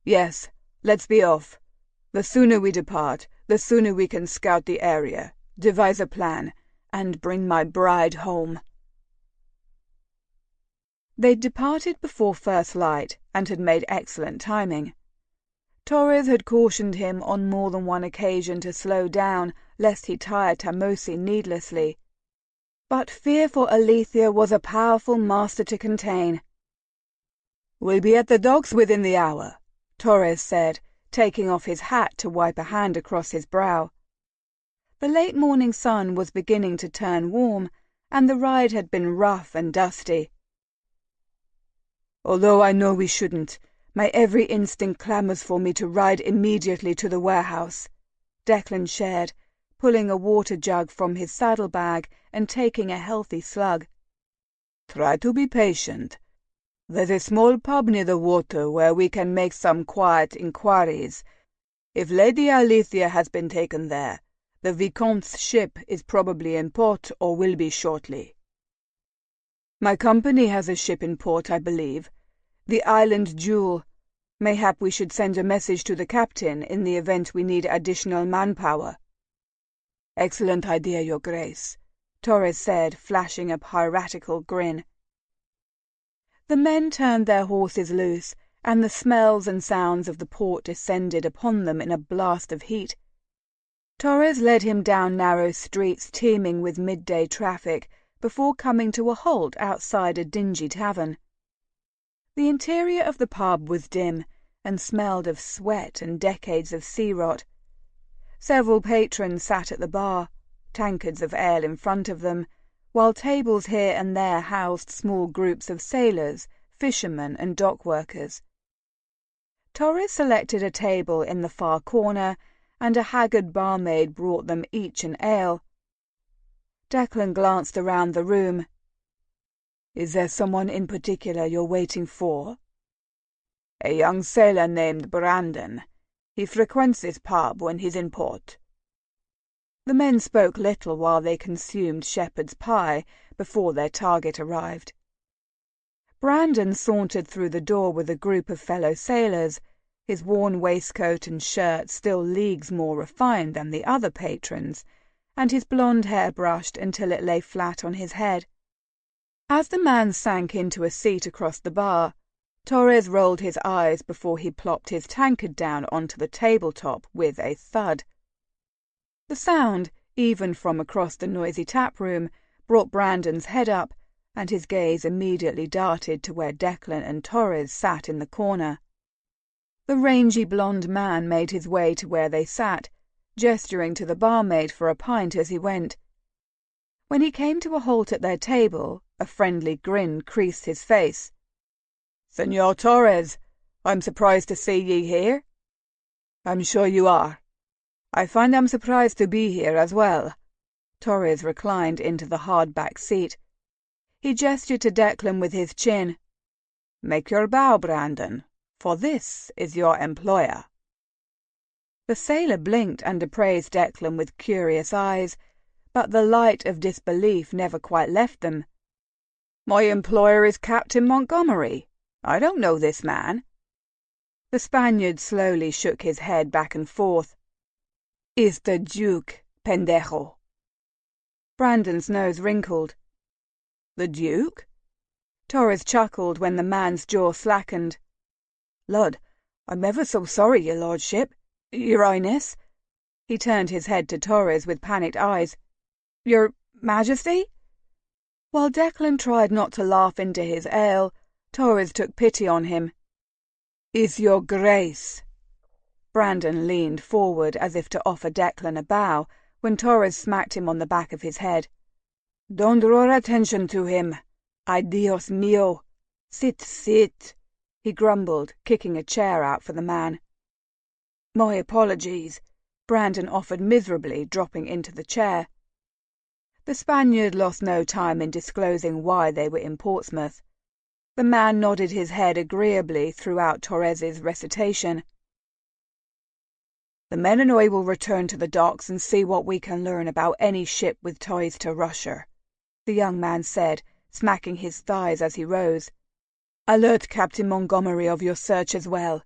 "Yes, let's be off. The sooner we depart, the sooner we can scout the area, devise a plan, and bring my bride home." They'd departed before first light and had made excellent timing. Torres had cautioned him on more than one occasion to slow down lest he tire Tamosi needlessly. But fear for Alethea was a powerful master to contain. "We'll be at the docks within the hour," Torres said, taking off his hat to wipe a hand across his brow. The late morning sun was beginning to turn warm, and the ride had been rough and dusty. "Although I know we shouldn't, my every instinct clamours for me to ride immediately to the warehouse," Declan shared, pulling a water jug from his saddlebag and taking a healthy slug. "Try to be patient. There's a small pub near the water where we can make some quiet inquiries. If Lady Alethea has been taken there, the Vicomte's ship is probably in port or will be shortly." "My company has a ship in port, I believe. The Island Jewel. Mayhap we should send a message to the captain in the event we need additional manpower." "Excellent idea, Your Grace," Torres said, flashing a piratical grin. The men turned their horses loose, and the smells and sounds of the port descended upon them in a blast of heat. Torres led him down narrow streets teeming with midday traffic before coming to a halt outside a dingy tavern. The interior of the pub was dim and smelled of sweat and decades of sea rot. Several patrons sat at the bar, tankards of ale in front of them, while tables here and there housed small groups of sailors, fishermen, and dock workers. Torres selected a table in the far corner, and a haggard barmaid brought them each an ale. Declan glanced around the room. "Is there someone in particular you're waiting for?" "A young sailor named Brandon. He frequents this pub when he's in port." The men spoke little while they consumed shepherd's pie before their target arrived. Brandon sauntered through the door with a group of fellow sailors, his worn waistcoat and shirt still leagues more refined than the other patrons, and his blonde hair brushed until it lay flat on his head. As the man sank into a seat across the bar, Torres rolled his eyes before he plopped his tankard down onto the tabletop with a thud. The sound, even from across the noisy taproom, brought Brandon's head up, and his gaze immediately darted to where Declan and Torres sat in the corner. The rangy blonde man made his way to where they sat, gesturing to the barmaid for a pint as he went. When he came to a halt at their table, A friendly grin creased his face. "Señor Torres, I'm surprised to see ye here." "I'm sure you are. I find I'm surprised to be here as well." Torres reclined into the hard-back seat. He gestured to Declan with his chin. "Make your bow, Brandon, for this is your employer." The sailor blinked and appraised Declan with curious eyes, but the light of disbelief never quite left them. "My employer is Captain Montgomery. I don't know this man." The Spaniard slowly shook his head back and forth. "It's the Duke, pendejo." Brandon's nose wrinkled. "The Duke?" Torres chuckled when the man's jaw slackened. "Lud, I'm ever so sorry, your lordship. Your Highness." He turned his head to Torres with panicked eyes. "Your Majesty?" While Declan tried not to laugh into his ale, Torres took pity on him. "Is your Grace." Brandon leaned forward as if to offer Declan a bow when Torres smacked him on the back of his head. "Don't draw attention to him. Ay, Dios mío. Sit, sit," he grumbled, kicking a chair out for the man. "My apologies," Brandon offered miserably, dropping into the chair. The Spaniard lost no time in disclosing why they were in Portsmouth. The man nodded his head agreeably throughout Torres's recitation. "The men and I will return to the docks and see what we can learn about any ship with ties to Russia," the young man said, smacking his thighs as he rose. "Alert Captain Montgomery of your search as well.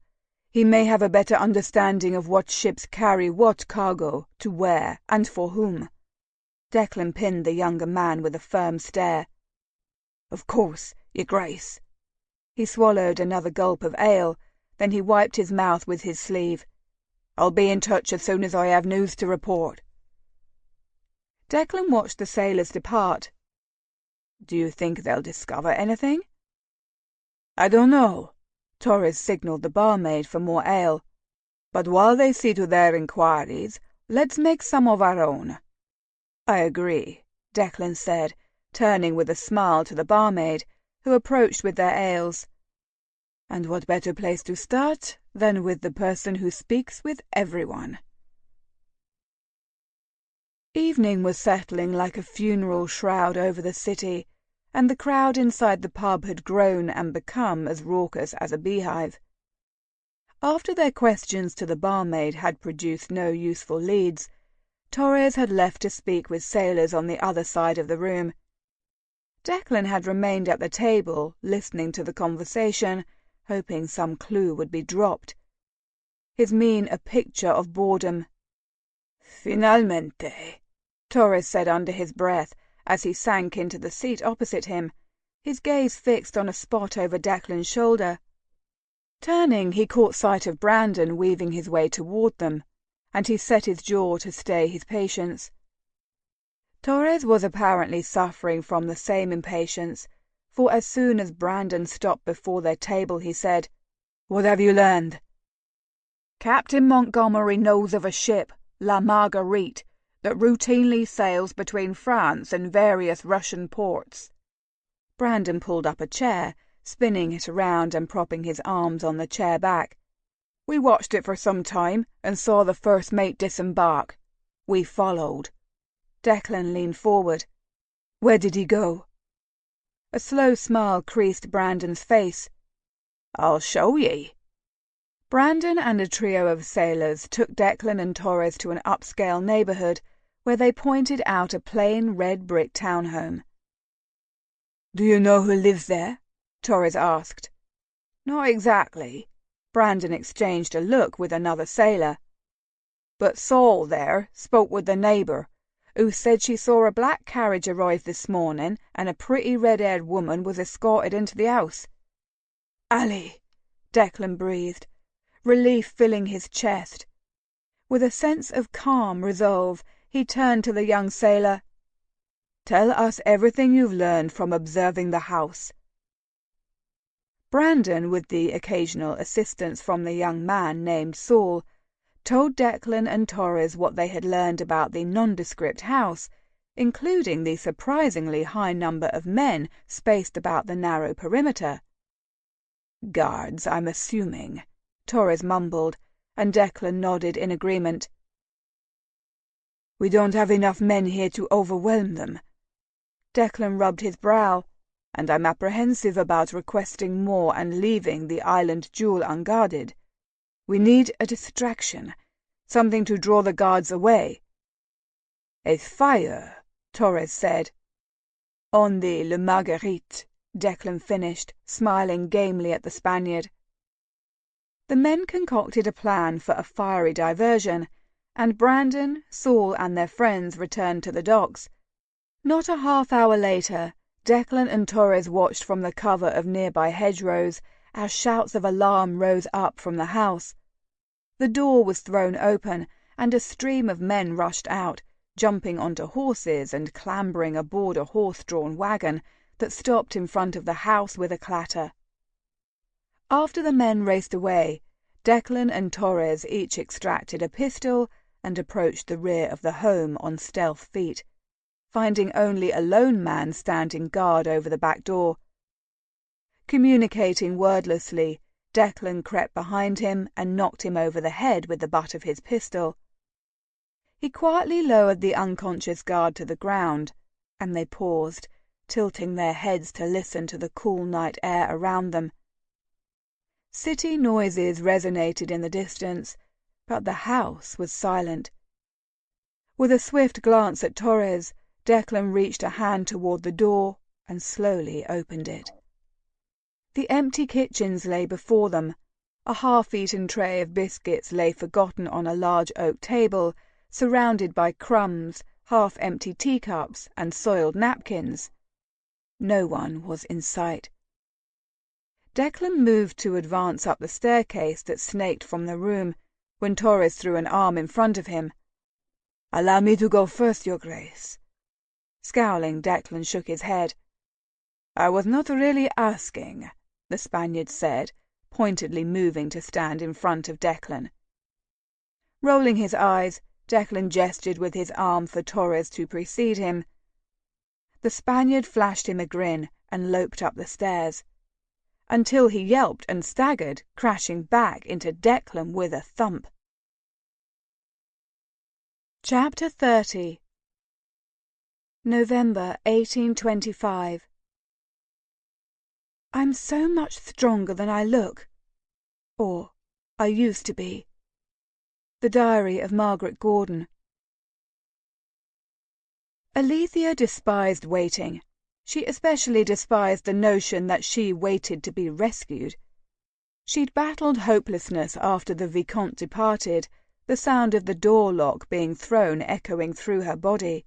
He may have a better understanding of what ships carry what cargo, to where, and for whom." Declan pinned the younger man with a firm stare. "Of course, your Grace." He swallowed another gulp of ale, then he wiped his mouth with his sleeve. "I'll be in touch as soon as I have news to report." Declan watched the sailors depart. "Do you think they'll discover anything?" "I don't know." Torres signalled the barmaid for more ale. "But while they see to their inquiries, let's make some of our own." "I agree," Declan said, turning with a smile to the barmaid, who approached with their ales. "And what better place to start than with the person who speaks with everyone?" Evening was settling like a funeral shroud over the city, and the crowd inside the pub had grown and become as raucous as a beehive. After their questions to the barmaid had produced no useful leads, Torres had left to speak with sailors on the other side of the room. Declan had remained at the table, listening to the conversation, hoping some clue would be dropped. His mien a picture of boredom. "Finalmente," Torres said under his breath as he sank into the seat opposite him, his gaze fixed on a spot over Declan's shoulder. Turning, he caught sight of Brandon weaving his way toward them, and he set his jaw to stay his patience. Torres was apparently suffering from the same impatience, for as soon as Brandon stopped before their table he said, "What have you learned?" "Captain Montgomery knows of a ship, La Marguerite, that routinely sails between France and various Russian ports." Brandon pulled up a chair, spinning it around and propping his arms on the chair back. "We watched it for some time and saw the first mate disembark. We followed." Declan leaned forward. "Where did he go?" A slow smile creased Brandon's face. "I'll show ye." Brandon and a trio of sailors took Declan and Torres to an upscale neighborhood, where they pointed out a plain red brick townhome. "Do you know who lives there?" Torres asked. "Not exactly." Brandon exchanged a look with another sailor. "But Saul there spoke with the neighbor, who said she saw a black carriage arrive this morning and a pretty red-haired woman was escorted into the house." "Ali," Declan breathed, relief filling his chest. With a sense of calm resolve, he turned to the young sailor. "Tell us everything you've learned from observing the house." Brandon, with the occasional assistance from the young man named Saul, told Declan and Torres what they had learned about the nondescript house, including the surprisingly high number of men spaced about the narrow perimeter. "Guards, I'm assuming," Torres mumbled, and Declan nodded in agreement. "We don't have enough men here to overwhelm them." Declan rubbed his brow. "And I'm apprehensive about requesting more and leaving the island jewel unguarded. We need a distraction, something to draw the guards away." "A fire," Torres said. "On the Le Marguerite," Declan finished, smiling gamely at the Spaniard. The men concocted a plan for a fiery diversion, and Brandon, Saul, and their friends returned to the docks. Not a half-hour later, Declan and Torres watched from the cover of nearby hedgerows as shouts of alarm rose up from the house. The door was thrown open, and a stream of men rushed out, jumping onto horses and clambering aboard a horse-drawn wagon that stopped in front of the house with a clatter. After the men raced away, Declan and Torres each extracted a pistol and approached the rear of the home on stealth feet, finding only a lone man standing guard over the back door. Communicating wordlessly, Declan crept behind him and knocked him over the head with the butt of his pistol. He quietly lowered the unconscious guard to the ground, and they paused, tilting their heads to listen to the cool night air around them. City noises resonated in the distance, but the house was silent. With a swift glance at Torres, Declan reached a hand toward the door and slowly opened it. The empty kitchens lay before them. A half-eaten tray of biscuits lay forgotten on a large oak table, surrounded by crumbs, half-empty teacups, and soiled napkins. No one was in sight. Declan moved to advance up the staircase that snaked from the room, when Torres threw an arm in front of him. "Allow me to go first, Your Grace." Scowling, Declan shook his head. "I was not really asking," the Spaniard said, pointedly moving to stand in front of Declan. Rolling his eyes, Declan gestured with his arm for Torres to precede him. The Spaniard flashed him a grin and loped up the stairs, until he yelped and staggered, crashing back into Declan with a thump. Chapter 30. November 1825. I'm so much stronger than I look. Or I used to be. The Diary of Margaret Gordon. Alethea despised waiting. She especially despised the notion that she waited to be rescued. She'd battled hopelessness after the Vicomte departed, the sound of the door lock being thrown echoing through her body.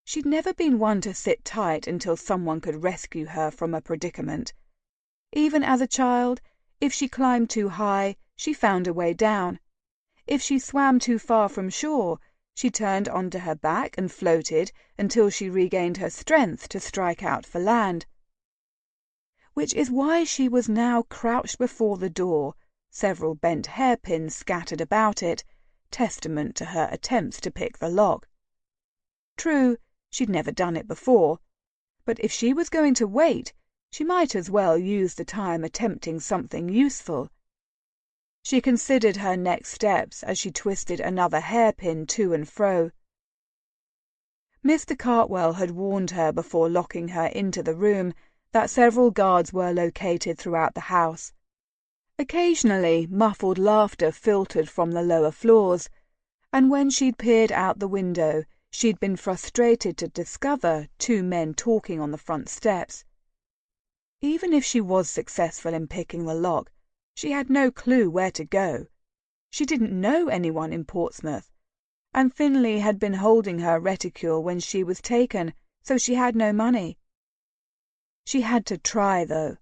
She'd never been one to sit tight until someone could rescue her from a predicament. Even as a child, if she climbed too high, she found a way down. If she swam too far from shore, she turned onto her back and floated until she regained her strength to strike out for land. Which is why she was now crouched before the door, several bent hairpins scattered about it, testament to her attempts to pick the lock. True, she'd never done it before, but if she was going to wait, she might as well use the time attempting something useful. She considered her next steps as she twisted another hairpin to and fro. Mr. Cartwell had warned her before locking her into the room that several guards were located throughout the house. Occasionally, muffled laughter filtered from the lower floors, and when she'd peered out the window, she'd been frustrated to discover two men talking on the front steps. Even if she was successful in picking the lock, she had no clue where to go. She didn't know anyone in Portsmouth, and Finlay had been holding her reticule when she was taken, so she had no money. She had to try, though.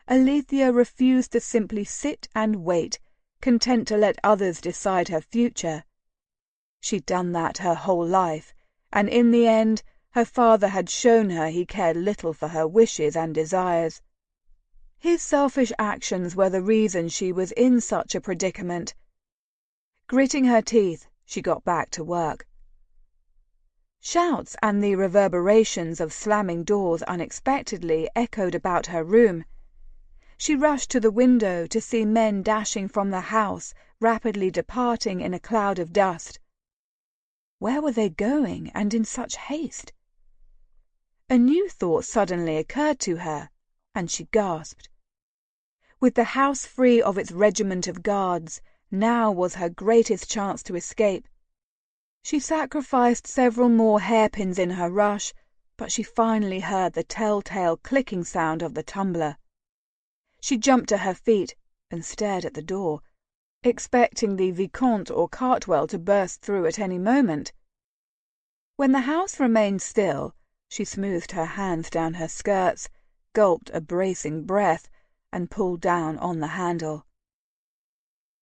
Alethea refused to simply sit and wait, content to let others decide her future. She'd done that her whole life, and in the end, her father had shown her he cared little for her wishes and desires. His selfish actions were the reason she was in such a predicament. Gritting her teeth, she got back to work. Shouts and the reverberations of slamming doors unexpectedly echoed about her room. She rushed to the window to see men dashing from the house, rapidly departing in a cloud of dust. Where were they going, and in such haste? A new thought suddenly occurred to her, and she gasped. With the house free of its regiment of guards, now was her greatest chance to escape. She sacrificed several more hairpins in her rush, but she finally heard the telltale clicking sound of the tumbler. She jumped to her feet and stared at the door, expecting the Vicomte or Cartwell to burst through at any moment. When the house remained still, she smoothed her hands down her skirts, gulped a bracing breath, and pulled down on the handle.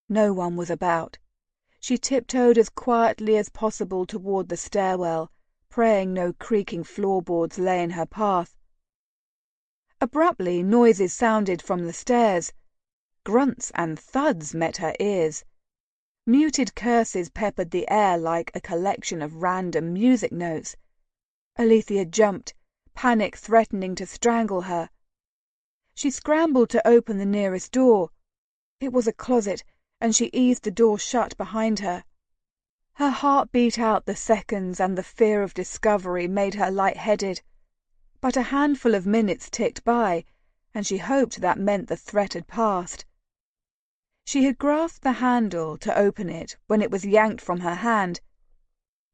No one was about. She tiptoed as quietly as possible toward the stairwell, praying no creaking floorboards lay in her path. Abruptly, noises sounded from the stairs. Grunts and thuds met her ears. Muted curses peppered the air like a collection of random music notes. Alethea jumped, panic threatening to strangle her. She scrambled to open the nearest door. It was a closet, and she eased the door shut behind her. Her heart beat out the seconds, and the fear of discovery made her light-headed. But a handful of minutes ticked by, and she hoped that meant the threat had passed. She had grasped the handle to open it when it was yanked from her hand.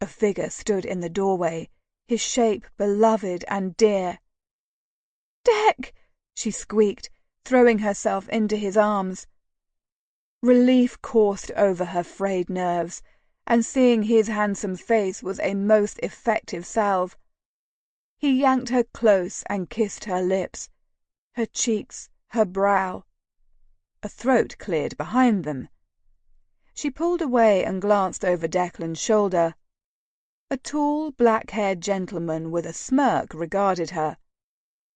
A figure stood in the doorway, his shape beloved and dear. "Deck!" she squeaked, throwing herself into his arms. Relief coursed over her frayed nerves, and seeing his handsome face was a most effective salve. He yanked her close and kissed her lips, her cheeks, her brow. A throat cleared behind them. She pulled away and glanced over Declan's shoulder. A tall, black-haired gentleman with a smirk regarded her.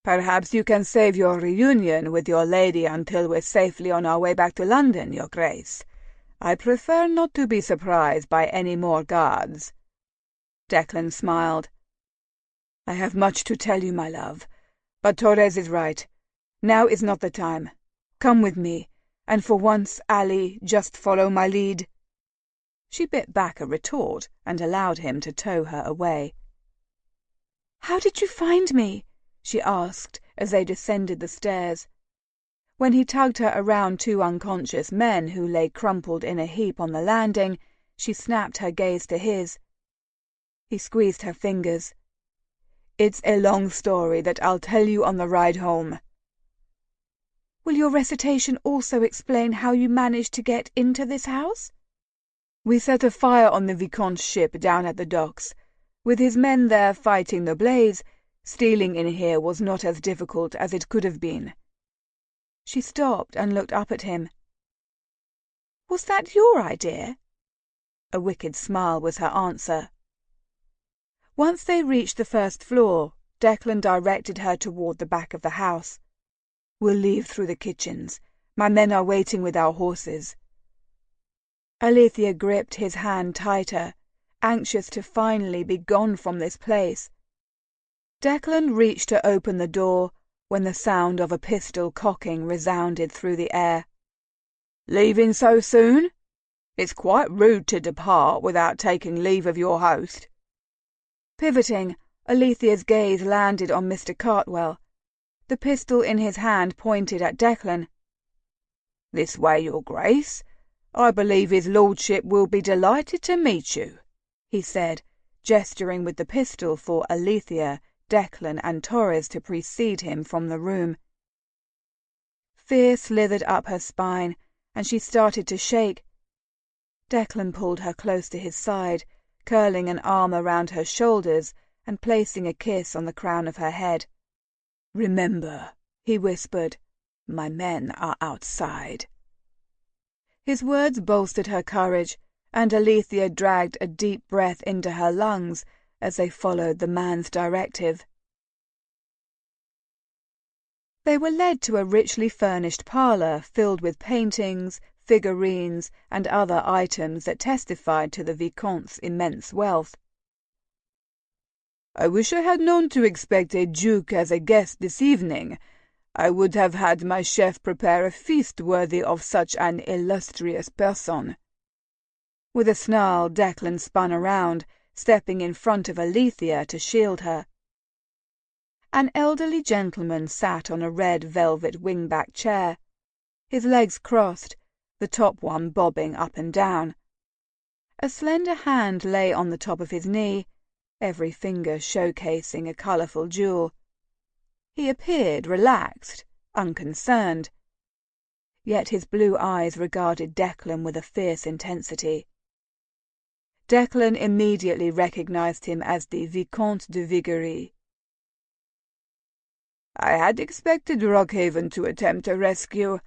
"Perhaps you can save your reunion with your lady until we're safely on our way back to London, Your Grace. I prefer not to be surprised by any more guards." Declan smiled. "I have much to tell you, my love, but Torres is right. Now is not the time. Come with me, and for once, Ally, just follow my lead." She bit back a retort and allowed him to tow her away. "How did you find me?" she asked as they descended the stairs. When he tugged her around two unconscious men who lay crumpled in a heap on the landing, she snapped her gaze to his. He squeezed her fingers. "It's a long story that I'll tell you on the ride home." "Will your recitation also explain how you managed to get into this house?" "We set a fire on the Vicomte's ship down at the docks. With his men there fighting the blaze, stealing in here was not as difficult as it could have been." She stopped and looked up at him. "Was that your idea?" A wicked smile was her answer. Once they reached the first floor, Declan directed her toward the back of the house. "We'll leave through the kitchens. My men are waiting with our horses." Alethea gripped his hand tighter, anxious to finally be gone from this place. Declan reached to open the door when the sound of a pistol cocking resounded through the air. "Leaving so soon? It's quite rude to depart without taking leave of your host." Pivoting, Alethea's gaze landed on Mr. Cartwell. The pistol in his hand pointed at Declan. "This way, Your Grace. I believe his lordship will be delighted to meet you," he said, gesturing with the pistol for Alethea, Declan and Torres to precede him from the room. Fear slithered up her spine, and she started to shake. Declan pulled her close to his side, curling an arm around her shoulders and placing a kiss on the crown of her head. "Remember," he whispered, "my men are outside." His words bolstered her courage, and Alethea dragged a deep breath into her lungs as they followed the man's directive. They were led to a richly furnished parlour filled with paintings, figurines, and other items that testified to the Vicomte's immense wealth. I wish I had known to expect a duke as a guest this evening. I would have had my chef prepare a feast worthy of such an illustrious person." With a snarl, Declan spun around, stepping in front of Alethea to shield her. An elderly gentleman sat on a red velvet wingback chair, his legs crossed, the top one bobbing up and down. A slender hand lay on the top of his knee, every finger showcasing a colourful jewel. He appeared relaxed, unconcerned. Yet his blue eyes regarded Declan with a fierce intensity. Declan immediately recognized him as the Vicomte de Vigerie. "I had expected Rockhaven to attempt a rescue.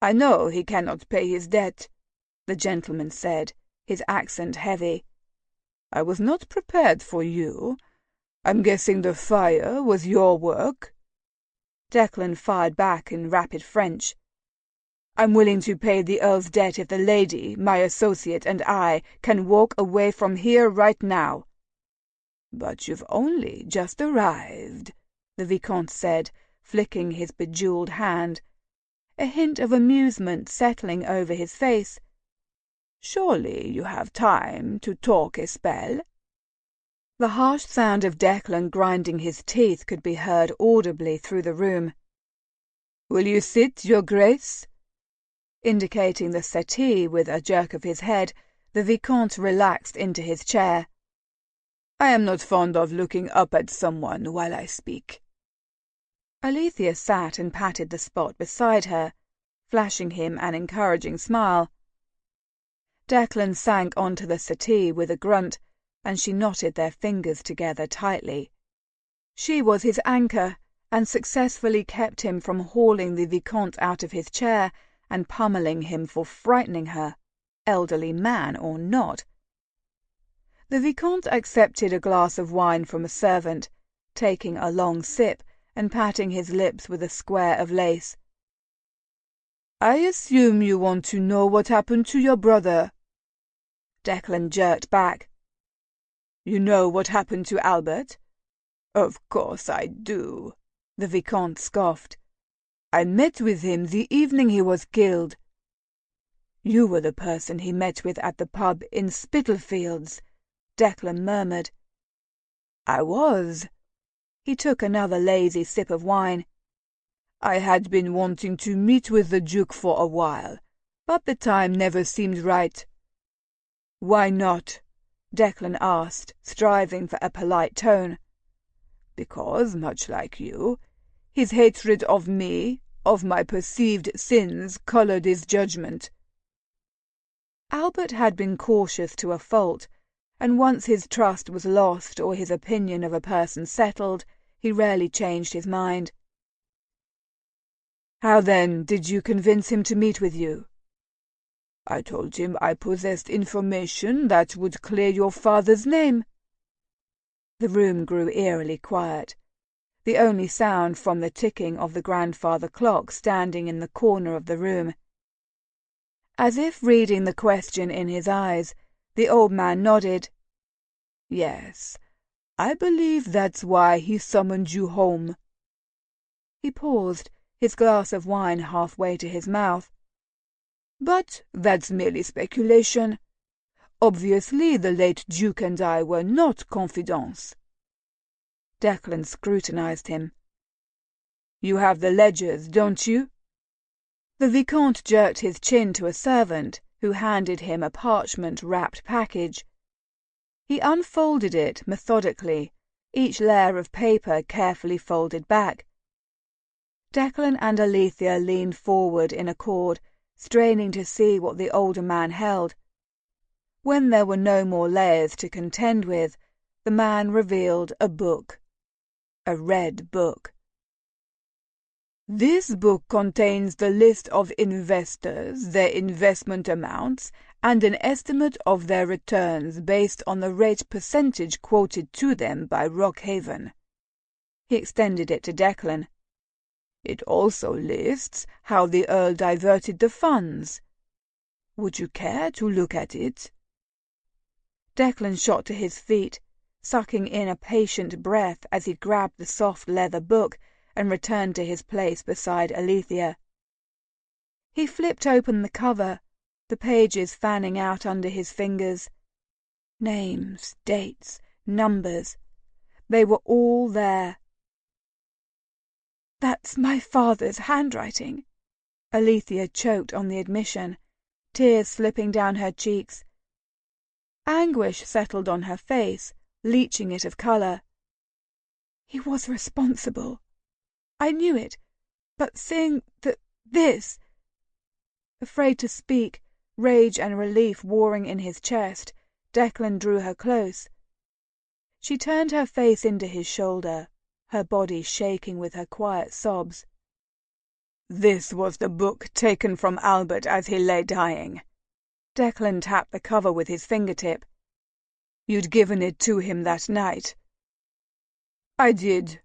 I know he cannot pay his debt," the gentleman said, his accent heavy. "I was not prepared for you. I'm guessing the fire was your work?" Declan fired back in rapid French. "I'm willing to pay the Earl's debt if the lady, my associate, and I can walk away from here right now." "But you've only just arrived," the Vicomte said, flicking his bejeweled hand, a hint of amusement settling over his face. "Surely you have time to talk a spell?" The harsh sound of Declan grinding his teeth could be heard audibly through the room. "Will you sit, Your Grace?" Indicating the settee with a jerk of his head, the Vicomte relaxed into his chair. "I am not fond of looking up at someone while I speak." Alethea sat and patted the spot beside her, flashing him an encouraging smile. Declan sank onto the settee with a grunt, and she knotted their fingers together tightly. She was his anchor, and successfully kept him from hauling the Vicomte out of his chair and pummeling him for frightening her, elderly man or not. The Vicomte accepted a glass of wine from a servant, taking a long sip and patting his lips with a square of lace. "I assume you want to know what happened to your brother?" Declan jerked back. "You know what happened to Albert?" "Of course I do," the Vicomte scoffed. "I met with him the evening he was killed." "You were the person he met with at the pub in Spitalfields," Declan murmured. "I was." He took another lazy sip of wine. "I had been wanting to meet with the Duke for a while, but the time never seemed right." "Why not?" Declan asked, striving for a polite tone. "Because, much like you, his hatred of me, of my perceived sins, coloured his judgment." Albert had been cautious to a fault, and once his trust was lost or his opinion of a person settled, he rarely changed his mind. "How, then, did you convince him to meet with you?" "I told him I possessed information that would clear your father's name." The room grew eerily quiet, the only sound from the ticking of the grandfather clock standing in the corner of the room. As if reading the question in his eyes, the old man nodded. "Yes, I believe that's why he summoned you home." He paused, his glass of wine halfway to his mouth. "But that's merely speculation. Obviously, the late Duke and I were not confidants." Declan scrutinized him. "You have the ledgers, don't you?" The Vicomte jerked his chin to a servant, who handed him a parchment-wrapped package. He unfolded it methodically, each layer of paper carefully folded back. Declan and Alethea leaned forward in accord, straining to see what the older man held. When there were no more layers to contend with, the man revealed a book. A red book. "This book contains the list of investors, their investment amounts, and an estimate of their returns based on the rate percentage quoted to them by Rockhaven." He extended it to Declan. "It also lists how the Earl diverted the funds. Would you care to look at it?" Declan shot to his feet, sucking in a patient breath as he grabbed the soft leather book and returned to his place beside Alethea. He flipped open the cover, the pages fanning out under his fingers. Names, dates, numbers. They were all there. "That's my father's handwriting." Alethea choked on the admission, tears slipping down her cheeks. Anguish settled on her face, leeching it of colour. "He was responsible. I knew it, but seeing this—" Afraid to speak, rage and relief warring in his chest, Declan drew her close. She turned her face into his shoulder, her body shaking with her quiet sobs. "This was the book taken from Albert as he lay dying." Declan tapped the cover with his fingertip. "You'd given it to him that night." "I did.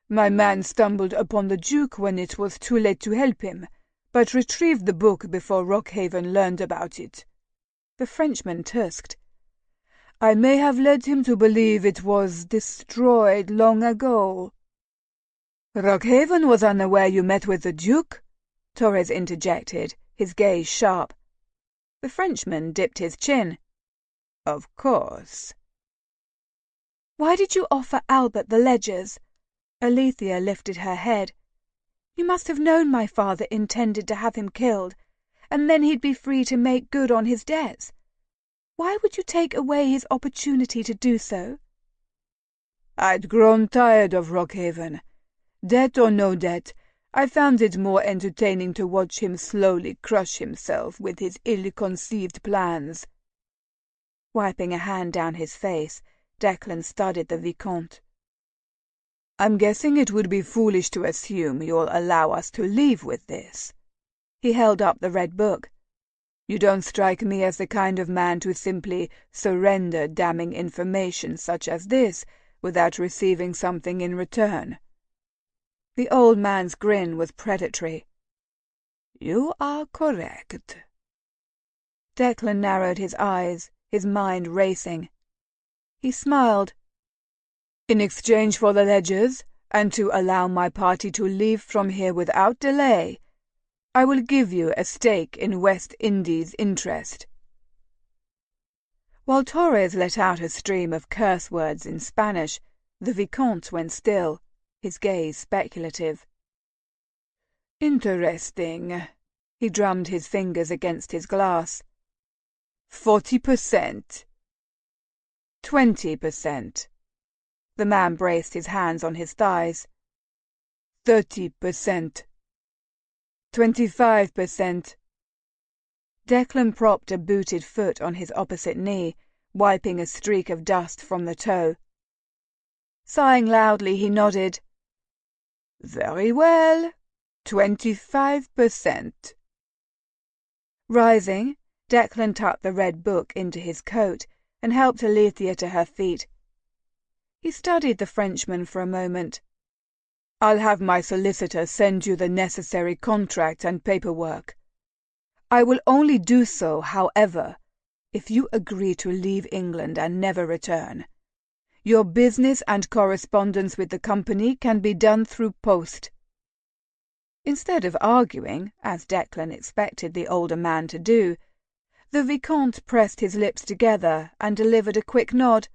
My man stumbled upon the Duke when it was too late to help him, but retrieved the book before Rockhaven learned about it." The Frenchman tusked. "I may have led him to believe it was destroyed long ago." "Rockhaven was unaware you met with the Duke?" Torres interjected, his gaze sharp. The Frenchman dipped his chin. "Of course." "Why did you offer Albert the ledgers?" Alethea lifted her head. "You must have known my father intended to have him killed, and then he'd be free to make good on his debts. Why would you take away his opportunity to do so?" "I'd grown tired of Rockhaven. Debt or no debt, I found it more entertaining to watch him slowly crush himself with his ill-conceived plans." Wiping a hand down his face, Declan studied the Vicomte. "I'm guessing it would be foolish to assume you'll allow us to leave with this." He held up the red book. "You don't strike me as the kind of man to simply surrender damning information such as this without receiving something in return." The old man's grin was predatory. "You are correct." Declan narrowed his eyes, his mind racing. He smiled. "In exchange for the ledgers, and to allow my party to leave from here without delay, I will give you a stake in West Indies interest." While Torres let out a stream of curse words in Spanish, the Vicomte went still, his gaze speculative. "Interesting." He drummed his fingers against his glass. 40%. 20%. The man braced his hands on his thighs. 30%. 25%. Declan propped a booted foot on his opposite knee, wiping a streak of dust from the toe. Sighing loudly, he nodded. "Very well. 25%. Rising, Declan tucked the red book into his coat and helped Alethea to her feet. He studied the Frenchman for a moment. "I'll have my solicitor send you the necessary contract and paperwork. I will only do so, however, if you agree to leave England and never return. Your business and correspondence with the company can be done through post." Instead of arguing, as Declan expected the older man to do, the Vicomte pressed his lips together and delivered a quick nod.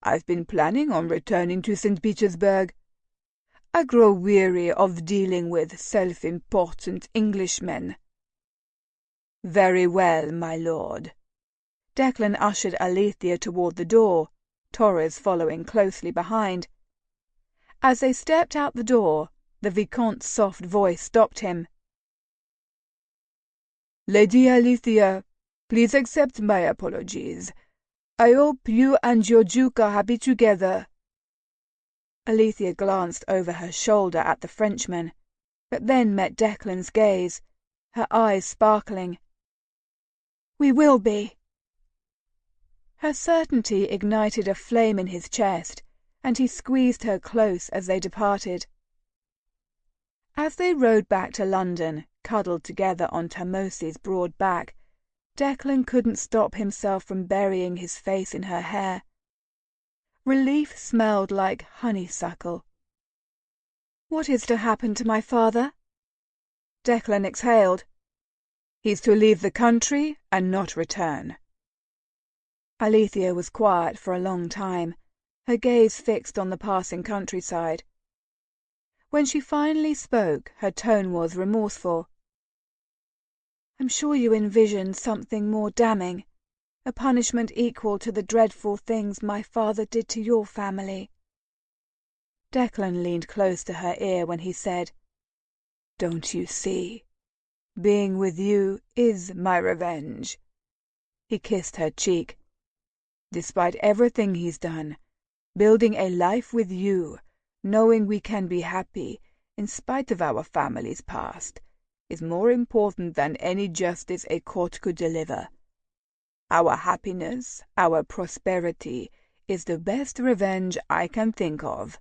"I've been planning on returning to St. Petersburg. I grow weary of dealing with self-important Englishmen." "Very well, my lord." Declan ushered Alethea toward the door, Torres following closely behind. As they stepped out the door, the Vicomte's soft voice stopped him. "Lady Alethea, please accept my apologies. I hope you and your Duke are happy together." Alethea glanced over her shoulder at the Frenchman, but then met Declan's gaze, her eyes sparkling. "We will be." Her certainty ignited a flame in his chest, and he squeezed her close as they departed. As they rode back to London, cuddled together on Tamosi's broad back, Declan couldn't stop himself from burying his face in her hair. Relief smelled like honeysuckle. "What is to happen to my father?" Declan exhaled. "He's to leave the country and not return." Alethea was quiet for a long time, her gaze fixed on the passing countryside. When she finally spoke, her tone was remorseful. "I'm sure you envisioned something more damning, a punishment equal to the dreadful things my father did to your family." Declan leaned close to her ear when he said, "Don't you see? Being with you is my revenge." He kissed her cheek. "Despite everything he's done, building a life with you, knowing we can be happy in spite of our family's past, is more important than any justice a court could deliver. Our happiness, our prosperity, is the best revenge I can think of."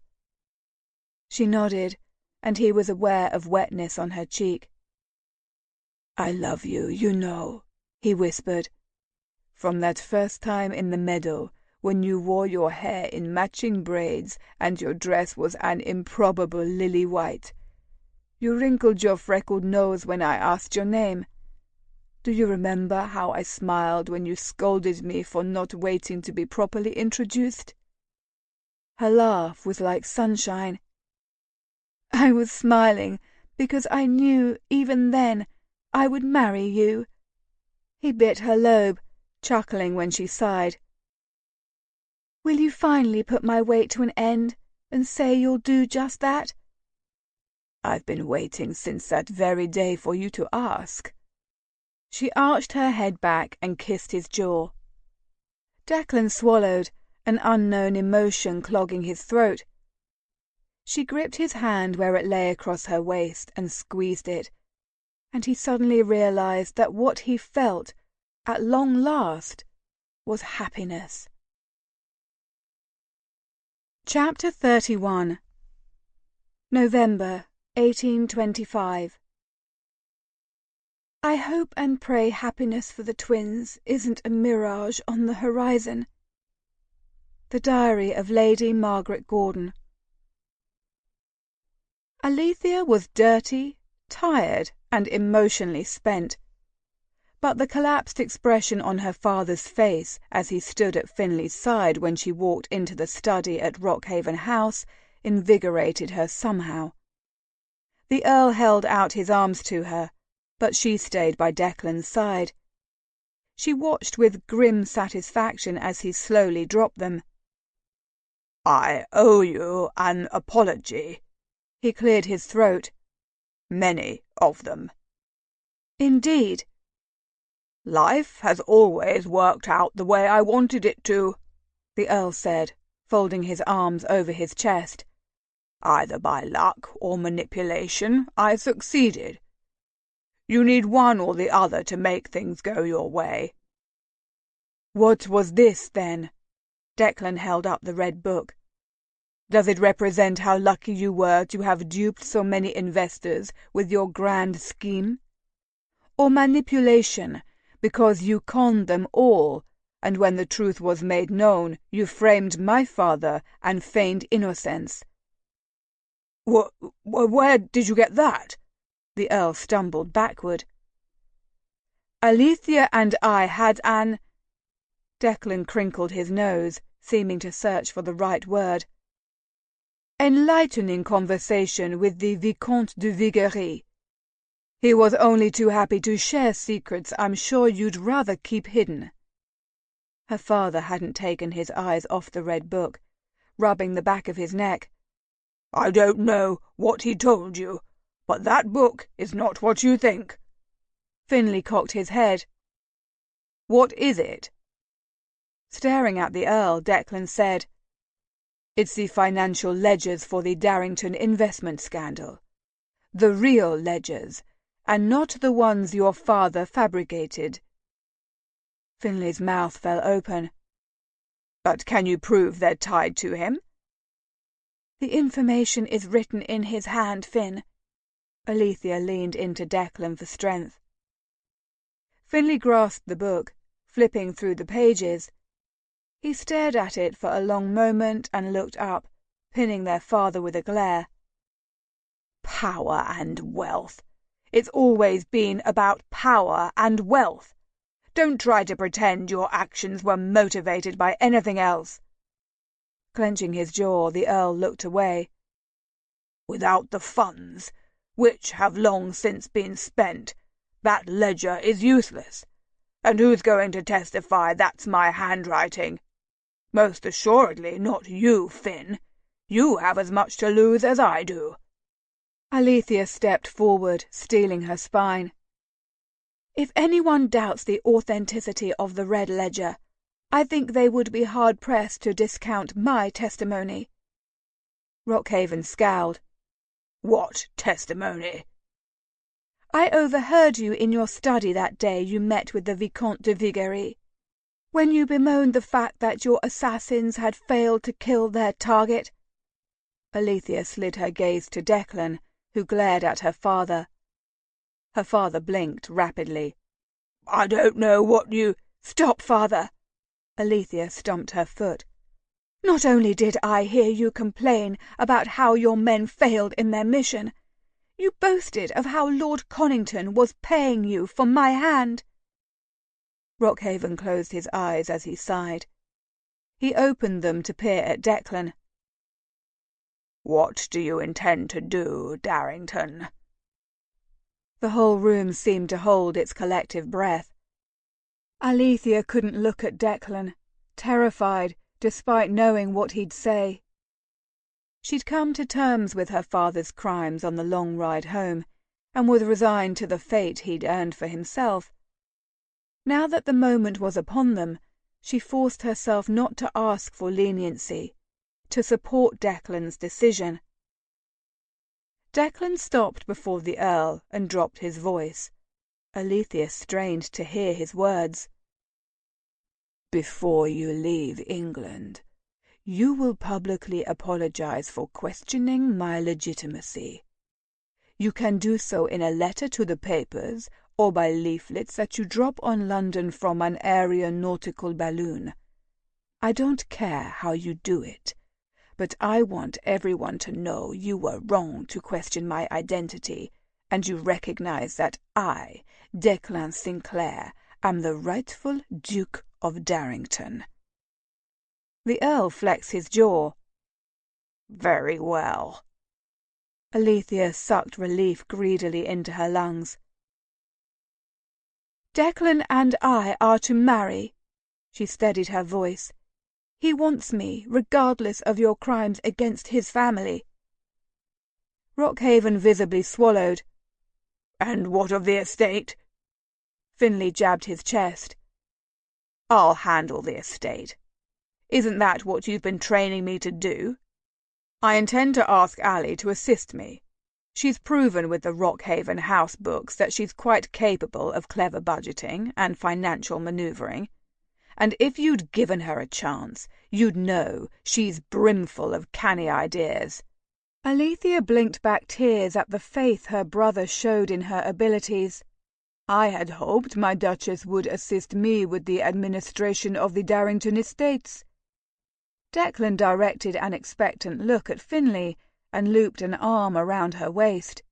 She nodded, and he was aware of wetness on her cheek. "I love you, you know," he whispered. "From that first time in the meadow, when you wore your hair in matching braids and your dress was an improbable lily white. You wrinkled your freckled nose when I asked your name. Do you remember how I smiled when you scolded me for not waiting to be properly introduced?" Her laugh was like sunshine. "I was smiling because I knew even then I would marry you." He bit her lobe, chuckling when she sighed. "Will you finally put my wait to an end and say you'll do just that?" "I've been waiting since that very day for you to ask." She arched her head back and kissed his jaw. Declan swallowed, an unknown emotion clogging his throat. She gripped his hand where it lay across her waist and squeezed it, and he suddenly realized that what he felt, at long last, was happiness. Chapter 31. November 1825. I hope and pray happiness for the twins isn't a mirage on the horizon. The Diary of Lady Margaret Gordon. Alethea was dirty, tired, and emotionally spent, but the collapsed expression on her father's face as he stood at Finley's side when she walked into the study at Rockhaven House invigorated her somehow. The Earl held out his arms to her, but she stayed by Declan's side. She watched with grim satisfaction as he slowly dropped them. "I owe you an apology." He cleared his throat. "Many of them." "Indeed." "Life has always worked out the way I wanted it to," the Earl said, folding his arms over his chest. "Either by luck or manipulation, I succeeded. You need one or the other to make things go your way." "What was this, then?" Declan held up the red book. "Does it represent how lucky you were to have duped so many investors with your grand scheme? Or manipulation, because you conned them all, and when the truth was made known, you framed my father and feigned innocence?" Where did you get that?" The Earl stumbled backward. "Alethea and I had an—" Declan crinkled his nose, seeming to search for the right word. "Enlightening conversation with the Vicomte de Viguerie. He was only too happy to share secrets I'm sure you'd rather keep hidden." Her father hadn't taken his eyes off the red book, rubbing the back of his neck. "I don't know what he told you, but that book is not what you think." Finley cocked his head. "What is it?" Staring at the Earl, Declan said, "It's the financial ledgers for the Darrington investment scandal. The real ledgers, and not the ones your father fabricated." Finley's mouth fell open. "But can you prove they're tied to him?" "The information is written in his hand, Finn." Alethea leaned into Declan for strength. Finley grasped the book, flipping through the pages. He stared at it for a long moment and looked up, pinning their father with a glare. Power and wealth. It's always been about power and wealth. Don't try to pretend your actions were motivated by anything else. Clenching his jaw, the Earl looked away. Without the funds, which have long since been spent, that ledger is useless. And who's going to testify that's my handwriting? Most assuredly not you, Finn. You have as much to lose as I do. Alethea stepped forward, steeling her spine. If anyone doubts the authenticity of the Red Ledger, I think they would be hard-pressed to discount my testimony. Rockhaven scowled. What testimony? I overheard you in your study that day you met with the Vicomte de Vigerie, when you bemoaned the fact that your assassins had failed to kill their target. Alethea slid her gaze to Declan, who glared at her father. Her father blinked rapidly. I don't know what you— Stop, father! Alethea stomped her foot. Not only did I hear you complain about how your men failed in their mission, you boasted of how Lord Connington was paying you for my hand. Rockhaven closed his eyes as he sighed. He opened them to peer at Declan. What do you intend to do, Darrington? The whole room seemed to hold its collective breath. Alethea couldn't look at Declan, terrified, despite knowing what he'd say. She'd come to terms with her father's crimes on the long ride home, and was resigned to the fate he'd earned for himself. Now that the moment was upon them, she forced herself not to ask for leniency, to support Declan's decision. Declan stopped before the Earl and dropped his voice. Alethea strained to hear his words. Before you leave England, you will publicly apologize for questioning my legitimacy. You can do so in a letter to the papers or by leaflets that you drop on London from an aeronautical balloon. I don't care how you do it, but I want everyone to know you were wrong to question my identity, and you recognize that I, Declan Sinclair, am the rightful Duke of Darrington. The Earl flexed his jaw. Very well. Alethea sucked relief greedily into her lungs. Declan and I are to marry. She steadied her voice. He wants me, regardless of your crimes against his family. Rockhaven visibly swallowed. And what of the estate? Finlay jabbed his chest. I'll handle the estate. Isn't that what you've been training me to do? I intend to ask Ally to assist me. She's proven with the Rockhaven house books that she's quite capable of clever budgeting and financial manoeuvring. And if you'd given her a chance, you'd know she's brimful of canny ideas. Alethea blinked back tears at the faith her brother showed in her abilities. I had hoped my Duchess would assist me with the administration of the Darrington estates. Declan directed an expectant look at Finlay and looped an arm around her waist.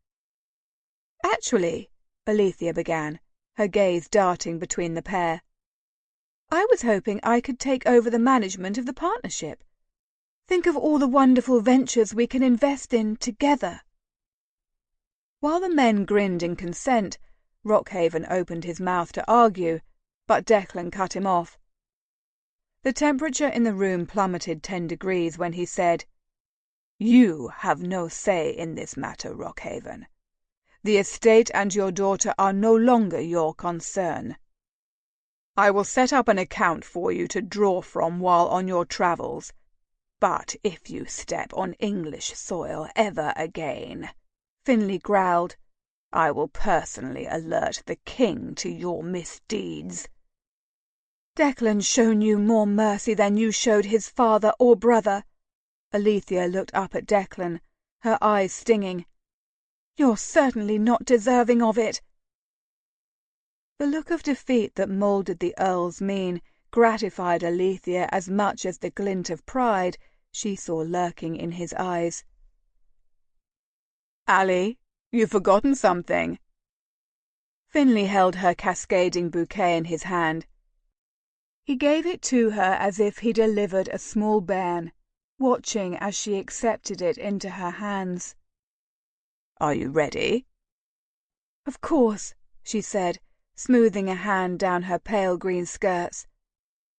Actually, Alethea began, her gaze darting between the pair, I was hoping I could take over the management of the partnership. Think of all the wonderful ventures we can invest in together. While the men grinned in consent, Rockhaven opened his mouth to argue, but Declan cut him off. The temperature in the room plummeted 10 degrees when he said, You have no say in this matter, Rockhaven. The estate and your daughter are no longer your concern. I will set up an account for you to draw from while on your travels. But if you step on English soil ever again, Finlay growled, I will personally alert the king to your misdeeds. Declan's shown you more mercy than you showed his father or brother. Alethea looked up at Declan, her eyes stinging. You're certainly not deserving of it. The look of defeat that moulded the Earl's mien gratified Alethea as much as the glint of pride she saw lurking in his eyes. "Ali, you've forgotten something." Finley held her cascading bouquet in his hand. He gave it to her as if he delivered a small bairn, watching as she accepted it into her hands. "Are you ready?" "Of course," she said, smoothing a hand down her pale green skirts.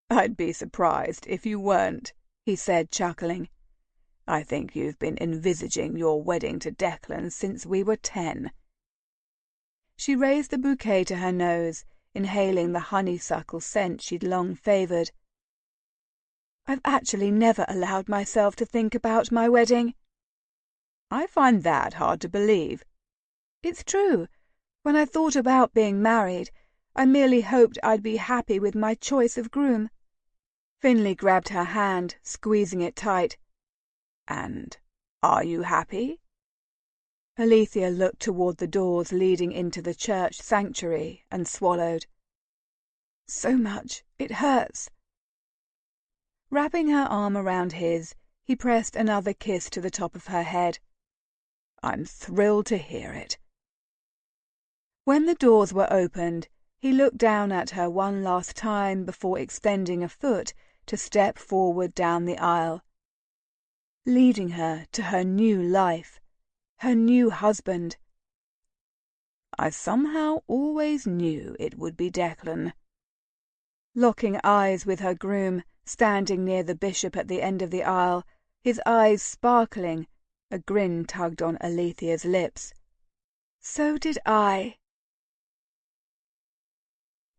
"I'd be surprised if you weren't," he said, chuckling. "I think you've been envisaging your wedding to Declan since we were 10. She raised the bouquet to her nose, inhaling the honeysuckle scent she'd long favoured. "I've actually never allowed myself to think about my wedding." "I find that hard to believe." "It's true. When I thought about being married, I merely hoped I'd be happy with my choice of groom." Finley grabbed her hand, squeezing it tight. "And are you happy?" Alethea looked toward the doors leading into the church sanctuary and swallowed. "So much. It hurts." Wrapping her arm around his, he pressed another kiss to the top of her head. "I'm thrilled to hear it." When the doors were opened, he looked down at her one last time before extending a foot to step forward down the aisle, leading her to her new life, her new husband. "I somehow always knew it would be Declan." Locking eyes with her groom, standing near the bishop at the end of the aisle, his eyes sparkling, a grin tugged on Alethea's lips. "So did I."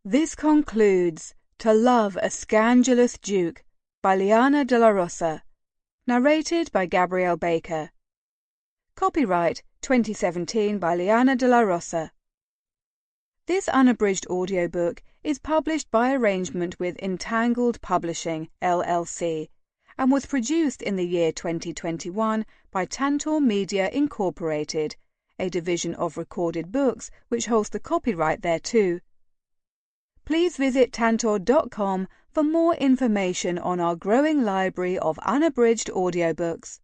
This concludes To Love a Scandalous Duke by Liana de la Rosa, narrated by Gabrielle Baker. Copyright 2017 by Liana de la Rosa. This unabridged audiobook is published by arrangement with Entangled Publishing, LLC, and was produced in the year 2021 by Tantor Media Incorporated, a division of Recorded Books which holds the copyright thereto. Please visit tantor.com for more information on our growing library of unabridged audiobooks.